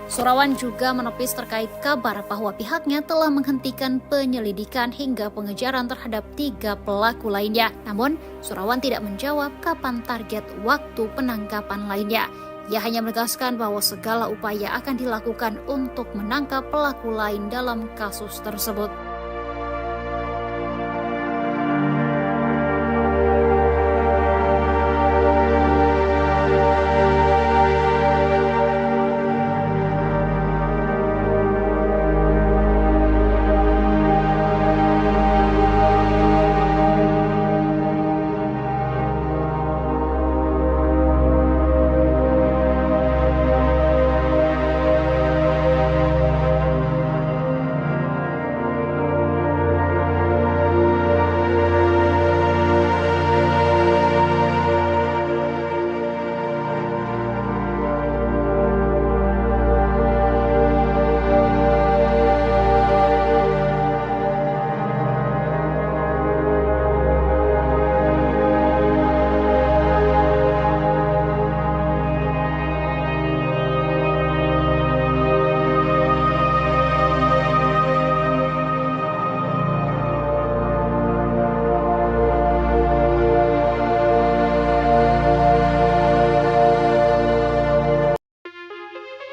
Surawan juga menepis terkait kabar bahwa pihaknya telah menghentikan penyelidikan hingga pengejaran terhadap 3 pelaku lainnya. Namun, Surawan tidak menjawab kapan target waktu penangkapan lainnya. Ia hanya menegaskan bahwa segala upaya akan dilakukan untuk menangkap pelaku lain dalam kasus tersebut.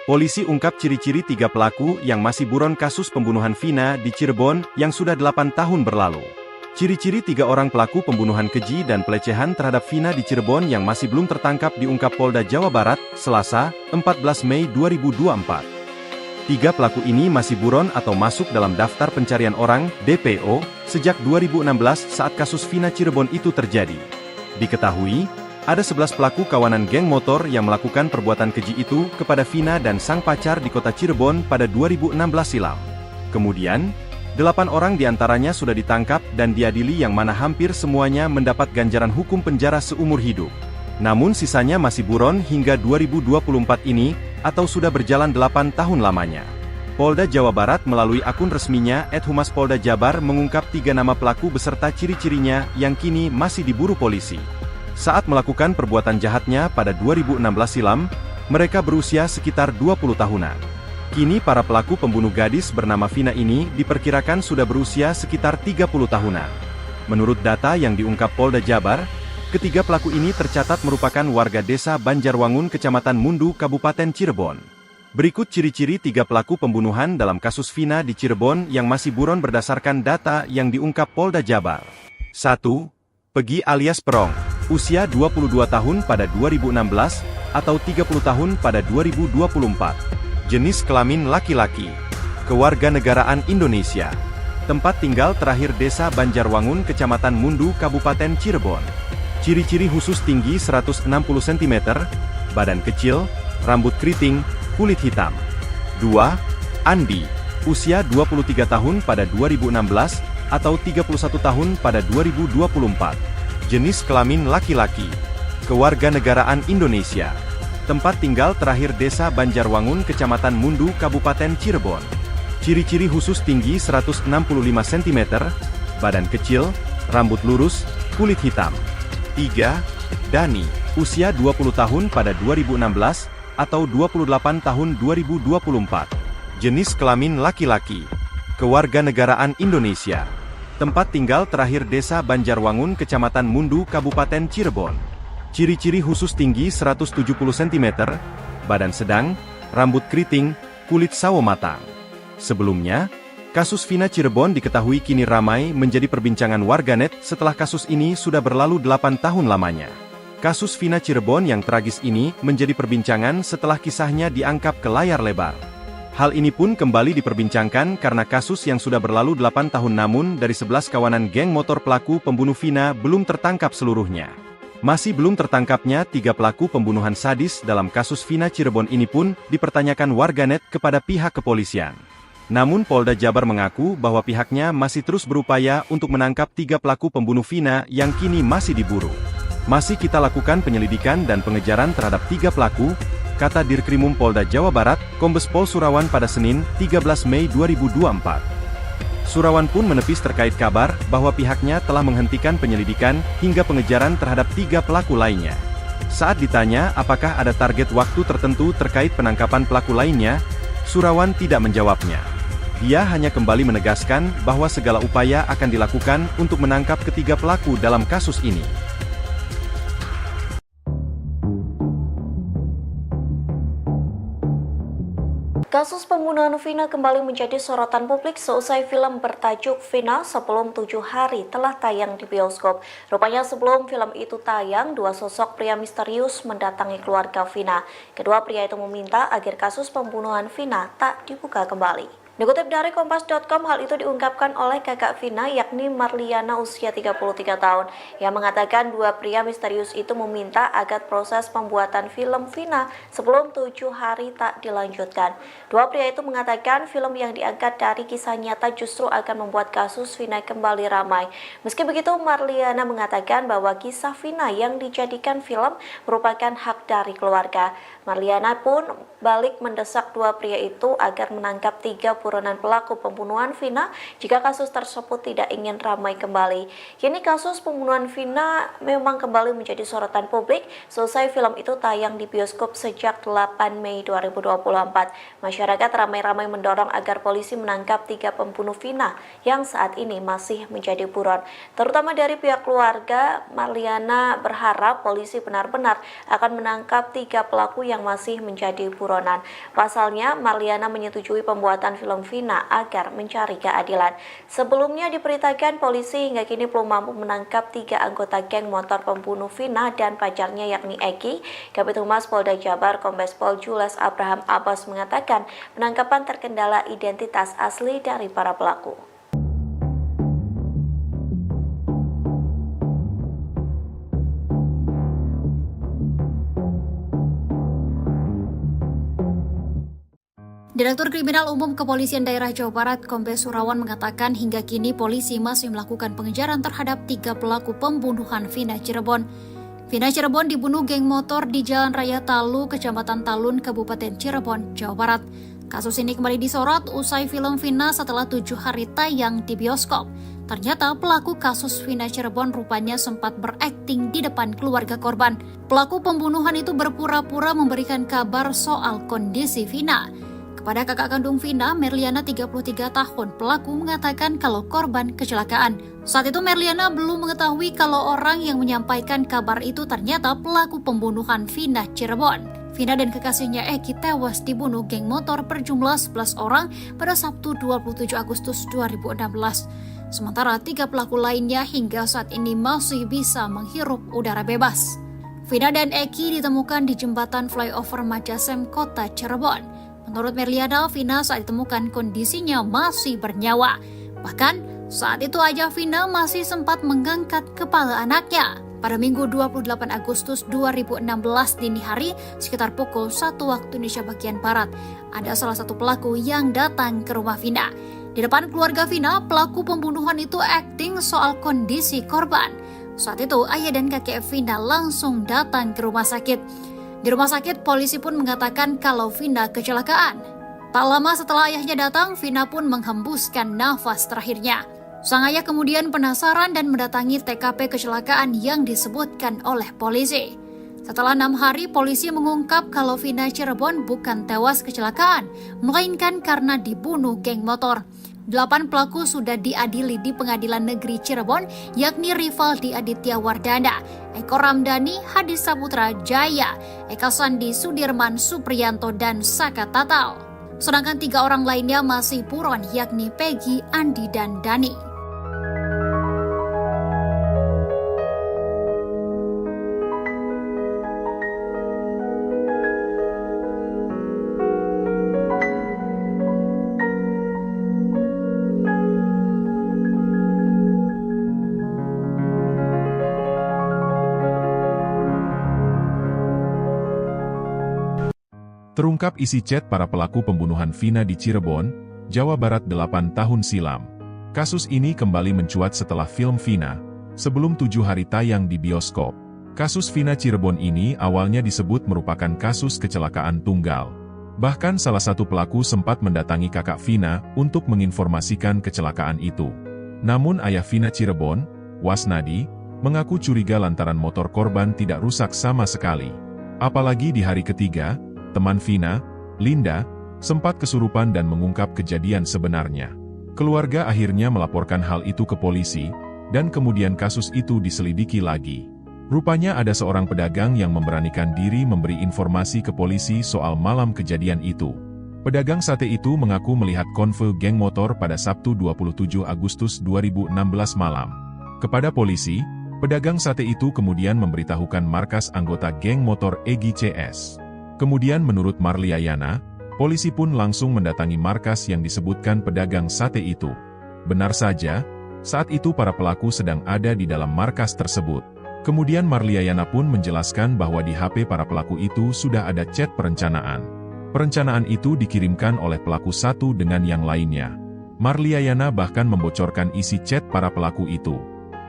Polisi ungkap ciri-ciri 3 pelaku yang masih buron kasus pembunuhan Vina di Cirebon yang sudah 8 tahun berlalu. Ciri-ciri 3 orang pelaku pembunuhan keji dan pelecehan terhadap Vina di Cirebon yang masih belum tertangkap diungkap Polda Jawa Barat, Selasa, 14 Mei 2024. 3 pelaku ini masih buron atau masuk dalam daftar pencarian orang, DPO, sejak 2016 saat kasus Vina Cirebon itu terjadi. Diketahui, Ada 11 pelaku kawanan geng motor yang melakukan perbuatan keji itu kepada Vina dan sang pacar di kota Cirebon pada 2016 silam. Kemudian, 8 orang diantaranya sudah ditangkap dan diadili yang mana hampir semuanya mendapat ganjaran hukum penjara seumur hidup. Namun sisanya masih buron hingga 2024 ini, atau sudah berjalan 8 tahun lamanya. Polda Jawa Barat melalui akun resminya @Humas Polda Jabar mengungkap 3 nama pelaku beserta ciri-cirinya yang kini masih diburu polisi. Saat melakukan perbuatan jahatnya pada 2016 silam, mereka berusia sekitar 20 tahunan. Kini para pelaku pembunuh gadis bernama Vina ini diperkirakan sudah berusia sekitar 30 tahunan. Menurut data yang diungkap Polda Jabar, ketiga pelaku ini tercatat merupakan warga desa Banjarwangun, Kecamatan Mundu, Kabupaten Cirebon. Berikut ciri-ciri 3 pelaku pembunuhan dalam kasus Vina di Cirebon yang masih buron berdasarkan data yang diungkap Polda Jabar. 1. Pegi alias Perong. Usia 22 tahun pada 2016, atau 30 tahun pada 2024. Jenis kelamin laki-laki. Kewarganegaraan Indonesia. Tempat tinggal terakhir desa Banjarwangun, Kecamatan Mundu, Kabupaten Cirebon. Ciri-ciri khusus tinggi 160 cm, badan kecil, rambut keriting, kulit hitam. 2. Andi. Usia 23 tahun pada 2016, atau 31 tahun pada 2024. Jenis kelamin laki-laki. Kewarganegaraan Indonesia. Tempat tinggal terakhir desa Banjarwangun, Kecamatan Mundu, Kabupaten Cirebon. Ciri-ciri khusus tinggi 165 cm, badan kecil, rambut lurus, kulit hitam. 3. Dani. Usia 20 tahun pada 2016, atau 28 tahun 2024. Jenis kelamin laki-laki. Kewarganegaraan Indonesia. Tempat tinggal terakhir desa Banjarwangun, Kecamatan Mundu, Kabupaten Cirebon. Ciri-ciri khusus tinggi 170 cm, badan sedang, rambut keriting, kulit sawo matang. Sebelumnya, kasus Vina Cirebon diketahui kini ramai menjadi perbincangan warganet setelah kasus ini sudah berlalu 8 tahun lamanya. Kasus Vina Cirebon yang tragis ini menjadi perbincangan setelah kisahnya diangkat ke layar lebar. Hal ini pun kembali diperbincangkan karena kasus yang sudah berlalu 8 tahun namun dari 11 kawanan geng motor pelaku pembunuh Vina belum tertangkap seluruhnya. Masih belum tertangkapnya 3 pelaku pembunuhan sadis dalam kasus Vina Cirebon ini pun dipertanyakan warganet kepada pihak kepolisian. Namun Polda Jabar mengaku bahwa pihaknya masih terus berupaya untuk menangkap 3 pelaku pembunuh Vina yang kini masih diburu. Masih kita lakukan penyelidikan dan pengejaran terhadap 3 pelaku, kata Dirkrimum Polda Jawa Barat, Kombes Pol Surawan pada Senin, 13 Mei 2024. Surawan pun menepis terkait kabar bahwa pihaknya telah menghentikan penyelidikan hingga pengejaran terhadap 3 pelaku lainnya. Saat ditanya apakah ada target waktu tertentu terkait penangkapan pelaku lainnya, Surawan tidak menjawabnya. Dia hanya kembali menegaskan bahwa segala upaya akan dilakukan untuk menangkap ketiga pelaku dalam kasus ini. Kasus pembunuhan Vina kembali menjadi sorotan publik seusai film bertajuk Vina Sebelum 7 Hari telah tayang di bioskop. Rupanya sebelum film itu tayang, 2 sosok pria misterius mendatangi keluarga Vina. Kedua pria itu meminta agar kasus pembunuhan Vina tak dibuka kembali. Dikutip dari Kompas.com, hal itu diungkapkan oleh kakak Vina yakni Marliana usia 33 tahun yang mengatakan 2 pria misterius itu meminta agar proses pembuatan film Vina sebelum 7 hari tak dilanjutkan. 2 pria itu mengatakan film yang diangkat dari kisah nyata justru akan membuat kasus Vina kembali ramai. Meski begitu, Marliana mengatakan bahwa kisah Vina yang dijadikan film merupakan hak dari keluarga. Marliana pun balik mendesak 2 pria itu agar menangkap 3 buronan pelaku pembunuhan Vina jika kasus tersebut tidak ingin ramai kembali. Kini kasus pembunuhan Vina memang kembali menjadi sorotan publik selesai film itu tayang di bioskop sejak 8 Mei 2024. Masyarakat ramai-ramai mendorong agar polisi menangkap 3 pembunuh Vina yang saat ini masih menjadi buron. Terutama dari pihak keluarga, Marliana berharap polisi benar-benar akan menangkap 3 pelaku yang masih menjadi buronan. Pasalnya, Marliana menyetujui pembuatan film Vina agar mencari keadilan. Sebelumnya diberitakan polisi hingga kini belum mampu menangkap 3 anggota geng motor pembunuh Vina dan pacarnya yakni Eki. Kabid Humas Polda Jabar Kombes Pol Jules Abraham Abbas mengatakan penangkapan terkendala identitas asli dari para pelaku. Direktur Kriminal Umum Kepolisian Daerah Jawa Barat, Kombes Surawan mengatakan hingga kini polisi masih melakukan pengejaran terhadap 3 pelaku pembunuhan Vina Cirebon. Vina Cirebon dibunuh geng motor di Jalan Raya Talu, Kecamatan Talun, Kabupaten Cirebon, Jawa Barat. Kasus ini kembali disorot usai film Vina setelah 7 hari tayang di bioskop. Ternyata pelaku kasus Vina Cirebon rupanya sempat berakting di depan keluarga korban. Pelaku pembunuhan itu berpura-pura memberikan kabar soal kondisi Vina. Kepada kakak kandung Vina, Merliana 33 tahun, pelaku mengatakan kalau korban kecelakaan. Saat itu Merliana belum mengetahui kalau orang yang menyampaikan kabar itu ternyata pelaku pembunuhan Vina Cirebon. Vina dan kekasihnya Eki tewas dibunuh geng motor berjumlah 11 orang pada Sabtu 27 Agustus 2016. Sementara 3 pelaku lainnya hingga saat ini masih bisa menghirup udara bebas. Vina dan Eki ditemukan di jembatan flyover Majasem, Kota Cirebon. Menurut Merliana, Vina saat ditemukan kondisinya masih bernyawa. Bahkan saat itu aja Vina masih sempat mengangkat kepala anaknya. Pada Minggu 28 Agustus 2016 dini hari sekitar pukul 1 waktu Indonesia bagian Barat, ada salah satu pelaku yang datang ke rumah Vina. Di depan keluarga Vina, pelaku pembunuhan itu akting soal kondisi korban. Saat itu ayah dan kakek Vina langsung datang ke rumah sakit. Di rumah sakit, polisi pun mengatakan kalau Vina kecelakaan. Tak lama setelah ayahnya datang, Vina pun menghembuskan nafas terakhirnya. Sang ayah kemudian penasaran dan mendatangi TKP kecelakaan yang disebutkan oleh polisi. Setelah 6 hari, polisi mengungkap kalau Vina Cirebon bukan tewas kecelakaan, melainkan karena dibunuh geng motor. 8 pelaku sudah diadili di Pengadilan Negeri Cirebon, yakni Rivaldi Aditya Wardana, Eko Ramdhani, Hadi Saputra Jaya, Eka Sandi Sudirman Supriyanto, dan Saka Tatal. Sedangkan 3 orang lainnya masih buron, yakni Peggy, Andi, dan Dani. Terungkap isi chat para pelaku pembunuhan Vina di Cirebon, Jawa Barat 8 tahun silam. Kasus ini kembali mencuat setelah film Vina, sebelum 7 hari tayang di bioskop. Kasus Vina Cirebon ini awalnya disebut merupakan kasus kecelakaan tunggal. Bahkan salah satu pelaku sempat mendatangi kakak Vina untuk menginformasikan kecelakaan itu. Namun ayah Vina Cirebon, Wasnadi, mengaku curiga lantaran motor korban tidak rusak sama sekali. Apalagi di hari ketiga, teman Vina, Linda, sempat kesurupan dan mengungkap kejadian sebenarnya. Keluarga akhirnya melaporkan hal itu ke polisi, dan kemudian kasus itu diselidiki lagi. Rupanya ada seorang pedagang yang memberanikan diri memberi informasi ke polisi soal malam kejadian itu. Pedagang sate itu mengaku melihat konvoy geng motor pada Sabtu 27 Agustus 2016 malam. Kepada polisi, pedagang sate itu kemudian memberitahukan markas anggota geng motor Egy CS. Kemudian menurut Marliayana, polisi pun langsung mendatangi markas yang disebutkan pedagang sate itu. Benar saja, saat itu para pelaku sedang ada di dalam markas tersebut. Kemudian Marliayana pun menjelaskan bahwa di HP para pelaku itu sudah ada chat perencanaan. Perencanaan itu dikirimkan oleh pelaku satu dengan yang lainnya. Marliayana bahkan membocorkan isi chat para pelaku itu.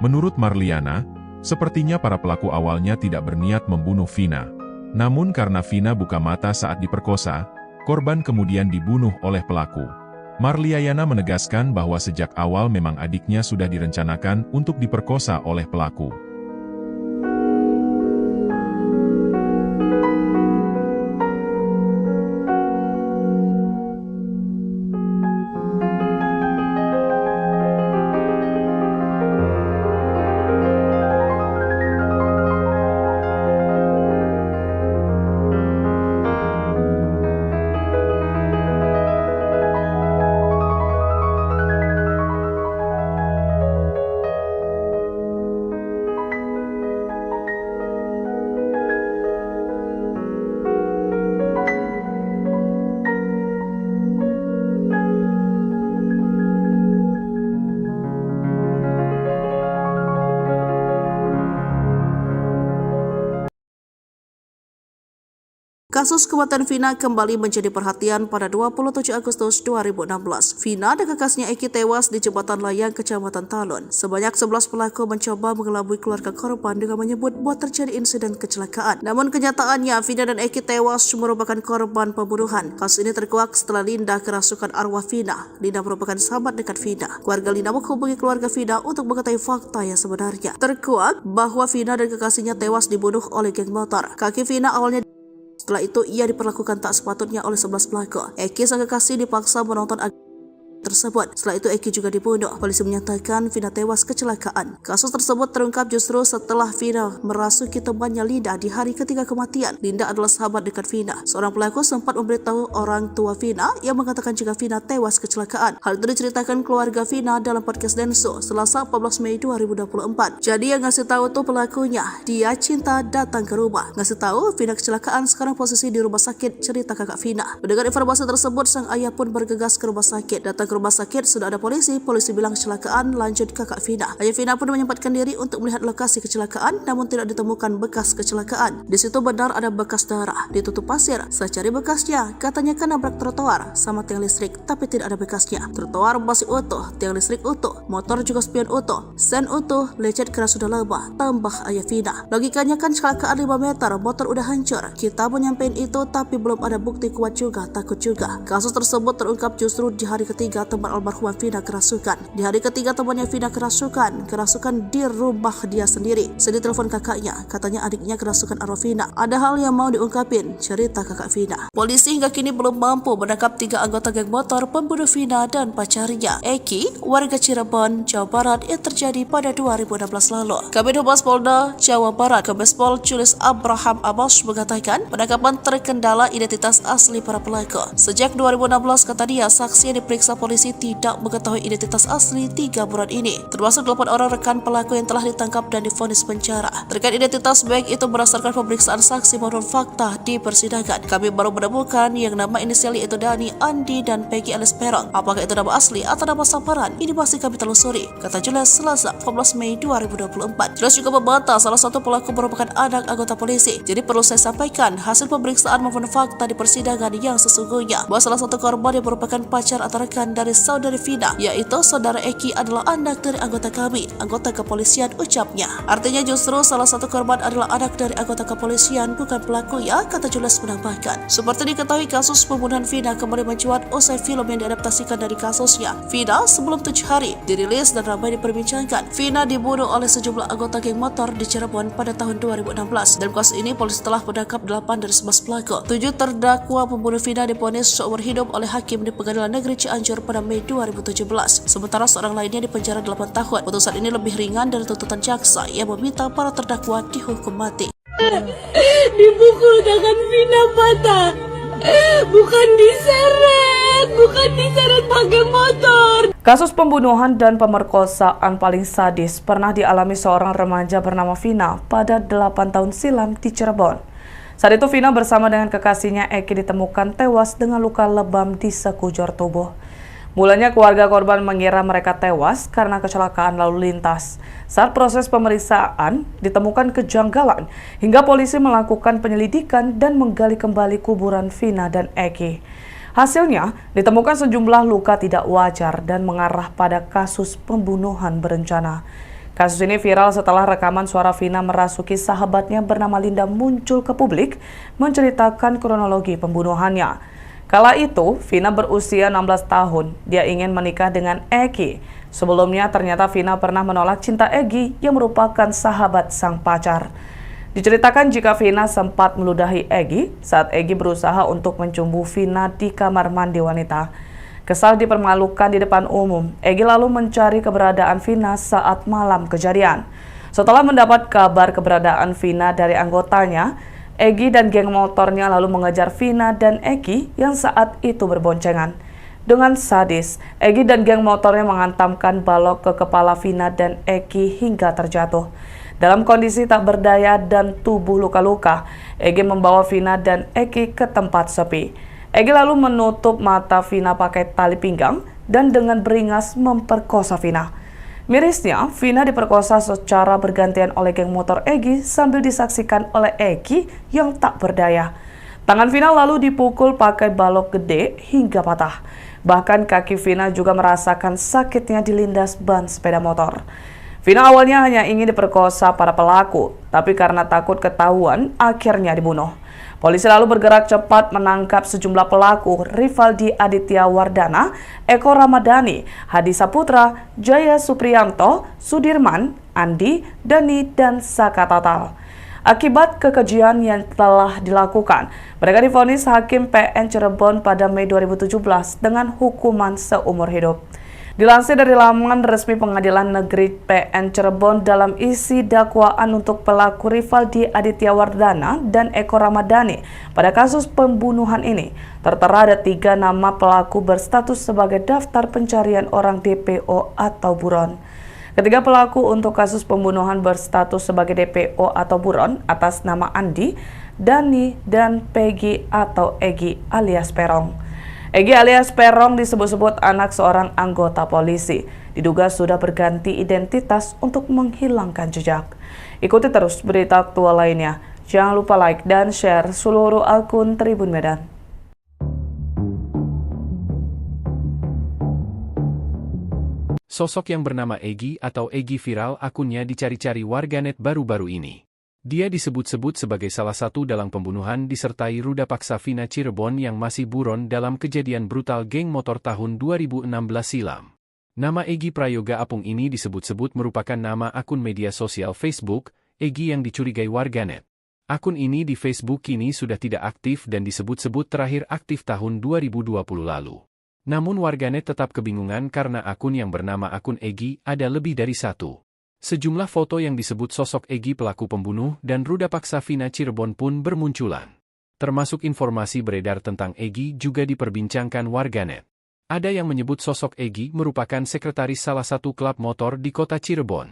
Menurut Marliana, sepertinya para pelaku awalnya tidak berniat membunuh Vina. Namun karena Vina buka mata saat diperkosa, korban kemudian dibunuh oleh pelaku. Marliayana menegaskan bahwa sejak awal memang adiknya sudah direncanakan untuk diperkosa oleh pelaku. Kasus kematian Vina kembali menjadi perhatian pada 27 Agustus 2016. Vina dan kakaknya Eki tewas di jembatan layang Kecamatan Talun. Sebanyak 11 pelaku mencoba mengelabui keluarga korban dengan menyebut bahwa terjadi insiden kecelakaan. Namun kenyataannya Vina dan Eki tewas merupakan korban pembunuhan. Kasus ini terkuak setelah Linda kerasukan arwah Vina. Linda merupakan sahabat dekat Vina. Keluarga Linda menghubungi keluarga Vina untuk mengetahui fakta yang sebenarnya. Terkuak bahwa Vina dan kekasihnya tewas dibunuh oleh geng motor. Kaki Vina awalnya. Setelah itu, ia diperlakukan tak sepatutnya oleh 11 pelaku. Eki sang kekasih dipaksa menonton tersebut. Setelah itu Eki juga dibunuh. Polisi menyatakan Vina tewas kecelakaan. Kasus tersebut terungkap justru setelah Vina merasuki temannya Linda di hari ketiga kematian. Linda adalah sahabat dekat Vina. Seorang pelaku sempat memberitahu orang tua Vina yang mengatakan jika Vina tewas kecelakaan. Hal itu diceritakan keluarga Vina dalam podcast Denso Selasa 14 Mei 2024. Jadi yang ngasih tahu tuh pelakunya. Dia cinta datang ke rumah. Ngasih tahu Vina kecelakaan, sekarang posisi di rumah sakit, cerita kakak Vina. Mendengar informasi tersebut, sang ayah pun bergegas ke rumah sakit. Datang ke rumah sakit sudah ada polisi bilang kecelakaan, lanjut kakak Vina. Ayah Vina pun menyempatkan diri untuk melihat lokasi kecelakaan, namun tidak ditemukan bekas kecelakaan. Di situ benar ada bekas darah, ditutup pasir. Saya cari bekasnya, katanya kan nabrak trotoar sama tiang listrik, tapi tidak ada bekasnya. Trotoar masih utuh, tiang listrik utuh, motor juga spion utuh, sen utuh, lecet keras sudah lebah, tambah ayah Vina. Logikanya kan kecelakaan 5 meter, motor udah hancur. Kita pun nyampein itu, tapi belum ada bukti kuat juga, takut juga. Kasus tersebut terungkap justru di hari ketiga teman almarhumah Vina kerasukan. Di hari ketiga temannya Vina kerasukan di rumah dia sendiri. Sedih telepon kakaknya, katanya adiknya kerasukan arwah Vina. Ada hal yang mau diungkapin, cerita kakak Vina. Polisi hingga kini belum mampu menangkap 3 anggota geng motor pembunuh Vina dan pacarnya, Eki, warga Cirebon, Jawa Barat yang terjadi pada 2016 lalu. Kabid Humas Polda Jawa Barat, Kombespol Julius Abraham Abbas mengatakan penangkapan terkendala identitas asli para pelaku. Sejak 2016 kata dia, saksi yang diperiksa polisi tidak mengetahui identitas asli 3 buron ini, termasuk 8 orang rekan pelaku yang telah ditangkap dan divonis penjara. Terkait identitas baik itu berdasarkan pemeriksaan saksi maupun fakta di persidangan, kami baru menemukan yang nama inisial yaitu Dani, Andi, dan Peggy alias Perong. Apakah itu nama asli atau nama samaran? Ini masih kami telusuri, kata Julius Selasa 14 Mei 2024. Julius juga membantah salah satu pelaku merupakan anak anggota polisi. Jadi perlu saya sampaikan hasil pemeriksaan maupun fakta di persidangan yang sesungguhnya bahwa salah satu korban yang merupakan pacar atau rekan dari saudari Vina, yaitu saudara Eki, adalah anak dari anggota kami, anggota kepolisian, ucapnya. Artinya justru salah satu korban adalah anak dari anggota kepolisian, bukan pelaku ya, kata Julius menambahkan. Seperti diketahui kasus pembunuhan Vina kembali mencuat usai film yang diadaptasikan dari kasusnya. Vina sebelum 7 hari dirilis dan ramai diperbincangkan. Vina dibunuh oleh sejumlah anggota geng motor di Cirebon pada tahun 2016. Dalam kasus ini polisi telah menangkap 8 dari 11 pelaku. 7 terdakwa pembunuh Vina divonis seumur hidup oleh hakim di Pengadilan Negeri Cianjur pada Mei 2017. Sementara seorang lainnya dipenjara 8 tahun. Putusan ini lebih ringan dari tuntutan jaksa yang meminta para terdakwa dihukum mati. Dipukul tangan Vina patah. Bukan diseret pakai motor. Kasus pembunuhan dan pemerkosaan paling sadis pernah dialami seorang remaja bernama Vina pada 8 tahun silam di Cirebon. Saat itu Vina bersama dengan kekasihnya Eki ditemukan tewas dengan luka lebam di sekujur tubuh. Mulanya keluarga korban mengira mereka tewas karena kecelakaan lalu lintas. Saat proses pemeriksaan ditemukan kejanggalan hingga polisi melakukan penyelidikan dan menggali kembali kuburan Vina dan Eki. Hasilnya ditemukan sejumlah luka tidak wajar dan mengarah pada kasus pembunuhan berencana. Kasus ini viral setelah rekaman suara Vina merasuki sahabatnya bernama Linda muncul ke publik menceritakan kronologi pembunuhannya. Kala itu, Vina berusia 16 tahun. Dia ingin menikah dengan Eki. Sebelumnya, ternyata Vina pernah menolak cinta Eki yang merupakan sahabat sang pacar. Diceritakan jika Vina sempat meludahi Eki saat Eki berusaha untuk mencumbu Vina di kamar mandi wanita. Kesal dipermalukan di depan umum, Eki lalu mencari keberadaan Vina saat malam kejadian. Setelah mendapat kabar keberadaan Vina dari anggotanya, Eki dan geng motornya lalu mengejar Vina dan Eki yang saat itu berboncengan. Dengan sadis, Eki dan geng motornya menghantamkan balok ke kepala Vina dan Eki hingga terjatuh. Dalam kondisi tak berdaya dan tubuh luka-luka, Eki membawa Vina dan Eki ke tempat sepi. Eki lalu menutup mata Vina pakai tali pinggang dan dengan beringas memperkosa Vina. Mirisnya, Vina diperkosa secara bergantian oleh geng motor Eki sambil disaksikan oleh Eki yang tak berdaya. Tangan Vina lalu dipukul pakai balok gede hingga patah. Bahkan kaki Vina juga merasakan sakitnya dilindas ban sepeda motor. Vina awalnya hanya ingin diperkosa para pelaku, tapi karena takut ketahuan, akhirnya dibunuh. Polisi lalu bergerak cepat menangkap sejumlah pelaku, Rivaldi Aditya Wardana, Eko Ramadhani, Hadi Saputra, Jaya Supriyanto, Sudirman, Andi, Dani, dan Saka Tatal. Akibat kekejian yang telah dilakukan, mereka divonis Hakim PN Cirebon pada Mei 2017 dengan hukuman seumur hidup. Dilansir dari laman resmi Pengadilan Negeri PN Cirebon dalam isi dakwaan untuk pelaku Rivaldi Aditya Wardana dan Eko Ramadhani pada kasus pembunuhan ini, tertera ada 3 nama pelaku berstatus sebagai daftar pencarian orang DPO atau buron. Ketiga pelaku untuk kasus pembunuhan berstatus sebagai DPO atau buron atas nama Andi, Dani, dan Peggy atau Egi alias Perong. Egi alias Perong disebut-sebut anak seorang anggota polisi. Diduga sudah berganti identitas untuk menghilangkan jejak. Ikuti terus berita aktual lainnya. Jangan lupa like dan share seluruh akun Tribun Medan. Sosok yang bernama Egi atau Egi viral akunnya dicari-cari warganet baru-baru ini. Dia disebut-sebut sebagai salah satu dalang pembunuhan disertai ruda paksa Vina Cirebon yang masih buron dalam kejadian brutal geng motor tahun 2016 silam. Nama Egi Prayoga Apung ini disebut-sebut merupakan nama akun media sosial Facebook, Egi yang dicurigai warganet. Akun ini di Facebook kini sudah tidak aktif dan disebut-sebut terakhir aktif tahun 2020 lalu. Namun warganet tetap kebingungan karena akun yang bernama akun Egi ada lebih dari satu. Sejumlah foto yang disebut sosok Egi pelaku pembunuh dan ruda paksa Vina Cirebon pun bermunculan. Termasuk informasi beredar tentang Egi juga diperbincangkan warganet. Ada yang menyebut sosok Egi merupakan sekretaris salah satu klub motor di kota Cirebon.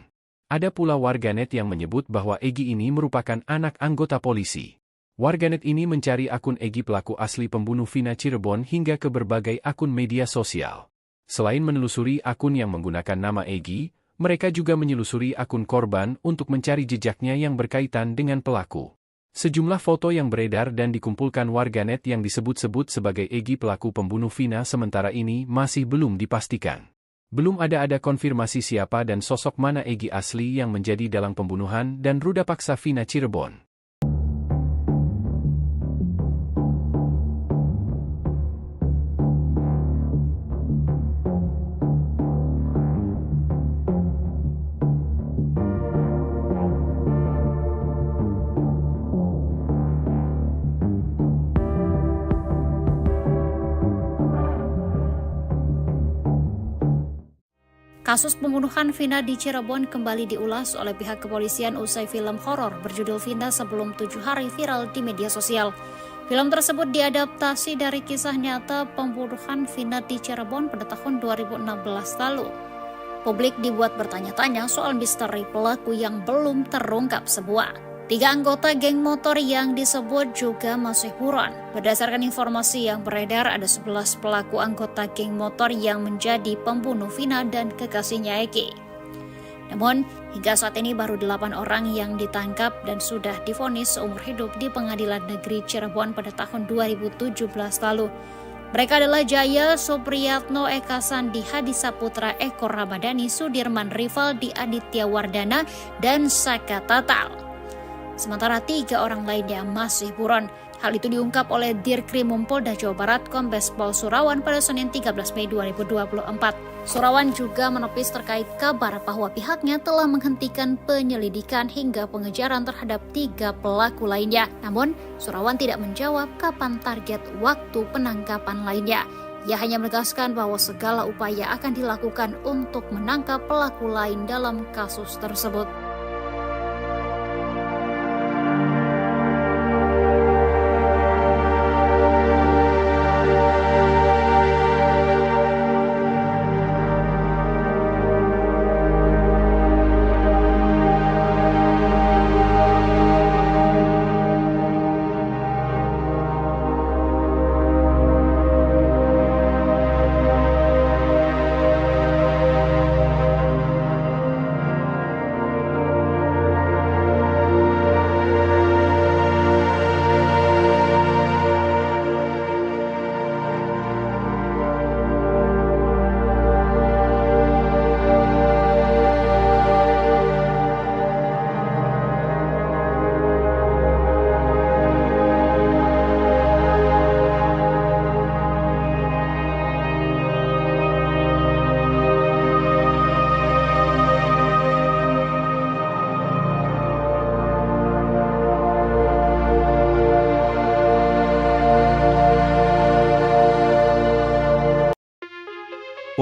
Ada pula warganet yang menyebut bahwa Egi ini merupakan anak anggota polisi. Warganet ini mencari akun Egi pelaku asli pembunuh Vina Cirebon hingga ke berbagai akun media sosial. Selain menelusuri akun yang menggunakan nama Egi, mereka juga menyelusuri akun korban untuk mencari jejaknya yang berkaitan dengan pelaku. Sejumlah foto yang beredar dan dikumpulkan warganet yang disebut-sebut sebagai Egi pelaku pembunuh Vina sementara ini masih belum dipastikan. Belum ada konfirmasi siapa dan sosok mana Egi asli yang menjadi dalang pembunuhan dan ruda paksa Vina Cirebon. Kasus pembunuhan Vina di Cirebon kembali diulas oleh pihak kepolisian usai film horor berjudul Vina Sebelum 7 Hari viral di media sosial. Film tersebut diadaptasi dari kisah nyata pembunuhan Vina di Cirebon pada tahun 2016 lalu. Publik dibuat bertanya-tanya soal misteri pelaku yang belum terungkap semua. 3 anggota geng motor yang disebut juga masih buron. Berdasarkan informasi yang beredar, ada 11 pelaku anggota geng motor yang menjadi pembunuh Vina dan kekasihnya Egi. Namun, hingga saat ini baru 8 orang yang ditangkap dan sudah divonis seumur hidup di Pengadilan Negeri Cirebon pada tahun 2017 lalu. Mereka adalah Jaya Supriyatno, Eka Sandi, Hadi Saputra, Eko Ramadhani, Sudirman, Rivaldi Aditya Wardana, dan Saka Tatal. Sementara 3 orang lainnya masih buron. Hal itu diungkap oleh Dirkrimum Polda Jawa Barat Kombes Pol Surawan pada Senin 13 Mei 2024. Surawan juga menepis terkait kabar bahwa pihaknya telah menghentikan penyelidikan hingga pengejaran terhadap 3 pelaku lainnya. Namun, Surawan tidak menjawab kapan target waktu penangkapan lainnya. Ia hanya menegaskan bahwa segala upaya akan dilakukan untuk menangkap pelaku lain dalam kasus tersebut.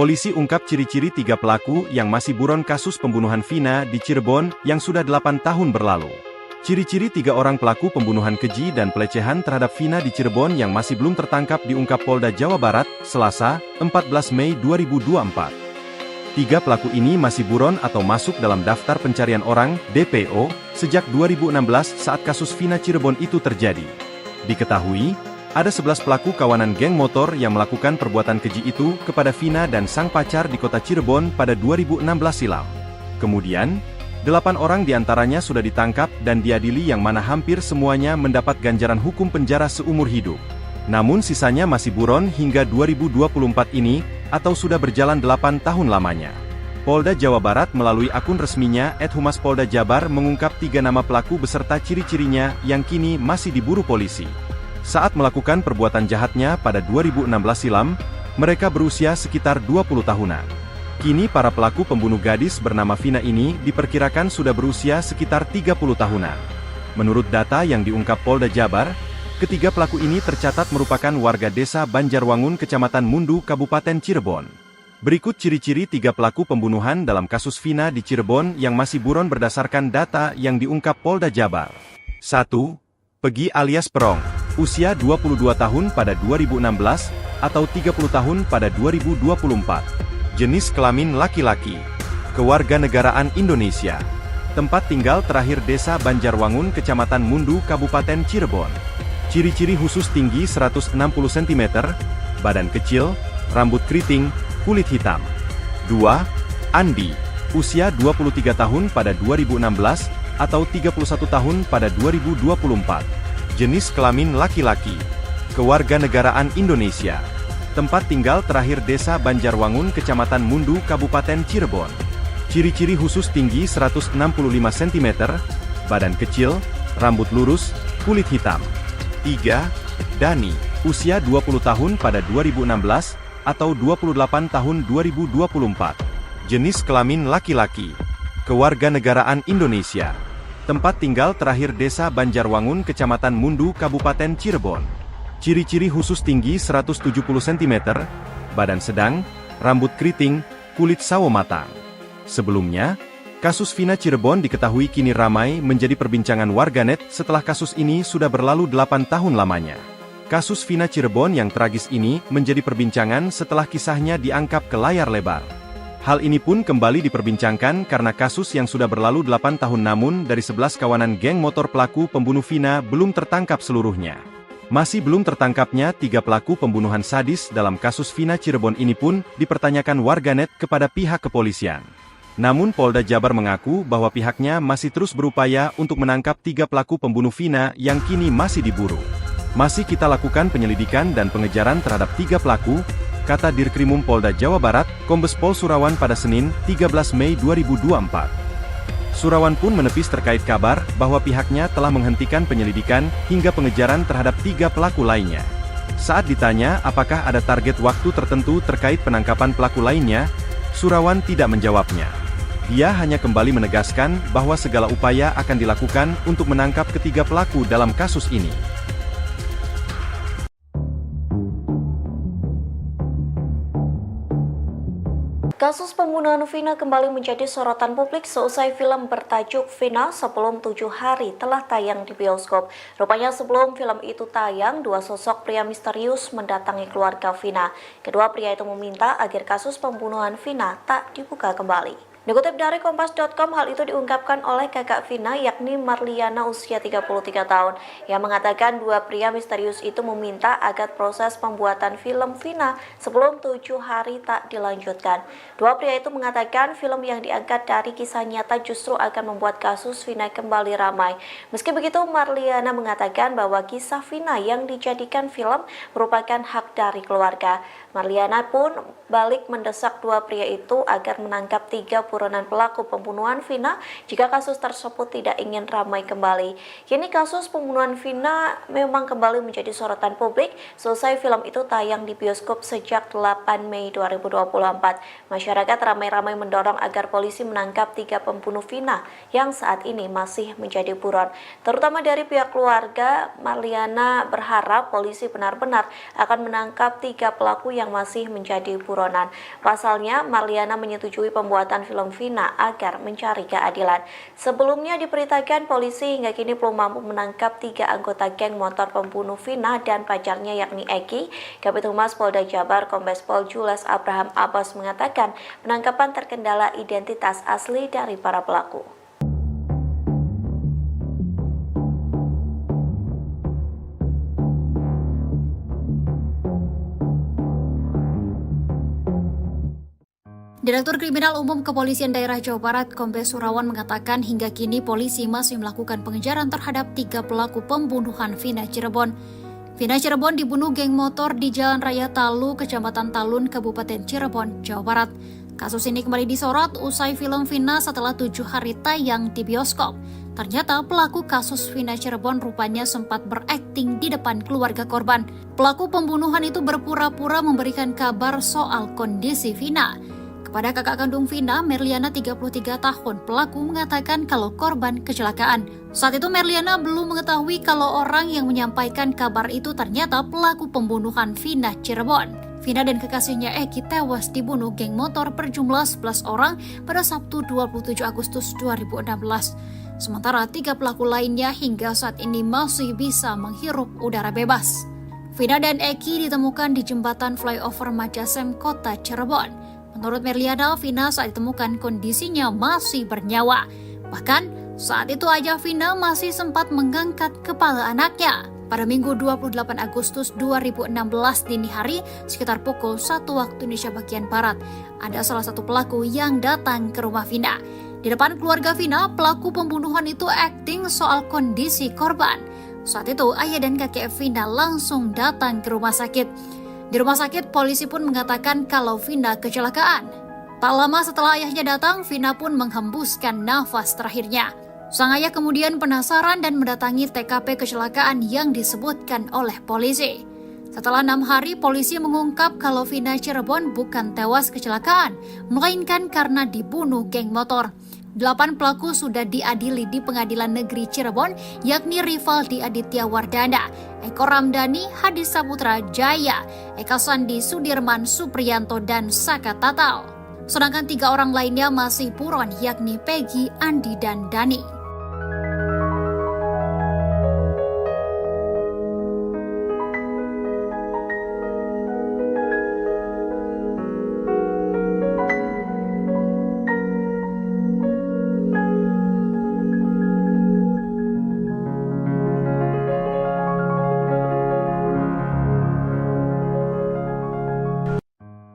Polisi ungkap ciri-ciri 3 pelaku yang masih buron kasus pembunuhan Vina di Cirebon yang sudah 8 tahun berlalu. Ciri-ciri 3 orang pelaku pembunuhan keji dan pelecehan terhadap Vina di Cirebon yang masih belum tertangkap diungkap Polda Jawa Barat, Selasa, 14 Mei 2024. 3 pelaku ini masih buron atau masuk dalam daftar pencarian orang, DPO, sejak 2016 saat kasus Vina Cirebon itu terjadi. Diketahui, ada 11 pelaku kawanan geng motor yang melakukan perbuatan keji itu kepada Vina dan sang pacar di kota Cirebon pada 2016 silam. Kemudian, 8 orang diantaranya sudah ditangkap dan diadili yang mana hampir semuanya mendapat ganjaran hukum penjara seumur hidup. Namun sisanya masih buron hingga 2024 ini, atau sudah berjalan 8 tahun lamanya. Polda Jawa Barat melalui akun resminya @Humas Polda Jabar mengungkap 3 nama pelaku beserta ciri-cirinya yang kini masih diburu polisi. Saat melakukan perbuatan jahatnya pada 2016 silam, mereka berusia sekitar 20 tahunan. Kini para pelaku pembunuh gadis bernama Vina ini diperkirakan sudah berusia sekitar 30 tahunan. Menurut data yang diungkap Polda Jabar, ketiga pelaku ini tercatat merupakan warga desa Banjarwangun, Kecamatan Mundu, Kabupaten Cirebon. Berikut ciri-ciri 3 pelaku pembunuhan dalam kasus Vina di Cirebon yang masih buron berdasarkan data yang diungkap Polda Jabar. 1. Pegi alias Perong, usia 22 tahun pada 2016, atau 30 tahun pada 2024. Jenis kelamin laki-laki. Kewarganegaraan Indonesia. Tempat tinggal terakhir desa Banjarwangun, Kecamatan Mundu, Kabupaten Cirebon. Ciri-ciri khusus tinggi 160 cm, badan kecil, rambut keriting, kulit hitam. 2. Andi, usia 23 tahun pada 2016, atau 31 tahun pada 2024. Jenis kelamin laki-laki. Kewarganegaraan Indonesia. Tempat tinggal terakhir desa Banjarwangun, Kecamatan Mundu, Kabupaten Cirebon. Ciri-ciri khusus tinggi 165 cm, badan kecil, rambut lurus, kulit hitam. 3. Dani, usia 20 tahun pada 2016, atau 28 tahun 2024. Jenis kelamin laki-laki. Kewarganegaraan Indonesia. Tempat tinggal terakhir desa Banjarwangun, Kecamatan Mundu, Kabupaten Cirebon. Ciri-ciri khusus tinggi 170 cm, badan sedang, rambut keriting, kulit sawo matang. Sebelumnya, kasus Vina Cirebon diketahui kini ramai menjadi perbincangan warganet setelah kasus ini sudah berlalu 8 tahun lamanya. Kasus Vina Cirebon yang tragis ini menjadi perbincangan setelah kisahnya diangkat ke layar lebar. Hal ini pun kembali diperbincangkan karena kasus yang sudah berlalu 8 tahun namun dari 11 kawanan geng motor pelaku pembunuh Vina belum tertangkap seluruhnya. Masih belum tertangkapnya 3 pelaku pembunuhan sadis dalam kasus Vina Cirebon ini pun dipertanyakan warganet kepada pihak kepolisian. Namun Polda Jabar mengaku bahwa pihaknya masih terus berupaya untuk menangkap 3 pelaku pembunuh Vina yang kini masih diburu. Masih kita lakukan penyelidikan dan pengejaran terhadap 3 pelaku, kata Dirkrimum Polda Jawa Barat, Kombes Pol Surawan pada Senin, 13 Mei 2024. Surawan pun menepis terkait kabar bahwa pihaknya telah menghentikan penyelidikan hingga pengejaran terhadap 3 pelaku lainnya. Saat ditanya apakah ada target waktu tertentu terkait penangkapan pelaku lainnya, Surawan tidak menjawabnya. Dia hanya kembali menegaskan bahwa segala upaya akan dilakukan untuk menangkap ketiga pelaku dalam kasus ini. Kasus pembunuhan Vina kembali menjadi sorotan publik seusai film bertajuk Vina Sebelum 7 Hari telah tayang di bioskop. Rupanya sebelum film itu tayang, 2 sosok pria misterius mendatangi keluarga Vina. Kedua pria itu meminta agar kasus pembunuhan Vina tak dibuka kembali. Dikutip dari Kompas.com, hal itu diungkapkan oleh kakak Vina yakni Marliana usia 33 tahun yang mengatakan 2 pria misterius itu meminta agar proses pembuatan film Vina sebelum 7 hari tak dilanjutkan. 2 pria itu mengatakan film yang diangkat dari kisah nyata justru akan membuat kasus Vina kembali ramai. Meski begitu, Marliana mengatakan bahwa kisah Vina yang dijadikan film merupakan hak dari keluarga. Marliana pun balik mendesak 2 pria itu agar menangkap 3 buronan pelaku pembunuhan Vina jika kasus tersebut tidak ingin ramai kembali. Kini kasus pembunuhan Vina memang kembali menjadi sorotan publik selesai film itu tayang di bioskop sejak 8 Mei 2024. Masyarakat ramai-ramai mendorong agar polisi menangkap 3 pembunuh Vina yang saat ini masih menjadi buron. Terutama dari pihak keluarga, Marliana berharap polisi benar-benar akan menangkap 3 pelaku yang masih menjadi buronan. Pasalnya, Marliana menyetujui pembuatan film Vina agar mencari keadilan. Sebelumnya diberitakan polisi hingga kini belum mampu menangkap 3 anggota geng motor pembunuh Vina dan pacarnya yakni Eki. Kabid Humas Polda Jabar Kombes Pol Jules Abraham Abbas mengatakan penangkapan terkendala identitas asli dari para pelaku. Direktur Kriminal Umum Kepolisian Daerah Jawa Barat Kombes Surawan mengatakan hingga kini polisi masih melakukan pengejaran terhadap 3 pelaku pembunuhan Vina Cirebon. Vina Cirebon dibunuh geng motor di Jalan Raya Talu, Kecamatan Talun, Kabupaten Cirebon, Jawa Barat. Kasus ini kembali disorot usai film Vina setelah 7 hari tayang di bioskop. Ternyata pelaku kasus Vina Cirebon rupanya sempat berakting di depan keluarga korban. Pelaku pembunuhan itu berpura-pura memberikan kabar soal kondisi Vina. Kepada kakak kandung Vina, Merliana 33 tahun, pelaku mengatakan kalau korban kecelakaan. Saat itu Merliana belum mengetahui kalau orang yang menyampaikan kabar itu ternyata pelaku pembunuhan Vina Cirebon. Vina dan kekasihnya Eki tewas dibunuh geng motor berjumlah 11 orang pada Sabtu 27 Agustus 2016. Sementara 3 pelaku lainnya hingga saat ini masih bisa menghirup udara bebas. Vina dan Eki ditemukan di jembatan flyover Majasem, Kota Cirebon. Menurut Merliana, Vina saat ditemukan kondisinya masih bernyawa. Bahkan saat itu aja Vina masih sempat mengangkat kepala anaknya. Pada Minggu 28 Agustus 2016 dini hari sekitar pukul 1 waktu Indonesia bagian Barat, ada salah satu pelaku yang datang ke rumah Vina. Di depan keluarga Vina, pelaku pembunuhan itu akting soal kondisi korban. Saat itu ayah dan kakek Vina langsung datang ke rumah sakit. Di rumah sakit, polisi pun mengatakan kalau Vina kecelakaan. Tak lama setelah ayahnya datang, Vina pun menghembuskan nafas terakhirnya. Sang ayah kemudian penasaran dan mendatangi TKP kecelakaan yang disebutkan oleh polisi. Setelah 6 hari, polisi mengungkap kalau Vina Cirebon bukan tewas kecelakaan, melainkan karena dibunuh geng motor. 8 pelaku sudah diadili di Pengadilan Negeri Cirebon, yakni Rivaldi Aditya Wardana, Eko Ramdhani, Hadi Saputra Jaya, Eka Sandi Sudirman Supriyanto, dan Saka Tatal. Sedangkan 3 orang lainnya masih buron, yakni Peggy, Andi, dan Dani.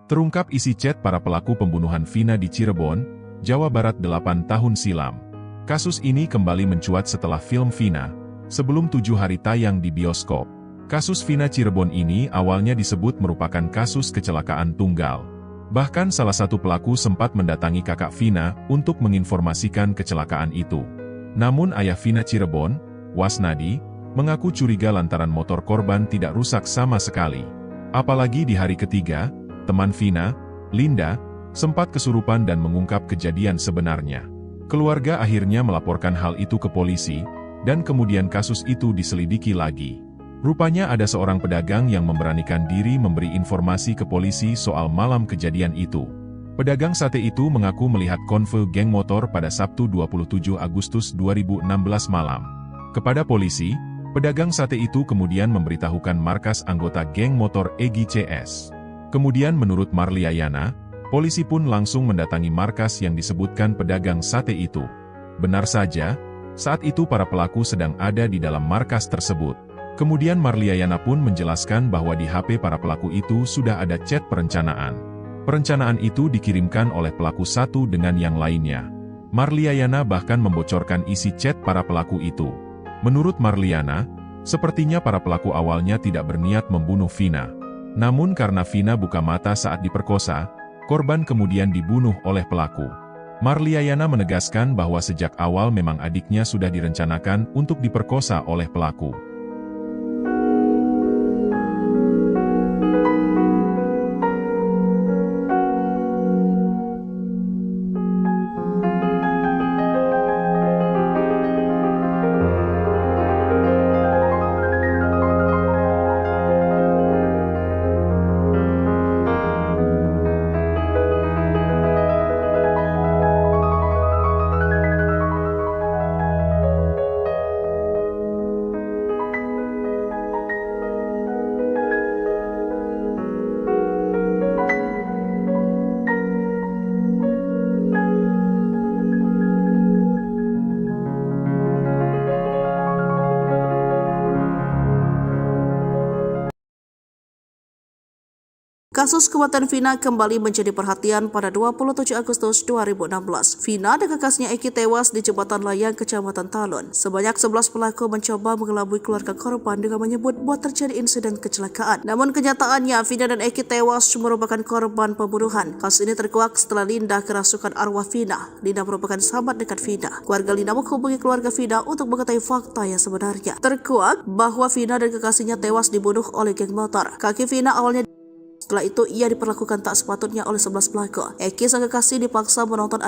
Terungkap isi chat para pelaku pembunuhan Vina di Cirebon, Jawa Barat 8 tahun silam. Kasus ini kembali mencuat setelah film Vina, sebelum 7 hari tayang di bioskop. Kasus Vina Cirebon ini awalnya disebut merupakan kasus kecelakaan tunggal. Bahkan salah satu pelaku sempat mendatangi kakak Vina untuk menginformasikan kecelakaan itu. Namun ayah Vina Cirebon, Wasnadi, mengaku curiga lantaran motor korban tidak rusak sama sekali. Apalagi di hari ketiga, teman Vina, Linda, sempat kesurupan dan mengungkap kejadian sebenarnya. Keluarga akhirnya melaporkan hal itu ke polisi, dan kemudian kasus itu diselidiki lagi. Rupanya ada seorang pedagang yang memberanikan diri memberi informasi ke polisi soal malam kejadian itu. Pedagang sate itu mengaku melihat konvoy geng motor pada Sabtu 27 Agustus 2016 malam. Kepada polisi, pedagang sate itu kemudian memberitahukan markas anggota geng motor Egi CS. Kemudian menurut Marliana, polisi pun langsung mendatangi markas yang disebutkan pedagang sate itu. Benar saja, saat itu para pelaku sedang ada di dalam markas tersebut. Kemudian Marliana pun menjelaskan bahwa di HP para pelaku itu sudah ada chat perencanaan. Perencanaan itu dikirimkan oleh pelaku satu dengan yang lainnya. Marliana bahkan membocorkan isi chat para pelaku itu. Menurut Marliana, sepertinya para pelaku awalnya tidak berniat membunuh Vina. Namun karena Vina buka mata saat diperkosa, korban kemudian dibunuh oleh pelaku. Marliayana menegaskan bahwa sejak awal memang adiknya sudah direncanakan untuk diperkosa oleh pelaku. Kasus kematian Vina kembali menjadi perhatian pada 27 Agustus 2016. Vina dan kakaknya Eki tewas di jembatan layang Kecamatan Talun. Sebanyak 11 pelaku mencoba mengelabui keluarga korban dengan menyebut bahwa terjadi insiden kecelakaan. Namun kenyataannya Vina dan Eki tewas merupakan korban pembunuhan. Kasus ini terkuak setelah Linda kerasukan arwah Vina. Linda merupakan sahabat dekat Vina. Keluarga Linda menghubungi keluarga Vina untuk mengetahui fakta yang sebenarnya. Terkuak bahwa Vina dan kekasihnya tewas dibunuh oleh geng motor. Kaki Vina awalnya. Setelah itu, ia diperlakukan tak sepatutnya oleh 11 pelaku. Eki sang kekasih dipaksa menonton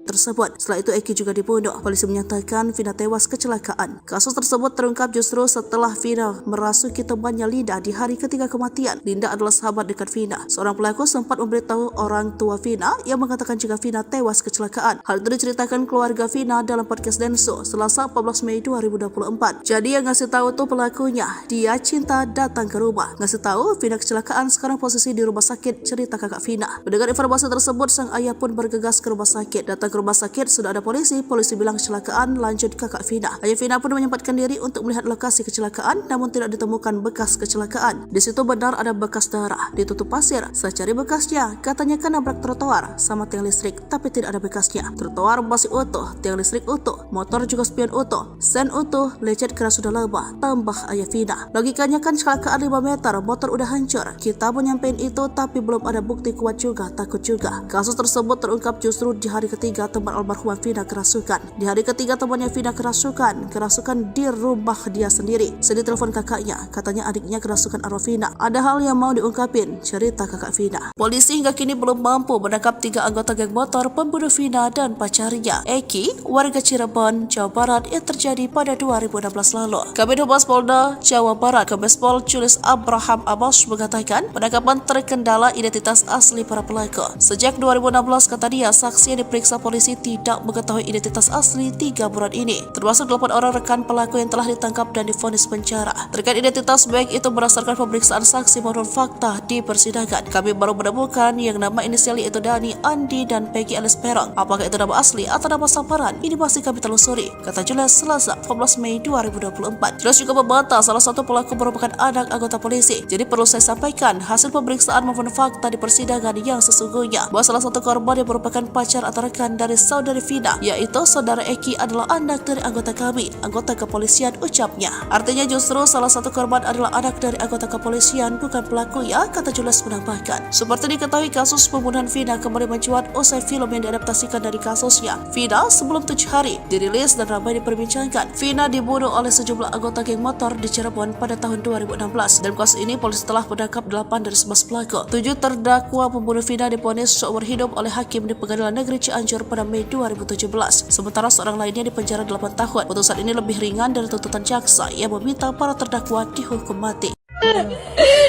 tersebut. Setelah itu Eki juga dibunuh. Polisi menyatakan Vina tewas kecelakaan. Kasus tersebut terungkap justru setelah Vina merasuki temannya Linda di hari ketiga kematian. Linda adalah sahabat dekat Vina. Seorang pelaku sempat memberitahu orang tua Vina yang mengatakan jika Vina tewas kecelakaan. Hal itu diceritakan keluarga Vina dalam podcast Denso Selasa 14 Mei 2024. Jadi yang ngasih tahu tuh pelakunya. Dia cinta datang ke rumah. Ngasih tahu Vina kecelakaan, sekarang posisi di rumah sakit, cerita kakak Vina. Mendengar informasi tersebut, sang ayah pun bergegas ke rumah sakit. Datang ke rumah sakit sudah ada polisi bilang kecelakaan, lanjut kakak Vina. Ayah Vina pun menyempatkan diri untuk melihat lokasi kecelakaan, namun tidak ditemukan bekas kecelakaan. Di situ benar ada bekas darah, ditutup pasir. Saya cari bekasnya, katanya kan nabrak trotoar sama tiang listrik, tapi tidak ada bekasnya. Trotoar masih utuh, tiang listrik utuh, motor juga spion utuh, sen utuh, lecet keras sudah lebah, tambah ayah Vina. Logikanya kan kecelakaan 5 meter, motor udah hancur. Kita mau nyampein itu, tapi belum ada bukti kuat juga, takut juga. Kasus tersebut terungkap justru di hari ketiga teman almarhumah Vina kerasukan. Di hari ketiga temannya Vina kerasukan di rumah dia sendiri. Sedih telepon kakaknya, katanya adiknya kerasukan arwah Vina. Ada hal yang mau diungkapin, cerita kakak Vina. Polisi hingga kini belum mampu menangkap 3 anggota geng motor pembunuh Vina dan pacarnya, Eki, warga Cirebon, Jawa Barat, yang terjadi pada 2016 lalu. Kabid Humas Polda Jawa Barat, Kombespol Julius Abraham Amos mengatakan penangkapan terkendala identitas asli para pelaku. Sejak 2016, kata dia, saksi yang diperiksa polisi tidak mengetahui identitas asli 3 buron ini, termasuk 8 orang rekan pelaku yang telah ditangkap dan divonis penjara. Terkait identitas, baik itu berdasarkan pemeriksaan saksi maupun fakta di persidangan, kami baru menemukan yang nama inisial yaitu Dani, Andi, dan Peggy alias Perong. Apakah itu nama asli atau nama samaran? Ini masih kami telusuri, kata Julius Selasa 14 Mei 2024. Julius juga membantah salah satu pelaku merupakan anak anggota polisi. Jadi perlu saya sampaikan hasil pemeriksaan maupun fakta di persidangan yang sesungguhnya bahwa salah satu korban yang merupakan pacar atau rekan dari saudari Vina, yaitu saudara Eki, adalah anak dari anggota kami, anggota kepolisian, ucapnya. Artinya justru salah satu korban adalah anak dari anggota kepolisian, bukan pelaku ya, kata Julius menambahkan. Seperti diketahui, kasus pembunuhan Vina kembali mencuat usai film yang diadaptasikan dari kasusnya. Vina sebelum 7 hari dirilis dan ramai diperbincangkan. Vina dibunuh oleh sejumlah anggota geng motor di Cirebon pada tahun 2016. Dalam kasus ini polisi telah menangkap 8 dari 11 pelaku. 7 terdakwa pembunuh Vina divonis seumur hidup oleh hakim di Pengadilan Negeri Cianjur pada Mei 2017. Sementara seorang lainnya dipenjara 8 tahun. Putusan ini lebih ringan dari tuntutan jaksa yang meminta para terdakwa dihukum mati.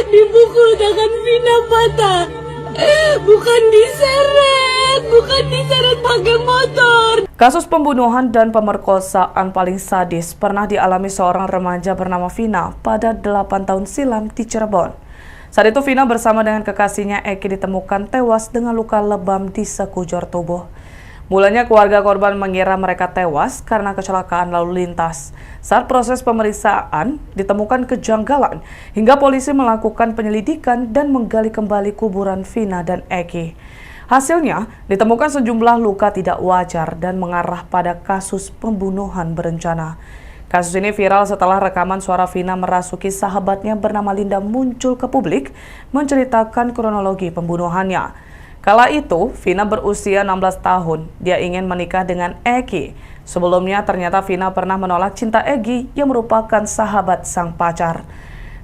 Dipukul tangan Vina patah. Bukan diseret pakai motor. Kasus pembunuhan dan pemerkosaan paling sadis pernah dialami seorang remaja bernama Vina pada 8 tahun silam di Cirebon. Saat itu Vina bersama dengan kekasihnya Eki ditemukan tewas dengan luka lebam di sekujur tubuh. Mulanya keluarga korban mengira mereka tewas karena kecelakaan lalu lintas. Saat proses pemeriksaan ditemukan kejanggalan hingga polisi melakukan penyelidikan dan menggali kembali kuburan Vina dan Eki. Hasilnya ditemukan sejumlah luka tidak wajar dan mengarah pada kasus pembunuhan berencana. Kasus ini viral setelah rekaman suara Vina merasuki sahabatnya bernama Linda muncul ke publik menceritakan kronologi pembunuhannya. Kala itu, Vina berusia 16 tahun. Dia ingin menikah dengan Egi. Sebelumnya, ternyata Vina pernah menolak cinta Egi yang merupakan sahabat sang pacar.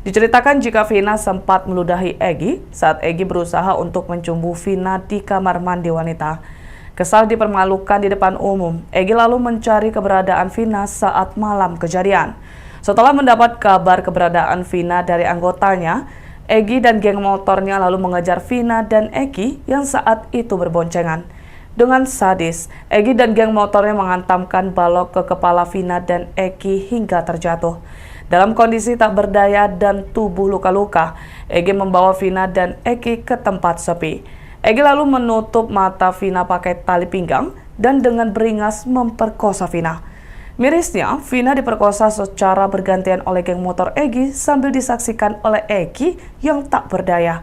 Diceritakan jika Vina sempat meludahi Egi saat Egi berusaha untuk mencumbu Vina di kamar mandi wanita. Kesal dipermalukan di depan umum, Egi lalu mencari keberadaan Vina saat malam kejadian. Setelah mendapat kabar keberadaan Vina dari anggotanya, Egi dan geng motornya lalu mengejar Vina dan Egi yang saat itu berboncengan. Dengan sadis, Egi dan geng motornya menghantamkan balok ke kepala Vina dan Egi hingga terjatuh. Dalam kondisi tak berdaya dan tubuh luka-luka, Egi membawa Vina dan Egi ke tempat sepi. Egi lalu menutup mata Vina pakai tali pinggang dan dengan beringas memperkosa Vina. Mirisnya, Vina diperkosa secara bergantian oleh geng motor Egi sambil disaksikan oleh Egi yang tak berdaya.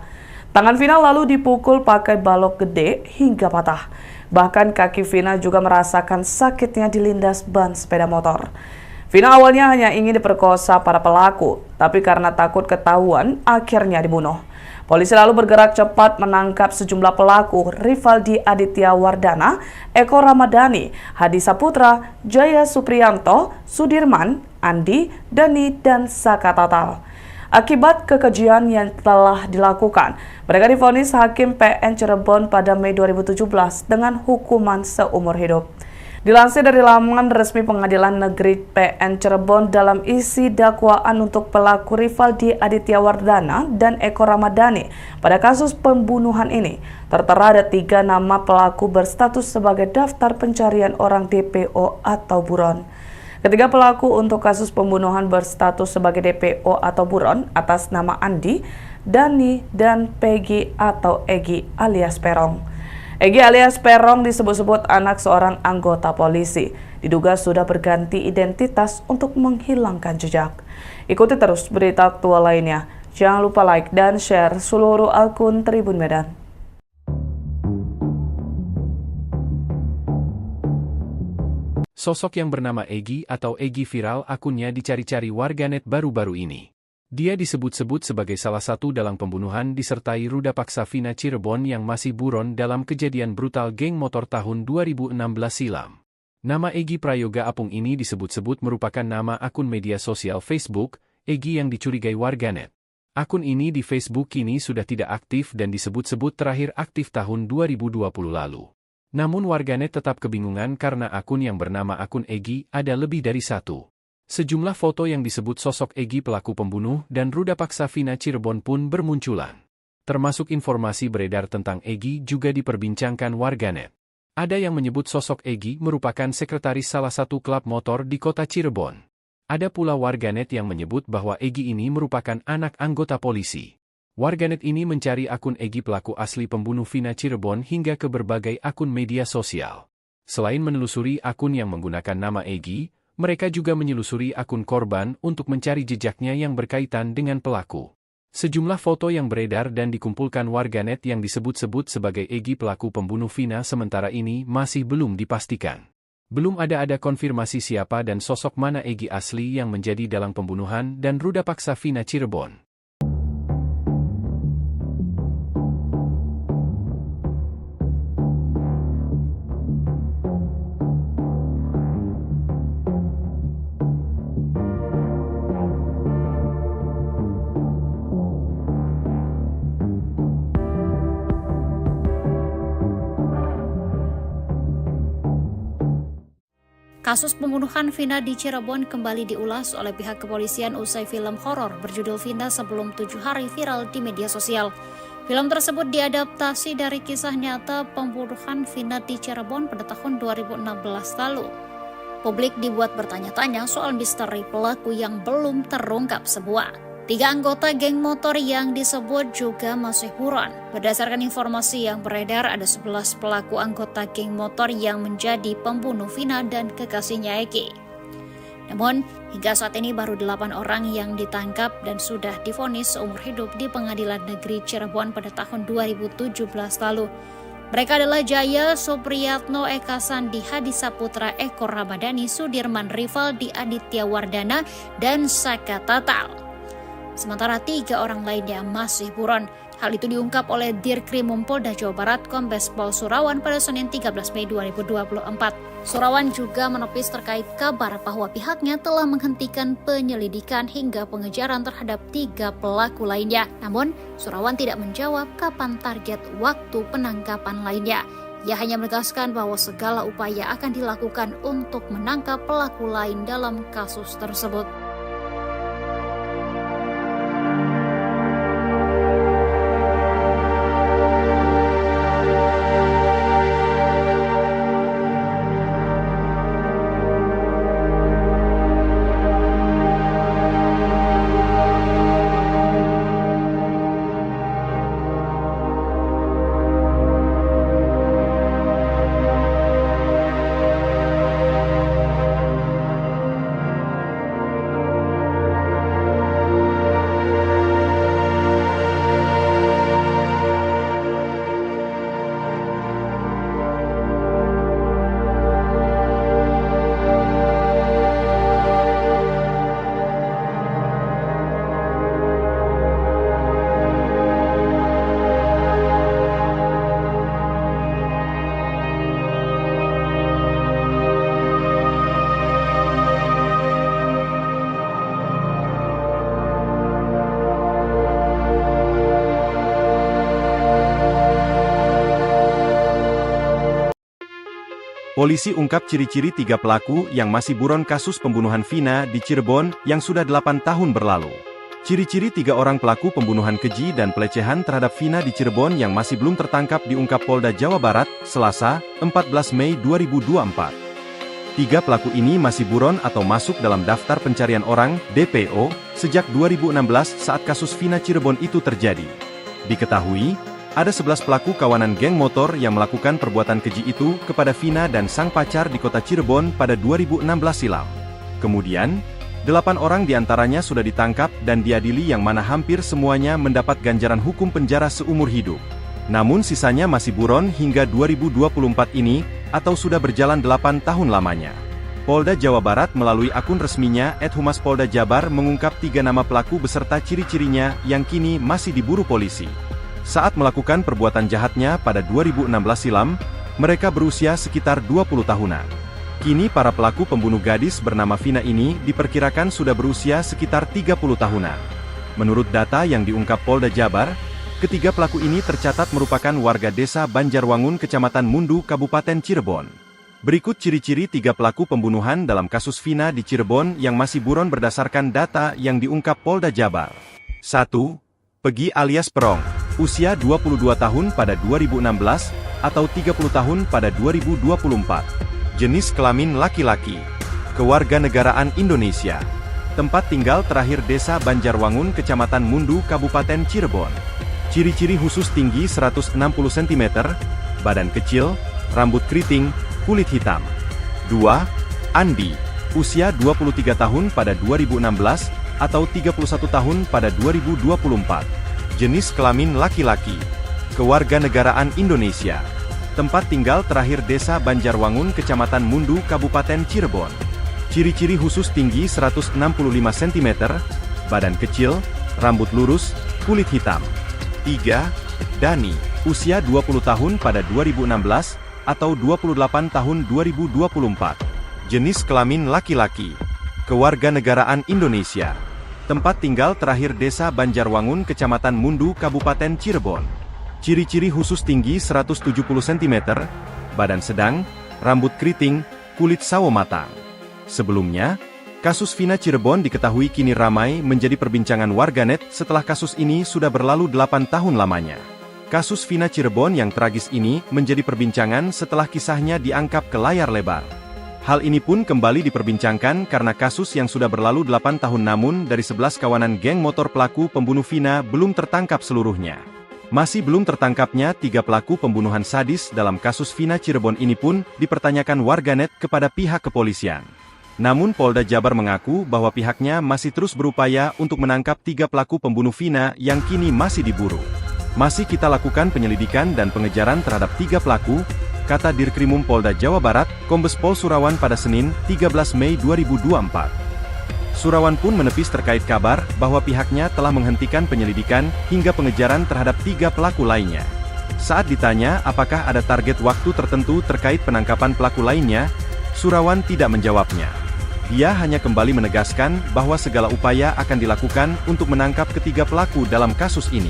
Tangan Vina lalu dipukul pakai balok gede hingga patah. Bahkan kaki Vina juga merasakan sakitnya dilindas ban sepeda motor. Vina awalnya hanya ingin diperkosa para pelaku, tapi karena takut ketahuan, akhirnya dibunuh. Polisi lalu bergerak cepat menangkap sejumlah pelaku, Rivaldi Aditya Wardana, Eko Ramadhani, Hadi Saputra, Jaya Supriyanto, Sudirman, Andi, Dani, dan Saka Tatal. Akibat kekejian yang telah dilakukan, mereka divonis Hakim PN Cirebon pada Mei 2017 dengan hukuman seumur hidup. Dilansir dari laman resmi Pengadilan Negeri PN Cirebon dalam isi dakwaan untuk pelaku Rivaldi Aditya Wardana dan Eko Ramadhani pada kasus pembunuhan ini, tertera ada 3 nama pelaku berstatus sebagai daftar pencarian orang DPO atau buron. Ketiga pelaku untuk kasus pembunuhan berstatus sebagai DPO atau buron atas nama Andi, Dani, dan Peggy atau Egi alias Perong. Egi alias Perong disebut-sebut anak seorang anggota polisi. Diduga sudah berganti identitas untuk menghilangkan jejak. Ikuti terus berita aktual lainnya. Jangan lupa like dan share seluruh akun Tribun Medan. Sosok yang bernama Egi atau Egi viral akunnya dicari-cari warganet baru-baru ini. Dia disebut-sebut sebagai salah satu dalang pembunuhan disertai ruda paksa Vina Cirebon yang masih buron dalam kejadian brutal geng motor tahun 2016 silam. Nama Egi Prayoga Apung ini disebut-sebut merupakan nama akun media sosial Facebook, Egi yang dicurigai warganet. Akun ini di Facebook kini sudah tidak aktif dan disebut-sebut terakhir aktif tahun 2020 lalu. Namun warganet tetap kebingungan karena akun yang bernama akun Egi ada lebih dari satu. Sejumlah foto yang disebut sosok Egi pelaku pembunuh dan ruda paksa Vina Cirebon pun bermunculan. Termasuk informasi beredar tentang Egi juga diperbincangkan warganet. Ada yang menyebut sosok Egi merupakan sekretaris salah satu klub motor di kota Cirebon. Ada pula warganet yang menyebut bahwa Egi ini merupakan anak anggota polisi. Warganet ini mencari akun Egi pelaku asli pembunuh Vina Cirebon hingga ke berbagai akun media sosial. Selain menelusuri akun yang menggunakan nama Egi, mereka juga menyelusuri akun korban untuk mencari jejaknya yang berkaitan dengan pelaku. Sejumlah foto yang beredar dan dikumpulkan warganet yang disebut-sebut sebagai Egi pelaku pembunuh Vina sementara ini masih belum dipastikan. Belum ada konfirmasi siapa dan sosok mana Egi asli yang menjadi dalang pembunuhan dan ruda paksa Vina Cirebon. Kasus pembunuhan Vina di Cirebon kembali diulas oleh pihak kepolisian usai film horor berjudul Vina Sebelum 7 Hari viral di media sosial. Film tersebut diadaptasi dari kisah nyata pembunuhan Vina di Cirebon pada tahun 2016 lalu. Publik dibuat bertanya-tanya soal misteri pelaku yang belum terungkap semua. 3 anggota geng motor yang disebut juga masih buron. Berdasarkan informasi yang beredar, ada 11 pelaku anggota geng motor yang menjadi pembunuh Vina dan kekasihnya Egi. Namun, hingga saat ini baru 8 orang yang ditangkap dan sudah divonis seumur hidup di Pengadilan Negeri Cirebon pada tahun 2017 lalu. Mereka adalah Jaya Supriyatno, Eka Sandi, Hadi Saputra, Eko Ramadhani, Sudirman, Rivaldi Aditya Wardana, dan Saka Tatal. Sementara 3 orang lainnya masih buron. Hal itu diungkap oleh Dirkrimum Polda Jawa Barat Kombes Pol Surawan pada Senin 13 Mei 2024. Surawan juga menepis terkait kabar bahwa pihaknya telah menghentikan penyelidikan hingga pengejaran terhadap 3 pelaku lainnya. Namun, Surawan tidak menjawab kapan target waktu penangkapan lainnya. Ia hanya menegaskan bahwa segala upaya akan dilakukan untuk menangkap pelaku lain dalam kasus tersebut. Polisi ungkap ciri-ciri 3 pelaku yang masih buron kasus pembunuhan Vina di Cirebon yang sudah 8 tahun berlalu. Ciri-ciri 3 orang pelaku pembunuhan keji dan pelecehan terhadap Vina di Cirebon yang masih belum tertangkap diungkap Polda Jawa Barat, Selasa, 14 Mei 2024. 3 pelaku ini masih buron atau masuk dalam daftar pencarian orang, DPO, sejak 2016 saat kasus Vina Cirebon itu terjadi. Diketahui, ada 11 pelaku kawanan geng motor yang melakukan perbuatan keji itu kepada Vina dan sang pacar di kota Cirebon pada 2016 silam. Kemudian, 8 orang diantaranya sudah ditangkap dan diadili yang mana hampir semuanya mendapat ganjaran hukum penjara seumur hidup. Namun sisanya masih buron hingga 2024 ini, atau sudah berjalan 8 tahun lamanya. Polda Jawa Barat melalui akun resminya @Humas Polda Jabar mengungkap 3 nama pelaku beserta ciri-cirinya yang kini masih diburu polisi. Saat melakukan perbuatan jahatnya pada 2016 silam, mereka berusia sekitar 20 tahunan. Kini para pelaku pembunuh gadis bernama Vina ini diperkirakan sudah berusia sekitar 30 tahunan. Menurut data yang diungkap Polda Jabar, ketiga pelaku ini tercatat merupakan warga desa Banjarwangun, Kecamatan Mundu, Kabupaten Cirebon. Berikut ciri-ciri 3 pelaku pembunuhan dalam kasus Vina di Cirebon yang masih buron berdasarkan data yang diungkap Polda Jabar. 1. Pegi alias Perong. Usia 22 tahun pada 2016, atau 30 tahun pada 2024. Jenis kelamin laki-laki. Kewarganegaraan Indonesia. Tempat tinggal terakhir Desa Banjarwangun, Kecamatan Mundu, Kabupaten Cirebon. Ciri-ciri khusus tinggi 160 cm, badan kecil, rambut keriting, kulit hitam. 2. Andi. Usia 23 tahun pada 2016, atau 31 tahun pada 2024. Jenis kelamin laki-laki. Kewarganegaraan Indonesia. Tempat tinggal terakhir Desa Banjarwangun, Kecamatan Mundu, Kabupaten Cirebon. Ciri-ciri khusus tinggi 165 cm, badan kecil, rambut lurus, kulit hitam. 3. Dani. Usia 20 tahun pada 2016, atau 28 tahun 2024. Jenis kelamin laki-laki. Kewarganegaraan Indonesia. Tempat tinggal terakhir Desa Banjarwangun, Kecamatan Mundu, Kabupaten Cirebon. Ciri-ciri khusus tinggi 170 cm, badan sedang, rambut keriting, kulit sawo matang. Sebelumnya, kasus Vina Cirebon diketahui kini ramai menjadi perbincangan warganet setelah kasus ini sudah berlalu 8 tahun lamanya. Kasus Vina Cirebon yang tragis ini menjadi perbincangan setelah kisahnya diangkat ke layar lebar. Hal ini pun kembali diperbincangkan karena kasus yang sudah berlalu 8 tahun namun dari 11 kawanan geng motor pelaku pembunuh Vina belum tertangkap seluruhnya. Masih belum tertangkapnya 3 pelaku pembunuhan sadis dalam kasus Vina Cirebon ini pun dipertanyakan warganet kepada pihak kepolisian. Namun Polda Jabar mengaku bahwa pihaknya masih terus berupaya untuk menangkap 3 pelaku pembunuh Vina yang kini masih diburu. Masih kita lakukan penyelidikan dan pengejaran terhadap 3 pelaku, kata Dirkrimum Polda Jawa Barat, Kombes Pol Surawan pada Senin, 13 Mei 2024. Surawan pun menepis terkait kabar bahwa pihaknya telah menghentikan penyelidikan hingga pengejaran terhadap 3 pelaku lainnya. Saat ditanya apakah ada target waktu tertentu terkait penangkapan pelaku lainnya, Surawan tidak menjawabnya. Dia hanya kembali menegaskan bahwa segala upaya akan dilakukan untuk menangkap ketiga pelaku dalam kasus ini.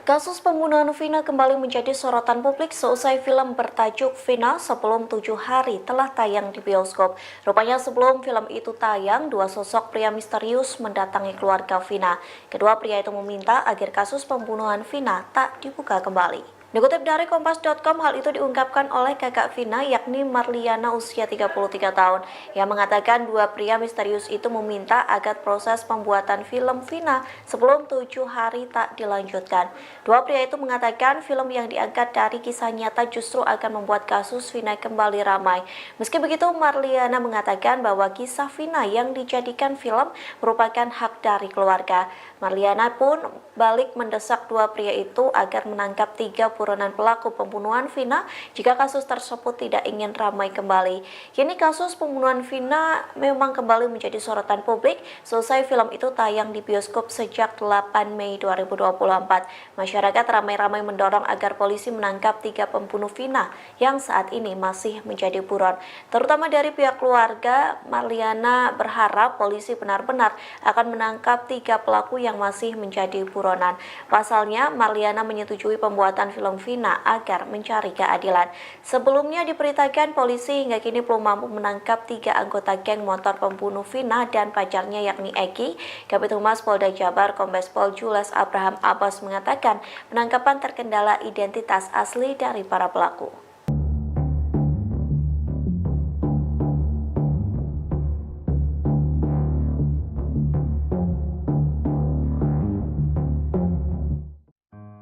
Kasus pembunuhan Vina kembali menjadi sorotan publik seusai film bertajuk Vina Sebelum 7 Hari telah tayang di bioskop. Rupanya sebelum film itu tayang, 2 sosok pria misterius mendatangi keluarga Vina. Kedua pria itu meminta agar kasus pembunuhan Vina tak dibuka kembali. Dikutip dari Kompas.com, hal itu diungkapkan oleh kakak Vina yakni Marliana usia 33 tahun yang mengatakan 2 pria misterius itu meminta agar proses pembuatan film Vina Sebelum 7 Hari tak dilanjutkan. 2 pria itu mengatakan film yang diangkat dari kisah nyata justru akan membuat kasus Vina kembali ramai. Meski begitu, Marliana mengatakan bahwa kisah Vina yang dijadikan film merupakan hak dari keluarga. Marliana pun balik mendesak 2 pria itu agar menangkap 3 buronan pelaku pembunuhan Vina jika kasus tersebut tidak ingin ramai kembali. Kini kasus pembunuhan Vina memang kembali menjadi sorotan publik selesai film itu tayang di bioskop sejak 8 Mei 2024. Masyarakat ramai-ramai mendorong agar polisi menangkap 3 pembunuh Vina yang saat ini masih menjadi buron. Terutama dari pihak keluarga, Marliana berharap polisi benar-benar akan menangkap 3 pelaku yang masih menjadi buronan. Pasalnya, Marliana menyetujui pembuatan film Vina agar mencari keadilan. Sebelumnya diberitakan polisi hingga kini belum mampu menangkap 3 anggota geng motor pembunuh Vina dan pacarnya yakni Eki. Kabid Humas Polda Jabar Kombes Pol Jules Abraham Abbas mengatakan penangkapan terkendala identitas asli dari para pelaku.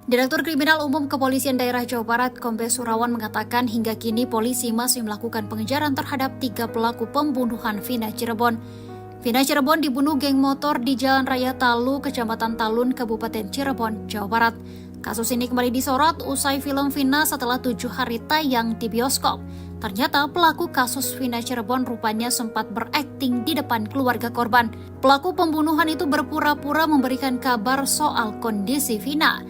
Direktur Kriminal Umum Kepolisian Daerah Jawa Barat, Kombes Surawan mengatakan hingga kini polisi masih melakukan pengejaran terhadap 3 pelaku pembunuhan Vina Cirebon. Vina Cirebon dibunuh geng motor di Jalan Raya Talu, Kecamatan Talun, Kabupaten Cirebon, Jawa Barat. Kasus ini kembali disorot usai film Vina setelah 7 hari tayang di bioskop. Ternyata pelaku kasus Vina Cirebon rupanya sempat berakting di depan keluarga korban. Pelaku pembunuhan itu berpura-pura memberikan kabar soal kondisi Vina.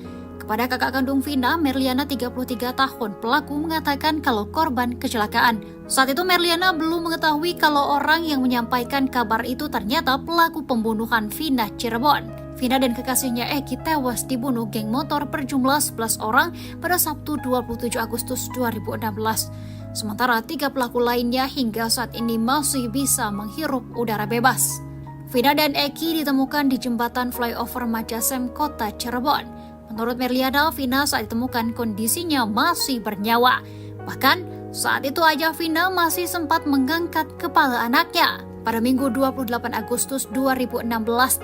Kepada kakak kandung Vina, Merliana 33 tahun, pelaku mengatakan kalau korban kecelakaan. Saat itu Merliana belum mengetahui kalau orang yang menyampaikan kabar itu ternyata pelaku pembunuhan Vina Cirebon. Vina dan kekasihnya Eki tewas dibunuh geng motor berjumlah 11 orang pada Sabtu 27 Agustus 2016. Sementara 3 pelaku lainnya hingga saat ini masih bisa menghirup udara bebas. Vina dan Eki ditemukan di jembatan flyover Majasem, Kota Cirebon. Menurut Merliana, Vina saat ditemukan kondisinya masih bernyawa. Bahkan saat itu aja Vina masih sempat mengangkat kepala anaknya. Pada Minggu 28 Agustus 2016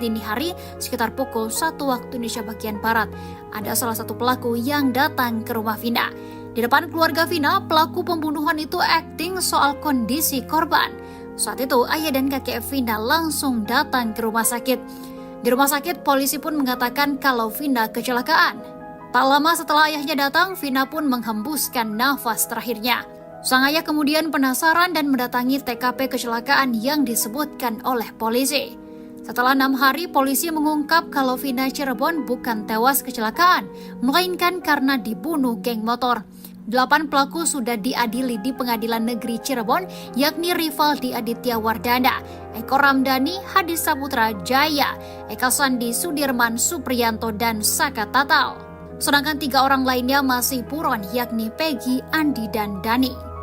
dini hari sekitar pukul 1 waktu Indonesia bagian Barat, ada salah satu pelaku yang datang ke rumah Vina. Di depan keluarga Vina, pelaku pembunuhan itu akting soal kondisi korban. Saat itu ayah dan kakek Vina langsung datang ke rumah sakit. Di rumah sakit, polisi pun mengatakan kalau Vina kecelakaan. Tak lama setelah ayahnya datang, Vina pun menghembuskan nafas terakhirnya. Sang ayah kemudian penasaran dan mendatangi TKP kecelakaan yang disebutkan oleh polisi. Setelah 6 hari, polisi mengungkap kalau Vina Cirebon bukan tewas kecelakaan, melainkan karena dibunuh geng motor. 8 pelaku sudah diadili di Pengadilan Negeri Cirebon, yakni Rivaldi Aditya Wardana, Eko Ramdhani, Hadi Saputra Jaya, Eka Sandi Sudirman Supriyanto, dan Saka Tatal. Sedangkan 3 orang lainnya masih buron, yakni Peggy, Andi, dan Dani.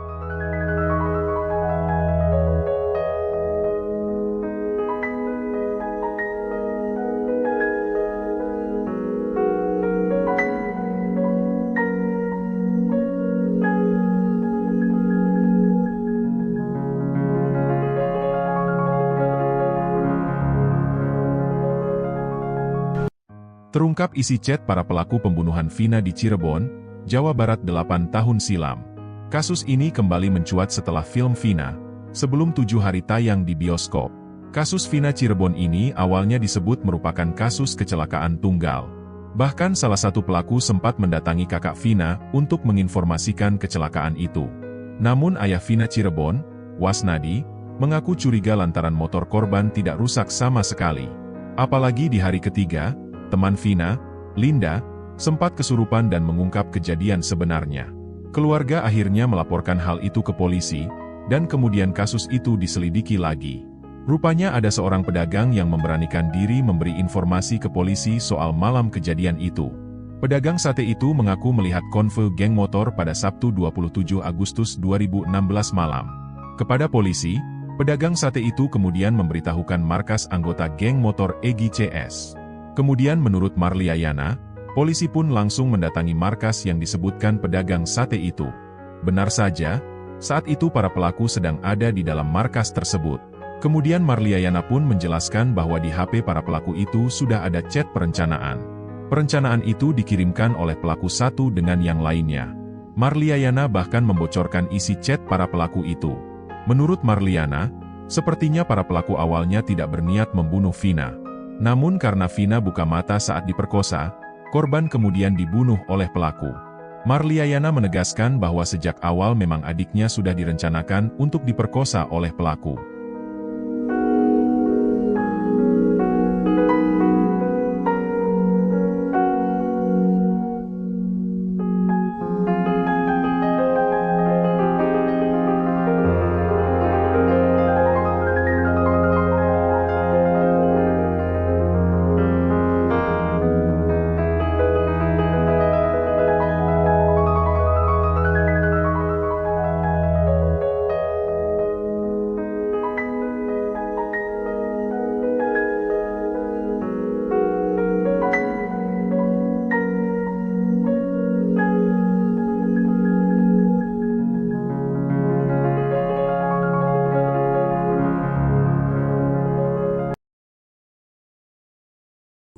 Terungkap isi chat para pelaku pembunuhan Vina di Cirebon, Jawa Barat 8 tahun silam. Kasus ini kembali mencuat setelah film Vina, sebelum 7 hari tayang di bioskop. Kasus Vina Cirebon ini awalnya disebut merupakan kasus kecelakaan tunggal. Bahkan salah satu pelaku sempat mendatangi kakak Vina untuk menginformasikan kecelakaan itu. Namun ayah Vina Cirebon, Wasnadi, mengaku curiga lantaran motor korban tidak rusak sama sekali. Apalagi di hari ketiga, teman Vina, Linda, sempat kesurupan dan mengungkap kejadian sebenarnya. Keluarga akhirnya melaporkan hal itu ke polisi, dan kemudian kasus itu diselidiki lagi. Rupanya ada seorang pedagang yang memberanikan diri memberi informasi ke polisi soal malam kejadian itu. Pedagang sate itu mengaku melihat konvoy geng motor pada Sabtu 27 Agustus 2016 malam. Kepada polisi, pedagang sate itu kemudian memberitahukan markas anggota geng motor Egy CS. Kemudian menurut Marliayana, polisi pun langsung mendatangi markas yang disebutkan pedagang sate itu. Benar saja, saat itu para pelaku sedang ada di dalam markas tersebut. Kemudian Marliayana pun menjelaskan bahwa di HP para pelaku itu sudah ada chat perencanaan. Perencanaan itu dikirimkan oleh pelaku satu dengan yang lainnya. Marliayana bahkan membocorkan isi chat para pelaku itu. Menurut Marliana, sepertinya para pelaku awalnya tidak berniat membunuh Vina. Namun karena Vina buka mata saat diperkosa, korban kemudian dibunuh oleh pelaku. Marliayana menegaskan bahwa sejak awal memang adiknya sudah direncanakan untuk diperkosa oleh pelaku.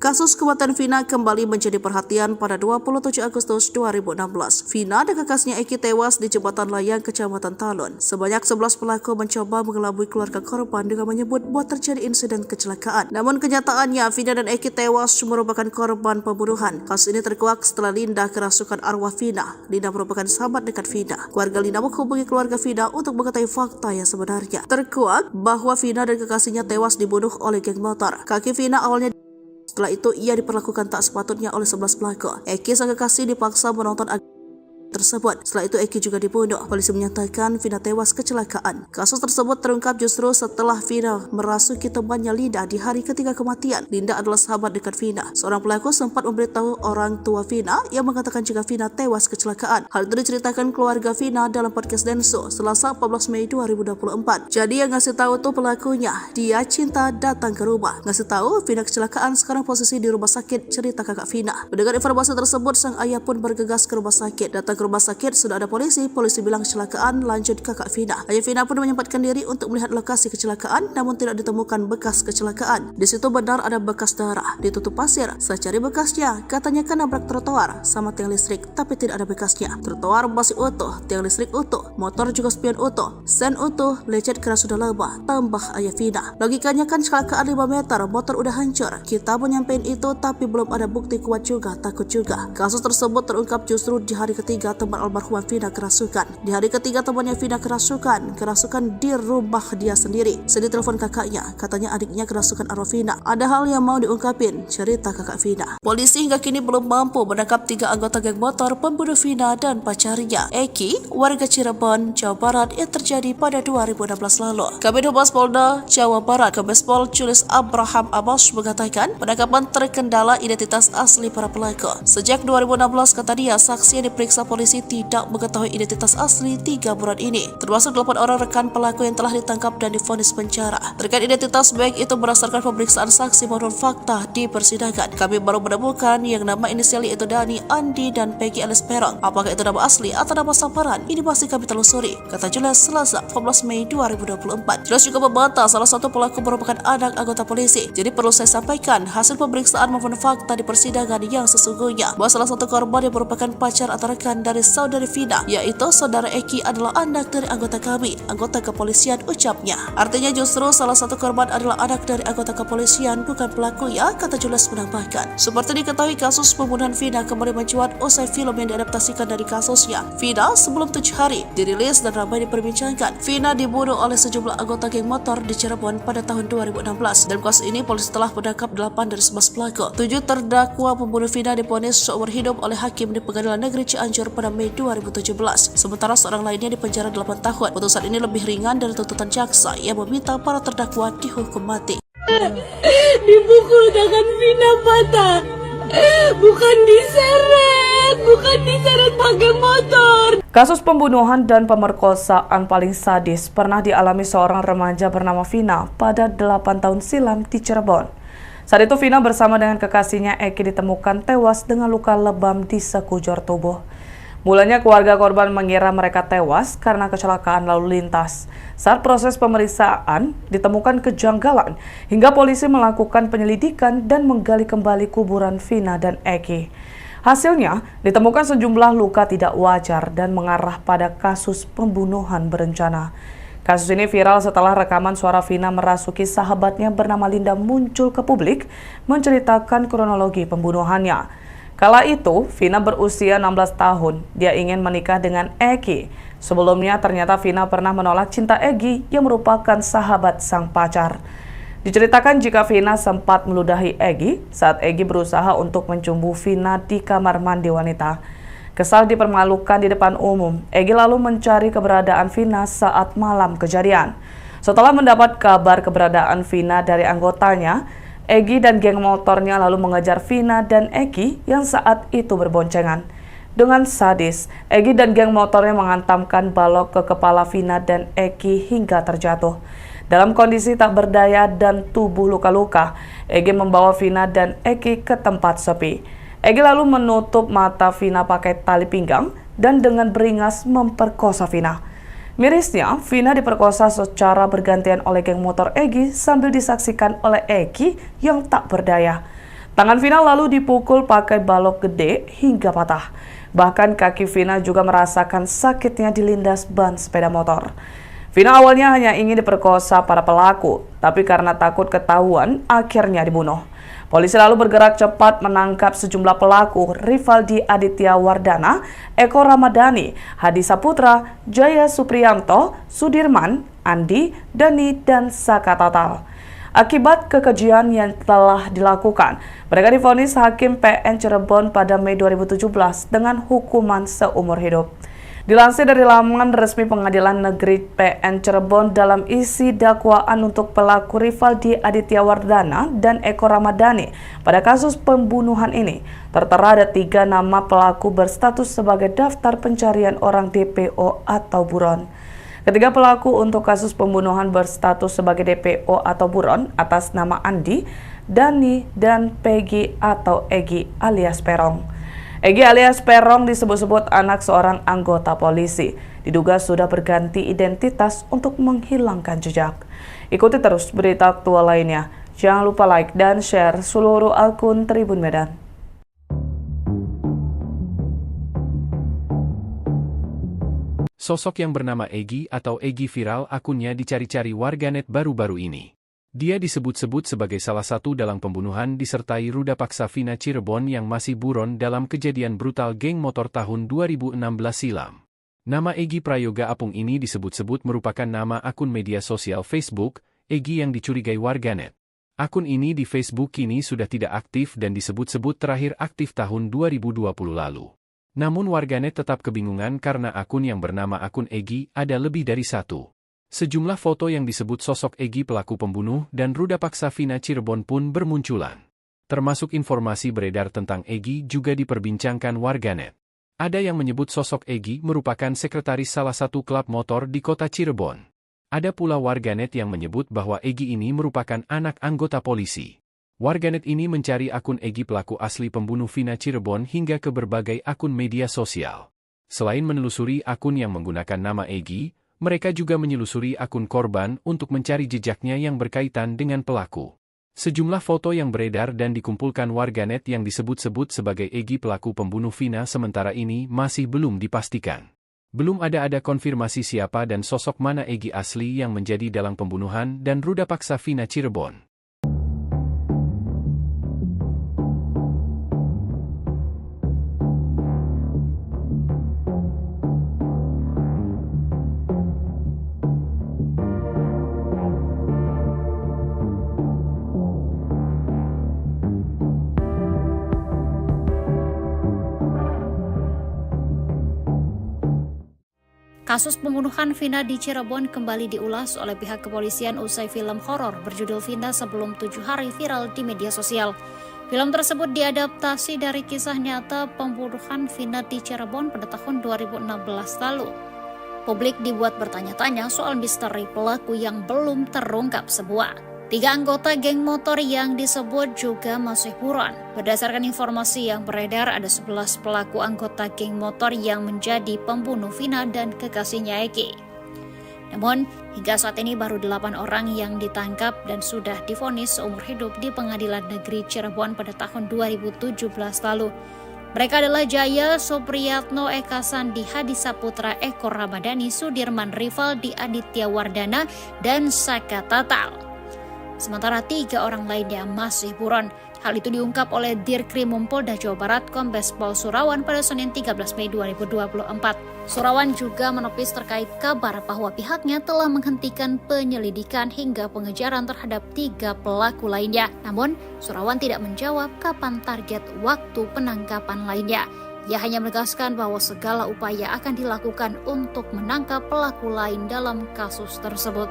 Kasus kematian Vina kembali menjadi perhatian pada 27 Agustus 2016. Vina dan kakaknya Eki tewas di jembatan layang Kecamatan Talun. Sebanyak 11 pelaku mencoba mengelabui keluarga korban dengan menyebut bahwa terjadi insiden kecelakaan. Namun kenyataannya Vina dan Eki tewas merupakan korban pembunuhan. Kasus ini terkuak setelah Linda kerasukan arwah Vina. Linda merupakan sahabat dekat Vina. Keluarga Linda menghubungi keluarga Vina untuk mengetahui fakta yang sebenarnya. Terkuak bahwa Vina dan kekasihnya tewas dibunuh oleh geng motor. Kaki Vina awalnya. Setelah itu, ia diperlakukan tak sepatutnya oleh 11 pelaku. Eki sang kekasih dipaksa menonton tersebut. Setelah itu Eki juga dibunuh. Polisi menyatakan Vina tewas kecelakaan. Kasus tersebut terungkap justru setelah Vina merasuki temannya Linda di hari ketiga kematian. Linda adalah sahabat dekat Vina. Seorang pelaku sempat memberitahu orang tua Vina yang mengatakan jika Vina tewas kecelakaan. Hal itu diceritakan keluarga Vina dalam podcast Denso Selasa 14 Mei 2024. Jadi yang ngasih tahu tuh pelakunya. Dia cinta datang ke rumah. Ngasih tahu Vina kecelakaan, sekarang posisi di rumah sakit, cerita kakak Vina. Mendengar informasi tersebut, sang ayah pun bergegas ke rumah sakit. Datang ke rumah sakit sudah ada polisi bilang kecelakaan, lanjut kakak Vina. Ayah Vina pun menyempatkan diri untuk melihat lokasi kecelakaan, namun tidak ditemukan bekas kecelakaan. Di situ benar ada bekas darah, ditutup pasir. Saya cari bekasnya, katanya kan nabrak trotoar sama tiang listrik, tapi tidak ada bekasnya. Trotoar masih utuh, tiang listrik utuh, motor juga spion utuh, sen utuh, lecet karena sudah lama, tambah ayah Vina. Logikanya kan kecelakaan 5 meter, motor udah hancur. Kita mau nyampein itu, tapi belum ada bukti kuat juga, takut juga. Kasus tersebut terungkap justru di hari ketiga teman almarhumah Vina kerasukan. Di hari ketiga temannya Vina kerasukan di rumah dia sendiri. Sedih telepon kakaknya, katanya adiknya kerasukan arwah Vina. Ada hal yang mau diungkapin, cerita kakak Vina. Polisi hingga kini belum mampu menangkap 3 anggota geng motor pembunuh Vina dan pacarnya, Eki, warga Cirebon, Jawa Barat, yang terjadi pada 2016 lalu. Kabid Humas Polda Jawa Barat, Kombespol Julius Abraham Amos mengatakan penangkapan terkendala identitas asli para pelaku. Sejak 2016, kata dia, saksi yang diperiksa polisi tidak mengetahui identitas asli 3 buron ini, termasuk 8 orang rekan pelaku yang telah ditangkap dan divonis penjara. Terkait identitas baik itu berdasarkan pemeriksaan saksi maupun fakta di persidangan, kami baru menemukan yang nama inisial yaitu Dani, Andi, dan Peggy alias Perong. Apakah itu nama asli atau nama samaran? Ini masih kami telusuri, kata Julius Selasa 14 Mei 2024. Julius juga membantah salah satu pelaku merupakan anak anggota polisi. Jadi perlu saya sampaikan hasil pemeriksaan maupun fakta di persidangan yang sesungguhnya bahwa salah satu korban yang merupakan pacar atau rekan dari saudari Vina, yaitu saudara Eki adalah anak dari anggota kami, anggota kepolisian, ucapnya. Artinya justru salah satu korban adalah anak dari anggota kepolisian, bukan pelaku ya, kata Julius menambahkan. Seperti diketahui, kasus pembunuhan Vina kembali mencuat usai film yang diadaptasikan dari kasusnya. Vina sebelum 7 hari dirilis dan ramai diperbincangkan. Vina dibunuh oleh sejumlah anggota geng motor di Cirebon pada tahun 2016. Dalam kasus ini, polisi telah menangkap 8 dari 11 pelaku. 7 terdakwa pembunuh Vina divonis seumur hidup oleh hakim di Pengadilan Negeri Cianjur pada Mei 2017. Sementara seorang lainnya dipenjara 8 tahun. Putusan ini lebih ringan dari tuntutan jaksa yang meminta para terdakwa dihukum mati. Dipukul tangan Vina patah. Bukan diseret pakai motor. Kasus pembunuhan dan pemerkosaan paling sadis pernah dialami seorang remaja bernama Vina pada 8 tahun silam di Cirebon. Saat itu Vina bersama dengan kekasihnya Eki ditemukan tewas dengan luka lebam di sekujur tubuh. Mulanya keluarga korban mengira mereka tewas karena kecelakaan lalu lintas. Saat proses pemeriksaan ditemukan kejanggalan hingga polisi melakukan penyelidikan dan menggali kembali kuburan Vina dan Eki. Hasilnya ditemukan sejumlah luka tidak wajar dan mengarah pada kasus pembunuhan berencana. Kasus ini viral setelah rekaman suara Vina merasuki sahabatnya bernama Linda muncul ke publik menceritakan kronologi pembunuhannya. Kala itu, Vina berusia 16 tahun. Dia ingin menikah dengan Eki. Sebelumnya, ternyata Vina pernah menolak cinta Eki yang merupakan sahabat sang pacar. Diceritakan jika Vina sempat meludahi Eki saat Eki berusaha untuk mencumbu Vina di kamar mandi wanita. Kesal dipermalukan di depan umum, Eki lalu mencari keberadaan Vina saat malam kejadian. Setelah mendapat kabar keberadaan Vina dari anggotanya, Eki dan geng motornya lalu mengejar Vina dan Eki yang saat itu berboncengan. Dengan sadis, Eki dan geng motornya menghantamkan balok ke kepala Vina dan Eki hingga terjatuh. Dalam kondisi tak berdaya dan tubuh luka-luka, Eki membawa Vina dan Eki ke tempat sepi. Eki lalu menutup mata Vina pakai tali pinggang dan dengan beringas memperkosa Vina. Mirisnya, Vina diperkosa secara bergantian oleh geng motor Eki sambil disaksikan oleh Eki yang tak berdaya. Tangan Vina lalu dipukul pakai balok gede hingga patah. Bahkan kaki Vina juga merasakan sakitnya dilindas ban sepeda motor. Vina awalnya hanya ingin diperkosa para pelaku, tapi karena takut ketahuan, akhirnya dibunuh. Polisi lalu bergerak cepat menangkap sejumlah pelaku, Rivaldi Aditya Wardana, Eko Ramadhani, Hadi Saputra, Jaya Supriyanto, Sudirman, Andi, Dani, dan Saka Tatal. Akibat kekejian yang telah dilakukan, mereka divonis Hakim PN Cirebon pada Mei 2017 dengan hukuman seumur hidup. Dilansir dari laman resmi Pengadilan Negeri PN Cirebon, dalam isi dakwaan untuk pelaku Rivaldi Aditya Wardana dan Eko Ramadhani pada kasus pembunuhan ini, tertera ada 3 nama pelaku berstatus sebagai daftar pencarian orang DPO atau buron. Ketiga pelaku untuk kasus pembunuhan berstatus sebagai DPO atau buron atas nama Andi, Dani, dan Peggy atau Egi alias Perong. Egi alias Perong disebut-sebut anak seorang anggota polisi. Diduga sudah berganti identitas untuk menghilangkan jejak. Ikuti terus berita aktual lainnya. Jangan lupa like dan share seluruh akun Tribun Medan. Sosok yang bernama Egi atau Egi viral akunnya dicari-cari warganet baru-baru ini. Dia disebut-sebut sebagai salah satu dalang pembunuhan disertai ruda paksa Vina Cirebon yang masih buron dalam kejadian brutal geng motor tahun 2016 silam. Nama Egi Prayoga Apung ini disebut-sebut merupakan nama akun media sosial Facebook, Egi yang dicurigai warganet. Akun ini di Facebook kini sudah tidak aktif dan disebut-sebut terakhir aktif tahun 2020 lalu. Namun warganet tetap kebingungan karena akun yang bernama akun Egi ada lebih dari satu. Sejumlah foto yang disebut sosok Egi pelaku pembunuh dan ruda paksa Vina Cirebon pun bermunculan. Termasuk informasi beredar tentang Egi juga diperbincangkan warganet. Ada yang menyebut sosok Egi merupakan sekretaris salah satu klub motor di kota Cirebon. Ada pula warganet yang menyebut bahwa Egi ini merupakan anak anggota polisi. Warganet ini mencari akun Egi pelaku asli pembunuh Vina Cirebon hingga ke berbagai akun media sosial. Selain menelusuri akun yang menggunakan nama Egi, mereka juga menyelusuri akun korban untuk mencari jejaknya yang berkaitan dengan pelaku. Sejumlah foto yang beredar dan dikumpulkan warganet yang disebut-sebut sebagai Egy pelaku pembunuh Vina sementara ini masih belum dipastikan. Belum ada konfirmasi siapa dan sosok mana Egy asli yang menjadi dalang pembunuhan dan ruda paksa Vina Cirebon. Kasus pembunuhan Vina di Cirebon kembali diulas oleh pihak kepolisian usai film horor berjudul Vina Sebelum 7 Hari viral di media sosial. Film tersebut diadaptasi dari kisah nyata pembunuhan Vina di Cirebon pada tahun 2016 lalu. Publik dibuat bertanya-tanya soal misteri pelaku yang belum terungkap semua. 3 anggota geng motor yang disebut juga masih buron. Berdasarkan informasi yang beredar, ada 11 pelaku anggota geng motor yang menjadi pembunuh Vina dan kekasihnya Egy. Namun, hingga saat ini baru 8 orang yang ditangkap dan sudah divonis seumur hidup di Pengadilan Negeri Cirebon pada tahun 2017 lalu. Mereka adalah Jaya Supriyatno, Eka Sandi, Hadi Saputra, Eko Ramadhani, Sudirman Rivaldi, Aditya Wardana, dan Saka Tatal. Sementara 3 orang lainnya masih buron. Hal itu diungkap oleh Dirkrimum Polda Jawa Barat Kombes Pol Surawan pada Senin 13 Mei 2024. Surawan juga menepis terkait kabar bahwa pihaknya telah menghentikan penyelidikan hingga pengejaran terhadap 3 pelaku lainnya. Namun, Surawan tidak menjawab kapan target waktu penangkapan lainnya. Ia hanya menegaskan bahwa segala upaya akan dilakukan untuk menangkap pelaku lain dalam kasus tersebut.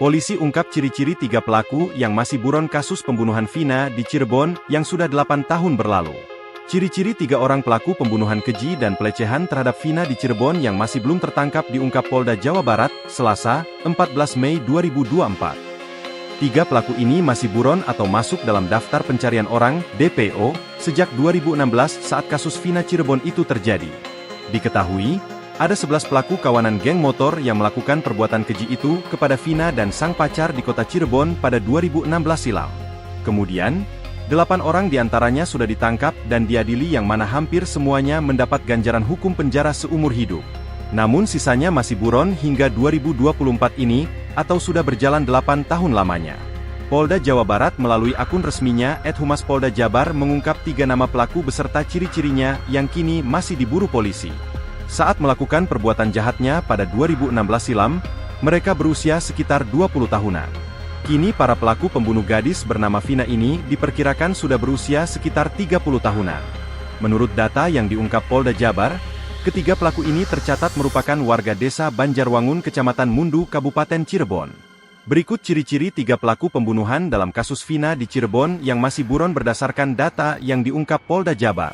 Polisi ungkap ciri-ciri 3 pelaku yang masih buron kasus pembunuhan Vina di Cirebon yang sudah 8 tahun berlalu. Ciri-ciri 3 orang pelaku pembunuhan keji dan pelecehan terhadap Vina di Cirebon yang masih belum tertangkap diungkap Polda Jawa Barat, Selasa, 14 Mei 2024. 3 pelaku ini masih buron atau masuk dalam daftar pencarian orang, DPO, sejak 2016 saat kasus Vina Cirebon itu terjadi. Diketahui, ada 11 pelaku kawanan geng motor yang melakukan perbuatan keji itu kepada Vina dan sang pacar di kota Cirebon pada 2016 silam. Kemudian, 8 orang diantaranya sudah ditangkap dan diadili yang mana hampir semuanya mendapat ganjaran hukum penjara seumur hidup. Namun sisanya masih buron hingga 2024 ini, atau sudah berjalan 8 tahun lamanya. Polda Jawa Barat melalui akun resminya @Humas Polda Jabar mengungkap 3 nama pelaku beserta ciri-cirinya yang kini masih diburu polisi. Saat melakukan perbuatan jahatnya pada 2016 silam, mereka berusia sekitar 20 tahunan. Kini para pelaku pembunuh gadis bernama Vina ini diperkirakan sudah berusia sekitar 30 tahunan. Menurut data yang diungkap Polda Jabar, ketiga pelaku ini tercatat merupakan warga desa Banjarwangun, Kecamatan Mundu, Kabupaten Cirebon. Berikut ciri-ciri 3 pelaku pembunuhan dalam kasus Vina di Cirebon yang masih buron berdasarkan data yang diungkap Polda Jabar.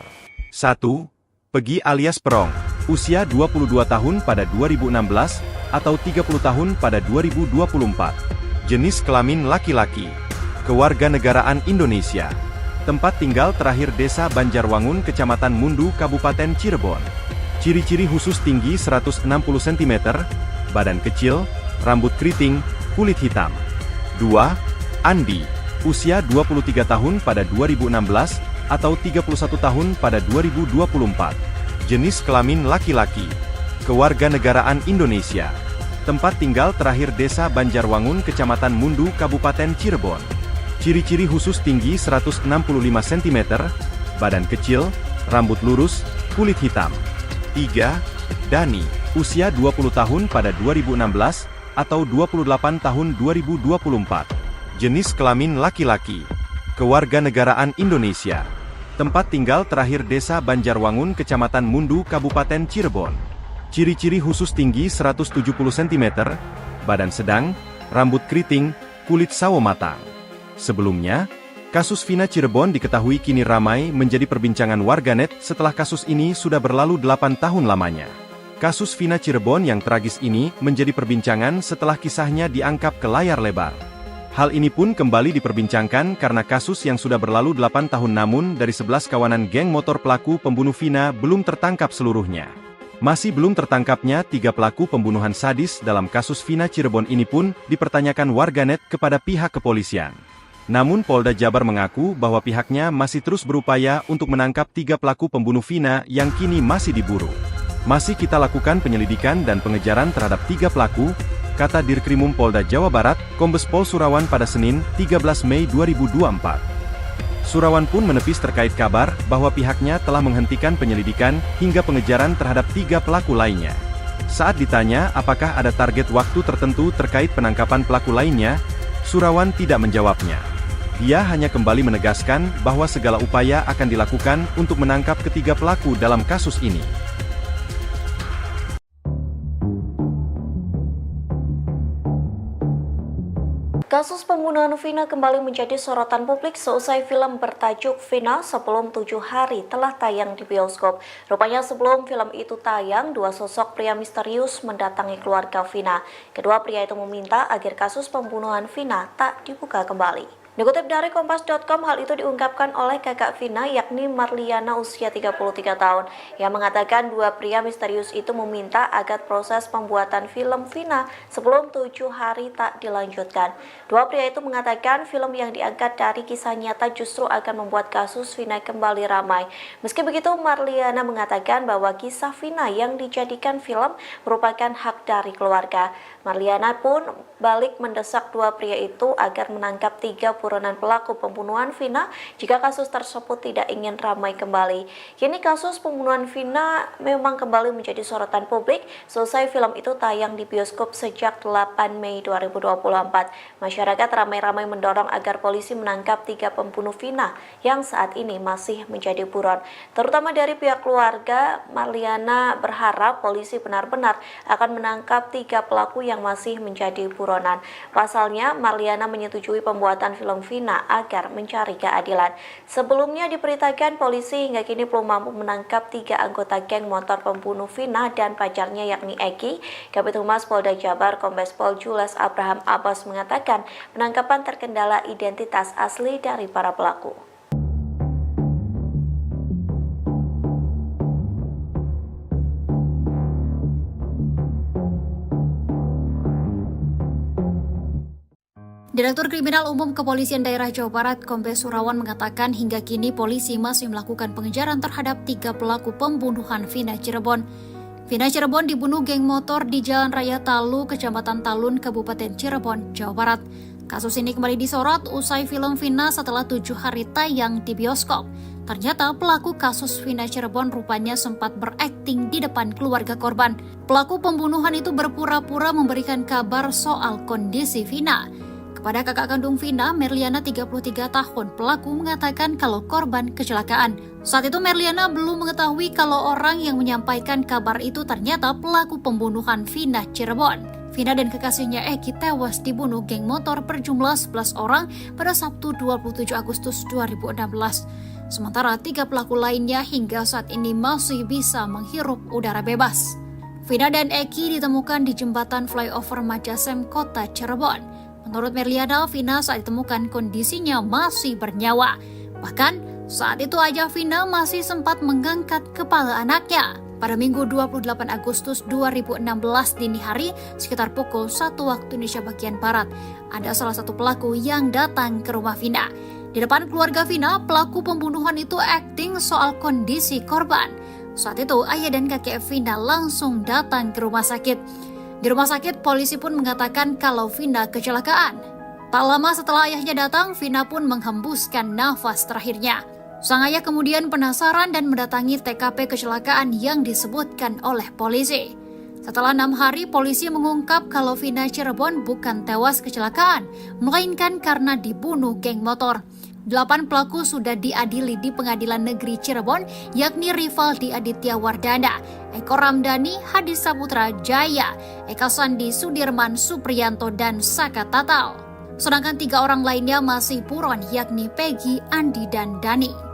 1. Pegi alias Perong. Usia 22 tahun pada 2016, atau 30 tahun pada 2024. Jenis kelamin laki-laki. Kewarganegaraan Indonesia. Tempat tinggal terakhir Desa Banjarwangun, Kecamatan Mundu, Kabupaten Cirebon. Ciri-ciri khusus: tinggi 160 cm, badan kecil, rambut keriting, kulit hitam. 2. Andi. Usia 23 tahun pada 2016, atau 31 tahun pada 2024. Jenis kelamin laki-laki. Kewarganegaraan Indonesia. Tempat tinggal terakhir Desa Banjarwangun, Kecamatan Mundu, Kabupaten Cirebon. Ciri-ciri khusus tinggi 165 cm, badan kecil, rambut lurus, kulit hitam. 3. Dani. Usia 20 tahun pada 2016, atau 28 tahun 2024. Jenis kelamin laki-laki. Kewarganegaraan Indonesia. Tempat tinggal terakhir Desa Banjarwangun, Kecamatan Mundu, Kabupaten Cirebon. Ciri-ciri khusus tinggi 170 cm, badan sedang, rambut keriting, kulit sawo matang. Sebelumnya, kasus Vina Cirebon diketahui kini ramai menjadi perbincangan warganet setelah kasus ini sudah berlalu 8 tahun lamanya. Kasus Vina Cirebon yang tragis ini menjadi perbincangan setelah kisahnya diangkat ke layar lebar. Hal ini pun kembali diperbincangkan karena kasus yang sudah berlalu 8 tahun namun dari 11 kawanan geng motor pelaku pembunuh Vina belum tertangkap seluruhnya. Masih belum tertangkapnya 3 pelaku pembunuhan sadis dalam kasus Vina Cirebon ini pun dipertanyakan warganet kepada pihak kepolisian. Namun Polda Jabar mengaku bahwa pihaknya masih terus berupaya untuk menangkap 3 pelaku pembunuh Vina yang kini masih diburu. Masih kita lakukan penyelidikan dan pengejaran terhadap 3 pelaku, kata Dirkrimum Polda Jawa Barat, Kombes Pol Surawan pada Senin, 13 Mei 2024. Surawan pun menepis terkait kabar bahwa pihaknya telah menghentikan penyelidikan hingga pengejaran terhadap 3 pelaku lainnya. Saat ditanya apakah ada target waktu tertentu terkait penangkapan pelaku lainnya, Surawan tidak menjawabnya. Dia hanya kembali menegaskan bahwa segala upaya akan dilakukan untuk menangkap ketiga pelaku dalam kasus ini. Kasus pembunuhan Vina kembali menjadi sorotan publik seusai film bertajuk Vina Sebelum 7 Hari telah tayang di bioskop. Rupanya sebelum film itu tayang, 2 sosok pria misterius mendatangi keluarga Vina. Kedua pria itu meminta agar kasus pembunuhan Vina tak dibuka kembali. Dikutip dari Kompas.com, hal itu diungkapkan oleh kakak Vina yakni Marliana usia 33 tahun yang mengatakan 2 pria misterius itu meminta agar proses pembuatan film Vina sebelum 7 hari tak dilanjutkan. 2 pria itu mengatakan film yang diangkat dari kisah nyata justru akan membuat kasus Vina kembali ramai. Meski begitu, Marliana mengatakan bahwa kisah Vina yang dijadikan film merupakan hak dari keluarga. Marliana pun balik mendesak 2 pria itu agar menangkap 3 buronan pelaku pembunuhan Vina jika kasus tersebut tidak ingin ramai kembali. Kini kasus pembunuhan Vina memang kembali menjadi sorotan publik selesai film itu tayang di bioskop sejak 8 Mei 2024. Masyarakat ramai-ramai mendorong agar polisi menangkap 3 pembunuh Vina yang saat ini masih menjadi buron. Terutama dari pihak keluarga, Marliana berharap polisi benar-benar akan menangkap 3 pelaku yang masih menjadi buronan. Pasalnya, Marliana menyetujui pembuatan film Vina agar mencari keadilan. Sebelumnya diberitakan polisi hingga kini belum mampu menangkap 3 anggota geng motor pembunuh Vina dan pacarnya yakni Eki. Kabid Humas Polda Jabar Kombes Pol Jules Abraham Abbas mengatakan penangkapan terkendala identitas asli dari para pelaku. Direktur Kriminal Umum Kepolisian Daerah Jawa Barat, Kombes Surawan mengatakan hingga kini polisi masih melakukan pengejaran terhadap 3 pelaku pembunuhan Vina Cirebon. Vina Cirebon dibunuh geng motor di Jalan Raya Talu, Kecamatan Talun, Kabupaten Cirebon, Jawa Barat. Kasus ini kembali disorot usai film Vina setelah 7 hari tayang di bioskop. Ternyata pelaku kasus Vina Cirebon rupanya sempat berakting di depan keluarga korban. Pelaku pembunuhan itu berpura-pura memberikan kabar soal kondisi Vina. Kepada kakak kandung Vina, Merliana 33 tahun, pelaku mengatakan kalau korban kecelakaan. Saat itu Merliana belum mengetahui kalau orang yang menyampaikan kabar itu ternyata pelaku pembunuhan Vina Cirebon. Vina dan kekasihnya Eki tewas dibunuh geng motor berjumlah 11 orang pada Sabtu 27 Agustus 2016. Sementara 3 pelaku lainnya hingga saat ini masih bisa menghirup udara bebas. Vina dan Eki ditemukan di jembatan flyover Majasem, Kota Cirebon. Menurut Merliana, Vina saat ditemukan kondisinya masih bernyawa. Bahkan saat itu ayah Vina masih sempat mengangkat kepala anaknya. Pada Minggu 28 Agustus 2016 dini hari, sekitar pukul 1 waktu Indonesia bagian Barat, ada salah satu pelaku yang datang ke rumah Vina. Di depan keluarga Vina, pelaku pembunuhan itu akting soal kondisi korban. Saat itu, ayah dan kakek Vina langsung datang ke rumah sakit. Di rumah sakit, polisi pun mengatakan kalau Vina kecelakaan. Tak lama setelah ayahnya datang, Vina pun menghembuskan nafas terakhirnya. Sang ayah kemudian penasaran dan mendatangi TKP kecelakaan yang disebutkan oleh polisi. Setelah 6 hari, polisi mengungkap kalau Vina Cirebon bukan tewas kecelakaan, melainkan karena dibunuh geng motor. 8 pelaku sudah diadili di Pengadilan Negeri Cirebon, yakni Rivaldi Aditya Wardana, Eko Ramdhani, Hadi Saputra Jaya, Eka Sandi Sudirman Supriyanto, dan Saka Tatal. Sedangkan 3 orang lainnya masih buron, yakni Peggy, Andi, dan Dani.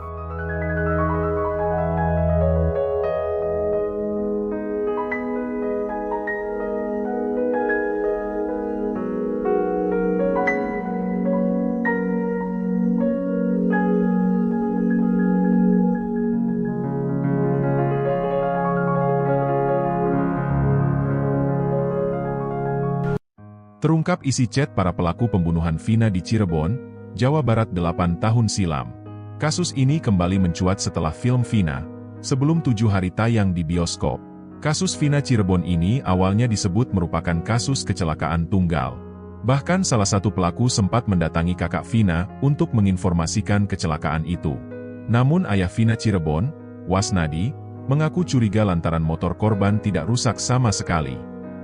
Terungkap isi chat para pelaku pembunuhan Vina di Cirebon, Jawa Barat 8 tahun silam. Kasus ini kembali mencuat setelah film Vina, sebelum 7 hari tayang di bioskop. Kasus Vina Cirebon ini awalnya disebut merupakan kasus kecelakaan tunggal. Bahkan salah satu pelaku sempat mendatangi kakak Vina untuk menginformasikan kecelakaan itu. Namun ayah Vina Cirebon, Wasnadi, mengaku curiga lantaran motor korban tidak rusak sama sekali.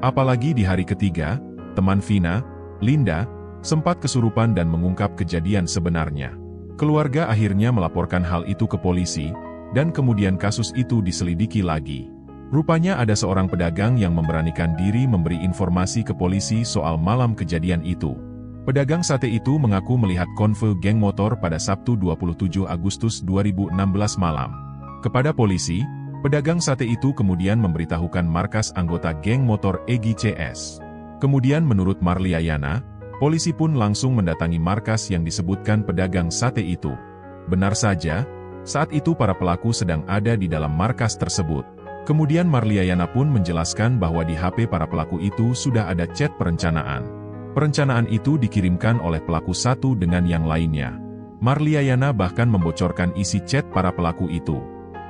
Apalagi di hari ketiga, teman Vina, Linda, sempat kesurupan dan mengungkap kejadian sebenarnya. Keluarga akhirnya melaporkan hal itu ke polisi, dan kemudian kasus itu diselidiki lagi. Rupanya ada seorang pedagang yang memberanikan diri memberi informasi ke polisi soal malam kejadian itu. Pedagang sate itu mengaku melihat konvoy geng motor pada Sabtu 27 Agustus 2016 malam. Kepada polisi, pedagang sate itu kemudian memberitahukan markas anggota geng motor Egy CS. Kemudian menurut Marliayana, polisi pun langsung mendatangi markas yang disebutkan pedagang sate itu. Benar saja, saat itu para pelaku sedang ada di dalam markas tersebut. Kemudian Marliayana pun menjelaskan bahwa di HP para pelaku itu sudah ada chat perencanaan. Perencanaan itu dikirimkan oleh pelaku satu dengan yang lainnya. Marliayana bahkan membocorkan isi chat para pelaku itu.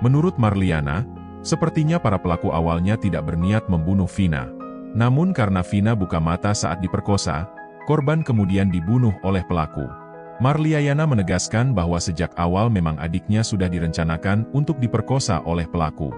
Menurut Marliana, sepertinya para pelaku awalnya tidak berniat membunuh Vina. Namun karena Vina buka mata saat diperkosa, korban kemudian dibunuh oleh pelaku. Marliayana menegaskan bahwa sejak awal memang adiknya sudah direncanakan untuk diperkosa oleh pelaku.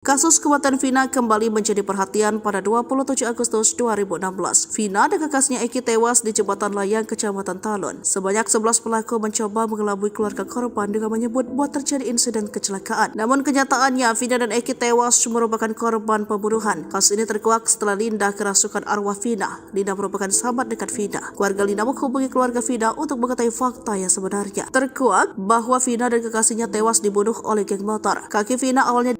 Kasus kematian Vina kembali menjadi perhatian pada 27 Agustus 2016. Vina dan kakaknya Eki tewas di jembatan layang Kecamatan Talun. Sebanyak 11 pelaku mencoba mengelabui keluarga korban dengan menyebut bahwa terjadi insiden kecelakaan. Namun kenyataannya Vina dan Eki tewas merupakan korban pembunuhan. Kasus ini terkuak setelah Linda kerasukan arwah Vina. Linda merupakan sahabat dekat Vina. Keluarga Linda menghubungi keluarga Vina untuk mengetahui fakta yang sebenarnya. Terkuak bahwa Vina dan kekasihnya tewas dibunuh oleh geng motor. Kaki Vina awalnya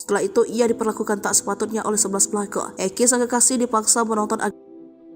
setelah itu, ia diperlakukan tak sepatutnya oleh 11 pelaku. Eki sang kekasih dipaksa menonton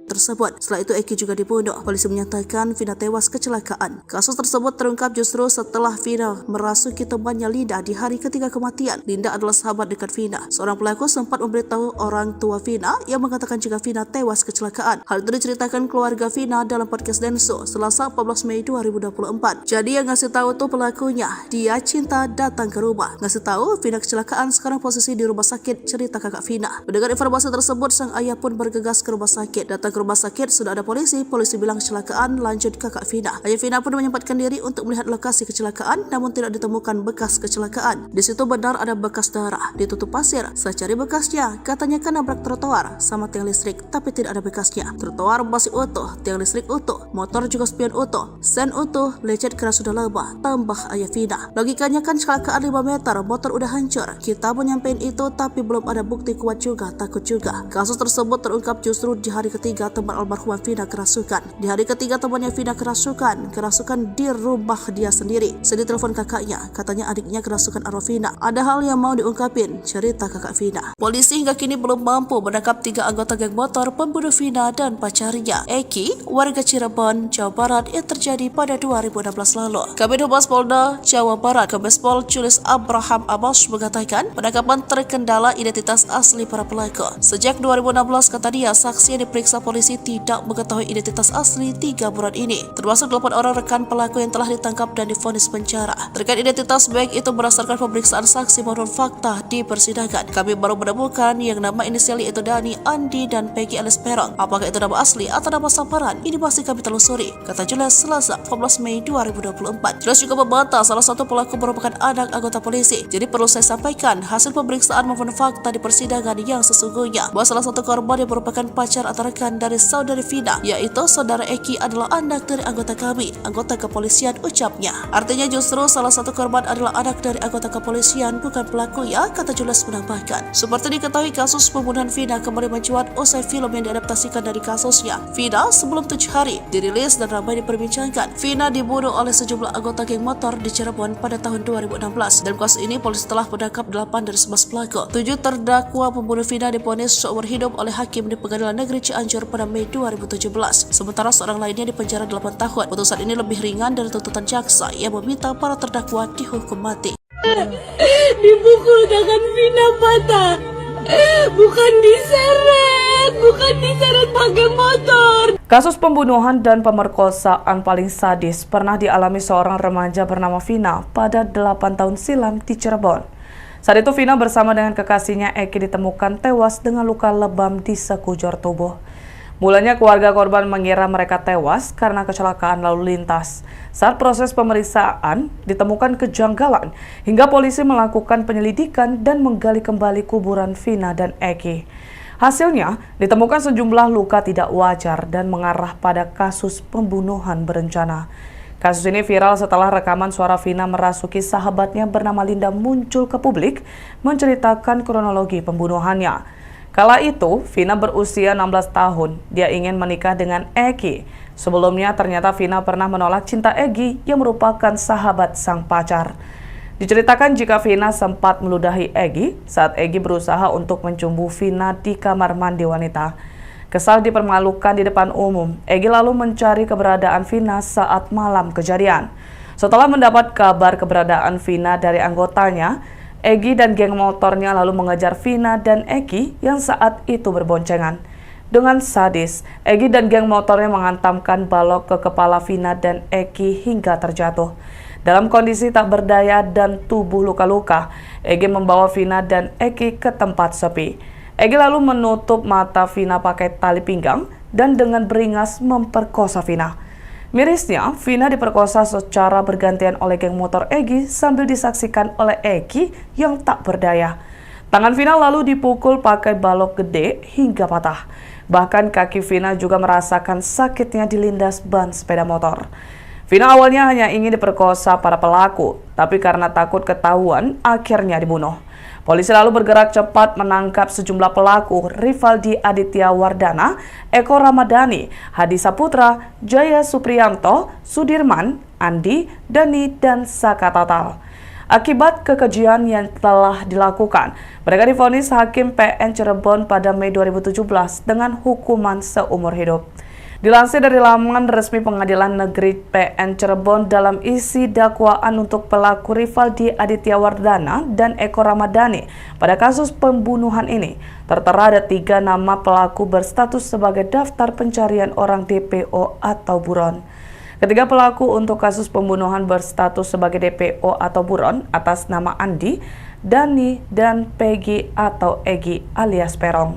tersebut. Setelah itu Eki juga dibunuh. Polisi menyatakan Vina tewas kecelakaan. Kasus tersebut terungkap justru setelah Vina merasuki temannya Linda di hari ketiga kematian. Linda adalah sahabat dekat Vina. Seorang pelaku sempat memberitahu orang tua Vina yang mengatakan jika Vina tewas kecelakaan. Hal itu diceritakan keluarga Vina dalam podcast Denso Selasa 14 Mei 2024. Jadi yang ngasih tahu tuh pelakunya. Dia cinta datang ke rumah. Ngasih tahu Vina kecelakaan, sekarang posisi di rumah sakit, cerita kakak Vina. Mendengar informasi tersebut, sang ayah pun bergegas ke rumah sakit. Datang ke rumah sakit sudah ada polisi bilang kecelakaan, lanjut kakak Vina. Ayah Vina pun menyempatkan diri untuk melihat lokasi kecelakaan, namun tidak ditemukan bekas kecelakaan. Di situ benar ada bekas darah, ditutup pasir. Saya cari bekasnya, katanya kan nabrak trotoar sama tiang listrik, tapi tidak ada bekasnya. Trotoar masih utuh, tiang listrik utuh, motor juga spion utuh, sen utuh, lecet keras sudah lebah, tambah ayah Vina. Logikanya kan kecelakaan 5 meter, motor udah hancur. Kita mau nyampein itu tapi belum ada bukti kuat juga, takut juga. Kasus tersebut terungkap justru di hari ketiga teman almarhumah Vina kerasukan. Di hari ketiga temannya Vina kerasukan di rumah dia sendiri. Saya ditelepon kakaknya, katanya adiknya kerasukan arwah Vina. Ada hal yang mau diungkapin, cerita kakak Vina. Polisi hingga kini belum mampu menangkap 3 anggota geng motor pembunuh Vina dan pacarnya, Eki, warga Cirebon, Jawa Barat yang terjadi pada 2016 lalu. Kabid Humas Polda Jawa Barat, Kombespol Julius Abraham Amos mengatakan penangkapan terkendala identitas asli para pelaku. Sejak 2016 kata dia, saksi yang diperiksa polisi tidak mengetahui identitas asli 3 buron ini, termasuk 8 orang rekan pelaku yang telah ditangkap dan divonis penjara. Terkait identitas baik itu berdasarkan pemeriksaan saksi maupun fakta di persidangan, kami baru menemukan yang nama inisial yaitu Dani, Andi, dan Peggy alias Perong. Apakah itu nama asli atau nama samaran? Ini masih kami telusuri, kata Julius Selasa 14 Mei 2024. Julius juga membantah salah satu pelaku merupakan anak anggota polisi. Jadi perlu saya sampaikan hasil pemeriksaan maupun fakta di persidangan yang sesungguhnya bahwa salah satu korban yang merupakan pacar atau rekan dari saudari Vina, yaitu saudara Eki, adalah anak dari anggota kami, anggota kepolisian, ucapnya. Artinya justru salah satu korban adalah anak dari anggota kepolisian, bukan pelaku ya, kata Julius menambahkan. Seperti diketahui, kasus pembunuhan Vina kembali mencuat usai film yang diadaptasikan dari kasusnya Vina sebelum 7 hari dirilis dan ramai diperbincangkan. Vina dibunuh oleh sejumlah anggota geng motor di Cirebon pada tahun 2016. Dalam kasus ini polisi telah menangkap 8 dari 11 pelaku. 7 terdakwa pembunuh Vina divonis seumur hidup oleh hakim di Pengadilan Negeri Cianjur pada Mei 2017. Sementara seorang lainnya dipenjara 8 tahun. Putusan ini lebih ringan dari tuntutan jaksa yang meminta para terdakwa dihukum mati. Dipukul tangan Vina patah. Bukan diseret pakai motor. Kasus pembunuhan dan pemerkosaan paling sadis pernah dialami seorang remaja bernama Vina pada 8 tahun silam di Cirebon. Saat itu Vina bersama dengan kekasihnya Eki ditemukan tewas dengan luka lebam di sekujur tubuh. Mulanya keluarga korban mengira mereka tewas karena kecelakaan lalu lintas. Saat proses pemeriksaan ditemukan kejanggalan hingga polisi melakukan penyelidikan dan menggali kembali kuburan Vina dan Eki. Hasilnya ditemukan sejumlah luka tidak wajar dan mengarah pada kasus pembunuhan berencana. Kasus ini viral setelah rekaman suara Vina merasuki sahabatnya bernama Linda muncul ke publik menceritakan kronologi pembunuhannya. Kala itu, Vina berusia 16 tahun. Dia ingin menikah dengan Eki. Sebelumnya, ternyata Vina pernah menolak cinta Eki yang merupakan sahabat sang pacar. Diceritakan jika Vina sempat meludahi Eki saat Eki berusaha untuk mencumbu Vina di kamar mandi wanita. Kesal dipermalukan di depan umum, Eki lalu mencari keberadaan Vina saat malam kejadian. Setelah mendapat kabar keberadaan Vina dari anggotanya, Eki dan geng motornya lalu mengejar Vina dan Eki yang saat itu berboncengan. Dengan sadis, Eki dan geng motornya menghantamkan balok ke kepala Vina dan Eki hingga terjatuh. Dalam kondisi tak berdaya dan tubuh luka-luka, Eki membawa Vina dan Eki ke tempat sepi. Eki lalu menutup mata Vina pakai tali pinggang dan dengan beringas memperkosa Vina. Mirisnya, Vina diperkosa secara bergantian oleh geng motor Eki sambil disaksikan oleh Eki yang tak berdaya. Tangan Vina lalu dipukul pakai balok gede hingga patah. Bahkan kaki Vina juga merasakan sakitnya dilindas ban sepeda motor. Vina awalnya hanya ingin diperkosa para pelaku, tapi karena takut ketahuan, akhirnya dibunuh. Polisi lalu bergerak cepat menangkap sejumlah pelaku, Rivaldi Aditya Wardana, Eko Ramadhani, Hadi Saputra, Jaya Supriyanto, Sudirman, Andi, Dani, dan Saka Tatal. Akibat kekejian yang telah dilakukan, mereka divonis Hakim PN Cirebon pada Mei 2017 dengan hukuman seumur hidup. Dilansir dari laman resmi Pengadilan Negeri PN Cirebon, dalam isi dakwaan untuk pelaku Rivaldi Aditya Wardana dan Eko Ramadhani pada kasus pembunuhan ini, tertera ada 3 nama pelaku berstatus sebagai daftar pencarian orang DPO atau buron. Ketiga pelaku untuk kasus pembunuhan berstatus sebagai DPO atau buron atas nama Andi, Dani, dan Peggy atau Egi alias Perong.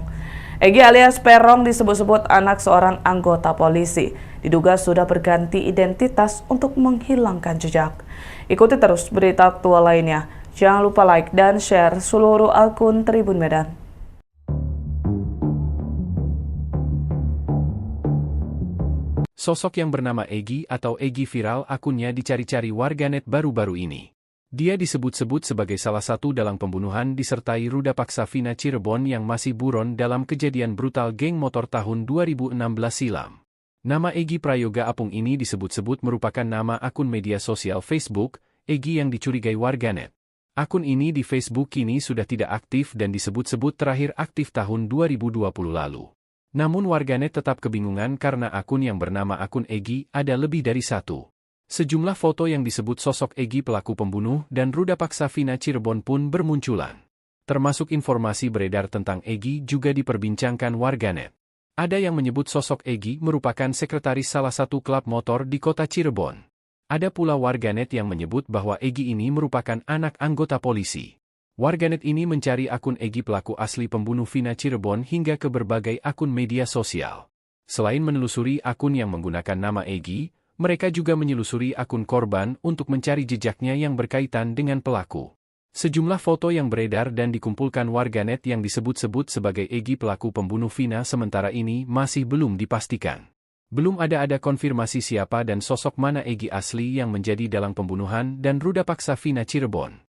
Egi alias Perong disebut-sebut anak seorang anggota polisi. Diduga sudah berganti identitas untuk menghilangkan jejak. Ikuti terus berita aktual lainnya. Jangan lupa like dan share seluruh akun Tribun Medan. Sosok yang bernama Egi atau Egi viral akunnya dicari-cari warganet baru-baru ini. Dia disebut-sebut sebagai salah satu dalang pembunuhan disertai ruda paksa Vina Cirebon yang masih buron dalam kejadian brutal geng motor tahun 2016 silam. Nama Egi Prayoga Apung ini disebut-sebut merupakan nama akun media sosial Facebook, Egi yang dicurigai warganet. Akun ini di Facebook kini sudah tidak aktif dan disebut-sebut terakhir aktif tahun 2020 lalu. Namun warganet tetap kebingungan karena akun yang bernama akun Egi ada lebih dari satu. Sejumlah foto yang disebut sosok Egi pelaku pembunuh dan ruda paksa Vina Cirebon pun bermunculan. Termasuk informasi beredar tentang Egi juga diperbincangkan warganet. Ada yang menyebut sosok Egi merupakan sekretaris salah satu klub motor di kota Cirebon. Ada pula warganet yang menyebut bahwa Egi ini merupakan anak anggota polisi. Warganet ini mencari akun Egi pelaku asli pembunuh Vina Cirebon hingga ke berbagai akun media sosial. Selain menelusuri akun yang menggunakan nama Egi, mereka juga menyelusuri akun korban untuk mencari jejaknya yang berkaitan dengan pelaku. Sejumlah foto yang beredar dan dikumpulkan warganet yang disebut-sebut sebagai Egi pelaku pembunuh Vina sementara ini masih belum dipastikan. Belum ada konfirmasi siapa dan sosok mana Egi asli yang menjadi dalang pembunuhan dan ruda paksa Vina Cirebon.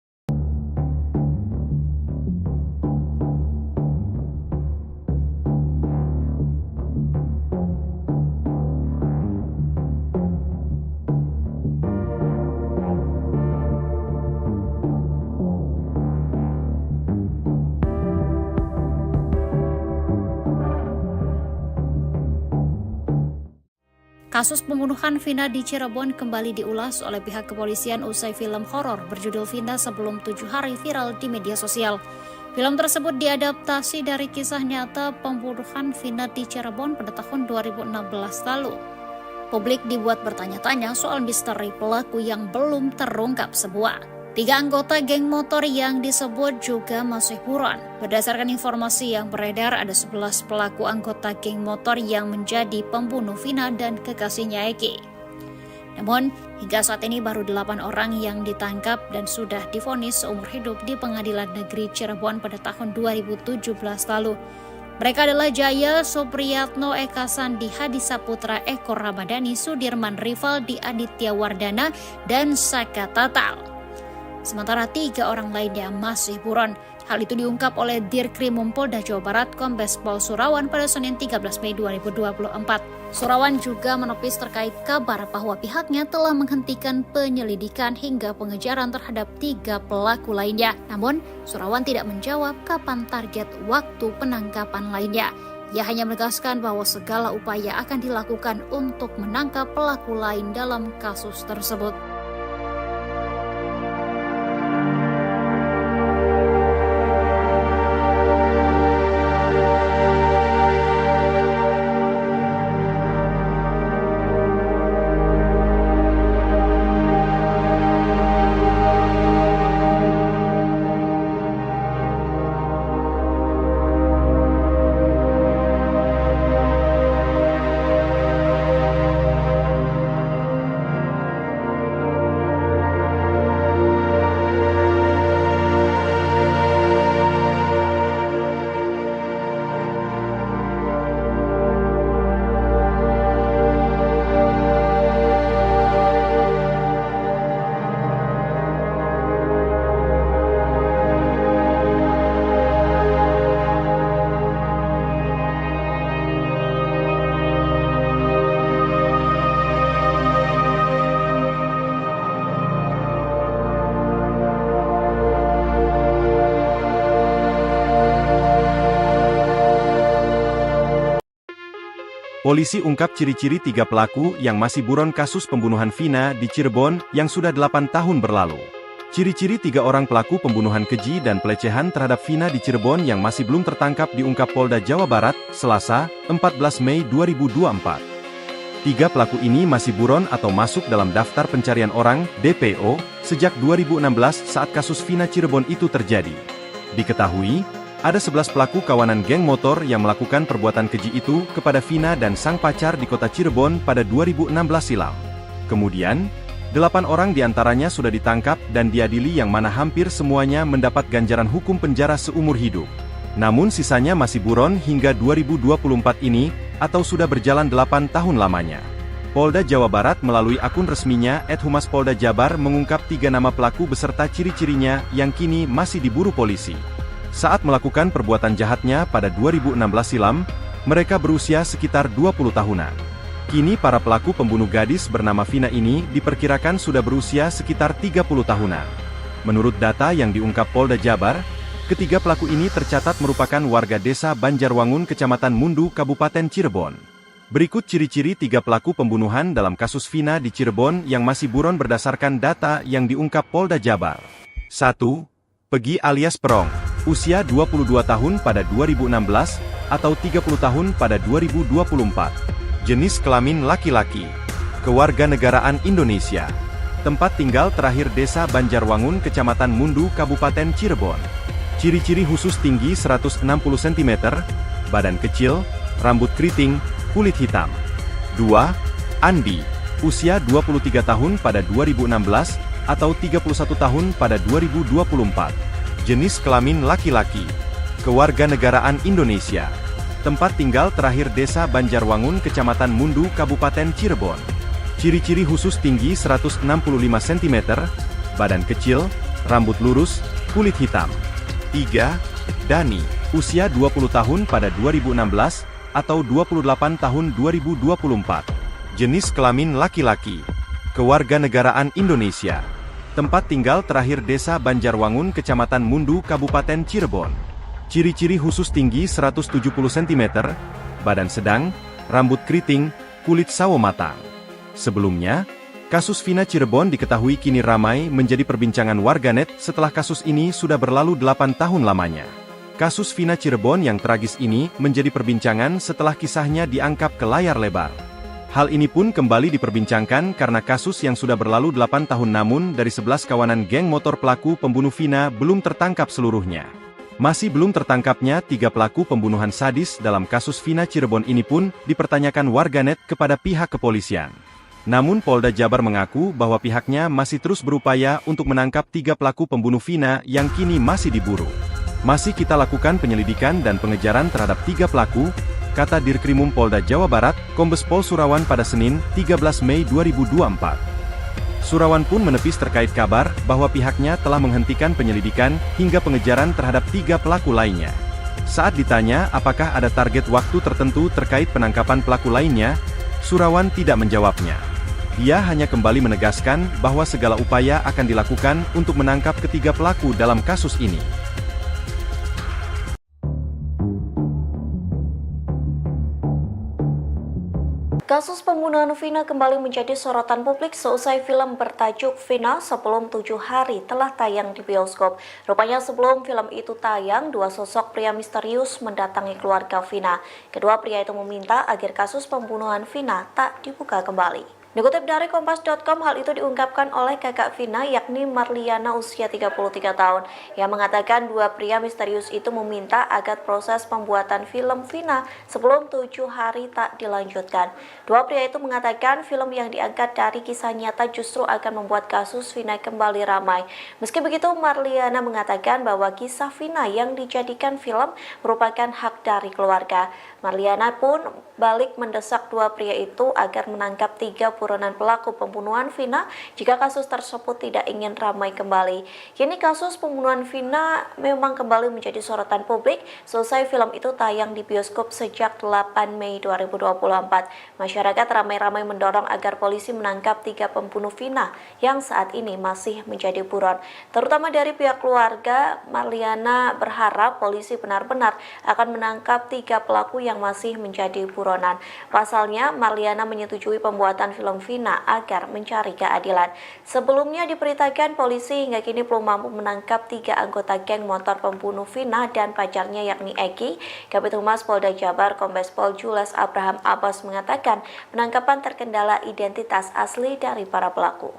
Kasus pembunuhan Vina di Cirebon kembali diulas oleh pihak kepolisian usai film horor berjudul Vina Sebelum 7 Hari viral di media sosial. Film tersebut diadaptasi dari kisah nyata pembunuhan Vina di Cirebon pada tahun 2016 lalu. Publik dibuat bertanya-tanya soal misteri pelaku yang belum terungkap semua. 3 anggota geng motor yang disebut juga masih buron. Berdasarkan informasi yang beredar, ada 11 pelaku anggota geng motor yang menjadi pembunuh Vina dan kekasihnya Egi. Namun, hingga saat ini baru 8 orang yang ditangkap dan sudah divonis seumur hidup di Pengadilan Negeri Cirebon pada tahun 2017 lalu. Mereka adalah Jaya Supriyatno, Eka Sandi, Hadi Saputra, Eko Ramadhani, Sudirman Rivaldi, Aditya Wardana, dan Saka Tatal. Sementara 3 orang lainnya masih buron. Hal itu diungkap oleh Dirkrimum Polda Jawa Barat Kombes Pol Surawan pada Senin 13 Mei 2024. Surawan juga menepis terkait kabar bahwa pihaknya telah menghentikan penyelidikan hingga pengejaran terhadap 3 pelaku lainnya. Namun, Surawan tidak menjawab kapan target waktu penangkapan lainnya. Ia hanya menegaskan bahwa segala upaya akan dilakukan untuk menangkap pelaku lain dalam kasus tersebut. Polisi ungkap ciri-ciri 3 pelaku yang masih buron kasus pembunuhan Vina di Cirebon yang sudah 8 tahun berlalu. Ciri-ciri 3 orang pelaku pembunuhan keji dan pelecehan terhadap Vina di Cirebon yang masih belum tertangkap diungkap Polda Jawa Barat, Selasa, 14 Mei 2024. 3 pelaku ini masih buron atau masuk dalam daftar pencarian orang, DPO, sejak 2016 saat kasus Vina Cirebon itu terjadi. Diketahui, Ada 11 pelaku kawanan geng motor yang melakukan perbuatan keji itu kepada Vina dan sang pacar di kota Cirebon pada 2016 silam. Kemudian, 8 orang diantaranya sudah ditangkap dan diadili yang mana hampir semuanya mendapat ganjaran hukum penjara seumur hidup. Namun sisanya masih buron hingga 2024 ini, atau sudah berjalan 8 tahun lamanya. Polda Jawa Barat melalui akun resminya @Humas Polda Jabar mengungkap 3 nama pelaku beserta ciri-cirinya yang kini masih diburu polisi. Saat melakukan perbuatan jahatnya pada 2016 silam, mereka berusia sekitar 20 tahunan. Kini para pelaku pembunuh gadis bernama Vina ini diperkirakan sudah berusia sekitar 30 tahunan. Menurut data yang diungkap Polda Jabar, ketiga pelaku ini tercatat merupakan warga desa Banjarwangun, Kecamatan Mundu, Kabupaten Cirebon. Berikut ciri-ciri 3 pelaku pembunuhan dalam kasus Vina di Cirebon yang masih buron berdasarkan data yang diungkap Polda Jabar. 1. Pegi alias Perong, usia 22 tahun pada 2016, atau 30 tahun pada 2024. Jenis kelamin laki-laki. Kewarganegaraan Indonesia. Tempat tinggal terakhir desa Banjarwangun, Kecamatan Mundu, Kabupaten Cirebon. Ciri-ciri khusus tinggi 160 cm, badan kecil, rambut keriting, kulit hitam. 2. Andi, usia 23 tahun pada 2016, atau 31 tahun pada 2024. Jenis kelamin laki-laki. Kewarganegaraan Indonesia. Tempat tinggal terakhir desa Banjarwangun, Kecamatan Mundu, Kabupaten Cirebon. Ciri-ciri khusus tinggi 165 cm, badan kecil, rambut lurus, kulit hitam. 3. Dani, usia 20 tahun pada 2016, atau 28 tahun 2024. Jenis kelamin laki-laki. Kewarganegaraan Indonesia. Tempat tinggal terakhir desa Banjarwangun, Kecamatan Mundu, Kabupaten Cirebon. Ciri-ciri khusus tinggi 170 cm, badan sedang, rambut keriting, kulit sawo matang. Sebelumnya, kasus Vina Cirebon diketahui kini ramai menjadi perbincangan warganet setelah kasus ini sudah berlalu 8 tahun lamanya. Kasus Vina Cirebon yang tragis ini menjadi perbincangan setelah kisahnya diangkat ke layar lebar. Hal ini pun kembali diperbincangkan karena kasus yang sudah berlalu 8 tahun namun dari 11 kawanan geng motor pelaku pembunuh Vina belum tertangkap seluruhnya. Masih belum tertangkapnya 3 pelaku pembunuhan sadis dalam kasus Vina Cirebon ini pun dipertanyakan warganet kepada pihak kepolisian. Namun Polda Jabar mengaku bahwa pihaknya masih terus berupaya untuk menangkap 3 pelaku pembunuh Vina yang kini masih diburu. Masih kita lakukan penyelidikan dan pengejaran terhadap 3 pelaku, kata Dirkrimum Polda Jawa Barat, Kombes Pol Surawan pada Senin, 13 Mei 2024. Surawan pun menepis terkait kabar bahwa pihaknya telah menghentikan penyelidikan hingga pengejaran terhadap 3 pelaku lainnya. Saat ditanya apakah ada target waktu tertentu terkait penangkapan pelaku lainnya, Surawan tidak menjawabnya. Dia hanya kembali menegaskan bahwa segala upaya akan dilakukan untuk menangkap ketiga pelaku dalam kasus ini. Kasus pembunuhan Vina kembali menjadi sorotan publik seusai film bertajuk Vina Sebelum 7 Hari telah tayang di bioskop. Rupanya sebelum film itu tayang, 2 sosok pria misterius mendatangi keluarga Vina. Kedua pria itu meminta agar kasus pembunuhan Vina tak dibuka kembali. Dikutip dari Kompas.com, hal itu diungkapkan oleh kakak Vina yakni Marliana usia 33 tahun yang mengatakan 2 pria misterius itu meminta agar proses pembuatan film Vina sebelum 7 hari tak dilanjutkan. 2 pria itu mengatakan film yang diangkat dari kisah nyata justru akan membuat kasus Vina kembali ramai. Meski begitu, Marliana mengatakan bahwa kisah Vina yang dijadikan film merupakan hak dari keluarga. Marliana pun balik mendesak 2 pria itu agar menangkap 3 buronan pelaku pembunuhan Vina jika kasus tersebut tidak ingin ramai kembali. Kini kasus pembunuhan Vina memang kembali menjadi sorotan publik selesai film itu tayang di bioskop sejak 8 Mei 2024. Masyarakat ramai-ramai mendorong agar polisi menangkap 3 pembunuh Vina yang saat ini masih menjadi buron. Terutama dari pihak keluarga, Marliana berharap polisi benar-benar akan menangkap 3 pelaku yang masih menjadi buronan. Pasalnya, Marliana menyetujui pembuatan film Vina agar mencari keadilan. Sebelumnya diberitakan polisi hingga kini belum mampu menangkap 3 anggota geng motor pembunuh Vina dan pacarnya yakni Eki. Kabid Humas Polda Jabar Kombes Pol Jules Abraham Abbas mengatakan penangkapan terkendala identitas asli dari para pelaku.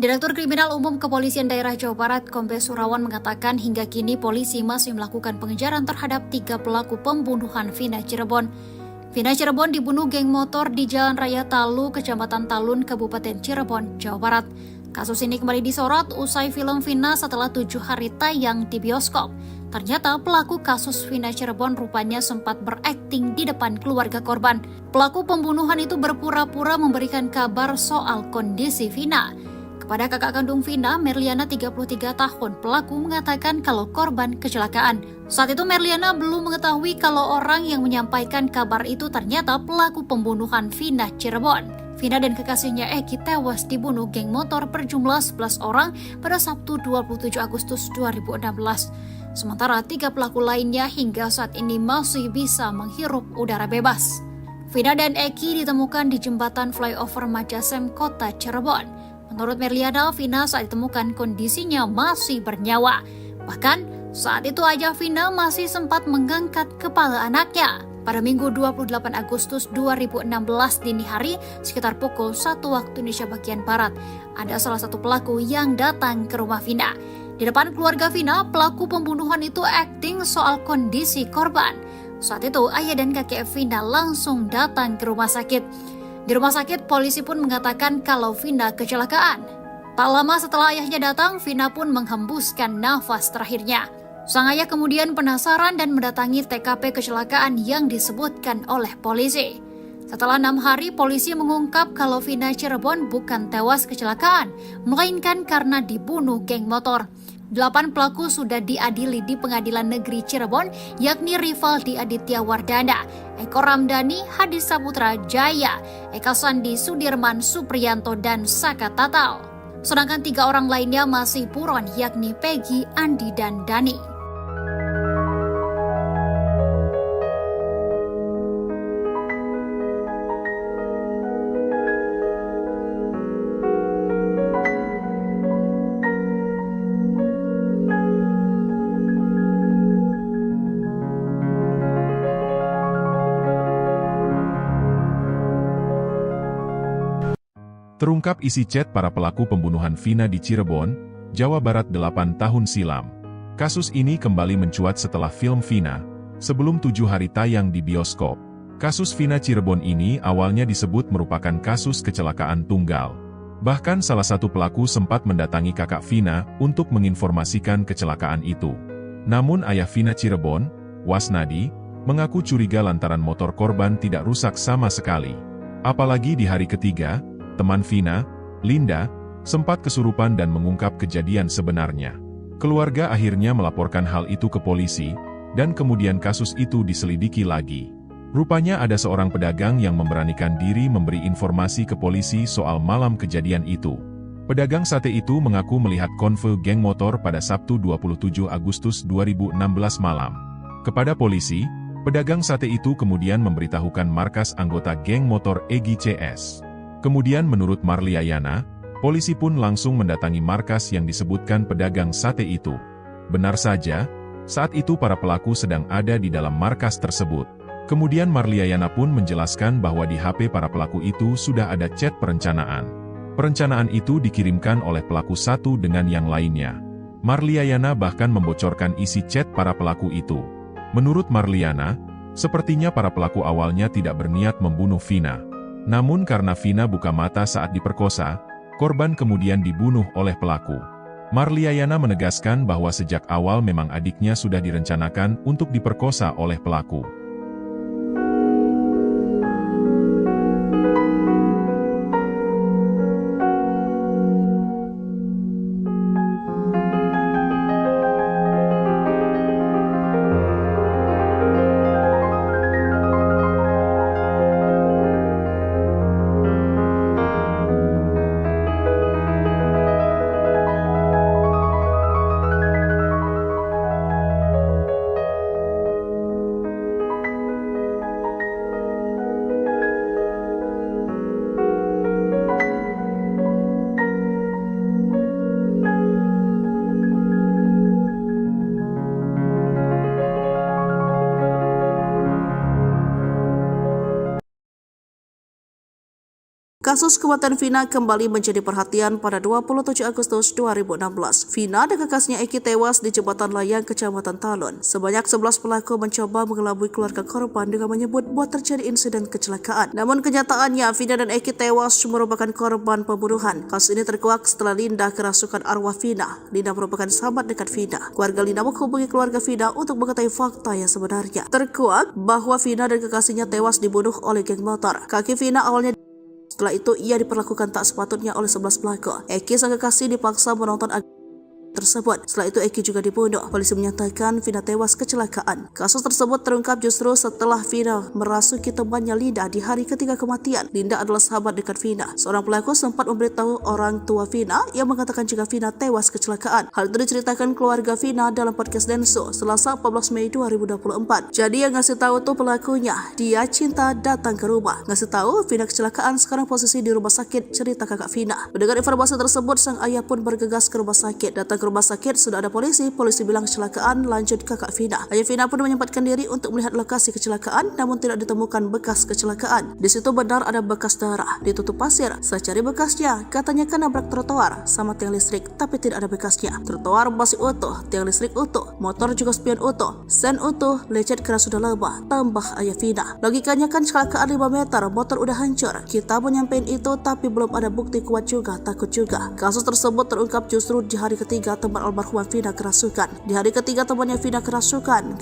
Direktur Kriminal Umum Kepolisian Daerah Jawa Barat, Kombes Surawan mengatakan hingga kini polisi masih melakukan pengejaran terhadap 3 pelaku pembunuhan Vina Cirebon. Vina Cirebon dibunuh geng motor di Jalan Raya Talu, Kecamatan Talun, Kabupaten Cirebon, Jawa Barat. Kasus ini kembali disorot usai film Vina setelah 7 hari tayang di bioskop. Ternyata pelaku kasus Vina Cirebon rupanya sempat berakting di depan keluarga korban. Pelaku pembunuhan itu berpura-pura memberikan kabar soal kondisi Vina. Kepada kakak kandung Vina, Merliana 33 tahun, pelaku mengatakan kalau korban kecelakaan. Saat itu Merliana belum mengetahui kalau orang yang menyampaikan kabar itu ternyata pelaku pembunuhan Vina Cirebon. Vina dan kekasihnya Eki tewas dibunuh geng motor berjumlah 11 orang pada Sabtu 27 Agustus 2016. Sementara 3 pelaku lainnya hingga saat ini masih bisa menghirup udara bebas. Vina dan Eki ditemukan di jembatan flyover Majasem, Kota Cirebon. Menurut Merliana, Vina saat ditemukan kondisinya masih bernyawa. Bahkan saat itu ayah Vina masih sempat mengangkat kepala anaknya. Pada Minggu 28 Agustus 2016 dini hari, sekitar pukul 1 waktu Indonesia bagian Barat, ada salah satu pelaku yang datang ke rumah Vina. Di depan keluarga Vina, pelaku pembunuhan itu akting soal kondisi korban. Saat itu, ayah dan kakek Vina langsung datang ke rumah sakit. Di rumah sakit, polisi pun mengatakan kalau Vina kecelakaan. Tak lama setelah ayahnya datang, Vina pun menghembuskan nafas terakhirnya. Sang ayah kemudian penasaran dan mendatangi TKP kecelakaan yang disebutkan oleh polisi. Setelah 6 hari, polisi mengungkap kalau Vina Cirebon bukan tewas kecelakaan, melainkan karena dibunuh geng motor. 8 pelaku sudah diadili di Pengadilan Negeri Cirebon, yakni Rivaldi Aditya Wardana, Eko Ramdhani, Hadi Saputra Jaya, Eka Sandi Sudirman Supriyanto, dan Saka Tatal. Sedangkan 3 orang lainnya masih buron, yakni Peggy, Andi, dan Dani. Terungkap isi chat para pelaku pembunuhan Vina di Cirebon, Jawa Barat 8 tahun silam. Kasus ini kembali mencuat setelah film Vina, sebelum 7 hari tayang di bioskop. Kasus Vina Cirebon ini awalnya disebut merupakan kasus kecelakaan tunggal. Bahkan salah satu pelaku sempat mendatangi kakak Vina untuk menginformasikan kecelakaan itu. Namun ayah Vina Cirebon, Wasnadi, mengaku curiga lantaran motor korban tidak rusak sama sekali. Apalagi di hari ketiga, teman Vina, Linda, sempat kesurupan dan mengungkap kejadian sebenarnya. Keluarga akhirnya melaporkan hal itu ke polisi, dan kemudian kasus itu diselidiki lagi. Rupanya ada seorang pedagang yang memberanikan diri memberi informasi ke polisi soal malam kejadian itu. Pedagang sate itu mengaku melihat konvoi geng motor pada Sabtu 27 Agustus 2016 malam. Kepada polisi, pedagang sate itu kemudian memberitahukan markas anggota geng motor Egy CS. Kemudian menurut Marliayana, polisi pun langsung mendatangi markas yang disebutkan pedagang sate itu. Benar saja, saat itu para pelaku sedang ada di dalam markas tersebut. Kemudian Marliayana pun menjelaskan bahwa di HP para pelaku itu sudah ada chat perencanaan. Perencanaan itu dikirimkan oleh pelaku satu dengan yang lainnya. Marliayana bahkan membocorkan isi chat para pelaku itu. Menurut Marliana, sepertinya para pelaku awalnya tidak berniat membunuh Vina. Namun karena Vina buka mata saat diperkosa, korban kemudian dibunuh oleh pelaku. Marliayana menegaskan bahwa sejak awal memang adiknya sudah direncanakan untuk diperkosa oleh pelaku. Kasus kematian Vina kembali menjadi perhatian pada 27 Agustus 2016. Vina dan kekasnya Eki tewas di Jembatan Layang, Kecamatan Talun. Sebanyak 11 pelaku mencoba mengelabui keluarga korban dengan menyebut bahwa terjadi insiden kecelakaan. Namun kenyataannya, Vina dan Eki tewas merupakan korban pembunuhan. Kasus ini terkuak setelah Linda kerasukan arwah Vina. Linda merupakan sahabat dekat Vina. Keluarga Linda menghubungi keluarga Vina untuk mengetahui fakta yang sebenarnya. Terkuak bahwa Vina dan kekasihnya tewas dibunuh oleh geng motor. Kaki Vina awalnya. Setelah itu, ia diperlakukan tak sepatutnya oleh 11 pelaku. Eki sang kekasih dipaksa menonton tersebut. Setelah itu Eki juga dibunuh. Polisi menyatakan Vina tewas kecelakaan. Kasus tersebut terungkap justru setelah Vina merasuki temannya Linda di hari ketiga kematian. Linda adalah sahabat dekat Vina. Seorang pelaku sempat memberitahu orang tua Vina yang mengatakan jika Vina tewas kecelakaan. Hal itu diceritakan keluarga Vina dalam podcast Denso Selasa 14 Mei 2024. Jadi yang ngasih tahu tuh pelakunya. Dia cinta datang ke rumah. Ngasih tahu Vina kecelakaan, sekarang posisi di rumah sakit, cerita kakak Vina. Mendengar informasi tersebut, sang ayah pun bergegas ke rumah sakit. Datang ke rumah sakit sudah ada polisi bilang kecelakaan, lanjut kakak Vina. Ayah Vina pun menyempatkan diri untuk melihat lokasi kecelakaan, namun tidak ditemukan bekas kecelakaan. Di situ benar ada bekas darah, ditutup pasir. Saya cari bekasnya, katanya kan nabrak trotoar sama tiang listrik, tapi tidak ada bekasnya. Trotoar masih utuh, tiang listrik utuh, motor juga spion utuh, sen utuh, lecet karena sudah lama, tambah ayah Vina. Logikanya kan kecelakaan 5 meter, motor udah hancur. Kita mau nyampein itu, tapi belum ada bukti kuat juga, takut juga. Kasus tersebut terungkap justru di hari ketiga teman almarhumah Vina kerasukan. Di hari ketiga temannya Vina kerasukan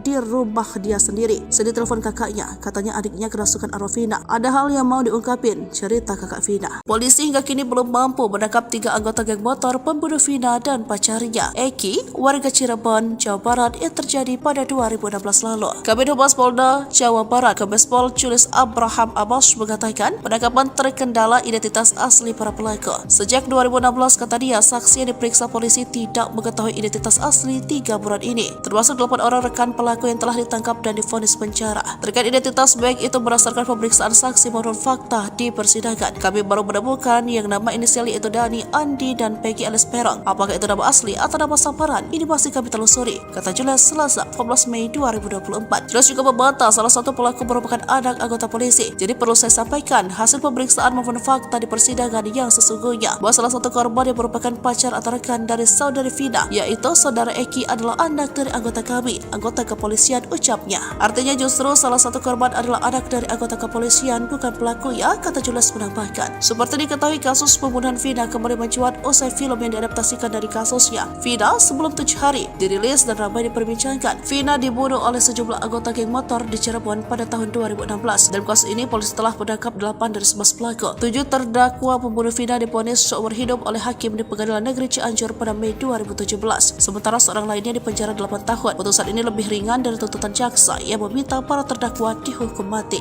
di rumah dia sendiri. Sedih telepon kakaknya, katanya adiknya kerasukan arwah Vina. Ada hal yang mau diungkapin, cerita kakak Vina. Polisi hingga kini belum mampu menangkap 3 anggota geng motor pembunuh Vina dan pacarnya, Eki, warga Cirebon, Jawa Barat, yang terjadi pada 2016 lalu. Kabid Humas Polda Jawa Barat, Kombes Pol Julius Abraham Amos mengatakan penangkapan terkendala identitas asli para pelaku. Sejak 2016, kata dia, saksi yang diperiksa polisi tidak mengetahui identitas asli 3 bulan ini, termasuk 8 orang rekan pelaku yang telah ditangkap dan divonis penjara. Terkait identitas, baik itu berdasarkan pemeriksaan saksi maupun fakta di persidangan, kami baru menemukan yang nama inisial yaitu Dani, Andi, dan Peggy alias Perong. Apakah itu nama asli atau nama samaran? Ini masih kami telusuri, kata Julius Selasa 14 Mei 2024. Julius juga membantah salah satu pelaku merupakan anak anggota polisi. Jadi perlu saya sampaikan hasil pemeriksaan maupun fakta di persidangan yang sesungguhnya bahwa salah satu korban yang merupakan pacar atau rekan dari saudari Vina, yaitu saudara Eki, adalah anak dari anggota kami, anggota kepolisian, ucapnya. Artinya justru salah satu korban adalah anak dari anggota kepolisian, bukan pelaku ya, kata Julius menambahkan. Seperti diketahui, kasus pembunuhan Vina kembali mencuat usai film yang diadaptasikan dari kasusnya, Vina Sebelum 7 Hari, dirilis dan ramai diperbincangkan. Vina dibunuh oleh sejumlah anggota geng motor di Cirebon pada tahun 2016. Dalam kasus ini, polisi telah menangkap 8 dari 11 pelaku. 7 terdakwa pembunuh Vina divonis seumur hidup oleh hakim di Pengadilan Negeri Cianjur pada Mei 2017. Sementara seorang lainnya dipenjara 8 tahun. Putusan ini lebih ringan dari tuntutan jaksa yang meminta para terdakwa dihukum mati.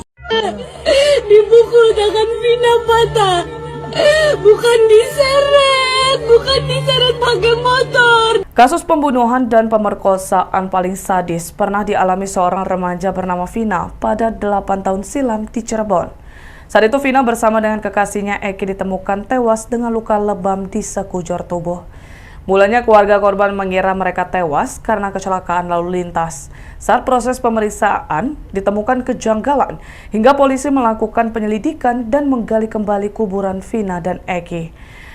Dipukul tangan Vina patah. Bukan diseret pakai motor. Kasus pembunuhan dan pemerkosaan paling sadis pernah dialami seorang remaja bernama Vina pada 8 tahun silam di Cirebon. Saat itu Vina bersama dengan kekasihnya Eki ditemukan tewas dengan luka lebam di sekujur tubuh. Mulanya keluarga korban mengira mereka tewas karena kecelakaan lalu lintas. Saat proses pemeriksaan ditemukan kejanggalan hingga polisi melakukan penyelidikan dan menggali kembali kuburan Vina dan Eki.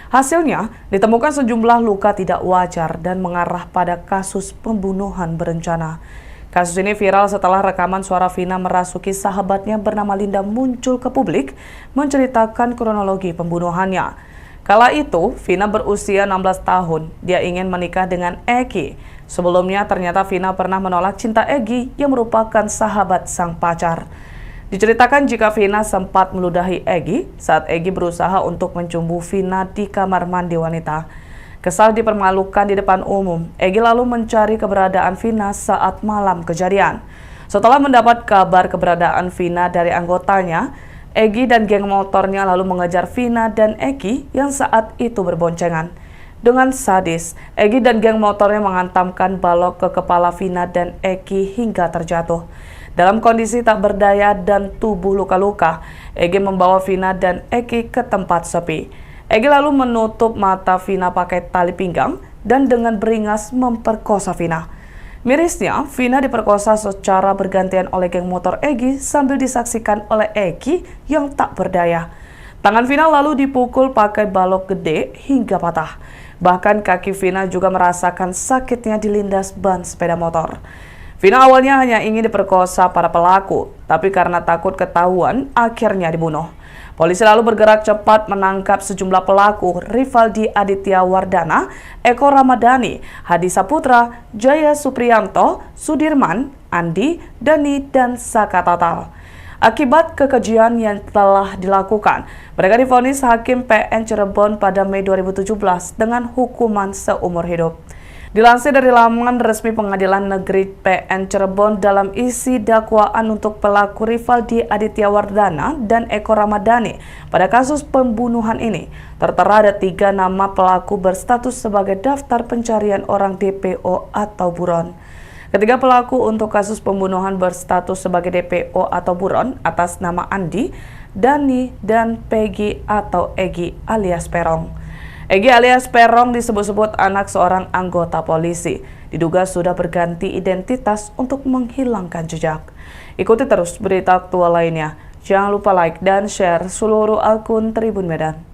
Hasilnya ditemukan sejumlah luka tidak wajar dan mengarah pada kasus pembunuhan berencana. Kasus ini viral setelah rekaman suara Vina merasuki sahabatnya bernama Linda muncul ke publik menceritakan kronologi pembunuhannya. Kala itu, Vina berusia 16 tahun. Dia ingin menikah dengan Eki. Sebelumnya, ternyata Vina pernah menolak cinta Eki yang merupakan sahabat sang pacar. Diceritakan jika Vina sempat meludahi Eki saat Eki berusaha untuk mencumbu Vina di kamar mandi wanita. Kesal dipermalukan di depan umum, Eki lalu mencari keberadaan Vina saat malam kejadian. Setelah mendapat kabar keberadaan Vina dari anggotanya, Eki dan geng motornya lalu mengejar Vina dan Eki yang saat itu berboncengan. Dengan sadis, Eki dan geng motornya menghantamkan balok ke kepala Vina dan Eki hingga terjatuh. Dalam kondisi tak berdaya dan tubuh luka-luka, Eki membawa Vina dan Eki ke tempat sepi. Eki lalu menutup mata Vina pakai tali pinggang dan dengan beringas memperkosa Vina. Mirisnya, Vina diperkosa secara bergantian oleh geng motor Eki sambil disaksikan oleh Eki yang tak berdaya. Tangan Vina lalu dipukul pakai balok gede hingga patah. Bahkan kaki Vina juga merasakan sakitnya dilindas ban sepeda motor. Vina awalnya hanya ingin diperkosa para pelaku, tapi karena takut ketahuan, akhirnya dibunuh. Polisi lalu bergerak cepat menangkap sejumlah pelaku: Rivaldi Aditya Wardana, Eko Ramadhani, Hadi Saputra, Jaya Supriyanto, Sudirman, Andi, Dani, dan Saka Tatal. Akibat kekejian yang telah dilakukan, mereka divonis Hakim PN Cirebon pada Mei 2017 dengan hukuman seumur hidup. Dilansir dari laman resmi Pengadilan Negeri PN Cirebon, dalam isi dakwaan untuk pelaku Rivaldi Aditya Wardana dan Eko Ramadhani pada kasus pembunuhan ini, tertera ada 3 nama pelaku berstatus sebagai daftar pencarian orang DPO atau buron. Ketiga pelaku untuk kasus pembunuhan berstatus sebagai DPO atau buron atas nama Andi, Dani, dan Peggy atau Egi alias Perong. Egi alias Perong disebut-sebut anak seorang anggota polisi. Diduga sudah berganti identitas untuk menghilangkan jejak. Ikuti terus berita aktual lainnya. Jangan lupa like dan share seluruh akun Tribun Medan.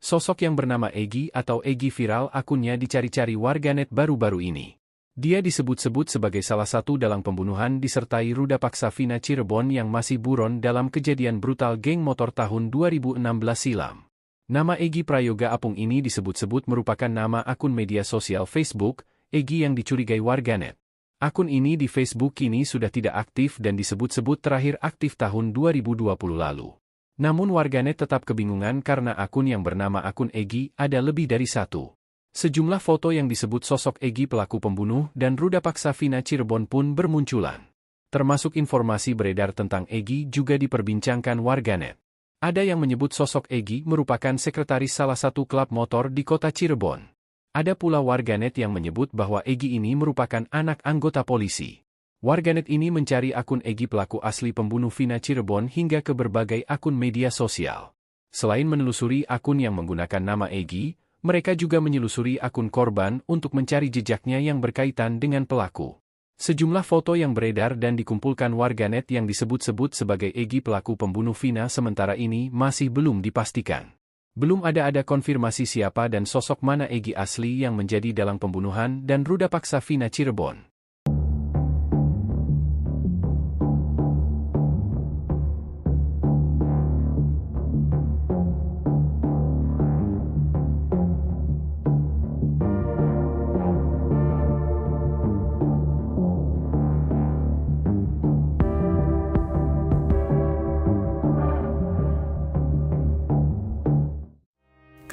Sosok yang bernama Egi atau Egi viral, akunnya dicari-cari warganet baru-baru ini. Dia disebut-sebut sebagai salah satu dalang pembunuhan disertai ruda paksa Vina Cirebon yang masih buron dalam kejadian brutal geng motor tahun 2016 silam. Nama Egi Prayoga Apung ini disebut-sebut merupakan nama akun media sosial Facebook, Egi yang dicurigai warganet. Akun ini di Facebook kini sudah tidak aktif dan disebut-sebut terakhir aktif tahun 2020 lalu. Namun warganet tetap kebingungan karena akun yang bernama akun Egi ada lebih dari satu. Sejumlah foto yang disebut sosok Egi pelaku pembunuh dan ruda paksa Vina Cirebon pun bermunculan. Termasuk informasi beredar tentang Egi juga diperbincangkan warganet. Ada yang menyebut sosok Egi merupakan sekretaris salah satu klub motor di kota Cirebon. Ada pula warganet yang menyebut bahwa Egi ini merupakan anak anggota polisi. Warganet ini mencari akun Egi pelaku asli pembunuh Vina Cirebon hingga ke berbagai akun media sosial. Selain menelusuri akun yang menggunakan nama Egi, mereka juga menyelusuri akun korban untuk mencari jejaknya yang berkaitan dengan pelaku. Sejumlah foto yang beredar dan dikumpulkan warganet yang disebut-sebut sebagai Egi pelaku pembunuh Vina sementara ini masih belum dipastikan. Belum ada konfirmasi siapa dan sosok mana Egi asli yang menjadi dalang pembunuhan dan ruda paksa Vina Cirebon.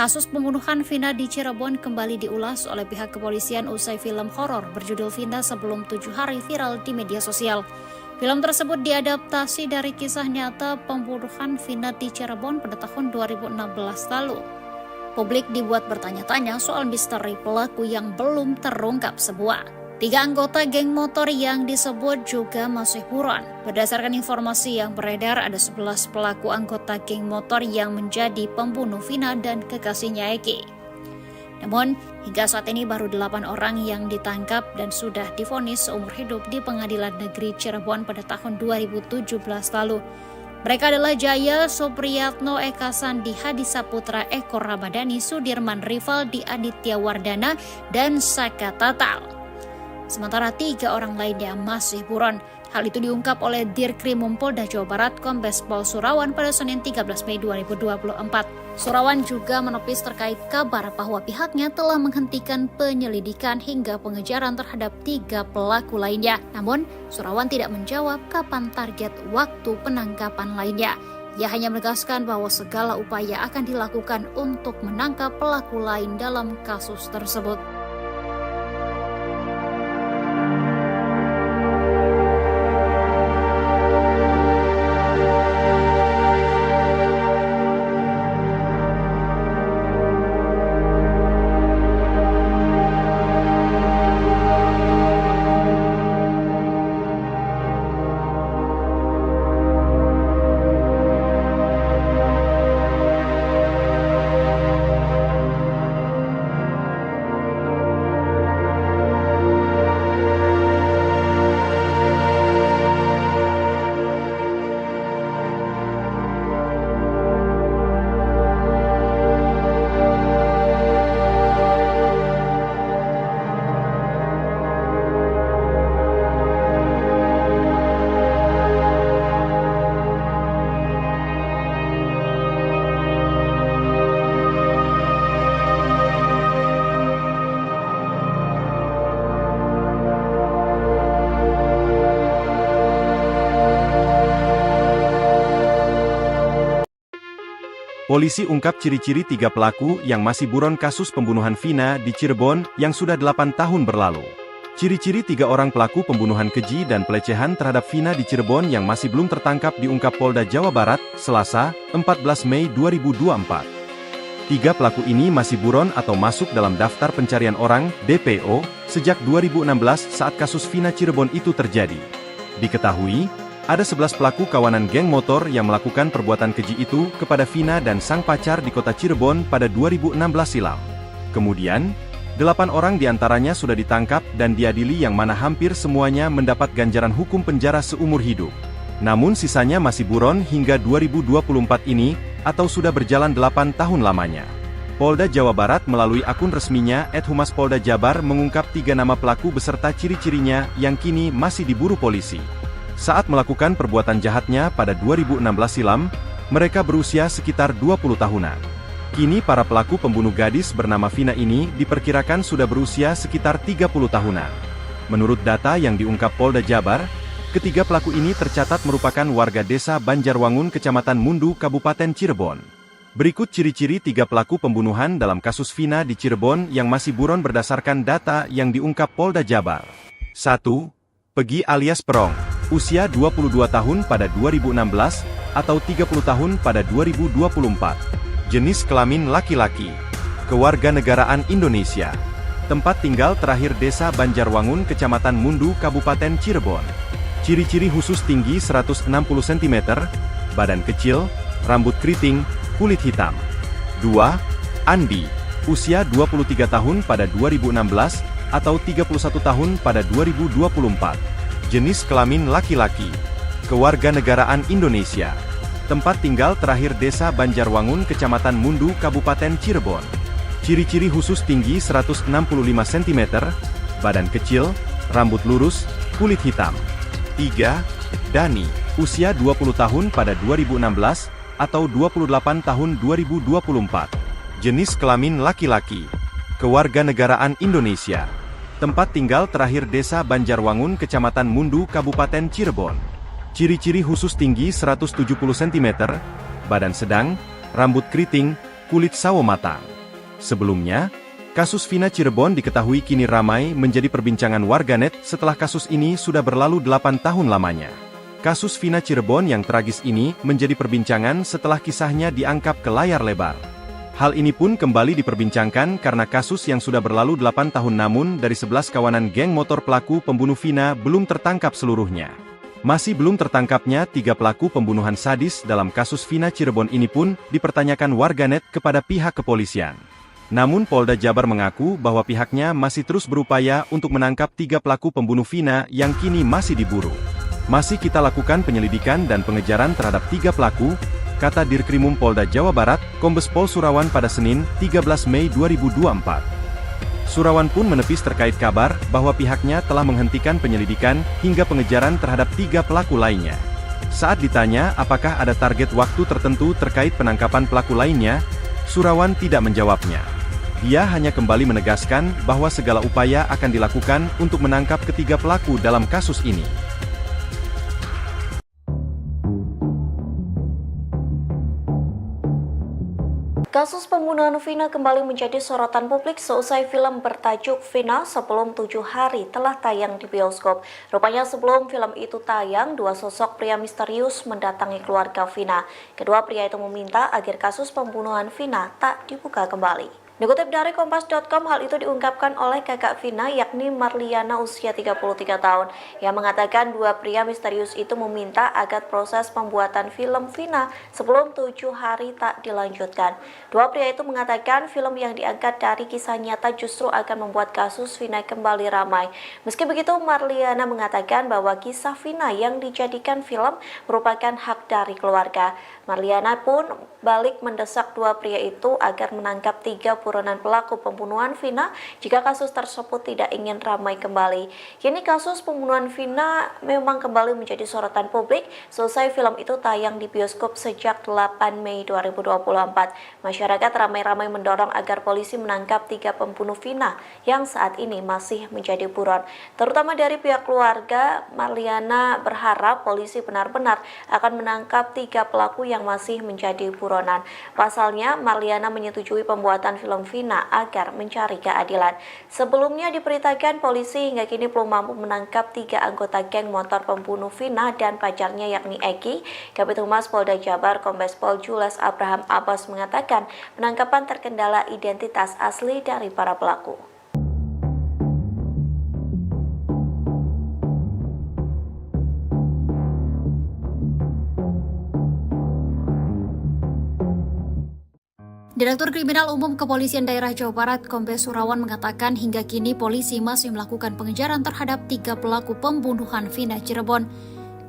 Kasus pembunuhan Vina di Cirebon kembali diulas oleh pihak kepolisian usai film horor berjudul Vina Sebelum 7 Hari viral di media sosial. Film tersebut diadaptasi dari kisah nyata pembunuhan Vina di Cirebon pada tahun 2016 lalu. Publik dibuat bertanya-tanya soal misteri pelaku yang belum terungkap semua. 3 anggota geng motor yang disebut juga masih buron. Berdasarkan informasi yang beredar, ada 11 pelaku anggota geng motor yang menjadi pembunuh Vina dan kekasihnya Egi. Namun, hingga saat ini baru 8 orang yang ditangkap dan sudah divonis seumur hidup di Pengadilan Negeri Cirebon pada tahun 2017 lalu. Mereka adalah Jaya Supriyatno, Eka Sandi, Hadi Saputra, Eko Ramadhani, Sudirman, Rivaldi Aditya Wardana, dan Saka Tatal. Sementara 3 orang lainnya masih buron. Hal itu diungkap oleh Dirkrimum Polda Jawa Barat Kombes Pol Surawan pada Senin 13 Mei 2024. Surawan juga menepis terkait kabar bahwa pihaknya telah menghentikan penyelidikan hingga pengejaran terhadap 3 pelaku lainnya. Namun, Surawan tidak menjawab kapan target waktu penangkapan lainnya. Ia hanya menegaskan bahwa segala upaya akan dilakukan untuk menangkap pelaku lain dalam kasus tersebut. Polisi ungkap ciri-ciri 3 pelaku yang masih buron kasus pembunuhan Vina di Cirebon yang sudah 8 tahun berlalu. Ciri-ciri 3 orang pelaku pembunuhan keji dan pelecehan terhadap Vina di Cirebon yang masih belum tertangkap diungkap Polda Jawa Barat, Selasa, 14 Mei 2024. 3 pelaku ini masih buron atau masuk dalam daftar pencarian orang, DPO, sejak 2016 saat kasus Vina Cirebon itu terjadi. Diketahui, ada 11 pelaku kawanan geng motor yang melakukan perbuatan keji itu kepada Vina dan sang pacar di kota Cirebon pada 2016 silam. Kemudian, 8 orang diantaranya sudah ditangkap dan diadili yang mana hampir semuanya mendapat ganjaran hukum penjara seumur hidup. Namun sisanya masih buron hingga 2024 ini, atau sudah berjalan 8 tahun lamanya. Polda Jawa Barat melalui akun resminya @Humas Polda Jabar mengungkap 3 nama pelaku beserta ciri-cirinya yang kini masih diburu polisi. Saat melakukan perbuatan jahatnya pada 2016 silam, mereka berusia sekitar 20 tahunan. Kini para pelaku pembunuh gadis bernama Vina ini diperkirakan sudah berusia sekitar 30 tahunan. Menurut data yang diungkap Polda Jabar, ketiga pelaku ini tercatat merupakan warga desa Banjarwangun, Kecamatan Mundu, Kabupaten Cirebon. Berikut ciri-ciri 3 pelaku pembunuhan dalam kasus Vina di Cirebon yang masih buron berdasarkan data yang diungkap Polda Jabar. 1. Pegi alias Perong. Usia 22 tahun pada 2016, atau 30 tahun pada 2024. Jenis kelamin laki-laki. Kewarganegaraan Indonesia. Tempat tinggal terakhir desa Banjarwangun, Kecamatan Mundu, Kabupaten Cirebon. Ciri-ciri khusus tinggi 160 cm, badan kecil, rambut keriting, kulit hitam. 2. Andi. Usia 23 tahun pada 2016, atau 31 tahun pada 2024. Jenis kelamin laki-laki. Kewarganegaraan Indonesia. Tempat tinggal terakhir desa Banjarwangun, Kecamatan Mundu, Kabupaten Cirebon. Ciri-ciri khusus tinggi 165 cm, badan kecil, rambut lurus, kulit hitam. 3. Dani. Usia 20 tahun pada 2016, atau 28 tahun 2024. Jenis kelamin laki-laki. Kewarganegaraan Indonesia. Tempat tinggal terakhir desa Banjarwangun, Kecamatan Mundu, Kabupaten Cirebon. Ciri-ciri khusus tinggi 170 cm, badan sedang, rambut keriting, kulit sawo matang. Sebelumnya, kasus Vina Cirebon diketahui kini ramai menjadi perbincangan warganet setelah kasus ini sudah berlalu 8 tahun lamanya. Kasus Vina Cirebon yang tragis ini menjadi perbincangan setelah kisahnya diangkat ke layar lebar. Hal ini pun kembali diperbincangkan karena kasus yang sudah berlalu 8 tahun namun dari 11 kawanan geng motor pelaku pembunuh Vina belum tertangkap seluruhnya. Masih belum tertangkapnya 3 pelaku pembunuhan sadis dalam kasus Vina Cirebon ini pun dipertanyakan warganet kepada pihak kepolisian. Namun Polda Jabar mengaku bahwa pihaknya masih terus berupaya untuk menangkap 3 pelaku pembunuh Vina yang kini masih diburu. Masih kita lakukan penyelidikan dan pengejaran terhadap 3 pelaku, kata Dirkrimum Polda Jawa Barat, Kombes Pol Surawan pada Senin, 13 Mei 2024. Surawan pun menepis terkait kabar bahwa pihaknya telah menghentikan penyelidikan hingga pengejaran terhadap 3 pelaku lainnya. Saat ditanya apakah ada target waktu tertentu terkait penangkapan pelaku lainnya, Surawan tidak menjawabnya. Dia hanya kembali menegaskan bahwa segala upaya akan dilakukan untuk menangkap ketiga pelaku dalam kasus ini. Kasus pembunuhan Vina kembali menjadi sorotan publik seusai film bertajuk Vina Sebelum 7 Hari telah tayang di bioskop. Rupanya sebelum film itu tayang, 2 sosok pria misterius mendatangi keluarga Vina. Kedua pria itu meminta agar kasus pembunuhan Vina tak dibuka kembali. Dikutip dari Kompas.com, hal itu diungkapkan oleh kakak Vina yakni Marliana usia 33 tahun yang mengatakan 2 pria misterius itu meminta agar proses pembuatan film Vina sebelum 7 hari tak dilanjutkan. 2 pria itu mengatakan film yang diangkat dari kisah nyata justru akan membuat kasus Vina kembali ramai. Meski begitu, Marliana mengatakan bahwa kisah Vina yang dijadikan film merupakan hak dari keluarga. Marliana pun balik mendesak 2 pria itu agar menangkap 30 buronan pelaku pembunuhan Vina jika kasus tersebut tidak ingin ramai kembali. Kini kasus pembunuhan Vina memang kembali menjadi sorotan publik selesai film itu tayang di bioskop sejak 8 Mei 2024. Masyarakat ramai-ramai mendorong agar polisi menangkap 3 pembunuh Vina yang saat ini masih menjadi buron. Terutama dari pihak keluarga, Marliana berharap polisi benar-benar akan menangkap 3 pelaku yang masih menjadi buronan. Pasalnya, Marliana menyetujui pembuatan film Vina agar mencari keadilan. Sebelumnya diberitakan polisi hingga kini belum mampu menangkap 3 anggota geng motor pembunuh Vina dan pacarnya yakni Eki. Kabid Humas Polda Jabar Kombes Pol Jules Abraham Abbas mengatakan penangkapan terkendala identitas asli dari para pelaku. Direktur Kriminal Umum Kepolisian Daerah Jawa Barat Kombes Surawan mengatakan hingga kini polisi masih melakukan pengejaran terhadap 3 pelaku pembunuhan Vina Cirebon.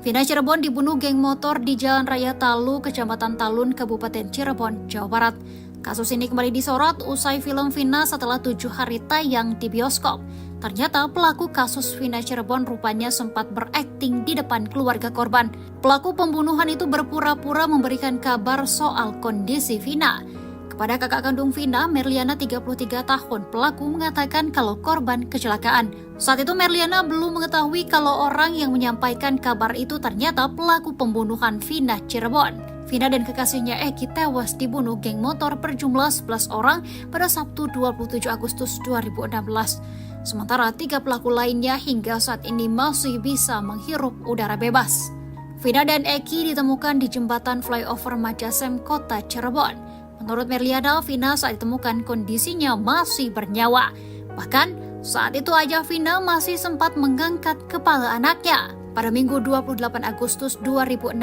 Vina Cirebon dibunuh geng motor di Jalan Raya Talu, Kecamatan Talun, Kabupaten Cirebon, Jawa Barat. Kasus ini kembali disorot usai film Vina setelah 7 hari tayang di bioskop. Ternyata pelaku kasus Vina Cirebon rupanya sempat berakting di depan keluarga korban. Pelaku pembunuhan itu berpura-pura memberikan kabar soal kondisi Vina. Kepada kakak kandung Vina, Merliana 33 tahun, pelaku mengatakan kalau korban kecelakaan. Saat itu Merliana belum mengetahui kalau orang yang menyampaikan kabar itu ternyata pelaku pembunuhan Vina Cirebon. Vina dan kekasihnya Eki tewas dibunuh geng motor berjumlah 11 orang pada Sabtu 27 Agustus 2016. Sementara 3 pelaku lainnya hingga saat ini masih bisa menghirup udara bebas. Vina dan Eki ditemukan di jembatan flyover Majasem, Kota Cirebon. Menurut Merliana, Vina saat ditemukan kondisinya masih bernyawa. Bahkan saat itu ayah Vina masih sempat mengangkat kepala anaknya. Pada Minggu 28 Agustus 2016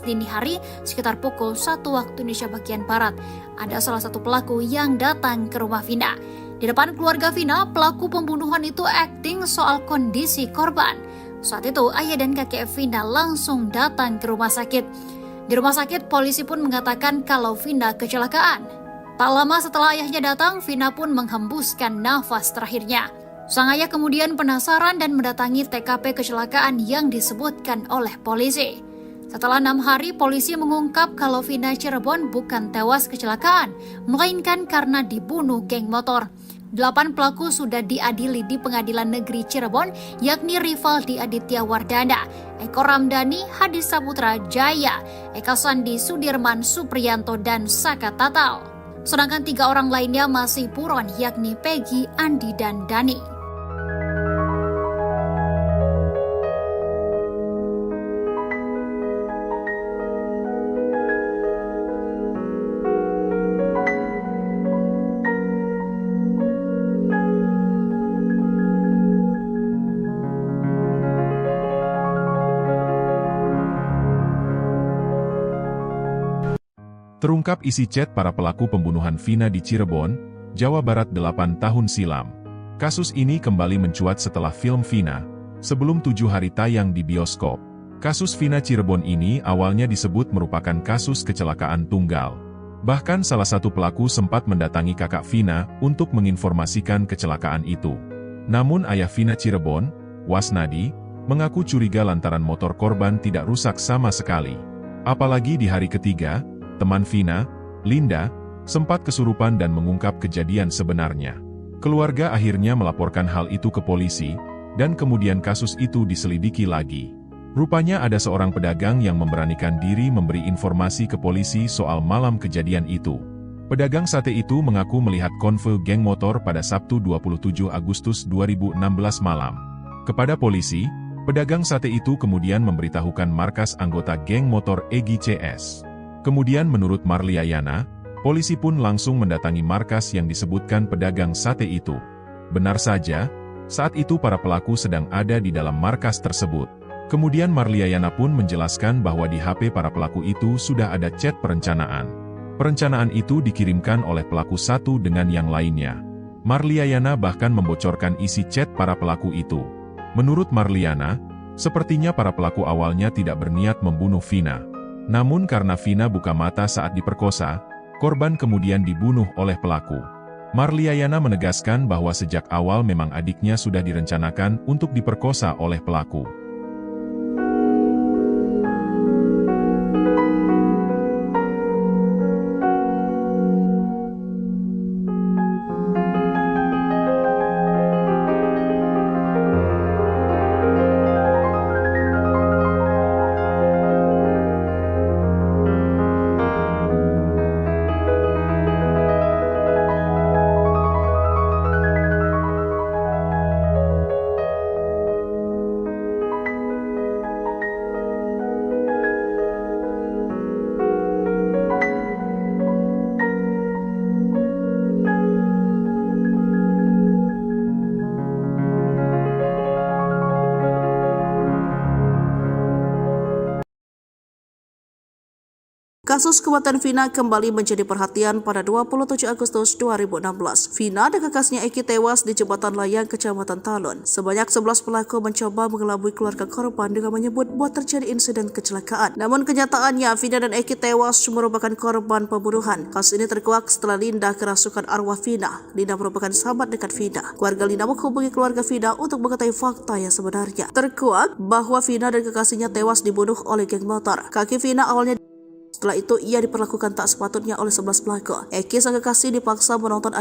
dini hari sekitar pukul 1 waktu Indonesia bagian Barat, ada salah satu pelaku yang datang ke rumah Vina. Di depan keluarga Vina, pelaku pembunuhan itu akting soal kondisi korban. Saat itu ayah dan kakek Vina langsung datang ke rumah sakit. Di rumah sakit, polisi pun mengatakan kalau Vina kecelakaan. Tak lama setelah ayahnya datang, Vina pun menghembuskan nafas terakhirnya. Sang ayah kemudian penasaran dan mendatangi TKP kecelakaan yang disebutkan oleh polisi. Setelah 6 hari, polisi mengungkap kalau Vina Cirebon bukan tewas kecelakaan, melainkan karena dibunuh geng motor. 8 pelaku sudah diadili di Pengadilan Negeri Cirebon, yakni Rivaldi Aditya Wardana, Eko Ramdhani, Hadi Saputra Jaya, Eka Sandi Sudirman Supriyanto, dan Saka Tatal. Sedangkan 3 orang lainnya masih buron, yakni Peggy, Andi, dan Dani. Terungkap isi chat para pelaku pembunuhan Vina di Cirebon, Jawa Barat 8 tahun silam. Kasus ini kembali mencuat setelah film Vina, sebelum 7 hari tayang di bioskop. Kasus Vina Cirebon ini awalnya disebut merupakan kasus kecelakaan tunggal. Bahkan salah satu pelaku sempat mendatangi kakak Vina untuk menginformasikan kecelakaan itu. Namun ayah Vina Cirebon, Wasnadi, mengaku curiga lantaran motor korban tidak rusak sama sekali. Apalagi di hari ketiga, teman Vina, Linda, sempat kesurupan dan mengungkap kejadian sebenarnya. Keluarga akhirnya melaporkan hal itu ke polisi, dan kemudian kasus itu diselidiki lagi. Rupanya ada seorang pedagang yang memberanikan diri memberi informasi ke polisi soal malam kejadian itu. Pedagang sate itu mengaku melihat konvoi geng motor pada Sabtu 27 Agustus 2016 malam. Kepada polisi, pedagang sate itu kemudian memberitahukan markas anggota geng motor Egi CS. Kemudian menurut Marliana, polisi pun langsung mendatangi markas yang disebutkan pedagang sate itu. Benar saja, saat itu para pelaku sedang ada di dalam markas tersebut. Kemudian Marliana pun menjelaskan bahwa di HP para pelaku itu sudah ada chat perencanaan. Perencanaan itu dikirimkan oleh pelaku satu dengan yang lainnya. Marliana bahkan membocorkan isi chat para pelaku itu. Menurut Marliana, sepertinya para pelaku awalnya tidak berniat membunuh Vina. Namun karena Vina buka mata saat diperkosa, korban kemudian dibunuh oleh pelaku. Marliayana menegaskan bahwa sejak awal memang adiknya sudah direncanakan untuk diperkosa oleh pelaku. Kasus kematian Vina kembali menjadi perhatian pada 27 Agustus 2016. Vina dan kakaknya Eki tewas di jembatan layang Kecamatan Talun. Sebanyak 11 pelaku mencoba mengelabui keluarga korban dengan menyebut bahwa terjadi insiden kecelakaan. Namun kenyataannya Vina dan Eki tewas merupakan korban pembunuhan. Kasus ini terkuak setelah Linda kerasukan arwah Vina. Linda merupakan sahabat dekat Vina. Keluarga Linda menghubungi keluarga Vina untuk mengetahui fakta yang sebenarnya. Terkuak bahwa Vina dan kekasihnya tewas dibunuh oleh geng motor. Kaki Vina awalnya setelah itu, ia diperlakukan tak sepatutnya oleh 11 pelaku. Eki sang kekasih dipaksa menonton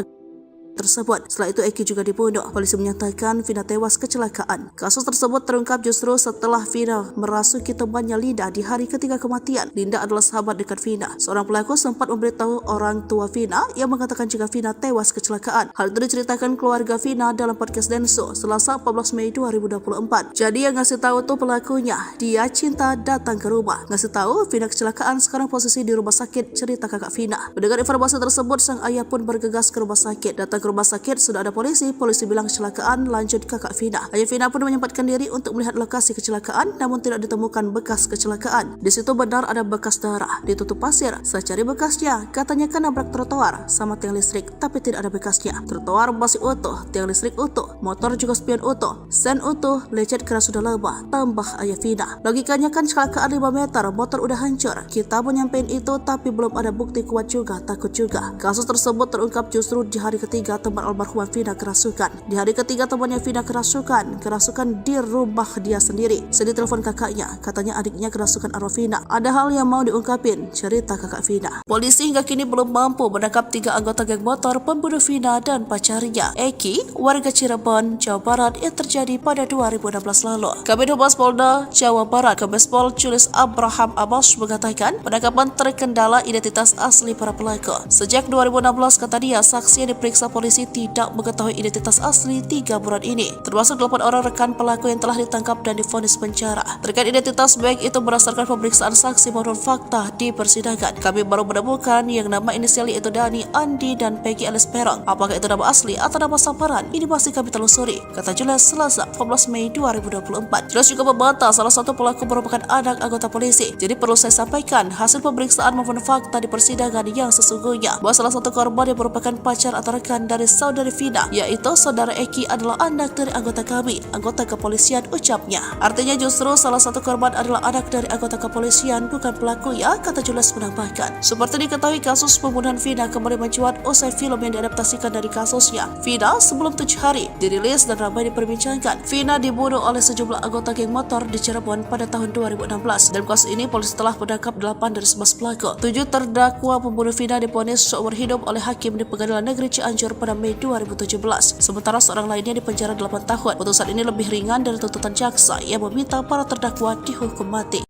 tersebut. Setelah itu Eki juga dibunuh. Polisi menyatakan Vina tewas kecelakaan. Kasus tersebut terungkap justru setelah Vina merasuki temannya Linda di hari ketiga kematian. Linda adalah sahabat dekat Vina. Seorang pelaku sempat memberitahu orang tua Vina yang mengatakan jika Vina tewas kecelakaan. Hal itu diceritakan keluarga Vina dalam podcast Denso Selasa 14 Mei 2024. Jadi yang ngasih tahu tuh pelakunya. Dia cinta datang ke rumah. Ngasih tahu Vina kecelakaan, sekarang posisi di rumah sakit, cerita kakak Vina. Mendengar informasi tersebut, sang ayah pun bergegas ke rumah sakit. Datang ke rumah sakit sudah ada polisi bilang kecelakaan, lanjut kakak Vina. Ayah Vina pun menyempatkan diri untuk melihat lokasi kecelakaan, namun tidak ditemukan bekas kecelakaan. Di situ benar ada bekas darah, ditutup pasir. Saya cari bekasnya, katanya kan nabrak trotoar sama tiang listrik, tapi tidak ada bekasnya. Trotoar masih utuh, tiang listrik utuh, motor juga spion utuh, sen utuh, lecet karena sudah lama, tambah ayah Vina. Logikanya kan kecelakaan 5 meter, motor udah hancur. Kita mau nyampein itu, tapi belum ada bukti kuat juga, takut juga. Kasus tersebut terungkap justru di hari ketiga teman almarhumah Vina kerasukan. Di hari ketiga temannya Vina kerasukan di rumah dia sendiri. Sedih telepon kakaknya, katanya adiknya kerasukan arwah Vina. Ada hal yang mau diungkapin, cerita kakak Vina. Polisi hingga kini belum mampu menangkap 3 anggota geng motor pembunuh Vina dan pacarnya, Eki, warga Cirebon, Jawa Barat, yang terjadi pada 2016 lalu. Kabid Humas Polda Jawa Barat, Kombes Pol Julius Abraham Amos mengatakan penangkapan terkendala identitas asli para pelaku. Sejak 2016, kata dia, saksi yang diperiksa polisi tidak mengetahui identitas asli 3 buron ini, termasuk 8 orang rekan pelaku yang telah ditangkap dan divonis penjara. Terkait identitas, baik itu berdasarkan pemeriksaan saksi maupun fakta di persidangan, kami baru menemukan yang nama inisial yaitu Dani, Andi, dan Peggy alias Perong. Apakah itu nama asli atau nama samaran? Ini masih kami telusuri, kata Julius Selasa 14 Mei 2024. Julius juga membantah salah satu pelaku merupakan anak anggota polisi. Jadi perlu saya sampaikan hasil pemeriksaan maupun fakta di persidangan yang sesungguhnya bahwa salah satu korban yang merupakan pacar atau rekan dari saudari Vina, yaitu saudara Eki, adalah anak dari anggota kami, anggota kepolisian, ucapnya. Artinya justru salah satu korban adalah anak dari anggota kepolisian, bukan pelaku ya, kata Julius menambahkan. Seperti diketahui, kasus pembunuhan Vina kembali mencuat usai film yang diadaptasikan dari kasusnya, Vina Sebelum 7 Hari, dirilis dan ramai diperbincangkan. Vina dibunuh oleh sejumlah anggota geng motor di Cirebon pada tahun 2016. Dalam kasus ini, polisi telah menangkap 8 dari 11 pelaku. 7 terdakwa pembunuh Vina divonis seumur hidup oleh hakim di Pengadilan Negeri Cianjur pada Mei 2017. Sementara seorang lainnya dipenjara 8 tahun. Putusan ini lebih ringan dari tuntutan jaksa yang meminta para terdakwa dihukum mati.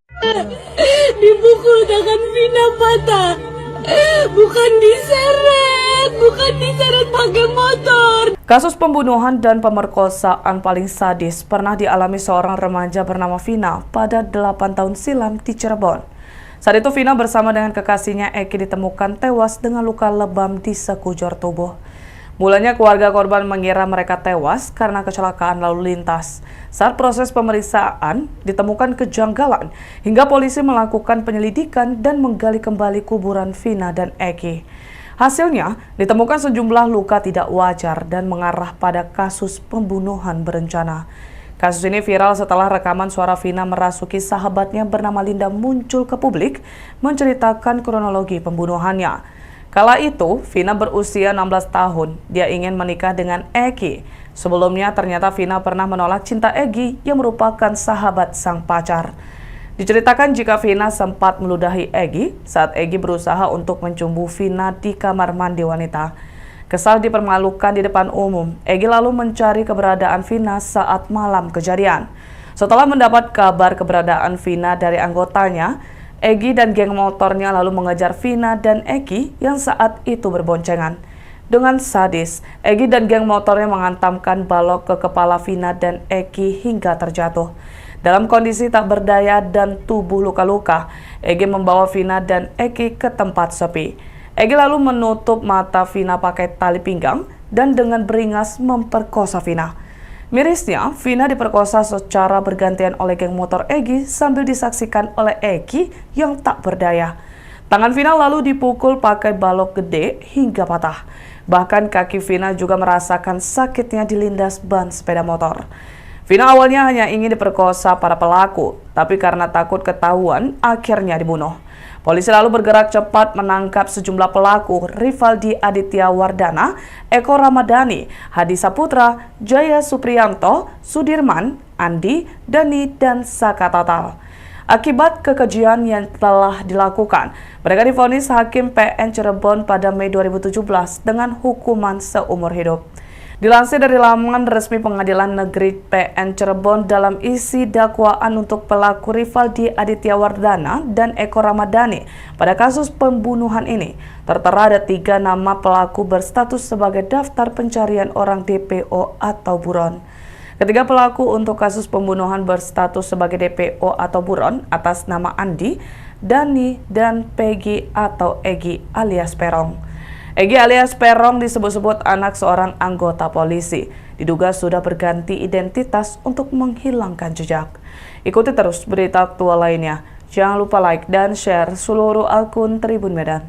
Dipukul tangan Vina patah. Bukan diseret pakai motor. Kasus pembunuhan dan pemerkosaan paling sadis pernah dialami seorang remaja bernama Vina pada 8 tahun silam di Cirebon. Saat itu Vina bersama dengan kekasihnya Eki ditemukan tewas dengan luka lebam di sekujur tubuh. Mulanya keluarga korban mengira mereka tewas karena kecelakaan lalu lintas. Saat proses pemeriksaan ditemukan kejanggalan hingga polisi melakukan penyelidikan dan menggali kembali kuburan Vina dan Eki. Hasilnya ditemukan sejumlah luka tidak wajar dan mengarah pada kasus pembunuhan berencana. Kasus ini viral setelah rekaman suara Vina merasuki sahabatnya bernama Linda muncul ke publik menceritakan kronologi pembunuhannya. Kala itu, Vina berusia 16 tahun. Dia ingin menikah dengan Egi. Sebelumnya, ternyata Vina pernah menolak cinta Egi yang merupakan sahabat sang pacar. Diceritakan jika Vina sempat meludahi Egi saat Egi berusaha untuk mencumbu Vina di kamar mandi wanita. Kesal dipermalukan di depan umum, Egi lalu mencari keberadaan Vina saat malam kejadian. Setelah mendapat kabar keberadaan Vina dari anggotanya, Egi dan geng motornya lalu mengejar Vina dan Egi yang saat itu berboncengan. Dengan sadis, Egi dan geng motornya menghantamkan balok ke kepala Vina dan Egi hingga terjatuh. Dalam kondisi tak berdaya dan tubuh luka-luka, Egi membawa Vina dan Egi ke tempat sepi. Egi lalu menutup mata Vina pakai tali pinggang dan dengan beringas memperkosa Vina. Mirisnya, Vina diperkosa secara bergantian oleh geng motor Egi sambil disaksikan oleh Egi yang tak berdaya. Tangan Vina lalu dipukul pakai balok gede hingga patah. Bahkan kaki Vina juga merasakan sakitnya dilindas ban sepeda motor. Vina awalnya hanya ingin diperkosa para pelaku, tapi karena takut ketahuan, akhirnya dibunuh. Polisi lalu bergerak cepat menangkap sejumlah pelaku Rivaldi Aditya Wardana, Eko Ramadhani, Hadi Saputra, Jaya Supriyanto, Sudirman, Andi, Dani, dan Saka Tatal. Akibat kekejian yang telah dilakukan, mereka divonis Hakim PN Cirebon pada Mei 2017 dengan hukuman seumur hidup. Dilansir dari laman resmi Pengadilan Negeri PN Cirebon dalam isi dakwaan untuk pelaku Rivaldi Aditya Wardana dan Eko Ramadhani pada kasus pembunuhan ini, tertera ada 3 nama pelaku berstatus sebagai daftar pencarian orang DPO atau buron. Ketiga pelaku untuk kasus pembunuhan berstatus sebagai DPO atau buron atas nama Andi, Dani, dan Peggy atau Egi alias Perong. Egi alias Perong disebut-sebut anak seorang anggota polisi. Diduga sudah berganti identitas untuk menghilangkan jejak. Ikuti terus berita aktual lainnya. Jangan lupa like dan share seluruh akun Tribun Medan.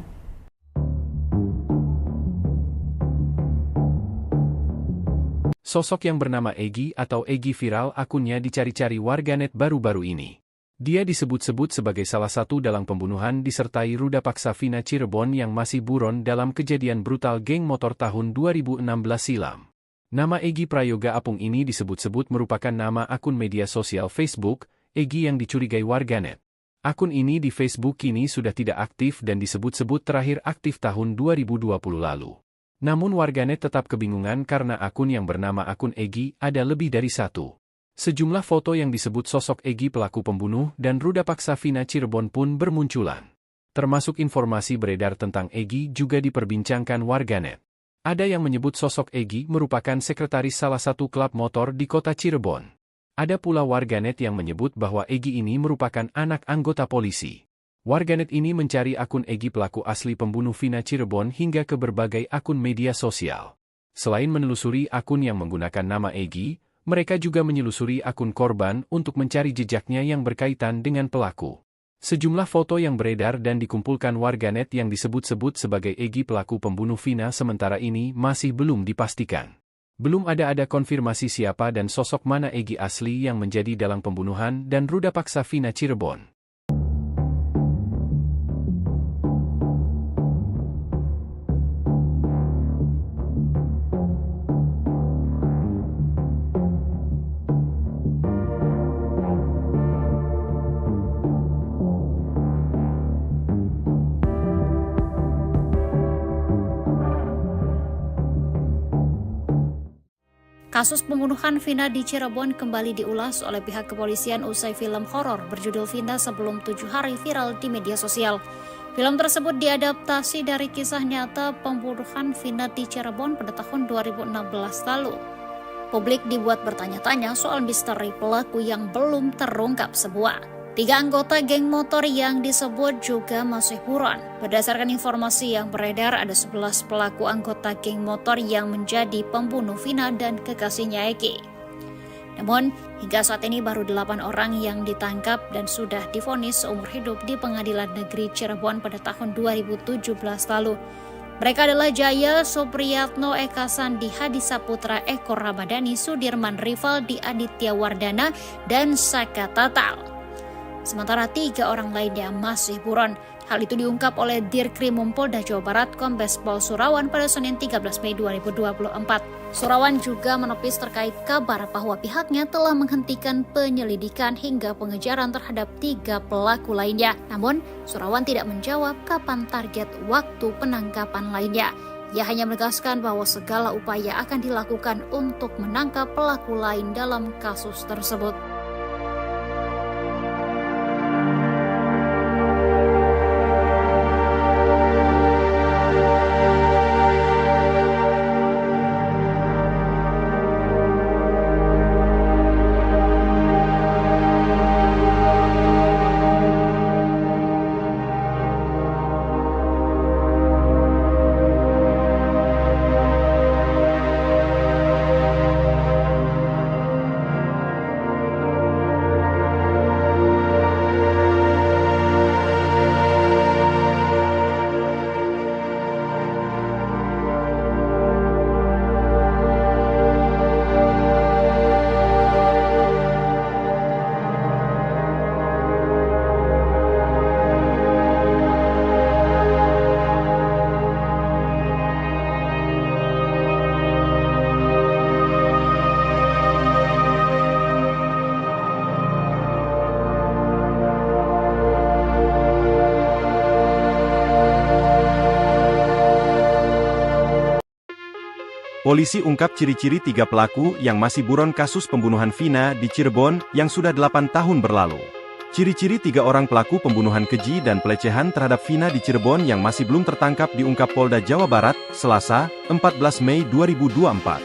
Sosok yang bernama Egi atau Egi viral akunnya dicari-cari warganet baru-baru ini. Dia disebut-sebut sebagai salah satu dalang pembunuhan disertai ruda paksa Vina Cirebon yang masih buron dalam kejadian brutal geng motor tahun 2016 silam. Nama Egi Prayoga Apung ini disebut-sebut merupakan nama akun media sosial Facebook, Egi yang dicurigai warganet. Akun ini di Facebook kini sudah tidak aktif dan disebut-sebut terakhir aktif tahun 2020 lalu. Namun warganet tetap kebingungan karena akun yang bernama akun Egi ada lebih dari satu. Sejumlah foto yang disebut sosok Egi pelaku pembunuh dan ruda paksa Vina Cirebon pun bermunculan. Termasuk informasi beredar tentang Egi juga diperbincangkan warganet. Ada yang menyebut sosok Egi merupakan sekretaris salah satu klub motor di kota Cirebon. Ada pula warganet yang menyebut bahwa Egi ini merupakan anak anggota polisi. Warganet ini mencari akun Egi pelaku asli pembunuh Vina Cirebon hingga ke berbagai akun media sosial. Selain menelusuri akun yang menggunakan nama Egi, mereka juga menyelusuri akun korban untuk mencari jejaknya yang berkaitan dengan pelaku. Sejumlah foto yang beredar dan dikumpulkan warganet yang disebut-sebut sebagai Egi pelaku pembunuh Vina sementara ini masih belum dipastikan. Belum ada konfirmasi siapa dan sosok mana Egi asli yang menjadi dalang pembunuhan dan ruda paksa Vina Cirebon. Kasus pembunuhan Vina di Cirebon kembali diulas oleh pihak kepolisian usai film horor berjudul Vina Sebelum 7 Hari viral di media sosial. Film tersebut diadaptasi dari kisah nyata pembunuhan Vina di Cirebon pada tahun 2016 lalu. Publik dibuat bertanya-tanya soal misteri pelaku yang belum terungkap semua. 3 anggota geng motor yang disebut juga masih buron. Berdasarkan informasi yang beredar, ada 11 pelaku anggota geng motor yang menjadi pembunuh Vina dan kekasihnya Egi. Namun, hingga saat ini baru 8 orang yang ditangkap dan sudah divonis seumur hidup di Pengadilan Negeri Cirebon pada tahun 2017 lalu. Mereka adalah Jaya Supriyatno, Eka Sandi, Hadi Saputra, Eko Ramadhani, Sudirman, Rivaldi Aditya Wardana, dan Saka Tatal. sementara 3 orang lainnya masih buron. Hal itu diungkap oleh Dirkrimum Polda Jawa Barat Kombes Pol Surawan pada Senin 13 Mei 2024. Surawan juga menepis terkait kabar bahwa pihaknya telah menghentikan penyelidikan hingga pengejaran terhadap 3 pelaku lainnya. Namun, Surawan tidak menjawab kapan target waktu penangkapan lainnya. Ia hanya menegaskan bahwa segala upaya akan dilakukan untuk menangkap pelaku lain dalam kasus tersebut. Polisi ungkap ciri-ciri 3 pelaku yang masih buron kasus pembunuhan Vina di Cirebon yang sudah 8 tahun berlalu. Ciri-ciri 3 orang pelaku pembunuhan keji dan pelecehan terhadap Vina di Cirebon yang masih belum tertangkap diungkap Polda Jawa Barat, Selasa, 14 Mei 2024.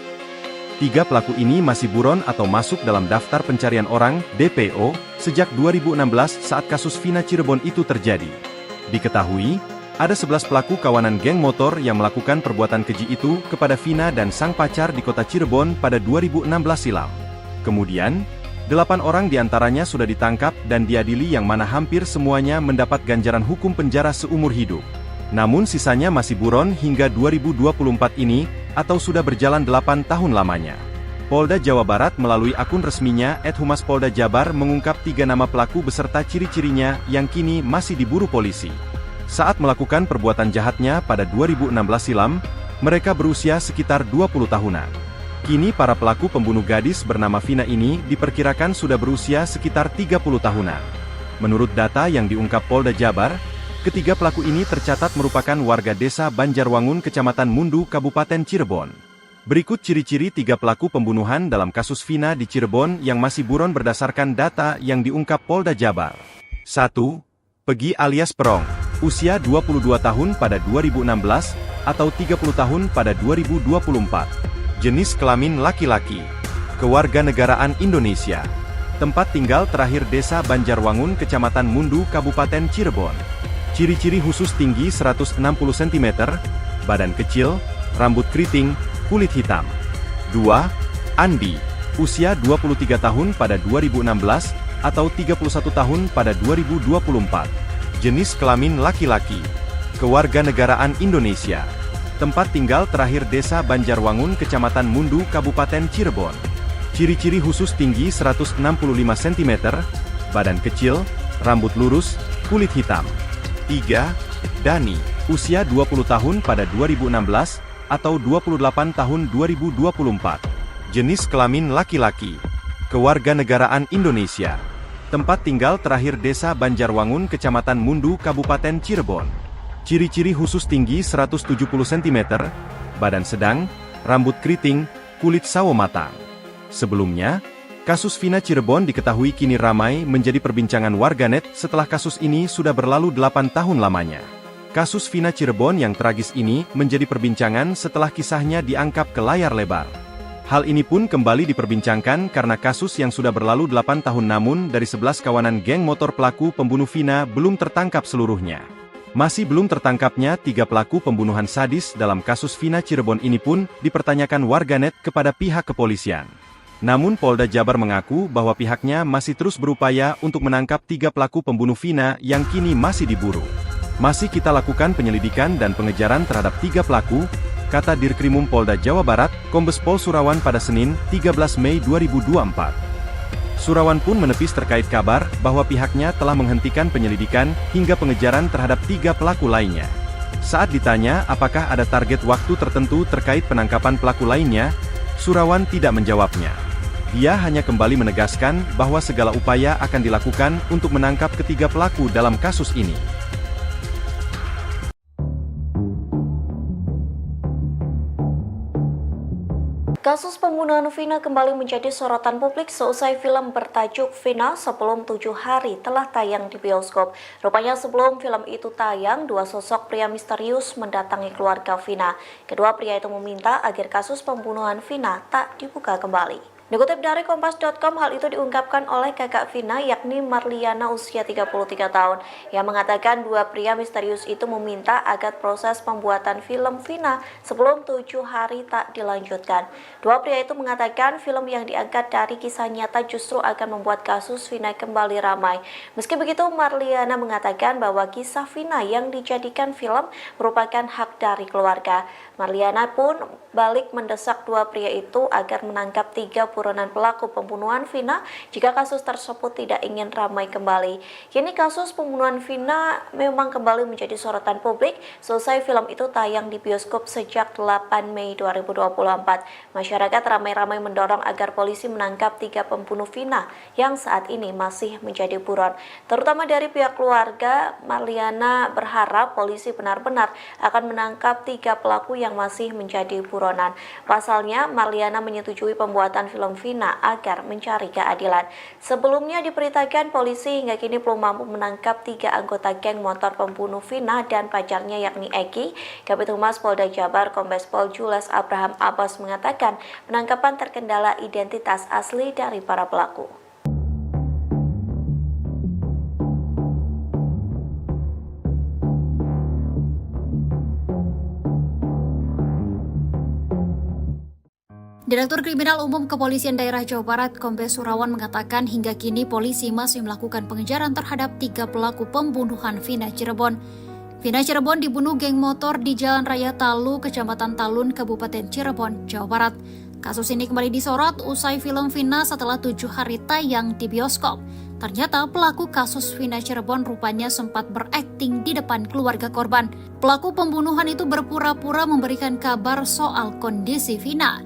3 pelaku ini masih buron atau masuk dalam daftar pencarian orang, DPO, sejak 2016 saat kasus Vina Cirebon itu terjadi. Diketahui, ada 11 pelaku kawanan geng motor yang melakukan perbuatan keji itu kepada Vina dan sang pacar di kota Cirebon pada 2016 silam. Kemudian, 8 orang diantaranya sudah ditangkap dan diadili yang mana hampir semuanya mendapat ganjaran hukum penjara seumur hidup. Namun sisanya masih buron hingga 2024 ini, atau sudah berjalan 8 tahun lamanya. Polda Jawa Barat melalui akun resminya @Humas Polda Jabar mengungkap 3 nama pelaku beserta ciri-cirinya yang kini masih diburu polisi. Saat melakukan perbuatan jahatnya pada 2016 silam, mereka berusia sekitar 20 tahunan. Kini para pelaku pembunuh gadis bernama Vina ini diperkirakan sudah berusia sekitar 30 tahunan. Menurut data yang diungkap Polda Jabar, ketiga pelaku ini tercatat merupakan warga desa Banjarwangun, Kecamatan Mundu, Kabupaten Cirebon. Berikut ciri-ciri 3 pelaku pembunuhan dalam kasus Vina di Cirebon yang masih buron berdasarkan data yang diungkap Polda Jabar. 1. Pegi alias Perong. Usia 22 tahun pada 2016, atau 30 tahun pada 2024. Jenis kelamin laki-laki. Kewarganegaraan Indonesia. Tempat tinggal terakhir Desa Banjarwangun, Kecamatan Mundu, Kabupaten Cirebon. Ciri-ciri khusus tinggi 160 cm, badan kecil, rambut keriting, kulit hitam. 2. Andi. Usia 23 tahun pada 2016, atau 31 tahun pada 2024. Jenis kelamin laki-laki. Kewarganegaraan Indonesia. Tempat tinggal terakhir Desa Banjarwangun, Kecamatan Mundu, Kabupaten Cirebon. Ciri-ciri khusus tinggi 165 cm, badan kecil, rambut lurus, kulit hitam. 3. Dani. Usia 20 tahun pada 2016, atau 28 tahun 2024. Jenis kelamin laki-laki. Kewarganegaraan Indonesia. Tempat tinggal terakhir Desa Banjarwangun, Kecamatan Mundu, Kabupaten Cirebon. Ciri-ciri khusus tinggi 170 cm, badan sedang, rambut keriting, kulit sawo matang. Sebelumnya, kasus Vina Cirebon diketahui kini ramai menjadi perbincangan warganet setelah kasus ini sudah berlalu 8 tahun lamanya. Kasus Vina Cirebon yang tragis ini menjadi perbincangan setelah kisahnya diangkat ke layar lebar. Hal ini pun kembali diperbincangkan karena kasus yang sudah berlalu 8 tahun namun dari 11 kawanan geng motor pelaku pembunuh Vina belum tertangkap seluruhnya. Masih belum tertangkapnya 3 pelaku pembunuhan sadis dalam kasus Vina Cirebon ini pun dipertanyakan warganet kepada pihak kepolisian. Namun Polda Jabar mengaku bahwa pihaknya masih terus berupaya untuk menangkap 3 pelaku pembunuh Vina yang kini masih diburu. Masih kita lakukan penyelidikan dan pengejaran terhadap 3 pelaku, kata Dirkrimum Polda Jawa Barat, Kombes Pol Surawan pada Senin, 13 Mei 2024. Surawan pun menepis terkait kabar bahwa pihaknya telah menghentikan penyelidikan hingga pengejaran terhadap 3 pelaku lainnya. Saat ditanya apakah ada target waktu tertentu terkait penangkapan pelaku lainnya, Surawan tidak menjawabnya. Dia hanya kembali menegaskan bahwa segala upaya akan dilakukan untuk menangkap ketiga pelaku dalam kasus ini. Kasus pembunuhan Vina kembali menjadi sorotan publik seusai film bertajuk Vina Sebelum 7 Hari telah tayang di bioskop. Rupanya sebelum film itu tayang, 2 sosok pria misterius mendatangi keluarga Vina. Kedua pria itu meminta agar kasus pembunuhan Vina tak dibuka kembali. Dikutip dari Kompas.com, hal itu diungkapkan oleh kakak Vina yakni Marliana usia 33 tahun yang mengatakan 2 pria misterius itu meminta agar proses pembuatan film Vina sebelum 7 hari tak dilanjutkan. 2 pria itu mengatakan film yang diangkat dari kisah nyata justru akan membuat kasus Vina kembali ramai. Meski begitu, Marliana mengatakan bahwa kisah Vina yang dijadikan film merupakan hak dari keluarga. Marliana pun balik mendesak 2 pria itu agar menangkap 3 buronan pelaku pembunuhan Vina jika kasus tersebut tidak ingin ramai kembali. Kini kasus pembunuhan Vina memang kembali menjadi sorotan publik selesai film itu tayang di bioskop sejak 8 Mei 2024. Masyarakat ramai-ramai mendorong agar polisi menangkap 3 pembunuh Vina yang saat ini masih menjadi buron. Terutama dari pihak keluarga, Marliana berharap polisi benar-benar akan menangkap 3 pelaku yang masih menjadi buronan. Pasalnya, Marliana menyetujui pembuatan film Vina agar mencari keadilan. Sebelumnya diberitakan polisi hingga kini belum mampu menangkap 3 anggota geng motor pembunuh Vina dan pacarnya yakni Eki. Kabid Humas Polda Jabar Kombes Pol Jules Abraham Abbas mengatakan penangkapan terkendala identitas asli dari para pelaku. Direktur Kriminal Umum Kepolisian Daerah Jawa Barat, Kombes Surawan mengatakan hingga kini polisi masih melakukan pengejaran terhadap 3 pelaku pembunuhan Vina Cirebon. Vina Cirebon dibunuh geng motor di Jalan Raya Talu, Kecamatan Talun, Kabupaten Cirebon, Jawa Barat. Kasus ini kembali disorot usai film Vina setelah 7 hari tayang di bioskop. Ternyata pelaku kasus Vina Cirebon rupanya sempat berakting di depan keluarga korban. Pelaku pembunuhan itu berpura-pura memberikan kabar soal kondisi Vina.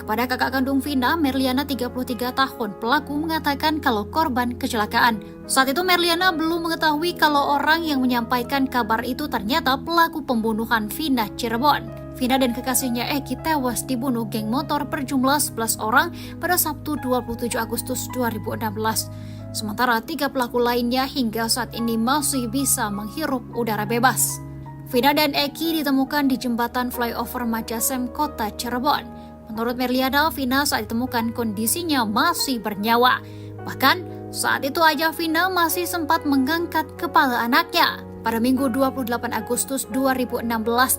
Kepada kakak kandung Vina, Merliana 33 tahun, pelaku mengatakan kalau korban kecelakaan. Saat itu Merliana belum mengetahui kalau orang yang menyampaikan kabar itu ternyata pelaku pembunuhan Vina Cirebon. Vina dan kekasihnya Eki tewas dibunuh geng motor berjumlah 11 orang pada Sabtu 27 Agustus 2016. Sementara 3 pelaku lainnya hingga saat ini masih bisa menghirup udara bebas. Vina dan Eki ditemukan di jembatan flyover Majasem, Kota Cirebon. Menurut Merliana, Vina saat ditemukan kondisinya masih bernyawa. Bahkan saat itu ayah Vina masih sempat mengangkat kepala anaknya. Pada Minggu 28 Agustus 2016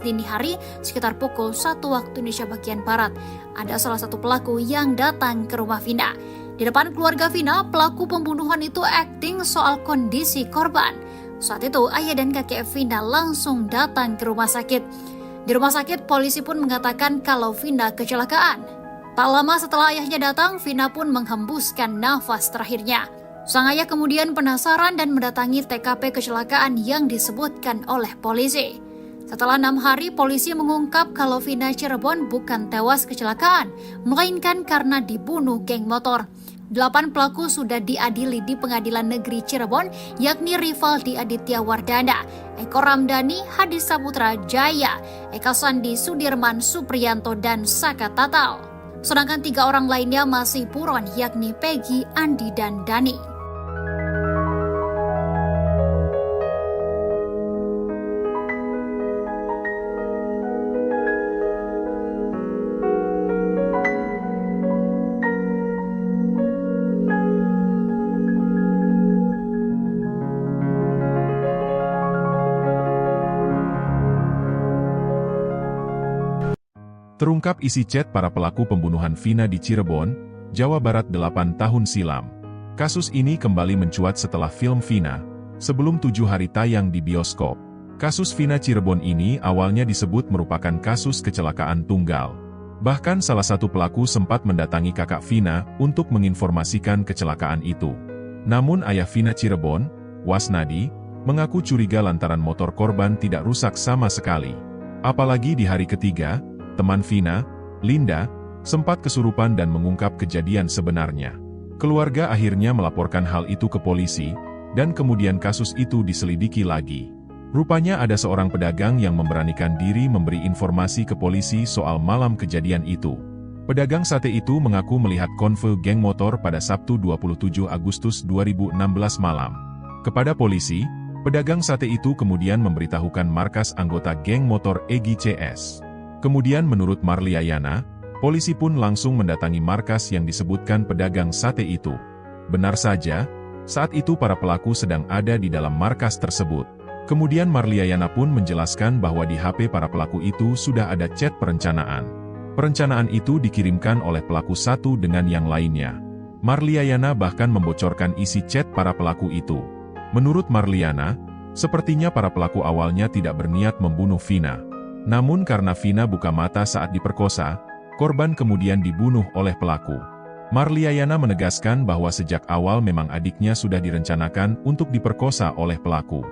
dini hari, sekitar pukul 1 waktu Indonesia bagian Barat, ada salah satu pelaku yang datang ke rumah Vina. Di depan keluarga Vina, pelaku pembunuhan itu akting soal kondisi korban. Saat itu, ayah dan kakek Vina langsung datang ke rumah sakit. Di rumah sakit, polisi pun mengatakan kalau Vina kecelakaan. Tak lama setelah ayahnya datang, Vina pun menghembuskan nafas terakhirnya. Sang ayah kemudian penasaran dan mendatangi TKP kecelakaan yang disebutkan oleh polisi. Setelah 6 hari, polisi mengungkap kalau Vina Cirebon bukan tewas kecelakaan, melainkan karena dibunuh geng motor. 8 pelaku sudah diadili di Pengadilan Negeri Cirebon, yakni Rivaldi Aditya Wardana, Eko Ramdhani, Hadi Saputra Jaya, Eka Sandi Sudirman Supriyanto, dan Saka Tatal. Sedangkan 3 orang lainnya masih buron, yakni Peggy, Andi, dan Dani. Terungkap isi chat para pelaku pembunuhan Vina di Cirebon, Jawa Barat 8 tahun silam. Kasus ini kembali mencuat setelah film Vina, sebelum 7 hari tayang di bioskop. Kasus Vina Cirebon ini awalnya disebut merupakan kasus kecelakaan tunggal. Bahkan salah satu pelaku sempat mendatangi kakak Vina untuk menginformasikan kecelakaan itu. Namun ayah Vina Cirebon, Wasnadi, mengaku curiga lantaran motor korban tidak rusak sama sekali. Apalagi di hari ketiga, teman Vina, Linda, sempat kesurupan dan mengungkap kejadian sebenarnya. Keluarga akhirnya melaporkan hal itu ke polisi, dan kemudian kasus itu diselidiki lagi. Rupanya ada seorang pedagang yang memberanikan diri memberi informasi ke polisi soal malam kejadian itu. Pedagang sate itu mengaku melihat konvoy geng motor pada Sabtu 27 Agustus 2016 malam. Kepada polisi, pedagang sate itu kemudian memberitahukan markas anggota geng motor Egy CS. Kemudian menurut Marliayana, polisi pun langsung mendatangi markas yang disebutkan pedagang sate itu. Benar saja, saat itu para pelaku sedang ada di dalam markas tersebut. Kemudian Marliayana pun menjelaskan bahwa di HP para pelaku itu sudah ada chat perencanaan. Perencanaan itu dikirimkan oleh pelaku satu dengan yang lainnya. Marliayana bahkan membocorkan isi chat para pelaku itu. Menurut Marliana, sepertinya para pelaku awalnya tidak berniat membunuh Vina. Namun karena Vina buka mata saat diperkosa, korban kemudian dibunuh oleh pelaku. Marliayana menegaskan bahwa sejak awal memang adiknya sudah direncanakan untuk diperkosa oleh pelaku.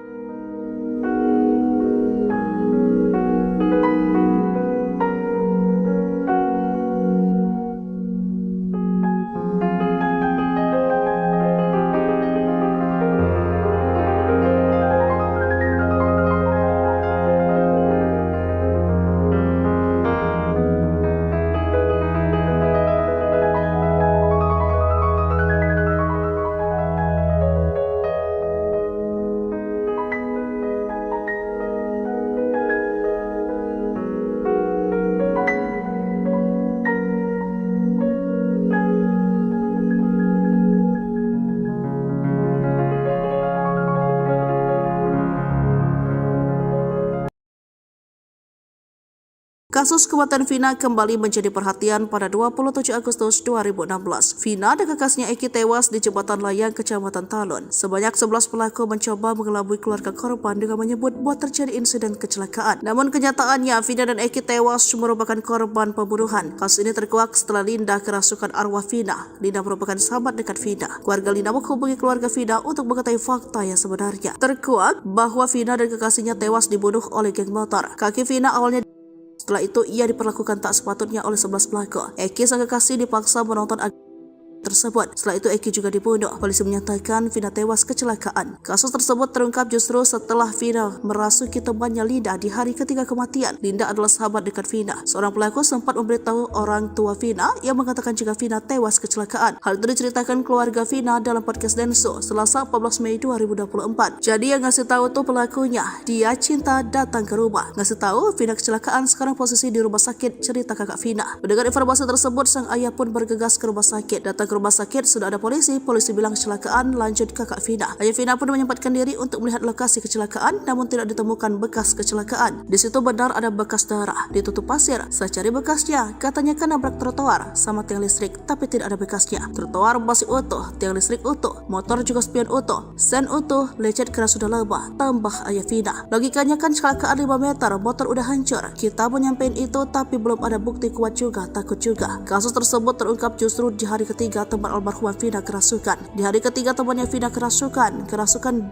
Kasus kematian Vina kembali menjadi perhatian pada 27 Agustus 2016. Vina dan kakaknya Eki tewas di jembatan layang Kecamatan Talun. Sebanyak 11 pelaku mencoba mengelabui keluarga korban dengan menyebut bahwa terjadi insiden kecelakaan. Namun kenyataannya Vina dan Eki tewas merupakan korban pembunuhan. Kasus ini terkuak setelah Linda kerasukan arwah Vina. Linda merupakan sahabat dekat Vina. Keluarga Linda menghubungi keluarga Vina untuk mengetahui fakta yang sebenarnya. Terkuak bahwa Vina dan kekasihnya tewas dibunuh oleh geng motor. Kaki Vina awalnya setelah itu, ia diperlakukan tak sepatutnya oleh 11 pelaku. Eki sang kekasih dipaksa menonton tersebut. Setelah itu Eki juga dibunuh. Polisi menyatakan Vina tewas kecelakaan. Kasus tersebut terungkap justru setelah Vina merasuki temannya Linda di hari ketiga kematian. Linda adalah sahabat dekat Vina. Seorang pelaku sempat memberitahu orang tua Vina yang mengatakan jika Vina tewas kecelakaan. Hal itu diceritakan keluarga Vina dalam podcast Denso Selasa 14 Mei 2024. Jadi yang ngasih tahu tuh pelakunya. Dia cinta datang ke rumah. Ngasih tahu Vina kecelakaan, sekarang posisi di rumah sakit, cerita kakak Vina. Mendengar informasi tersebut, sang ayah pun bergegas ke rumah sakit. Datang ke rumah sakit sudah ada polisi bilang kecelakaan, lanjut kakak Vina. Ayah Vina pun menyempatkan diri untuk melihat lokasi kecelakaan, namun tidak ditemukan bekas kecelakaan. Di situ benar ada bekas darah, ditutup pasir. Saya cari bekasnya, katanya kan nabrak trotoar sama tiang listrik, tapi tidak ada bekasnya. Trotoar masih utuh, tiang listrik utuh, motor juga spion utuh, sen utuh, lecet karena sudah lama, tambah ayah Vina. Logikanya kan kecelakaan 5 meter, motor udah hancur. Kita menyampaikan itu tapi belum ada bukti kuat juga, takut juga. Kasus tersebut terungkap justru di hari ketiga teman almarhumah Vina kerasukan. Di hari ketiga temannya Vina kerasukan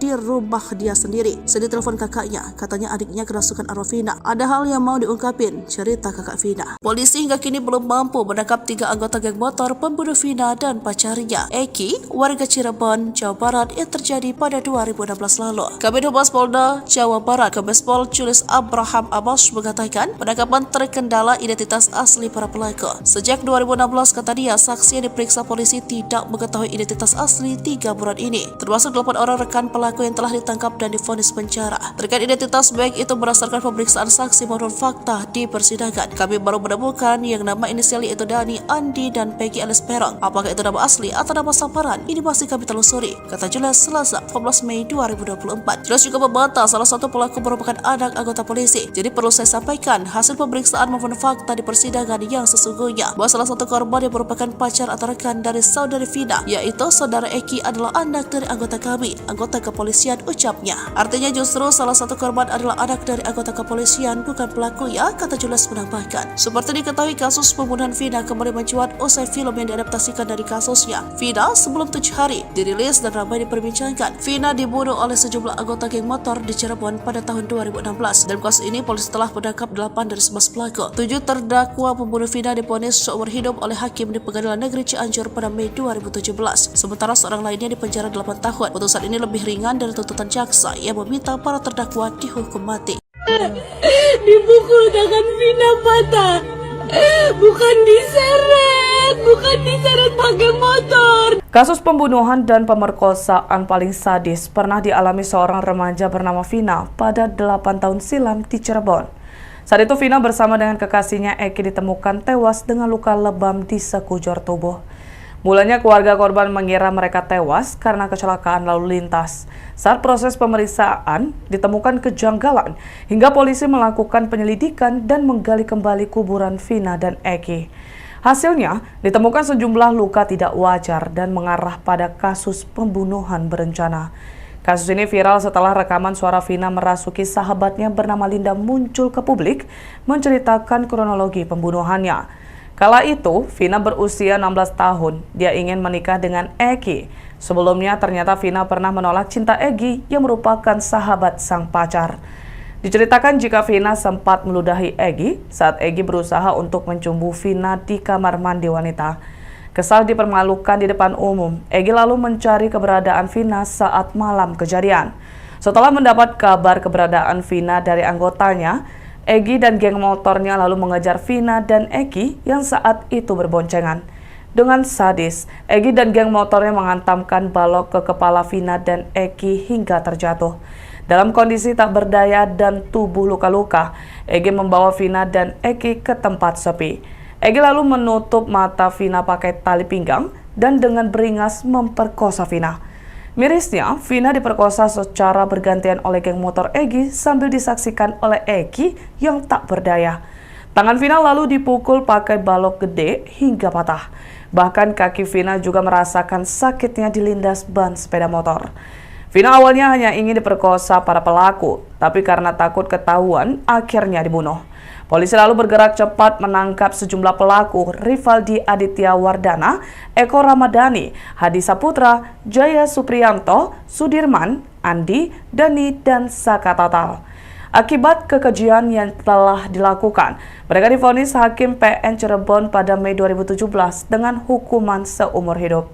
di rumah dia sendiri. Sedih telepon kakaknya, katanya adiknya kerasukan arwah Vina. Ada hal yang mau diungkapin, cerita kakak Vina. Polisi hingga kini belum mampu menangkap 3 anggota geng motor pembunuh Vina dan pacarnya, Eki, warga Cirebon, Jawa Barat, yang terjadi pada 2016 lalu. Kabid Humas Polda Jawa Barat, Kombes Pol Julius Abraham Amos mengatakan penangkapan terkendala identitas asli para pelaku. Sejak 2016, kata dia, saksi yang diperiksa polisi tidak mengetahui identitas asli 3 buron ini, termasuk 8 orang rekan pelaku yang telah ditangkap dan divonis penjara. Terkait identitas, baik itu berdasarkan pemeriksaan saksi maupun fakta di persidangan, kami baru menemukan yang nama inisial yaitu Dani, Andi, dan Peggy alias Perong. Apakah itu nama asli atau nama samaran? Ini masih kami telusuri, kata Julius Selasa 14 Mei 2024. Julius juga membantah salah satu pelaku merupakan anak anggota polisi. Jadi perlu saya sampaikan hasil pemeriksaan maupun fakta di persidangan yang sesungguhnya bahwa salah satu korban yang merupakan pacar atau rekan dari saudari Vina, yaitu saudara Eki adalah anak dari anggota kami, anggota kepolisian, ucapnya. Artinya justru salah satu korban adalah anak dari anggota kepolisian, bukan pelaku ya, kata Jules menambahkan. Seperti diketahui, kasus pembunuhan Vina kembali mencuat usai film yang diadaptasikan dari kasusnya. Vina sebelum 7 hari dirilis dan ramai diperbincangkan. Vina dibunuh oleh sejumlah anggota geng motor di Cirebon pada tahun 2016. Dalam kasus ini, polisi telah menangkap 8 dari 11 pelaku. 7 terdakwa pembunuh Vina divonis seumur hidup oleh hakim di Pengadilan Negeri Cianjur pada Mei 2017. Sementara seorang lainnya dipenjara 8 tahun. Putusan ini lebih ringan dari tuntutan jaksa yang meminta para terdakwa dihukum mati. Dipukul tangan Vina patah. Bukan diseret pakai motor. Kasus pembunuhan dan pemerkosaan paling sadis pernah dialami seorang remaja bernama Vina pada 8 tahun silam di Cirebon. Saat itu Vina bersama dengan kekasihnya Eki ditemukan tewas dengan luka lebam di sekujur tubuh. Mulanya keluarga korban mengira mereka tewas karena kecelakaan lalu lintas. Saat proses pemeriksaan ditemukan kejanggalan hingga polisi melakukan penyelidikan dan menggali kembali kuburan Vina dan Eki. Hasilnya ditemukan sejumlah luka tidak wajar dan mengarah pada kasus pembunuhan berencana. Kasus ini viral setelah rekaman suara Vina merasuki sahabatnya bernama Linda muncul ke publik menceritakan kronologi pembunuhannya. Kala itu, Vina berusia 16 tahun. Dia ingin menikah dengan Eki. Sebelumnya, ternyata Vina pernah menolak cinta Eki yang merupakan sahabat sang pacar. Diceritakan jika Vina sempat meludahi Eki saat Eki berusaha untuk mencumbu Vina di kamar mandi wanita. Kesal dipermalukan di depan umum, Eki lalu mencari keberadaan Vina saat malam kejadian. Setelah mendapat kabar keberadaan Vina dari anggotanya, Eki dan geng motornya lalu mengejar Vina dan Eki yang saat itu berboncengan. Dengan sadis, Eki dan geng motornya menghantamkan balok ke kepala Vina dan Eki hingga terjatuh. Dalam kondisi tak berdaya dan tubuh luka-luka, Eki membawa Vina dan Eki ke tempat sepi. Eki lalu menutup mata Vina pakai tali pinggang dan dengan beringas memperkosa Vina. Mirisnya, Vina diperkosa secara bergantian oleh geng motor Eki sambil disaksikan oleh Eki yang tak berdaya. Tangan Vina lalu dipukul pakai balok gede hingga patah. Bahkan kaki Vina juga merasakan sakitnya dilindas ban sepeda motor. Vina awalnya hanya ingin diperkosa para pelaku, tapi karena takut ketahuan, akhirnya dibunuh. Polisi lalu bergerak cepat menangkap sejumlah pelaku, Rivaldi Aditya Wardana, Eko Ramadhani, Hadi Saputra, Jaya Supriyanto, Sudirman, Andi, Dani, dan Saka Total. Akibat kekejian yang telah dilakukan, mereka divonis Hakim PN Cirebon pada Mei 2017 dengan hukuman seumur hidup.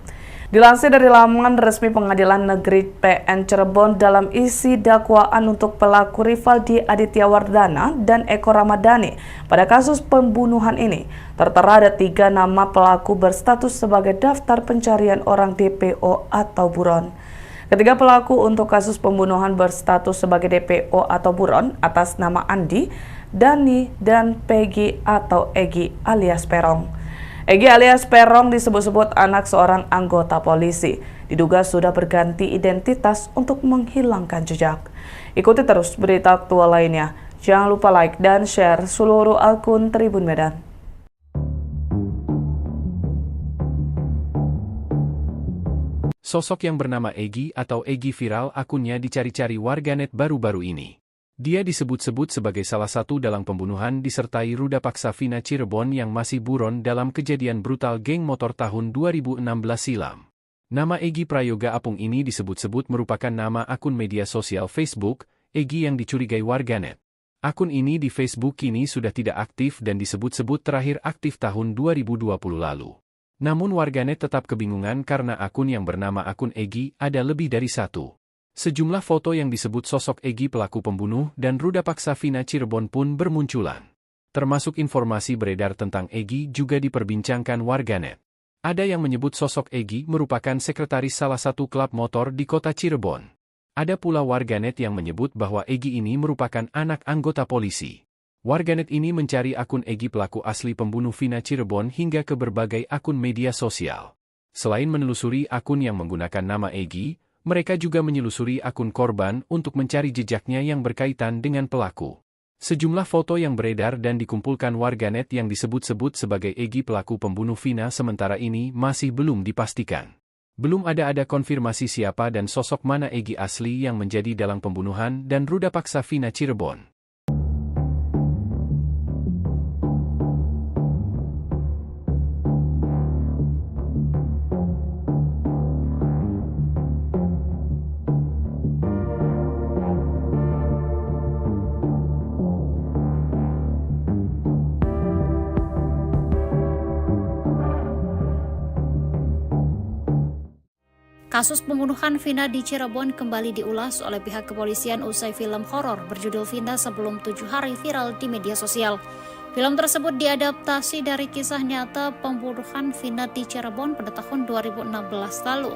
Dilansir dari laman resmi Pengadilan Negeri PN Cirebon, dalam isi dakwaan untuk pelaku Rivaldi Aditya Wardana dan Eko Ramadhani pada kasus pembunuhan ini, tertera ada 3 nama pelaku berstatus sebagai daftar pencarian orang DPO atau buron. Ketiga pelaku untuk kasus pembunuhan berstatus sebagai DPO atau buron atas nama Andi, Dani, dan Peggy atau Egi alias Perong. Egi alias Perong disebut-sebut anak seorang anggota polisi. Diduga sudah berganti identitas untuk menghilangkan jejak. Ikuti terus berita aktual lainnya. Jangan lupa like dan share seluruh akun Tribun Medan. Sosok yang bernama Egi atau Egi viral akunnya dicari-cari warganet baru-baru ini. Dia disebut-sebut sebagai salah satu dalang pembunuhan disertai ruda paksa Vina Cirebon yang masih buron dalam kejadian brutal geng motor tahun 2016 silam. Nama Egi Prayoga Apung ini disebut-sebut merupakan nama akun media sosial Facebook, Egi yang dicurigai warganet. Akun ini di Facebook kini sudah tidak aktif dan disebut-sebut terakhir aktif tahun 2020 lalu. Namun warganet tetap kebingungan karena akun yang bernama akun Egi ada lebih dari satu. Sejumlah foto yang disebut sosok Egi pelaku pembunuh dan ruda paksa Vina Cirebon pun bermunculan. Termasuk informasi beredar tentang Egi juga diperbincangkan warganet. Ada yang menyebut sosok Egi merupakan sekretaris salah satu klub motor di kota Cirebon. Ada pula warganet yang menyebut bahwa Egi ini merupakan anak anggota polisi. Warganet ini mencari akun Egi pelaku asli pembunuh Vina Cirebon hingga ke berbagai akun media sosial. Selain menelusuri akun yang menggunakan nama Egi, mereka juga menyelusuri akun korban untuk mencari jejaknya yang berkaitan dengan pelaku. Sejumlah foto yang beredar dan dikumpulkan warganet yang disebut-sebut sebagai Egy pelaku pembunuh Vina sementara ini masih belum dipastikan. Belum ada konfirmasi siapa dan sosok mana Egy asli yang menjadi dalang pembunuhan dan ruda paksa Vina Cirebon. Kasus pembunuhan Vina di Cirebon kembali diulas oleh pihak kepolisian usai film horor berjudul Vina Sebelum 7 Hari viral di media sosial. Film tersebut diadaptasi dari kisah nyata pembunuhan Vina di Cirebon pada tahun 2016 lalu.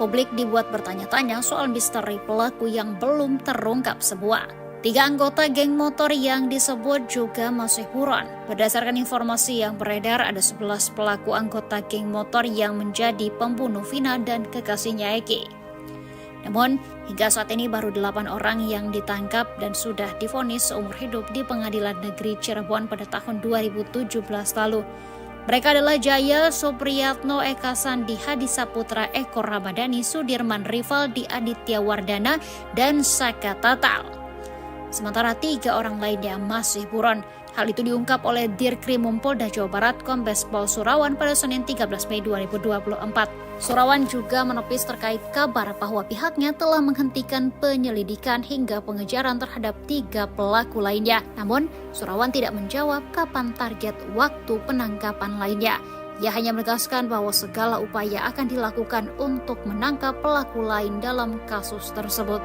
Publik dibuat bertanya-tanya soal misteri pelaku yang belum terungkap semua. 3 anggota geng motor yang disebut juga masih buron. Berdasarkan informasi yang beredar, ada 11 pelaku anggota geng motor yang menjadi pembunuh Vina dan kekasihnya Egy. Namun, hingga saat ini baru 8 orang yang ditangkap dan sudah divonis seumur hidup di Pengadilan Negeri Cirebon pada tahun 2017 lalu. Mereka adalah Jaya Supriyatno, Eka Sandi, Hadi Saputra, Eko Ramadhani, Sudirman Rivaldi, Aditya Wardana, dan Saka Tatal. Sementara 3 orang lainnya masih buron. Hal itu diungkap oleh Dirkrimum Polda Jawa Barat Kombes Pol Surawan pada Senin 13 Mei 2024. Surawan juga menepis terkait kabar bahwa pihaknya telah menghentikan penyelidikan hingga pengejaran terhadap 3 pelaku lainnya. Namun, Surawan tidak menjawab kapan target waktu penangkapan lainnya. Ia hanya menegaskan bahwa segala upaya akan dilakukan untuk menangkap pelaku lain dalam kasus tersebut.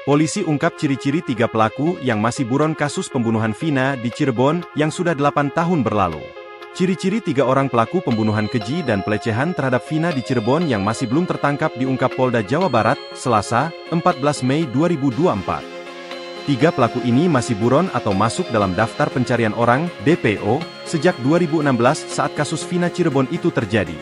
Polisi ungkap ciri-ciri 3 pelaku yang masih buron kasus pembunuhan Vina di Cirebon yang sudah 8 tahun berlalu. Ciri-ciri 3 orang pelaku pembunuhan keji dan pelecehan terhadap Vina di Cirebon yang masih belum tertangkap diungkap Polda Jawa Barat, Selasa, 14 Mei 2024. 3 pelaku ini masih buron atau masuk dalam daftar pencarian orang, DPO, sejak 2016 saat kasus Vina Cirebon itu terjadi.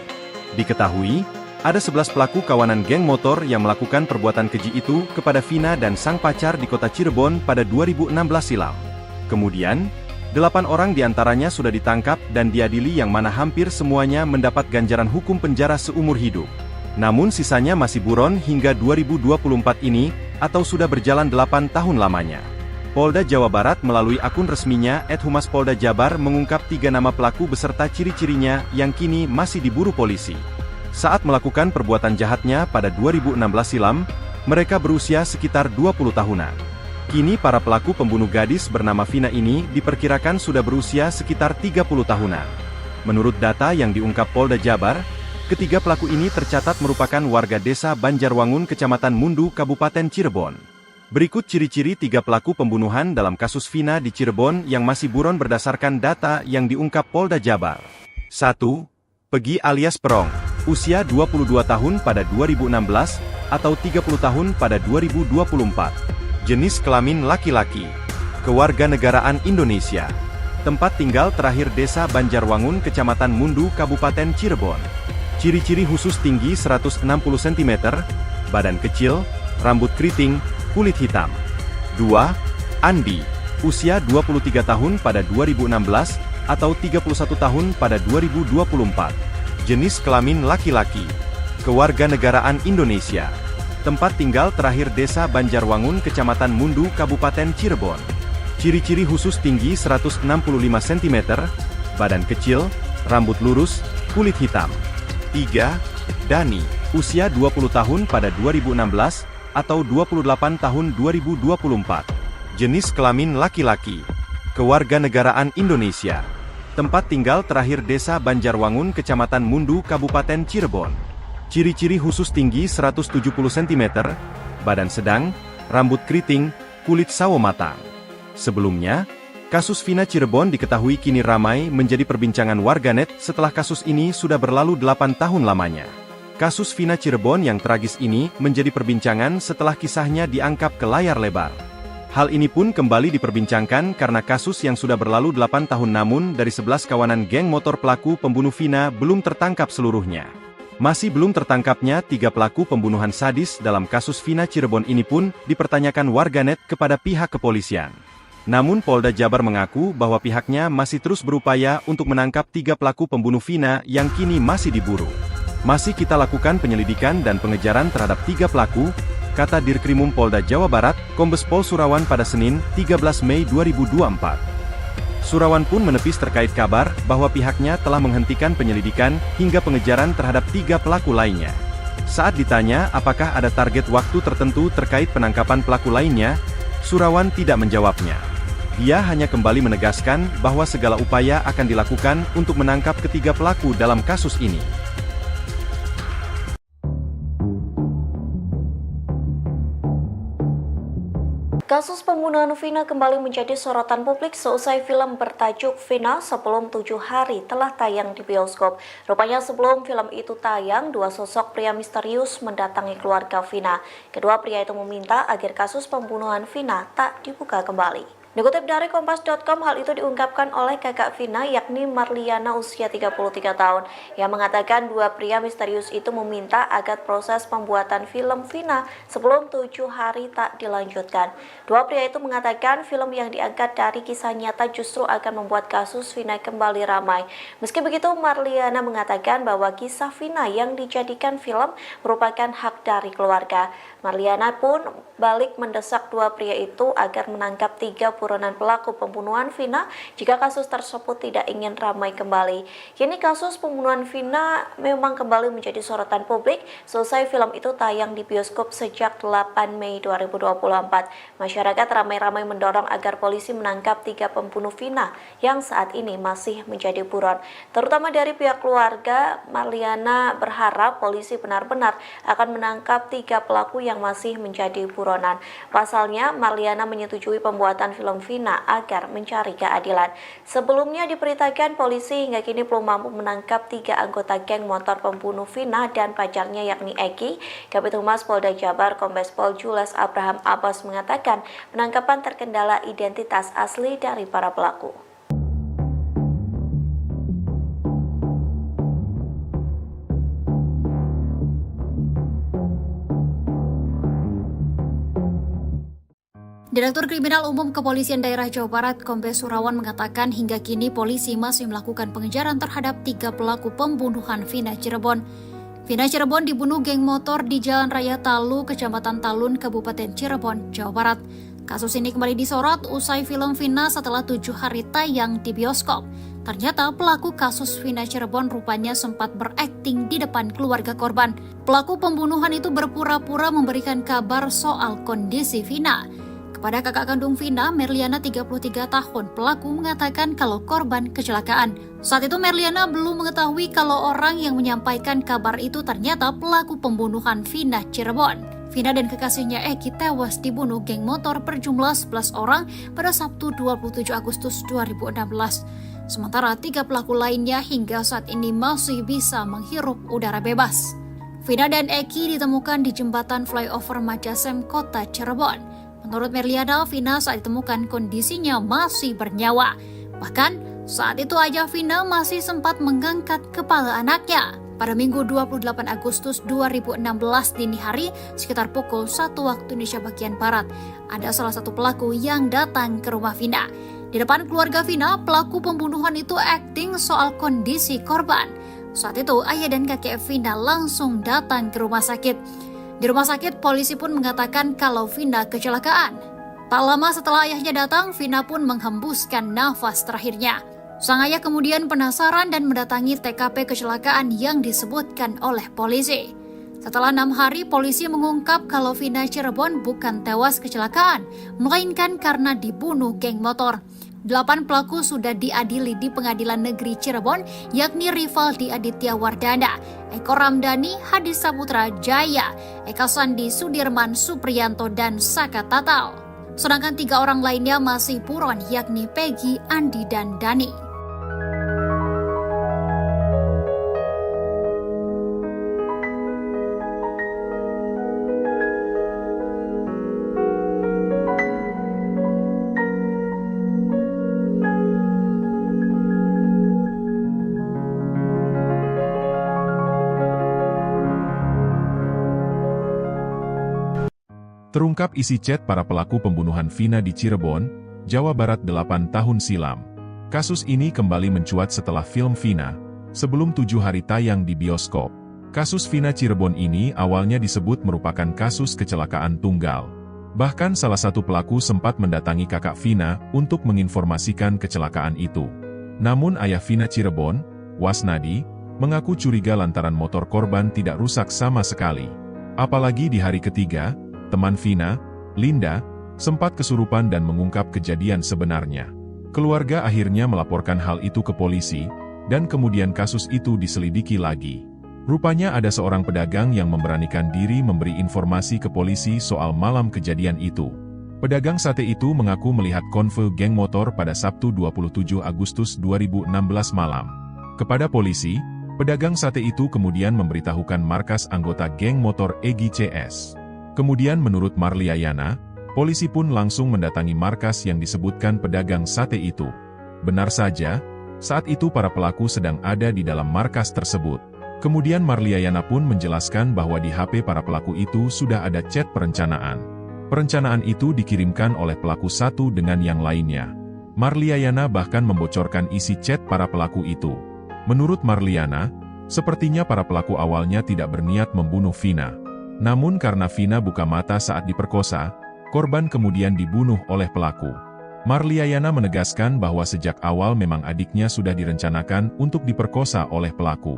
Diketahui, ada 11 pelaku kawanan geng motor yang melakukan perbuatan keji itu kepada Vina dan sang pacar di kota Cirebon pada 2016 silam. Kemudian, 8 orang diantaranya sudah ditangkap dan diadili yang mana hampir semuanya mendapat ganjaran hukum penjara seumur hidup. Namun sisanya masih buron hingga 2024 ini, atau sudah berjalan 8 tahun lamanya. Polda Jawa Barat melalui akun resminya @Humas Polda Jabar mengungkap 3 nama pelaku beserta ciri-cirinya yang kini masih diburu polisi. Saat melakukan perbuatan jahatnya pada 2016 silam, mereka berusia sekitar 20 tahunan. Kini para pelaku pembunuh gadis bernama Vina ini diperkirakan sudah berusia sekitar 30 tahunan. Menurut data yang diungkap Polda Jabar, ketiga pelaku ini tercatat merupakan warga desa Banjarwangun, Kecamatan Mundu, Kabupaten Cirebon. Berikut ciri-ciri 3 pelaku pembunuhan dalam kasus Vina di Cirebon yang masih buron berdasarkan data yang diungkap Polda Jabar. 1. Pegi alias Perong. Usia 22 tahun pada 2016, atau 30 tahun pada 2024. Jenis kelamin laki-laki. Kewarganegaraan Indonesia. Tempat tinggal terakhir Desa Banjarwangun, Kecamatan Mundu, Kabupaten Cirebon. Ciri-ciri khusus tinggi 160 cm, badan kecil, rambut keriting, kulit hitam. 2. Andi. Usia 23 tahun pada 2016, atau 31 tahun pada 2024. Jenis kelamin laki-laki. Kewarganegaraan Indonesia. Tempat tinggal terakhir Desa Banjarwangun, Kecamatan Mundu, Kabupaten Cirebon. Ciri-ciri khusus: tinggi 165 cm, badan kecil, rambut lurus, kulit hitam. 3. Dani. Usia 20 tahun pada 2016, atau 28 tahun 2024. Jenis kelamin laki-laki. Kewarganegaraan Indonesia. Tempat tinggal terakhir Desa Banjarwangun, Kecamatan Mundu, Kabupaten Cirebon. Ciri-ciri khusus: tinggi 170 cm, badan sedang, rambut keriting, kulit sawo matang. Sebelumnya, kasus Vina Cirebon diketahui kini ramai menjadi perbincangan warganet setelah kasus ini sudah berlalu 8 tahun lamanya. Kasus Vina Cirebon yang tragis ini menjadi perbincangan setelah kisahnya diangkat ke layar lebar. Hal ini pun kembali diperbincangkan karena kasus yang sudah berlalu 8 tahun namun dari 11 kawanan geng motor pelaku pembunuh Vina belum tertangkap seluruhnya. Masih belum tertangkapnya 3 pelaku pembunuhan sadis dalam kasus Vina Cirebon ini pun dipertanyakan warganet kepada pihak kepolisian. Namun Polda Jabar mengaku bahwa pihaknya masih terus berupaya untuk menangkap 3 pelaku pembunuh Vina yang kini masih diburu. Masih kita lakukan penyelidikan dan pengejaran terhadap 3 pelaku, kata Dirkrimum Polda Jawa Barat, Kombes Pol Surawan pada Senin, 13 Mei 2024. Surawan pun menepis terkait kabar bahwa pihaknya telah menghentikan penyelidikan hingga pengejaran terhadap 3 pelaku lainnya. Saat ditanya apakah ada target waktu tertentu terkait penangkapan pelaku lainnya, Surawan tidak menjawabnya. Dia hanya kembali menegaskan bahwa segala upaya akan dilakukan untuk menangkap ketiga pelaku dalam kasus ini. Kasus pembunuhan Vina kembali menjadi sorotan publik seusai film bertajuk Vina Sebelum 7 Hari telah tayang di bioskop. Rupanya sebelum film itu tayang, 2 sosok pria misterius mendatangi keluarga Vina. Kedua pria itu meminta agar kasus pembunuhan Vina tak dibuka kembali. Dikutip dari Kompas.com, hal itu diungkapkan oleh kakak Vina yakni Marliana usia 33 tahun yang mengatakan 2 pria misterius itu meminta agar proses pembuatan film Vina Sebelum 7 Hari tak dilanjutkan. 2 pria itu mengatakan film yang diangkat dari kisah nyata justru akan membuat kasus Vina kembali ramai. Meski begitu, Marliana mengatakan bahwa kisah Vina yang dijadikan film merupakan hak dari keluarga. Marliana pun balik mendesak 2 pria itu agar menangkap 3 buronan pelaku pembunuhan Vina jika kasus tersebut tidak ingin ramai kembali. Kini kasus pembunuhan Vina memang kembali menjadi sorotan publik selesai film itu tayang di bioskop sejak 8 Mei 2024. Masyarakat ramai-ramai mendorong agar polisi menangkap 3 pembunuh Vina yang saat ini masih menjadi buron. Terutama dari pihak keluarga, Marliana berharap polisi benar-benar akan menangkap 3 pelaku yang masih menjadi buronan. Pasalnya, Marliana menyetujui pembuatan film Vina agar mencari keadilan. Sebelumnya diberitakan polisi hingga kini belum mampu menangkap 3 anggota geng motor pembunuh Vina dan pacarnya yakni Eki. Kabid Humas Polda Jabar Kombes Pol Jules Abraham Abbas mengatakan penangkapan terkendala identitas asli dari para pelaku. Direktur Kriminal Umum Kepolisian Daerah Jawa Barat, Kombes Surawan mengatakan hingga kini polisi masih melakukan pengejaran terhadap 3 pelaku pembunuhan Vina Cirebon. Vina Cirebon dibunuh geng motor di Jalan Raya Talu, Kecamatan Talun, Kabupaten Cirebon, Jawa Barat. Kasus ini kembali disorot usai film Vina setelah 7 hari tayang di bioskop. Ternyata pelaku kasus Vina Cirebon rupanya sempat berakting di depan keluarga korban. Pelaku pembunuhan itu berpura-pura memberikan kabar soal kondisi Vina. Kepada kakak kandung Vina, Merliana 33 tahun, pelaku mengatakan kalau korban kecelakaan. Saat itu Merliana belum mengetahui kalau orang yang menyampaikan kabar itu ternyata pelaku pembunuhan Vina Cirebon. Vina dan kekasihnya Eki tewas dibunuh geng motor berjumlah 11 orang pada Sabtu 27 Agustus 2016. Sementara 3 pelaku lainnya hingga saat ini masih bisa menghirup udara bebas. Vina dan Eki ditemukan di jembatan flyover Majasem, Kota Cirebon. Menurut Merliana, Vina saat ditemukan kondisinya masih bernyawa. Bahkan saat itu ayah Vina masih sempat mengangkat kepala anaknya. Pada Minggu 28 Agustus 2016 dini hari, sekitar pukul 1 waktu Indonesia bagian Barat, ada salah satu pelaku yang datang ke rumah Vina. Di depan keluarga Vina, pelaku pembunuhan itu akting soal kondisi korban. Saat itu, ayah dan kakek Vina langsung datang ke rumah sakit. Di rumah sakit, polisi pun mengatakan kalau Vina kecelakaan. Tak lama setelah ayahnya datang, Vina pun menghembuskan nafas terakhirnya. Sang ayah kemudian penasaran dan mendatangi TKP kecelakaan yang disebutkan oleh polisi. Setelah 6 hari, polisi mengungkap kalau Vina Cirebon bukan tewas kecelakaan, melainkan karena dibunuh geng motor. 8 pelaku sudah diadili di Pengadilan Negeri Cirebon, yakni Rivaldi Aditya Wardana, Eko Ramdhani, Hadi Saputra Jaya, Eka Sandi Sudirman Supriyanto, dan Saka Tatal. Sedangkan 3 orang lainnya masih buron, yakni Peggy, Andi, dan Dani. Terungkap isi chat para pelaku pembunuhan Vina di Cirebon, Jawa Barat 8 tahun silam. Kasus ini kembali mencuat setelah film Vina, sebelum 7 hari tayang di bioskop. Kasus Vina Cirebon ini awalnya disebut merupakan kasus kecelakaan tunggal. Bahkan salah satu pelaku sempat mendatangi kakak Vina untuk menginformasikan kecelakaan itu. Namun ayah Vina Cirebon, Wasnadi, mengaku curiga lantaran motor korban tidak rusak sama sekali. Apalagi di hari ketiga, teman Vina, Linda, sempat kesurupan dan mengungkap kejadian sebenarnya. Keluarga akhirnya melaporkan hal itu ke polisi, dan kemudian kasus itu diselidiki lagi. Rupanya ada seorang pedagang yang memberanikan diri memberi informasi ke polisi soal malam kejadian itu. Pedagang sate itu mengaku melihat konvoy geng motor pada Sabtu 27 Agustus 2016 malam. Kepada polisi, pedagang sate itu kemudian memberitahukan markas anggota geng motor Egy CS. Kemudian menurut Marliayana, polisi pun langsung mendatangi markas yang disebutkan pedagang sate itu. Benar saja, saat itu para pelaku sedang ada di dalam markas tersebut. Kemudian Marliayana pun menjelaskan bahwa di HP para pelaku itu sudah ada chat perencanaan. Perencanaan itu dikirimkan oleh pelaku satu dengan yang lainnya. Marliayana bahkan membocorkan isi chat para pelaku itu. Menurut Marliana, sepertinya para pelaku awalnya tidak berniat membunuh Vina. Namun karena Vina buka mata saat diperkosa, korban kemudian dibunuh oleh pelaku. Marliayana menegaskan bahwa sejak awal memang adiknya sudah direncanakan untuk diperkosa oleh pelaku.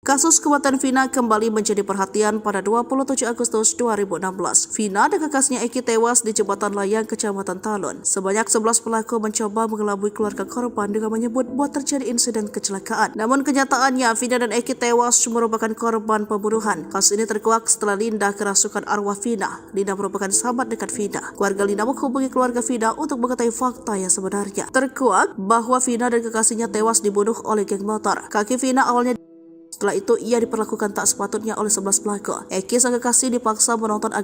Kasus kematian Vina kembali menjadi perhatian pada 27 Agustus 2016. Vina dan kakaknya Eki tewas di jembatan layang Kecamatan Talun. Sebanyak 11 pelaku mencoba mengelabui keluarga korban dengan menyebut buat terjadi insiden kecelakaan. Namun kenyataannya Vina dan Eki tewas merupakan korban pembunuhan. Kasus ini terkuak setelah Linda kerasukan arwah Vina. Linda merupakan sahabat dekat Vina. Keluarga Linda menghubungi keluarga Vina untuk mengetahui fakta yang sebenarnya. Terkuak bahwa Vina dan kekasihnya tewas dibunuh oleh geng motor. Kaki Vina awalnya setelah itu, ia diperlakukan tak sepatutnya oleh 11 pelaku. Eki sang kekasih dipaksa menonton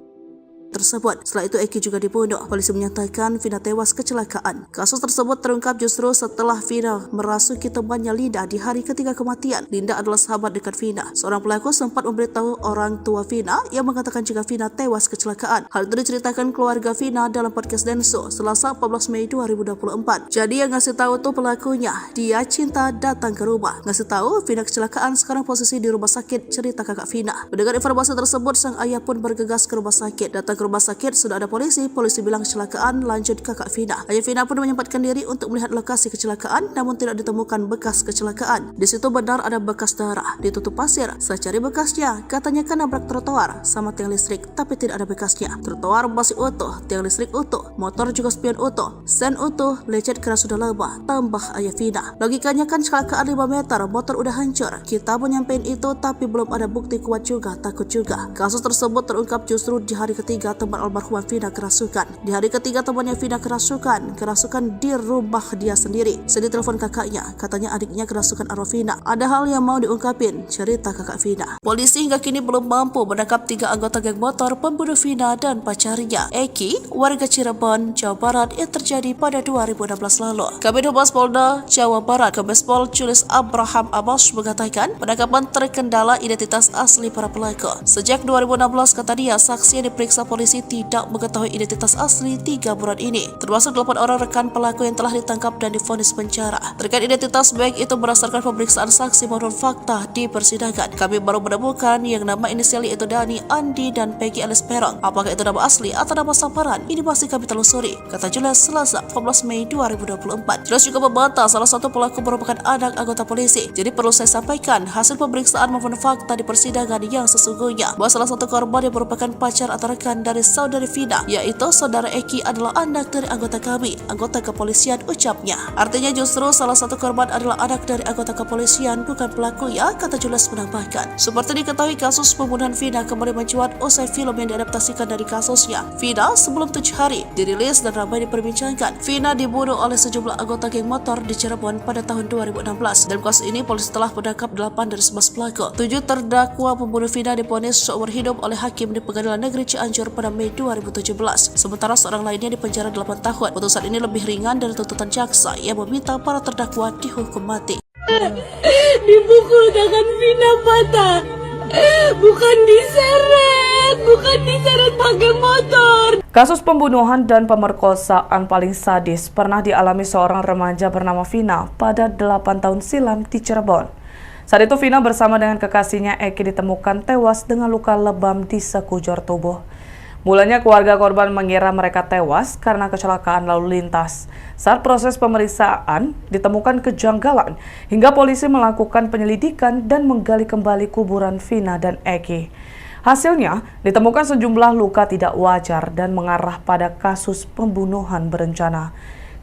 tersebut. Setelah itu Eki juga dibunuh. Polisi menyatakan Vina tewas kecelakaan. Kasus tersebut terungkap justru setelah Vina merasuki temannya Linda di hari ketiga kematian. Linda adalah sahabat dekat Vina. Seorang pelaku sempat memberitahu orang tua Vina yang mengatakan jika Vina tewas kecelakaan. Hal itu diceritakan keluarga Vina dalam podcast Denso Selasa 14 Mei 2024. Jadi yang ngasih tahu tuh pelakunya. Dia cinta datang ke rumah. Ngasih tahu Vina kecelakaan, sekarang posisi di rumah sakit, cerita kakak Vina. Mendengar informasi tersebut, sang ayah pun bergegas ke rumah sakit. Datang Datang ke rumah sakit, sudah ada polisi bilang kecelakaan, lanjut kakak Vina. Ayah Vina pun menyempatkan diri untuk melihat lokasi kecelakaan, namun tidak ditemukan bekas kecelakaan. Di situ benar ada bekas darah, ditutup pasir. Saya cari bekasnya, katanya kan nabrak trotoar sama tiang listrik, tapi tidak ada bekasnya. Trotoar masih utuh, tiang listrik utuh, motor juga spion utuh, sen utuh, lecet karena sudah lama, tambah ayah Vina. Logikanya kan kecelakaan 5 meter, motor udah hancur. Kita mau nyampein itu tapi belum ada bukti kuat juga, takut juga. Kasus tersebut terungkap justru di hari ketiga teman almarhumah Vina kerasukan. Di hari ketiga temannya Vina kerasukan di rumah dia sendiri. Saya ditelepon kakaknya, katanya adiknya kerasukan arwah Vina. Ada hal yang mau diungkapin, cerita kakak Vina. Polisi hingga kini belum mampu menangkap 3 anggota geng motor pembunuh Vina dan pacarnya, Eki, warga Cirebon, Jawa Barat yang terjadi pada 2016 lalu. Kabid Humas Polda Jawa Barat, Kombes Pol Julius Abraham Amos mengatakan penangkapan terkendala identitas asli para pelaku. Sejak 2016, kata dia, saksi yang diperiksa polisi tidak mengetahui identitas asli 3 buron ini, termasuk 8 orang rekan pelaku yang telah ditangkap dan divonis penjara. Terkait identitas baik itu berdasarkan pemeriksaan saksi maupun fakta di persidangan, kami baru menemukan yang nama inisial yaitu Dani, Andi, dan Peggy alias Perong. Apakah itu nama asli atau nama samaran? Ini masih kami telusuri, kata Julius Selasa 14 Mei 2024. Julius juga membantah salah satu pelaku merupakan anak anggota polisi. Jadi perlu saya sampaikan hasil pemeriksaan maupun fakta di persidangan yang sesungguhnya bahwa salah satu korban yang merupakan pacar atau rekan dari saudari Vina, yaitu saudara Eki, adalah anak dari anggota kami, anggota kepolisian, ucapnya. Artinya justru salah satu korban adalah anak dari anggota kepolisian, bukan pelaku ya, kata Julius menambahkan. Seperti diketahui, kasus pembunuhan Vina kembali mencuat usai film yang diadaptasikan dari kasusnya, Vina Sebelum 7 Hari, dirilis dan ramai diperbincangkan. Vina dibunuh oleh sejumlah anggota geng motor di Cirebon pada tahun 2016. Dalam kasus ini, polisi telah menangkap 8 dari 11 pelaku. 7 terdakwa pembunuh Vina divonis seumur hidup oleh hakim di Pengadilan Negeri Cianjur pada Mei 2017. Sementara seorang lainnya dipenjara 8 tahun. Putusan ini lebih ringan dari tuntutan jaksa yang meminta para terdakwa dihukum mati. Dipukul tangan Vina patah. Bukan diseret pakai motor. Kasus pembunuhan dan pemerkosaan paling sadis pernah dialami seorang remaja bernama Vina pada 8 tahun silam di Cirebon. Saat itu Vina bersama dengan kekasihnya Eki ditemukan tewas dengan luka lebam di sekujur tubuh. Mulanya keluarga korban mengira mereka tewas karena kecelakaan lalu lintas. Saat proses pemeriksaan ditemukan kejanggalan hingga polisi melakukan penyelidikan dan menggali kembali kuburan Vina dan Eki. Hasilnya ditemukan sejumlah luka tidak wajar dan mengarah pada kasus pembunuhan berencana.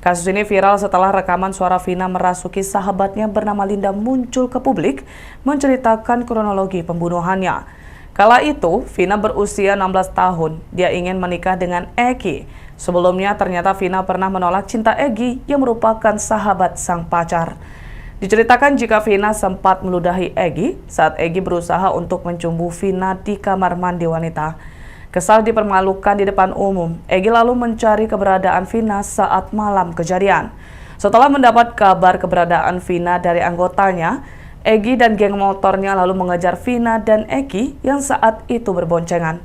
Kasus ini viral setelah rekaman suara Vina merasuki sahabatnya bernama Linda muncul ke publik menceritakan kronologi pembunuhannya. Kala itu, Vina berusia 16 tahun. Dia ingin menikah dengan Eki. Sebelumnya, ternyata Vina pernah menolak cinta Eki yang merupakan sahabat sang pacar. Diceritakan jika Vina sempat meludahi Eki saat Eki berusaha untuk mencumbu Vina di kamar mandi wanita. Kesal dipermalukan di depan umum, Eki lalu mencari keberadaan Vina saat malam kejadian. Setelah mendapat kabar keberadaan Vina dari anggotanya, Eki dan geng motornya lalu mengejar Vina dan Eki yang saat itu berboncengan.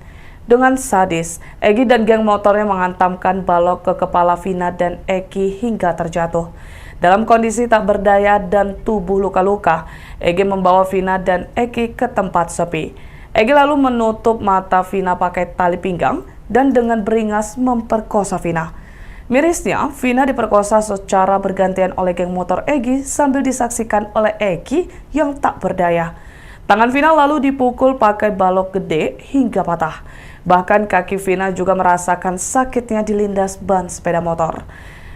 Dengan sadis, Eki dan geng motornya menghantamkan balok ke kepala Vina dan Eki hingga terjatuh. Dalam kondisi tak berdaya dan tubuh luka-luka, Eki membawa Vina dan Eki ke tempat sepi. Eki lalu menutup mata Vina pakai tali pinggang dan dengan beringas memperkosa Vina. Mirisnya, Vina diperkosa secara bergantian oleh geng motor Eki sambil disaksikan oleh Eki yang tak berdaya. Tangan Vina lalu dipukul pakai balok gede hingga patah. Bahkan kaki Vina juga merasakan sakitnya dilindas ban sepeda motor.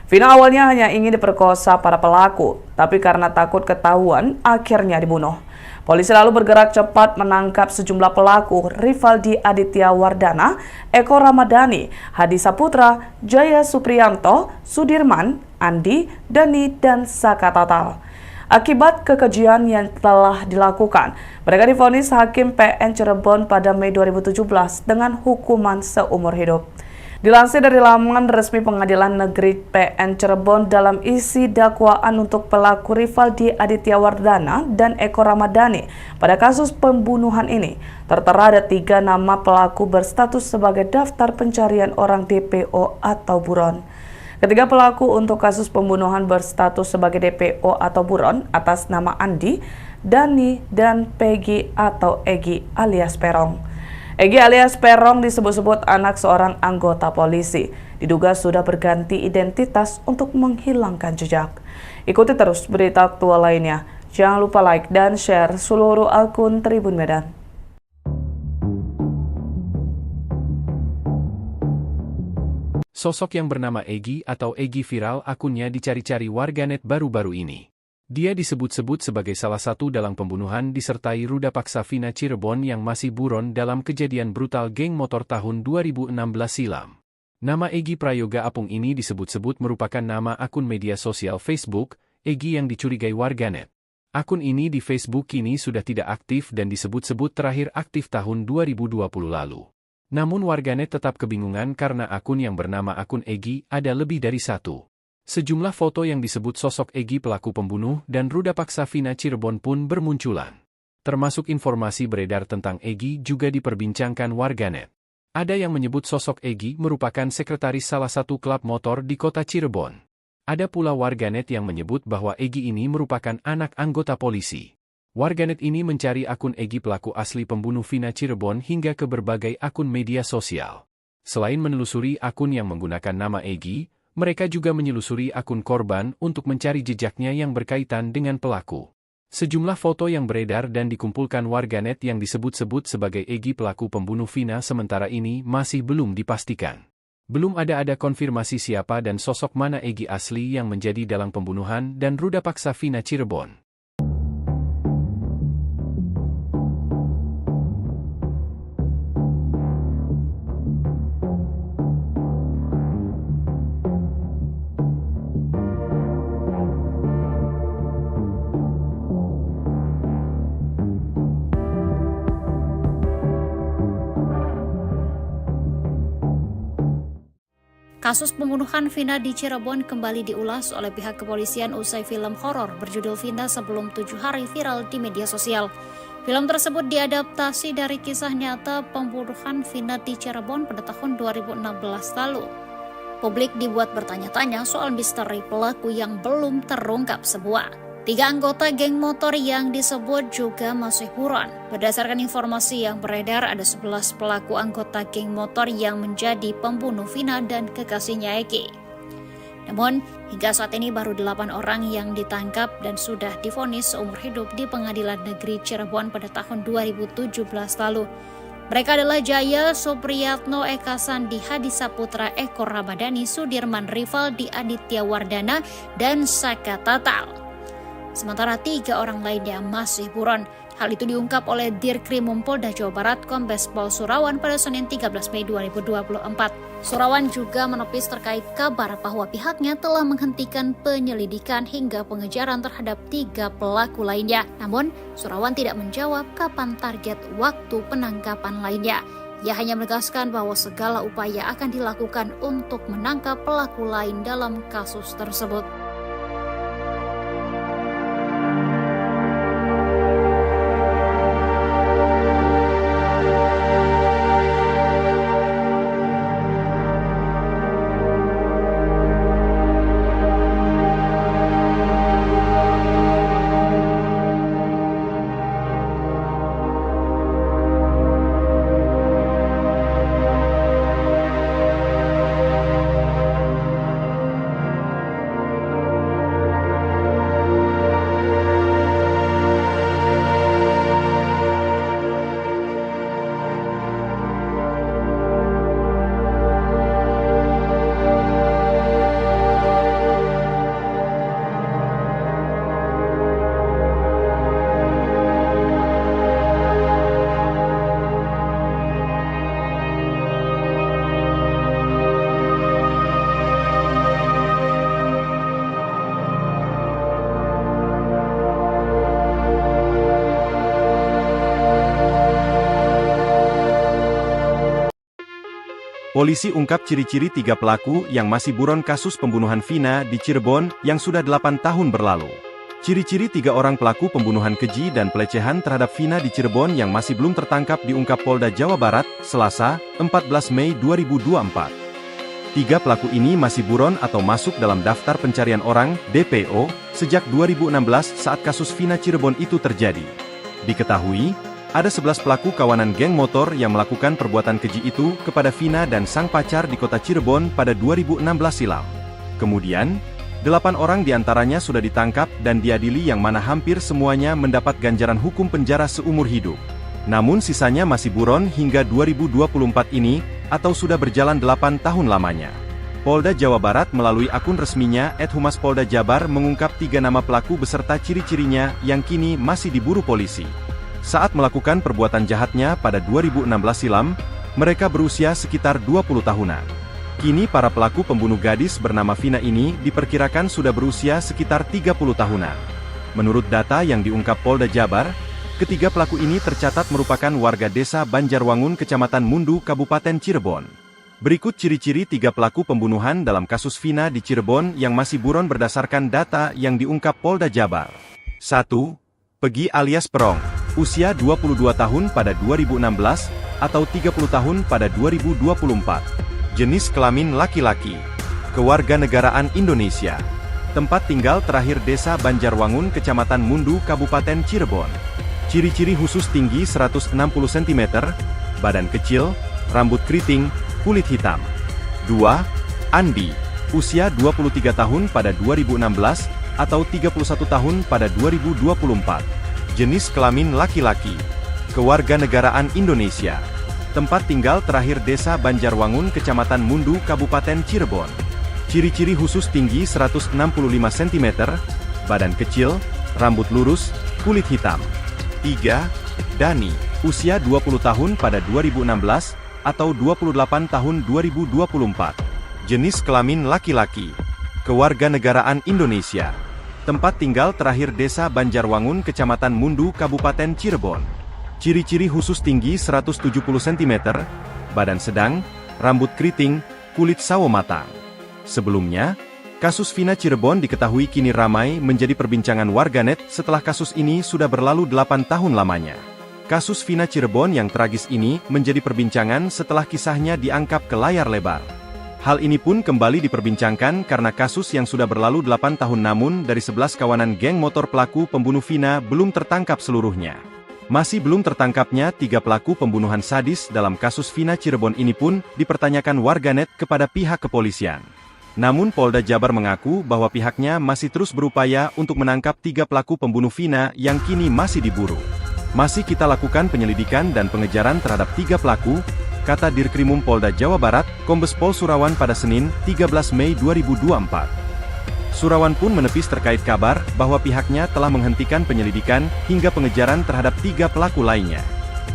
Vina awalnya hanya ingin diperkosa para pelaku, tapi karena takut ketahuan, akhirnya dibunuh. Polisi lalu bergerak cepat menangkap sejumlah pelaku, Rivaldi Aditya Wardana, Eko Ramadhani, Hadi Saputra, Jaya Supriyanto, Sudirman, Andi, Dani, dan Saka Total. Akibat kekejian yang telah dilakukan, mereka divonis Hakim PN Cirebon pada Mei 2017 dengan hukuman seumur hidup. Dilansir dari laman resmi Pengadilan Negeri PN Cirebon, dalam isi dakwaan untuk pelaku Rivaldi Aditya Wardana dan Eko Ramadhani pada kasus pembunuhan ini, tertera ada 3 nama pelaku berstatus sebagai daftar pencarian orang DPO atau buron. Ketiga pelaku untuk kasus pembunuhan berstatus sebagai DPO atau buron atas nama Andi, Dani, dan Peggy atau Egi alias Perong. Egi alias Perong disebut-sebut anak seorang anggota polisi. Diduga sudah berganti identitas untuk menghilangkan jejak. Ikuti terus berita aktual lainnya. Jangan lupa like dan share seluruh akun Tribun Medan. Sosok yang bernama Egi atau Egi viral akunnya dicari-cari warganet baru-baru ini. Dia disebut-sebut sebagai salah satu dalang pembunuhan disertai ruda paksa Vina Cirebon yang masih buron dalam kejadian brutal geng motor tahun 2016 silam. Nama Egi Prayoga Apung ini disebut-sebut merupakan nama akun media sosial Facebook, Egi yang dicurigai warganet. Akun ini di Facebook kini sudah tidak aktif dan disebut-sebut terakhir aktif tahun 2020 lalu. Namun warganet tetap kebingungan karena akun yang bernama akun Egi ada lebih dari satu. Sejumlah foto yang disebut sosok Egi pelaku pembunuh dan ruda paksa Vina Cirebon pun bermunculan. Termasuk informasi beredar tentang Egi juga diperbincangkan warganet. Ada yang menyebut sosok Egi merupakan sekretaris salah satu klub motor di kota Cirebon. Ada pula warganet yang menyebut bahwa Egi ini merupakan anak anggota polisi. Warganet ini mencari akun Egi pelaku asli pembunuh Vina Cirebon hingga ke berbagai akun media sosial. Selain menelusuri akun yang menggunakan nama Egi, mereka juga menyelusuri akun korban untuk mencari jejaknya yang berkaitan dengan pelaku. Sejumlah foto yang beredar dan dikumpulkan warganet yang disebut-sebut sebagai Egi pelaku pembunuh Vina sementara ini masih belum dipastikan. Belum ada konfirmasi siapa dan sosok mana Egi asli yang menjadi dalang pembunuhan dan ruda paksa Vina Cirebon. Kasus pembunuhan Vina di Cirebon kembali diulas oleh pihak kepolisian usai film horor berjudul Vina Sebelum 7 Hari viral di media sosial. Film tersebut diadaptasi dari kisah nyata pembunuhan Vina di Cirebon pada tahun 2016 lalu. Publik dibuat bertanya-tanya soal misteri pelaku yang belum terungkap semua. 3 anggota geng motor yang disebut juga masih buron. Berdasarkan informasi yang beredar, ada 11 pelaku anggota geng motor yang menjadi pembunuh Vina dan kekasihnya Egi. Namun, hingga saat ini baru 8 orang yang ditangkap dan sudah divonis seumur hidup di Pengadilan Negeri Cirebon pada tahun 2017 lalu. Mereka adalah Jaya Supriyatno, Eka Sandi, Hadi Saputra, Eko Ramadhani, Sudirman Rivaldi, Aditya Wardana, dan Saka Tatal. Sementara 3 orang lainnya masih buron. Hal itu diungkap oleh Dirkrimum Polda Jawa Barat Kombes Pol Surawan pada Senin 13 Mei 2024. Surawan juga menepis terkait kabar bahwa pihaknya telah menghentikan penyelidikan hingga pengejaran terhadap 3 pelaku lainnya. Namun, Surawan tidak menjawab kapan target waktu penangkapan lainnya. Ia hanya menegaskan bahwa segala upaya akan dilakukan untuk menangkap pelaku lain dalam kasus tersebut. Polisi ungkap ciri-ciri 3 pelaku yang masih buron kasus pembunuhan Vina di Cirebon yang sudah 8 tahun berlalu. Ciri-ciri 3 orang pelaku pembunuhan keji dan pelecehan terhadap Vina di Cirebon yang masih belum tertangkap diungkap Polda Jawa Barat, Selasa, 14 Mei 2024. 3 pelaku ini masih buron atau masuk dalam daftar pencarian orang, DPO, sejak 2016 saat kasus Vina Cirebon itu terjadi. Diketahui, Ada 11 pelaku kawanan geng motor yang melakukan perbuatan keji itu kepada Vina dan sang pacar di kota Cirebon pada 2016 silam. Kemudian, 8 orang diantaranya sudah ditangkap dan diadili yang mana hampir semuanya mendapat ganjaran hukum penjara seumur hidup. Namun sisanya masih buron hingga 2024 ini, atau sudah berjalan 8 tahun lamanya. Polda Jawa Barat melalui akun resminya @Humas Polda Jabar mengungkap 3 nama pelaku beserta ciri-cirinya yang kini masih diburu polisi. Saat melakukan perbuatan jahatnya pada 2016 silam, mereka berusia sekitar 20 tahunan. Kini para pelaku pembunuh gadis bernama Vina ini diperkirakan sudah berusia sekitar 30 tahunan. Menurut data yang diungkap Polda Jabar, ketiga pelaku ini tercatat merupakan warga desa Banjarwangun, Kecamatan Mundu, Kabupaten Cirebon. Berikut ciri-ciri 3 pelaku pembunuhan dalam kasus Vina di Cirebon yang masih buron berdasarkan data yang diungkap Polda Jabar. 1. Pegi alias Perong. Usia 22 tahun pada 2016, atau 30 tahun pada 2024. Jenis kelamin laki-laki. Kewarganegaraan Indonesia. Tempat tinggal terakhir desa Banjarwangun, Kecamatan Mundu, Kabupaten Cirebon. Ciri-ciri khusus tinggi 160 cm, badan kecil, rambut keriting, kulit hitam. 2. Andi. Usia 23 tahun pada 2016, atau 31 tahun pada 2024. Jenis kelamin laki-laki. Kewarganegaraan Indonesia. Tempat tinggal terakhir desa Banjarwangun, Kecamatan Mundu, Kabupaten Cirebon. Ciri-ciri khusus tinggi 165 cm, badan kecil, rambut lurus, kulit hitam. 3. Dani. Usia 20 tahun pada 2016, atau 28 tahun 2024. Jenis kelamin laki-laki. Kewarganegaraan Indonesia. Tempat tinggal terakhir desa Banjarwangun, Kecamatan Mundu, Kabupaten Cirebon. Ciri-ciri khusus tinggi 170 cm, badan sedang, rambut keriting, kulit sawo matang. Sebelumnya, kasus Vina Cirebon diketahui kini ramai menjadi perbincangan warganet setelah kasus ini sudah berlalu 8 tahun lamanya. Kasus Vina Cirebon yang tragis ini menjadi perbincangan setelah kisahnya diangkat ke layar lebar. Hal ini pun kembali diperbincangkan karena kasus yang sudah berlalu 8 tahun namun dari 11 kawanan geng motor pelaku pembunuh Vina belum tertangkap seluruhnya. Masih belum tertangkapnya 3 pelaku pembunuhan sadis dalam kasus Vina Cirebon ini pun dipertanyakan warganet kepada pihak kepolisian. Namun Polda Jabar mengaku bahwa pihaknya masih terus berupaya untuk menangkap 3 pelaku pembunuh Vina yang kini masih diburu. Masih kita lakukan penyelidikan dan pengejaran terhadap 3 pelaku, kata Dirkrimum Polda Jawa Barat, Kombes Pol Surawan pada Senin, 13 Mei 2024. Surawan pun menepis terkait kabar bahwa pihaknya telah menghentikan penyelidikan hingga pengejaran terhadap 3 pelaku lainnya.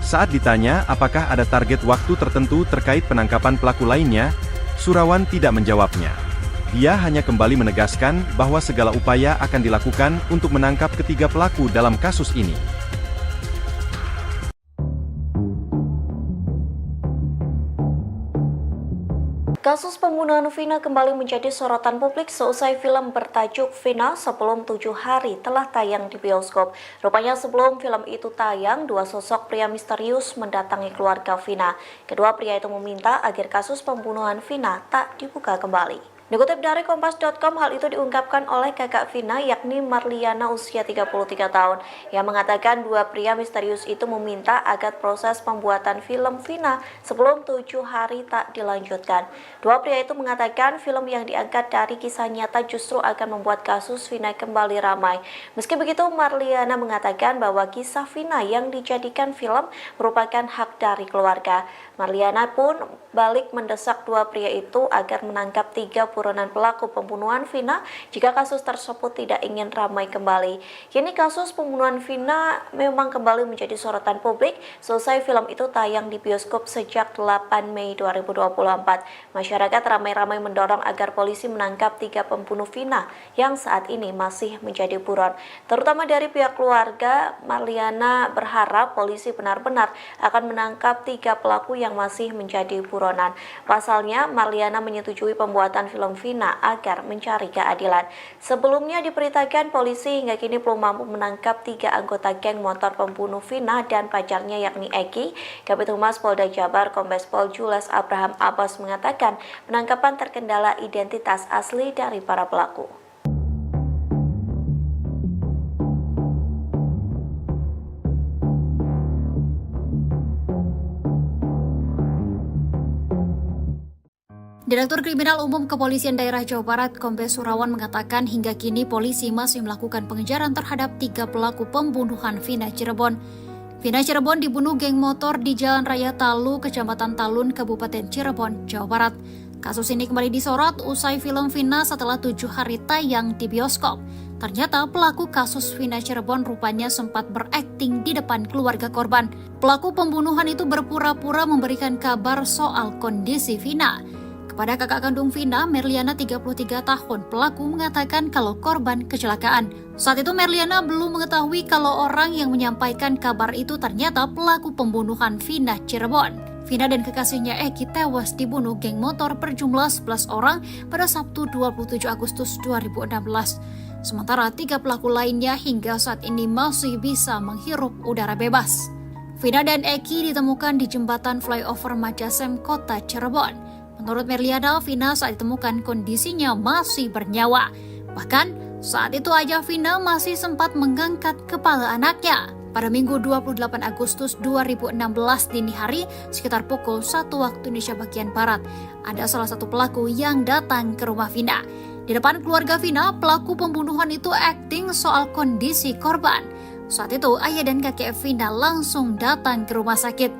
Saat ditanya apakah ada target waktu tertentu terkait penangkapan pelaku lainnya, Surawan tidak menjawabnya. Dia hanya kembali menegaskan bahwa segala upaya akan dilakukan untuk menangkap ketiga pelaku dalam kasus ini. Kasus pembunuhan Vina kembali menjadi sorotan publik seusai film bertajuk Vina Sebelum 7 Hari telah tayang di bioskop. Rupanya sebelum film itu tayang, 2 sosok pria misterius mendatangi keluarga Vina. Kedua pria itu meminta agar kasus pembunuhan Vina tak dibuka kembali. Dikutip dari Kompas.com, hal itu diungkapkan oleh kakak Vina yakni Marliana usia 33 tahun yang mengatakan 2 pria misterius itu meminta agar proses pembuatan film Vina sebelum 7 hari tak dilanjutkan. 2 pria itu mengatakan film yang diangkat dari kisah nyata justru akan membuat kasus Vina kembali ramai. Meski begitu, Marliana mengatakan bahwa kisah Vina yang dijadikan film merupakan hak dari keluarga. Marliana pun balik mendesak 2 pria itu agar menangkap 3 buronan pelaku pembunuhan Vina jika kasus tersebut tidak ingin ramai kembali. Kini kasus pembunuhan Vina memang kembali menjadi sorotan publik selesai film itu tayang di bioskop sejak 8 Mei 2024. Masyarakat ramai-ramai mendorong agar polisi menangkap 3 pembunuh Vina yang saat ini masih menjadi buron. Terutama dari pihak keluarga, Marliana berharap polisi benar-benar akan menangkap 3 pelaku yang masih menjadi buronan. Pasalnya, Marliana menyetujui pembuatan film Vina agar mencari keadilan. Sebelumnya diberitakan polisi hingga kini belum mampu menangkap 3 anggota geng motor pembunuh Vina dan pacarnya yakni Eki. Kabid Humas Polda Jabar Kombes Pol Jules Abraham Abbas mengatakan penangkapan terkendala identitas asli dari para pelaku. Direktur Kriminal Umum Kepolisian Daerah Jawa Barat, Kombes Surawan mengatakan hingga kini polisi masih melakukan pengejaran terhadap 3 pelaku pembunuhan Vina Cirebon. Vina Cirebon dibunuh geng motor di Jalan Raya Talu, Kecamatan Talun, Kabupaten Cirebon, Jawa Barat. Kasus ini kembali disorot usai film Vina setelah 7 hari tayang di bioskop. Ternyata pelaku kasus Vina Cirebon rupanya sempat berakting di depan keluarga korban. Pelaku pembunuhan itu berpura-pura memberikan kabar soal kondisi Vina. Kepada kakak kandung Vina, Merliana 33 tahun, pelaku mengatakan kalau korban kecelakaan. Saat itu Merliana belum mengetahui kalau orang yang menyampaikan kabar itu ternyata pelaku pembunuhan Vina Cirebon. Vina dan kekasihnya Eki tewas dibunuh geng motor berjumlah 11 orang pada Sabtu 27 Agustus 2016. Sementara 3 pelaku lainnya hingga saat ini masih bisa menghirup udara bebas. Vina dan Eki ditemukan di jembatan flyover Majasem, Kota Cirebon. Menurut Merliana, Vina saat ditemukan kondisinya masih bernyawa. Bahkan saat itu ayah Vina masih sempat mengangkat kepala anaknya. Pada Minggu 28 Agustus 2016 dini hari, sekitar pukul 1 waktu Indonesia bagian Barat, ada salah satu pelaku yang datang ke rumah Vina. Di depan keluarga Vina, pelaku pembunuhan itu akting soal kondisi korban. Saat itu, ayah dan kakek Vina langsung datang ke rumah sakit.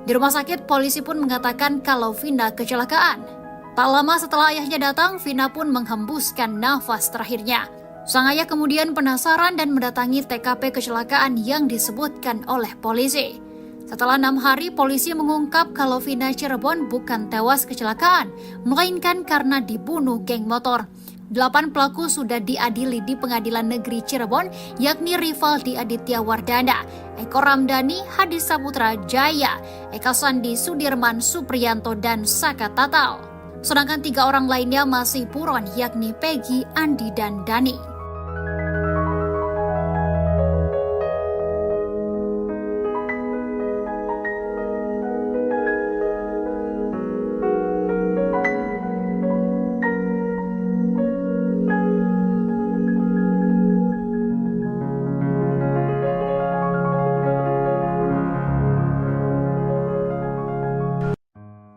Di rumah sakit, polisi pun mengatakan kalau Vina kecelakaan. Tak lama setelah ayahnya datang, Vina pun menghembuskan nafas terakhirnya. Sang ayah kemudian penasaran dan mendatangi TKP kecelakaan yang disebutkan oleh polisi. Setelah 6 hari, polisi mengungkap kalau Vina Cirebon bukan tewas kecelakaan, melainkan karena dibunuh geng motor. 8 pelaku sudah diadili di Pengadilan Negeri Cirebon, yakni Rivaldi Aditya Wardana, Eko Ramdhani, Hadi Saputra Jaya, Eka Sandi Sudirman Supriyanto, dan Saka Tatal. Sedangkan 3 orang lainnya masih buron, yakni Peggy, Andi, dan Dani.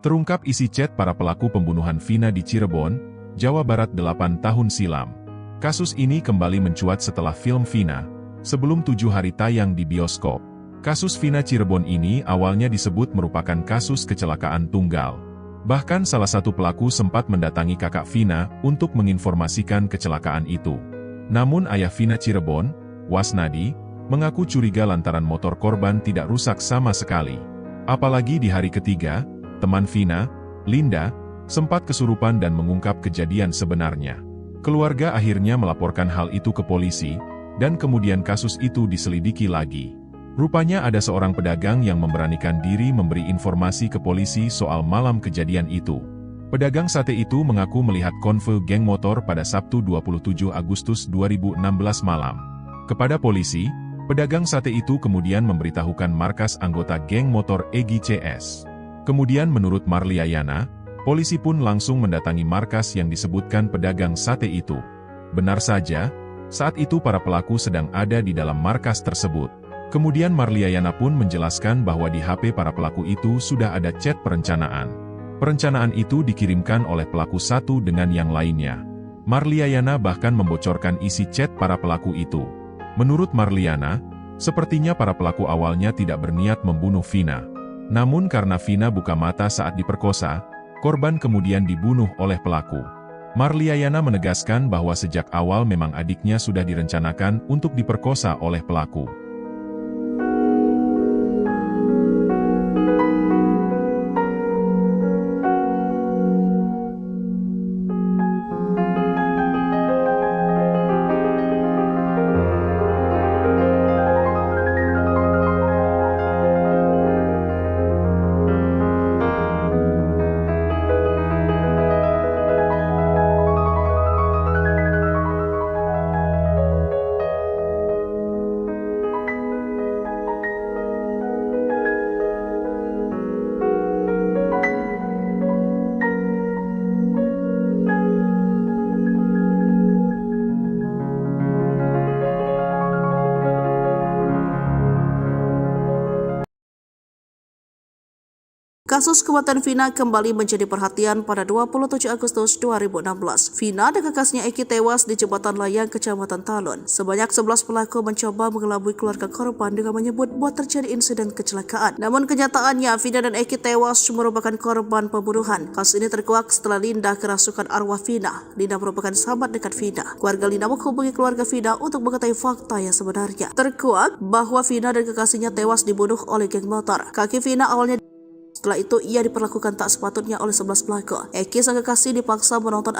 Terungkap isi chat para pelaku pembunuhan Vina di Cirebon, Jawa Barat 8 tahun silam. Kasus ini kembali mencuat setelah film Vina, sebelum 7 hari tayang di bioskop. Kasus Vina Cirebon ini awalnya disebut merupakan kasus kecelakaan tunggal. Bahkan salah satu pelaku sempat mendatangi kakak Vina untuk menginformasikan kecelakaan itu. Namun ayah Vina Cirebon, Wasnadi, mengaku curiga lantaran motor korban tidak rusak sama sekali. Apalagi di hari ketiga, teman Vina, Linda, sempat kesurupan dan mengungkap kejadian sebenarnya. Keluarga akhirnya melaporkan hal itu ke polisi, dan kemudian kasus itu diselidiki lagi. Rupanya ada seorang pedagang yang memberanikan diri memberi informasi ke polisi soal malam kejadian itu. Pedagang sate itu mengaku melihat konvoy geng motor pada Sabtu 27 Agustus 2016 malam. Kepada polisi, pedagang sate itu kemudian memberitahukan markas anggota geng motor Egy CS. Kemudian menurut Marliayana, polisi pun langsung mendatangi markas yang disebutkan pedagang sate itu. Benar saja, saat itu para pelaku sedang ada di dalam markas tersebut. Kemudian Marliayana pun menjelaskan bahwa di HP para pelaku itu sudah ada chat perencanaan. Perencanaan itu dikirimkan oleh pelaku satu dengan yang lainnya. Marliayana bahkan membocorkan isi chat para pelaku itu. Menurut Marliana, sepertinya para pelaku awalnya tidak berniat membunuh Vina. Namun karena Vina buka mata saat diperkosa, korban kemudian dibunuh oleh pelaku. Marliayana menegaskan bahwa sejak awal memang adiknya sudah direncanakan untuk diperkosa oleh pelaku. Kasus kematian Vina kembali menjadi perhatian pada 27 Agustus 2016. Vina dan kakaknya Eki tewas di jembatan layang Kecamatan Talun. Sebanyak 11 pelaku mencoba mengelabui keluarga korban dengan menyebut buat terjadi insiden kecelakaan. Namun kenyataannya Vina dan Eki tewas merupakan korban pembunuhan. Kasus ini terkuak setelah Linda kerasukan arwah Vina. Linda merupakan sahabat dekat Vina. Keluarga Linda menghubungi keluarga Vina untuk mengetahui fakta yang sebenarnya. Terkuak bahwa Vina dan kekasihnya tewas dibunuh oleh geng motor. Kaki Vina awalnya setelah itu, ia diperlakukan tak sepatutnya oleh 11 pelaku. Eki sang kekasih dipaksa menonton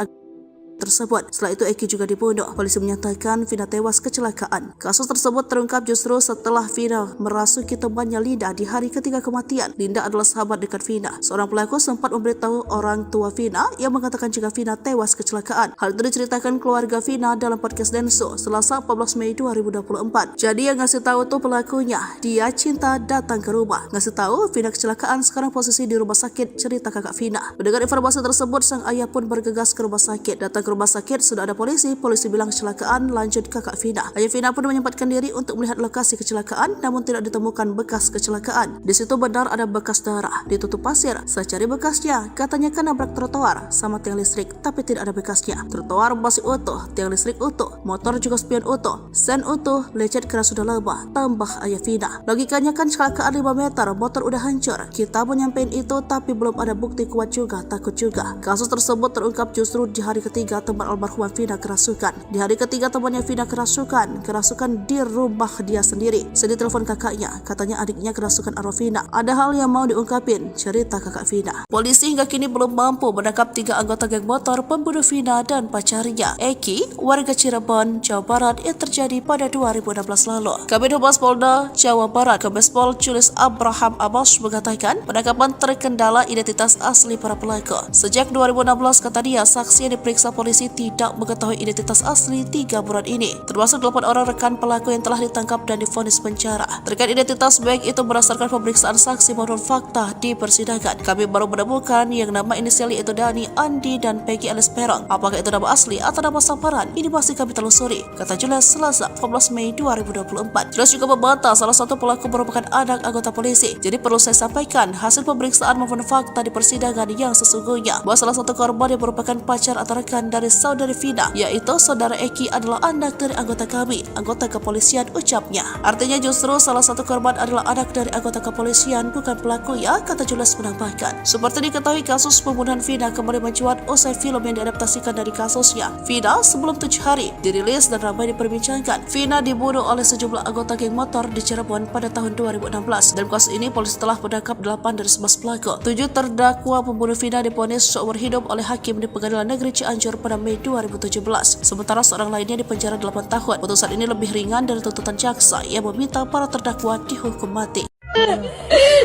tersebut. Setelah itu Eki juga dibunuh. Polisi menyatakan Vina tewas kecelakaan. Kasus tersebut terungkap justru setelah Vina merasuki temannya Linda di hari ketiga kematian. Linda adalah sahabat dekat Vina. Seorang pelaku sempat memberitahu orang tua Vina yang mengatakan jika Vina tewas kecelakaan. Hal itu diceritakan keluarga Vina dalam podcast Denso Selasa 14 Mei 2024. Jadi yang ngasih tahu tuh pelakunya. Dia cinta datang ke rumah. Ngasih tahu Vina kecelakaan, sekarang posisi di rumah sakit, cerita kakak Vina. Mendengar informasi tersebut, sang ayah pun bergegas ke rumah sakit. Datang ke rumah sakit sudah ada polisi bilang kecelakaan, lanjut kakak Vina. Ayah Vina pun menyempatkan diri untuk melihat lokasi kecelakaan, namun tidak ditemukan bekas kecelakaan. Di situ benar ada bekas darah, ditutup pasir. Saya cari bekasnya, katanya kan nabrak trotoar sama tiang listrik, tapi tidak ada bekasnya. Trotoar masih utuh, tiang listrik utuh, motor juga spion utuh, sen utuh, lecet karena sudah lama, tambah ayah Vina. Logikanya kan kecelakaan 5 meter, motor udah hancur. Kita mau nyampein itu tapi belum ada bukti kuat juga, takut juga. Kasus tersebut terungkap justru di hari ketiga teman almarhumah Vina kerasukan. Di hari ketiga temannya Vina kerasukan di rumah dia sendiri. Sedih telepon kakaknya, katanya adiknya kerasukan arwah Vina. Ada hal yang mau diungkapin, cerita kakak Vina. Polisi hingga kini belum mampu menangkap 3 anggota geng motor pembunuh Vina dan pacarnya, Eki, warga Cirebon, Jawa Barat yang terjadi pada 2016 lalu. Kabid Humas Polda Jawa Barat, Kombespol Julius Abraham Amos mengatakan penangkapan terkendala identitas asli para pelaku. Sejak 2016 kata dia, saksi yang diperiksa polisi tidak mengetahui identitas asli 3 buron ini, termasuk 8 orang rekan pelaku yang telah ditangkap dan divonis penjara. Terkait identitas baik itu berdasarkan pemeriksaan saksi maupun fakta di persidangan, kami baru menemukan yang nama inisial yaitu Dani, Andi, dan Peggy alias Perong. Apakah itu nama asli atau nama samaran? Ini masih kami telusuri, kata Julius Selasa 14 Mei 2024. Julius juga membantah salah satu pelaku merupakan anak anggota polisi. Jadi perlu saya sampaikan hasil pemeriksaan maupun fakta di persidangan yang sesungguhnya bahwa salah satu korban yang merupakan pacar atau rekan dari saudari Vina, yaitu saudara Eki, adalah anak dari anggota kami, anggota kepolisian, ucapnya. Artinya justru salah satu korban adalah anak dari anggota kepolisian, bukan pelaku ya, kata Julius menambahkan. Seperti diketahui kasus pembunuhan Vina kembali mencuat usai film yang diadaptasikan dari kasusnya. Vina sebelum 7 hari dirilis dan ramai diperbincangkan. Vina dibunuh oleh sejumlah anggota geng motor di Cirebon pada tahun 2016. Dalam kasus ini polisi telah menangkap 8 dari 11 pelaku. 7 terdakwa pembunuh Vina divonis seumur hidup oleh hakim di Pengadilan Negeri Cianjur pada Mei 2017. Sementara seorang lainnya dipenjara 8 tahun. Putusan ini lebih ringan dari tuntutan jaksa yang meminta para terdakwa dihukum mati.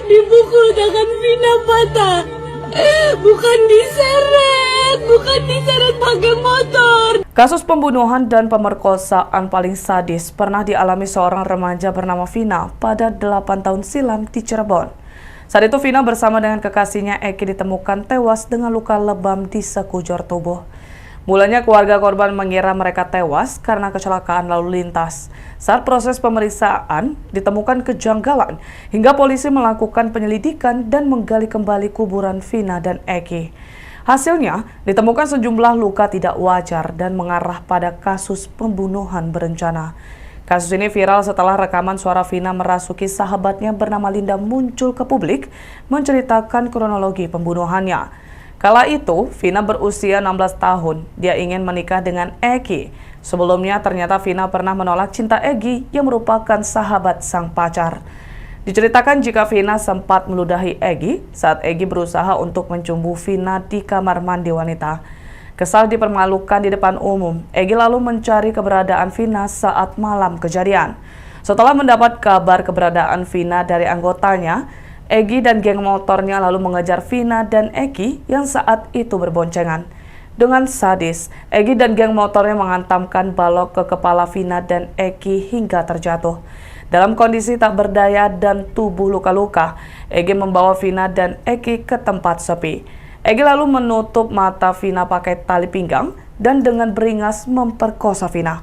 Dipukul tangan Vina patah. Bukan diseret pakai motor. Kasus pembunuhan dan pemerkosaan paling sadis pernah dialami seorang remaja bernama Vina pada 8 tahun silam di Cirebon. Saat itu Vina bersama dengan kekasihnya Eki ditemukan tewas dengan luka lebam di sekujur tubuh. Mulanya keluarga korban mengira mereka tewas karena kecelakaan lalu lintas. Saat proses pemeriksaan ditemukan kejanggalan hingga polisi melakukan penyelidikan dan menggali kembali kuburan Vina dan Eki. Hasilnya ditemukan sejumlah luka tidak wajar dan mengarah pada kasus pembunuhan berencana. Kasus ini viral setelah rekaman suara Vina merasuki sahabatnya bernama Linda muncul ke publik menceritakan kronologi pembunuhannya. Kala itu, Vina berusia 16 tahun. Dia ingin menikah dengan Eki. Sebelumnya, ternyata Vina pernah menolak cinta Eki yang merupakan sahabat sang pacar. Diceritakan jika Vina sempat meludahi Eki saat Eki berusaha untuk mencumbu Vina di kamar mandi wanita. Kesal dipermalukan di depan umum, Eki lalu mencari keberadaan Vina saat malam kejadian. Setelah mendapat kabar keberadaan Vina dari anggotanya, Eki dan geng motornya lalu mengejar Vina dan Eki yang saat itu berboncengan. Dengan sadis, Eki dan geng motornya menghantamkan balok ke kepala Vina dan Eki hingga terjatuh. Dalam kondisi tak berdaya dan tubuh luka-luka, Eki membawa Vina dan Eki ke tempat sepi. Eki lalu menutup mata Vina pakai tali pinggang dan dengan beringas memperkosa Vina.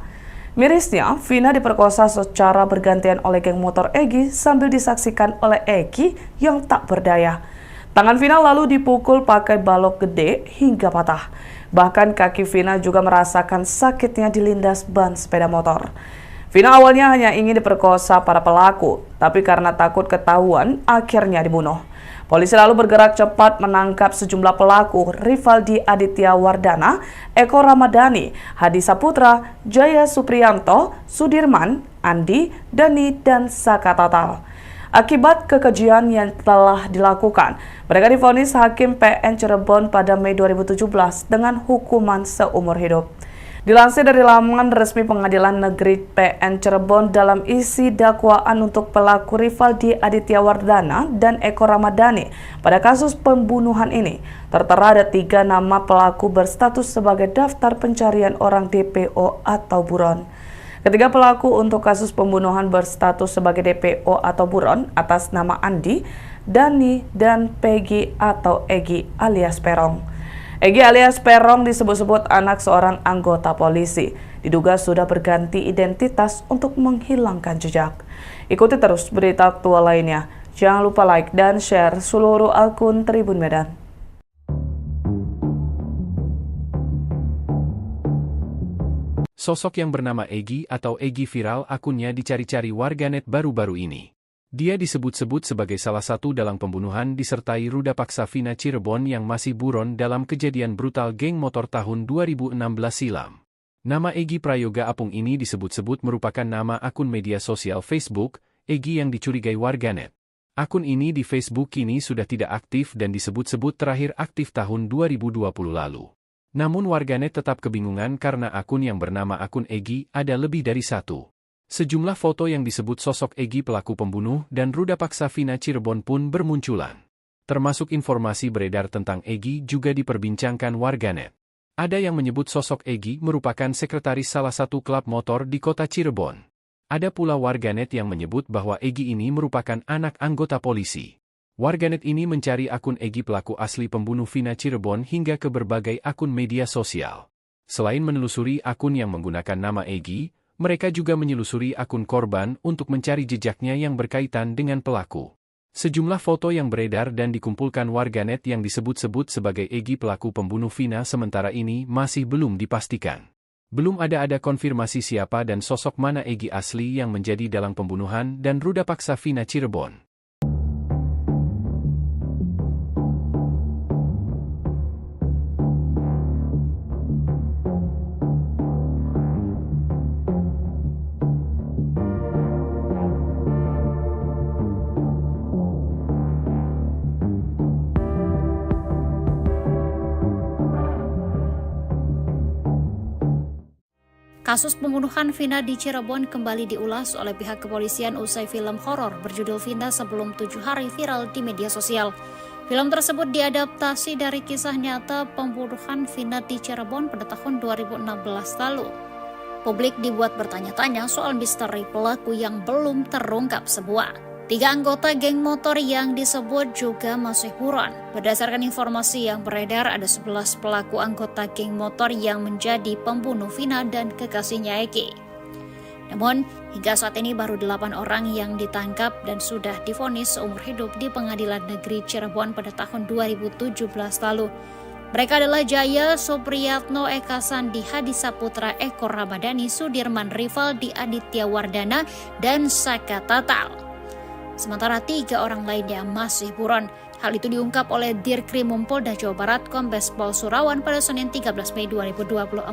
Mirisnya, Vina diperkosa secara bergantian oleh geng motor Eki sambil disaksikan oleh Eki yang tak berdaya. Tangan Vina lalu dipukul pakai balok gede hingga patah. Bahkan kaki Vina juga merasakan sakitnya dilindas ban sepeda motor. Vina awalnya hanya ingin diperkosa para pelaku, tapi karena takut ketahuan, akhirnya dibunuh. Polisi lalu bergerak cepat menangkap sejumlah pelaku, Rivaldi Aditya Wardana, Eko Ramadhani, Hadi Saputra, Jaya Supriyanto, Sudirman, Andi, Dani, dan Saka Tatal. Akibat kekejian yang telah dilakukan, mereka divonis Hakim PN Cirebon pada Mei 2017 dengan hukuman seumur hidup. Dilansir dari laman resmi Pengadilan Negeri PN Cirebon, dalam isi dakwaan untuk pelaku Rivaldi Aditya Wardana dan Eko Ramadhani pada kasus pembunuhan ini, tertera ada 3 nama pelaku berstatus sebagai daftar pencarian orang DPO atau buron. Ketiga pelaku untuk kasus pembunuhan berstatus sebagai DPO atau buron atas nama Andi, Dani, dan Peggy atau Egi alias Perong. Egi alias Perong disebut-sebut anak seorang anggota polisi. Diduga sudah berganti identitas untuk menghilangkan jejak. Ikuti terus berita aktual lainnya. Jangan lupa like dan share seluruh akun Tribun Medan. Sosok yang bernama Egi atau Egi viral akunnya dicari-cari warganet baru-baru ini. Dia disebut-sebut sebagai salah satu dalang pembunuhan disertai ruda paksa Vina Cirebon yang masih buron dalam kejadian brutal geng motor tahun 2016 silam. Nama Egi Prayoga Apung ini disebut-sebut merupakan nama akun media sosial Facebook, Egi yang dicurigai warganet. Akun ini di Facebook kini sudah tidak aktif dan disebut-sebut terakhir aktif tahun 2020 lalu. Namun warganet tetap kebingungan karena akun yang bernama akun Egi ada lebih dari satu. Sejumlah foto yang disebut sosok Egi pelaku pembunuh dan ruda paksa Vina Cirebon pun bermunculan. Termasuk informasi beredar tentang Egi juga diperbincangkan warganet. Ada yang menyebut sosok Egi merupakan sekretaris salah satu klub motor di kota Cirebon. Ada pula warganet yang menyebut bahwa Egi ini merupakan anak anggota polisi. Warganet ini mencari akun Egi pelaku asli pembunuh Vina Cirebon hingga ke berbagai akun media sosial. Selain menelusuri akun yang menggunakan nama Egi, mereka juga menyelusuri akun korban untuk mencari jejaknya yang berkaitan dengan pelaku. Sejumlah foto yang beredar dan dikumpulkan warganet yang disebut-sebut sebagai Egi pelaku pembunuh Vina sementara ini masih belum dipastikan. Belum ada konfirmasi siapa dan sosok mana Egi asli yang menjadi dalang pembunuhan dan ruda paksa Vina Cirebon. Kasus pembunuhan Vina di Cirebon kembali diulas oleh pihak kepolisian usai film horor berjudul Vina Sebelum 7 Hari viral di media sosial. Film tersebut diadaptasi dari kisah nyata pembunuhan Vina di Cirebon pada tahun 2016 lalu. Publik dibuat bertanya-tanya soal misteri pelaku yang belum terungkap semua. 3 anggota geng motor yang disebut juga masih buron. Berdasarkan informasi yang beredar, ada 11 pelaku anggota geng motor yang menjadi pembunuh Vina dan kekasihnya Egi. Namun, hingga saat ini baru 8 orang yang ditangkap dan sudah divonis seumur hidup di Pengadilan Negeri Cirebon pada tahun 2017 lalu. Mereka adalah Jaya Supriyatno, Eka Sandi, Hadi Saputra, Eko Ramadhani, Sudirman, Rivaldi Aditya Wardana, dan Saka Tatal. Sementara 3 orang lainnya masih buron. Hal itu diungkap oleh Dirkrimum Polda Jawa Barat Kombes Pol Surawan pada Senin 13 Mei 2024.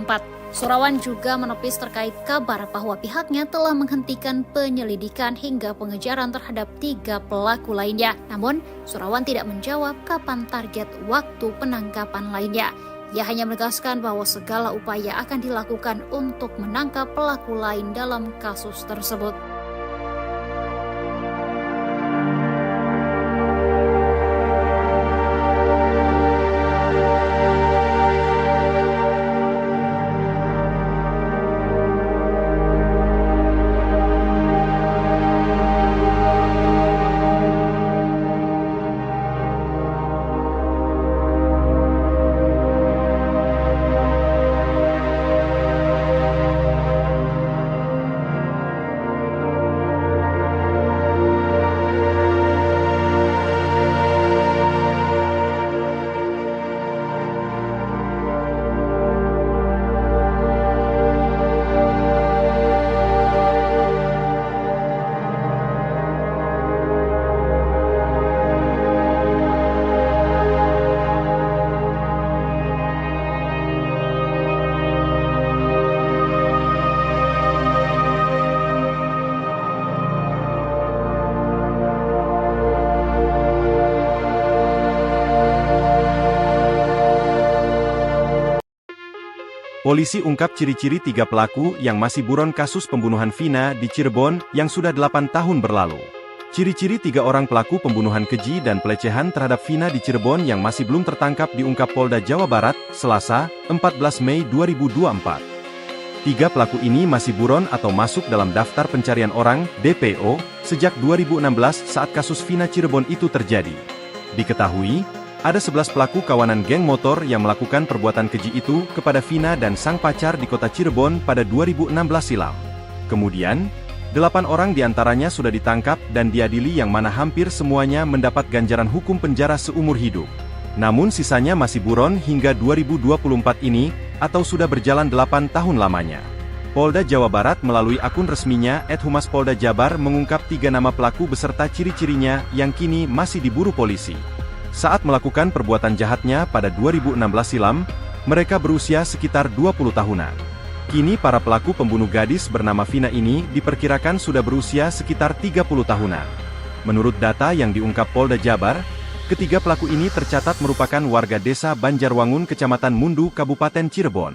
Surawan juga menepis terkait kabar bahwa pihaknya telah menghentikan penyelidikan hingga pengejaran terhadap 3 pelaku lainnya. Namun, Surawan tidak menjawab kapan target waktu penangkapan lainnya. Ia hanya menegaskan bahwa segala upaya akan dilakukan untuk menangkap pelaku lain dalam kasus tersebut. Polisi ungkap ciri-ciri 3 pelaku yang masih buron kasus pembunuhan Vina di Cirebon yang sudah 8 tahun berlalu. Ciri-ciri 3 orang pelaku pembunuhan keji dan pelecehan terhadap Vina di Cirebon yang masih belum tertangkap diungkap Polda Jawa Barat, Selasa, 14 Mei 2024. 3 pelaku ini masih buron atau masuk dalam daftar pencarian orang, DPO, sejak 2016 saat kasus Vina Cirebon itu terjadi. Diketahui, ada 11 pelaku kawanan geng motor yang melakukan perbuatan keji itu kepada Vina dan sang pacar di kota Cirebon pada 2016 silam. Kemudian, 8 orang diantaranya sudah ditangkap dan diadili yang mana hampir semuanya mendapat ganjaran hukum penjara seumur hidup. Namun sisanya masih buron hingga 2024 ini, atau sudah berjalan 8 tahun lamanya. Polda Jawa Barat melalui akun resminya @Humas Polda Jabar mengungkap 3 nama pelaku beserta ciri-cirinya yang kini masih diburu polisi. Saat melakukan perbuatan jahatnya pada 2016 silam, mereka berusia sekitar 20 tahunan. Kini para pelaku pembunuh gadis bernama Vina ini diperkirakan sudah berusia sekitar 30 tahunan. Menurut data yang diungkap Polda Jabar, ketiga pelaku ini tercatat merupakan warga desa Banjarwangun, Kecamatan Mundu, Kabupaten Cirebon.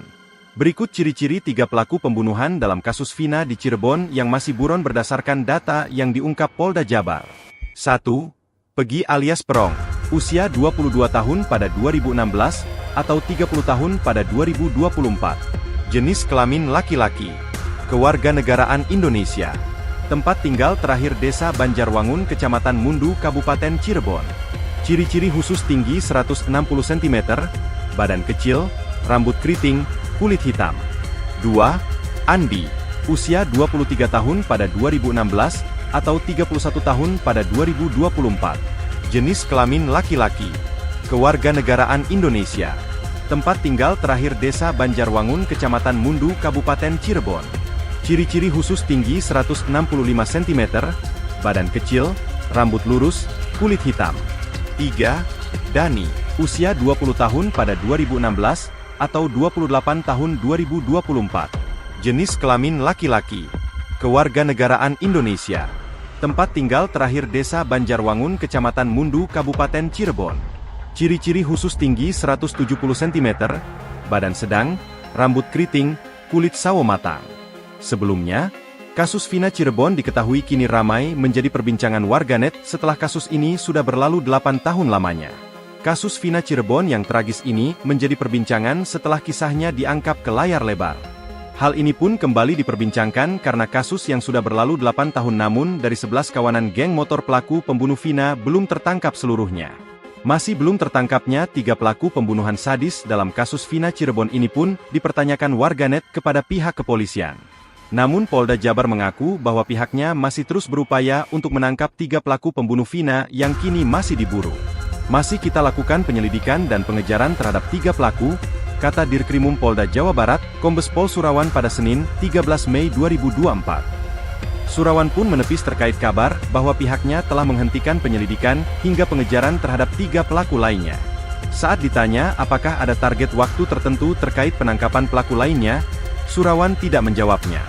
Berikut ciri-ciri 3 pelaku pembunuhan dalam kasus Vina di Cirebon yang masih buron berdasarkan data yang diungkap Polda Jabar. 1. Pegi alias Perong, usia 22 tahun pada 2016, atau 30 tahun pada 2024. Jenis kelamin laki-laki. Kewarganegaraan Indonesia. Tempat tinggal terakhir Desa Banjarwangun, Kecamatan Mundu, Kabupaten Cirebon. Ciri-ciri khusus tinggi 160 cm, badan kecil, rambut keriting, kulit hitam. 2. Andi, usia 23 tahun pada 2016, atau 31 tahun pada 2024. Jenis kelamin laki-laki. Kewarganegaraan Indonesia. Tempat tinggal terakhir Desa Banjarwangun, Kecamatan Mundu, Kabupaten Cirebon. Ciri-ciri khusus tinggi 165 cm, badan kecil, rambut lurus, kulit hitam. 3. Dani, usia 20 tahun pada 2016, atau 28 tahun 2024. Jenis kelamin laki-laki. Kewarganegaraan Indonesia. Tempat tinggal terakhir Desa Banjarwangun, Kecamatan Mundu, Kabupaten Cirebon. Ciri-ciri khusus tinggi 170 cm, badan sedang, rambut keriting, kulit sawo matang. Sebelumnya, kasus Vina Cirebon diketahui kini ramai menjadi perbincangan warganet setelah kasus ini sudah berlalu 8 tahun lamanya. Kasus Vina Cirebon yang tragis ini menjadi perbincangan setelah kisahnya diangkat ke layar lebar. Hal ini pun kembali diperbincangkan karena kasus yang sudah berlalu 8 tahun namun dari 11 kawanan geng motor pelaku pembunuh Vina belum tertangkap seluruhnya. Masih belum tertangkapnya 3 pelaku pembunuhan sadis dalam kasus Vina Cirebon ini pun dipertanyakan warganet kepada pihak kepolisian. Namun Polda Jabar mengaku bahwa pihaknya masih terus berupaya untuk menangkap 3 pelaku pembunuh Vina yang kini masih diburu. Masih kita lakukan penyelidikan dan pengejaran terhadap 3 pelaku, kata Dirkrimum Polda Jawa Barat, Kombes Pol Surawan pada Senin, 13 Mei 2024. Surawan pun menepis terkait kabar bahwa pihaknya telah menghentikan penyelidikan hingga pengejaran terhadap 3 pelaku lainnya. Saat ditanya apakah ada target waktu tertentu terkait penangkapan pelaku lainnya, Surawan tidak menjawabnya.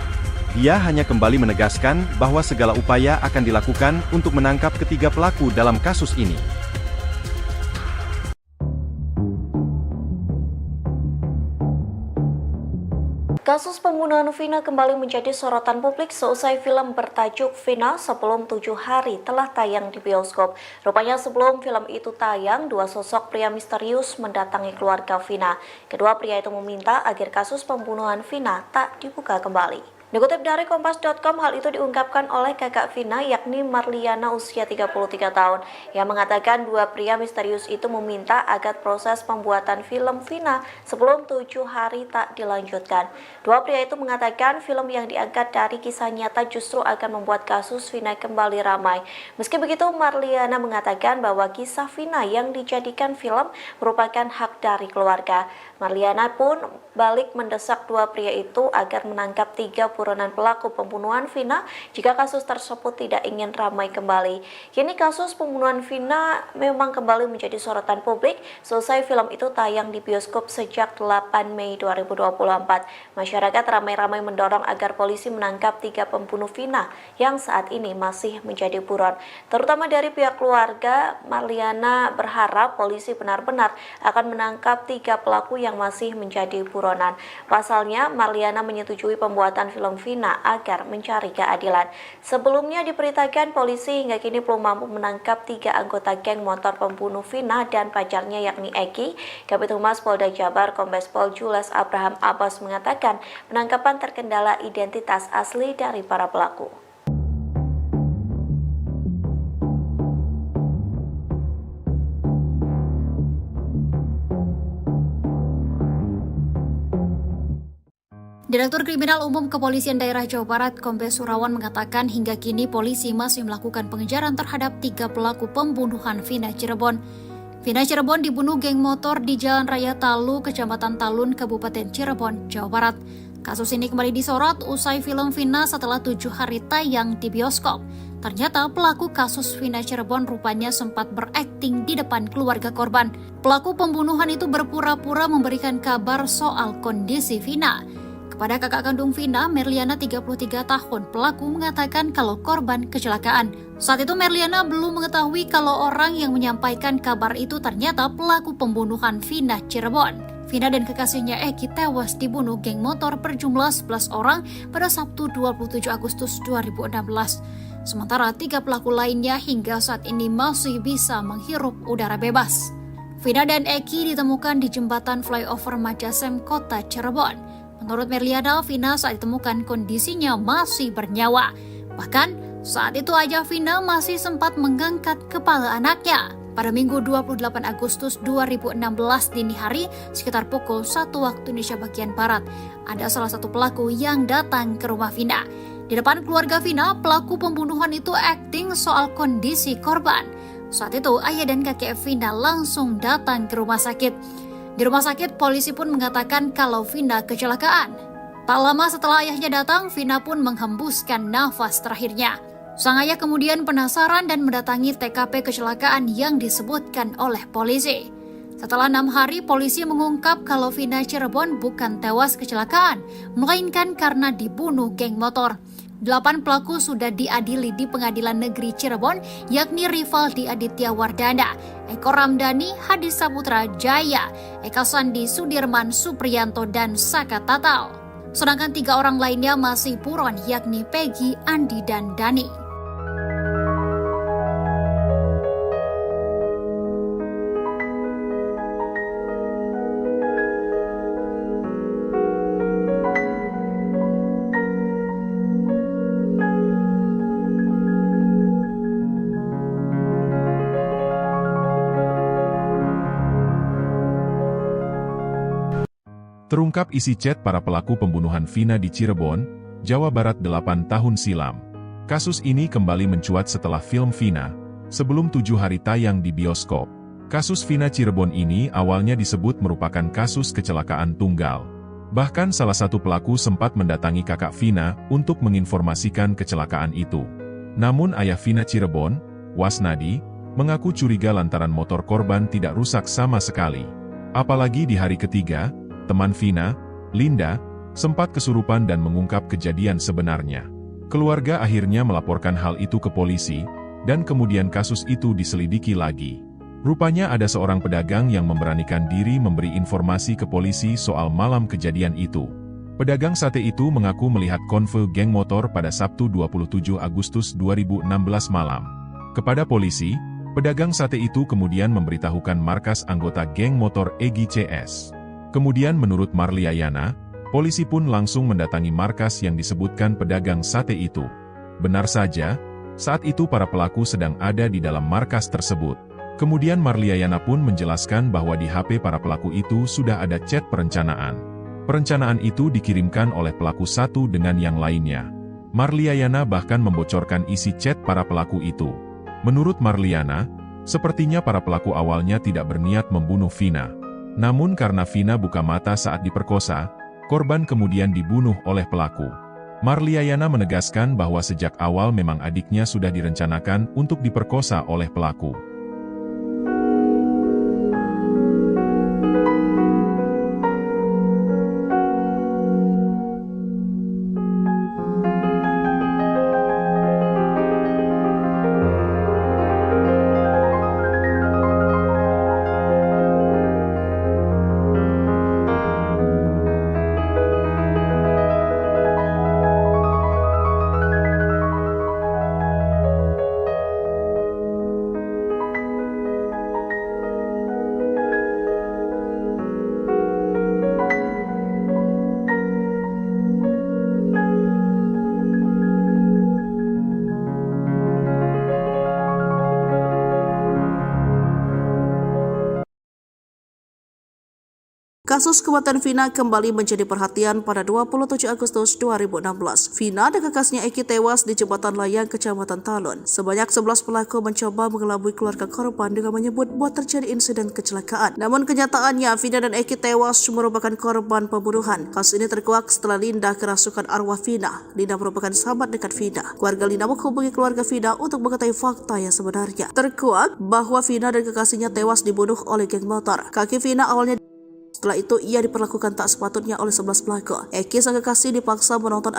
Dia hanya kembali menegaskan bahwa segala upaya akan dilakukan untuk menangkap ketiga pelaku dalam kasus ini. Kasus pembunuhan Vina kembali menjadi sorotan publik seusai film bertajuk Vina Sebelum 7 Hari telah tayang di bioskop. Rupanya sebelum film itu tayang, 2 sosok pria misterius mendatangi keluarga Vina. Kedua pria itu meminta agar kasus pembunuhan Vina tak dibuka kembali. Dikutip dari Kompas.com, hal itu diungkapkan oleh kakak Vina yakni Marliana usia 33 tahun yang mengatakan 2 pria misterius itu meminta agar proses pembuatan film Vina sebelum 7 hari tak dilanjutkan. 2 pria itu mengatakan film yang diangkat dari kisah nyata justru akan membuat kasus Vina kembali ramai. Meski begitu, Marliana mengatakan bahwa kisah Vina yang dijadikan film merupakan hak dari keluarga. Marliana pun balik mendesak 2 pria itu agar menangkap 30 buronan pelaku pembunuhan Vina jika kasus tersebut tidak ingin ramai kembali. Kini kasus pembunuhan Vina memang kembali menjadi sorotan publik selesai film itu tayang di bioskop sejak 8 Mei 2024. Masyarakat ramai-ramai mendorong agar polisi menangkap 3 pembunuh Vina yang saat ini masih menjadi buron. Terutama dari pihak keluarga, Marliana berharap polisi benar-benar akan menangkap 3 pelaku yang masih menjadi buronan. Pasalnya, Marliana menyetujui pembuatan film Vina agar mencari keadilan. Sebelumnya diberitakan polisi hingga kini belum mampu menangkap 3 anggota geng motor pembunuh Vina dan pacarnya yakni Eki. Kabid Humas Polda Jabar Kombes Pol Jules Abraham Abbas mengatakan penangkapan terkendala identitas asli dari para pelaku. Direktur Kriminal Umum Kepolisian Daerah Jawa Barat Kombes Surawan mengatakan hingga kini polisi masih melakukan pengejaran terhadap 3 pelaku pembunuhan Vina Cirebon. Vina Cirebon dibunuh geng motor di Jalan Raya Talu, Kecamatan Talun, Kabupaten Cirebon, Jawa Barat. Kasus ini kembali disorot usai film Vina setelah 7 hari tayang di bioskop. Ternyata pelaku kasus Vina Cirebon rupanya sempat berakting di depan keluarga korban. Pelaku pembunuhan itu berpura-pura memberikan kabar soal kondisi Vina. Kepada kakak kandung Vina, Merliana 33 tahun, pelaku mengatakan kalau korban kecelakaan. Saat itu Merliana belum mengetahui kalau orang yang menyampaikan kabar itu ternyata pelaku pembunuhan Vina Cirebon. Vina dan kekasihnya Eki tewas dibunuh geng motor berjumlah 11 orang pada Sabtu 27 Agustus 2016. Sementara 3 pelaku lainnya hingga saat ini masih bisa menghirup udara bebas. Vina dan Eki ditemukan di jembatan flyover Majasem, Kota Cirebon. Menurut Merliana, Vina saat ditemukan kondisinya masih bernyawa. Bahkan saat itu aja Vina masih sempat mengangkat kepala anaknya. Pada Minggu 28 Agustus 2016 dini hari sekitar pukul 1 waktu Indonesia bagian Barat, ada salah satu pelaku yang datang ke rumah Vina. Di depan keluarga Vina, pelaku pembunuhan itu akting soal kondisi korban. Saat itu ayah dan kakek Vina langsung datang ke rumah sakit. Di rumah sakit, polisi pun mengatakan kalau Vina kecelakaan. Tak lama setelah ayahnya datang, Vina pun menghembuskan nafas terakhirnya. Sang ayah kemudian penasaran dan mendatangi TKP kecelakaan yang disebutkan oleh polisi. Setelah 6 hari, polisi mengungkap kalau Vina Cirebon bukan tewas kecelakaan, melainkan karena dibunuh geng motor. 8 pelaku sudah diadili di Pengadilan Negeri Cirebon, yakni Rivaldi Aditya Wardana, Eko Ramdhani, Hadi Saputra Jaya, Eka Sandi Sudirman Supriyanto, dan Saka Tatal. Sedangkan 3 orang lainnya masih buron, yakni Peggy, Andi, dan Dani. Terungkap isi chat para pelaku pembunuhan Vina di Cirebon, Jawa Barat 8 tahun silam. Kasus ini kembali mencuat setelah film Vina, sebelum 7 hari tayang di bioskop. Kasus Vina Cirebon ini awalnya disebut merupakan kasus kecelakaan tunggal. Bahkan salah satu pelaku sempat mendatangi kakak Vina untuk menginformasikan kecelakaan itu. Namun ayah Vina Cirebon, Wasnadi, mengaku curiga lantaran motor korban tidak rusak sama sekali. Apalagi di hari ketiga, teman Vina, Linda, sempat kesurupan dan mengungkap kejadian sebenarnya. Keluarga akhirnya melaporkan hal itu ke polisi, dan kemudian kasus itu diselidiki lagi. Rupanya ada seorang pedagang yang memberanikan diri memberi informasi ke polisi soal malam kejadian itu. Pedagang sate itu mengaku melihat konvoy geng motor pada Sabtu 27 Agustus 2016 malam. Kepada polisi, pedagang sate itu kemudian memberitahukan markas anggota geng motor Egy CS. Kemudian menurut Marliana, polisi pun langsung mendatangi markas yang disebutkan pedagang sate itu. Benar saja, saat itu para pelaku sedang ada di dalam markas tersebut. Kemudian Marliana pun menjelaskan bahwa di HP para pelaku itu sudah ada chat perencanaan. Perencanaan itu dikirimkan oleh pelaku satu dengan yang lainnya. Marliana bahkan membocorkan isi chat para pelaku itu. Menurut Marliana, sepertinya para pelaku awalnya tidak berniat membunuh Vina. Namun karena Vina buka mata saat diperkosa, korban kemudian dibunuh oleh pelaku. Marliayana menegaskan bahwa sejak awal memang adiknya sudah direncanakan untuk diperkosa oleh pelaku. Kasus kematian Vina kembali menjadi perhatian pada 27 Agustus 2016. Vina dan kekasnya Eki tewas di Jembatan Layang, Kecamatan Talun. Sebanyak 11 pelaku mencoba mengelabui keluarga korban dengan menyebut bahwa terjadi insiden kecelakaan. Namun kenyataannya Vina dan Eki tewas merupakan korban pembunuhan. Kasus ini terkuak setelah Linda kerasukan arwah Vina. Linda merupakan sahabat dekat Vina. Keluarga Linda menghubungi keluarga Vina untuk mengetahui fakta yang sebenarnya. Terkuak bahwa Vina dan kekasihnya tewas dibunuh oleh geng motor. Kaki Vina awalnya. Setelah itu, ia diperlakukan tak sepatutnya oleh 11 pelaku. Eki sang kekasih dipaksa menonton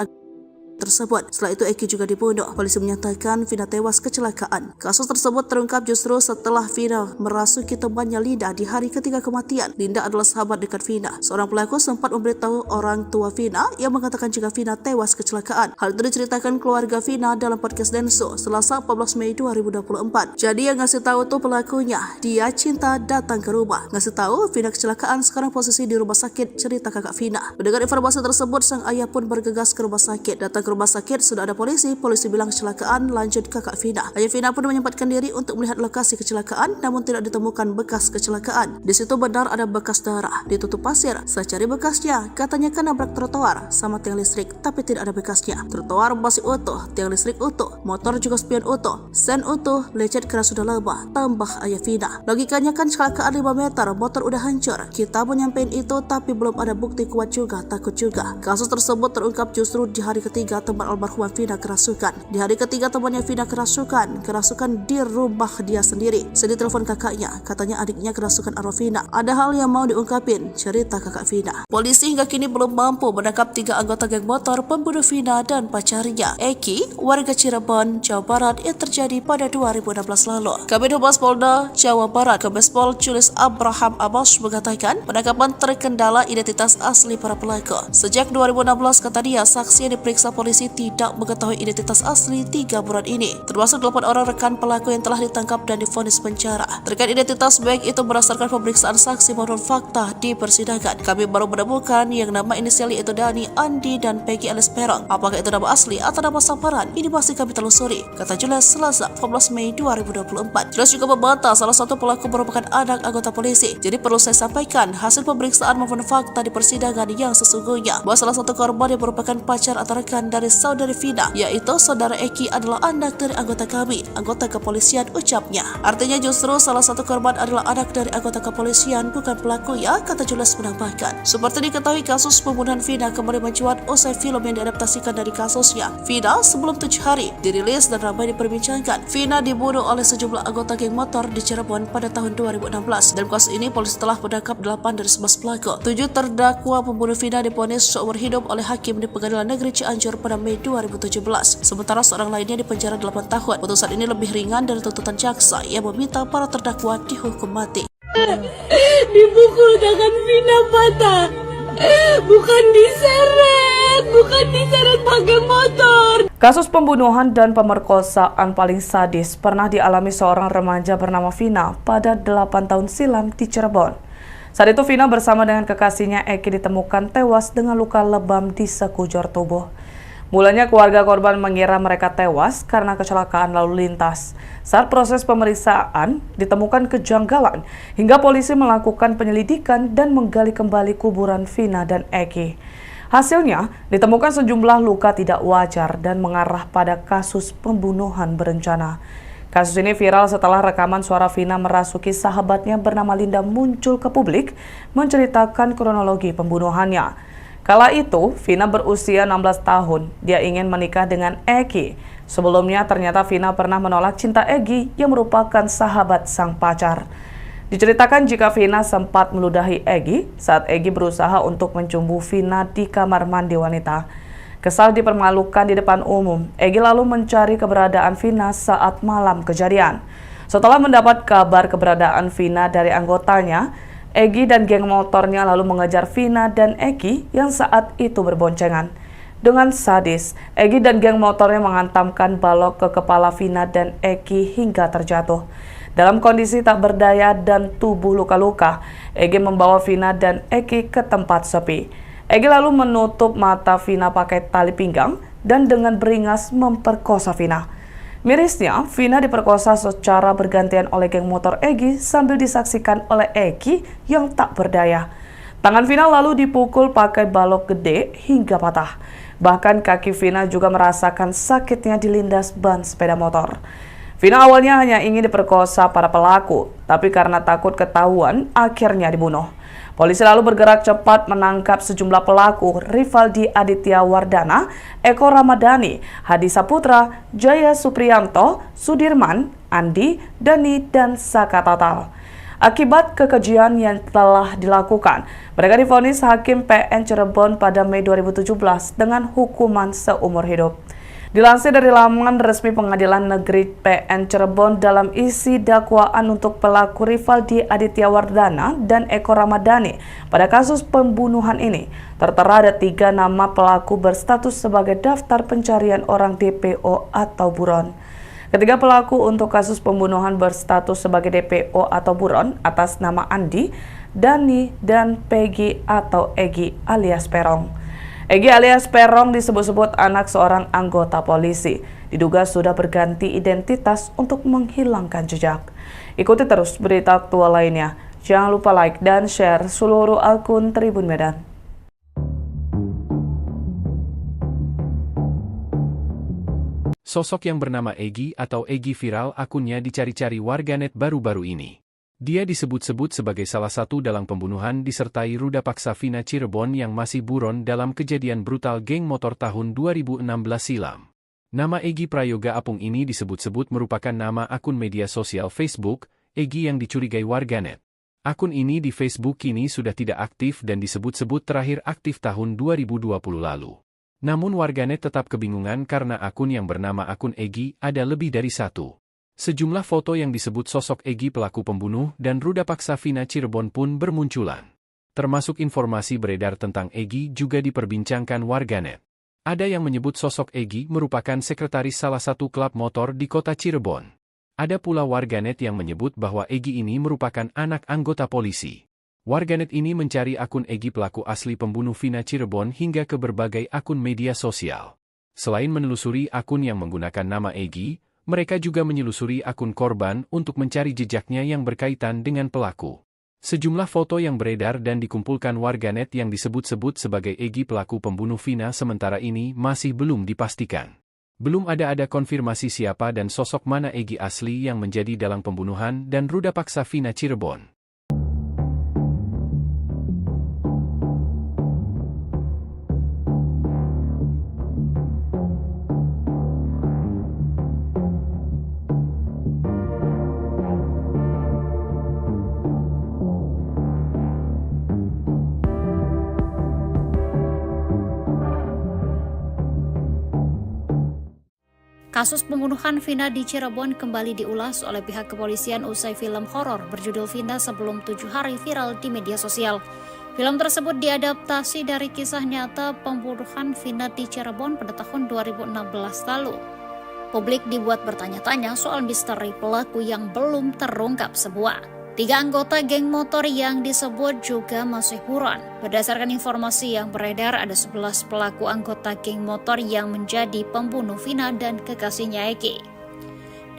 tersebut. Setelah itu Eki juga dibunuh. Polisi menyatakan Vina tewas kecelakaan. Kasus tersebut terungkap justru setelah Vina merasuki temannya Linda di hari ketiga kematian. Linda adalah sahabat dekat Vina. Seorang pelaku sempat memberitahu orang tua Vina yang mengatakan jika Vina tewas kecelakaan. Hal itu diceritakan keluarga Vina dalam podcast Denso Selasa 14 Mei 2024. Jadi yang ngasih tahu tuh pelakunya. Dia cinta datang ke rumah. Ngasih tahu Vina kecelakaan, sekarang posisi di rumah sakit, cerita kakak Vina. Mendengar informasi tersebut, sang ayah pun bergegas ke rumah sakit. Datang ke rumah sakit sudah ada polisi bilang kecelakaan, lanjut kakak Vina. Ayah Vina pun menyempatkan diri untuk melihat lokasi kecelakaan, namun tidak ditemukan bekas kecelakaan. Di situ benar ada bekas darah, ditutup pasir. Saya cari bekasnya, katanya kan nabrak trotoar sama tiang listrik, tapi tidak ada bekasnya. Trotoar masih utuh, tiang listrik utuh, motor juga spion utuh, sen utuh, lecet keras sudah lebah, tambah ayah Vina. Logikanya kan kecelakaan 5 meter, motor udah hancur. Kita pun nyampein itu, tapi belum ada bukti kuat juga, takut juga. Kasus tersebut terungkap justru di hari ketiga teman almarhumah Vina kerasukan. Di hari ketiga temannya Vina kerasukan di rumah dia sendiri. Saya ditelepon kakaknya, katanya adiknya kerasukan arwah Vina. Ada hal yang mau diungkapin, cerita kakak Vina. Polisi hingga kini belum mampu menangkap 3 anggota geng motor pembunuh Vina dan pacarnya, Eki, warga Cirebon, Jawa Barat, yang terjadi pada 2016 lalu. Kabid Humas Polda Jawa Barat, Kombespol Julius Abraham Abbas mengatakan penangkapan terkendala identitas asli para pelaku. Sejak 2016, kata dia, saksi yang diperiksa polisi tidak mengetahui identitas asli 3 buron ini, termasuk 8 orang rekan pelaku yang telah ditangkap dan divonis penjara. Terkait identitas baik itu berdasarkan pemeriksaan saksi maupun fakta di persidangan, kami baru menemukan yang nama inisial yaitu Dani, Andi, dan Peggy alias Perong. Apakah itu nama asli atau nama samaran? Ini masih kami telusuri, kata Julius Selasa 14 Mei 2024. Julius juga membantah salah satu pelaku merupakan anak anggota polisi. Jadi perlu saya sampaikan hasil pemeriksaan maupun fakta di persidangan yang sesungguhnya bahwa salah satu korban yang merupakan pacar atau rekan dari saudari Vina, yaitu saudara Eki, adalah anak dari anggota kami, anggota kepolisian, ucapnya. Artinya justru salah satu korban adalah anak dari anggota kepolisian, bukan pelaku ya, kata Julius menambahkan. Seperti diketahui, kasus pembunuhan Vina kembali mencuat usai film yang diadaptasikan dari kasusnya, Vina Sebelum 7 Hari, dirilis dan ramai diperbincangkan. Vina dibunuh oleh sejumlah anggota geng motor di Cirebon pada tahun 2016. Dalam kasus ini, polisi telah menangkap 8 dari 11 pelaku. 7 terdakwa pembunuh Vina divonis seumur hidup oleh hakim di Pengadilan Negeri Cianjur pada Mei 2017. Sementara seorang lainnya dipenjara 8 tahun. Putusan ini lebih ringan dari tuntutan jaksa yang meminta para terdakwa dihukum mati. Dipukul tangan Vina patah. Bukan diseret pakai motor. Kasus pembunuhan dan pemerkosaan paling sadis pernah dialami seorang remaja bernama Vina pada 8 tahun silam di Cirebon. Saat itu Vina bersama dengan kekasihnya Eki ditemukan tewas dengan luka lebam di sekujur tubuh. Mulanya keluarga korban mengira mereka tewas karena kecelakaan lalu lintas. Saat proses pemeriksaan ditemukan kejanggalan hingga polisi melakukan penyelidikan dan menggali kembali kuburan Vina dan Eki. Hasilnya ditemukan sejumlah luka tidak wajar dan mengarah pada kasus pembunuhan berencana. Kasus ini viral setelah rekaman suara Vina merasuki sahabatnya bernama Linda muncul ke publik menceritakan kronologi pembunuhannya. Kala itu, Vina berusia 16 tahun. Dia ingin menikah dengan Egi. Sebelumnya, ternyata Vina pernah menolak cinta Egi yang merupakan sahabat sang pacar. Diceritakan jika Vina sempat meludahi Egi saat Egi berusaha untuk mencumbu Vina di kamar mandi wanita. Kesal dipermalukan di depan umum, Egi lalu mencari keberadaan Vina saat malam kejadian. Setelah mendapat kabar keberadaan Vina dari anggotanya, Egi dan geng motornya lalu mengejar Vina dan Egi yang saat itu berboncengan. Dengan sadis, Egi dan geng motornya menghantamkan balok ke kepala Vina dan Egi hingga terjatuh. Dalam kondisi tak berdaya dan tubuh luka-luka, Egi membawa Vina dan Egi ke tempat sepi. Egi lalu menutup mata Vina pakai tali pinggang dan dengan beringas memperkosa Vina. Mirisnya, Vina diperkosa secara bergantian oleh geng motor Egi sambil disaksikan oleh Egi yang tak berdaya. Tangan Vina lalu dipukul pakai balok gede hingga patah. Bahkan kaki Vina juga merasakan sakitnya dilindas ban sepeda motor. Vina awalnya hanya ingin diperkosa para pelaku, tapi karena takut ketahuan, akhirnya dibunuh. Polisi lalu bergerak cepat menangkap sejumlah pelaku, Rivaldi Aditya Wardana, Eko Ramadhani, Hadi Saputra, Jaya Supriyanto, Sudirman, Andi, Dani, dan Saka Tatal. Akibat kekejian yang telah dilakukan, mereka divonis Hakim PN Cirebon pada Mei 2017 dengan hukuman seumur hidup. Dilansir dari laman resmi Pengadilan Negeri PN Cirebon dalam isi dakwaan untuk pelaku Rivaldi Aditya Wardana dan Eko Ramadhani pada kasus pembunuhan ini, tertera ada 3 nama pelaku berstatus sebagai daftar pencarian orang DPO atau buron. Ketiga pelaku untuk kasus pembunuhan berstatus sebagai DPO atau buron atas nama Andi, Dani, dan Peggy atau Egi alias Perong. Egi alias Perong disebut-sebut anak seorang anggota polisi. Diduga sudah berganti identitas untuk menghilangkan jejak. Ikuti terus berita aktual lainnya. Jangan lupa like dan share seluruh akun Tribun Medan. Sosok yang bernama Egi atau Egi viral akunnya dicari-cari warganet baru-baru ini. Dia disebut-sebut sebagai salah satu dalang pembunuhan disertai ruda paksa Vina Cirebon yang masih buron dalam kejadian brutal geng motor tahun 2016 silam. Nama Egi Prayoga Apung ini disebut-sebut merupakan nama akun media sosial Facebook, Egi yang dicurigai warganet. Akun ini di Facebook kini sudah tidak aktif dan disebut-sebut terakhir aktif tahun 2020 lalu. Namun warganet tetap kebingungan karena akun yang bernama akun Egi ada lebih dari satu. Sejumlah foto yang disebut sosok Egi pelaku pembunuh dan ruda paksa Vina Cirebon pun bermunculan. Termasuk informasi beredar tentang Egi juga diperbincangkan warganet. Ada yang menyebut sosok Egi merupakan sekretaris salah satu klub motor di kota Cirebon. Ada pula warganet yang menyebut bahwa Egi ini merupakan anak anggota polisi. Warganet ini mencari akun Egi pelaku asli pembunuh Vina Cirebon hingga ke berbagai akun media sosial. Selain menelusuri akun yang menggunakan nama Egi, mereka juga menyelusuri akun korban untuk mencari jejaknya yang berkaitan dengan pelaku. Sejumlah foto yang beredar dan dikumpulkan warganet yang disebut-sebut sebagai Egi pelaku pembunuh Vina sementara ini masih belum dipastikan. Belum ada konfirmasi siapa dan sosok mana Egi asli yang menjadi dalang pembunuhan dan ruda paksa Vina Cirebon. Kasus pembunuhan Vina di Cirebon kembali diulas oleh pihak kepolisian usai film horor berjudul Vina Sebelum 7 Hari viral di media sosial. Film tersebut diadaptasi dari kisah nyata pembunuhan Vina di Cirebon pada tahun 2016 lalu. Publik dibuat bertanya-tanya soal misteri pelaku yang belum terungkap semua. 3 anggota geng motor yang disebut juga masih buron. Berdasarkan informasi yang beredar, ada 11 pelaku anggota geng motor yang menjadi pembunuh Vina dan kekasihnya Egi.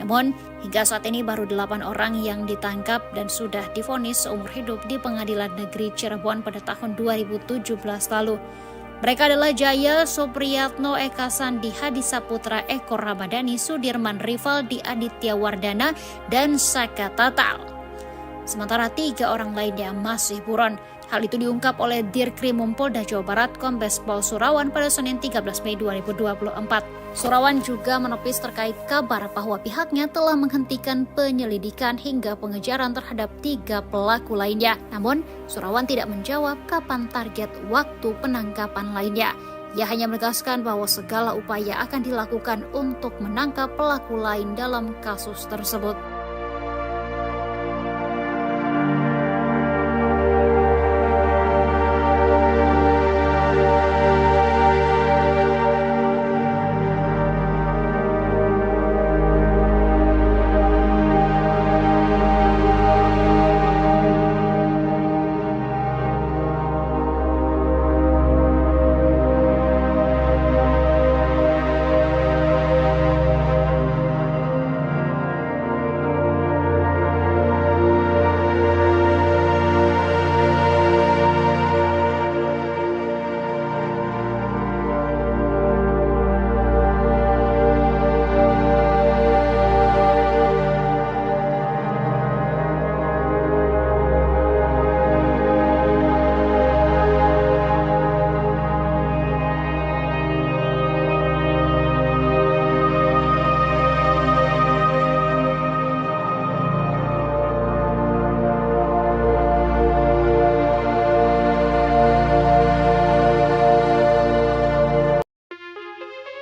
Namun, hingga saat ini baru 8 orang yang ditangkap dan sudah divonis seumur hidup di Pengadilan Negeri Cirebon pada tahun 2017 lalu. Mereka adalah Jaya Supriyatno, Eka Sandi, Hadi Saputra, Eko Ramadhani, Sudirman, Rivaldi Aditya Wardana, dan Saka Tatal. Sementara 3 orang lainnya masih buron. Hal itu diungkap oleh Dirkrimum Polda Jawa Barat Kombes Pol Surawan pada Senin 13 Mei 2024. Surawan juga menepis terkait kabar bahwa pihaknya telah menghentikan penyelidikan hingga pengejaran terhadap 3 pelaku lainnya. Namun, Surawan tidak menjawab kapan target waktu penangkapan lainnya. Ia hanya menegaskan bahwa segala upaya akan dilakukan untuk menangkap pelaku lain dalam kasus tersebut.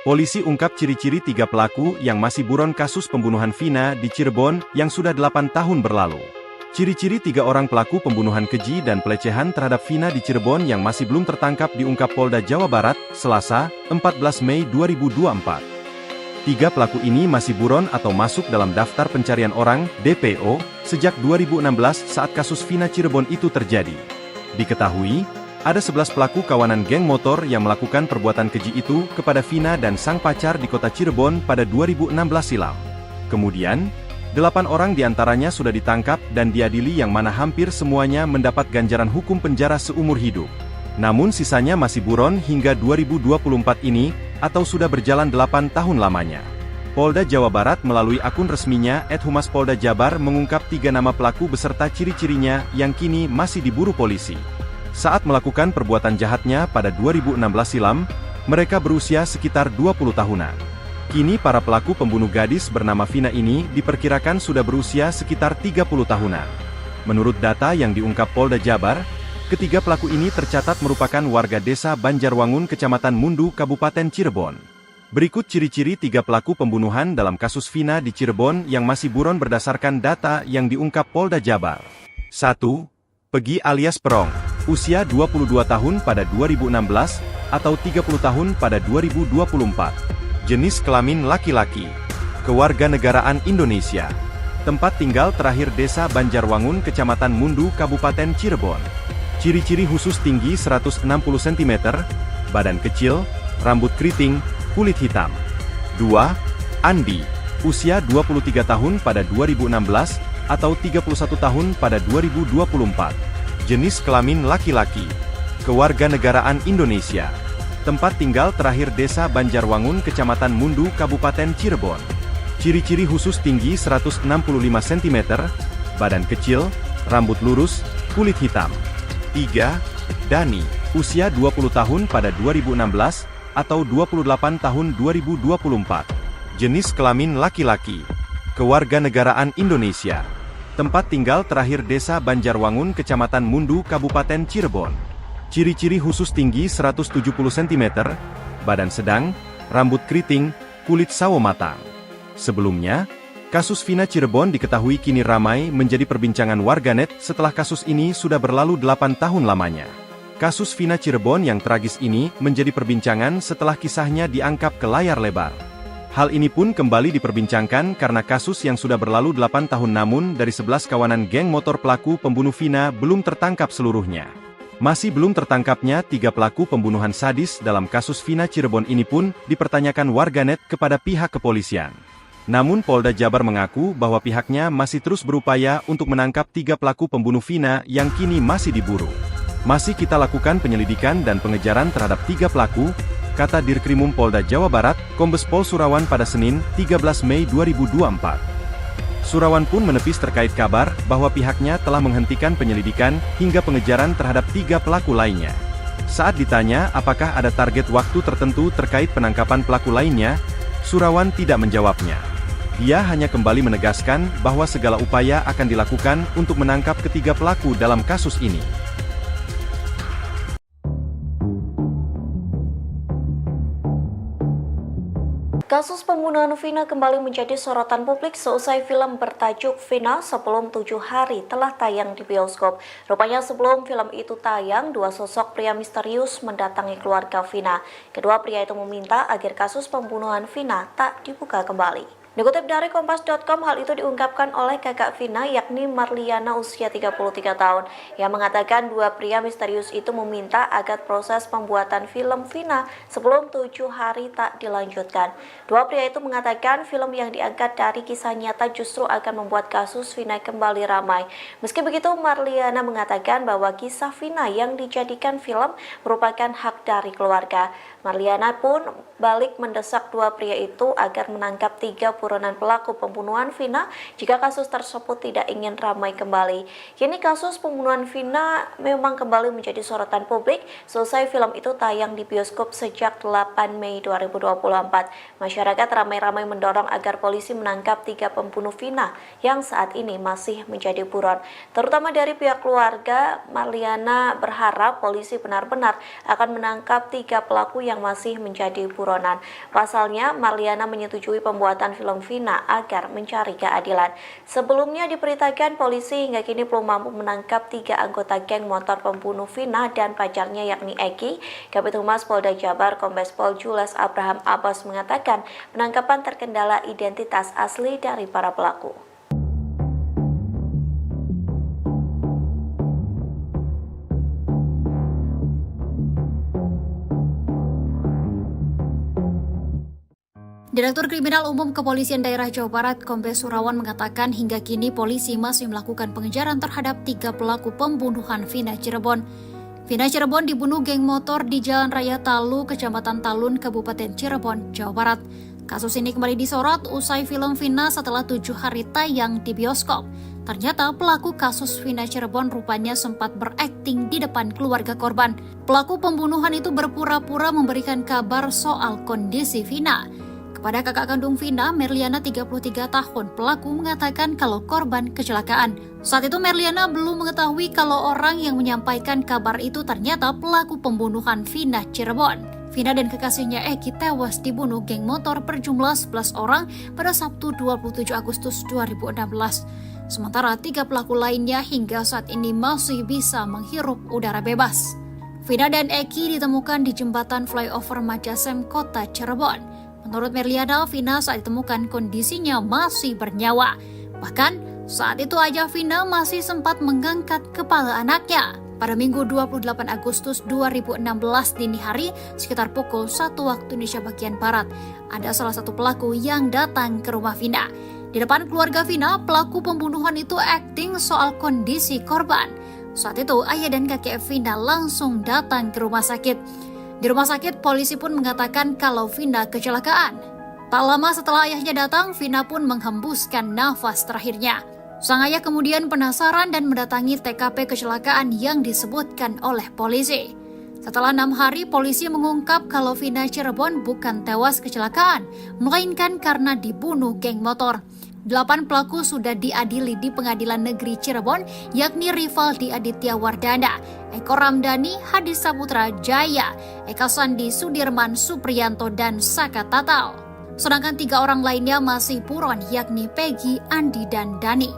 Polisi ungkap ciri-ciri 3 pelaku yang masih buron kasus pembunuhan Vina di Cirebon yang sudah 8 tahun berlalu. Ciri-ciri 3 orang pelaku pembunuhan keji dan pelecehan terhadap Vina di Cirebon yang masih belum tertangkap diungkap Polda Jawa Barat, Selasa, 14 Mei 2024. 3 pelaku ini masih buron atau masuk dalam daftar pencarian orang, DPO, sejak 2016 saat kasus Vina Cirebon itu terjadi. Diketahui, ada 11 pelaku kawanan geng motor yang melakukan perbuatan keji itu kepada Vina dan sang pacar di kota Cirebon pada 2016 silam. Kemudian, 8 orang diantaranya sudah ditangkap dan diadili yang mana hampir semuanya mendapat ganjaran hukum penjara seumur hidup. Namun sisanya masih buron hingga 2024 ini, atau sudah berjalan 8 tahun lamanya. Polda Jawa Barat melalui akun resminya @Humas Polda Jabar mengungkap 3 nama pelaku beserta ciri-cirinya yang kini masih diburu polisi. Saat melakukan perbuatan jahatnya pada 2016 silam, mereka berusia sekitar 20 tahunan. Kini para pelaku pembunuh gadis bernama Vina ini diperkirakan sudah berusia sekitar 30 tahunan. Menurut data yang diungkap Polda Jabar, ketiga pelaku ini tercatat merupakan warga desa Banjarwangun, Kecamatan Mundu, Kabupaten Cirebon. Berikut ciri-ciri 3 pelaku pembunuhan dalam kasus Vina di Cirebon yang masih buron berdasarkan data yang diungkap Polda Jabar. 1. Pegi alias Perong. Usia 22 tahun pada 2016, atau 30 tahun pada 2024. Jenis kelamin laki-laki. Kewarganegaraan Indonesia. Tempat tinggal terakhir desa Banjarwangun, Kecamatan Mundu, Kabupaten Cirebon. Ciri-ciri khusus tinggi 160 cm, badan kecil, rambut keriting, kulit hitam. 2. Andi. Usia 23 tahun pada 2016, atau 31 tahun pada 2024. Jenis kelamin laki-laki. Kewarganegaraan Indonesia. Tempat tinggal terakhir desa Banjarwangun, Kecamatan Mundu, Kabupaten Cirebon. Ciri-ciri khusus tinggi 165 cm, badan kecil, rambut lurus, kulit hitam. 3. Dani. Usia 20 tahun pada 2016, atau 28 tahun 2024. Jenis kelamin laki-laki. Kewarganegaraan Indonesia. Tempat tinggal terakhir desa Banjarwangun, Kecamatan Mundu, Kabupaten Cirebon. Ciri-ciri khusus tinggi 170 cm, badan sedang, rambut keriting, kulit sawo matang. Sebelumnya, kasus Vina Cirebon diketahui kini ramai menjadi perbincangan warganet setelah kasus ini sudah berlalu 8 tahun lamanya. Kasus Vina Cirebon yang tragis ini menjadi perbincangan setelah kisahnya diangkat ke layar lebar. Hal ini pun kembali diperbincangkan karena kasus yang sudah berlalu 8 tahun namun dari 11 kawanan geng motor pelaku pembunuh Vina belum tertangkap seluruhnya. Masih belum tertangkapnya 3 pelaku pembunuhan sadis dalam kasus Vina Cirebon ini pun dipertanyakan warganet kepada pihak kepolisian. Namun Polda Jabar mengaku bahwa pihaknya masih terus berupaya untuk menangkap 3 pelaku pembunuh Vina yang kini masih diburu. Masih kita lakukan penyelidikan dan pengejaran terhadap 3 pelaku, kata Dirkrimum Polda Jawa Barat, Kombes Pol Surawan pada Senin, 13 Mei 2024. Surawan pun menepis terkait kabar bahwa pihaknya telah menghentikan penyelidikan hingga pengejaran terhadap 3 pelaku lainnya. Saat ditanya apakah ada target waktu tertentu terkait penangkapan pelaku lainnya, Surawan tidak menjawabnya. Dia hanya kembali menegaskan bahwa segala upaya akan dilakukan untuk menangkap ketiga pelaku dalam kasus ini. Kasus pembunuhan Vina kembali menjadi sorotan publik seusai film bertajuk Vina Sebelum 7 Hari telah tayang di bioskop. Rupanya sebelum film itu tayang, 2 sosok pria misterius mendatangi keluarga Vina. Kedua pria itu meminta agar kasus pembunuhan Vina tak dibuka kembali. Dikutip dari Kompas.com, hal itu diungkapkan oleh kakak Vina yakni Marliana usia 33 tahun yang mengatakan 2 pria misterius itu meminta agar proses pembuatan film Vina sebelum 7 hari tak dilanjutkan. 2 pria itu mengatakan film yang diangkat dari kisah nyata justru akan membuat kasus Vina kembali ramai. Meski begitu, Marliana mengatakan bahwa kisah Vina yang dijadikan film merupakan hak dari keluarga. Marliana pun balik mendesak 2 pria itu agar menangkap 3 buronan pelaku pembunuhan Vina jika kasus tersebut tidak ingin ramai kembali. Kini kasus pembunuhan Vina memang kembali menjadi sorotan publik selesai film itu tayang di bioskop sejak 8 Mei 2024. Masyarakat ramai-ramai mendorong agar polisi menangkap 3 pembunuh Vina yang saat ini masih menjadi buron. Terutama dari pihak keluarga, Marliana berharap polisi benar-benar akan menangkap 3 pelaku yang masih menjadi buronan. Pasalnya, Marliana menyetujui pembuatan film Vina agar mencari keadilan. Sebelumnya diberitakan polisi hingga kini belum mampu menangkap 3 anggota geng motor pembunuh Vina dan pacarnya yakni Eki. Kabid Humas Polda Jabar Kombes Pol Jules Abraham Abbas mengatakan penangkapan terkendala identitas asli dari para pelaku. Direktur Kriminal Umum Kepolisian Daerah Jawa Barat, Kombes Surawan mengatakan hingga kini polisi masih melakukan pengejaran terhadap 3 pelaku pembunuhan Vina Cirebon. Vina Cirebon dibunuh geng motor di Jalan Raya Talu, Kecamatan Talun, Kabupaten Cirebon, Jawa Barat. Kasus ini kembali disorot usai film Vina setelah 7 hari tayang di bioskop. Ternyata pelaku kasus Vina Cirebon rupanya sempat berakting di depan keluarga korban. Pelaku pembunuhan itu berpura-pura memberikan kabar soal kondisi Vina. Kepada kakak kandung Vina, Merliana 33 tahun, pelaku mengatakan kalau korban kecelakaan. Saat itu Merliana belum mengetahui kalau orang yang menyampaikan kabar itu ternyata pelaku pembunuhan Vina Cirebon. Vina dan kekasihnya Eki tewas dibunuh geng motor berjumlah 11 orang pada Sabtu 27 Agustus 2016. Sementara 3 pelaku lainnya hingga saat ini masih bisa menghirup udara bebas. Vina dan Eki ditemukan di jembatan flyover Majasem, Kota Cirebon. Menurut Merliana, Vina saat ditemukan kondisinya masih bernyawa. Bahkan saat itu aja Vina masih sempat mengangkat kepala anaknya. Pada Minggu 28 Agustus 2016 dini hari sekitar pukul 1 waktu Indonesia bagian Barat, ada salah satu pelaku yang datang ke rumah Vina. Di depan keluarga Vina, pelaku pembunuhan itu akting soal kondisi korban. Saat itu ayah dan kakek Vina langsung datang ke rumah sakit. Di rumah sakit, polisi pun mengatakan kalau Vina kecelakaan. Tak lama setelah ayahnya datang, Vina pun menghembuskan nafas terakhirnya. Sang ayah kemudian penasaran dan mendatangi TKP kecelakaan yang disebutkan oleh polisi. Setelah 6 hari, polisi mengungkap kalau Vina Cirebon bukan tewas kecelakaan, melainkan karena dibunuh geng motor. 8 pelaku sudah diadili di Pengadilan Negeri Cirebon, yakni Rivaldi Aditya Wardana, Eko Ramdhani, Hadi Saputra Jaya, Eka Sandi Sudirman Supriyanto, dan Saka Tatal. Sedangkan 3 orang lainnya masih buron, yakni Peggy, Andi, dan Dani.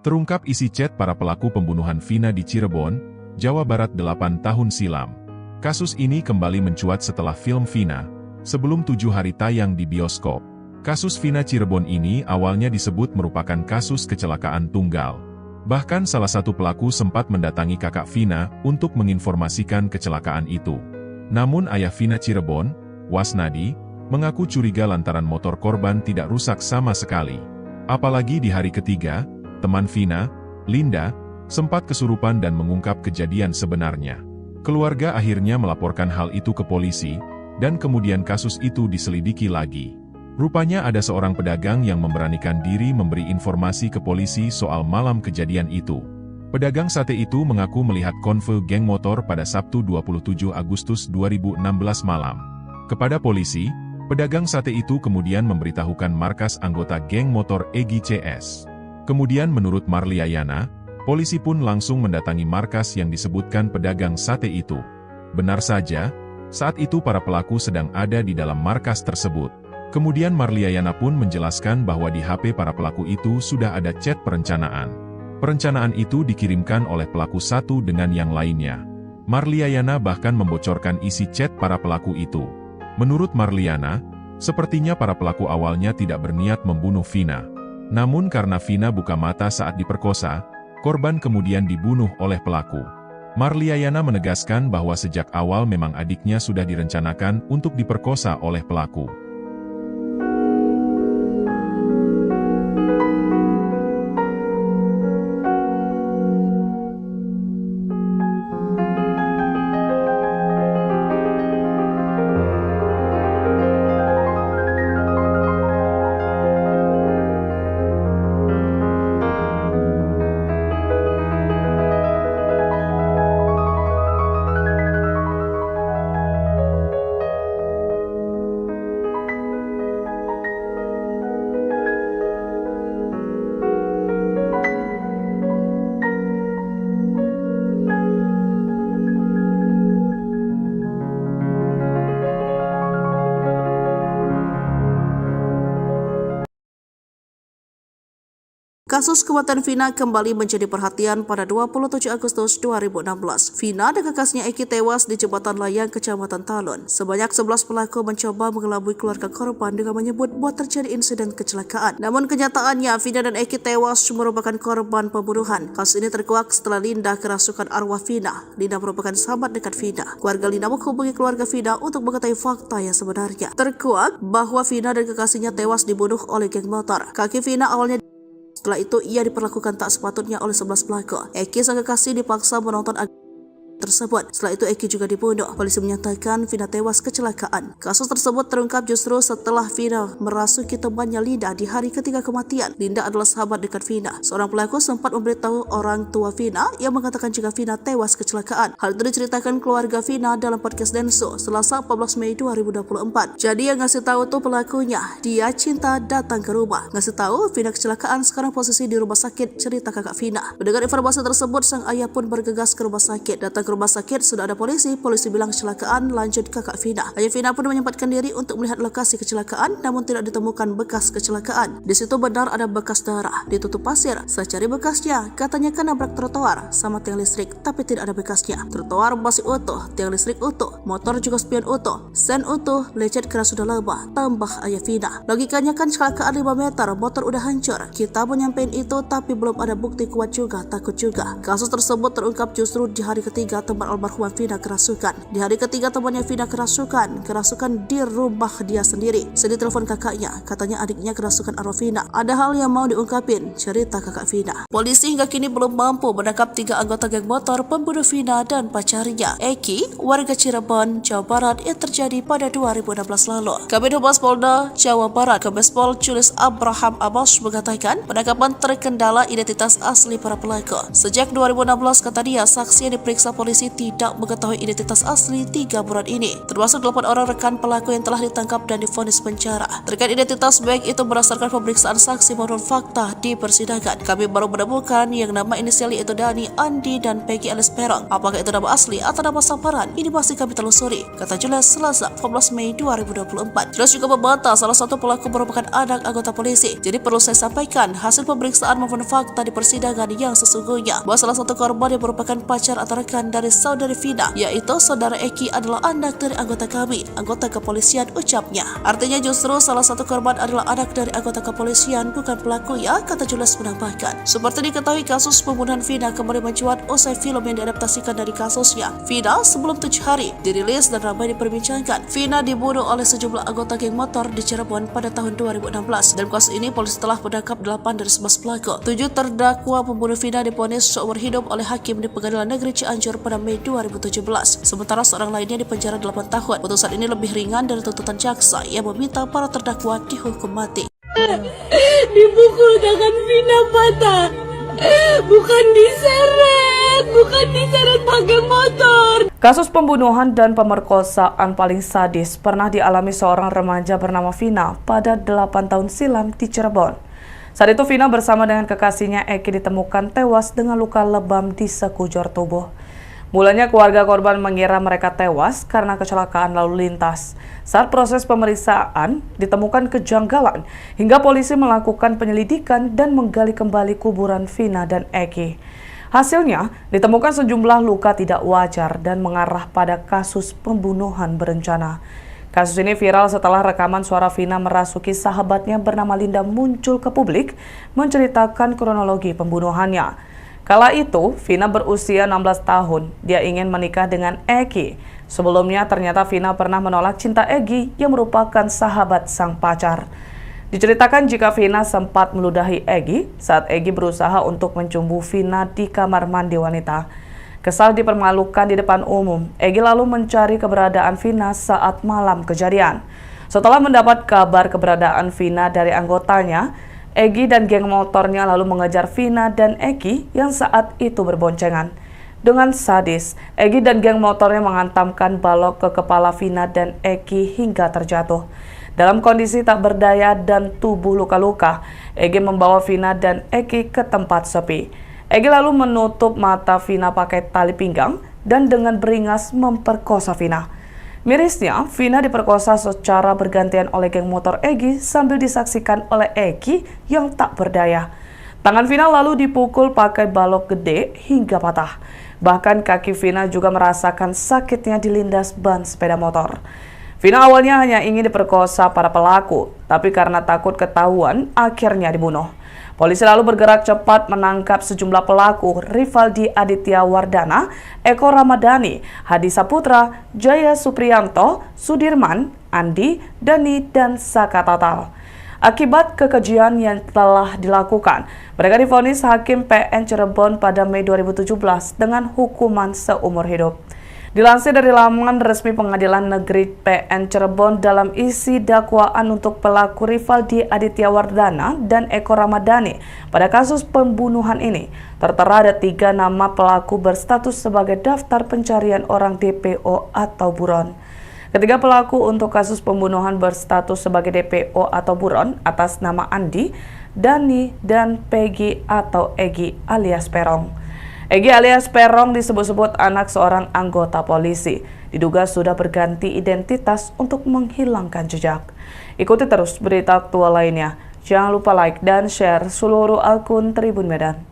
Terungkap isi chat para pelaku pembunuhan Vina di Cirebon, Jawa Barat 8 tahun silam. Kasus ini kembali mencuat setelah film Vina, sebelum 7 hari tayang di bioskop. Kasus Vina Cirebon ini awalnya disebut merupakan kasus kecelakaan tunggal. Bahkan salah satu pelaku sempat mendatangi kakak Vina untuk menginformasikan kecelakaan itu. Namun ayah Vina Cirebon, Wasnadi, mengaku curiga lantaran motor korban tidak rusak sama sekali. Apalagi di hari ketiga, teman Vina, Linda, sempat kesurupan dan mengungkap kejadian sebenarnya. Keluarga akhirnya melaporkan hal itu ke polisi, dan kemudian kasus itu diselidiki lagi. Rupanya ada seorang pedagang yang memberanikan diri memberi informasi ke polisi soal malam kejadian itu. Pedagang sate itu mengaku melihat konvoy geng motor pada Sabtu 27 Agustus 2016 malam. Kepada polisi, pedagang sate itu kemudian memberitahukan markas anggota geng motor Egy CS. Kemudian menurut Marliayana, polisi pun langsung mendatangi markas yang disebutkan pedagang sate itu. Benar saja, saat itu para pelaku sedang ada di dalam markas tersebut. Kemudian Marliayana pun menjelaskan bahwa di HP para pelaku itu sudah ada chat perencanaan. Perencanaan itu dikirimkan oleh pelaku satu dengan yang lainnya. Marliayana bahkan membocorkan isi chat para pelaku itu. Menurut Marliana, sepertinya para pelaku awalnya tidak berniat membunuh Vina. Namun karena Vina buka mata saat diperkosa, korban kemudian dibunuh oleh pelaku. Marliayana menegaskan bahwa sejak awal memang adiknya sudah direncanakan untuk diperkosa oleh pelaku. Kasus kematian Vina kembali menjadi perhatian pada 27 Agustus 2016. Vina dan kakaknya Eki tewas di jembatan layang Kecamatan Talun. Sebanyak 11 pelaku mencoba mengelabui keluarga korban dengan menyebut bahwa terjadi insiden kecelakaan. Namun kenyataannya Vina dan Eki tewas merupakan korban pembunuhan. Kasus ini terkuak setelah Linda kerasukan arwah Vina. Linda merupakan sahabat dekat Vina. Keluarga Linda menghubungi keluarga Vina untuk mengetahui fakta yang sebenarnya. Terkuak bahwa Vina dan kekasihnya tewas dibunuh oleh geng motor. Kaki Vina awalnya. Setelah itu, ia diperlakukan tak sepatutnya oleh 11 pelaku. Eki sang kekasih dipaksa menonton tersebut. Setelah itu Eki juga dibunuh. Polisi menyatakan Vina tewas kecelakaan. Kasus tersebut terungkap justru setelah Vina merasuki temannya Linda di hari ketiga kematian. Linda adalah sahabat dekat Vina. Seorang pelaku sempat memberitahu orang tua Vina yang mengatakan jika Vina tewas kecelakaan. Hal itu diceritakan keluarga Vina dalam podcast Denso Selasa 14 Mei 2024. Jadi yang ngasih tahu tuh pelakunya. Dia cinta datang ke rumah. Ngasih tahu Vina kecelakaan, sekarang posisi di rumah sakit, cerita kakak Vina. Mendengar informasi tersebut, sang ayah pun bergegas ke rumah sakit. Datang ke rumah sakit sudah ada polisi bilang kecelakaan, lanjut kakak Vina. Ayah Vina pun menyempatkan diri untuk melihat lokasi kecelakaan, namun tidak ditemukan bekas kecelakaan. Di situ benar ada bekas darah, ditutup pasir. Saya cari bekasnya, katanya kan nabrak trotoar sama tiang listrik, tapi tidak ada bekasnya. Trotoar masih utuh, tiang listrik utuh, motor juga spion utuh, sen utuh, lecet keras sudah lebah, tambah ayah Vina. Logikanya kan kecelakaan 5 meter, motor udah hancur. Kita pun nyampein itu, tapi belum ada bukti kuat juga, takut juga. Kasus tersebut terungkap justru di hari ketiga teman almarhumah Vina kerasukan. Di hari ketiga temannya Vina kerasukan di rumah dia sendiri. Sedih telepon kakaknya, katanya adiknya kerasukan arwah Vina. Ada hal yang mau diungkapin, cerita kakak Vina. Polisi hingga kini belum mampu menangkap 3 anggota geng motor pembunuh Vina dan pacarnya, Eki, warga Cirebon, Jawa Barat, yang terjadi pada 2016 lalu. Kabid Humas Polda Jawa Barat, Kombespol Julius Abraham Abbas mengatakan penangkapan terkendala identitas asli para pelaku. Sejak 2016, kata dia, saksi yang diperiksa polisi tidak mengetahui identitas asli 3 buron ini, termasuk 8 orang rekan pelaku yang telah ditangkap dan divonis penjara. Terkait identitas baik itu berdasarkan pemeriksaan saksi maupun fakta di persidangan, kami baru menemukan yang nama inisial yaitu Dani, Andi, dan Peggy alias Perong. Apakah itu nama asli atau nama samaran? Ini masih kami telusuri, kata Julius Selasa 14 Mei 2024. Julius juga membantah salah satu pelaku merupakan anak anggota polisi. Jadi perlu saya sampaikan hasil pemeriksaan maupun fakta di persidangan yang sesungguhnya bahwa salah satu korban yang merupakan pacar atau rekan dari saudari Vina, yaitu saudara Eki adalah anak dari anggota kami, anggota kepolisian, ucapnya. Artinya justru salah satu korban adalah anak dari anggota kepolisian, bukan pelaku ya, kata Jules menambahkan. Seperti diketahui, kasus pembunuhan Vina kembali mencuat usai film yang diadaptasikan dari kasusnya. Vina sebelum 7 hari dirilis dan ramai diperbincangkan. Vina dibunuh oleh sejumlah anggota geng motor di Cirebon pada tahun 2016. Dalam kasus ini, polisi telah menangkap 8 dari 11 pelaku. 7 terdakwa pembunuh Vina divonis seumur hidup oleh hakim di Pengadilan Negeri Cianjur pada Mei 2017. Sementara seorang lainnya dipenjara 8 tahun. Putusan ini lebih ringan dari tuntutan jaksa yang meminta para terdakwa dihukum mati. Dipukul tangan Vina patah. Bukan diseret pakai motor. Kasus pembunuhan dan pemerkosaan paling sadis pernah dialami seorang remaja bernama Vina pada 8 tahun silam di Cirebon. Saat itu Vina bersama dengan kekasihnya Eki ditemukan tewas dengan luka lebam di sekujur tubuh. Mulanya keluarga korban mengira mereka tewas karena kecelakaan lalu lintas. Saat proses pemeriksaan ditemukan kejanggalan hingga polisi melakukan penyelidikan dan menggali kembali kuburan Vina dan Eki. Hasilnya ditemukan sejumlah luka tidak wajar dan mengarah pada kasus pembunuhan berencana. Kasus ini viral setelah rekaman suara Vina merasuki sahabatnya bernama Linda muncul ke publik menceritakan kronologi pembunuhannya. Kala itu, Vina berusia 16 tahun. Dia ingin menikah dengan Eki. Sebelumnya, ternyata Vina pernah menolak cinta Eki yang merupakan sahabat sang pacar. Diceritakan jika Vina sempat meludahi Eki saat Eki berusaha untuk mencumbu Vina di kamar mandi wanita. Kesal dipermalukan di depan umum, Eki lalu mencari keberadaan Vina saat malam kejadian. Setelah mendapat kabar keberadaan Vina dari anggotanya, Eki dan geng motornya lalu mengejar Vina dan Eki yang saat itu berboncengan. Dengan sadis, Eki dan geng motornya menghantamkan balok ke kepala Vina dan Eki hingga terjatuh. Dalam kondisi tak berdaya dan tubuh luka-luka, Eki membawa Vina dan Eki ke tempat sepi. Eki lalu menutup mata Vina pakai tali pinggang dan dengan beringas memperkosa Vina. Mirisnya, Vina diperkosa secara bergantian oleh geng motor Eki sambil disaksikan oleh Eki yang tak berdaya. Tangan Vina lalu dipukul pakai balok gede hingga patah. Bahkan kaki Vina juga merasakan sakitnya dilindas ban sepeda motor. Vina awalnya hanya ingin diperkosa para pelaku, tapi karena takut ketahuan, akhirnya dibunuh. Polisi lalu bergerak cepat menangkap sejumlah pelaku, Rivaldi Aditya Wardana, Eko Ramadhani, Hadi Saputra, Jaya Supriyanto, Sudirman, Andi, Dani, dan Saka Tatal. Akibat kekejian yang telah dilakukan, mereka divonis Hakim PN Cirebon pada Mei 2017 dengan hukuman seumur hidup. Dilansir dari laman resmi Pengadilan Negeri PN Cirebon, dalam isi dakwaan untuk pelaku Rivaldi Aditya Wardana dan Eko Ramadhani pada kasus pembunuhan ini, tertera ada 3 nama pelaku berstatus sebagai daftar pencarian orang DPO atau buron. Ketiga pelaku untuk kasus pembunuhan berstatus sebagai DPO atau buron atas nama Andi, Dani, dan Peggy atau Egi alias Perong. Egi alias Perong disebut-sebut anak seorang anggota polisi. Diduga sudah berganti identitas untuk menghilangkan jejak. Ikuti terus berita aktual lainnya. Jangan lupa like dan share seluruh akun Tribun Medan.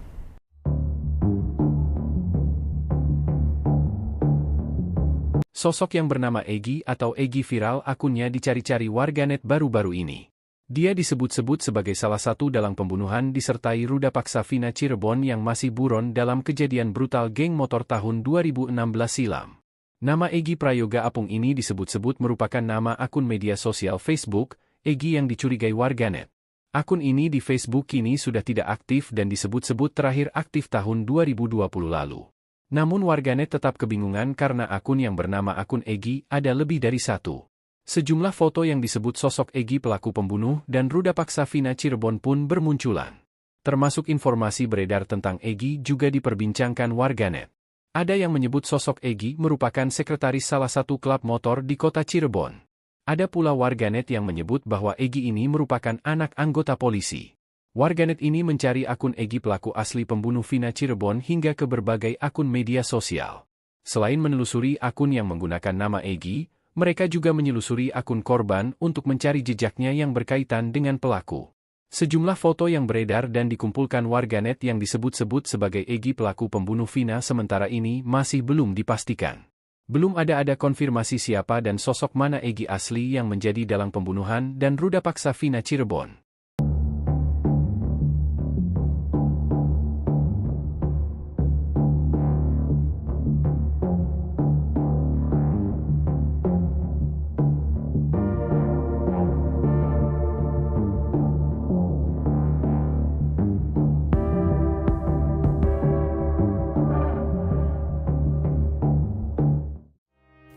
Sosok yang bernama Egi atau Egi viral akunnya dicari-cari warganet baru-baru ini. Dia disebut-sebut sebagai salah satu dalang pembunuhan disertai ruda paksa Vina Cirebon yang masih buron dalam kejadian brutal geng motor tahun 2016 silam. Nama Egi Prayoga Apung ini disebut-sebut merupakan nama akun media sosial Facebook, Egi yang dicurigai warganet. Akun ini di Facebook kini sudah tidak aktif dan disebut-sebut terakhir aktif tahun 2020 lalu. Namun warganet tetap kebingungan karena akun yang bernama akun Egi ada lebih dari satu. Sejumlah foto yang disebut sosok Egi pelaku pembunuh dan ruda paksa Vina Cirebon pun bermunculan. Termasuk informasi beredar tentang Egi juga diperbincangkan warganet. Ada yang menyebut sosok Egi merupakan sekretaris salah satu klub motor di kota Cirebon. Ada pula warganet yang menyebut bahwa Egi ini merupakan anak anggota polisi. Warganet ini mencari akun Egi pelaku asli pembunuh Vina Cirebon hingga ke berbagai akun media sosial. Selain menelusuri akun yang menggunakan nama Egi, mereka juga menyelusuri akun korban untuk mencari jejaknya yang berkaitan dengan pelaku. Sejumlah foto yang beredar dan dikumpulkan warganet yang disebut-sebut sebagai Egy pelaku pembunuh Vina sementara ini masih belum dipastikan. Belum ada konfirmasi siapa dan sosok mana Egy asli yang menjadi dalang pembunuhan dan ruda paksa Vina Cirebon.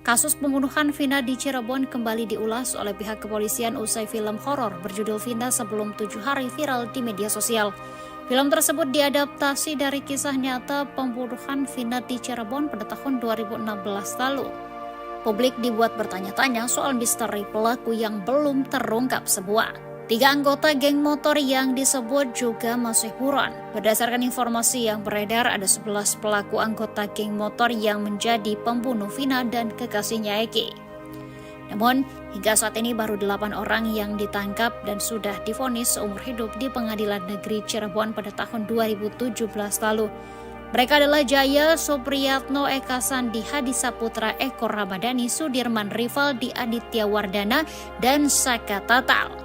Kasus pembunuhan Vina di Cirebon kembali diulas oleh pihak kepolisian usai film horor berjudul Vina Sebelum 7 Hari viral di media sosial. Film tersebut diadaptasi dari kisah nyata pembunuhan Vina di Cirebon pada tahun 2016 lalu. Publik dibuat bertanya-tanya soal misteri pelaku yang belum terungkap semua. 3 anggota geng motor yang disebut juga masih buron. Berdasarkan informasi yang beredar, ada 11 pelaku anggota geng motor yang menjadi pembunuh Vina dan kekasihnya Egy. Namun, hingga saat ini baru 8 orang yang ditangkap dan sudah divonis seumur hidup di Pengadilan Negeri Cirebon pada tahun 2017 lalu. Mereka adalah Jaya Supriyatno, Eka Sandi, Hadi Saputra, Eko Ramadhani, Sudirman Rivaldi, Aditya Wardana, dan Saka Tatal.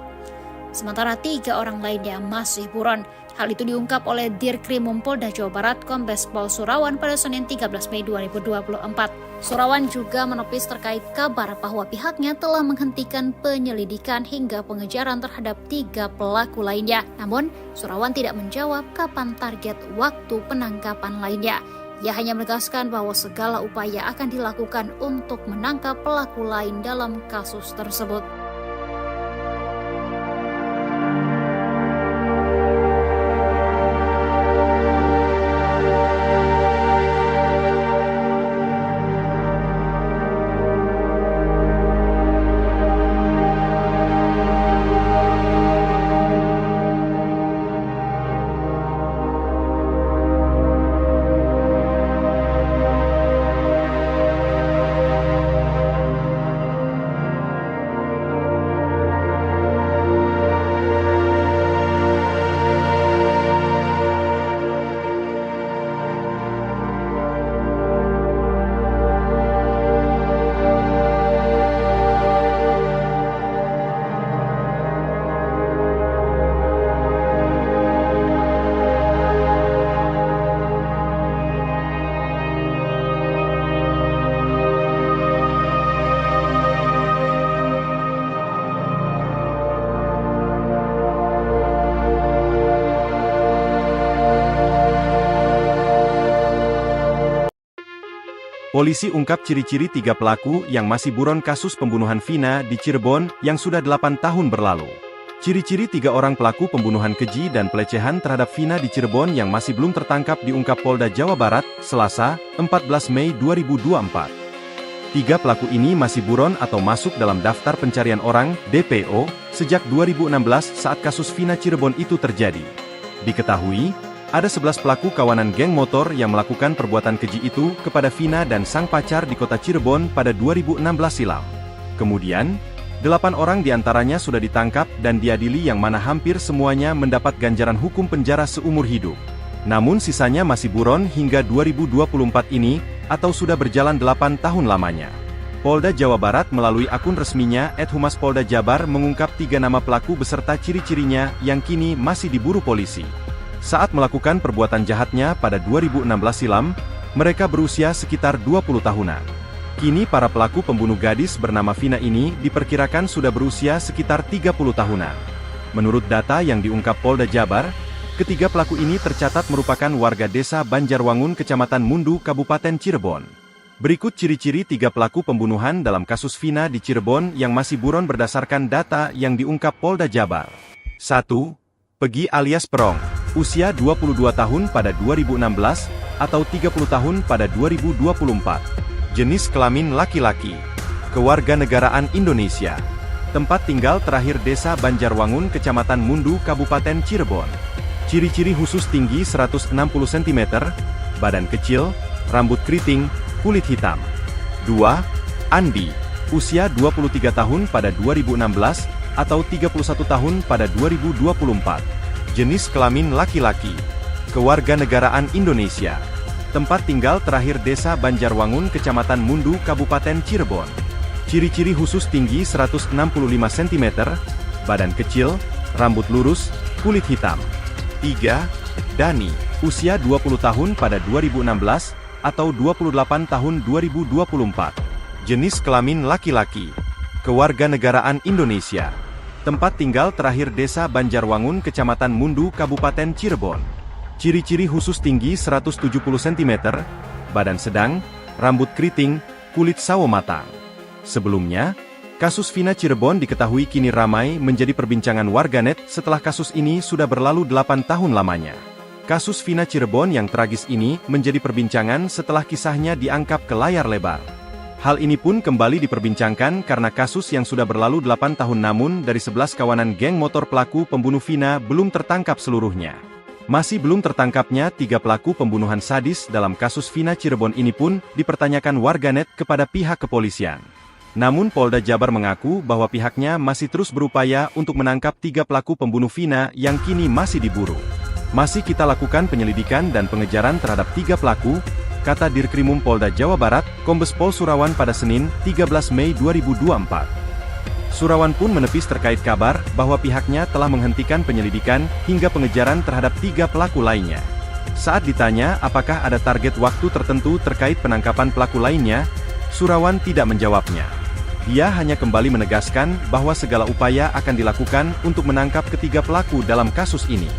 Sementara 3 orang lainnya masih buron. Hal itu diungkap oleh Dirkrimum Polda Jawa Barat Kombes Pol Surawan pada Senin 13 Mei 2024. Surawan juga menepis terkait kabar bahwa pihaknya telah menghentikan penyelidikan hingga pengejaran terhadap 3 pelaku lainnya. Namun, Surawan tidak menjawab kapan target waktu penangkapan lainnya. Ia hanya menegaskan bahwa segala upaya akan dilakukan untuk menangkap pelaku lain dalam kasus tersebut. Polisi ungkap ciri-ciri 3 pelaku yang masih buron kasus pembunuhan Vina di Cirebon yang sudah 8 tahun berlalu. Ciri-ciri 3 orang pelaku pembunuhan keji dan pelecehan terhadap Vina di Cirebon yang masih belum tertangkap diungkap Polda Jawa Barat, Selasa, 14 Mei 2024. 3 pelaku ini masih buron atau masuk dalam daftar pencarian orang, DPO, sejak 2016 saat kasus Vina Cirebon itu terjadi. Diketahui, ada 11 pelaku kawanan geng motor yang melakukan perbuatan keji itu kepada Vina dan sang pacar di kota Cirebon pada 2016 silam. Kemudian, 8 orang diantaranya sudah ditangkap dan diadili yang mana hampir semuanya mendapat ganjaran hukum penjara seumur hidup. Namun sisanya masih buron hingga 2024 ini, atau sudah berjalan 8 tahun lamanya. Polda Jawa Barat melalui akun resminya @Humas Polda Jabar mengungkap 3 nama pelaku beserta ciri-cirinya yang kini masih diburu polisi. Saat melakukan perbuatan jahatnya pada 2016 silam, mereka berusia sekitar 20 tahunan. Kini para pelaku pembunuh gadis bernama Vina ini diperkirakan sudah berusia sekitar 30 tahunan. Menurut data yang diungkap Polda Jabar, ketiga pelaku ini tercatat merupakan warga desa Banjarwangun, Kecamatan Mundu, Kabupaten Cirebon. Berikut ciri-ciri 3 pelaku pembunuhan dalam kasus Vina di Cirebon yang masih buron berdasarkan data yang diungkap Polda Jabar. 1. Pegi alias Perong. Usia 22 tahun pada 2016, atau 30 tahun pada 2024. Jenis kelamin laki-laki. Kewarganegaraan Indonesia. Tempat tinggal terakhir Desa Banjarwangun, Kecamatan Mundu, Kabupaten Cirebon. Ciri-ciri khusus tinggi 160 cm, badan kecil, rambut keriting, kulit hitam. 2. Andi. Usia 23 tahun pada 2016, atau 31 tahun pada 2024. Jenis kelamin laki-laki. Kewarganegaraan Indonesia. Tempat tinggal terakhir Desa Banjarwangun, Kecamatan Mundu, Kabupaten Cirebon. Ciri-ciri khusus tinggi 165 cm, badan kecil, rambut lurus, kulit hitam. 3. Dani. Usia 20 tahun pada 2016, atau 28 tahun 2024. Jenis kelamin laki-laki. Kewarganegaraan Indonesia. Tempat tinggal terakhir Desa Banjarwangun, Kecamatan Mundu, Kabupaten Cirebon. Ciri-ciri khusus tinggi 170 cm, badan sedang, rambut keriting, kulit sawo matang. Sebelumnya, kasus Vina Cirebon diketahui kini ramai menjadi perbincangan warganet setelah kasus ini sudah berlalu 8 tahun lamanya. Kasus Vina Cirebon yang tragis ini menjadi perbincangan setelah kisahnya diangkat ke layar lebar. Hal ini pun kembali diperbincangkan karena kasus yang sudah berlalu 8 tahun namun dari 11 kawanan geng motor pelaku pembunuh Vina belum tertangkap seluruhnya. Masih belum tertangkapnya 3 pelaku pembunuhan sadis dalam kasus Vina Cirebon ini pun dipertanyakan warganet kepada pihak kepolisian. Namun Polda Jabar mengaku bahwa pihaknya masih terus berupaya untuk menangkap 3 pelaku pembunuh Vina yang kini masih diburu. Masih kita lakukan penyelidikan dan pengejaran terhadap 3 pelaku, kata Dirkrimum Polda Jawa Barat, Kombes Pol Surawan pada Senin, 13 Mei 2024. Surawan pun menepis terkait kabar bahwa pihaknya telah menghentikan penyelidikan hingga pengejaran terhadap 3 pelaku lainnya. Saat ditanya apakah ada target waktu tertentu terkait penangkapan pelaku lainnya, Surawan tidak menjawabnya. Dia hanya kembali menegaskan bahwa segala upaya akan dilakukan untuk menangkap ketiga pelaku dalam kasus ini.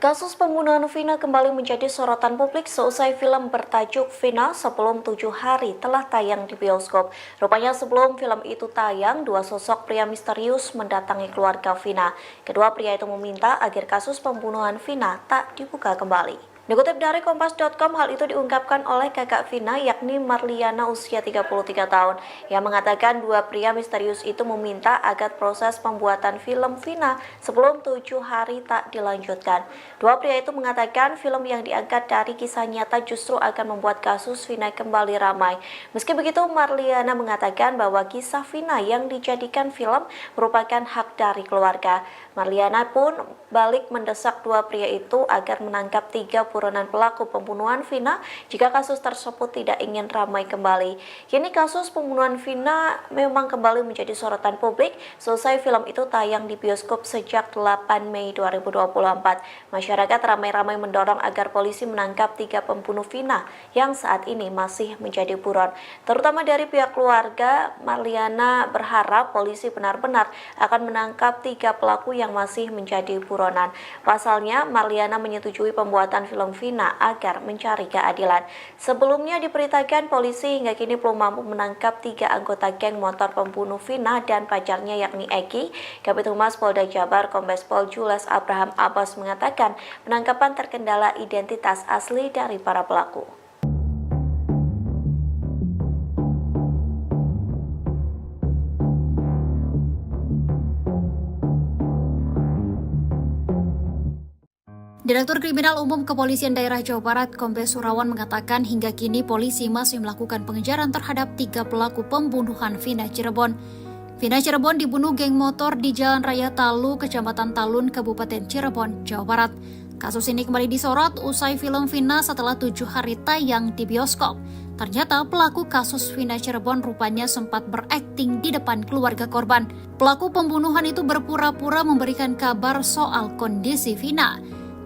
Kasus pembunuhan Vina kembali menjadi sorotan publik seusai film bertajuk Vina Sebelum 7 Hari telah tayang di bioskop. Rupanya sebelum film itu tayang, 2 sosok pria misterius mendatangi keluarga Vina. Kedua pria itu meminta agar kasus pembunuhan Vina tak dibuka kembali. Dikutip dari Kompas.com, hal itu diungkapkan oleh kakak Vina yakni Marliana usia 33 tahun yang mengatakan 2 pria misterius itu meminta agar proses pembuatan film Vina sebelum 7 hari tak dilanjutkan. 2 pria itu mengatakan film yang diangkat dari kisah nyata justru akan membuat kasus Vina kembali ramai. Meski begitu, Marliana mengatakan bahwa kisah Vina yang dijadikan film merupakan hak dari keluarga. Marliana pun balik mendesak 2 pria itu agar menangkap 3 buronan pelaku pembunuhan Vina jika kasus tersebut tidak ingin ramai kembali. Kini kasus pembunuhan Vina memang kembali menjadi sorotan publik selesai film itu tayang di bioskop sejak 8 Mei 2024. Masyarakat ramai-ramai mendorong agar polisi menangkap 3 pembunuh Vina yang saat ini masih menjadi buron. Terutama dari pihak keluarga, Marliana berharap polisi benar-benar akan menangkap 3 pelaku yang masih menjadi buronan. Pasalnya, Marliana menyetujui pembuatan film Vina agar mencari keadilan. Sebelumnya diberitakan polisi hingga kini belum mampu menangkap 3 anggota geng motor pembunuh Vina dan pacarnya yakni Eki. Kabid Humas Polda Jabar Kombes Pol Jules Abraham Abbas mengatakan penangkapan terkendala identitas asli dari para pelaku. Direktur Kriminal Umum Kepolisian Daerah Jawa Barat, Kombes Surawan mengatakan hingga kini polisi masih melakukan pengejaran terhadap 3 pelaku pembunuhan Vina Cirebon. Vina Cirebon dibunuh geng motor di Jalan Raya Talu, Kecamatan Talun, Kabupaten Cirebon, Jawa Barat. Kasus ini kembali disorot usai film Vina setelah 7 hari tayang di bioskop. Ternyata pelaku kasus Vina Cirebon rupanya sempat berakting di depan keluarga korban. Pelaku pembunuhan itu berpura-pura memberikan kabar soal kondisi Vina.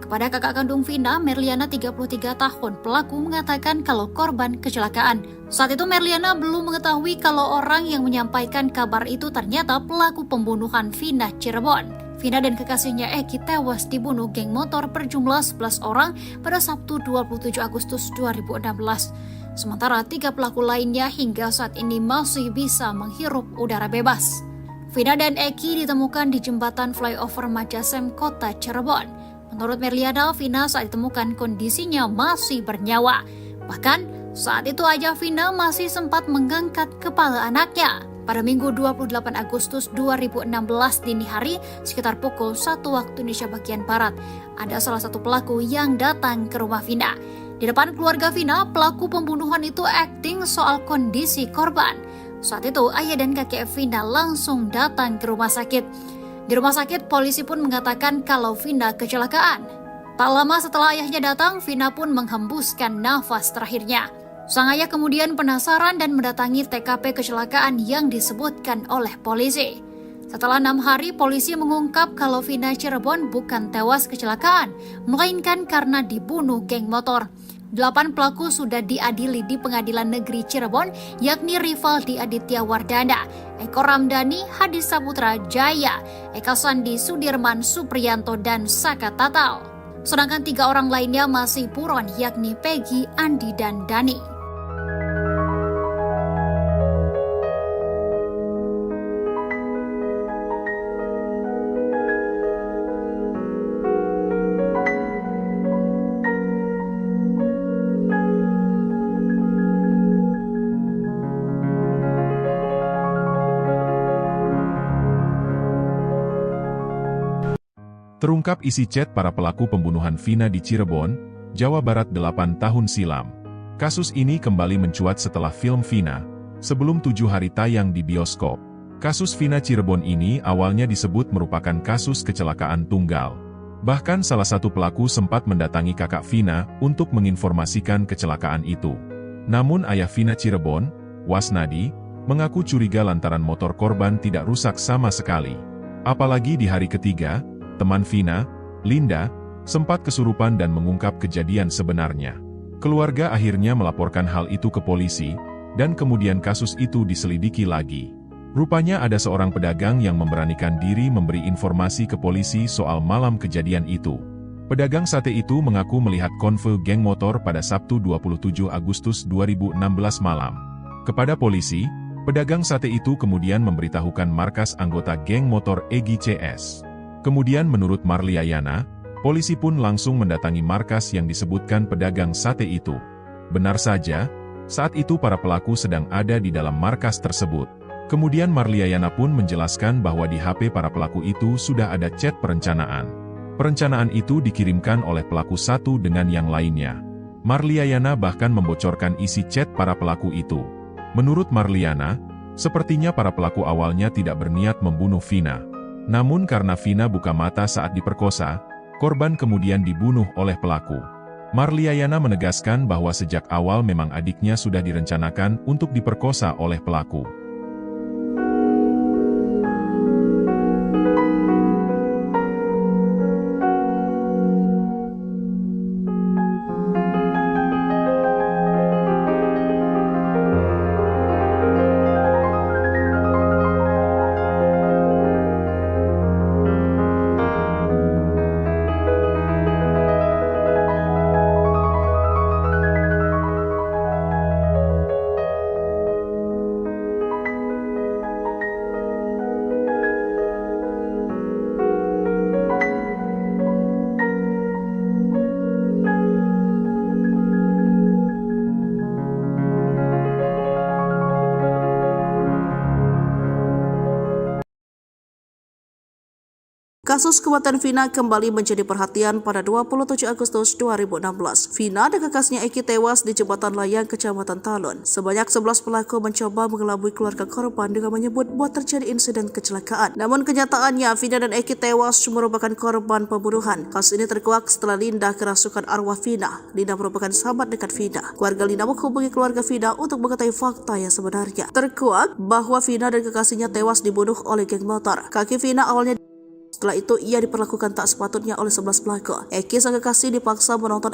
Kepada kakak kandung Vina, Merliana 33 tahun, pelaku mengatakan kalau korban kecelakaan. Saat itu Merliana belum mengetahui kalau orang yang menyampaikan kabar itu ternyata pelaku pembunuhan Vina Cirebon. Vina dan kekasihnya Eki tewas dibunuh geng motor berjumlah 11 orang pada Sabtu 27 Agustus 2016. Sementara 3 pelaku lainnya hingga saat ini masih bisa menghirup udara bebas. Vina dan Eki ditemukan di jembatan flyover Majasem, Kota Cirebon. Menurut Merliana, Vina saat ditemukan kondisinya masih bernyawa. Bahkan saat itu aja Vina masih sempat mengangkat kepala anaknya. Pada Minggu 28 Agustus 2016 dini hari, sekitar pukul 1 waktu Indonesia bagian Barat, ada salah satu pelaku yang datang ke rumah Vina. Di depan keluarga Vina, pelaku pembunuhan itu akting soal kondisi korban. Saat itu, ayah dan kakek Vina langsung datang ke rumah sakit. Di rumah sakit, polisi pun mengatakan kalau Vina kecelakaan. Tak lama setelah ayahnya datang, Vina pun menghembuskan nafas terakhirnya. Sang ayah kemudian penasaran dan mendatangi TKP kecelakaan yang disebutkan oleh polisi. Setelah 6 hari, polisi mengungkap kalau Vina Cirebon bukan tewas kecelakaan, melainkan karena dibunuh geng motor. 8 pelaku sudah diadili di Pengadilan Negeri Cirebon, yakni Rivaldi Aditya Wardana, Eko Ramdhani, Hadi Saputra Jaya, Eka Sandi Sudirman Supriyanto, dan Saka Tatal. Sedangkan 3 orang lainnya masih buron, yakni Peggy, Andi, dan Dani. Terungkap isi chat para pelaku pembunuhan Vina di Cirebon, Jawa Barat 8 tahun silam. Kasus ini kembali mencuat setelah film Vina, sebelum 7 hari tayang di bioskop. Kasus Vina Cirebon ini awalnya disebut merupakan kasus kecelakaan tunggal. Bahkan salah satu pelaku sempat mendatangi kakak Vina untuk menginformasikan kecelakaan itu. Namun ayah Vina Cirebon, Wasnadi, mengaku curiga lantaran motor korban tidak rusak sama sekali. Apalagi di hari ketiga, teman Vina, Linda, sempat kesurupan dan mengungkap kejadian sebenarnya. Keluarga akhirnya melaporkan hal itu ke polisi, dan kemudian kasus itu diselidiki lagi. Rupanya ada seorang pedagang yang memberanikan diri memberi informasi ke polisi soal malam kejadian itu. Pedagang sate itu mengaku melihat konvoy geng motor pada Sabtu 27 Agustus 2016 malam. Kepada polisi, pedagang sate itu kemudian memberitahukan markas anggota geng motor Egy CS. Kemudian menurut Marliayana, polisi pun langsung mendatangi markas yang disebutkan pedagang sate itu. Benar saja, saat itu para pelaku sedang ada di dalam markas tersebut. Kemudian Marliayana pun menjelaskan bahwa di HP para pelaku itu sudah ada chat perencanaan. Perencanaan itu dikirimkan oleh pelaku satu dengan yang lainnya. Marliayana bahkan membocorkan isi chat para pelaku itu. Menurut Marliana, sepertinya para pelaku awalnya tidak berniat membunuh Vina. Namun karena Vina buka mata saat diperkosa, korban kemudian dibunuh oleh pelaku. Marliayana menegaskan bahwa sejak awal memang adiknya sudah direncanakan untuk diperkosa oleh pelaku. Kasus kematian Vina kembali menjadi perhatian pada 27 Agustus 2016. Vina dan kakaknya Eki tewas di Jembatan Layang, Kecamatan Talun. Sebanyak 11 pelaku mencoba mengelabui keluarga korban dengan menyebut bahwa terjadi insiden kecelakaan. Namun kenyataannya, Vina dan Eki tewas merupakan korban pembunuhan. Kasus ini terkuak setelah Linda kerasukan arwah Vina. Linda merupakan sahabat dekat Vina. Keluarga Linda menghubungi keluarga Vina untuk mengetahui fakta yang sebenarnya. Terkuak bahwa Vina dan kekasihnya tewas dibunuh oleh geng motor. Kaki Vina awalnya. Setelah itu, ia diperlakukan tak sepatutnya oleh 11 pelaku. Eki sang kekasih dipaksa menonton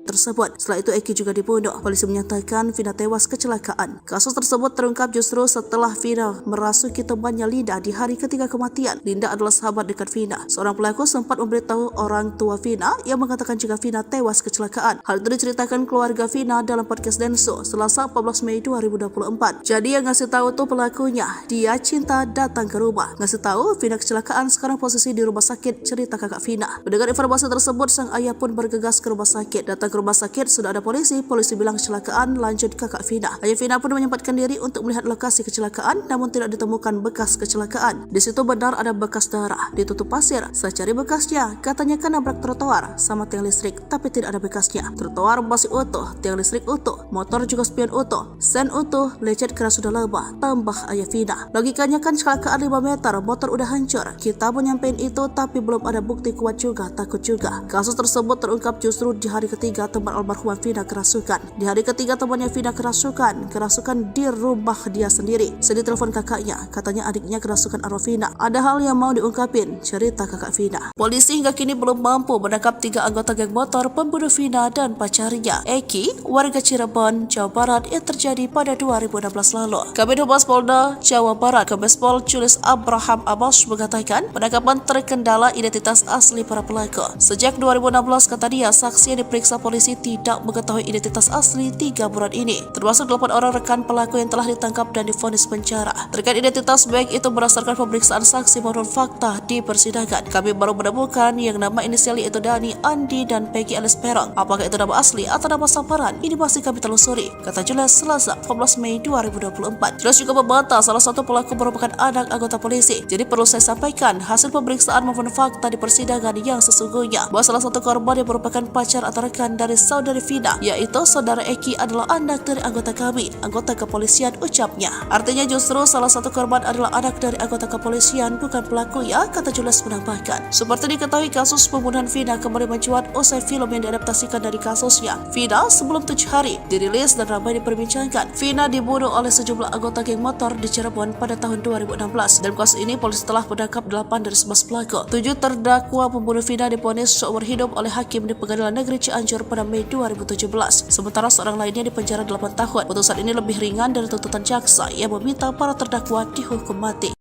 tersebut. Setelah itu Eki juga dibunuh. Polisi menyatakan Vina tewas kecelakaan. Kasus tersebut terungkap justru setelah Vina merasuki temannya Linda di hari ketiga kematian. Linda adalah sahabat dekat Vina. Seorang pelaku sempat memberitahu orang tua Vina yang mengatakan jika Vina tewas kecelakaan. Hal itu diceritakan keluarga Vina dalam podcast Denso Selasa 14 Mei 2024. Jadi yang ngasih tahu tuh pelakunya. Dia cinta datang ke rumah. Ngasih tahu Vina kecelakaan, sekarang posisi di rumah sakit, cerita kakak Vina. Mendengar informasi tersebut, sang ayah pun bergegas ke rumah sakit. Datang ke ke rumah sakit sudah ada polisi bilang kecelakaan, lanjut kakak Vina. Ayah Vina pun menyempatkan diri untuk melihat lokasi kecelakaan, namun tidak ditemukan bekas kecelakaan. Di situ benar ada bekas darah, ditutup pasir. Saya cari bekasnya, katanya kan nabrak trotoar sama tiang listrik, tapi tidak ada bekasnya. Trotoar masih utuh, tiang listrik utuh, motor juga spion utuh, sen utuh, lecet karena sudah lama, tambah ayah Vina. Logikanya kan kecelakaan 5 meter, motor udah hancur. Kita mau nyampein itu, tapi belum ada bukti kuat juga, takut juga. Kasus tersebut terungkap justru di hari ketiga teman almarhumah Vina kerasukan. Di hari ketiga temannya Vina kerasukan di rumah dia sendiri. Saya ditelepon kakaknya, katanya adiknya kerasukan arwah Vina. Ada hal yang mau diungkapin, cerita kakak Vina. Polisi hingga kini belum mampu menangkap 3 anggota geng motor pembunuh Vina dan pacarnya, Eki, warga Cirebon, Jawa Barat yang terjadi pada 2016 lalu. Kabid Humas Polda Jawa Barat, Kombes Pol Julius Abraham Amos mengatakan penangkapan terkendala identitas asli para pelaku. Sejak 2016, kata dia, saksi yang diperiksa polisi tidak mengetahui identitas asli 3 buron ini, termasuk 8 orang rekan pelaku yang telah ditangkap dan divonis penjara. Terkait identitas baik itu berdasarkan pemeriksaan saksi maupun fakta di persidangan, kami baru menemukan yang nama inisial yaitu Dani, Andi, dan Peggy alias Perong. Apakah itu nama asli atau nama samaran? Ini masih kami telusuri, kata Julius Selasa 14 Mei 2024. Julius juga membantah salah satu pelaku merupakan anak anggota polisi. Jadi perlu saya sampaikan hasil pemeriksaan maupun fakta di persidangan yang sesungguhnya bahwa salah satu korban yang merupakan pacar atau rekan dari saudari Vina, yaitu saudara Eki, adalah anak dari anggota kami, anggota kepolisian, ucapnya. Artinya justru salah satu korban adalah anak dari anggota kepolisian, bukan pelaku ya, kata Julius menambahkan. Seperti diketahui, kasus pembunuhan Vina kembali mencuat usai film yang diadaptasikan dari kasusnya, Vina Sebelum 7 Hari, dirilis dan ramai diperbincangkan. Vina dibunuh oleh sejumlah anggota geng motor di Cirebon pada tahun 2016. Dalam kasus ini, polisi telah menangkap 8 dari 11 pelaku. 7 terdakwa pembunuh Vina divonis seumur hidup oleh hakim di Pengadilan Negeri Cianjur pada Mei 2017. Sementara seorang lainnya dipenjara 8 tahun. Putusan ini lebih ringan dari tuntutan jaksa yang meminta para terdakwa dihukum mati.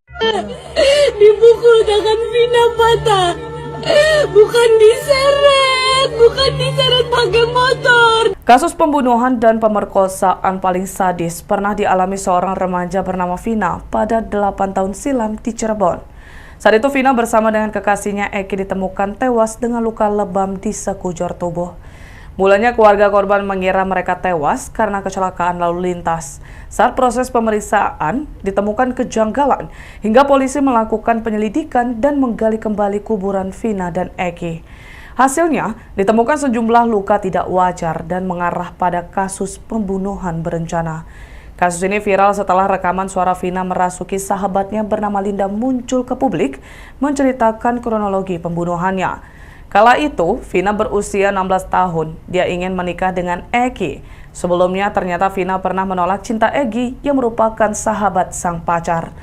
Dipukul tangan Vina patah. Bukan diseret pakai motor. Kasus pembunuhan dan pemerkosaan paling sadis pernah dialami seorang remaja bernama Vina pada 8 tahun silam di Cirebon. Saat itu Vina bersama dengan kekasihnya Eki ditemukan tewas dengan luka lebam di sekujur tubuh. Mulanya keluarga korban mengira mereka tewas karena kecelakaan lalu lintas. Saat proses pemeriksaan ditemukan kejanggalan hingga polisi melakukan penyelidikan dan menggali kembali kuburan Vina dan Eki. Hasilnya ditemukan sejumlah luka tidak wajar dan mengarah pada kasus pembunuhan berencana. Kasus ini viral setelah rekaman suara Vina merasuki sahabatnya bernama Linda muncul ke publik menceritakan kronologi pembunuhannya. Kala itu, Vina berusia 16 tahun. Dia ingin menikah dengan Eki. Sebelumnya, ternyata Vina pernah menolak cinta Eki yang merupakan sahabat sang pacar.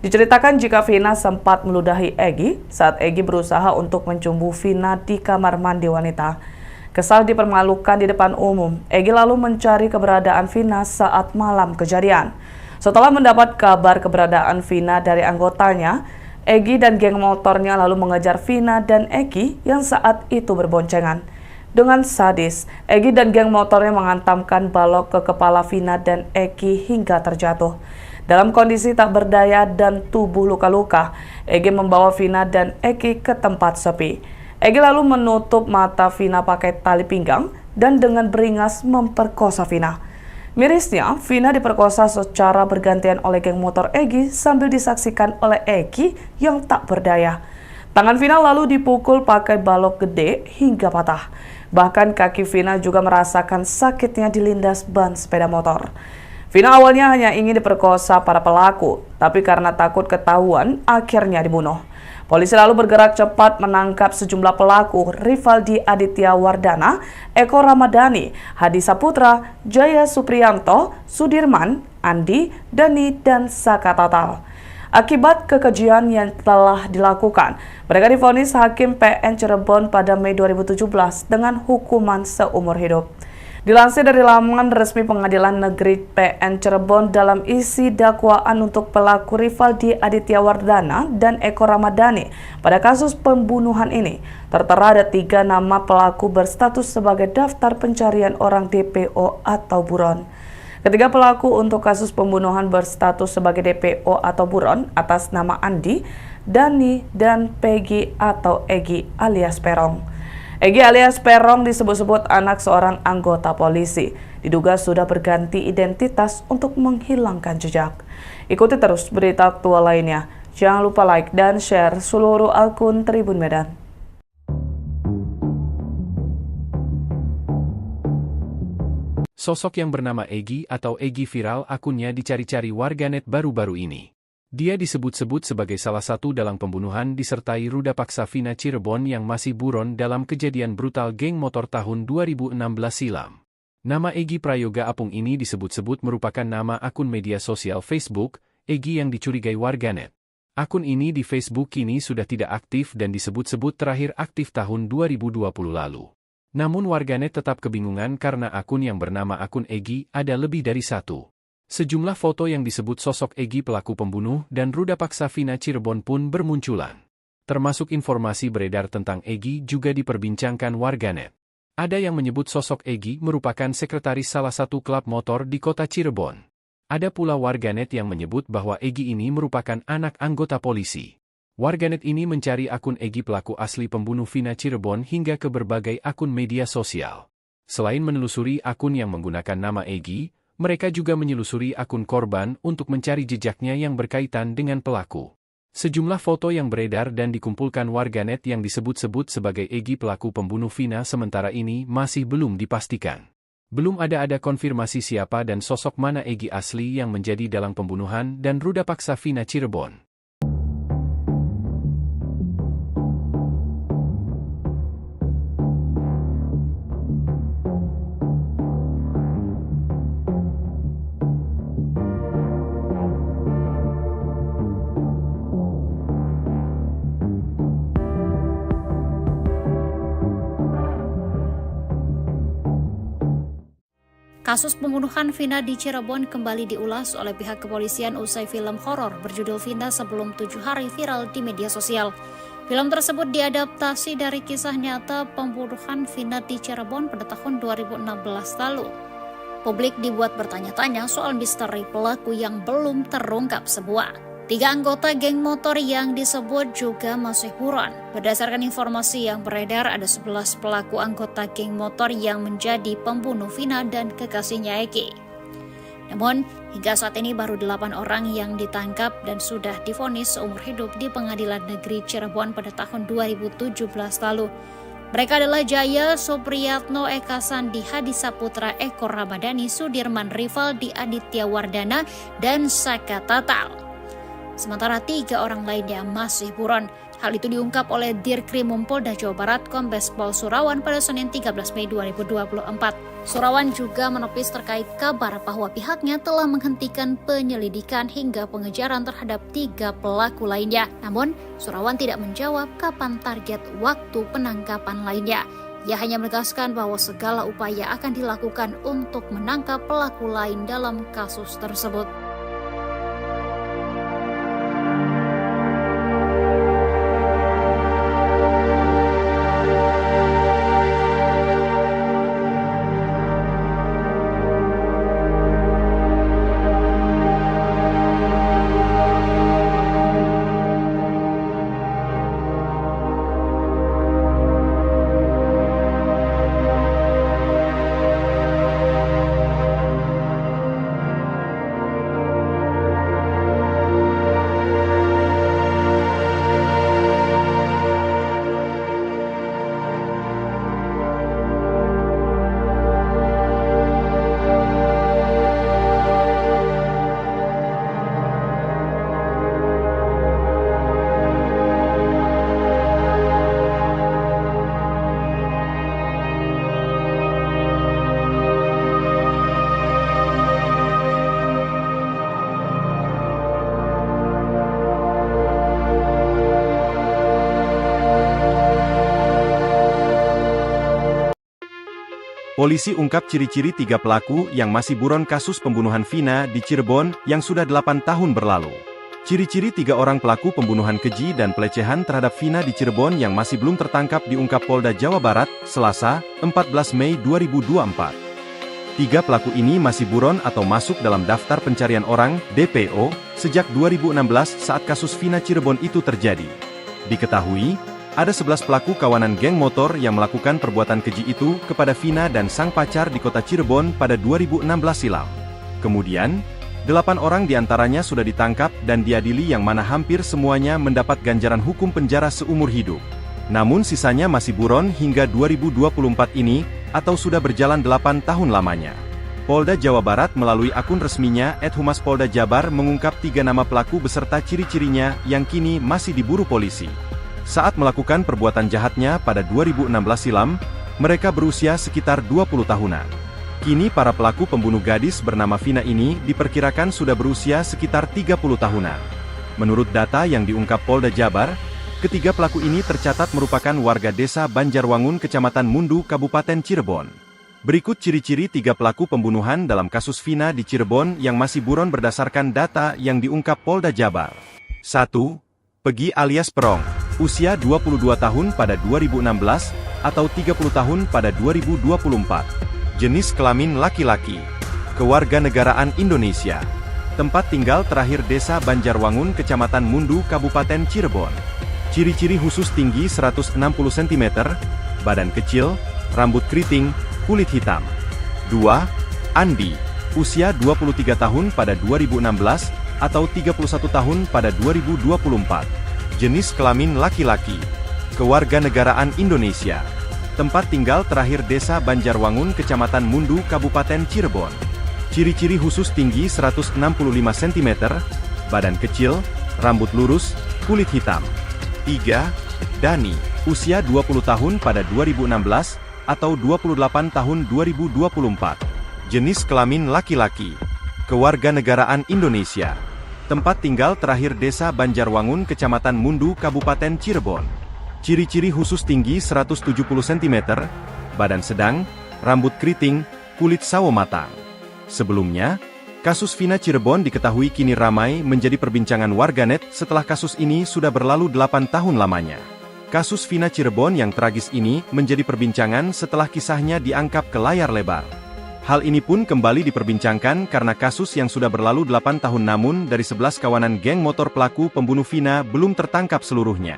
Diceritakan jika Vina sempat meludahi Eki saat Eki berusaha untuk mencumbu Vina di kamar mandi wanita. Kesal dipermalukan di depan umum, Eki lalu mencari keberadaan Vina saat malam kejadian. Setelah mendapat kabar keberadaan Vina dari anggotanya, Eki dan geng motornya lalu mengejar Vina dan Eki yang saat itu berboncengan. Dengan sadis, Eki dan geng motornya menghantamkan balok ke kepala Vina dan Eki hingga terjatuh. Dalam kondisi tak berdaya dan tubuh luka-luka, Eki membawa Vina dan Eki ke tempat sepi. Eki lalu menutup mata Vina pakai tali pinggang dan dengan beringas memperkosa Vina. Mirisnya, Vina diperkosa secara bergantian oleh geng motor Eki sambil disaksikan oleh Eki yang tak berdaya. Tangan Vina lalu dipukul pakai balok gede hingga patah. Bahkan kaki Vina juga merasakan sakitnya dilindas ban sepeda motor. Vina awalnya hanya ingin diperkosa para pelaku, tapi karena takut ketahuan, akhirnya dibunuh. Polisi lalu bergerak cepat menangkap sejumlah pelaku, Rivaldi Aditya Wardana, Eko Ramadhani, Hadi Saputra, Jaya Supriyanto, Sudirman, Andi, Dani, dan Saka Tatal. Akibat kekejian yang telah dilakukan, mereka divonis Hakim PN Cirebon pada Mei 2017 dengan hukuman seumur hidup. Dilansir dari laman resmi Pengadilan Negeri PN Cirebon, dalam isi dakwaan untuk pelaku Rivaldi Aditya Wardana dan Eko Ramadhani pada kasus pembunuhan ini, tertera ada 3 nama pelaku berstatus sebagai daftar pencarian orang DPO atau buron. Ketiga pelaku untuk kasus pembunuhan berstatus sebagai DPO atau buron atas nama Andi, Dani, dan Peggy atau Egi alias Perong. Egi alias Perong disebut-sebut anak seorang anggota polisi. Diduga sudah berganti identitas untuk menghilangkan jejak. Ikuti terus berita aktual lainnya. Jangan lupa like dan share seluruh akun Tribun Medan. Sosok yang bernama Egi atau Egi viral akunnya dicari-cari warganet baru-baru ini. Dia disebut-sebut sebagai salah satu dalang pembunuhan disertai ruda paksa Vina Cirebon yang masih buron dalam kejadian brutal geng motor tahun 2016 silam. Nama Egi Prayoga Apung ini disebut-sebut merupakan nama akun media sosial Facebook, Egi yang dicurigai warganet. Akun ini di Facebook kini sudah tidak aktif dan disebut-sebut terakhir aktif tahun 2020 lalu. Namun warganet tetap kebingungan karena akun yang bernama akun Egi ada lebih dari satu. Sejumlah foto yang disebut sosok Egi pelaku pembunuh dan ruda paksa Vina Cirebon pun bermunculan. Termasuk informasi beredar tentang Egi juga diperbincangkan warganet. Ada yang menyebut sosok Egi merupakan sekretaris salah satu klub motor di kota Cirebon. Ada pula warganet yang menyebut bahwa Egi ini merupakan anak anggota polisi. Warganet ini mencari akun Egi pelaku asli pembunuh Vina Cirebon hingga ke berbagai akun media sosial. Selain menelusuri akun yang menggunakan nama Egi, mereka juga menyelusuri akun korban untuk mencari jejaknya yang berkaitan dengan pelaku. Sejumlah foto yang beredar dan dikumpulkan warganet yang disebut-sebut sebagai Egi pelaku pembunuh Vina sementara ini masih belum dipastikan. Belum ada konfirmasi siapa dan sosok mana Egi asli yang menjadi dalang pembunuhan dan ruda paksa Vina Cirebon. Kasus pembunuhan Vina di Cirebon kembali diulas oleh pihak kepolisian usai film horor berjudul Vina Sebelum 7 Hari viral di media sosial. Film tersebut diadaptasi dari kisah nyata pembunuhan Vina di Cirebon pada tahun 2016 lalu. Publik dibuat bertanya-tanya soal misteri pelaku yang belum terungkap semua. 3 anggota geng motor yang disebut juga masih buron. Berdasarkan informasi yang beredar, ada 11 pelaku anggota geng motor yang menjadi pembunuh Vina dan kekasihnya Egi. Namun, hingga saat ini baru 8 orang yang ditangkap dan sudah divonis seumur hidup di Pengadilan Negeri Cirebon pada tahun 2017 lalu. Mereka adalah Jaya Supriyatno, Eka Sandi, Hadi Saputra, Eko Ramadhani, Sudirman Rivaldi, Aditya Wardana, dan Saka Tatal. Sementara 3 orang lainnya masih buron. Hal itu diungkap oleh Dirkrimum Polda Jawa Barat Kombes Pol Surawan pada Senin 13 Mei 2024. Surawan juga menepis terkait kabar bahwa pihaknya telah menghentikan penyelidikan hingga pengejaran terhadap 3 pelaku lainnya. Namun, Surawan tidak menjawab kapan target waktu penangkapan lainnya. Ia hanya menegaskan bahwa segala upaya akan dilakukan untuk menangkap pelaku lain dalam kasus tersebut. Polisi ungkap ciri-ciri 3 pelaku yang masih buron kasus pembunuhan Vina di Cirebon yang sudah 8 tahun berlalu. Ciri-ciri 3 orang pelaku pembunuhan keji dan pelecehan terhadap Vina di Cirebon yang masih belum tertangkap diungkap Polda Jawa Barat, Selasa, 14 Mei 2024. 3 pelaku ini masih buron atau masuk dalam daftar pencarian orang, DPO, sejak 2016 saat kasus Vina Cirebon itu terjadi. Diketahui, Ada 11 pelaku kawanan geng motor yang melakukan perbuatan keji itu kepada Vina dan sang pacar di kota Cirebon pada 2016 silam. Kemudian, 8 orang diantaranya sudah ditangkap dan diadili yang mana hampir semuanya mendapat ganjaran hukum penjara seumur hidup. Namun sisanya masih buron hingga 2024 ini, atau sudah berjalan 8 tahun lamanya. Polda Jawa Barat melalui akun resminya @Humas Polda Jabar mengungkap 3 nama pelaku beserta ciri-cirinya yang kini masih diburu polisi. Saat melakukan perbuatan jahatnya pada 2016 silam, mereka berusia sekitar 20 tahunan. Kini para pelaku pembunuh gadis bernama Vina ini diperkirakan sudah berusia sekitar 30 tahunan. Menurut data yang diungkap Polda Jabar, ketiga pelaku ini tercatat merupakan warga desa Banjarwangun, Kecamatan Mundu, Kabupaten Cirebon. Berikut ciri-ciri 3 pelaku pembunuhan dalam kasus Vina di Cirebon yang masih buron berdasarkan data yang diungkap Polda Jabar. 1. Pegi alias Perong, usia 22 tahun pada 2016, atau 30 tahun pada 2024. Jenis kelamin laki-laki. Kewarganegaraan Indonesia. Tempat tinggal terakhir desa Banjarwangun, Kecamatan Mundu, Kabupaten Cirebon. Ciri-ciri khusus tinggi 160 cm, badan kecil, rambut keriting, kulit hitam. 2. Andi, usia 23 tahun pada 2016, atau 31 tahun pada 2024. Jenis kelamin laki-laki. Kewarganegaraan Indonesia. Tempat tinggal terakhir desa Banjarwangun, Kecamatan Mundu, Kabupaten Cirebon. Ciri-ciri khusus tinggi 165 cm, badan kecil, rambut lurus, kulit hitam. 3. Dani, usia 20 tahun pada 2016, atau 28 tahun 2024. Jenis kelamin laki-laki. Kewarganegaraan Indonesia. Tempat tinggal terakhir desa Banjarwangun, Kecamatan Mundu, Kabupaten Cirebon. Ciri-ciri khusus tinggi 170 cm, badan sedang, rambut keriting, kulit sawo matang. Sebelumnya, kasus Vina Cirebon diketahui kini ramai menjadi perbincangan warganet setelah kasus ini sudah berlalu 8 tahun lamanya. Kasus Vina Cirebon yang tragis ini menjadi perbincangan setelah kisahnya diangkat ke layar lebar. Hal ini pun kembali diperbincangkan karena kasus yang sudah berlalu 8 tahun namun dari 11 kawanan geng motor pelaku pembunuh Vina belum tertangkap seluruhnya.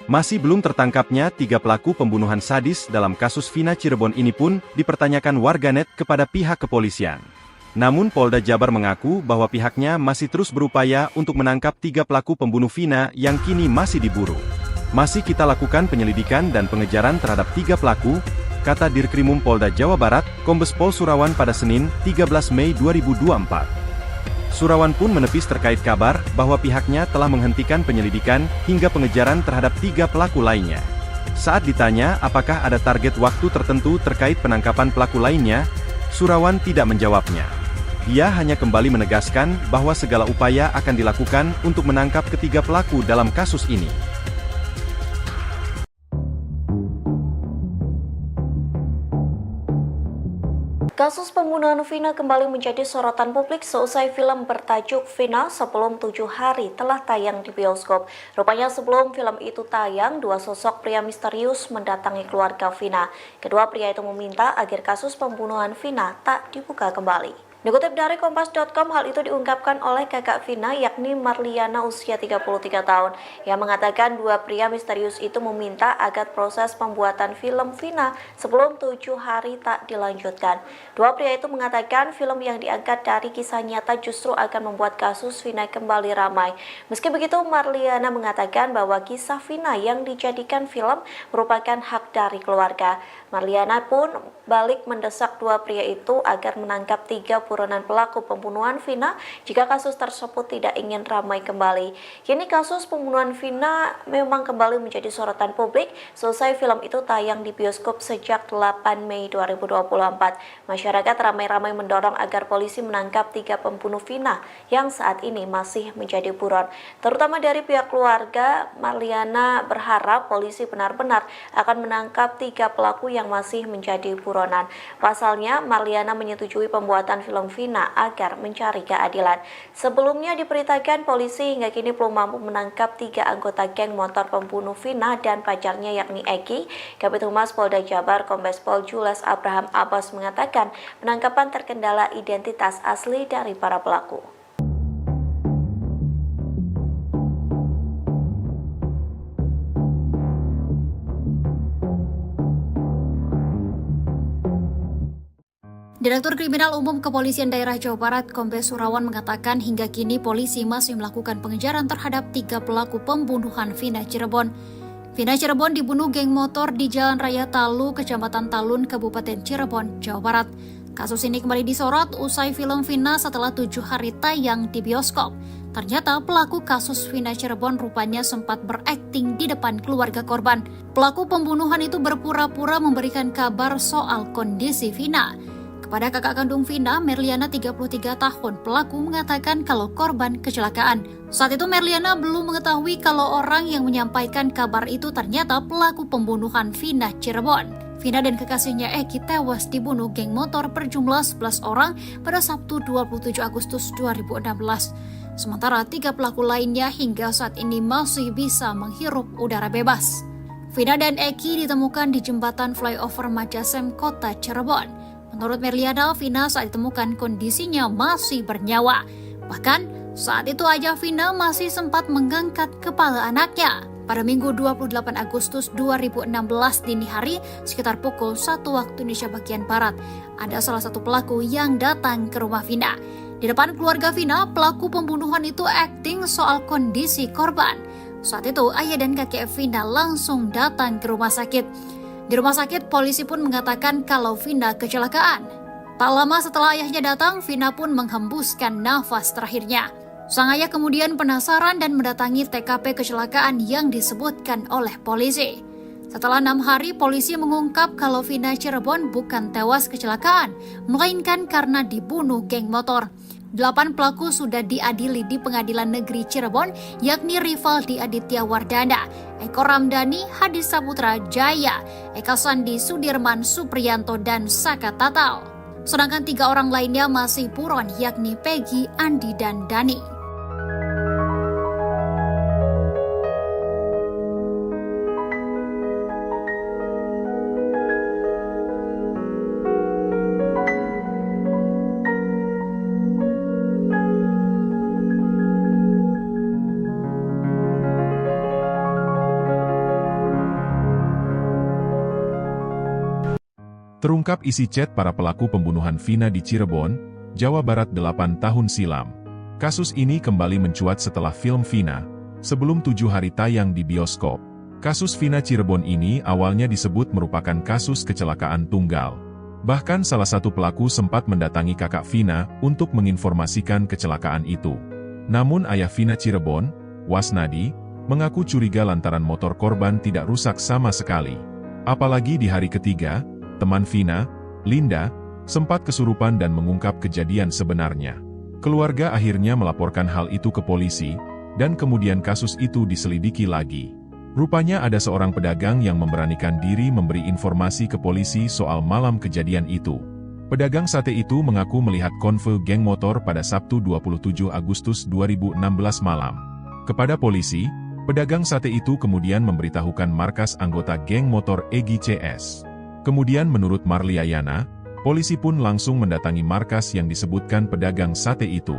Masih belum tertangkapnya 3 pelaku pembunuhan sadis dalam kasus Vina Cirebon ini pun dipertanyakan warganet kepada pihak kepolisian. Namun Polda Jabar mengaku bahwa pihaknya masih terus berupaya untuk menangkap 3 pelaku pembunuh Vina yang kini masih diburu. Masih kita lakukan penyelidikan dan pengejaran terhadap 3 pelaku, kata Dirkrimum Polda Jawa Barat, Kombes Pol Surawan pada Senin, 13 Mei 2024. Surawan pun menepis terkait kabar bahwa pihaknya telah menghentikan penyelidikan hingga pengejaran terhadap 3 pelaku lainnya. Saat ditanya apakah ada target waktu tertentu terkait penangkapan pelaku lainnya, Surawan tidak menjawabnya. Dia hanya kembali menegaskan bahwa segala upaya akan dilakukan untuk menangkap ketiga pelaku dalam kasus ini. Kasus pembunuhan Vina kembali menjadi sorotan publik seusai film bertajuk Vina Sebelum 7 Hari telah tayang di bioskop. Rupanya sebelum film itu tayang, 2 sosok pria misterius mendatangi keluarga Vina. Kedua pria itu meminta agar kasus pembunuhan Vina tak dibuka kembali. Dikutip dari Kompas.com, hal itu diungkapkan oleh kakak Vina yakni Marliana usia 33 tahun yang mengatakan 2 pria misterius itu meminta agar proses pembuatan film Vina sebelum 7 hari tak dilanjutkan. 2 pria itu mengatakan film yang diangkat dari kisah nyata justru akan membuat kasus Vina kembali ramai. Meski begitu, Marliana mengatakan bahwa kisah Vina yang dijadikan film merupakan hak dari keluarga. Marliana pun balik mendesak 2 pria itu agar menangkap 3 buronan pelaku pembunuhan Vina jika kasus tersebut tidak ingin ramai kembali. Kini kasus pembunuhan Vina memang kembali menjadi sorotan publik selesai film itu tayang di bioskop sejak 8 Mei 2024. Masyarakat ramai-ramai mendorong agar polisi menangkap 3 pembunuh Vina yang saat ini masih menjadi buron. Terutama dari pihak keluarga, Marliana berharap polisi benar-benar akan menangkap 3 pelaku yang masih menjadi buronan. Pasalnya, Marliana menyetujui pembuatan film Vina agar mencari keadilan. Sebelumnya diberitakan polisi hingga kini belum mampu menangkap 3 anggota geng motor pembunuh Vina dan pacarnya yakni Eki. Kabid Humas Polda Jabar Kombes Pol Jules Abraham Abbas mengatakan penangkapan terkendala identitas asli dari para pelaku. Direktur Kriminal Umum Kepolisian Daerah Jawa Barat, Kombes Surawan mengatakan hingga kini polisi masih melakukan pengejaran terhadap 3 pelaku pembunuhan Vina Cirebon. Vina Cirebon dibunuh geng motor di Jalan Raya Talu, Kecamatan Talun, Kabupaten Cirebon, Jawa Barat. Kasus ini kembali disorot usai film Vina setelah 7 hari tayang di bioskop. Ternyata pelaku kasus Vina Cirebon rupanya sempat berakting di depan keluarga korban. Pelaku pembunuhan itu berpura-pura memberikan kabar soal kondisi Vina. Kepada kakak kandung Vina, Merliana 33 tahun, pelaku mengatakan kalau korban kecelakaan. Saat itu Merliana belum mengetahui kalau orang yang menyampaikan kabar itu ternyata pelaku pembunuhan Vina Cirebon. Vina dan kekasihnya Eki tewas dibunuh geng motor berjumlah 11 orang pada Sabtu 27 Agustus 2016. Sementara 3 pelaku lainnya hingga saat ini masih bisa menghirup udara bebas. Vina dan Eki ditemukan di jembatan flyover Majasem, Kota Cirebon. Menurut Merliana, Vina saat ditemukan kondisinya masih bernyawa. Bahkan saat itu ayah Vina masih sempat mengangkat kepala anaknya. Pada Minggu 28 Agustus 2016 dini hari, sekitar pukul 1 waktu Indonesia bagian Barat, ada salah satu pelaku yang datang ke rumah Vina. Di depan keluarga Vina, pelaku pembunuhan itu akting soal kondisi korban. Saat itu, ayah dan kakek Vina langsung datang ke rumah sakit. Di rumah sakit, polisi pun mengatakan kalau Vina kecelakaan. Tak lama setelah ayahnya datang, Vina pun menghembuskan nafas terakhirnya. Sang ayah kemudian penasaran dan mendatangi TKP kecelakaan yang disebutkan oleh polisi. Setelah 6 hari, polisi mengungkap kalau Vina Cirebon bukan tewas kecelakaan, melainkan karena dibunuh geng motor. 8 pelaku sudah diadili di Pengadilan Negeri Cirebon, yakni Rivaldi Aditya Wardana, Eko Ramdhani, Hadi Saputra Jaya, Eka Sandi Sudirman Supriyanto, dan Saka Tatal. Sedangkan 3 orang lainnya masih buron, yakni Peggy, Andi, dan Dani. Terungkap isi chat para pelaku pembunuhan Vina di Cirebon, Jawa Barat 8 tahun silam. Kasus ini kembali mencuat setelah film Vina, sebelum 7 hari tayang di bioskop. Kasus Vina Cirebon ini awalnya disebut merupakan kasus kecelakaan tunggal. Bahkan salah satu pelaku sempat mendatangi kakak Vina untuk menginformasikan kecelakaan itu. Namun ayah Vina Cirebon, Wasnadi, mengaku curiga lantaran motor korban tidak rusak sama sekali. Apalagi di hari ketiga, teman Vina, Linda, sempat kesurupan dan mengungkap kejadian sebenarnya. Keluarga akhirnya melaporkan hal itu ke polisi, dan kemudian kasus itu diselidiki lagi. Rupanya ada seorang pedagang yang memberanikan diri memberi informasi ke polisi soal malam kejadian itu. Pedagang sate itu mengaku melihat konvoy geng motor pada Sabtu 27 Agustus 2016 malam. Kepada polisi, pedagang sate itu kemudian memberitahukan markas anggota geng motor Egy CS. Kemudian menurut Marliayana, polisi pun langsung mendatangi markas yang disebutkan pedagang sate itu.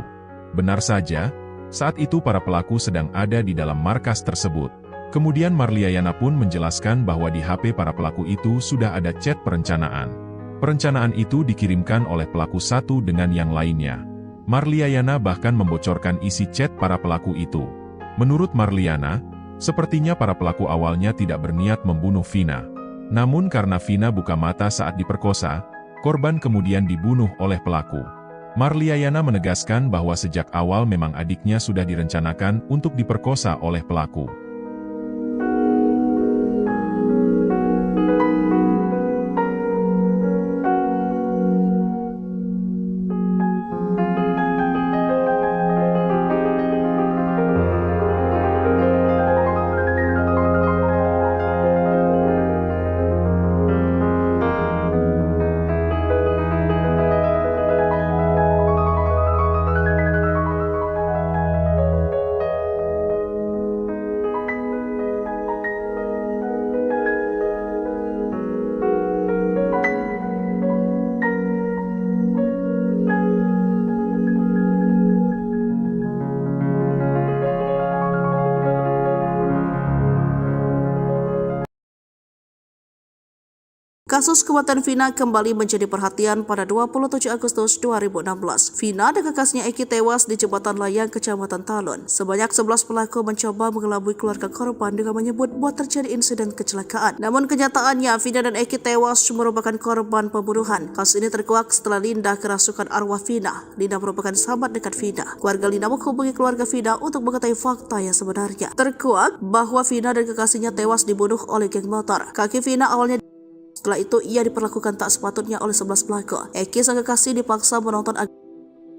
Benar saja, saat itu para pelaku sedang ada di dalam markas tersebut. Kemudian Marliayana pun menjelaskan bahwa di HP para pelaku itu sudah ada chat perencanaan. Perencanaan itu dikirimkan oleh pelaku satu dengan yang lainnya. Marliayana bahkan membocorkan isi chat para pelaku itu. Menurut Marliana, sepertinya para pelaku awalnya tidak berniat membunuh Vina. Namun karena Vina buka mata saat diperkosa, korban kemudian dibunuh oleh pelaku. Marliayana menegaskan bahwa sejak awal memang adiknya sudah direncanakan untuk diperkosa oleh pelaku. Kasus kematian Vina kembali menjadi perhatian pada 27 Agustus 2016. Vina dan kekasnya Eki tewas di jembatan layang Kecamatan Talun. Sebanyak 11 pelaku mencoba mengelabui keluarga korban dengan menyebut bahwa terjadi insiden kecelakaan. Namun kenyataannya Vina dan Eki tewas merupakan korban pembunuhan. Kasus ini terkuak setelah Linda kerasukan arwah Vina. Linda merupakan sahabat dekat Vina. Keluarga Linda menghubungi keluarga Vina untuk mengetahui fakta yang sebenarnya. Terkuak bahwa Vina dan kekasihnya tewas dibunuh oleh geng motor. Kaki Vina awalnya. Setelah itu, ia diperlakukan tak sepatutnya oleh 11 pelaku. Eki sang kekasih dipaksa menonton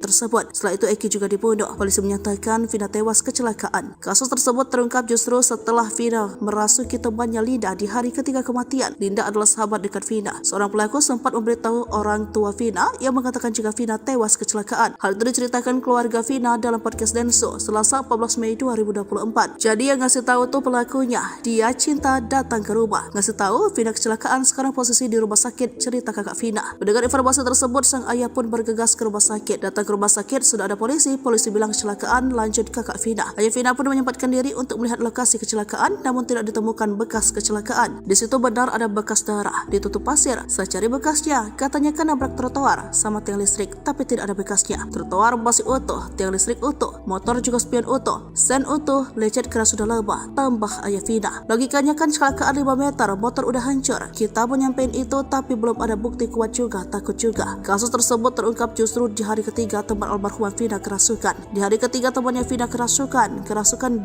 tersebut. Setelah itu Eki juga dibunuh. Polisi menyatakan Vina tewas kecelakaan. Kasus tersebut terungkap justru setelah Vina merasuki temannya Linda di hari ketiga kematian. Linda adalah sahabat dekat Vina. Seorang pelaku sempat memberitahu orang tua Vina yang mengatakan jika Vina tewas kecelakaan. Hal itu diceritakan keluarga Vina dalam podcast Denso Selasa 14 Mei 2024. Jadi yang ngasih tahu tuh pelakunya. Dia cinta datang ke rumah. Ngasih tahu Vina kecelakaan, sekarang posisi di rumah sakit, cerita kakak Vina. Mendengar informasi tersebut, sang ayah pun bergegas ke rumah sakit. Datang ke rumah sakit sudah ada polisi bilang kecelakaan, lanjut kakak Vina. Ayah Vina pun menyempatkan diri untuk melihat lokasi kecelakaan, namun tidak ditemukan bekas kecelakaan. Di situ benar ada bekas darah, ditutup pasir. Saya cari bekasnya, katanya kan nabrak trotoar sama tiang listrik, tapi tidak ada bekasnya. Trotoar masih utuh, tiang listrik utuh, motor juga spion utuh, sen utuh, lecet karena sudah lama, tambah ayah Vina. Logikanya kan kecelakaan 5 meter, motor udah hancur. Kita mau nyampein itu, tapi belum ada bukti kuat juga, takut juga. Kasus tersebut terungkap justru di hari ketiga teman almarhumah Vina kerasukan. Di hari ketiga temannya Vina kerasukan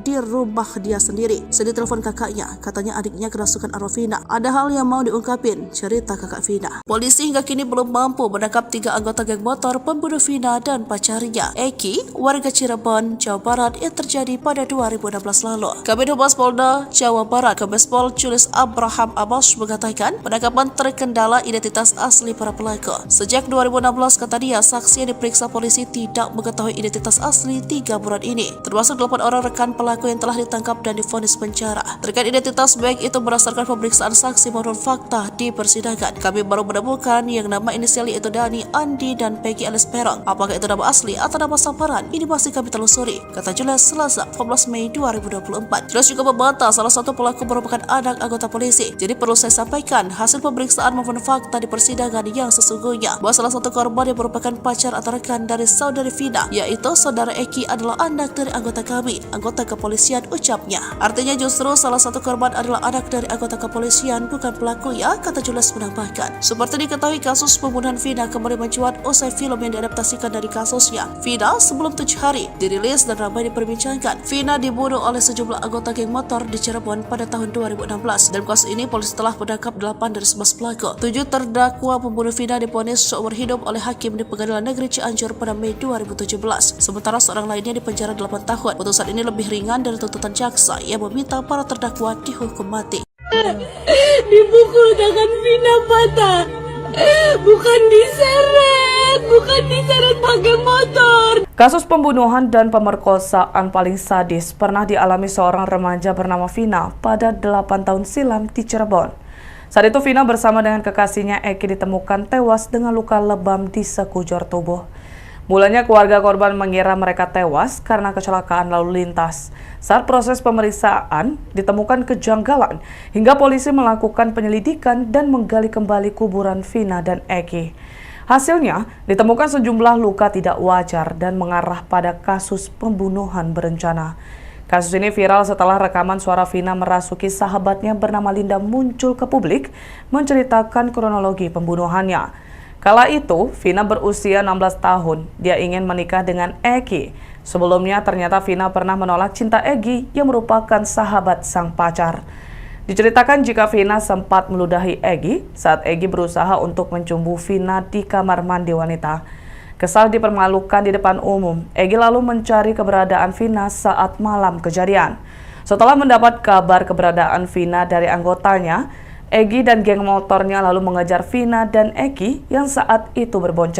di rumah dia sendiri. Sedih telepon kakaknya, katanya adiknya kerasukan arwah Vina. Ada hal yang mau diungkapin, cerita kakak Vina. Polisi hingga kini belum mampu menangkap 3 anggota geng motor pembunuh Vina dan pacarnya, Eki, warga Cirebon, Jawa Barat, yang terjadi pada 2016 lalu. Kabid Humas Polda Jawa Barat, Kombespol Julius Abraham Abbas mengatakan penangkapan terkendala identitas asli para pelaku. Sejak 2016, kata dia, saksi yang diperiksa polisi tidak mengetahui identitas asli 3 buron ini, termasuk 8 orang rekan pelaku yang telah ditangkap dan divonis penjara. Terkait identitas, baik itu berdasarkan pemeriksaan saksi maupun fakta di persidangan, kami baru menemukan yang nama inisial yaitu Dani, Andi, dan Peggy alias Perong. Apakah itu nama asli atau nama samaran? Ini masih kami telusuri, kata Julius Selasa 14 Mei 2024. Julius juga membantah salah satu pelaku merupakan anak anggota polisi. Jadi perlu saya sampaikan hasil pemeriksaan maupun fakta di persidangan yang sesungguhnya bahwa salah satu korban yang merupakan pacar atau rekan dari saudari Vina, yaitu saudara Eki, adalah anak dari anggota kami, anggota kepolisian, ucapnya. Artinya justru salah satu korban adalah anak dari anggota kepolisian, bukan pelaku ya, kata Julius menambahkan. Seperti diketahui, kasus pembunuhan Vina kembali mencuat usai film yang diadaptasikan dari kasusnya, Vina Sebelum 7 Hari, dirilis dan ramai diperbincangkan. Vina dibunuh oleh sejumlah anggota geng motor di Cirebon pada tahun 2016. Dalam kasus ini, polisi telah menangkap 8 dari 11 pelaku. 7 terdakwa pembunuh Vina divonis seumur hidup oleh hakim di Pengadilan Negeri Cianjur pada Mei 2017. Sementara seorang lainnya dipenjara 8 tahun. Putusan ini lebih ringan dari tuntutan jaksa yang meminta para terdakwa dihukum mati. Dipukul tangan Vina patah. Bukan diseret pakai motor. Kasus pembunuhan dan pemerkosaan paling sadis pernah dialami seorang remaja bernama Vina pada 8 tahun silam di Cirebon. Saat itu Vina bersama dengan kekasihnya Eki ditemukan tewas dengan luka lebam di sekujur tubuh. Mulanya keluarga korban mengira mereka tewas karena kecelakaan lalu lintas. Saat proses pemeriksaan ditemukan kejanggalan hingga polisi melakukan penyelidikan dan menggali kembali kuburan Vina dan Eki. Hasilnya ditemukan sejumlah luka tidak wajar dan mengarah pada kasus pembunuhan berencana. Kasus ini viral setelah rekaman suara Vina merasuki sahabatnya bernama Linda muncul ke publik menceritakan kronologi pembunuhannya. Kala itu, Vina berusia 16 tahun. Dia ingin menikah dengan Eki. Sebelumnya, ternyata Vina pernah menolak cinta Eki yang merupakan sahabat sang pacar. Diceritakan jika Vina sempat meludahi Eki saat Eki berusaha untuk mencumbu Vina di kamar mandi wanita. Kesal dipermalukan di depan umum, Eki lalu mencari keberadaan Vina saat malam kejadian. Setelah mendapat kabar keberadaan Vina dari anggotanya, Eki dan geng motornya lalu mengejar Vina dan Eki yang saat itu berboncengan.